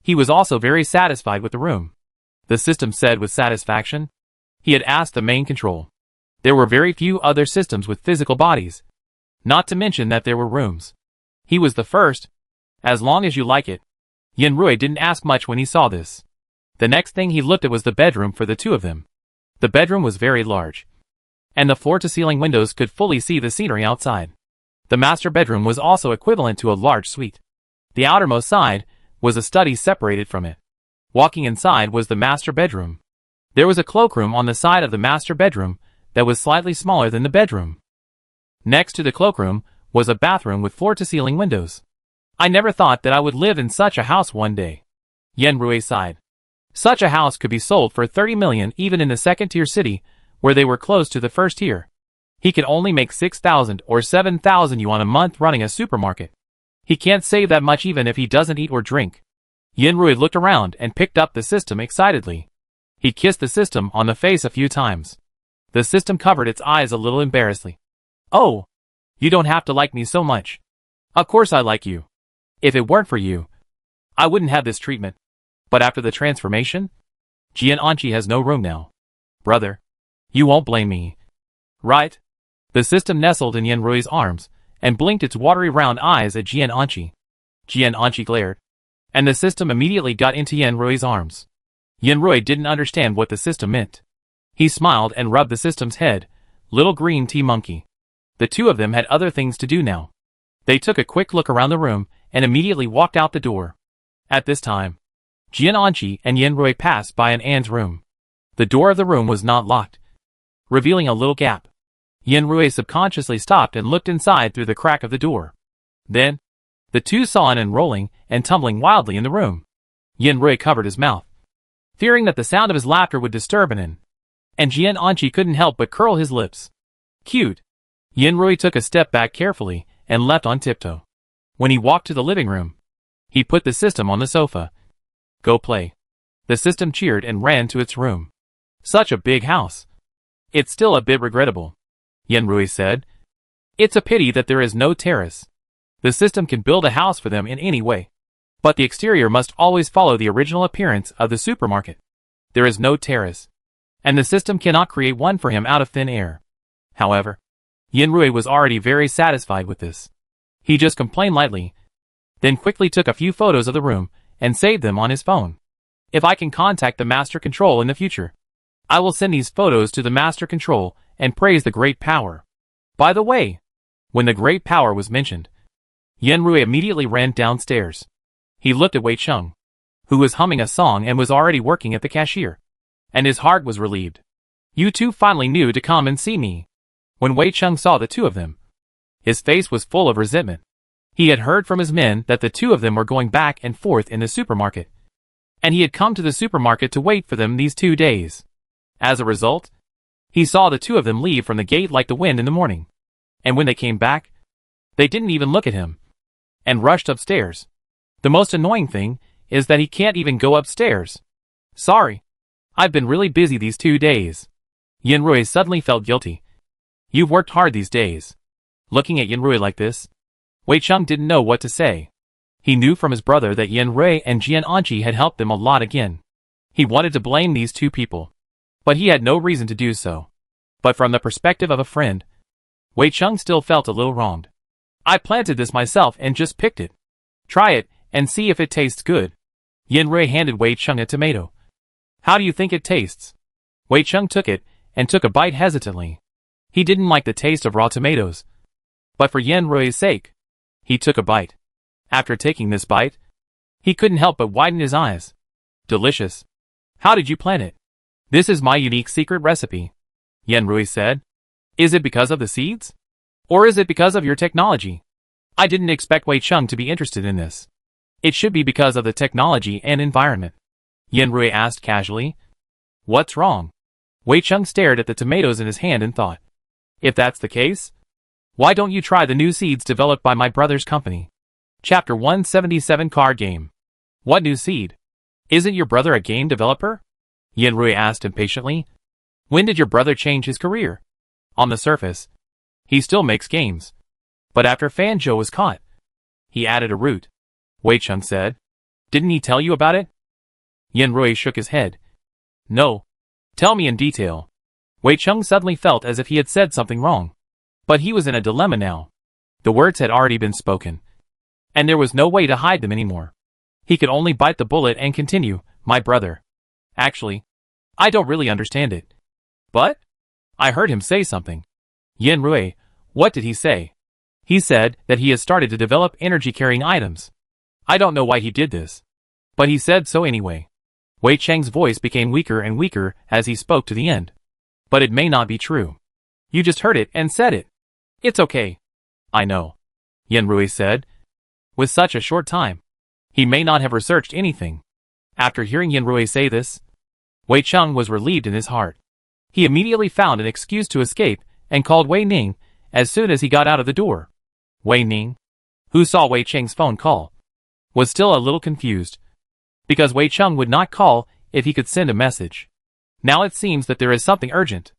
He was also very satisfied with the room. The system said with satisfaction. He had asked the main control. There were very few other systems with physical bodies, not to mention that there were rooms. He was the first. As long as you like it. Yenrui didn't ask much when he saw this. The next thing he looked at was the bedroom for the 2 of them. The bedroom was very large, and the floor-to-ceiling windows could fully see the scenery outside. The master bedroom was also equivalent to a large suite. The outermost side was a study separated from it. Walking inside was the master bedroom. There was a cloakroom on the side of the master bedroom that was slightly smaller than the bedroom. Next to the cloakroom was a bathroom with floor-to-ceiling windows. I never thought that I would live in such a house one day. Yenrui sighed. Such a house could be sold for 30 million even in the second-tier city, where they were close to the first tier. He could only make 6,000 or 7,000 yuan a month running a supermarket. He can't save that much even if he doesn't eat or drink. Yenrui looked around and picked up the system excitedly. He kissed the system on the face a few times. The system covered its eyes a little embarrassedly. Oh, you don't have to like me so much. Of course I like you. If it weren't for you, I wouldn't have this treatment. But after the transformation, Jian Anqi has no room now. Brother, you won't blame me, right? The system nestled in Yenrui's arms and blinked its watery round eyes at Jian Anqi. Jian Anqi glared, and the system immediately got into Yenrui's arms. Yenrui didn't understand what the system meant. He smiled and rubbed the system's head, little green tea monkey. The 2 of them had other things to do now. They took a quick look around the room and immediately walked out the door. At this time, Jian Anqi and Yenrui passed by an An's room. The door of the room was not locked, revealing a little gap. Yenrui subconsciously stopped and looked inside through the crack of the door. Then, the 2 saw an An rolling and tumbling wildly in the room. Yenrui covered his mouth, fearing that the sound of his laughter would disturb an An. And Jian Anqi couldn't help but curl his lips. Cute. Yenrui took a step back carefully and left on tiptoe. When he walked to the living room, he put the system on the sofa. Go play. The system cheered and ran to its room. Such a big house. It's still a bit regrettable, Yenrui said. It's a pity that there is no terrace. The system can build a house for them in any way, but the exterior must always follow the original appearance of the supermarket. There is no terrace, and the system cannot create one for him out of thin air. However, Yenrui was already very satisfied with this. He just complained lightly, then quickly took a few photos of the room and saved them on his phone. If I can contact the Master Control in the future, I will send these photos to the Master Control and praise the Great Power. By the way, when the Great Power was mentioned, Yenrui immediately ran downstairs. He looked at Wei Cheng, who was humming a song and was already working at the cashier, and his heart was relieved. You 2 finally knew to come and see me. When Wei Cheng saw the 2 of them, his face was full of resentment. He had heard from his men that the 2 of them were going back and forth in the supermarket, and he had come to the supermarket to wait for them these 2 days. As a result, he saw the 2 of them leave from the gate like the wind in the morning, and when they came back, they didn't even look at him, and rushed upstairs. The most annoying thing is that he can't even go upstairs. Sorry, I've been really busy these 2 days. Yenrui suddenly felt guilty. You've worked hard these days. Looking at Yenrui like this, Wei Cheng didn't know what to say. He knew from his brother that Yenrui and Jian Anqi had helped them a lot again. He wanted to blame these 2 people, but he had no reason to do so. But from the perspective of a friend, Wei Cheng still felt a little wronged. I planted this myself and just picked it. Try it, and see if it tastes good. Yin Rui handed Wei Cheng a tomato. How do you think it tastes? Wei Cheng took it, and took a bite hesitantly. He didn't like the taste of raw tomatoes. But for Yin Rui's sake, he took a bite. After taking this bite, he couldn't help but widen his eyes. Delicious. How did you plant it? This is my unique secret recipe, Yin Rui said. Is it because of the seeds? Or is it because of your technology? I didn't expect Wei Cheng to be interested in this. It should be because of the technology and environment. Yin Rui asked casually. What's wrong? Wei Cheng stared at the tomatoes in his hand and thought. If that's the case, why don't you try the new seeds developed by my brother's company? Chapter 177 Card Game. What new seed? Isn't your brother a game developer? Yin Rui asked impatiently. When did your brother change his career? On the surface, he still makes games. But after Fan Zhou was caught, he added a root. Wei Cheng said. Didn't he tell you about it? Yin Rui shook his head. No. Tell me in detail. Wei Cheng suddenly felt as if he had said something wrong. But he was in a dilemma now. The words had already been spoken, and there was no way to hide them anymore. He could only bite the bullet and continue, my brother. Actually, I don't really understand it. But? I heard him say something. Yin Rui, what did he say? He said that he has started to develop energy-carrying items. I don't know why he did this. But he said so anyway. Wei Cheng's voice became weaker and weaker as he spoke to the end. But it may not be true. You just heard it and said it. It's okay. I know, Yin Rui said. With such a short time, he may not have researched anything. After hearing Yin Rui say this, Wei Cheng was relieved in his heart. He immediately found an excuse to escape and called Wei Ning as soon as he got out of the door. Wei Ning, who saw Wei Cheng's phone call, was still a little confused, because Wei Cheng would not call if he could send a message. Now it seems that there is something urgent.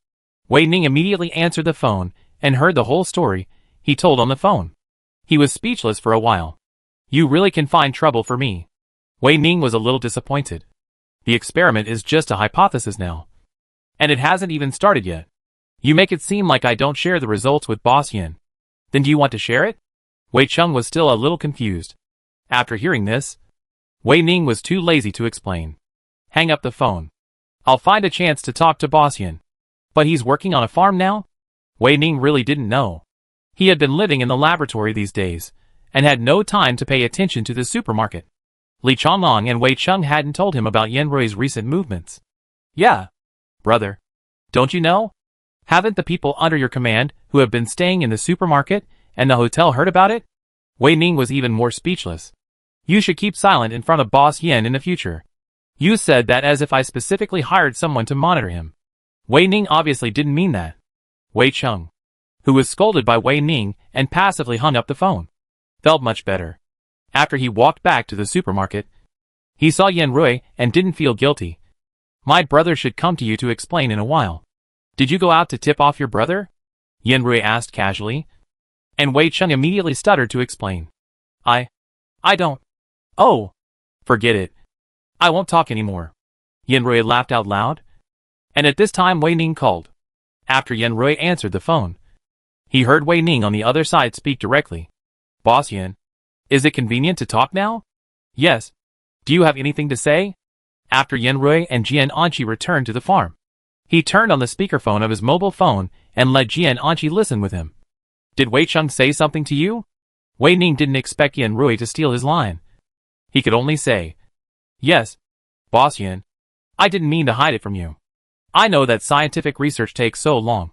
Wei Ning immediately answered the phone and heard the whole story he told on the phone. He was speechless for a while. You really can find trouble for me. Wei Ning was a little disappointed. The experiment is just a hypothesis now. And it hasn't even started yet. You make it seem like I don't share the results with Boss Yin. Then do you want to share it? Wei Cheng was still a little confused. After hearing this, Wei Ning was too lazy to explain. Hang up the phone. I'll find a chance to talk to Boss Yin. But he's working on a farm now? Wei Ning really didn't know. He had been living in the laboratory these days, and had no time to pay attention to the supermarket. Li Changlong and Wei Cheng hadn't told him about Yin Rui's recent movements. Yeah, brother. Don't you know? Haven't the people under your command who have been staying in the supermarket and the hotel heard about it? Wei Ning was even more speechless. You should keep silent in front of Boss Yin in the future. You said that as if I specifically hired someone to monitor him. Wei Ning obviously didn't mean that. Wei Cheng, who was scolded by Wei Ning and passively hung up the phone, felt much better. After he walked back to the supermarket, he saw Yin Rui and didn't feel guilty. My brother should come to you to explain in a while. Did you go out to tip off your brother? Yin Rui asked casually. And Wei Cheng immediately stuttered to explain. I don't. Oh, forget it. I won't talk anymore. Yin Rui laughed out loud. And at this time Wei Ning called. After Yin Rui answered the phone, he heard Wei Ning on the other side speak directly. Boss Yin, is it convenient to talk now? Yes. Do you have anything to say? After Yin Rui and Jian Anqi returned to the farm, he turned on the speakerphone of his mobile phone and let Jian Anqi listen with him. Did Wei Cheng say something to you? Wei Ning didn't expect Yin Rui to steal his line. He could only say, yes, Boss Yin. I didn't mean to hide it from you. I know that scientific research takes so long.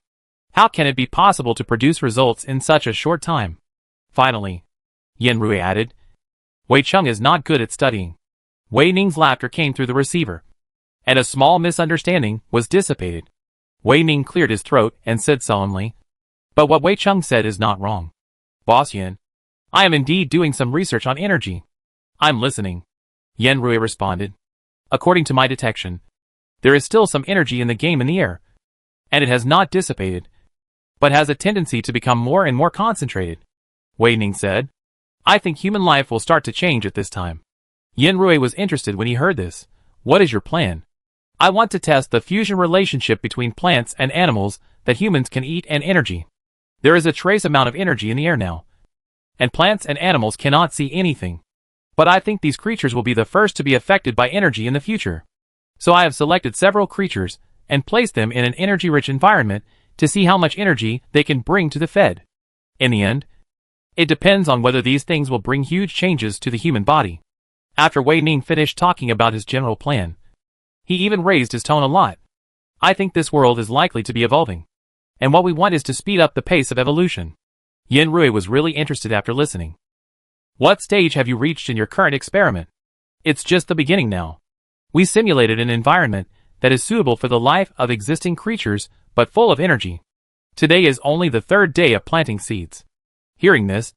How can it be possible to produce results in such a short time? Finally, Yin Rui added, Wei Cheng is not good at studying. Wei Ning's laughter came through the receiver, and a small misunderstanding was dissipated. Wei Ning cleared his throat and said solemnly, but what Wei Cheng said is not wrong. Boss Yin, I am indeed doing some research on energy. I'm listening. Yin Rui responded. According to my detection, there is still some energy in the game in the air, and it has not dissipated, but has a tendency to become more and more concentrated. Wei Ning said, I think human life will start to change at this time. Yin Rui was interested when he heard this. What is your plan? I want to test the fusion relationship between plants and animals that humans can eat and energy. There is a trace amount of energy in the air now. And plants and animals cannot see anything. But I think these creatures will be the first to be affected by energy in the future. So I have selected several creatures and placed them in an energy-rich environment to see how much energy they can bring to the Fed. In the end, it depends on whether these things will bring huge changes to the human body. After Wei Ning finished talking about his general plan, he even raised his tone a lot. I think this world is likely to be evolving. And what we want is to speed up the pace of evolution. Yin Rui was really interested after listening. What stage have you reached in your current experiment? It's just the beginning now. We simulated an environment that is suitable for the life of existing creatures, but full of energy. Today is only the third day of planting seeds. Hearing this,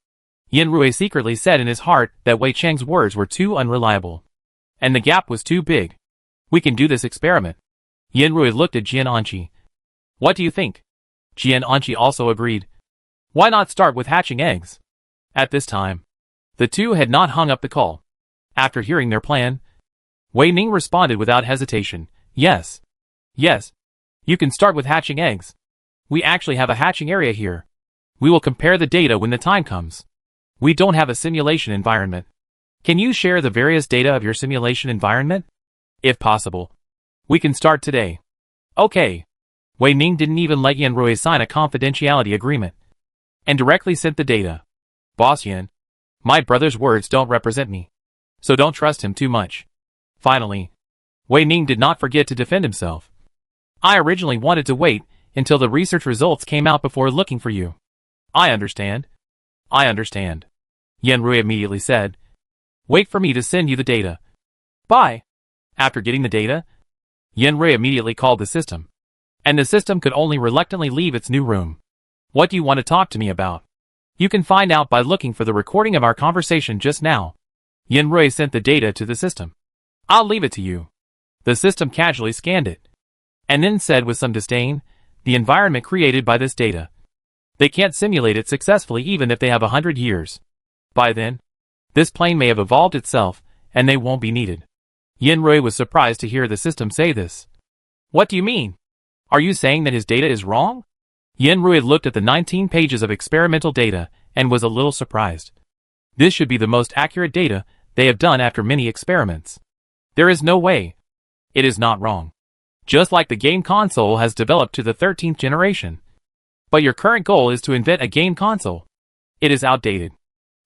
Yin Rui secretly said in his heart that Wei Cheng's words were too unreliable. And the gap was too big. We can do this experiment. Yin Rui looked at Jian Anqi. What do you think? Jian Anqi also agreed. Why not start with hatching eggs? At this time, the two had not hung up the call. After hearing their plan, Wei Ning responded without hesitation. Yes. Yes. You can start with hatching eggs. We actually have a hatching area here. We will compare the data when the time comes. We don't have a simulation environment. Can you share the various data of your simulation environment? If possible. We can start today. Okay. Wei Ning didn't even let Yin Rui sign a confidentiality agreement, and directly sent the data. Boss Yin, my brother's words don't represent me, so don't trust him too much. Finally, Wei Ning did not forget to defend himself. I originally wanted to wait until the research results came out before looking for you. I understand. I understand. Yin Rui immediately said. Wait for me to send you the data. Bye. After getting the data, Yin Rui immediately called the system. And the system could only reluctantly leave its new room. What do you want to talk to me about? You can find out by looking for the recording of our conversation just now. Yin Rui sent the data to the system. I'll leave it to you. The system casually scanned it, and then said with some disdain, the environment created by this data. They can't simulate it successfully even if they have 100 years. By then, this plane may have evolved itself, and they won't be needed. Yin Rui was surprised to hear the system say this. What do you mean? Are you saying that his data is wrong? Yin Rui looked at the 19 pages of experimental data and was a little surprised. This should be the most accurate data they have done after many experiments. There is no way. It is not wrong. Just like the game console has developed to the 13th generation. But your current goal is to invent a game console. It is outdated.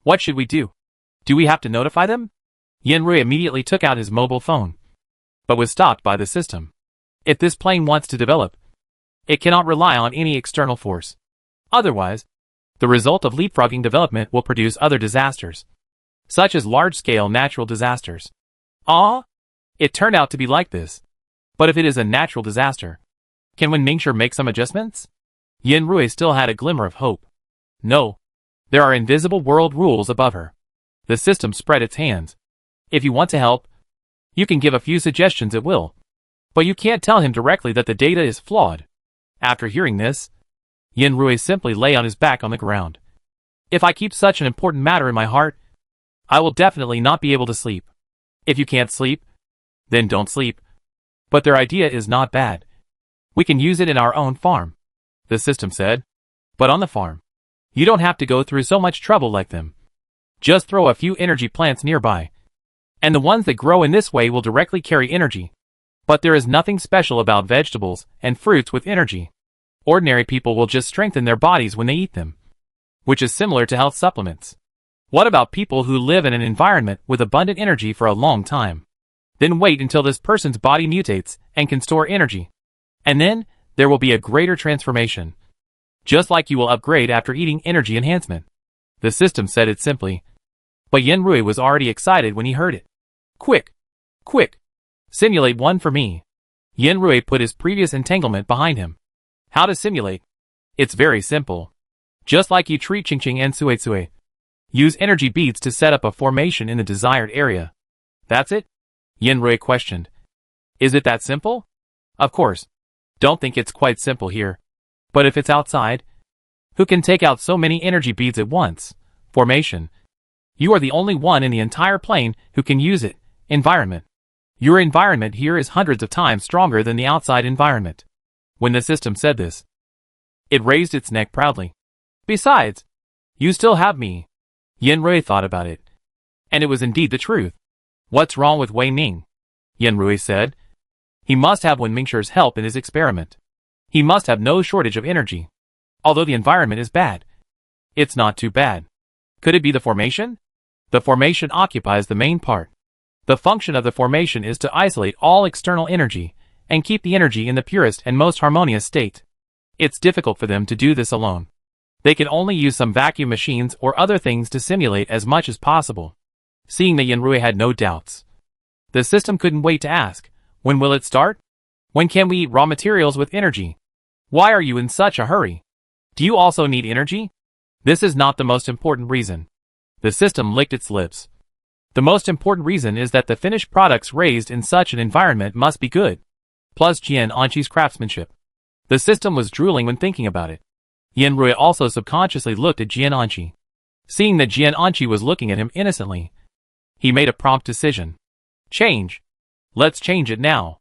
What should we do? Do we have to notify them? Yin Rui immediately took out his mobile phone, but was stopped by the system. If this plane wants to develop, it cannot rely on any external force. Otherwise, the result of leapfrogging development will produce other disasters, such as large-scale natural disasters. It turned out to be like this. But if it is a natural disaster, can Wen Mingshi make some adjustments? Yin Rui still had a glimmer of hope. No. There are invisible world rules above her. The system spread its hands. If you want to help, you can give a few suggestions at will. But you can't tell him directly that the data is flawed. After hearing this, Yin Rui simply lay on his back on the ground. If I keep such an important matter in my heart, I will definitely not be able to sleep. If you can't sleep, then don't sleep. But their idea is not bad. We can use it in our own farm, the system said. But on the farm, you don't have to go through so much trouble like them. Just throw a few energy plants nearby, and the ones that grow in this way will directly carry energy. But there is nothing special about vegetables and fruits with energy. Ordinary people will just strengthen their bodies when they eat them, which is similar to health supplements. What about people who live in an environment with abundant energy for a long time? Then wait until this person's body mutates and can store energy. And then, there will be a greater transformation. Just like you will upgrade after eating energy enhancement. The system said it simply. But Yin Rui was already excited when he heard it. Quick! Quick! Simulate one for me. Yin Rui put his previous entanglement behind him. How to simulate? It's very simple. Just like you treat Qingqing and Suisui. Use energy beads to set up a formation in the desired area. That's it? Yin Rui questioned. Is it that simple? Of course. Don't think it's quite simple here. But if it's outside, who can take out so many energy beads at once? Formation. You are the only one in the entire plane who can use it. Environment. Your environment here is hundreds of times stronger than the outside environment. When the system said this, it raised its neck proudly. Besides, you still have me. Yanrui thought about it. And it was indeed the truth. What's wrong with Wei Ming? Yanrui said. He must have Wen Mingshir's help in his experiment. He must have no shortage of energy. Although the environment is bad. It's not too bad. Could it be the formation? The formation occupies the main part. The function of the formation is to isolate all external energy and keep the energy in the purest and most harmonious state. It's difficult for them to do this alone. They can only use some vacuum machines or other things to simulate as much as possible. Seeing that Yanrui had no doubts. The system couldn't wait to ask, when will it start? When can we eat raw materials with energy? Why are you in such a hurry? Do you also need energy? This is not the most important reason. The system licked its lips. The most important reason is that the finished products raised in such an environment must be good. Plus Jian Anqi's craftsmanship. The system was drooling when thinking about it. Yanrui also subconsciously looked at Jian Anqi. Seeing that Jian Anqi was looking at him innocently, he made a prompt decision. Change. Let's change it now.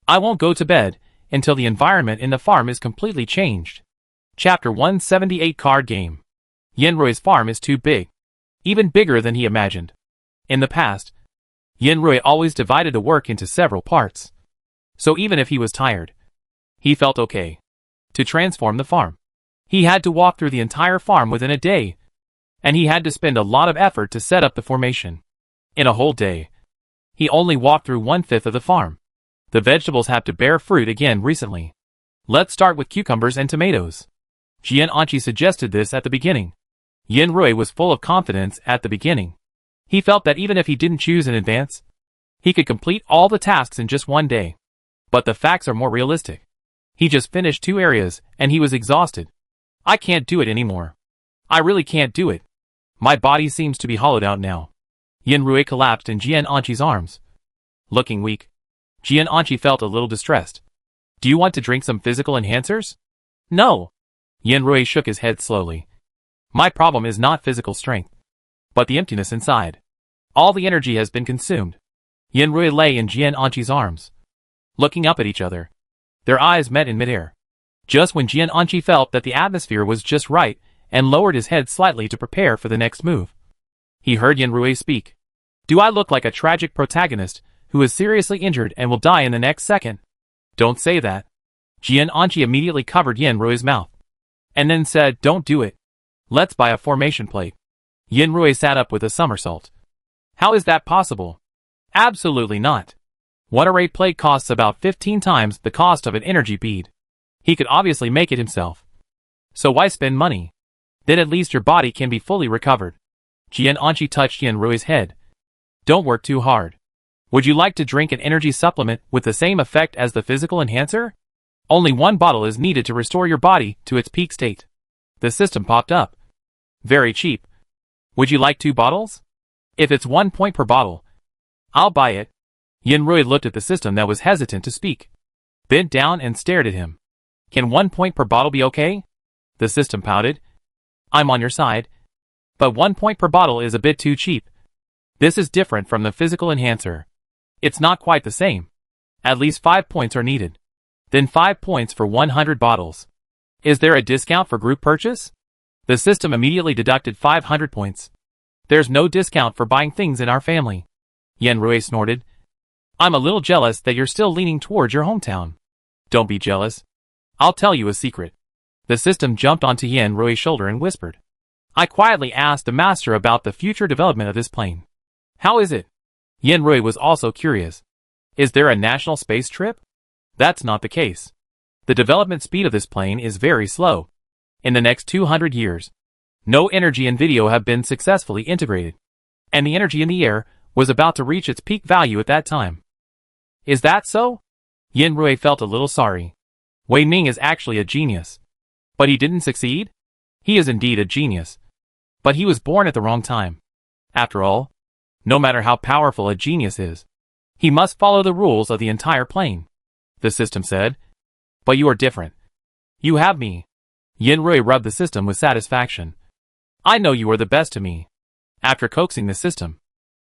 I won't go to bed until the environment in the farm is completely changed. Chapter 178 Card Game. Yanrui's farm is too big. Even bigger than he imagined. In the past, Yanrui always divided the work into several parts. So even if he was tired, he felt okay. To transform the farm, he had to walk through the entire farm within a day, and he had to spend a lot of effort to set up the formation. In a whole day, he only walked through 1/5 of the farm. The vegetables have to bear fruit again recently. Let's start with cucumbers and tomatoes. Jian Anqi suggested this at the beginning. Yanrui was full of confidence at the beginning. He felt that even if he didn't choose in advance, he could complete all the tasks in just one day. But the facts are more realistic. He just finished 2 areas, and he was exhausted. I can't do it anymore. I really can't do it. My body seems to be hollowed out now. Yanrui collapsed in Jian Anqi's arms. Looking weak, Jian Anqi felt a little distressed. Do you want to drink some physical enhancers? No. Yanrui shook his head slowly. My problem is not physical strength, but the emptiness inside. All the energy has been consumed. Yanrui lay in Jian Anqi's arms, looking up at each other. Their eyes met in midair. Just when Jian Anqi felt that the atmosphere was just right and lowered his head slightly to prepare for the next move, he heard Yanrui speak. Do I look like a tragic protagonist who is seriously injured and will die in the next second? Don't say that. Jian Anqi immediately covered Yanrui's mouth, and then said, don't do it. Let's buy a formation plate. Yanrui sat up with a somersault. How is that possible? Absolutely not. One array plate costs about 15 times the cost of an energy bead. He could obviously make it himself. So why spend money? Then at least your body can be fully recovered. Jian Anqi touched Yanrui's head. Don't work too hard. Would you like to drink an energy supplement with the same effect as the physical enhancer? Only 1 bottle is needed to restore your body to its peak state. The system popped up. Very cheap. Would you like 2 bottles? If it's 1 point per bottle, I'll buy it. Yanrui looked at the system that was hesitant to speak, bent down and stared at him. Can 1 point per bottle be okay? The system pouted. I'm on your side. But 1 point per bottle is a bit too cheap. This is different from the physical enhancer. It's not quite the same. At least 5 points are needed. Then 5 points for 100 bottles. Is there a discount for group purchase? The system immediately deducted 500 points. There's no discount for buying things in our family. Yanrui snorted. I'm a little jealous that you're still leaning towards your hometown. Don't be jealous. I'll tell you a secret. The system jumped onto Yanrui's shoulder and whispered. I quietly asked the master about the future development of this plane. How is it? Yanrui was also curious. Is there a national space trip? That's not the case. The development speed of this plane is very slow. In the next 200 years, no energy and video have been successfully integrated, and the energy in the air was about to reach its peak value at that time. Is that so? Yanrui felt a little sorry. Wei Ming is actually a genius. But he didn't succeed? He is indeed a genius. But he was born at the wrong time. After all, no matter how powerful a genius is, he must follow the rules of the entire plane. The system said. But you are different. You have me. Yanrui rubbed the system with satisfaction. I know you are the best to me. After coaxing the system,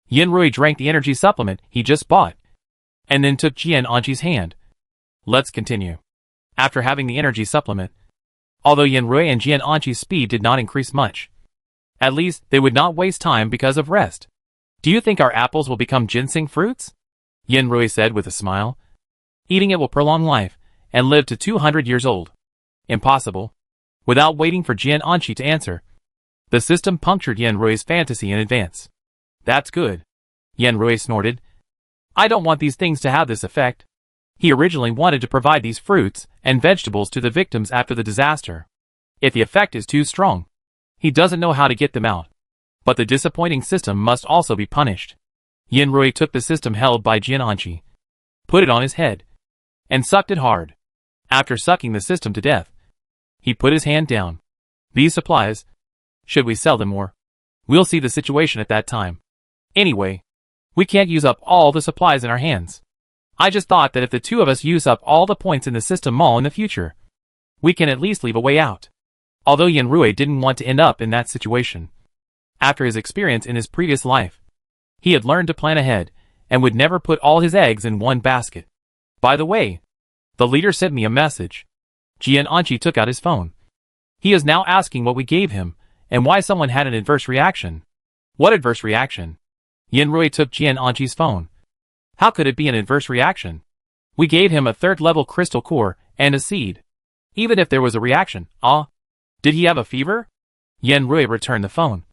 Yanrui drank the energy supplement he just bought, and then took Jian Anqi's hand. Let's continue. After having the energy supplement, Although Yanrui and Jian'anqi's speed did not increase much. At least, they would not waste time because of rest. Do you think our apples will become ginseng fruits? Yanrui said with a smile. Eating it will prolong life, and live to 200 years old. Impossible. Without waiting for Jian'anqi to answer, the system punctured Yanrui's fantasy in advance. That's good. Yanrui snorted. I don't want these things to have this effect. He originally wanted to provide these fruits and vegetables to the victims after the disaster. If the effect is too strong, he doesn't know how to get them out. But the disappointing system must also be punished. Yanrui took the system held by Jian'anqi, put it on his head, and sucked it hard. After sucking the system to death, he put his hand down. These supplies, should we sell them or? We'll see the situation at that time. Anyway, we can't use up all the supplies in our hands. I just thought that if the two of us use up all the points in the system mall in the future, we can at least leave a way out. Although Yanrui didn't want to end up in that situation. After his experience in his previous life, he had learned to plan ahead, and would never put all his eggs in one basket. By the way, the leader sent me a message. Jian'anqi took out his phone. He is now asking what we gave him, and why someone had an adverse reaction. What adverse reaction? Yanrui took Jian'anqi's phone. How could it be an adverse reaction? We gave him a third-level crystal core and a seed. Even if there was a reaction, did he have a fever? Yanrui returned the phone.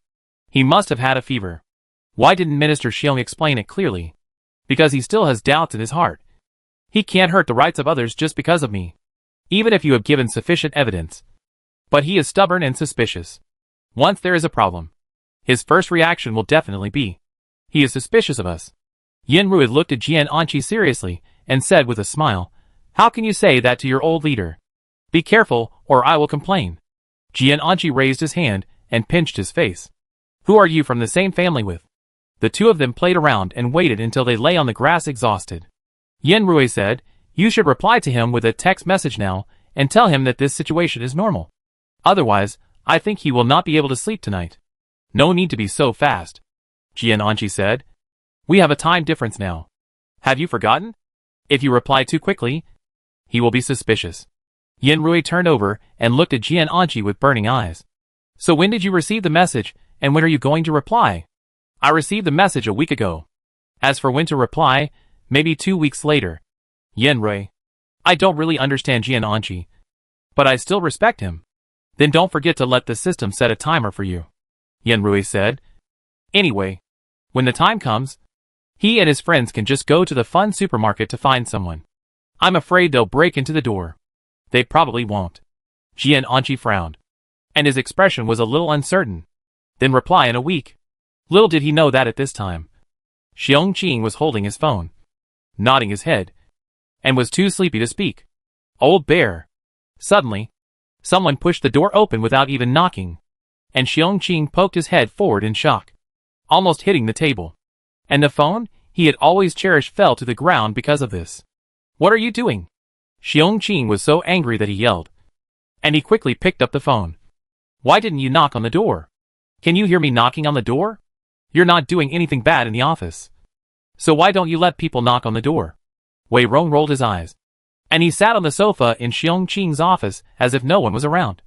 He must have had a fever. Why didn't Minister Xiong explain it clearly? Because he still has doubts in his heart. He can't hurt the rights of others just because of me. Even if you have given sufficient evidence. But he is stubborn and suspicious. Once there is a problem, his first reaction will definitely be, he is suspicious of us. Yanrui looked at Jian'anqi seriously, and said with a smile, how can you say that to your old leader? Be careful, or I will complain. Jian'anqi raised his hand, and pinched his face. Who are you from the same family with? The two of them played around and waited until they lay on the grass exhausted. Yanrui said, you should reply to him with a text message now, and tell him that this situation is normal. Otherwise, I think he will not be able to sleep tonight. No need to be so fast. Jian'anqi said. We have a time difference now. Have you forgotten? If you reply too quickly, he will be suspicious. Yanrui turned over and looked at Jian'anqi with burning eyes. So when did you receive the message, and when are you going to reply? I received the message a week ago. As for when to reply, maybe 2 weeks later. Yanrui. I don't really understand Jian'anqi, but I still respect him. Then don't forget to let the system set a timer for you. Yanrui said. Anyway, when the time comes, he and his friends can just go to the fun supermarket to find someone. I'm afraid they'll break into the door. They probably won't. Jian'anqi frowned, and his expression was a little uncertain. Then reply in a week. Little did he know that at this time, Xiongqing was holding his phone, nodding his head, and was too sleepy to speak. Old bear. Suddenly, someone pushed the door open without even knocking, and Xiongqing poked his head forward in shock, almost hitting the table. And the phone he had always cherished fell to the ground because of this. What are you doing? Xiongqing was so angry that he yelled, and he quickly picked up the phone. Why didn't you knock on the door? Can you hear me knocking on the door? You're not doing anything bad in the office. So why don't you let people knock on the door? Wei Rong rolled his eyes, and he sat on the sofa in Xiongqing's office as if no one was around.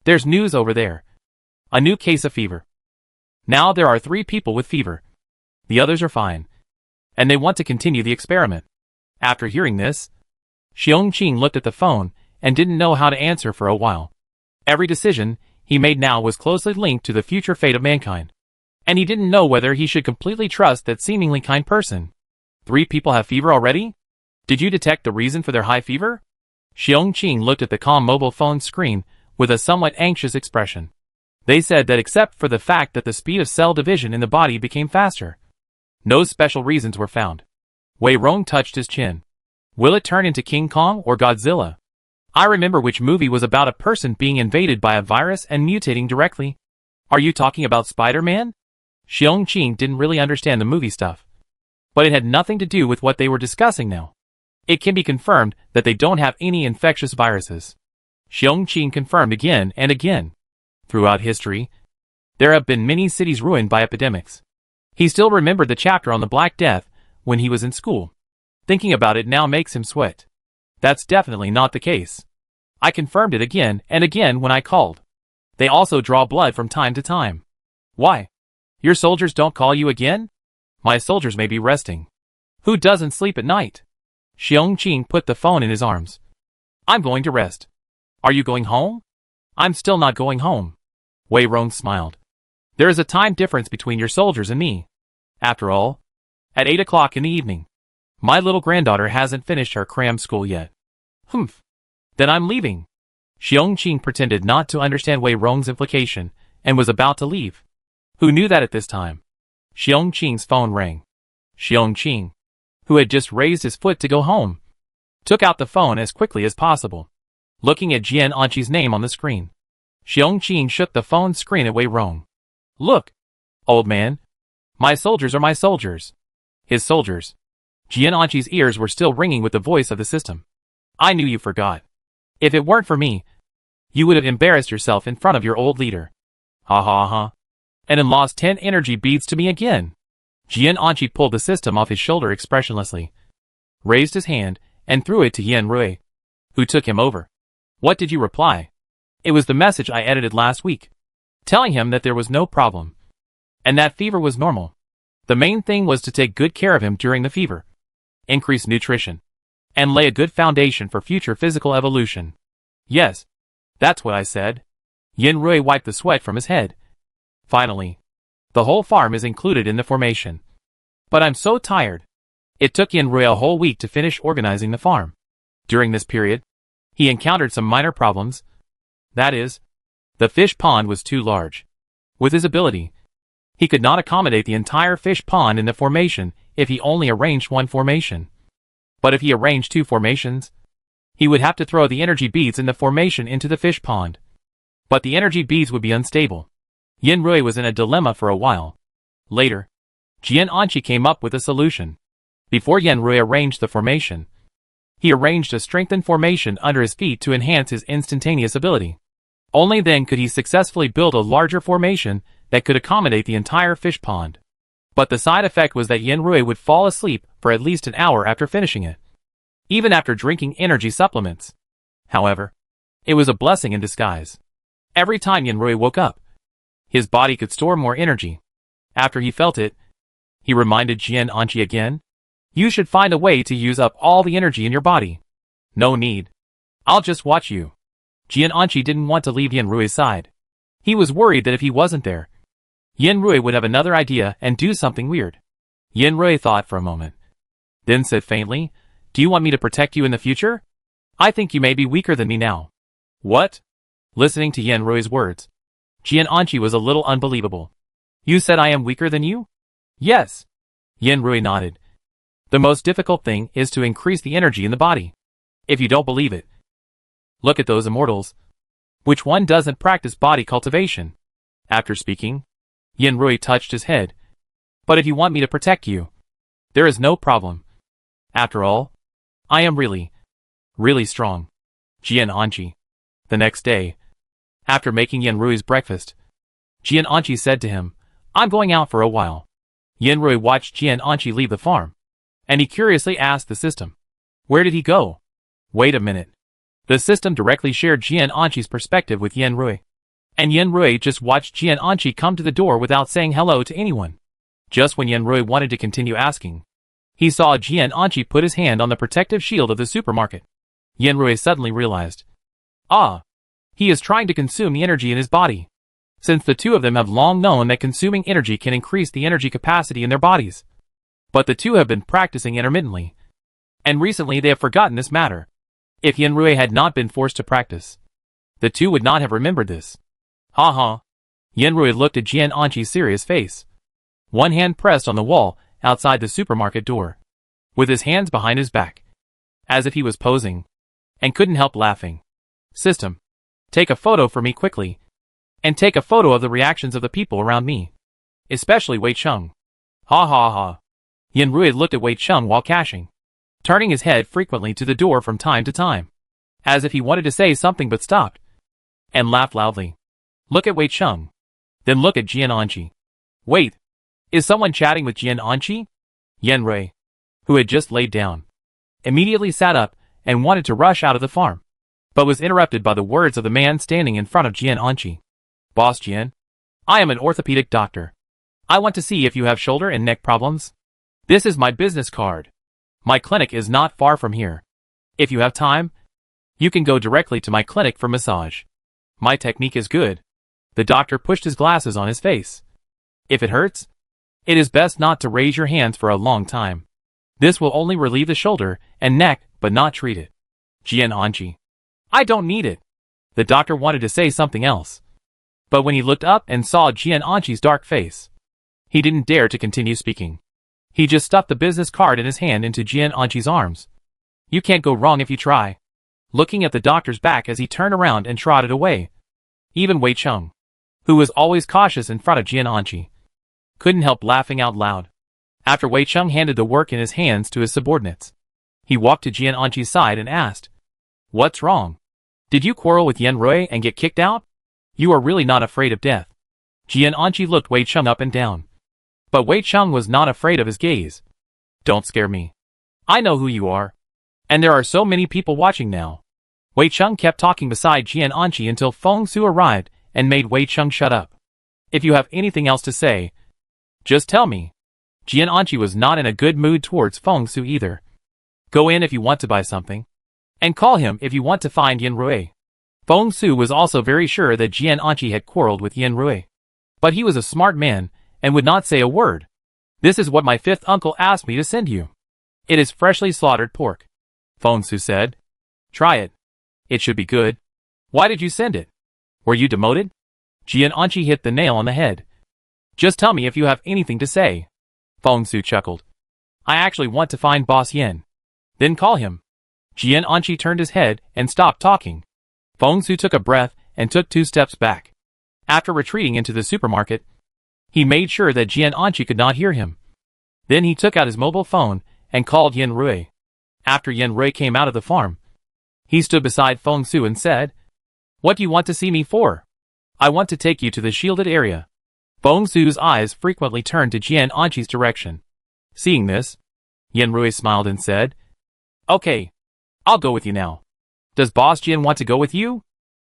There's news over there. A new case of fever. Now there are 3 people with fever. The others are fine, and they want to continue the experiment. After hearing this, Xiongqing looked at the phone and didn't know how to answer for a while. Every decision he made now was closely linked to the future fate of mankind, and he didn't know whether he should completely trust that seemingly kind person. 3 people have fever already? Did you detect the reason for their high fever? Xiongqing looked at the calm mobile phone screen with a somewhat anxious expression. They said that except for the fact that the speed of cell division in the body became faster, no special reasons were found. Wei Rong touched his chin. Will it turn into King Kong or Godzilla? I remember which movie was about a person being invaded by a virus and mutating directly. Are you talking about Spider-Man? Xiongqing didn't really understand the movie stuff, but it had nothing to do with what they were discussing now. It can be confirmed that they don't have any infectious viruses. Xiongqing confirmed again and again. Throughout history, there have been many cities ruined by epidemics. He still remembered the chapter on the Black Death when he was in school. Thinking about it now makes him sweat. That's definitely not the case. I confirmed it again and again when I called. They also draw blood from time to time. Why? Your soldiers don't call you again? My soldiers may be resting. Who doesn't sleep at night? Xiongqing put the phone in his arms. I'm going to rest. Are you going home? I'm still not going home. Wei Rong smiled. There is a time difference between your soldiers and me. After all, at 8 o'clock in the evening, my little granddaughter hasn't finished her cram school yet. Humph. Then I'm leaving. Xiongqing pretended not to understand Wei Rong's implication and was about to leave. Who knew that at this time? Xiongqing's phone rang. Xiongqing, who had just raised his foot to go home, took out the phone as quickly as possible, looking at Jian Anqi's name on the screen. Xiongqing shook the phone screen at Wei Rong. Look, old man. My soldiers are my soldiers. His soldiers. Jian Anqi's ears were still ringing with the voice of the system. I knew you forgot. If it weren't for me, you would have embarrassed yourself in front of your old leader. Ha ha ha. And then lost 10 energy beads to me again. Jian Anqi pulled the system off his shoulder expressionlessly, raised his hand, and threw it to Yan Rui, who took him over. What did you reply? It was the message I edited last week, telling him that there was no problem, and that fever was normal. The main thing was to take good care of him during the fever, increase nutrition, and lay a good foundation for future physical evolution. Yes, that's what I said. Yan Rui wiped the sweat from his head. Finally, the whole farm is included in the formation. But I'm so tired. It took Yan Rui a whole week to finish organizing the farm. During this period, he encountered some minor problems. That is, the fish pond was too large. With his ability, he could not accommodate the entire fish pond in the formation if he only arranged one formation. But if he arranged two formations, he would have to throw the energy beads in the formation into the fish pond. But the energy beads would be unstable. Yan Rui was in a dilemma for a while. Later, Jian Anqi came up with a solution. Before Yan Rui arranged the formation, he arranged a strengthened formation under his feet to enhance his instantaneous ability. Only then could he successfully build a larger formation that could accommodate the entire fish pond. But the side effect was that Yan Rui would fall asleep for at least an hour after finishing it, even after drinking energy supplements. However, it was a blessing in disguise. Every time Yan Rui woke up, his body could store more energy. After he felt it, he reminded Jian Anqi again, you should find a way to use up all the energy in your body. No need. I'll just watch you. Jian Anqi didn't want to leave Yan Rui's side. He was worried that if he wasn't there, Yan Rui would have another idea and do something weird. Yan Rui thought for a moment, then said faintly, do you want me to protect you in the future? I think you may be weaker than me now. What? Listening to Yan Rui's words, Jian Anqi was a little unbelievable. You said I am weaker than you? Yes. Yan Rui nodded. The most difficult thing is to increase the energy in the body. If you don't believe it, look at those immortals. Which one doesn't practice body cultivation? After speaking, Yan Rui touched his head. But if you want me to protect you, there is no problem. After all, I am really strong. Jian Anqi. The next day, after making Yan Rui's breakfast, Jian Anqi said to him, I'm going out for a while. Yan Rui watched Jian Anqi leave the farm, and he curiously asked the system, where did he go? Wait a minute. The system directly shared Jian Anqi's perspective with Yan Rui, and Yan Rui just watched Jian Anqi come to the door without saying hello to anyone. Just when Yan Rui wanted to continue asking, he saw Jian Anqi put his hand on the protective shield of the supermarket. Yan Rui suddenly realized, he is trying to consume the energy in his body. Since the two of them have long known that consuming energy can increase the energy capacity in their bodies. But the two have been practicing intermittently, and recently they have forgotten this matter. If Yan Rui had not been forced to practice, the two would not have remembered this. Ha ha. Yan Rui looked at Jian Anqi's serious face. One hand pressed on the wall outside the supermarket door, with his hands behind his back, as if he was posing, and couldn't help laughing. System, take a photo for me quickly, and take a photo of the reactions of the people around me, especially Wei Cheng. Ha ha ha. Yan Rui looked at Wei Cheng while cashing, turning his head frequently to the door from time to time, as if he wanted to say something but stopped, and laughed loudly. Look at Wei Cheng, then look at Jian Anqi. Wait, is someone chatting with Jian Anqi? Yan Rui, who had just laid down, immediately sat up and wanted to rush out of the farm. but was interrupted by the words of the man standing in front of Jian Anqi. Boss Jian, I am an orthopedic doctor. I want to see if you have shoulder and neck problems. This is my business card. My clinic is not far from here. If you have time, you can go directly to my clinic for massage. My technique is good. The doctor pushed his glasses on his face. If it hurts, it is best not to raise your hands for a long time. This will only relieve the shoulder and neck, but not treat it. Jian Anqi, I don't need it. The doctor wanted to say something else, but when he looked up and saw Jian Anqi's dark face, he didn't dare to continue speaking. He just stuffed the business card in his hand into Jian Anqi's arms. You can't go wrong if you try. Looking at the doctor's back as he turned around and trotted away. Even Wei Cheng, who was always cautious in front of Jian Anqi, couldn't help laughing out loud. After Wei Cheng handed the work in his hands to his subordinates, he walked to Jian Anqi's side and asked, What's wrong? Did you quarrel with Yan Rui and get kicked out? You are really not afraid of death. Jian Anqi looked Wei Cheng up and down. But Wei Cheng was not afraid of his gaze. Don't scare me. I know who you are. And there are so many people watching now. Wei Cheng kept talking beside Jian Anqi until Feng Su arrived and made Wei Cheng shut up. If you have anything else to say, just tell me. Jian Anqi was not in a good mood towards Feng Su either. Go in if you want to buy something. And call him if you want to find Yan Rui. Feng Su was also very sure that Jian Anqi had quarreled with Yan Rui. But he was a smart man and would not say a word. This is what my fifth uncle asked me to send you. It is freshly slaughtered pork. Feng Su said. Try it. It should be good. Why did you send it? Were you demoted? Jian Anqi hit the nail on the head. Just tell me if you have anything to say. Feng Su chuckled. I actually want to find Boss Yan. Then call him. Jian Anqi turned his head and stopped talking. Feng Su took a breath and took 2 steps back. After retreating into the supermarket, he made sure that Jian Anqi could not hear him. Then he took out his mobile phone and called Yan Rui. After Yan Rui came out of the farm, he stood beside Feng Su and said, What do you want to see me for? I want to take you to the shielded area. Feng Su's eyes frequently turned to Jian Anqi's direction. Seeing this, Yan Rui smiled and said, Okay, I'll go with you now. Does Boss Jian want to go with you?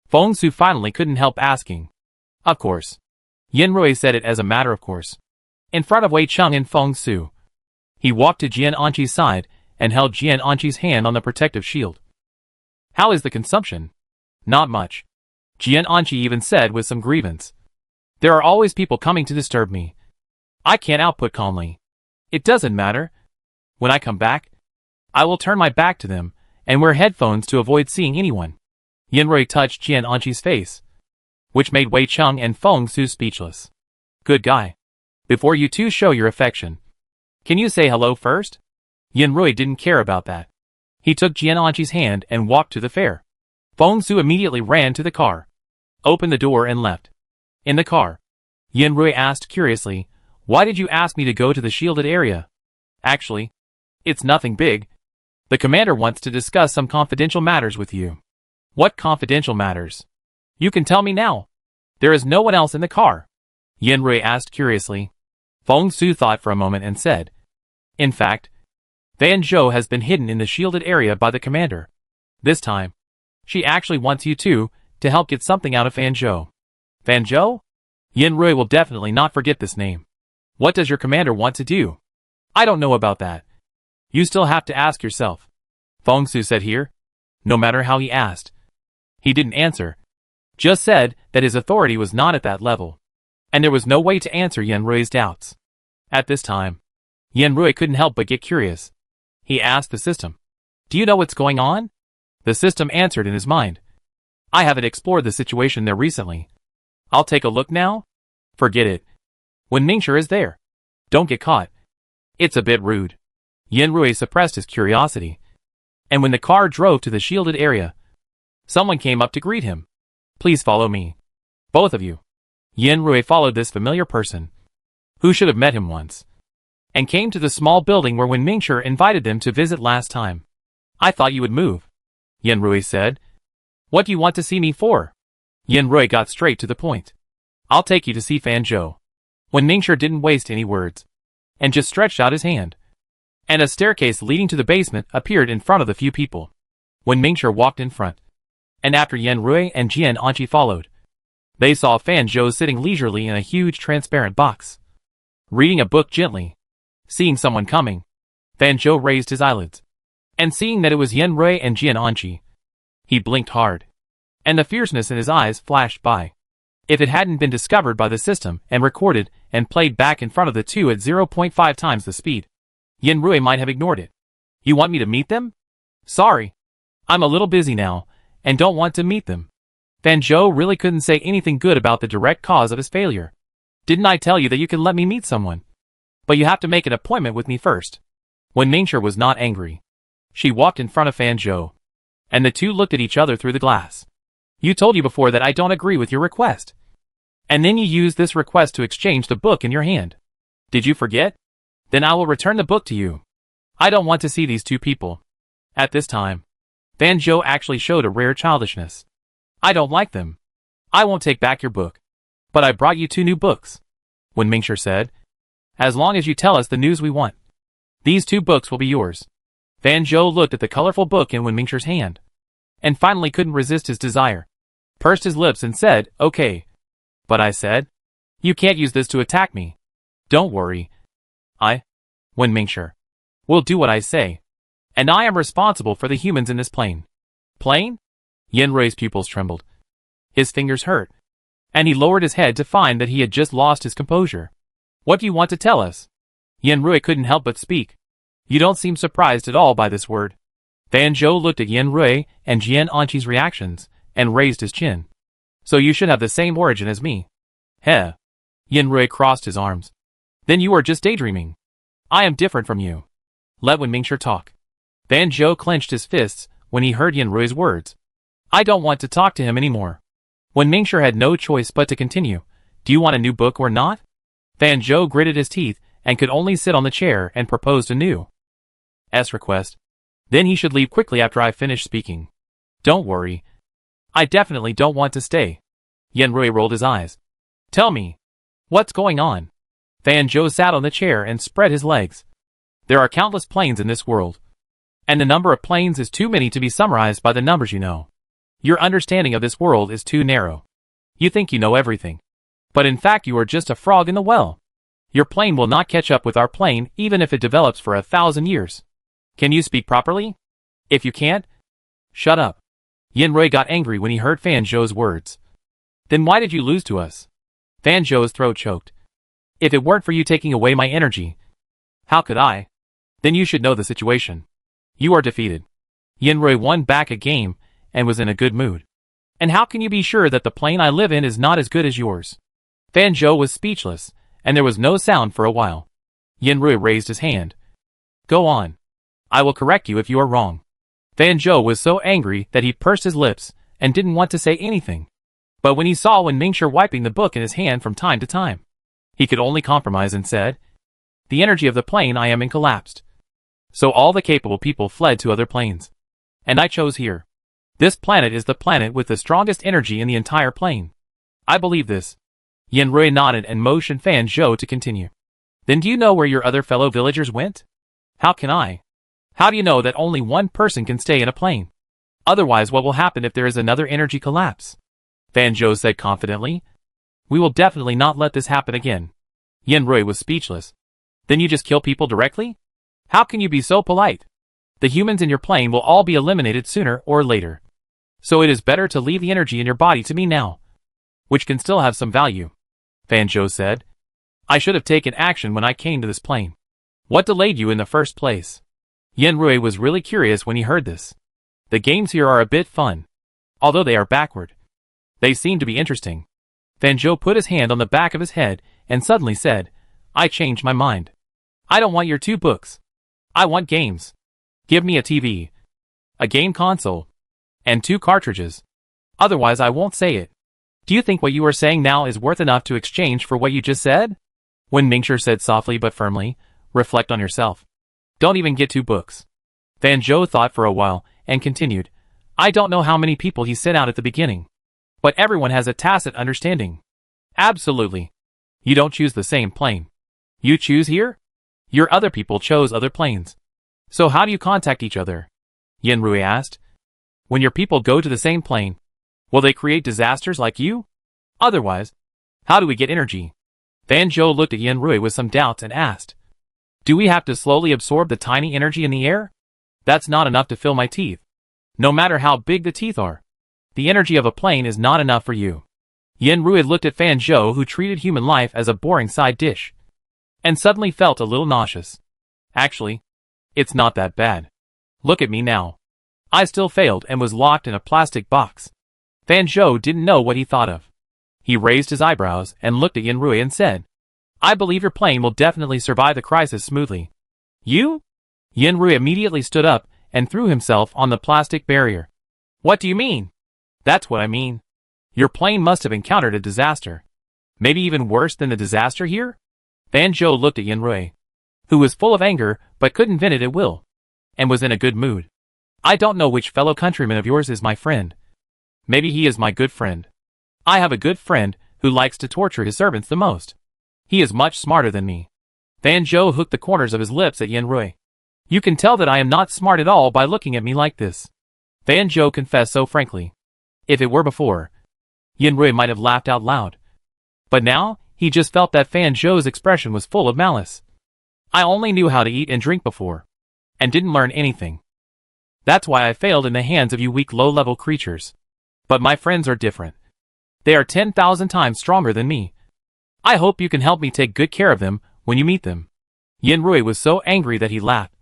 Feng Su finally couldn't help asking. Of course. Yan Rui said it as a matter of course. In front of Wei Cheng and Feng Su, he walked to Jian Anqi's side and held Jian Anqi's hand on the protective shield. How is the consumption? Not much. Jian Anqi even said with some grievance. There are always people coming to disturb me. I can't output calmly. It doesn't matter. When I come back, I will turn my back to them and wear headphones to avoid seeing anyone. Yan Rui touched Jian Anqi's face, which made Wei Cheng and Feng Su speechless. Good guy. Before you two show your affection, can you say hello first? Yan Rui didn't care about that. He took Jian Anqi's hand and walked to the fair. Feng Su immediately ran to the car, opened the door and left. In the car, Yan Rui asked curiously, Why did you ask me to go to the shielded area? Actually, it's nothing big. The commander wants to discuss some confidential matters with you. What confidential matters? You can tell me now. There is no one else in the car. Yan Rui asked curiously. Feng Su thought for a moment and said, In fact, Fan Zhou has been hidden in the shielded area by the commander. This time, she actually wants you two to help get something out of Fan Zhou. Fan Zhou? Yan Rui will definitely not forget this name. What does your commander want to do? I don't know about that. You still have to ask yourself. Feng Su said here. No matter how he asked, he didn't answer. Just said that his authority was not at that level. And there was no way to answer Yan Rui's doubts. At this time, Yan Rui couldn't help but get curious. He asked the system, Do you know what's going on? The system answered in his mind. I haven't explored the situation there recently. I'll take a look now? Forget it. When Mingshi is there, don't get caught. It's a bit rude. Yan Rui suppressed his curiosity. And when the car drove to the shielded area, someone came up to greet him. Please follow me. Both of you. Yan Rui followed this familiar person, who should have met him once, and came to the small building where Wen Mingshi invited them to visit last time. I thought you would move, Yan Rui said. What do you want to see me for? Yan Rui got straight to the point. I'll take you to see Fan Zhou. Wen Mingshi didn't waste any words, and just stretched out his hand. And a staircase leading to the basement appeared in front of the few people. Wen Mingshi walked in front, and after Yan Rui and Jian Anqi followed, they saw Fan Zhou sitting leisurely in a huge transparent box, reading a book gently. Seeing someone coming, Fan Zhou raised his eyelids, and seeing that it was Yan Rui and Jian Anqi, he blinked hard, and the fierceness in his eyes flashed by. If it hadn't been discovered by the system and recorded and played back in front of the two at 0.5 times the speed, Yan Rui might have ignored it. You want me to meet them? Sorry. I'm a little busy now, and don't want to meet them. Fan Zhou really couldn't say anything good about the direct cause of his failure. Didn't I tell you that you can let me meet someone? But you have to make an appointment with me first. When Mingxia was not angry, she walked in front of Fan Zhou, and the two looked at each other through the glass. You told you before that I don't agree with your request. And then you used this request to exchange the book in your hand. Did you forget? Then I will return the book to you. I don't want to see these two people. At this time, Fan Zhou actually showed a rare childishness. I don't like them. I won't take back your book. But I brought you 2 new books. When Mingxia said, as long as you tell us the news we want, these 2 books will be yours. Fan Zhou looked at the colorful book in Wen Mingxia's hand, and finally couldn't resist his desire, pursed his lips and said, okay. But I said, you can't use this to attack me. Don't worry. Wen Mingxia, will do what I say. And I am responsible for the humans in this plane. Plane? Yan Rui's pupils trembled. His fingers hurt, and he lowered his head to find that he had just lost his composure. What do you want to tell us? Yan Rui couldn't help but speak. You don't seem surprised at all by this word. Fan Zhou looked at Yan Rui and Jian Anqi's reactions, and raised his chin. So you should have the same origin as me. Heh. Yan Rui crossed his arms. Then you are just daydreaming. I am different from you. Let Wen Mingxia talk. Fan Zhou clenched his fists when he heard Yan Rui's words. I don't want to talk to him anymore. Wen Mingxia had no choice but to continue. Do you want a new book or not? Fan Zhou gritted his teeth and could only sit on the chair and proposed a new request. Then he should leave quickly after I finish speaking. Don't worry. I definitely don't want to stay. Yan Rui rolled his eyes. Tell me. What's going on? Fan Zhou sat on the chair and spread his legs. There are countless planes in this world, and the number of planes is too many to be summarized by the numbers you know. Your understanding of this world is too narrow. You think you know everything, but in fact you are just a frog in the well. Your plane will not catch up with our plane even if it develops for 1,000 years. Can you speak properly? If you can't, shut up. Yan Rui got angry when he heard Fan Zhou's words. Then why did you lose to us? Fan Zhou's throat choked. If it weren't for you taking away my energy, how could I? Then you should know the situation. You are defeated. Yan Rui won back a game and was in a good mood. And how can you be sure that the plane I live in is not as good as yours? Fan Zhou was speechless, and there was no sound for a while. Yan Rui raised his hand. Go on. I will correct you if you are wrong. Fan Zhou was so angry that he pursed his lips and didn't want to say anything. But when he saw Wen Mingxia wiping the book in his hand from time to time, he could only compromise and said, the energy of the plane I am in collapsed. So all the capable people fled to other planes. And I chose here. This planet is the planet with the strongest energy in the entire plane. I believe this. Yan Rui nodded and motioned Fan Zhou to continue. Then do you know where your other fellow villagers went? How can I? How do you know that only one person can stay in a plane? Otherwise, what will happen if there is another energy collapse? Fan Zhou said confidently. We will definitely not let this happen again. Yan Rui was speechless. Then you just kill people directly? How can you be so polite? The humans in your plane will all be eliminated sooner or later. So it is better to leave the energy in your body to me now, which can still have some value. Fan Zhou said. I should have taken action when I came to this plane. What delayed you in the first place? Yan Rui was really curious when he heard this. The games here are a bit fun, although they are backward. They seem to be interesting. Fan Zhou put his hand on the back of his head and suddenly said, I changed my mind. I don't want your 2 books. I want games. Give me a TV, a game console, and 2 cartridges. Otherwise I won't say it. Do you think what you are saying now is worth enough to exchange for what you just said? Wen Mingxia said softly but firmly, reflect on yourself. Don't even get 2 books. Fan Zhou thought for a while and continued, I don't know how many people he sent out at the beginning, but everyone has a tacit understanding. Absolutely. You don't choose the same plane. You choose here? Your other people chose other planes. So how do you contact each other? Yan Rui asked. When your people go to the same plane, will they create disasters like you? Otherwise, how do we get energy? Fan Zhou looked at Yin Rui with some doubts and asked, do we have to slowly absorb the tiny energy in the air? That's not enough to fill my teeth. No matter how big the teeth are, the energy of a plane is not enough for you. Yin Rui looked at Fan Zhou, who treated human life as a boring side dish, and suddenly felt a little nauseous. Actually, it's not that bad. Look at me now. I still failed and was locked in a plastic box. Fan Zhou didn't know what he thought of. He raised his eyebrows and looked at Yin Rui and said, I believe your plane will definitely survive the crisis smoothly. You? Yin Rui immediately stood up and threw himself on the plastic barrier. What do you mean? That's what I mean. Your plane must have encountered a disaster. Maybe even worse than the disaster here? Fan Zhou looked at Yin Rui, who was full of anger but couldn't vent it at will, and was in a good mood. I don't know which fellow countryman of yours is my friend. Maybe he is my good friend. I have a good friend who likes to torture his servants the most. He is much smarter than me. Fan Zhou hooked the corners of his lips at Yin Rui. You can tell that I am not smart at all by looking at me like this. Fan Zhou confessed so frankly. If it were before, Yin Rui might have laughed out loud. But now, he just felt that Fan Zhou's expression was full of malice. I only knew how to eat and drink before, and didn't learn anything. That's why I failed in the hands of you weak low-level creatures. But my friends are different. They are 10,000 times stronger than me. I hope you can help me take good care of them when you meet them. Yin Rui was so angry that he laughed.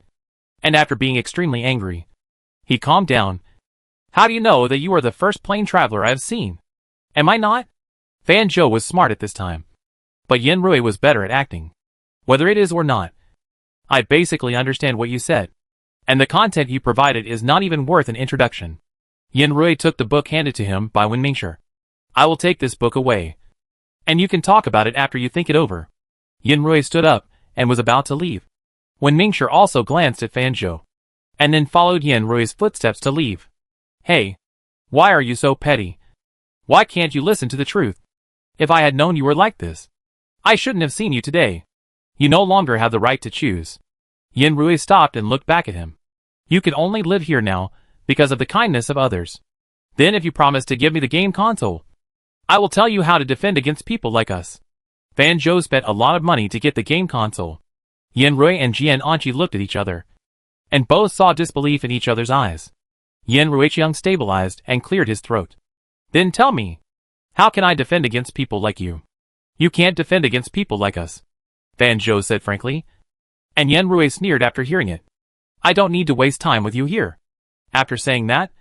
And after being extremely angry, he calmed down. How do you know that you are the first plane traveler I have seen? Am I not? Fan Zhou was smart at this time. But Yin Rui was better at acting. Whether it is or not, I basically understand what you said. And the content you provided is not even worth an introduction. Yin Rui took the book handed to him by Wen Mingshi. I will take this book away, and you can talk about it after you think it over. Yin Rui stood up and was about to leave. Wen Mingshi also glanced at Fan Zhou, and then followed Yin Rui's footsteps to leave. Hey, why are you so petty? Why can't you listen to the truth? If I had known you were like this, I shouldn't have seen you today. You no longer have the right to choose. Yin Rui stopped and looked back at him. You can only live here now because of the kindness of others. Then if you promise to give me the game console, I will tell you how to defend against people like us. Fan Zhou spent a lot of money to get the game console. Yin Rui and Jian Anqi looked at each other, and both saw disbelief in each other's eyes. Yin Ruiqiang stabilized and cleared his throat. Then tell me, how can I defend against people like you? You can't defend against people like us, Fan Zhou said frankly. And Yin Rui sneered after hearing it. I don't need to waste time with you here. After saying that,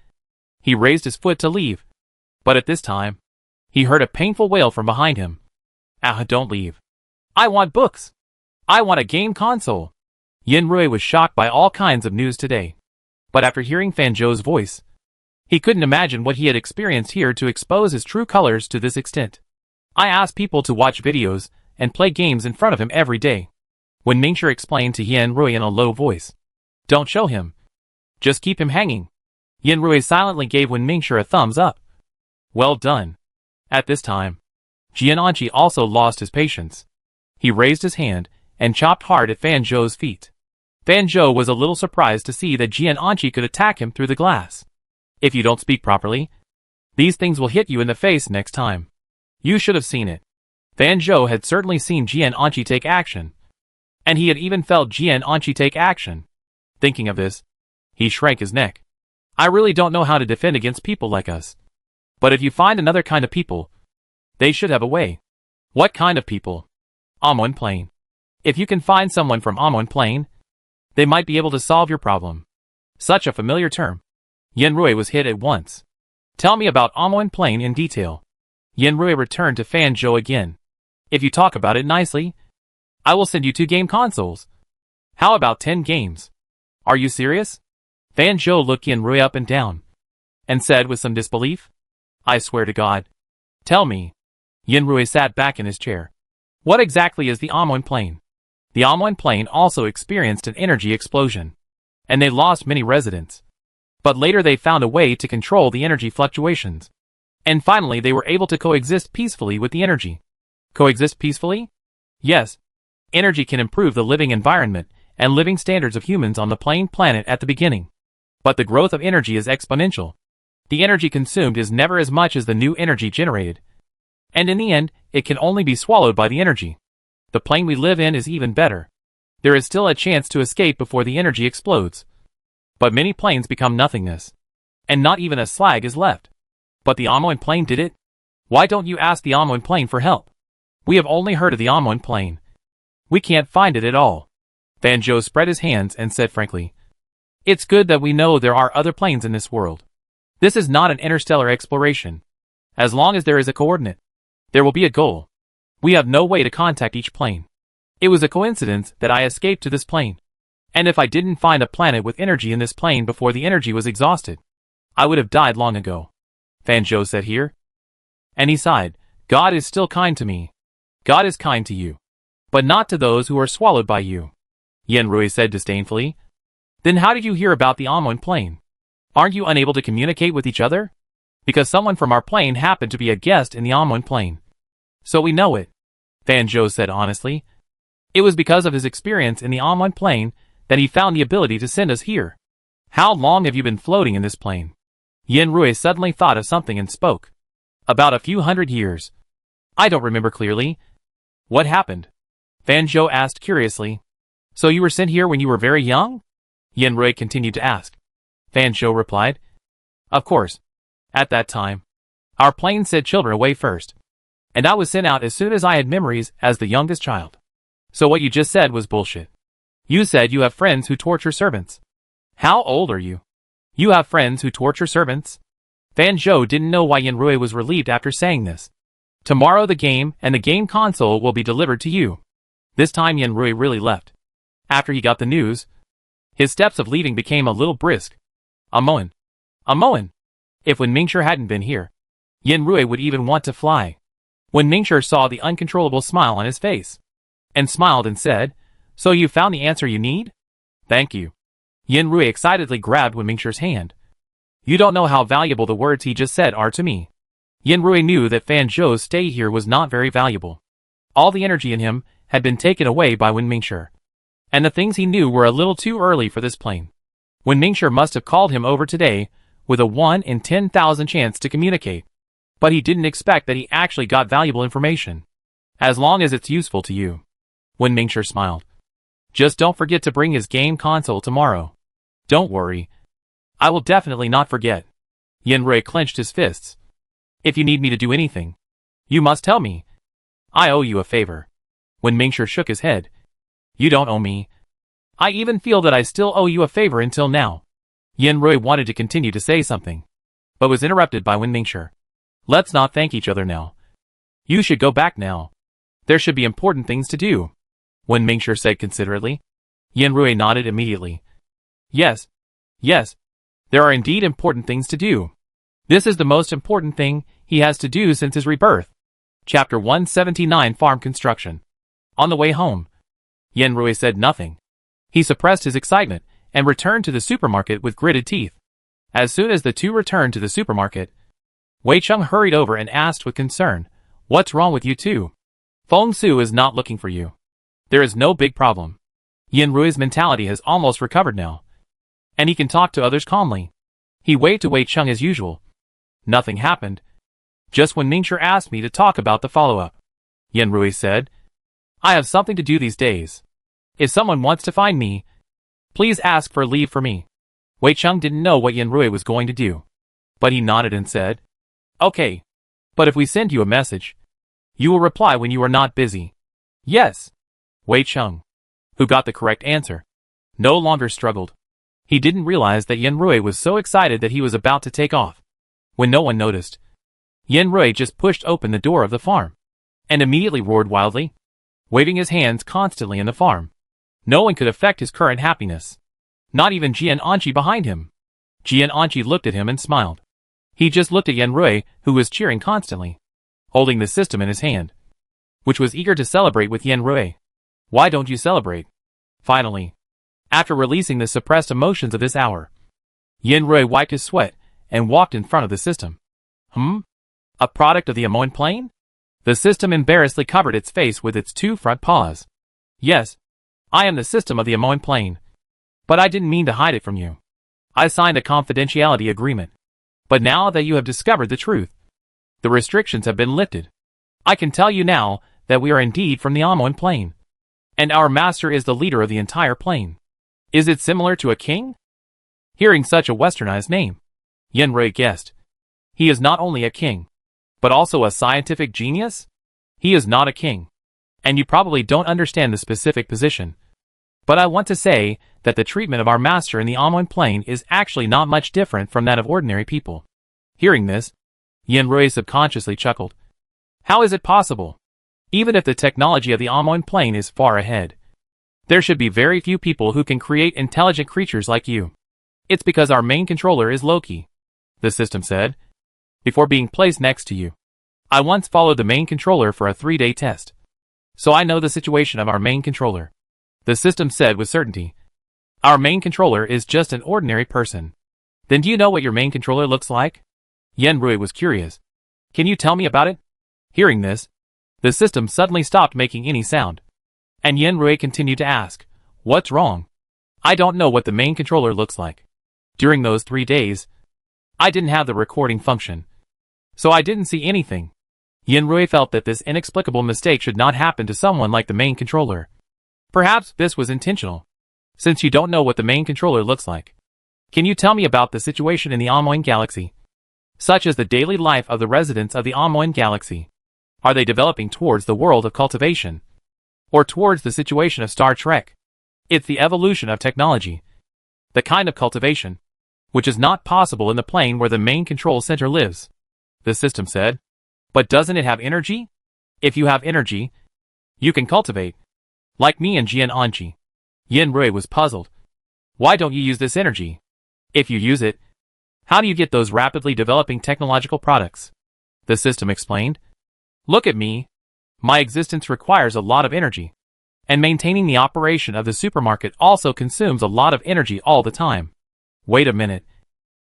he raised his foot to leave. But at this time, he heard a painful wail from behind him. Ah, don't leave. I want books. I want a game console. Yin Rui was shocked by all kinds of news today. But after hearing Fan Zhou's voice, he couldn't imagine what he had experienced here to expose his true colors to this extent. I asked people to watch videos and play games in front of him every day. Wen Mingshi explained to Yin Rui in a low voice. Don't show him. Just keep him hanging. Yin Rui silently gave Wen Mingshi a thumbs up. Well done. At this time, Jian Anqi also lost his patience. He raised his hand and chopped hard at Fan Zhou's feet. Fan Zhou was a little surprised to see that Jian Anqi could attack him through the glass. If you don't speak properly, these things will hit you in the face next time. You should have seen it. Fan Zhou had certainly seen Jian Anqi take action, and he had even felt Jian Anqi take action. Thinking of this, he shrank his neck. I really don't know how to defend against people like us. But if you find another kind of people, they should have a way. What kind of people? Amoan Plain. If you can find someone from Amoan Plain, they might be able to solve your problem. Such a familiar term. Yin Rui was hit at once. Tell me about Amoan Plain in detail. Yin Rui returned to Fan Zhou again. If you talk about it nicely, I will send you 2 game consoles. How about 10 games? Are you serious? Fan Zhou looked Yin Rui up and down, and said with some disbelief, I swear to God. Tell me. Yin Rui sat back in his chair. What exactly is the Amoan Plain? The Amoan Plain also experienced an energy explosion, and they lost many residents. But later they found a way to control the energy fluctuations. And finally they were able to coexist peacefully with the energy. Coexist peacefully? Yes. Energy can improve the living environment and living standards of humans on the plain planet at the beginning. But the growth of energy is exponential. The energy consumed is never as much as the new energy generated. And in the end, it can only be swallowed by the energy. The plane we live in is even better. There is still a chance to escape before the energy explodes. But many planes become nothingness. And not even a slag is left. But the Amoan plane did it? Why don't you ask the Amoan plane for help? We have only heard of the Amoan plane. We can't find it at all. Van Joe spread his hands and said frankly, "It's good that we know there are other planes in this world. This is not an interstellar exploration. As long as there is a coordinate, there will be a goal. We have no way to contact each plane. It was a coincidence that I escaped to this plane. And if I didn't find a planet with energy in this plane before the energy was exhausted, I would have died long ago," Van Joe said here. And he sighed. "God is still kind to me. God is kind to you. But not to those who are swallowed by you," Yenrui said disdainfully. "Then how did you hear about the Amoan plane? Aren't you unable to communicate with each other? Because someone from our plane happened to be a guest in the Amoan plane. So we know it," Van Joe said honestly. "It was because of his experience in the Amoan plane that he found the ability to send us here. How long have you been floating in this plane?" Yenrui suddenly thought of something and spoke. "About a few hundred years. I don't remember clearly." "What happened?" Van Joe asked curiously. "So you were sent here when you were very young?" Yenrui continued to ask. Van Joe replied, "Of course. At that time, our plane sent children away first. And I was sent out as soon as I had memories as the youngest child. So what you just said was bullshit. You said you have friends who torture servants. How old are you? You have friends who torture servants?" Van Joe didn't know why Yenrui was relieved after saying this. "Tomorrow the game and the game console will be delivered to you." This time Yenrui really left. After he got the news, his steps of leaving became a little brisk. Amoan. Amoan. If Wen Mingshi hadn't been here, Yenrui would even want to fly. Wen Mingshi saw the uncontrollable smile on his face, and smiled and said, "So you found the answer you need? Thank you." Yenrui excitedly grabbed Wen Mingshi's hand. "You don't know how valuable the words he just said are to me." Yenrui knew that Van Joe's stay here was not very valuable. All the energy in him had been taken away by Wen Mingshi. And the things he knew were a little too early for this plane. Wen Mingshi must have called him over today with a 1 in 10,000 chance to communicate. But he didn't expect that he actually got valuable information. As long as it's useful to you. Wen Mingshi smiled. "Just don't forget to bring his game console tomorrow." "Don't worry. I will definitely not forget." Yenrui clenched his fists. "If you need me to do anything, you must tell me. I owe you a favor." Wen Mingshi shook his head. "You don't owe me. I even feel that I still owe you a favor until now." Yenrui wanted to continue to say something, but was interrupted by Wen Mingshi. "Let's not thank each other now. You should go back now. There should be important things to do," Wen Mingshi said considerately. Yenrui nodded immediately. Yes. Yes. There are indeed important things to do. This is the most important thing he has to do since his rebirth. Chapter 179 Farm Construction. On the way home, Yenrui said nothing. He suppressed his excitement and returned to the supermarket with gritted teeth. As soon as the two returned to the supermarket, Wei Cheng hurried over and asked with concern, "What's wrong with you two? Feng Su is not looking for you." "There is no big problem. Yenrui's mentality has almost recovered now, and he can talk to others calmly." He waved to Wei Cheng as usual. "Nothing happened. Just when Mingshi asked me to talk about the follow-up," Yenrui said. "I have something to do these days. If someone wants to find me, please ask for leave for me." Wei Cheng didn't know what Yenrui was going to do, but he nodded and said, "Okay. But if we send you a message, you will reply when you are not busy." "Yes." Wei Cheng, who got the correct answer, no longer struggled. He didn't realize that Yenrui was so excited that he was about to take off. When no one noticed, Yenrui just pushed open the door of the farm, and immediately roared wildly, waving his hands constantly in the farm. No one could affect his current happiness. Not even Jian Anqi behind him. Jian Anqi looked at him and smiled. He just looked at Yenrui, who was cheering constantly, holding the system in his hand, which was eager to celebrate with Yenrui. "Why don't you celebrate?" Finally, after releasing the suppressed emotions of this hour, Yenrui wiped his sweat and walked in front of the system. A product of the Amoan plane? The system embarrassedly covered its face with its two front paws. "Yes, I am the system of the Amoan plane. But I didn't mean to hide it from you. I signed a confidentiality agreement. But now that you have discovered the truth, the restrictions have been lifted. I can tell you now that we are indeed from the Amoan plane. And our master is the leader of the entire plane. Is it similar to a king? Hearing such a westernized name, Yenrui guessed. He is not only a king, but also a scientific genius? He is not a king. And you probably don't understand the specific position. But I want to say that the treatment of our master in the Amoan plane is actually not much different from that of ordinary people. Hearing this, Yenrui subconsciously chuckled. How is it possible? Even if the technology of the Amoan plane is far ahead, there should be very few people who can create intelligent creatures like you. It's because our main controller is Loki, the system said, before being placed next to you. I once followed the main controller for a 3-day test, so I know the situation of our main controller, the system said with certainty. Our main controller is just an ordinary person. Then do you know what your main controller looks like? Yenrui was curious. Can you tell me about it? Hearing this, the system suddenly stopped making any sound. And Yenrui continued to ask, what's wrong? I don't know what the main controller looks like. During those 3 days, I didn't have the recording function, so I didn't see anything. Yenrui felt that this inexplicable mistake should not happen to someone like the main controller. Perhaps this was intentional, since you don't know what the main controller looks like. Can you tell me about the situation in the Amoan galaxy? Such as the daily life of the residents of the Amoan galaxy. Are they developing towards the world of cultivation? Or towards the situation of Star Trek? It's the evolution of technology. The kind of cultivation, which is not possible in the plane where the main control center lives, the system said. But doesn't it have energy? If you have energy, you can cultivate. Like me and Jian Anji. Yenrui was puzzled. Why don't you use this energy? If you use it, how do you get those rapidly developing technological products? The system explained. Look at me. My existence requires a lot of energy. And maintaining the operation of the supermarket also consumes a lot of energy all the time. Wait a minute.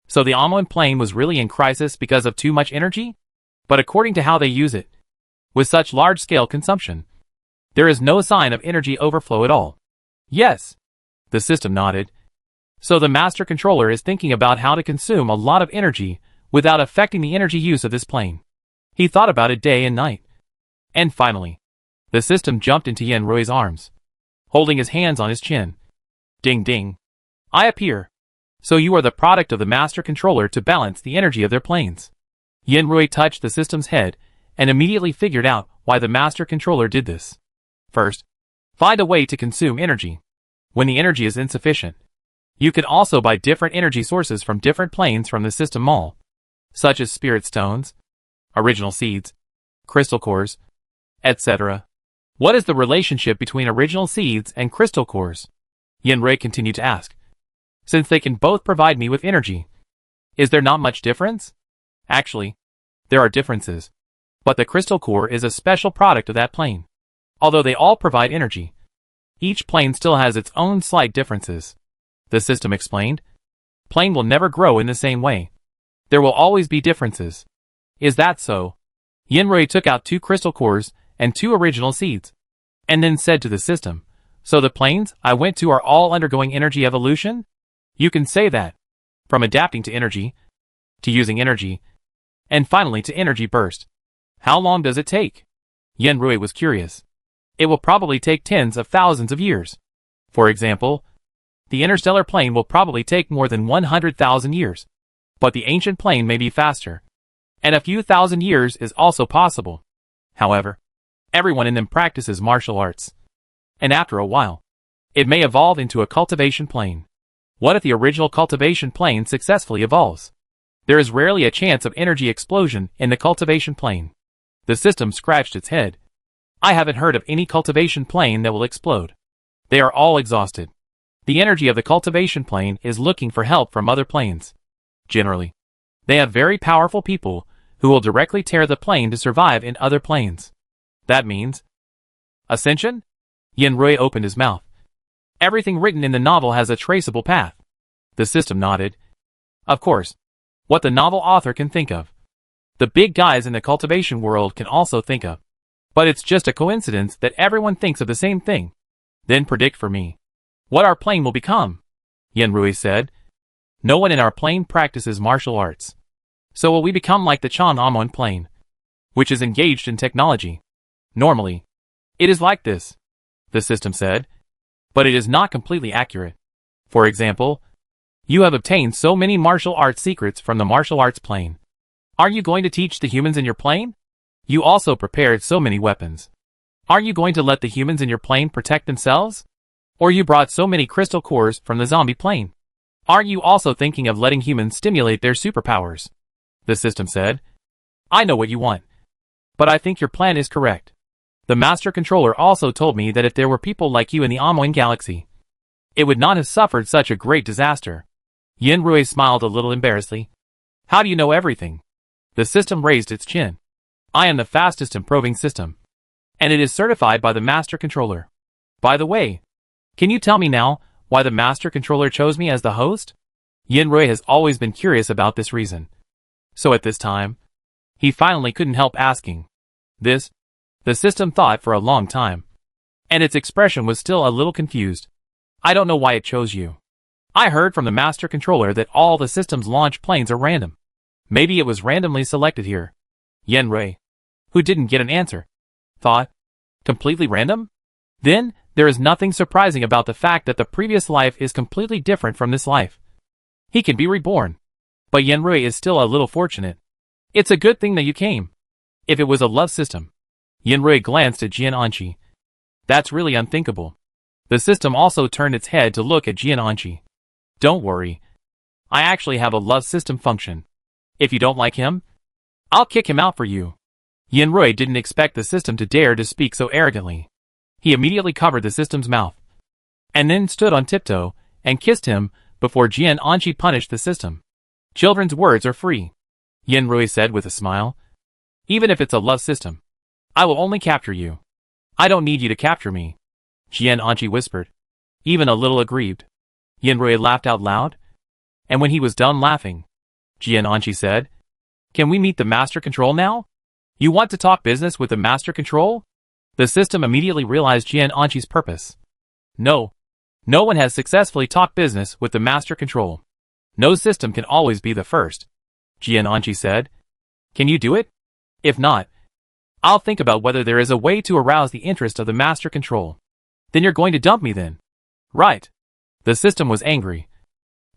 So the Amoan plane was really in crisis because of too much energy? But according to how they use it, with such large-scale consumption, there is no sign of energy overflow at all. Yes. The system nodded. So the master controller is thinking about how to consume a lot of energy without affecting the energy use of this plane. He thought about it day and night. And finally, the system jumped into Yenrui's arms, holding his hands on his chin. Ding ding. I appear. So you are the product of the master controller to balance the energy of their planes. Yenrui touched the system's head and immediately figured out why the master controller did this. First, find a way to consume energy. When the energy is insufficient, you can also buy different energy sources from different planes from the system mall, such as spirit stones, original seeds, crystal cores, etc. What is the relationship between original seeds and crystal cores? Yenrui continued to ask. Since they can both provide me with energy, is there not much difference? Actually, there are differences, but the crystal core is a special product of that plane. Although they all provide energy, each plane still has its own slight differences. The system explained. Plane will never grow in the same way. There will always be differences. Is that so? Yenrui took out 2 crystal cores and 2 original seeds, and then said to the system, so the planes I went to are all undergoing energy evolution? You can say that. From adapting to energy, to using energy, and finally to energy burst. How long does it take? Yenrui was curious. It will probably take tens of thousands of years. For example, the interstellar plane will probably take more than 100,000 years. But the ancient plane may be faster. And a few thousand years is also possible. However, everyone in them practices martial arts. And after a while, it may evolve into a cultivation plane. What if the original cultivation plane successfully evolves? There is rarely a chance of energy explosion in the cultivation plane. The system scratched its head. I haven't heard of any cultivation plane that will explode. They are all exhausted. The energy of the cultivation plane is looking for help from other planes. Generally, they have very powerful people who will directly tear the plane to survive in other planes. That means ascension? Yenrui opened his mouth. Everything written in the novel has a traceable path. The system nodded. Of course, what the novel author can think of, the big guys in the cultivation world can also think of. But it's just a coincidence that everyone thinks of the same thing. Then predict for me what our plane will become. Yenrui said. No one in our plane practices martial arts. So will we become like the Chan Amon plane, which is engaged in technology. Normally, it is like this, the system said, but it is not completely accurate. For example, you have obtained so many martial arts secrets from the martial arts plane. Are you going to teach the humans in your plane? You also prepared so many weapons. Are you going to let the humans in your plane protect themselves? Or you brought so many crystal cores from the zombie plane. Are you also thinking of letting humans stimulate their superpowers? The system said. I know what you want. But I think your plan is correct. The master controller also told me that if there were people like you in the Amoin galaxy, it would not have suffered such a great disaster. Yin Rui smiled a little embarrassedly. How do you know everything? The system raised its chin. I am the fastest improving system. And it is certified by the master controller. By the way, can you tell me now why the master controller chose me as the host? Yin Rui has always been curious about this reason. So at this time, he finally couldn't help asking. This, the system thought for a long time. And its expression was still a little confused. I don't know why it chose you. I heard from the master controller that all the system's launch planes are random. Maybe it was randomly selected here. Yin Rui, who didn't get an answer, thought, completely random? Then, there is nothing surprising about the fact that the previous life is completely different from this life. He can be reborn. But Yin Rui is still a little fortunate. It's a good thing that you came. If it was a love system. Yin Rui glanced at Jian Anqi. That's really unthinkable. The system also turned its head to look at Jian Anqi. Don't worry. I actually have a love system function. If you don't like him, I'll kick him out for you. Yin Rui didn't expect the system to dare to speak so arrogantly. He immediately covered the system's mouth. And then stood on tiptoe and kissed him before Jian Anqi punished the system. Children's words are free, Yin Rui said with a smile. Even if it's a love system, I will only capture you. I don't need you to capture me, Jian Anqi whispered, even a little aggrieved. Yin Rui laughed out loud. And when he was done laughing, Jian Anqi said, Can we meet the master control now? You want to talk business with the master control? The system immediately realized Jian Anqi's purpose. No. No one has successfully talked business with the master control. No system can always be the first, Jian Anqi said. Can you do it? If not, I'll think about whether there is a way to arouse the interest of the master control. Then you're going to dump me then. Right. The system was angry.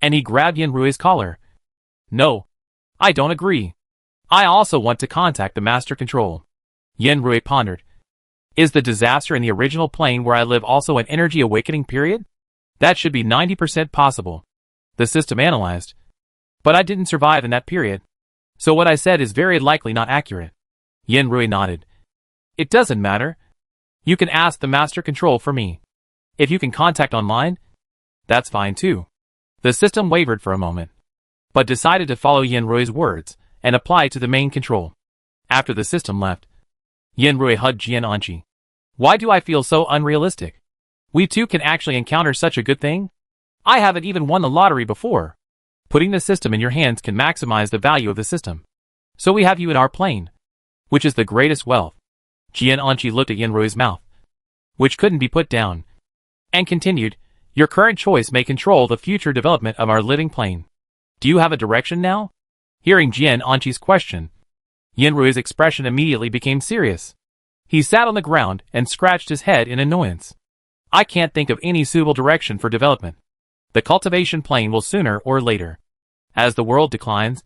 And he grabbed Yin Rui's collar. No. I don't agree. I also want to contact the master control. Yin Rui pondered. Is the disaster in the original plane where I live also an energy awakening period? That should be 90% possible. The system analyzed. But I didn't survive in that period. So what I said is very likely not accurate. Yin Rui nodded. It doesn't matter. You can ask the master control for me. If you can contact online, that's fine too. The system wavered for a moment, but decided to follow Yin Rui's words and apply to the main control. After the system left, Yin Rui hugged Jian Anqi. Why do I feel so unrealistic? We two can actually encounter such a good thing? I haven't even won the lottery before. Putting the system in your hands can maximize the value of the system. So we have you in our plane, which is the greatest wealth. Jian Anqi looked at Yin Rui's mouth, which couldn't be put down, and continued, Your current choice may control the future development of our living plane. Do you have a direction now? Hearing Jian Anqi's question, Yin Rui's expression immediately became serious. He sat on the ground and scratched his head in annoyance. I can't think of any suitable direction for development. The cultivation plane will sooner or later. As the world declines,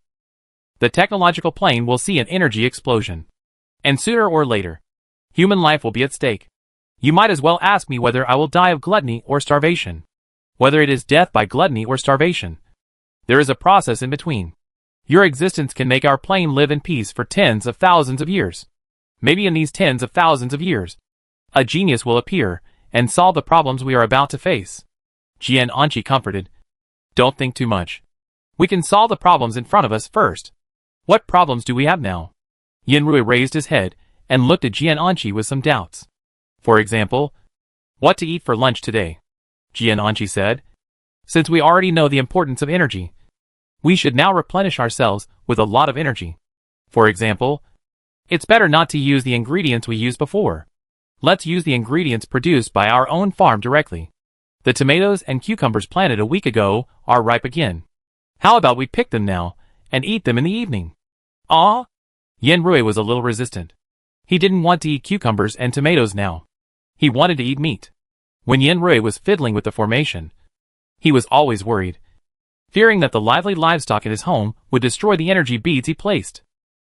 the technological plane will see an energy explosion. And sooner or later, human life will be at stake. You might as well ask me whether I will die of gluttony or starvation. Whether it is death by gluttony or starvation. There is a process in between. Your existence can make our plane live in peace for tens of thousands of years. Maybe in these tens of thousands of years, a genius will appear and solve the problems we are about to face. Jian Anqi comforted. Don't think too much. We can solve the problems in front of us first. What problems do we have now? Yin Rui raised his head and looked at Jian Anqi with some doubts. For example, what to eat for lunch today? Jian Anqi said. Since we already know the importance of energy, we should now replenish ourselves with a lot of energy. For example, it's better not to use the ingredients we used before. Let's use the ingredients produced by our own farm directly. The tomatoes and cucumbers planted a week ago are ripe again. How about we pick them now and eat them in the evening? Ah? Yen Rui was a little resistant. He didn't want to eat cucumbers and tomatoes now. He wanted to eat meat. When Yen Rui was fiddling with the formation, he was always worried, fearing that the lively livestock in his home would destroy the energy beads he placed,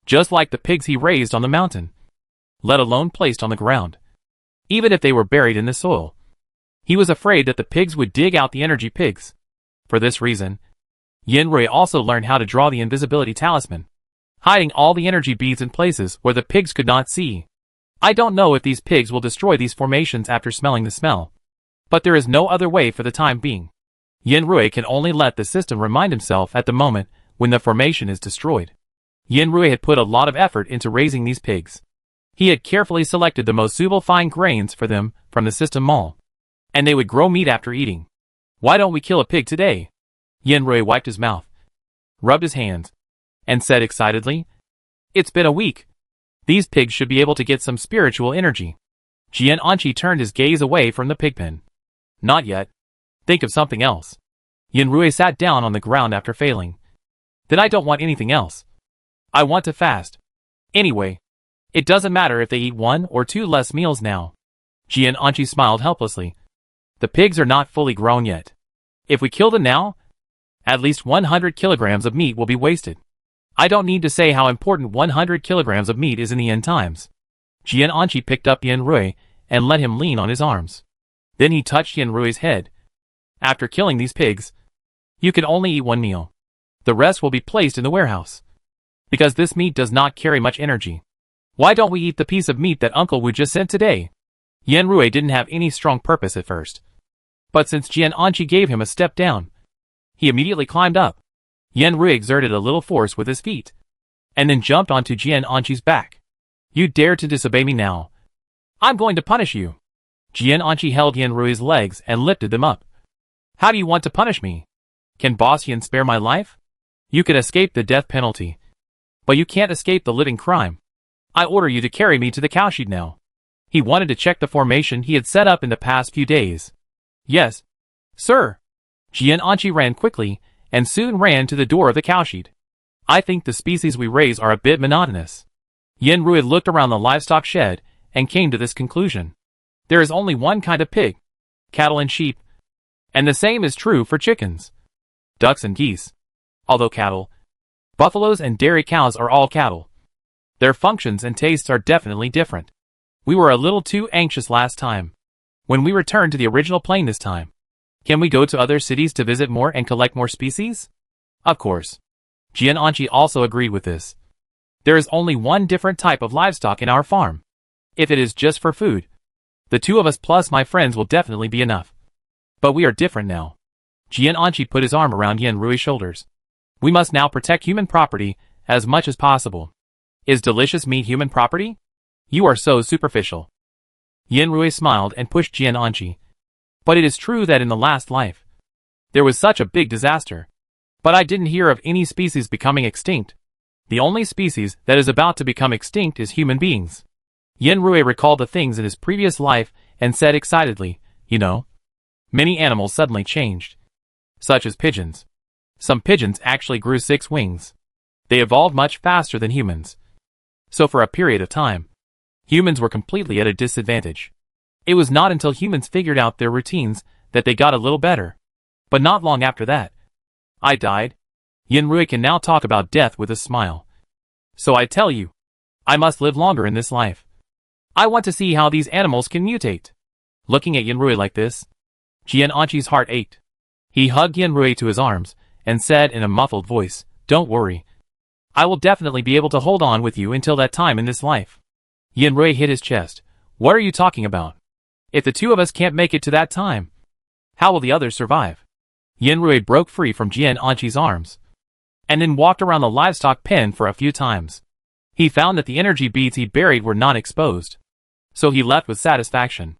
just like the pigs he raised on the mountain, let alone placed on the ground, even if they were buried in the soil. He was afraid that the pigs would dig out the energy pigs. For this reason, Yen Rui also learned how to draw the invisibility talisman, hiding all the energy beads in places where the pigs could not see. I don't know if these pigs will destroy these formations after smelling the smell, but there is no other way for the time being. Yen Rui can only let the system remind himself at the moment when the formation is destroyed. Yen Rui had put a lot of effort into raising these pigs. He had carefully selected the most suitable fine grains for them from the system mall, and they would grow meat after eating. Why don't we kill a pig today? Yen Rui wiped his mouth, rubbed his hands, and said excitedly, "It's been a week. These pigs should be able to get some spiritual energy." Jian Anqi turned his gaze away from the pigpen. "Not yet. Think of something else." Yen Rui sat down on the ground after failing. "Then I don't want anything else. I want to fast. Anyway, it doesn't matter if they eat 1 or 2 less meals now." Jian Anqi smiled helplessly. "The pigs are not fully grown yet. If we kill them now, at least 100 kilograms of meat will be wasted. I don't need to say how important 100 kilograms of meat is in the end times." Jian Anqi picked up Yen Rui and let him lean on his arms. Then he touched Yen Rui's head. "After killing these pigs, you can only eat 1 meal. The rest will be placed in the warehouse. Because this meat does not carry much energy. Why don't we eat the piece of meat that Uncle Wu just sent today?" Yen Rui didn't have any strong purpose at first, but since Jian Anqi gave him a step down, he immediately climbed up. Yen Rui exerted a little force with his feet, and then jumped onto Jian Anqi's back. "You dare to disobey me now. I'm going to punish you." Jian Anqi held Yen Rui's legs and lifted them up. "How do you want to punish me? Can Boss Yen spare my life? You can escape the death penalty, but you can't escape the living crime. I order you to carry me to the cowshed now." He wanted to check the formation he had set up in the past few days. "Yes, sir." Jian Anqi ran quickly and soon ran to the door of the cowshed. "I think the species we raise are a bit monotonous." Yen Rui looked around the livestock shed and came to this conclusion. There is only one kind of pig, cattle and sheep, and the same is true for chickens, ducks and geese. Although cattle, buffaloes and dairy cows are all cattle, their functions and tastes are definitely different. We were a little too anxious last time. When we return to the original plane this time, can we go to other cities to visit more and collect more species? Of course. Jian Anqi also agreed with this. There is only one different type of livestock in our farm. If it is just for food, the 2 of us plus my friends will definitely be enough. But we are different now. Jian Anqi put his arm around Yen Rui's shoulders. We must now protect human property as much as possible. Is delicious meat human property? You are so superficial. Yen Rui smiled and pushed Jian Anqi. But it is true that in the last life, there was such a big disaster. But I didn't hear of any species becoming extinct. The only species that is about to become extinct is human beings. Yen Rui recalled the things in his previous life and said excitedly, "You know, many animals suddenly changed. Such as pigeons. Some pigeons actually grew 6 wings. They evolved much faster than humans. So for a period of time, humans were completely at a disadvantage. It was not until humans figured out their routines that they got a little better. But not long after that, I died." Yen Rui can now talk about death with a smile. "So I tell you, I must live longer in this life. I want to see how these animals can mutate." Looking at Yen Rui like this, Jian Anqi's heart ached. He hugged Yen Rui to his arms and said in a muffled voice, "Don't worry. I will definitely be able to hold on with you until that time in this life." Yen Rui hit his chest. "What are you talking about? If the 2 of us can't make it to that time, how will the others survive?" Yen Rui broke free from Jian Anqi's arms, and then walked around the livestock pen for a few times. He found that the energy beads he buried were not exposed, so he left with satisfaction.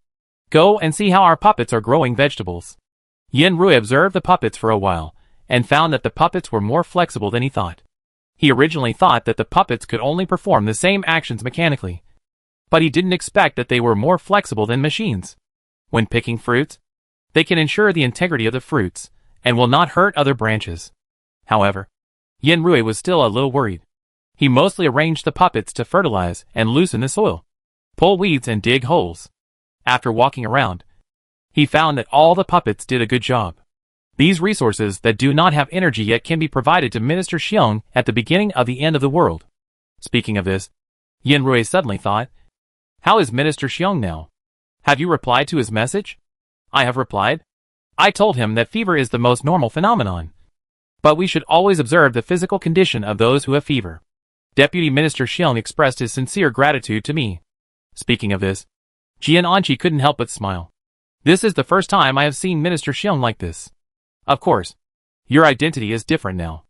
"Go and see how our puppets are growing vegetables." Yen Rui observed the puppets for a while, and found that the puppets were more flexible than he thought. He originally thought that the puppets could only perform the same actions mechanically, but he didn't expect that they were more flexible than machines. When picking fruits, they can ensure the integrity of the fruits, and will not hurt other branches. However, Yen Rui was still a little worried. He mostly arranged the puppets to fertilize and loosen the soil, pull weeds and dig holes. After walking around, he found that all the puppets did a good job. These resources that do not have energy yet can be provided to Minister Xiong at the beginning of the end of the world. Speaking of this, Yanrui suddenly thought, how is Minister Xiong now? Have you replied to his message? I have replied. I told him that fever is the most normal phenomenon. But we should always observe the physical condition of those who have fever. Deputy Minister Xiong expressed his sincere gratitude to me. Speaking of this, Jian Anqi couldn't help but smile. This is the first time I have seen Minister Xiong like this. Of course, your identity is different now.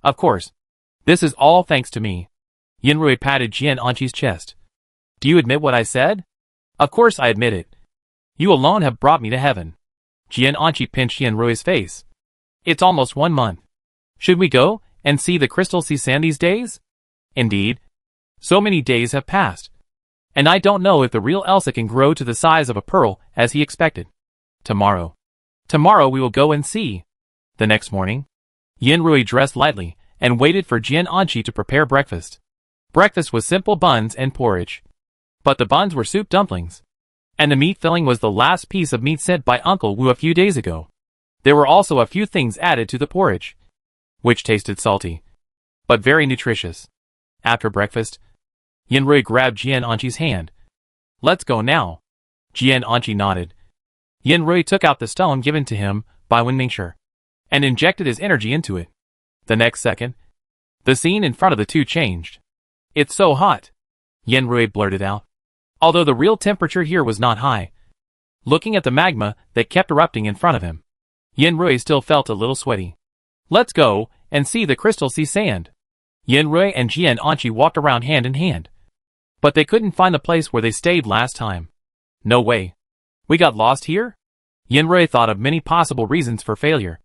Of course, this is all thanks to me. Yanrui patted Jian Anqi's chest. Do you admit what I said? Of course I admit it. You alone have brought me to heaven. Jian Anqi pinched Yanrui's face. It's almost 1 month. Should we go and see the crystal Cisan these days? Indeed. So many days have passed. And I don't know if the real Elsa can grow to the size of a pearl as he expected. Tomorrow we will go and see. The next morning, Yanrui dressed lightly and waited for Jian Anqi to prepare breakfast. Breakfast was simple buns and porridge. But the buns were soup dumplings. And the meat filling was the last piece of meat sent by Uncle Wu a few days ago. There were also a few things added to the porridge, which tasted salty, but very nutritious. After breakfast, Yanrui grabbed Jian Anqi's hand. Let's go now. Jian Anqi nodded. Yanrui took out the stone given to him by Wen Mingshi and injected his energy into it. The next second, the scene in front of the two changed. It's so hot, Yanrui blurted out. Although the real temperature here was not high. Looking at the magma that kept erupting in front of him, Yanrui still felt a little sweaty. Let's go and see the crystal sea sand. Yanrui and Jian Anqi walked around hand in hand. But they couldn't find the place where they stayed last time. No way. We got lost here? Yanrui thought of many possible reasons for failure.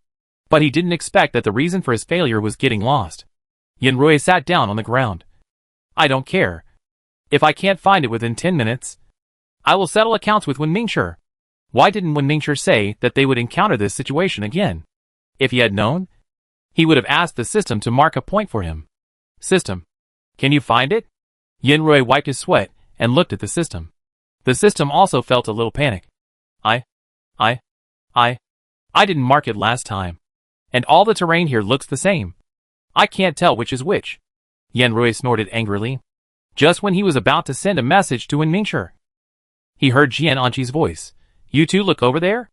But he didn't expect that the reason for his failure was getting lost. Yanrui sat down on the ground. I don't care. If I can't find it within 10 minutes, I will settle accounts with Wen Mingshi. Why didn't Wen Mingshi say that they would encounter this situation again? If he had known, he would have asked the system to mark a point for him. System, can you find it? Yanrui wiped his sweat and looked at the system. The system also felt a little panic. I didn't mark it last time. And all the terrain here looks the same. I can't tell which is which. Yanrui snorted angrily. Just when he was about to send a message to Wen Mingshi, he heard Jian Anqi's voice. You two look over there?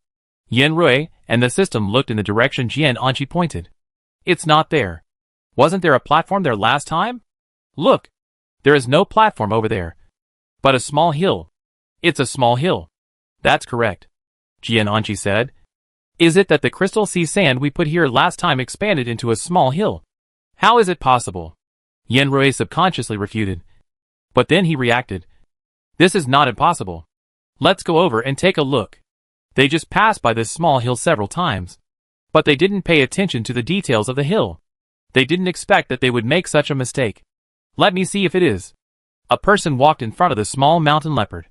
Yanrui and the system looked in the direction Jian Anqi pointed. It's not there. Wasn't there a platform there last time? Look, there is no platform over there, but a small hill. It's a small hill. That's correct, Jian Anqi said. Is it that the crystal sea sand we put here last time expanded into a small hill? How is it possible? Yanrui subconsciously refuted. But then he reacted. This is not impossible. Let's go over and take a look. They just passed by this small hill several times. But they didn't pay attention to the details of the hill. They didn't expect that they would make such a mistake. Let me see if it is. A person walked in front of the small mountain leopard.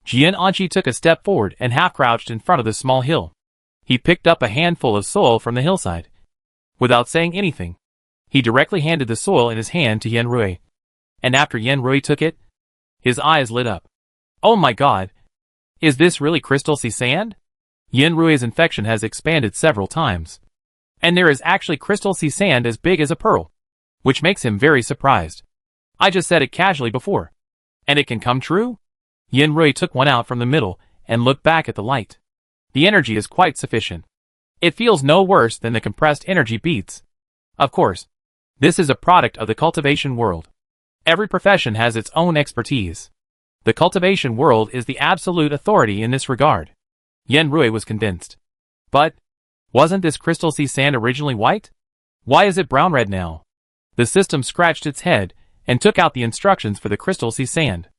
Jian Anqi took a step forward and half-crouched in front of the small hill. He picked up a handful of soil from the hillside. Without saying anything, he directly handed the soil in his hand to Yanrui. And after Yanrui took it, his eyes lit up. Oh my god! Is this really crystal sea sand? Yanrui's infection has expanded several times. And there is actually crystal sea sand as big as a pearl, which makes him very surprised. I just said it casually before. And it can come true? Yanrui took one out from the middle and looked back at the light. The energy is quite sufficient. It feels no worse than the compressed energy beads. Of course, this is a product of the cultivation world. Every profession has its own expertise. The cultivation world is the absolute authority in this regard. Yanrui was convinced. But, wasn't this crystal sea sand originally white? Why is it brown-red now? The system scratched its head and took out the instructions for the crystal sea sand.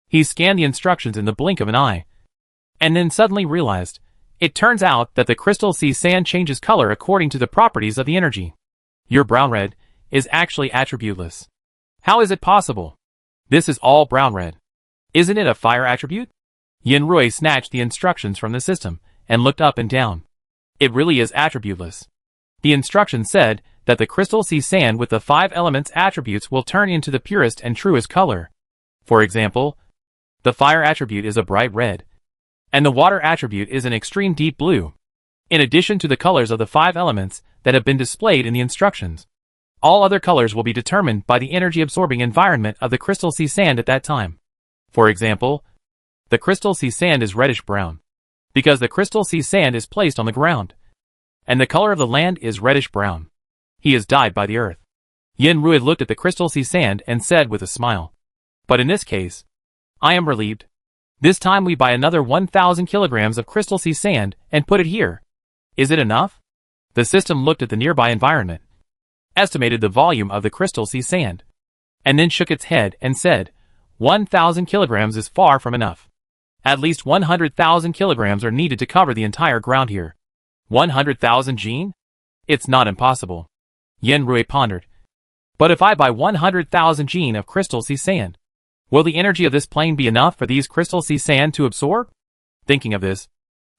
He scanned the instructions in the blink of an eye. And then suddenly realized, it turns out that the crystal sea sand changes color according to the properties of the energy. Your brown-red is actually attributeless. How is it possible? This is all brown-red. Isn't it a fire attribute? Yanrui snatched the instructions from the system and looked up and down. It really is attributeless. The instructions said that the crystal sea sand with the 5 elements attributes will turn into the purest and truest color. For example, the fire attribute is a bright red, and the water attribute is an extreme deep blue, in addition to the colors of the 5 elements that have been displayed in the instructions. All other colors will be determined by the energy-absorbing environment of the crystal sea sand at that time. For example, the crystal sea sand is reddish-brown, because the crystal sea sand is placed on the ground, and the color of the land is reddish-brown. He is dyed by the earth. Yin Rui looked at the crystal sea sand and said with a smile, "But in this case, I am relieved. This time we buy another 1,000 kilograms of crystal sea sand and put it here. Is it enough?" The system looked at the nearby environment, estimated the volume of the crystal sea sand, and then shook its head and said, 1,000 kilograms is far from enough. At least 100,000 kilograms are needed to cover the entire ground here. 100,000 Jean? It's not impossible. Yin Rui pondered. But if I buy 100,000 Jean of crystal sea sand, will the energy of this plane be enough for these crystal sea sand to absorb? Thinking of this,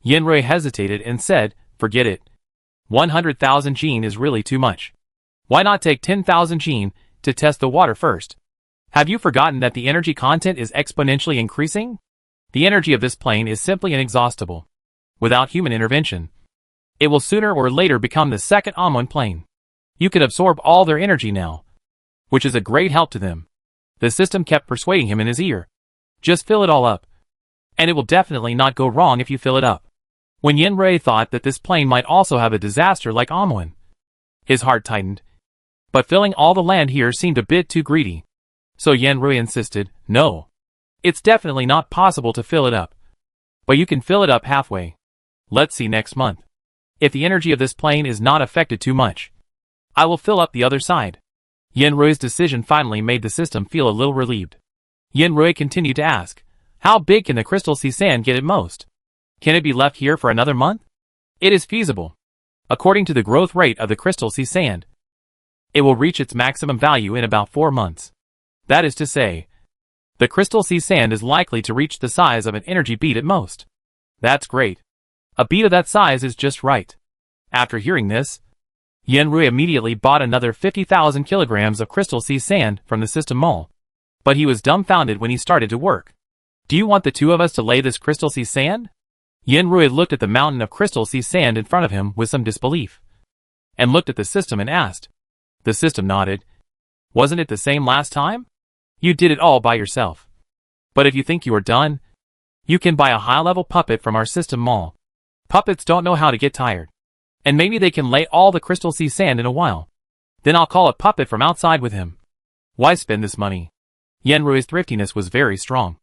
Yin Rui hesitated and said, forget it. 100,000 Jean is really too much. Why not take 10,000 Jean to test the water first? Have you forgotten that the energy content is exponentially increasing? The energy of this plane is simply inexhaustible. Without human intervention, it will sooner or later become the second Amun plane. You can absorb all their energy now, which is a great help to them. The system kept persuading him in his ear. Just fill it all up, and it will definitely not go wrong if you fill it up. When Yin Rui thought that this plane might also have a disaster like Amun, his heart tightened. But filling all the land here seemed a bit too greedy. So Yin Rui insisted, no. It's definitely not possible to fill it up. But you can fill it up halfway. Let's see next month. If the energy of this plane is not affected too much, I will fill up the other side. Yin Rui's decision finally made the system feel a little relieved. Yin Rui continued to ask, how big can the crystal sea sand get at most? Can it be left here for another month? It is feasible. According to the growth rate of the crystal sea sand, it will reach its maximum value in about 4 months. That is to say, the crystal sea sand is likely to reach the size of an energy bead at most. That's great. A bead of that size is just right. After hearing this, Yin Rui immediately bought another 50,000 kilograms of crystal sea sand from the system mall. But he was dumbfounded when he started to work. Do you want the two of us to lay this crystal sea sand? Yin Rui looked at the mountain of crystal sea sand in front of him with some disbelief, and looked at the system and asked. The system nodded. Wasn't it the same last time? You did it all by yourself. But if you think you are done, you can buy a high-level puppet from our system mall. Puppets don't know how to get tired. And maybe they can lay all the crystal sea sand in a while. Then I'll call a puppet from outside with him. Why spend this money? Yin Rui's thriftiness was very strong.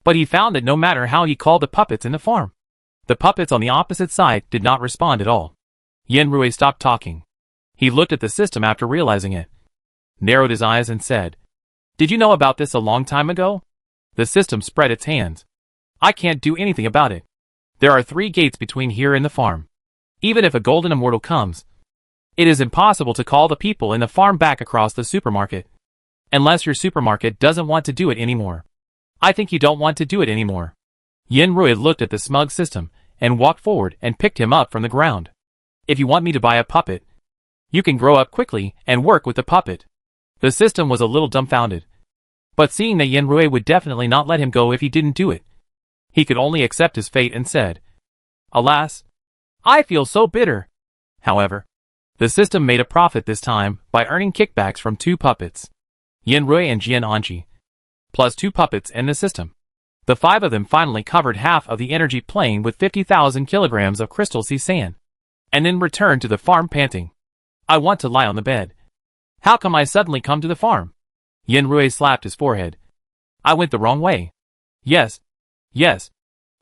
But he found that no matter how he called the puppets in the farm, the puppets on the opposite side did not respond at all. Yin Rui stopped talking. He looked at the system after realizing it, narrowed his eyes and said, Did you know about this a long time ago? The system spread its hands. I can't do anything about it. There are 3 gates between here and the farm. Even if a golden immortal comes, it is impossible to call the people in the farm back across the supermarket. Unless your supermarket doesn't want to do it anymore. I think you don't want to do it anymore. Yin Rui looked at the smug system and walked forward and picked him up from the ground. If you want me to buy a puppet, you can grow up quickly and work with the puppet. The system was a little dumbfounded. But seeing that Yin Rui would definitely not let him go if he didn't do it, he could only accept his fate and said, Alas, I feel so bitter. However, the system made a profit this time by earning kickbacks from 2 puppets, Yin Rui and Jian Anji, plus 2 puppets in the system. The 5 of them finally covered half of the energy plane with 50,000 kilograms of crystal sea sand, and then returned to the farm panting. I want to lie on the bed. How come I suddenly come to the farm? Yin Rui slapped his forehead. I went the wrong way. Yes.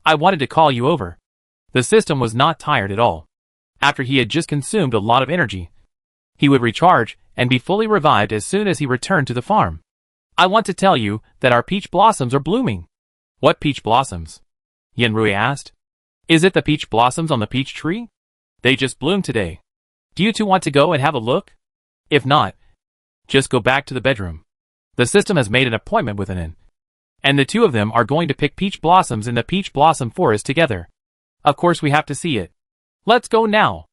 I wanted to call you over. The system was not tired at all. After he had just consumed a lot of energy, he would recharge and be fully revived as soon as he returned to the farm. I want to tell you that our peach blossoms are blooming. What peach blossoms? Yin Rui asked. Is it the peach blossoms on the peach tree? They just bloomed today. Do you two want to go and have a look? If not, just go back to the bedroom. The system has made an appointment with an, and the 2 of them are going to pick peach blossoms in the peach blossom forest together. Of course we have to see it. Let's go now.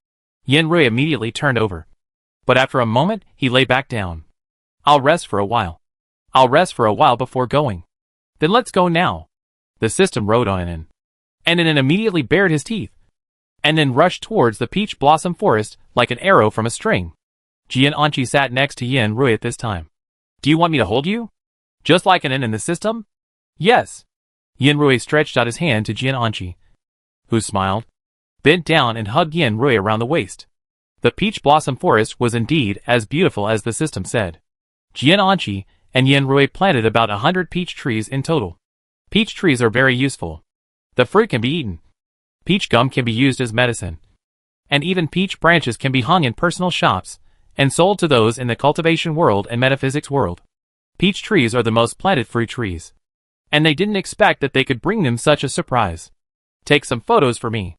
Yin Rui immediately turned over. But after a moment, he lay back down. I'll rest for a while. I'll rest for a while before going. Then let's go now. The system wrote on it, and then immediately bared his teeth, and then rushed towards the peach blossom forest like an arrow from a string. Jian'anqi sat next to Yan Rui at this time. Do you want me to hold you? Just like an in the system? Yes. Yan Rui stretched out his hand to Jian'anqi, who smiled, bent down and hugged Yan Rui around the waist. The peach blossom forest was indeed as beautiful as the system said. Jian'anqi and Yan Rui planted about 100 peach trees in total. Peach trees are very useful. The fruit can be eaten. Peach gum can be used as medicine. And even peach branches can be hung in personal shops and sold to those in the cultivation world and metaphysics world. Peach trees are the most planted fruit trees. And they didn't expect that they could bring them such a surprise. Take some photos for me.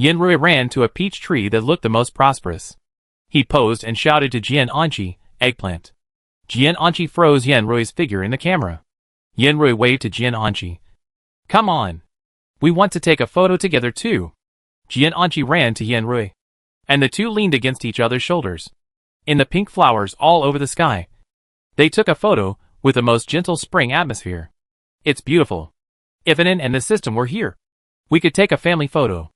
Yan Rui ran to a peach tree that looked the most prosperous. He posed and shouted to Jian'anqi, eggplant. Jian'anqi froze Yan Rui's figure in the camera. Yan Rui waved to Jian'anqi. Come on. We want to take a photo together too. Jian'anqi ran to Yan Rui, and the two leaned against each other's shoulders. In the pink flowers all over the sky, they took a photo with the most gentle spring atmosphere. It's beautiful. If Anan and the system were here, we could take a family photo.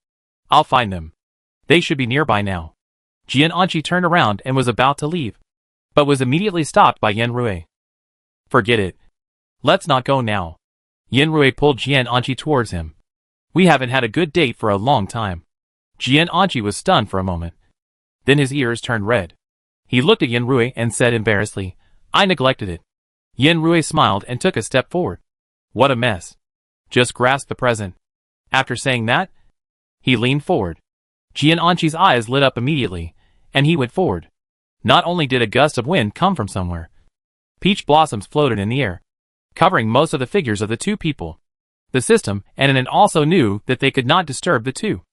I'll find them. They should be nearby now. Jian'anqi turned around and was about to leave, but was immediately stopped by Yan Rui. Forget it. Let's not go now. Yan Rui pulled Jian'anqi towards him. We haven't had a good date for a long time. Jian'anqi was stunned for a moment. Then his ears turned red. He looked at Yan Rui and said embarrassedly, I neglected it. Yan Rui smiled and took a step forward. What a mess. Just grasp the present. After saying that, he leaned forward. Jian'anqi's eyes lit up immediately, and he went forward. Not only did a gust of wind come from somewhere, peach blossoms floated in the air, covering most of the figures of the two people. The system and Anan also knew that they could not disturb the two,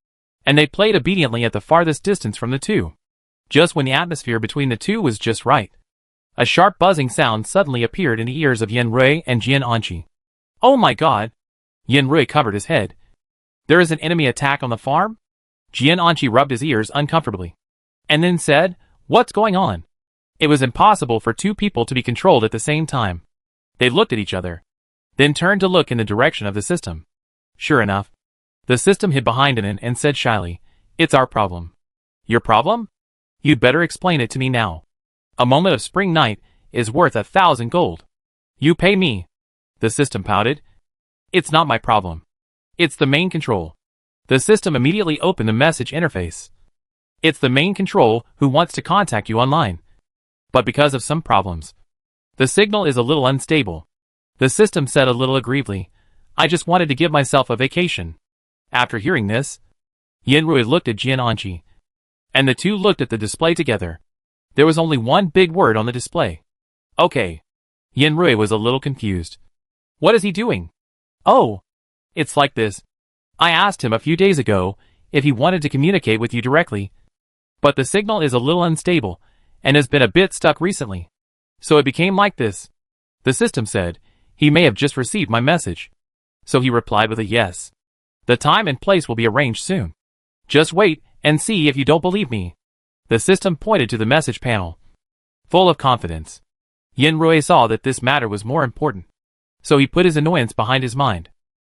and they played obediently at the farthest distance from the two. Just when the atmosphere between the two was just right, a sharp buzzing sound suddenly appeared in the ears of Yan Rui and Jian'anqi. Oh my god! Yan Rui covered his head. There is an enemy attack on the farm? Jian'anqi rubbed his ears uncomfortably, and then said, What's going on? It was impossible for two people to be controlled at the same time. They looked at each other, then turned to look in the direction of the system. Sure enough, the system hid behind Anan and said shyly, It's our problem. Your problem? You'd better explain it to me now. A moment of spring night is worth 1,000 gold. You pay me. The system pouted. It's not my problem. It's the main control. The system immediately opened the message interface. It's the main control who wants to contact you online. But because of some problems, the signal is a little unstable. The system said a little aggrievedly, I just wanted to give myself a vacation. After hearing this, Yan Rui looked at Jian'anqi, and the two looked at the display together. There was only one big word on the display. Okay. Yan Rui was a little confused. What is he doing? Oh, it's like this. I asked him a few days ago if he wanted to communicate with you directly, but the signal is a little unstable and has been a bit stuck recently. So it became like this. The system said, he may have just received my message. So he replied with a yes. The time and place will be arranged soon. Just wait and see if you don't believe me. The system pointed to the message panel. Full of confidence, Yan Rui saw that this matter was more important. So he put his annoyance behind his mind.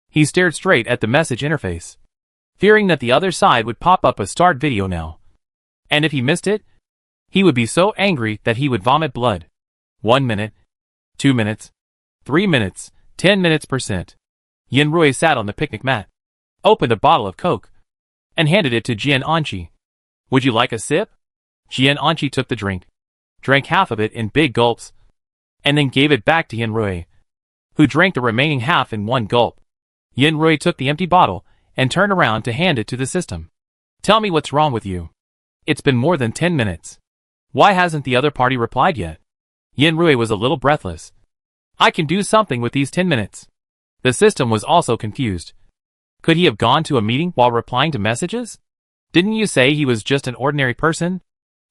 He stared straight at the message interface, fearing that the other side would pop up a start video now. And if he missed it, he would be so angry that he would vomit blood. 1 minute, 2 minutes, 3 minutes, 10 minutes %. Yan Rui sat on the picnic mat, opened a bottle of Coke, and handed it to Jian'anqi. Would you like a sip? Jian'anqi took the drink, drank half of it in big gulps, and then gave it back to Yan Rui, who drank the remaining half in one gulp. Yan Rui took the empty bottle and turned around to hand it to the system. Tell me what's wrong with you. It's been more than 10 minutes. Why hasn't the other party replied yet? Yan Rui was a little breathless. I can do something with these 10 minutes. The system was also confused. Could he have gone to a meeting while replying to messages? Didn't you say he was just an ordinary person?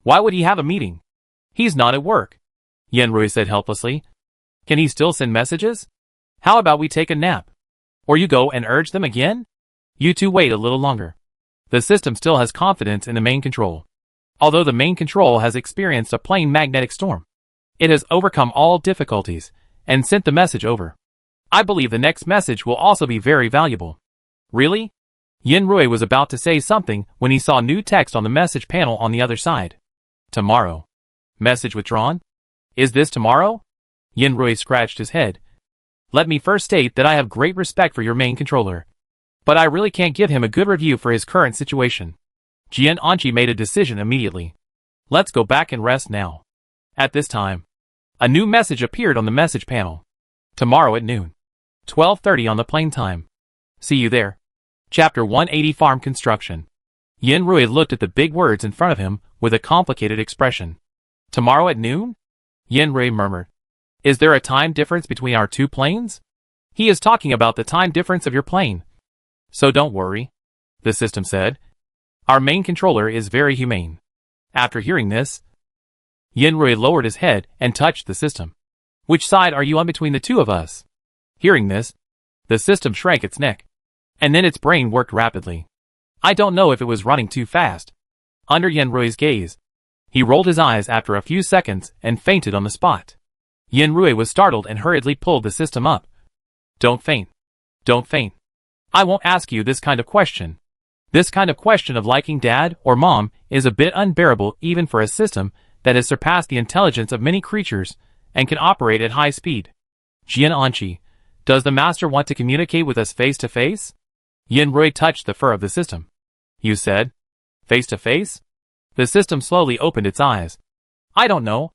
Why would he have a meeting? He's not at work. Yan Rui said helplessly. Can he still send messages? How about we take a nap? Or you go and urge them again? You two wait a little longer. The system still has confidence in the main control. Although the main control has experienced a plain magnetic storm, it has overcome all difficulties and sent the message over. I believe the next message will also be very valuable. Really? Yin-Rui was about to say something when he saw new text on the message panel on the other side. Tomorrow. Message withdrawn? Is this tomorrow? Yin-Rui scratched his head. Let me first state that I have great respect for your main controller, but I really can't give him a good review for his current situation. Jian Anqi made a decision immediately. Let's go back and rest now. At this time, a new message appeared on the message panel. Tomorrow at noon. 12:30 on the plane time. See you there. Chapter 180 Farm Construction. Yin-Rui looked at the big words in front of him with a complicated expression. Tomorrow at noon? Yin-Rui murmured. Is there a time difference between our two planes? He is talking about the time difference of your plane. So don't worry, the system said. Our main controller is very humane. After hearing this, Yin-Rui lowered his head and touched the system. Which side are you on between the two of us? Hearing this, the system shrank its neck. And then its brain worked rapidly. I don't know if it was running too fast. Under Yin-Rui's gaze, he rolled his eyes after a few seconds and fainted on the spot. Yin-Rui was startled and hurriedly pulled the system up. Don't faint. Don't faint. I won't ask you this kind of question. This kind of question of liking dad or mom is a bit unbearable even for a system that has surpassed the intelligence of many creatures and can operate at high speed. Jian Anqi, does the master want to communicate with us face to face? Yin-Rui touched the fur of the system. You said, face to face? The system slowly opened its eyes. I don't know.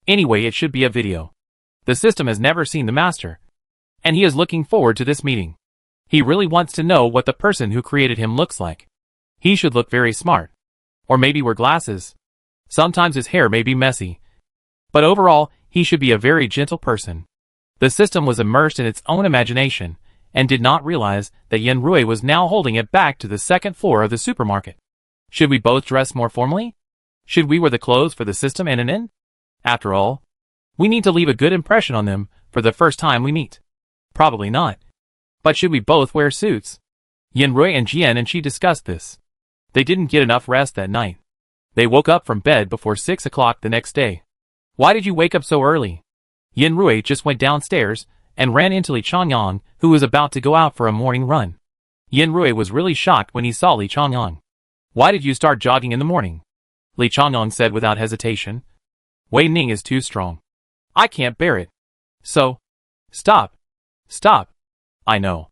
Anyway, it should be a video. The system has never seen the master, and he is looking forward to this meeting. He really wants to know what the person who created him looks like. He should look very smart. Or maybe wear glasses. Sometimes his hair may be messy. But overall, he should be a very gentle person. The system was immersed in its own imagination, and did not realize that Yin-Rui was now holding it back to the second floor of the supermarket. Should we both dress more formally? Should we wear the clothes for the system and an inn? After all, we need to leave a good impression on them for the first time we meet. Probably not. But should we both wear suits? Yin-Rui and Jian Anqi discussed this. They didn't get enough rest that night. They woke up from bed before 6 o'clock the next day. Why did you wake up so early? Yin-Rui just went downstairs and ran into Li Changyang, who was about to go out for a morning run. Yin-Rui was really shocked when he saw Li Changyang. Why did you start jogging in the morning? Li Changyang said without hesitation. Wei Ning is too strong. I can't bear it. So, stop. Stop. I know.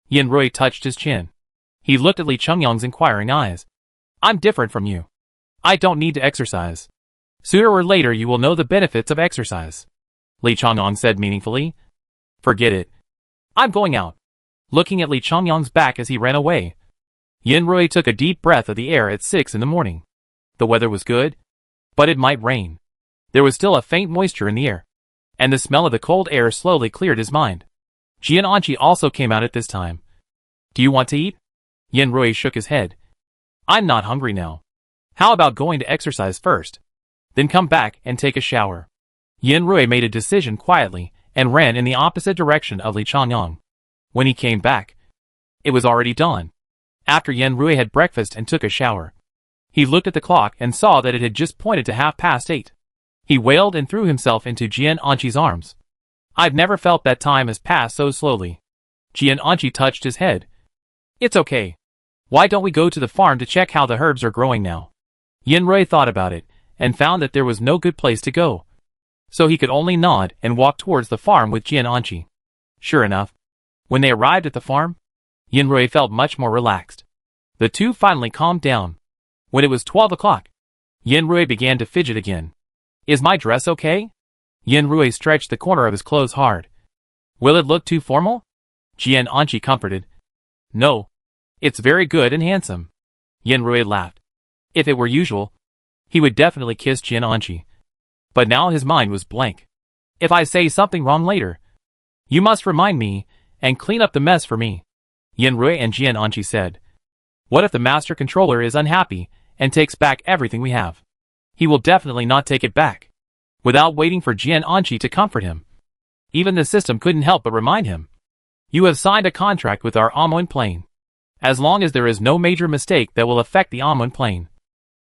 Yin-Rui touched his chin. He looked at Li Changyang's inquiring eyes. I'm different from you. I don't need to exercise. Sooner or later you will know the benefits of exercise. Li Changyang said meaningfully. Forget it. I'm going out. Looking at Li Changyang's back as he ran away, Yin-Rui took a deep breath of the air at 6 in the morning. The weather was good, but it might rain. There was still a faint moisture in the air, and the smell of the cold air slowly cleared his mind. Jian Anqi also came out at this time. Do you want to eat? Yin-Rui shook his head. I'm not hungry now. How about going to exercise first? Then come back and take a shower. Yin-Rui made a decision quietly and ran in the opposite direction of Li Changyang. When he came back, it was already dawn. After Yin-Rui had breakfast and took a shower, he looked at the clock and saw that it had just pointed to 8:30. He wailed and threw himself into Jian Anqi's arms. I've never felt that time has passed so slowly. Jian Anqi touched his head. It's okay. Why don't we go to the farm to check how the herbs are growing now? Yin-Rui thought about it, and found that there was no good place to go. So he could only nod and walk towards the farm with Jian Anqi. Sure enough, when they arrived at the farm, Yin-Rui felt much more relaxed. The two finally calmed down. When it was 12 o'clock, Yin-Rui began to fidget again. Is my dress okay? Yin-Rui stretched the corner of his clothes hard. Will it look too formal? Jian Anqi comforted. No. It's very good and handsome. Yin-Rui laughed. If it were usual, he would definitely kiss Jian Anqi. But now his mind was blank. If I say something wrong later, you must remind me and clean up the mess for me. Yin-Rui and Jian Anqi said. What if the master controller is unhappy and takes back everything we have? He will definitely not take it back. Without waiting for Jian Anqi to comfort him, even the system couldn't help but remind him. You have signed a contract with our Amoin plane. As long as there is no major mistake that will affect the Amoin plane,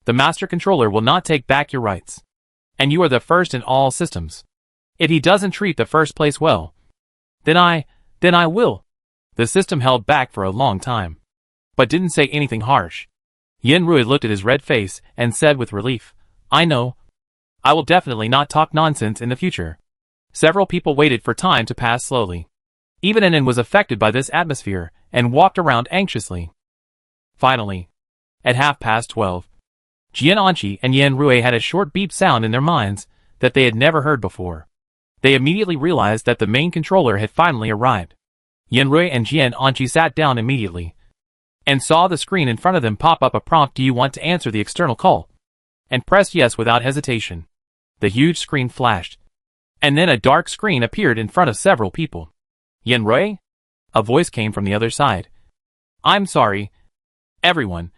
The Master Controller will not take back your rights. And you are the first in all systems. If he doesn't treat the first place well, then I will. The system held back for a long time, but didn't say anything harsh. Yenrui looked at his red face and said with relief, I know. I will definitely not talk nonsense in the future. Several people waited for time to pass slowly. Even Inen was affected by this atmosphere and walked around anxiously. Finally, at 12:30, Jiananqi and Yenrui had a short beep sound in their minds that they had never heard before. They immediately realized that the main controller had finally arrived. Yenrui and Jiananqi sat down immediately and saw the screen in front of them pop up a prompt, do you want to answer the external call? And pressed yes without hesitation. The huge screen flashed, and then a dark screen appeared in front of several people. Yenrui? A voice came from the other side. I'm sorry, everyone.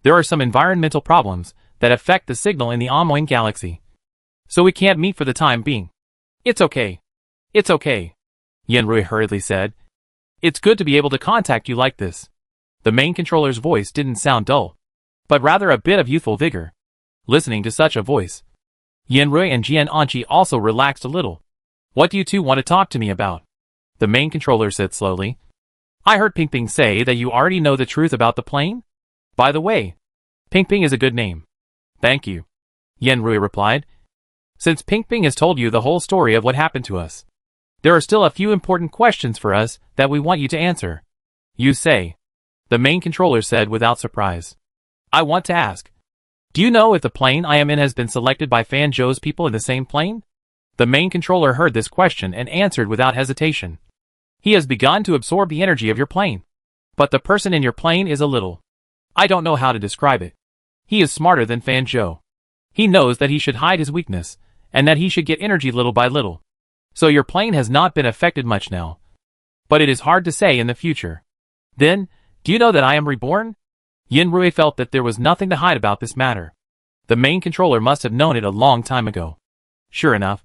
There are some environmental problems that affect the signal in the Amoin galaxy, so we can't meet for the time being. It's okay. It's okay, Yenrui hurriedly said. It's good to be able to contact you like this. The main controller's voice didn't sound dull, but rather a bit of youthful vigor. Listening to such a voice, Yenrui and Jiananqi also relaxed a little. What do you two want to talk to me about? The main controller said slowly. I heard Ping say that you already know the truth about the plane? By the way, Ping is a good name. Thank you, Yenrui replied. Since Ping has told you the whole story of what happened to us, there are still a few important questions for us that we want you to answer. You say, the main controller said without surprise. I want to ask, do you know if the plane I am in has been selected by Fan Zhou's people in the same plane? The main controller heard this question and answered without hesitation. He has begun to absorb the energy of your plane. But the person in your plane is a little, I don't know how to describe it. He is smarter than Fan Zhou. He knows that he should hide his weakness, and that he should get energy little by little. So your plane has not been affected much now. But it is hard to say in the future. Then, do you know that I am reborn? Yenrui felt that there was nothing to hide about this matter. The main controller must have known it a long time ago. Sure enough,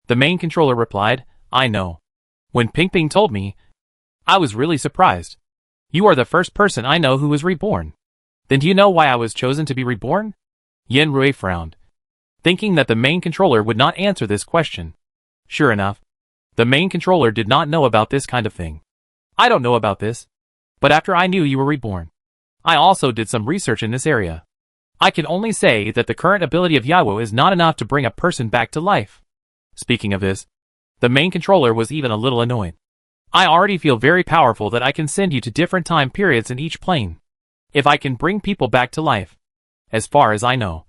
the main controller replied, I know. When Ping told me, I was really surprised. You are the first person I know who was reborn. Then do you know why I was chosen to be reborn? Yenrui frowned, thinking that the main controller would not answer this question. Sure enough, the main controller did not know about this kind of thing. I don't know about this, but after I knew you were reborn, I also did some research in this area. I can only say that the current ability of Yawo is not enough to bring a person back to life. Speaking of this, the main controller was even a little annoyed. I already feel very powerful that I can send you to different time periods in each plane. If I can bring people back to life, as far as I know,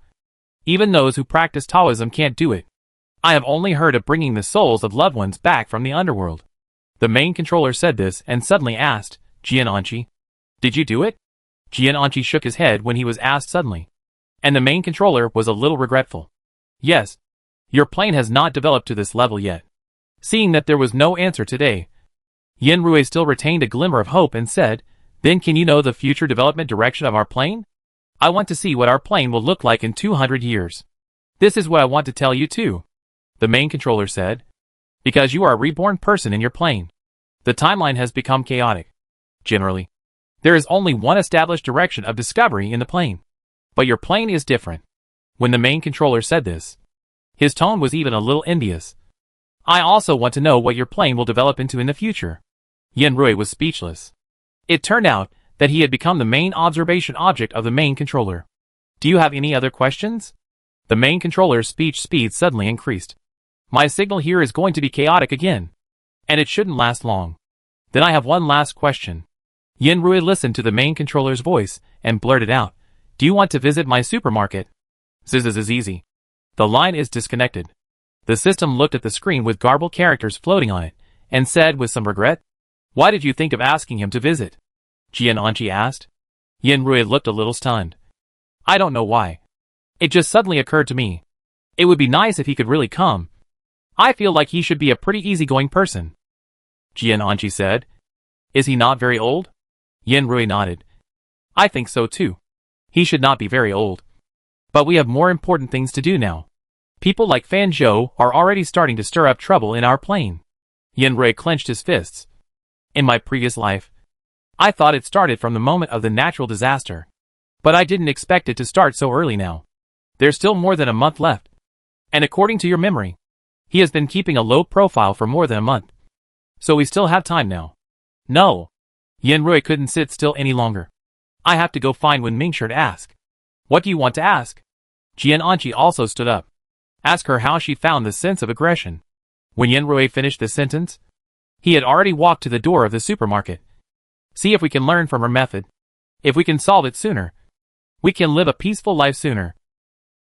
even those who practice Taoism can't do it. I have only heard of bringing the souls of loved ones back from the underworld. The main controller said this and suddenly asked, Jiananqi, did you do it? Jiananqi shook his head when he was asked suddenly, and the main controller was a little regretful. Yes, your plane has not developed to this level yet. Seeing that there was no answer today, Yenrui still retained a glimmer of hope and said, then can you know the future development direction of our plane? I want to see what our plane will look like in 200 years. This is what I want to tell you too, the main controller said. Because you are a reborn person in your plane, the timeline has become chaotic. Generally, there is only one established direction of discovery in the plane. But your plane is different. When the main controller said this, his tone was even a little envious. I also want to know what your plane will develop into in the future. Yenrui was speechless. It turned out that he had become the main observation object of the main controller. Do you have any other questions? The main controller's speech speed suddenly increased. My signal here is going to be chaotic again, and it shouldn't last long. Then I have one last question. Yenrui listened to the main controller's voice and blurted out, do you want to visit my supermarket? This is easy. The line is disconnected. The system looked at the screen with garbled characters floating on it, and said with some regret, why did you think of asking him to visit? Jiananqi asked. Yenrui looked a little stunned. I don't know why. It just suddenly occurred to me. It would be nice if he could really come. I feel like he should be a pretty easygoing person. Jiananqi said. Is he not very old? Yenrui nodded. I think so too. He should not be very old. But we have more important things to do now. People like Fan Zhou are already starting to stir up trouble in our plane. Yenrui clenched his fists. In my previous life, I thought it started from the moment of the natural disaster. But I didn't expect it to start so early now. There's still more than a month left. And according to your memory, he has been keeping a low profile for more than a month. So we still have time now. No. Yanrui couldn't sit still any longer. I have to go find Wen Mingshi to ask. What do you want to ask? Jian Anqi also stood up. Ask her how she found the sense of aggression. When Yanrui finished the sentence, he had already walked to the door of the supermarket. See if we can learn from her method. If we can solve it sooner, we can live a peaceful life sooner.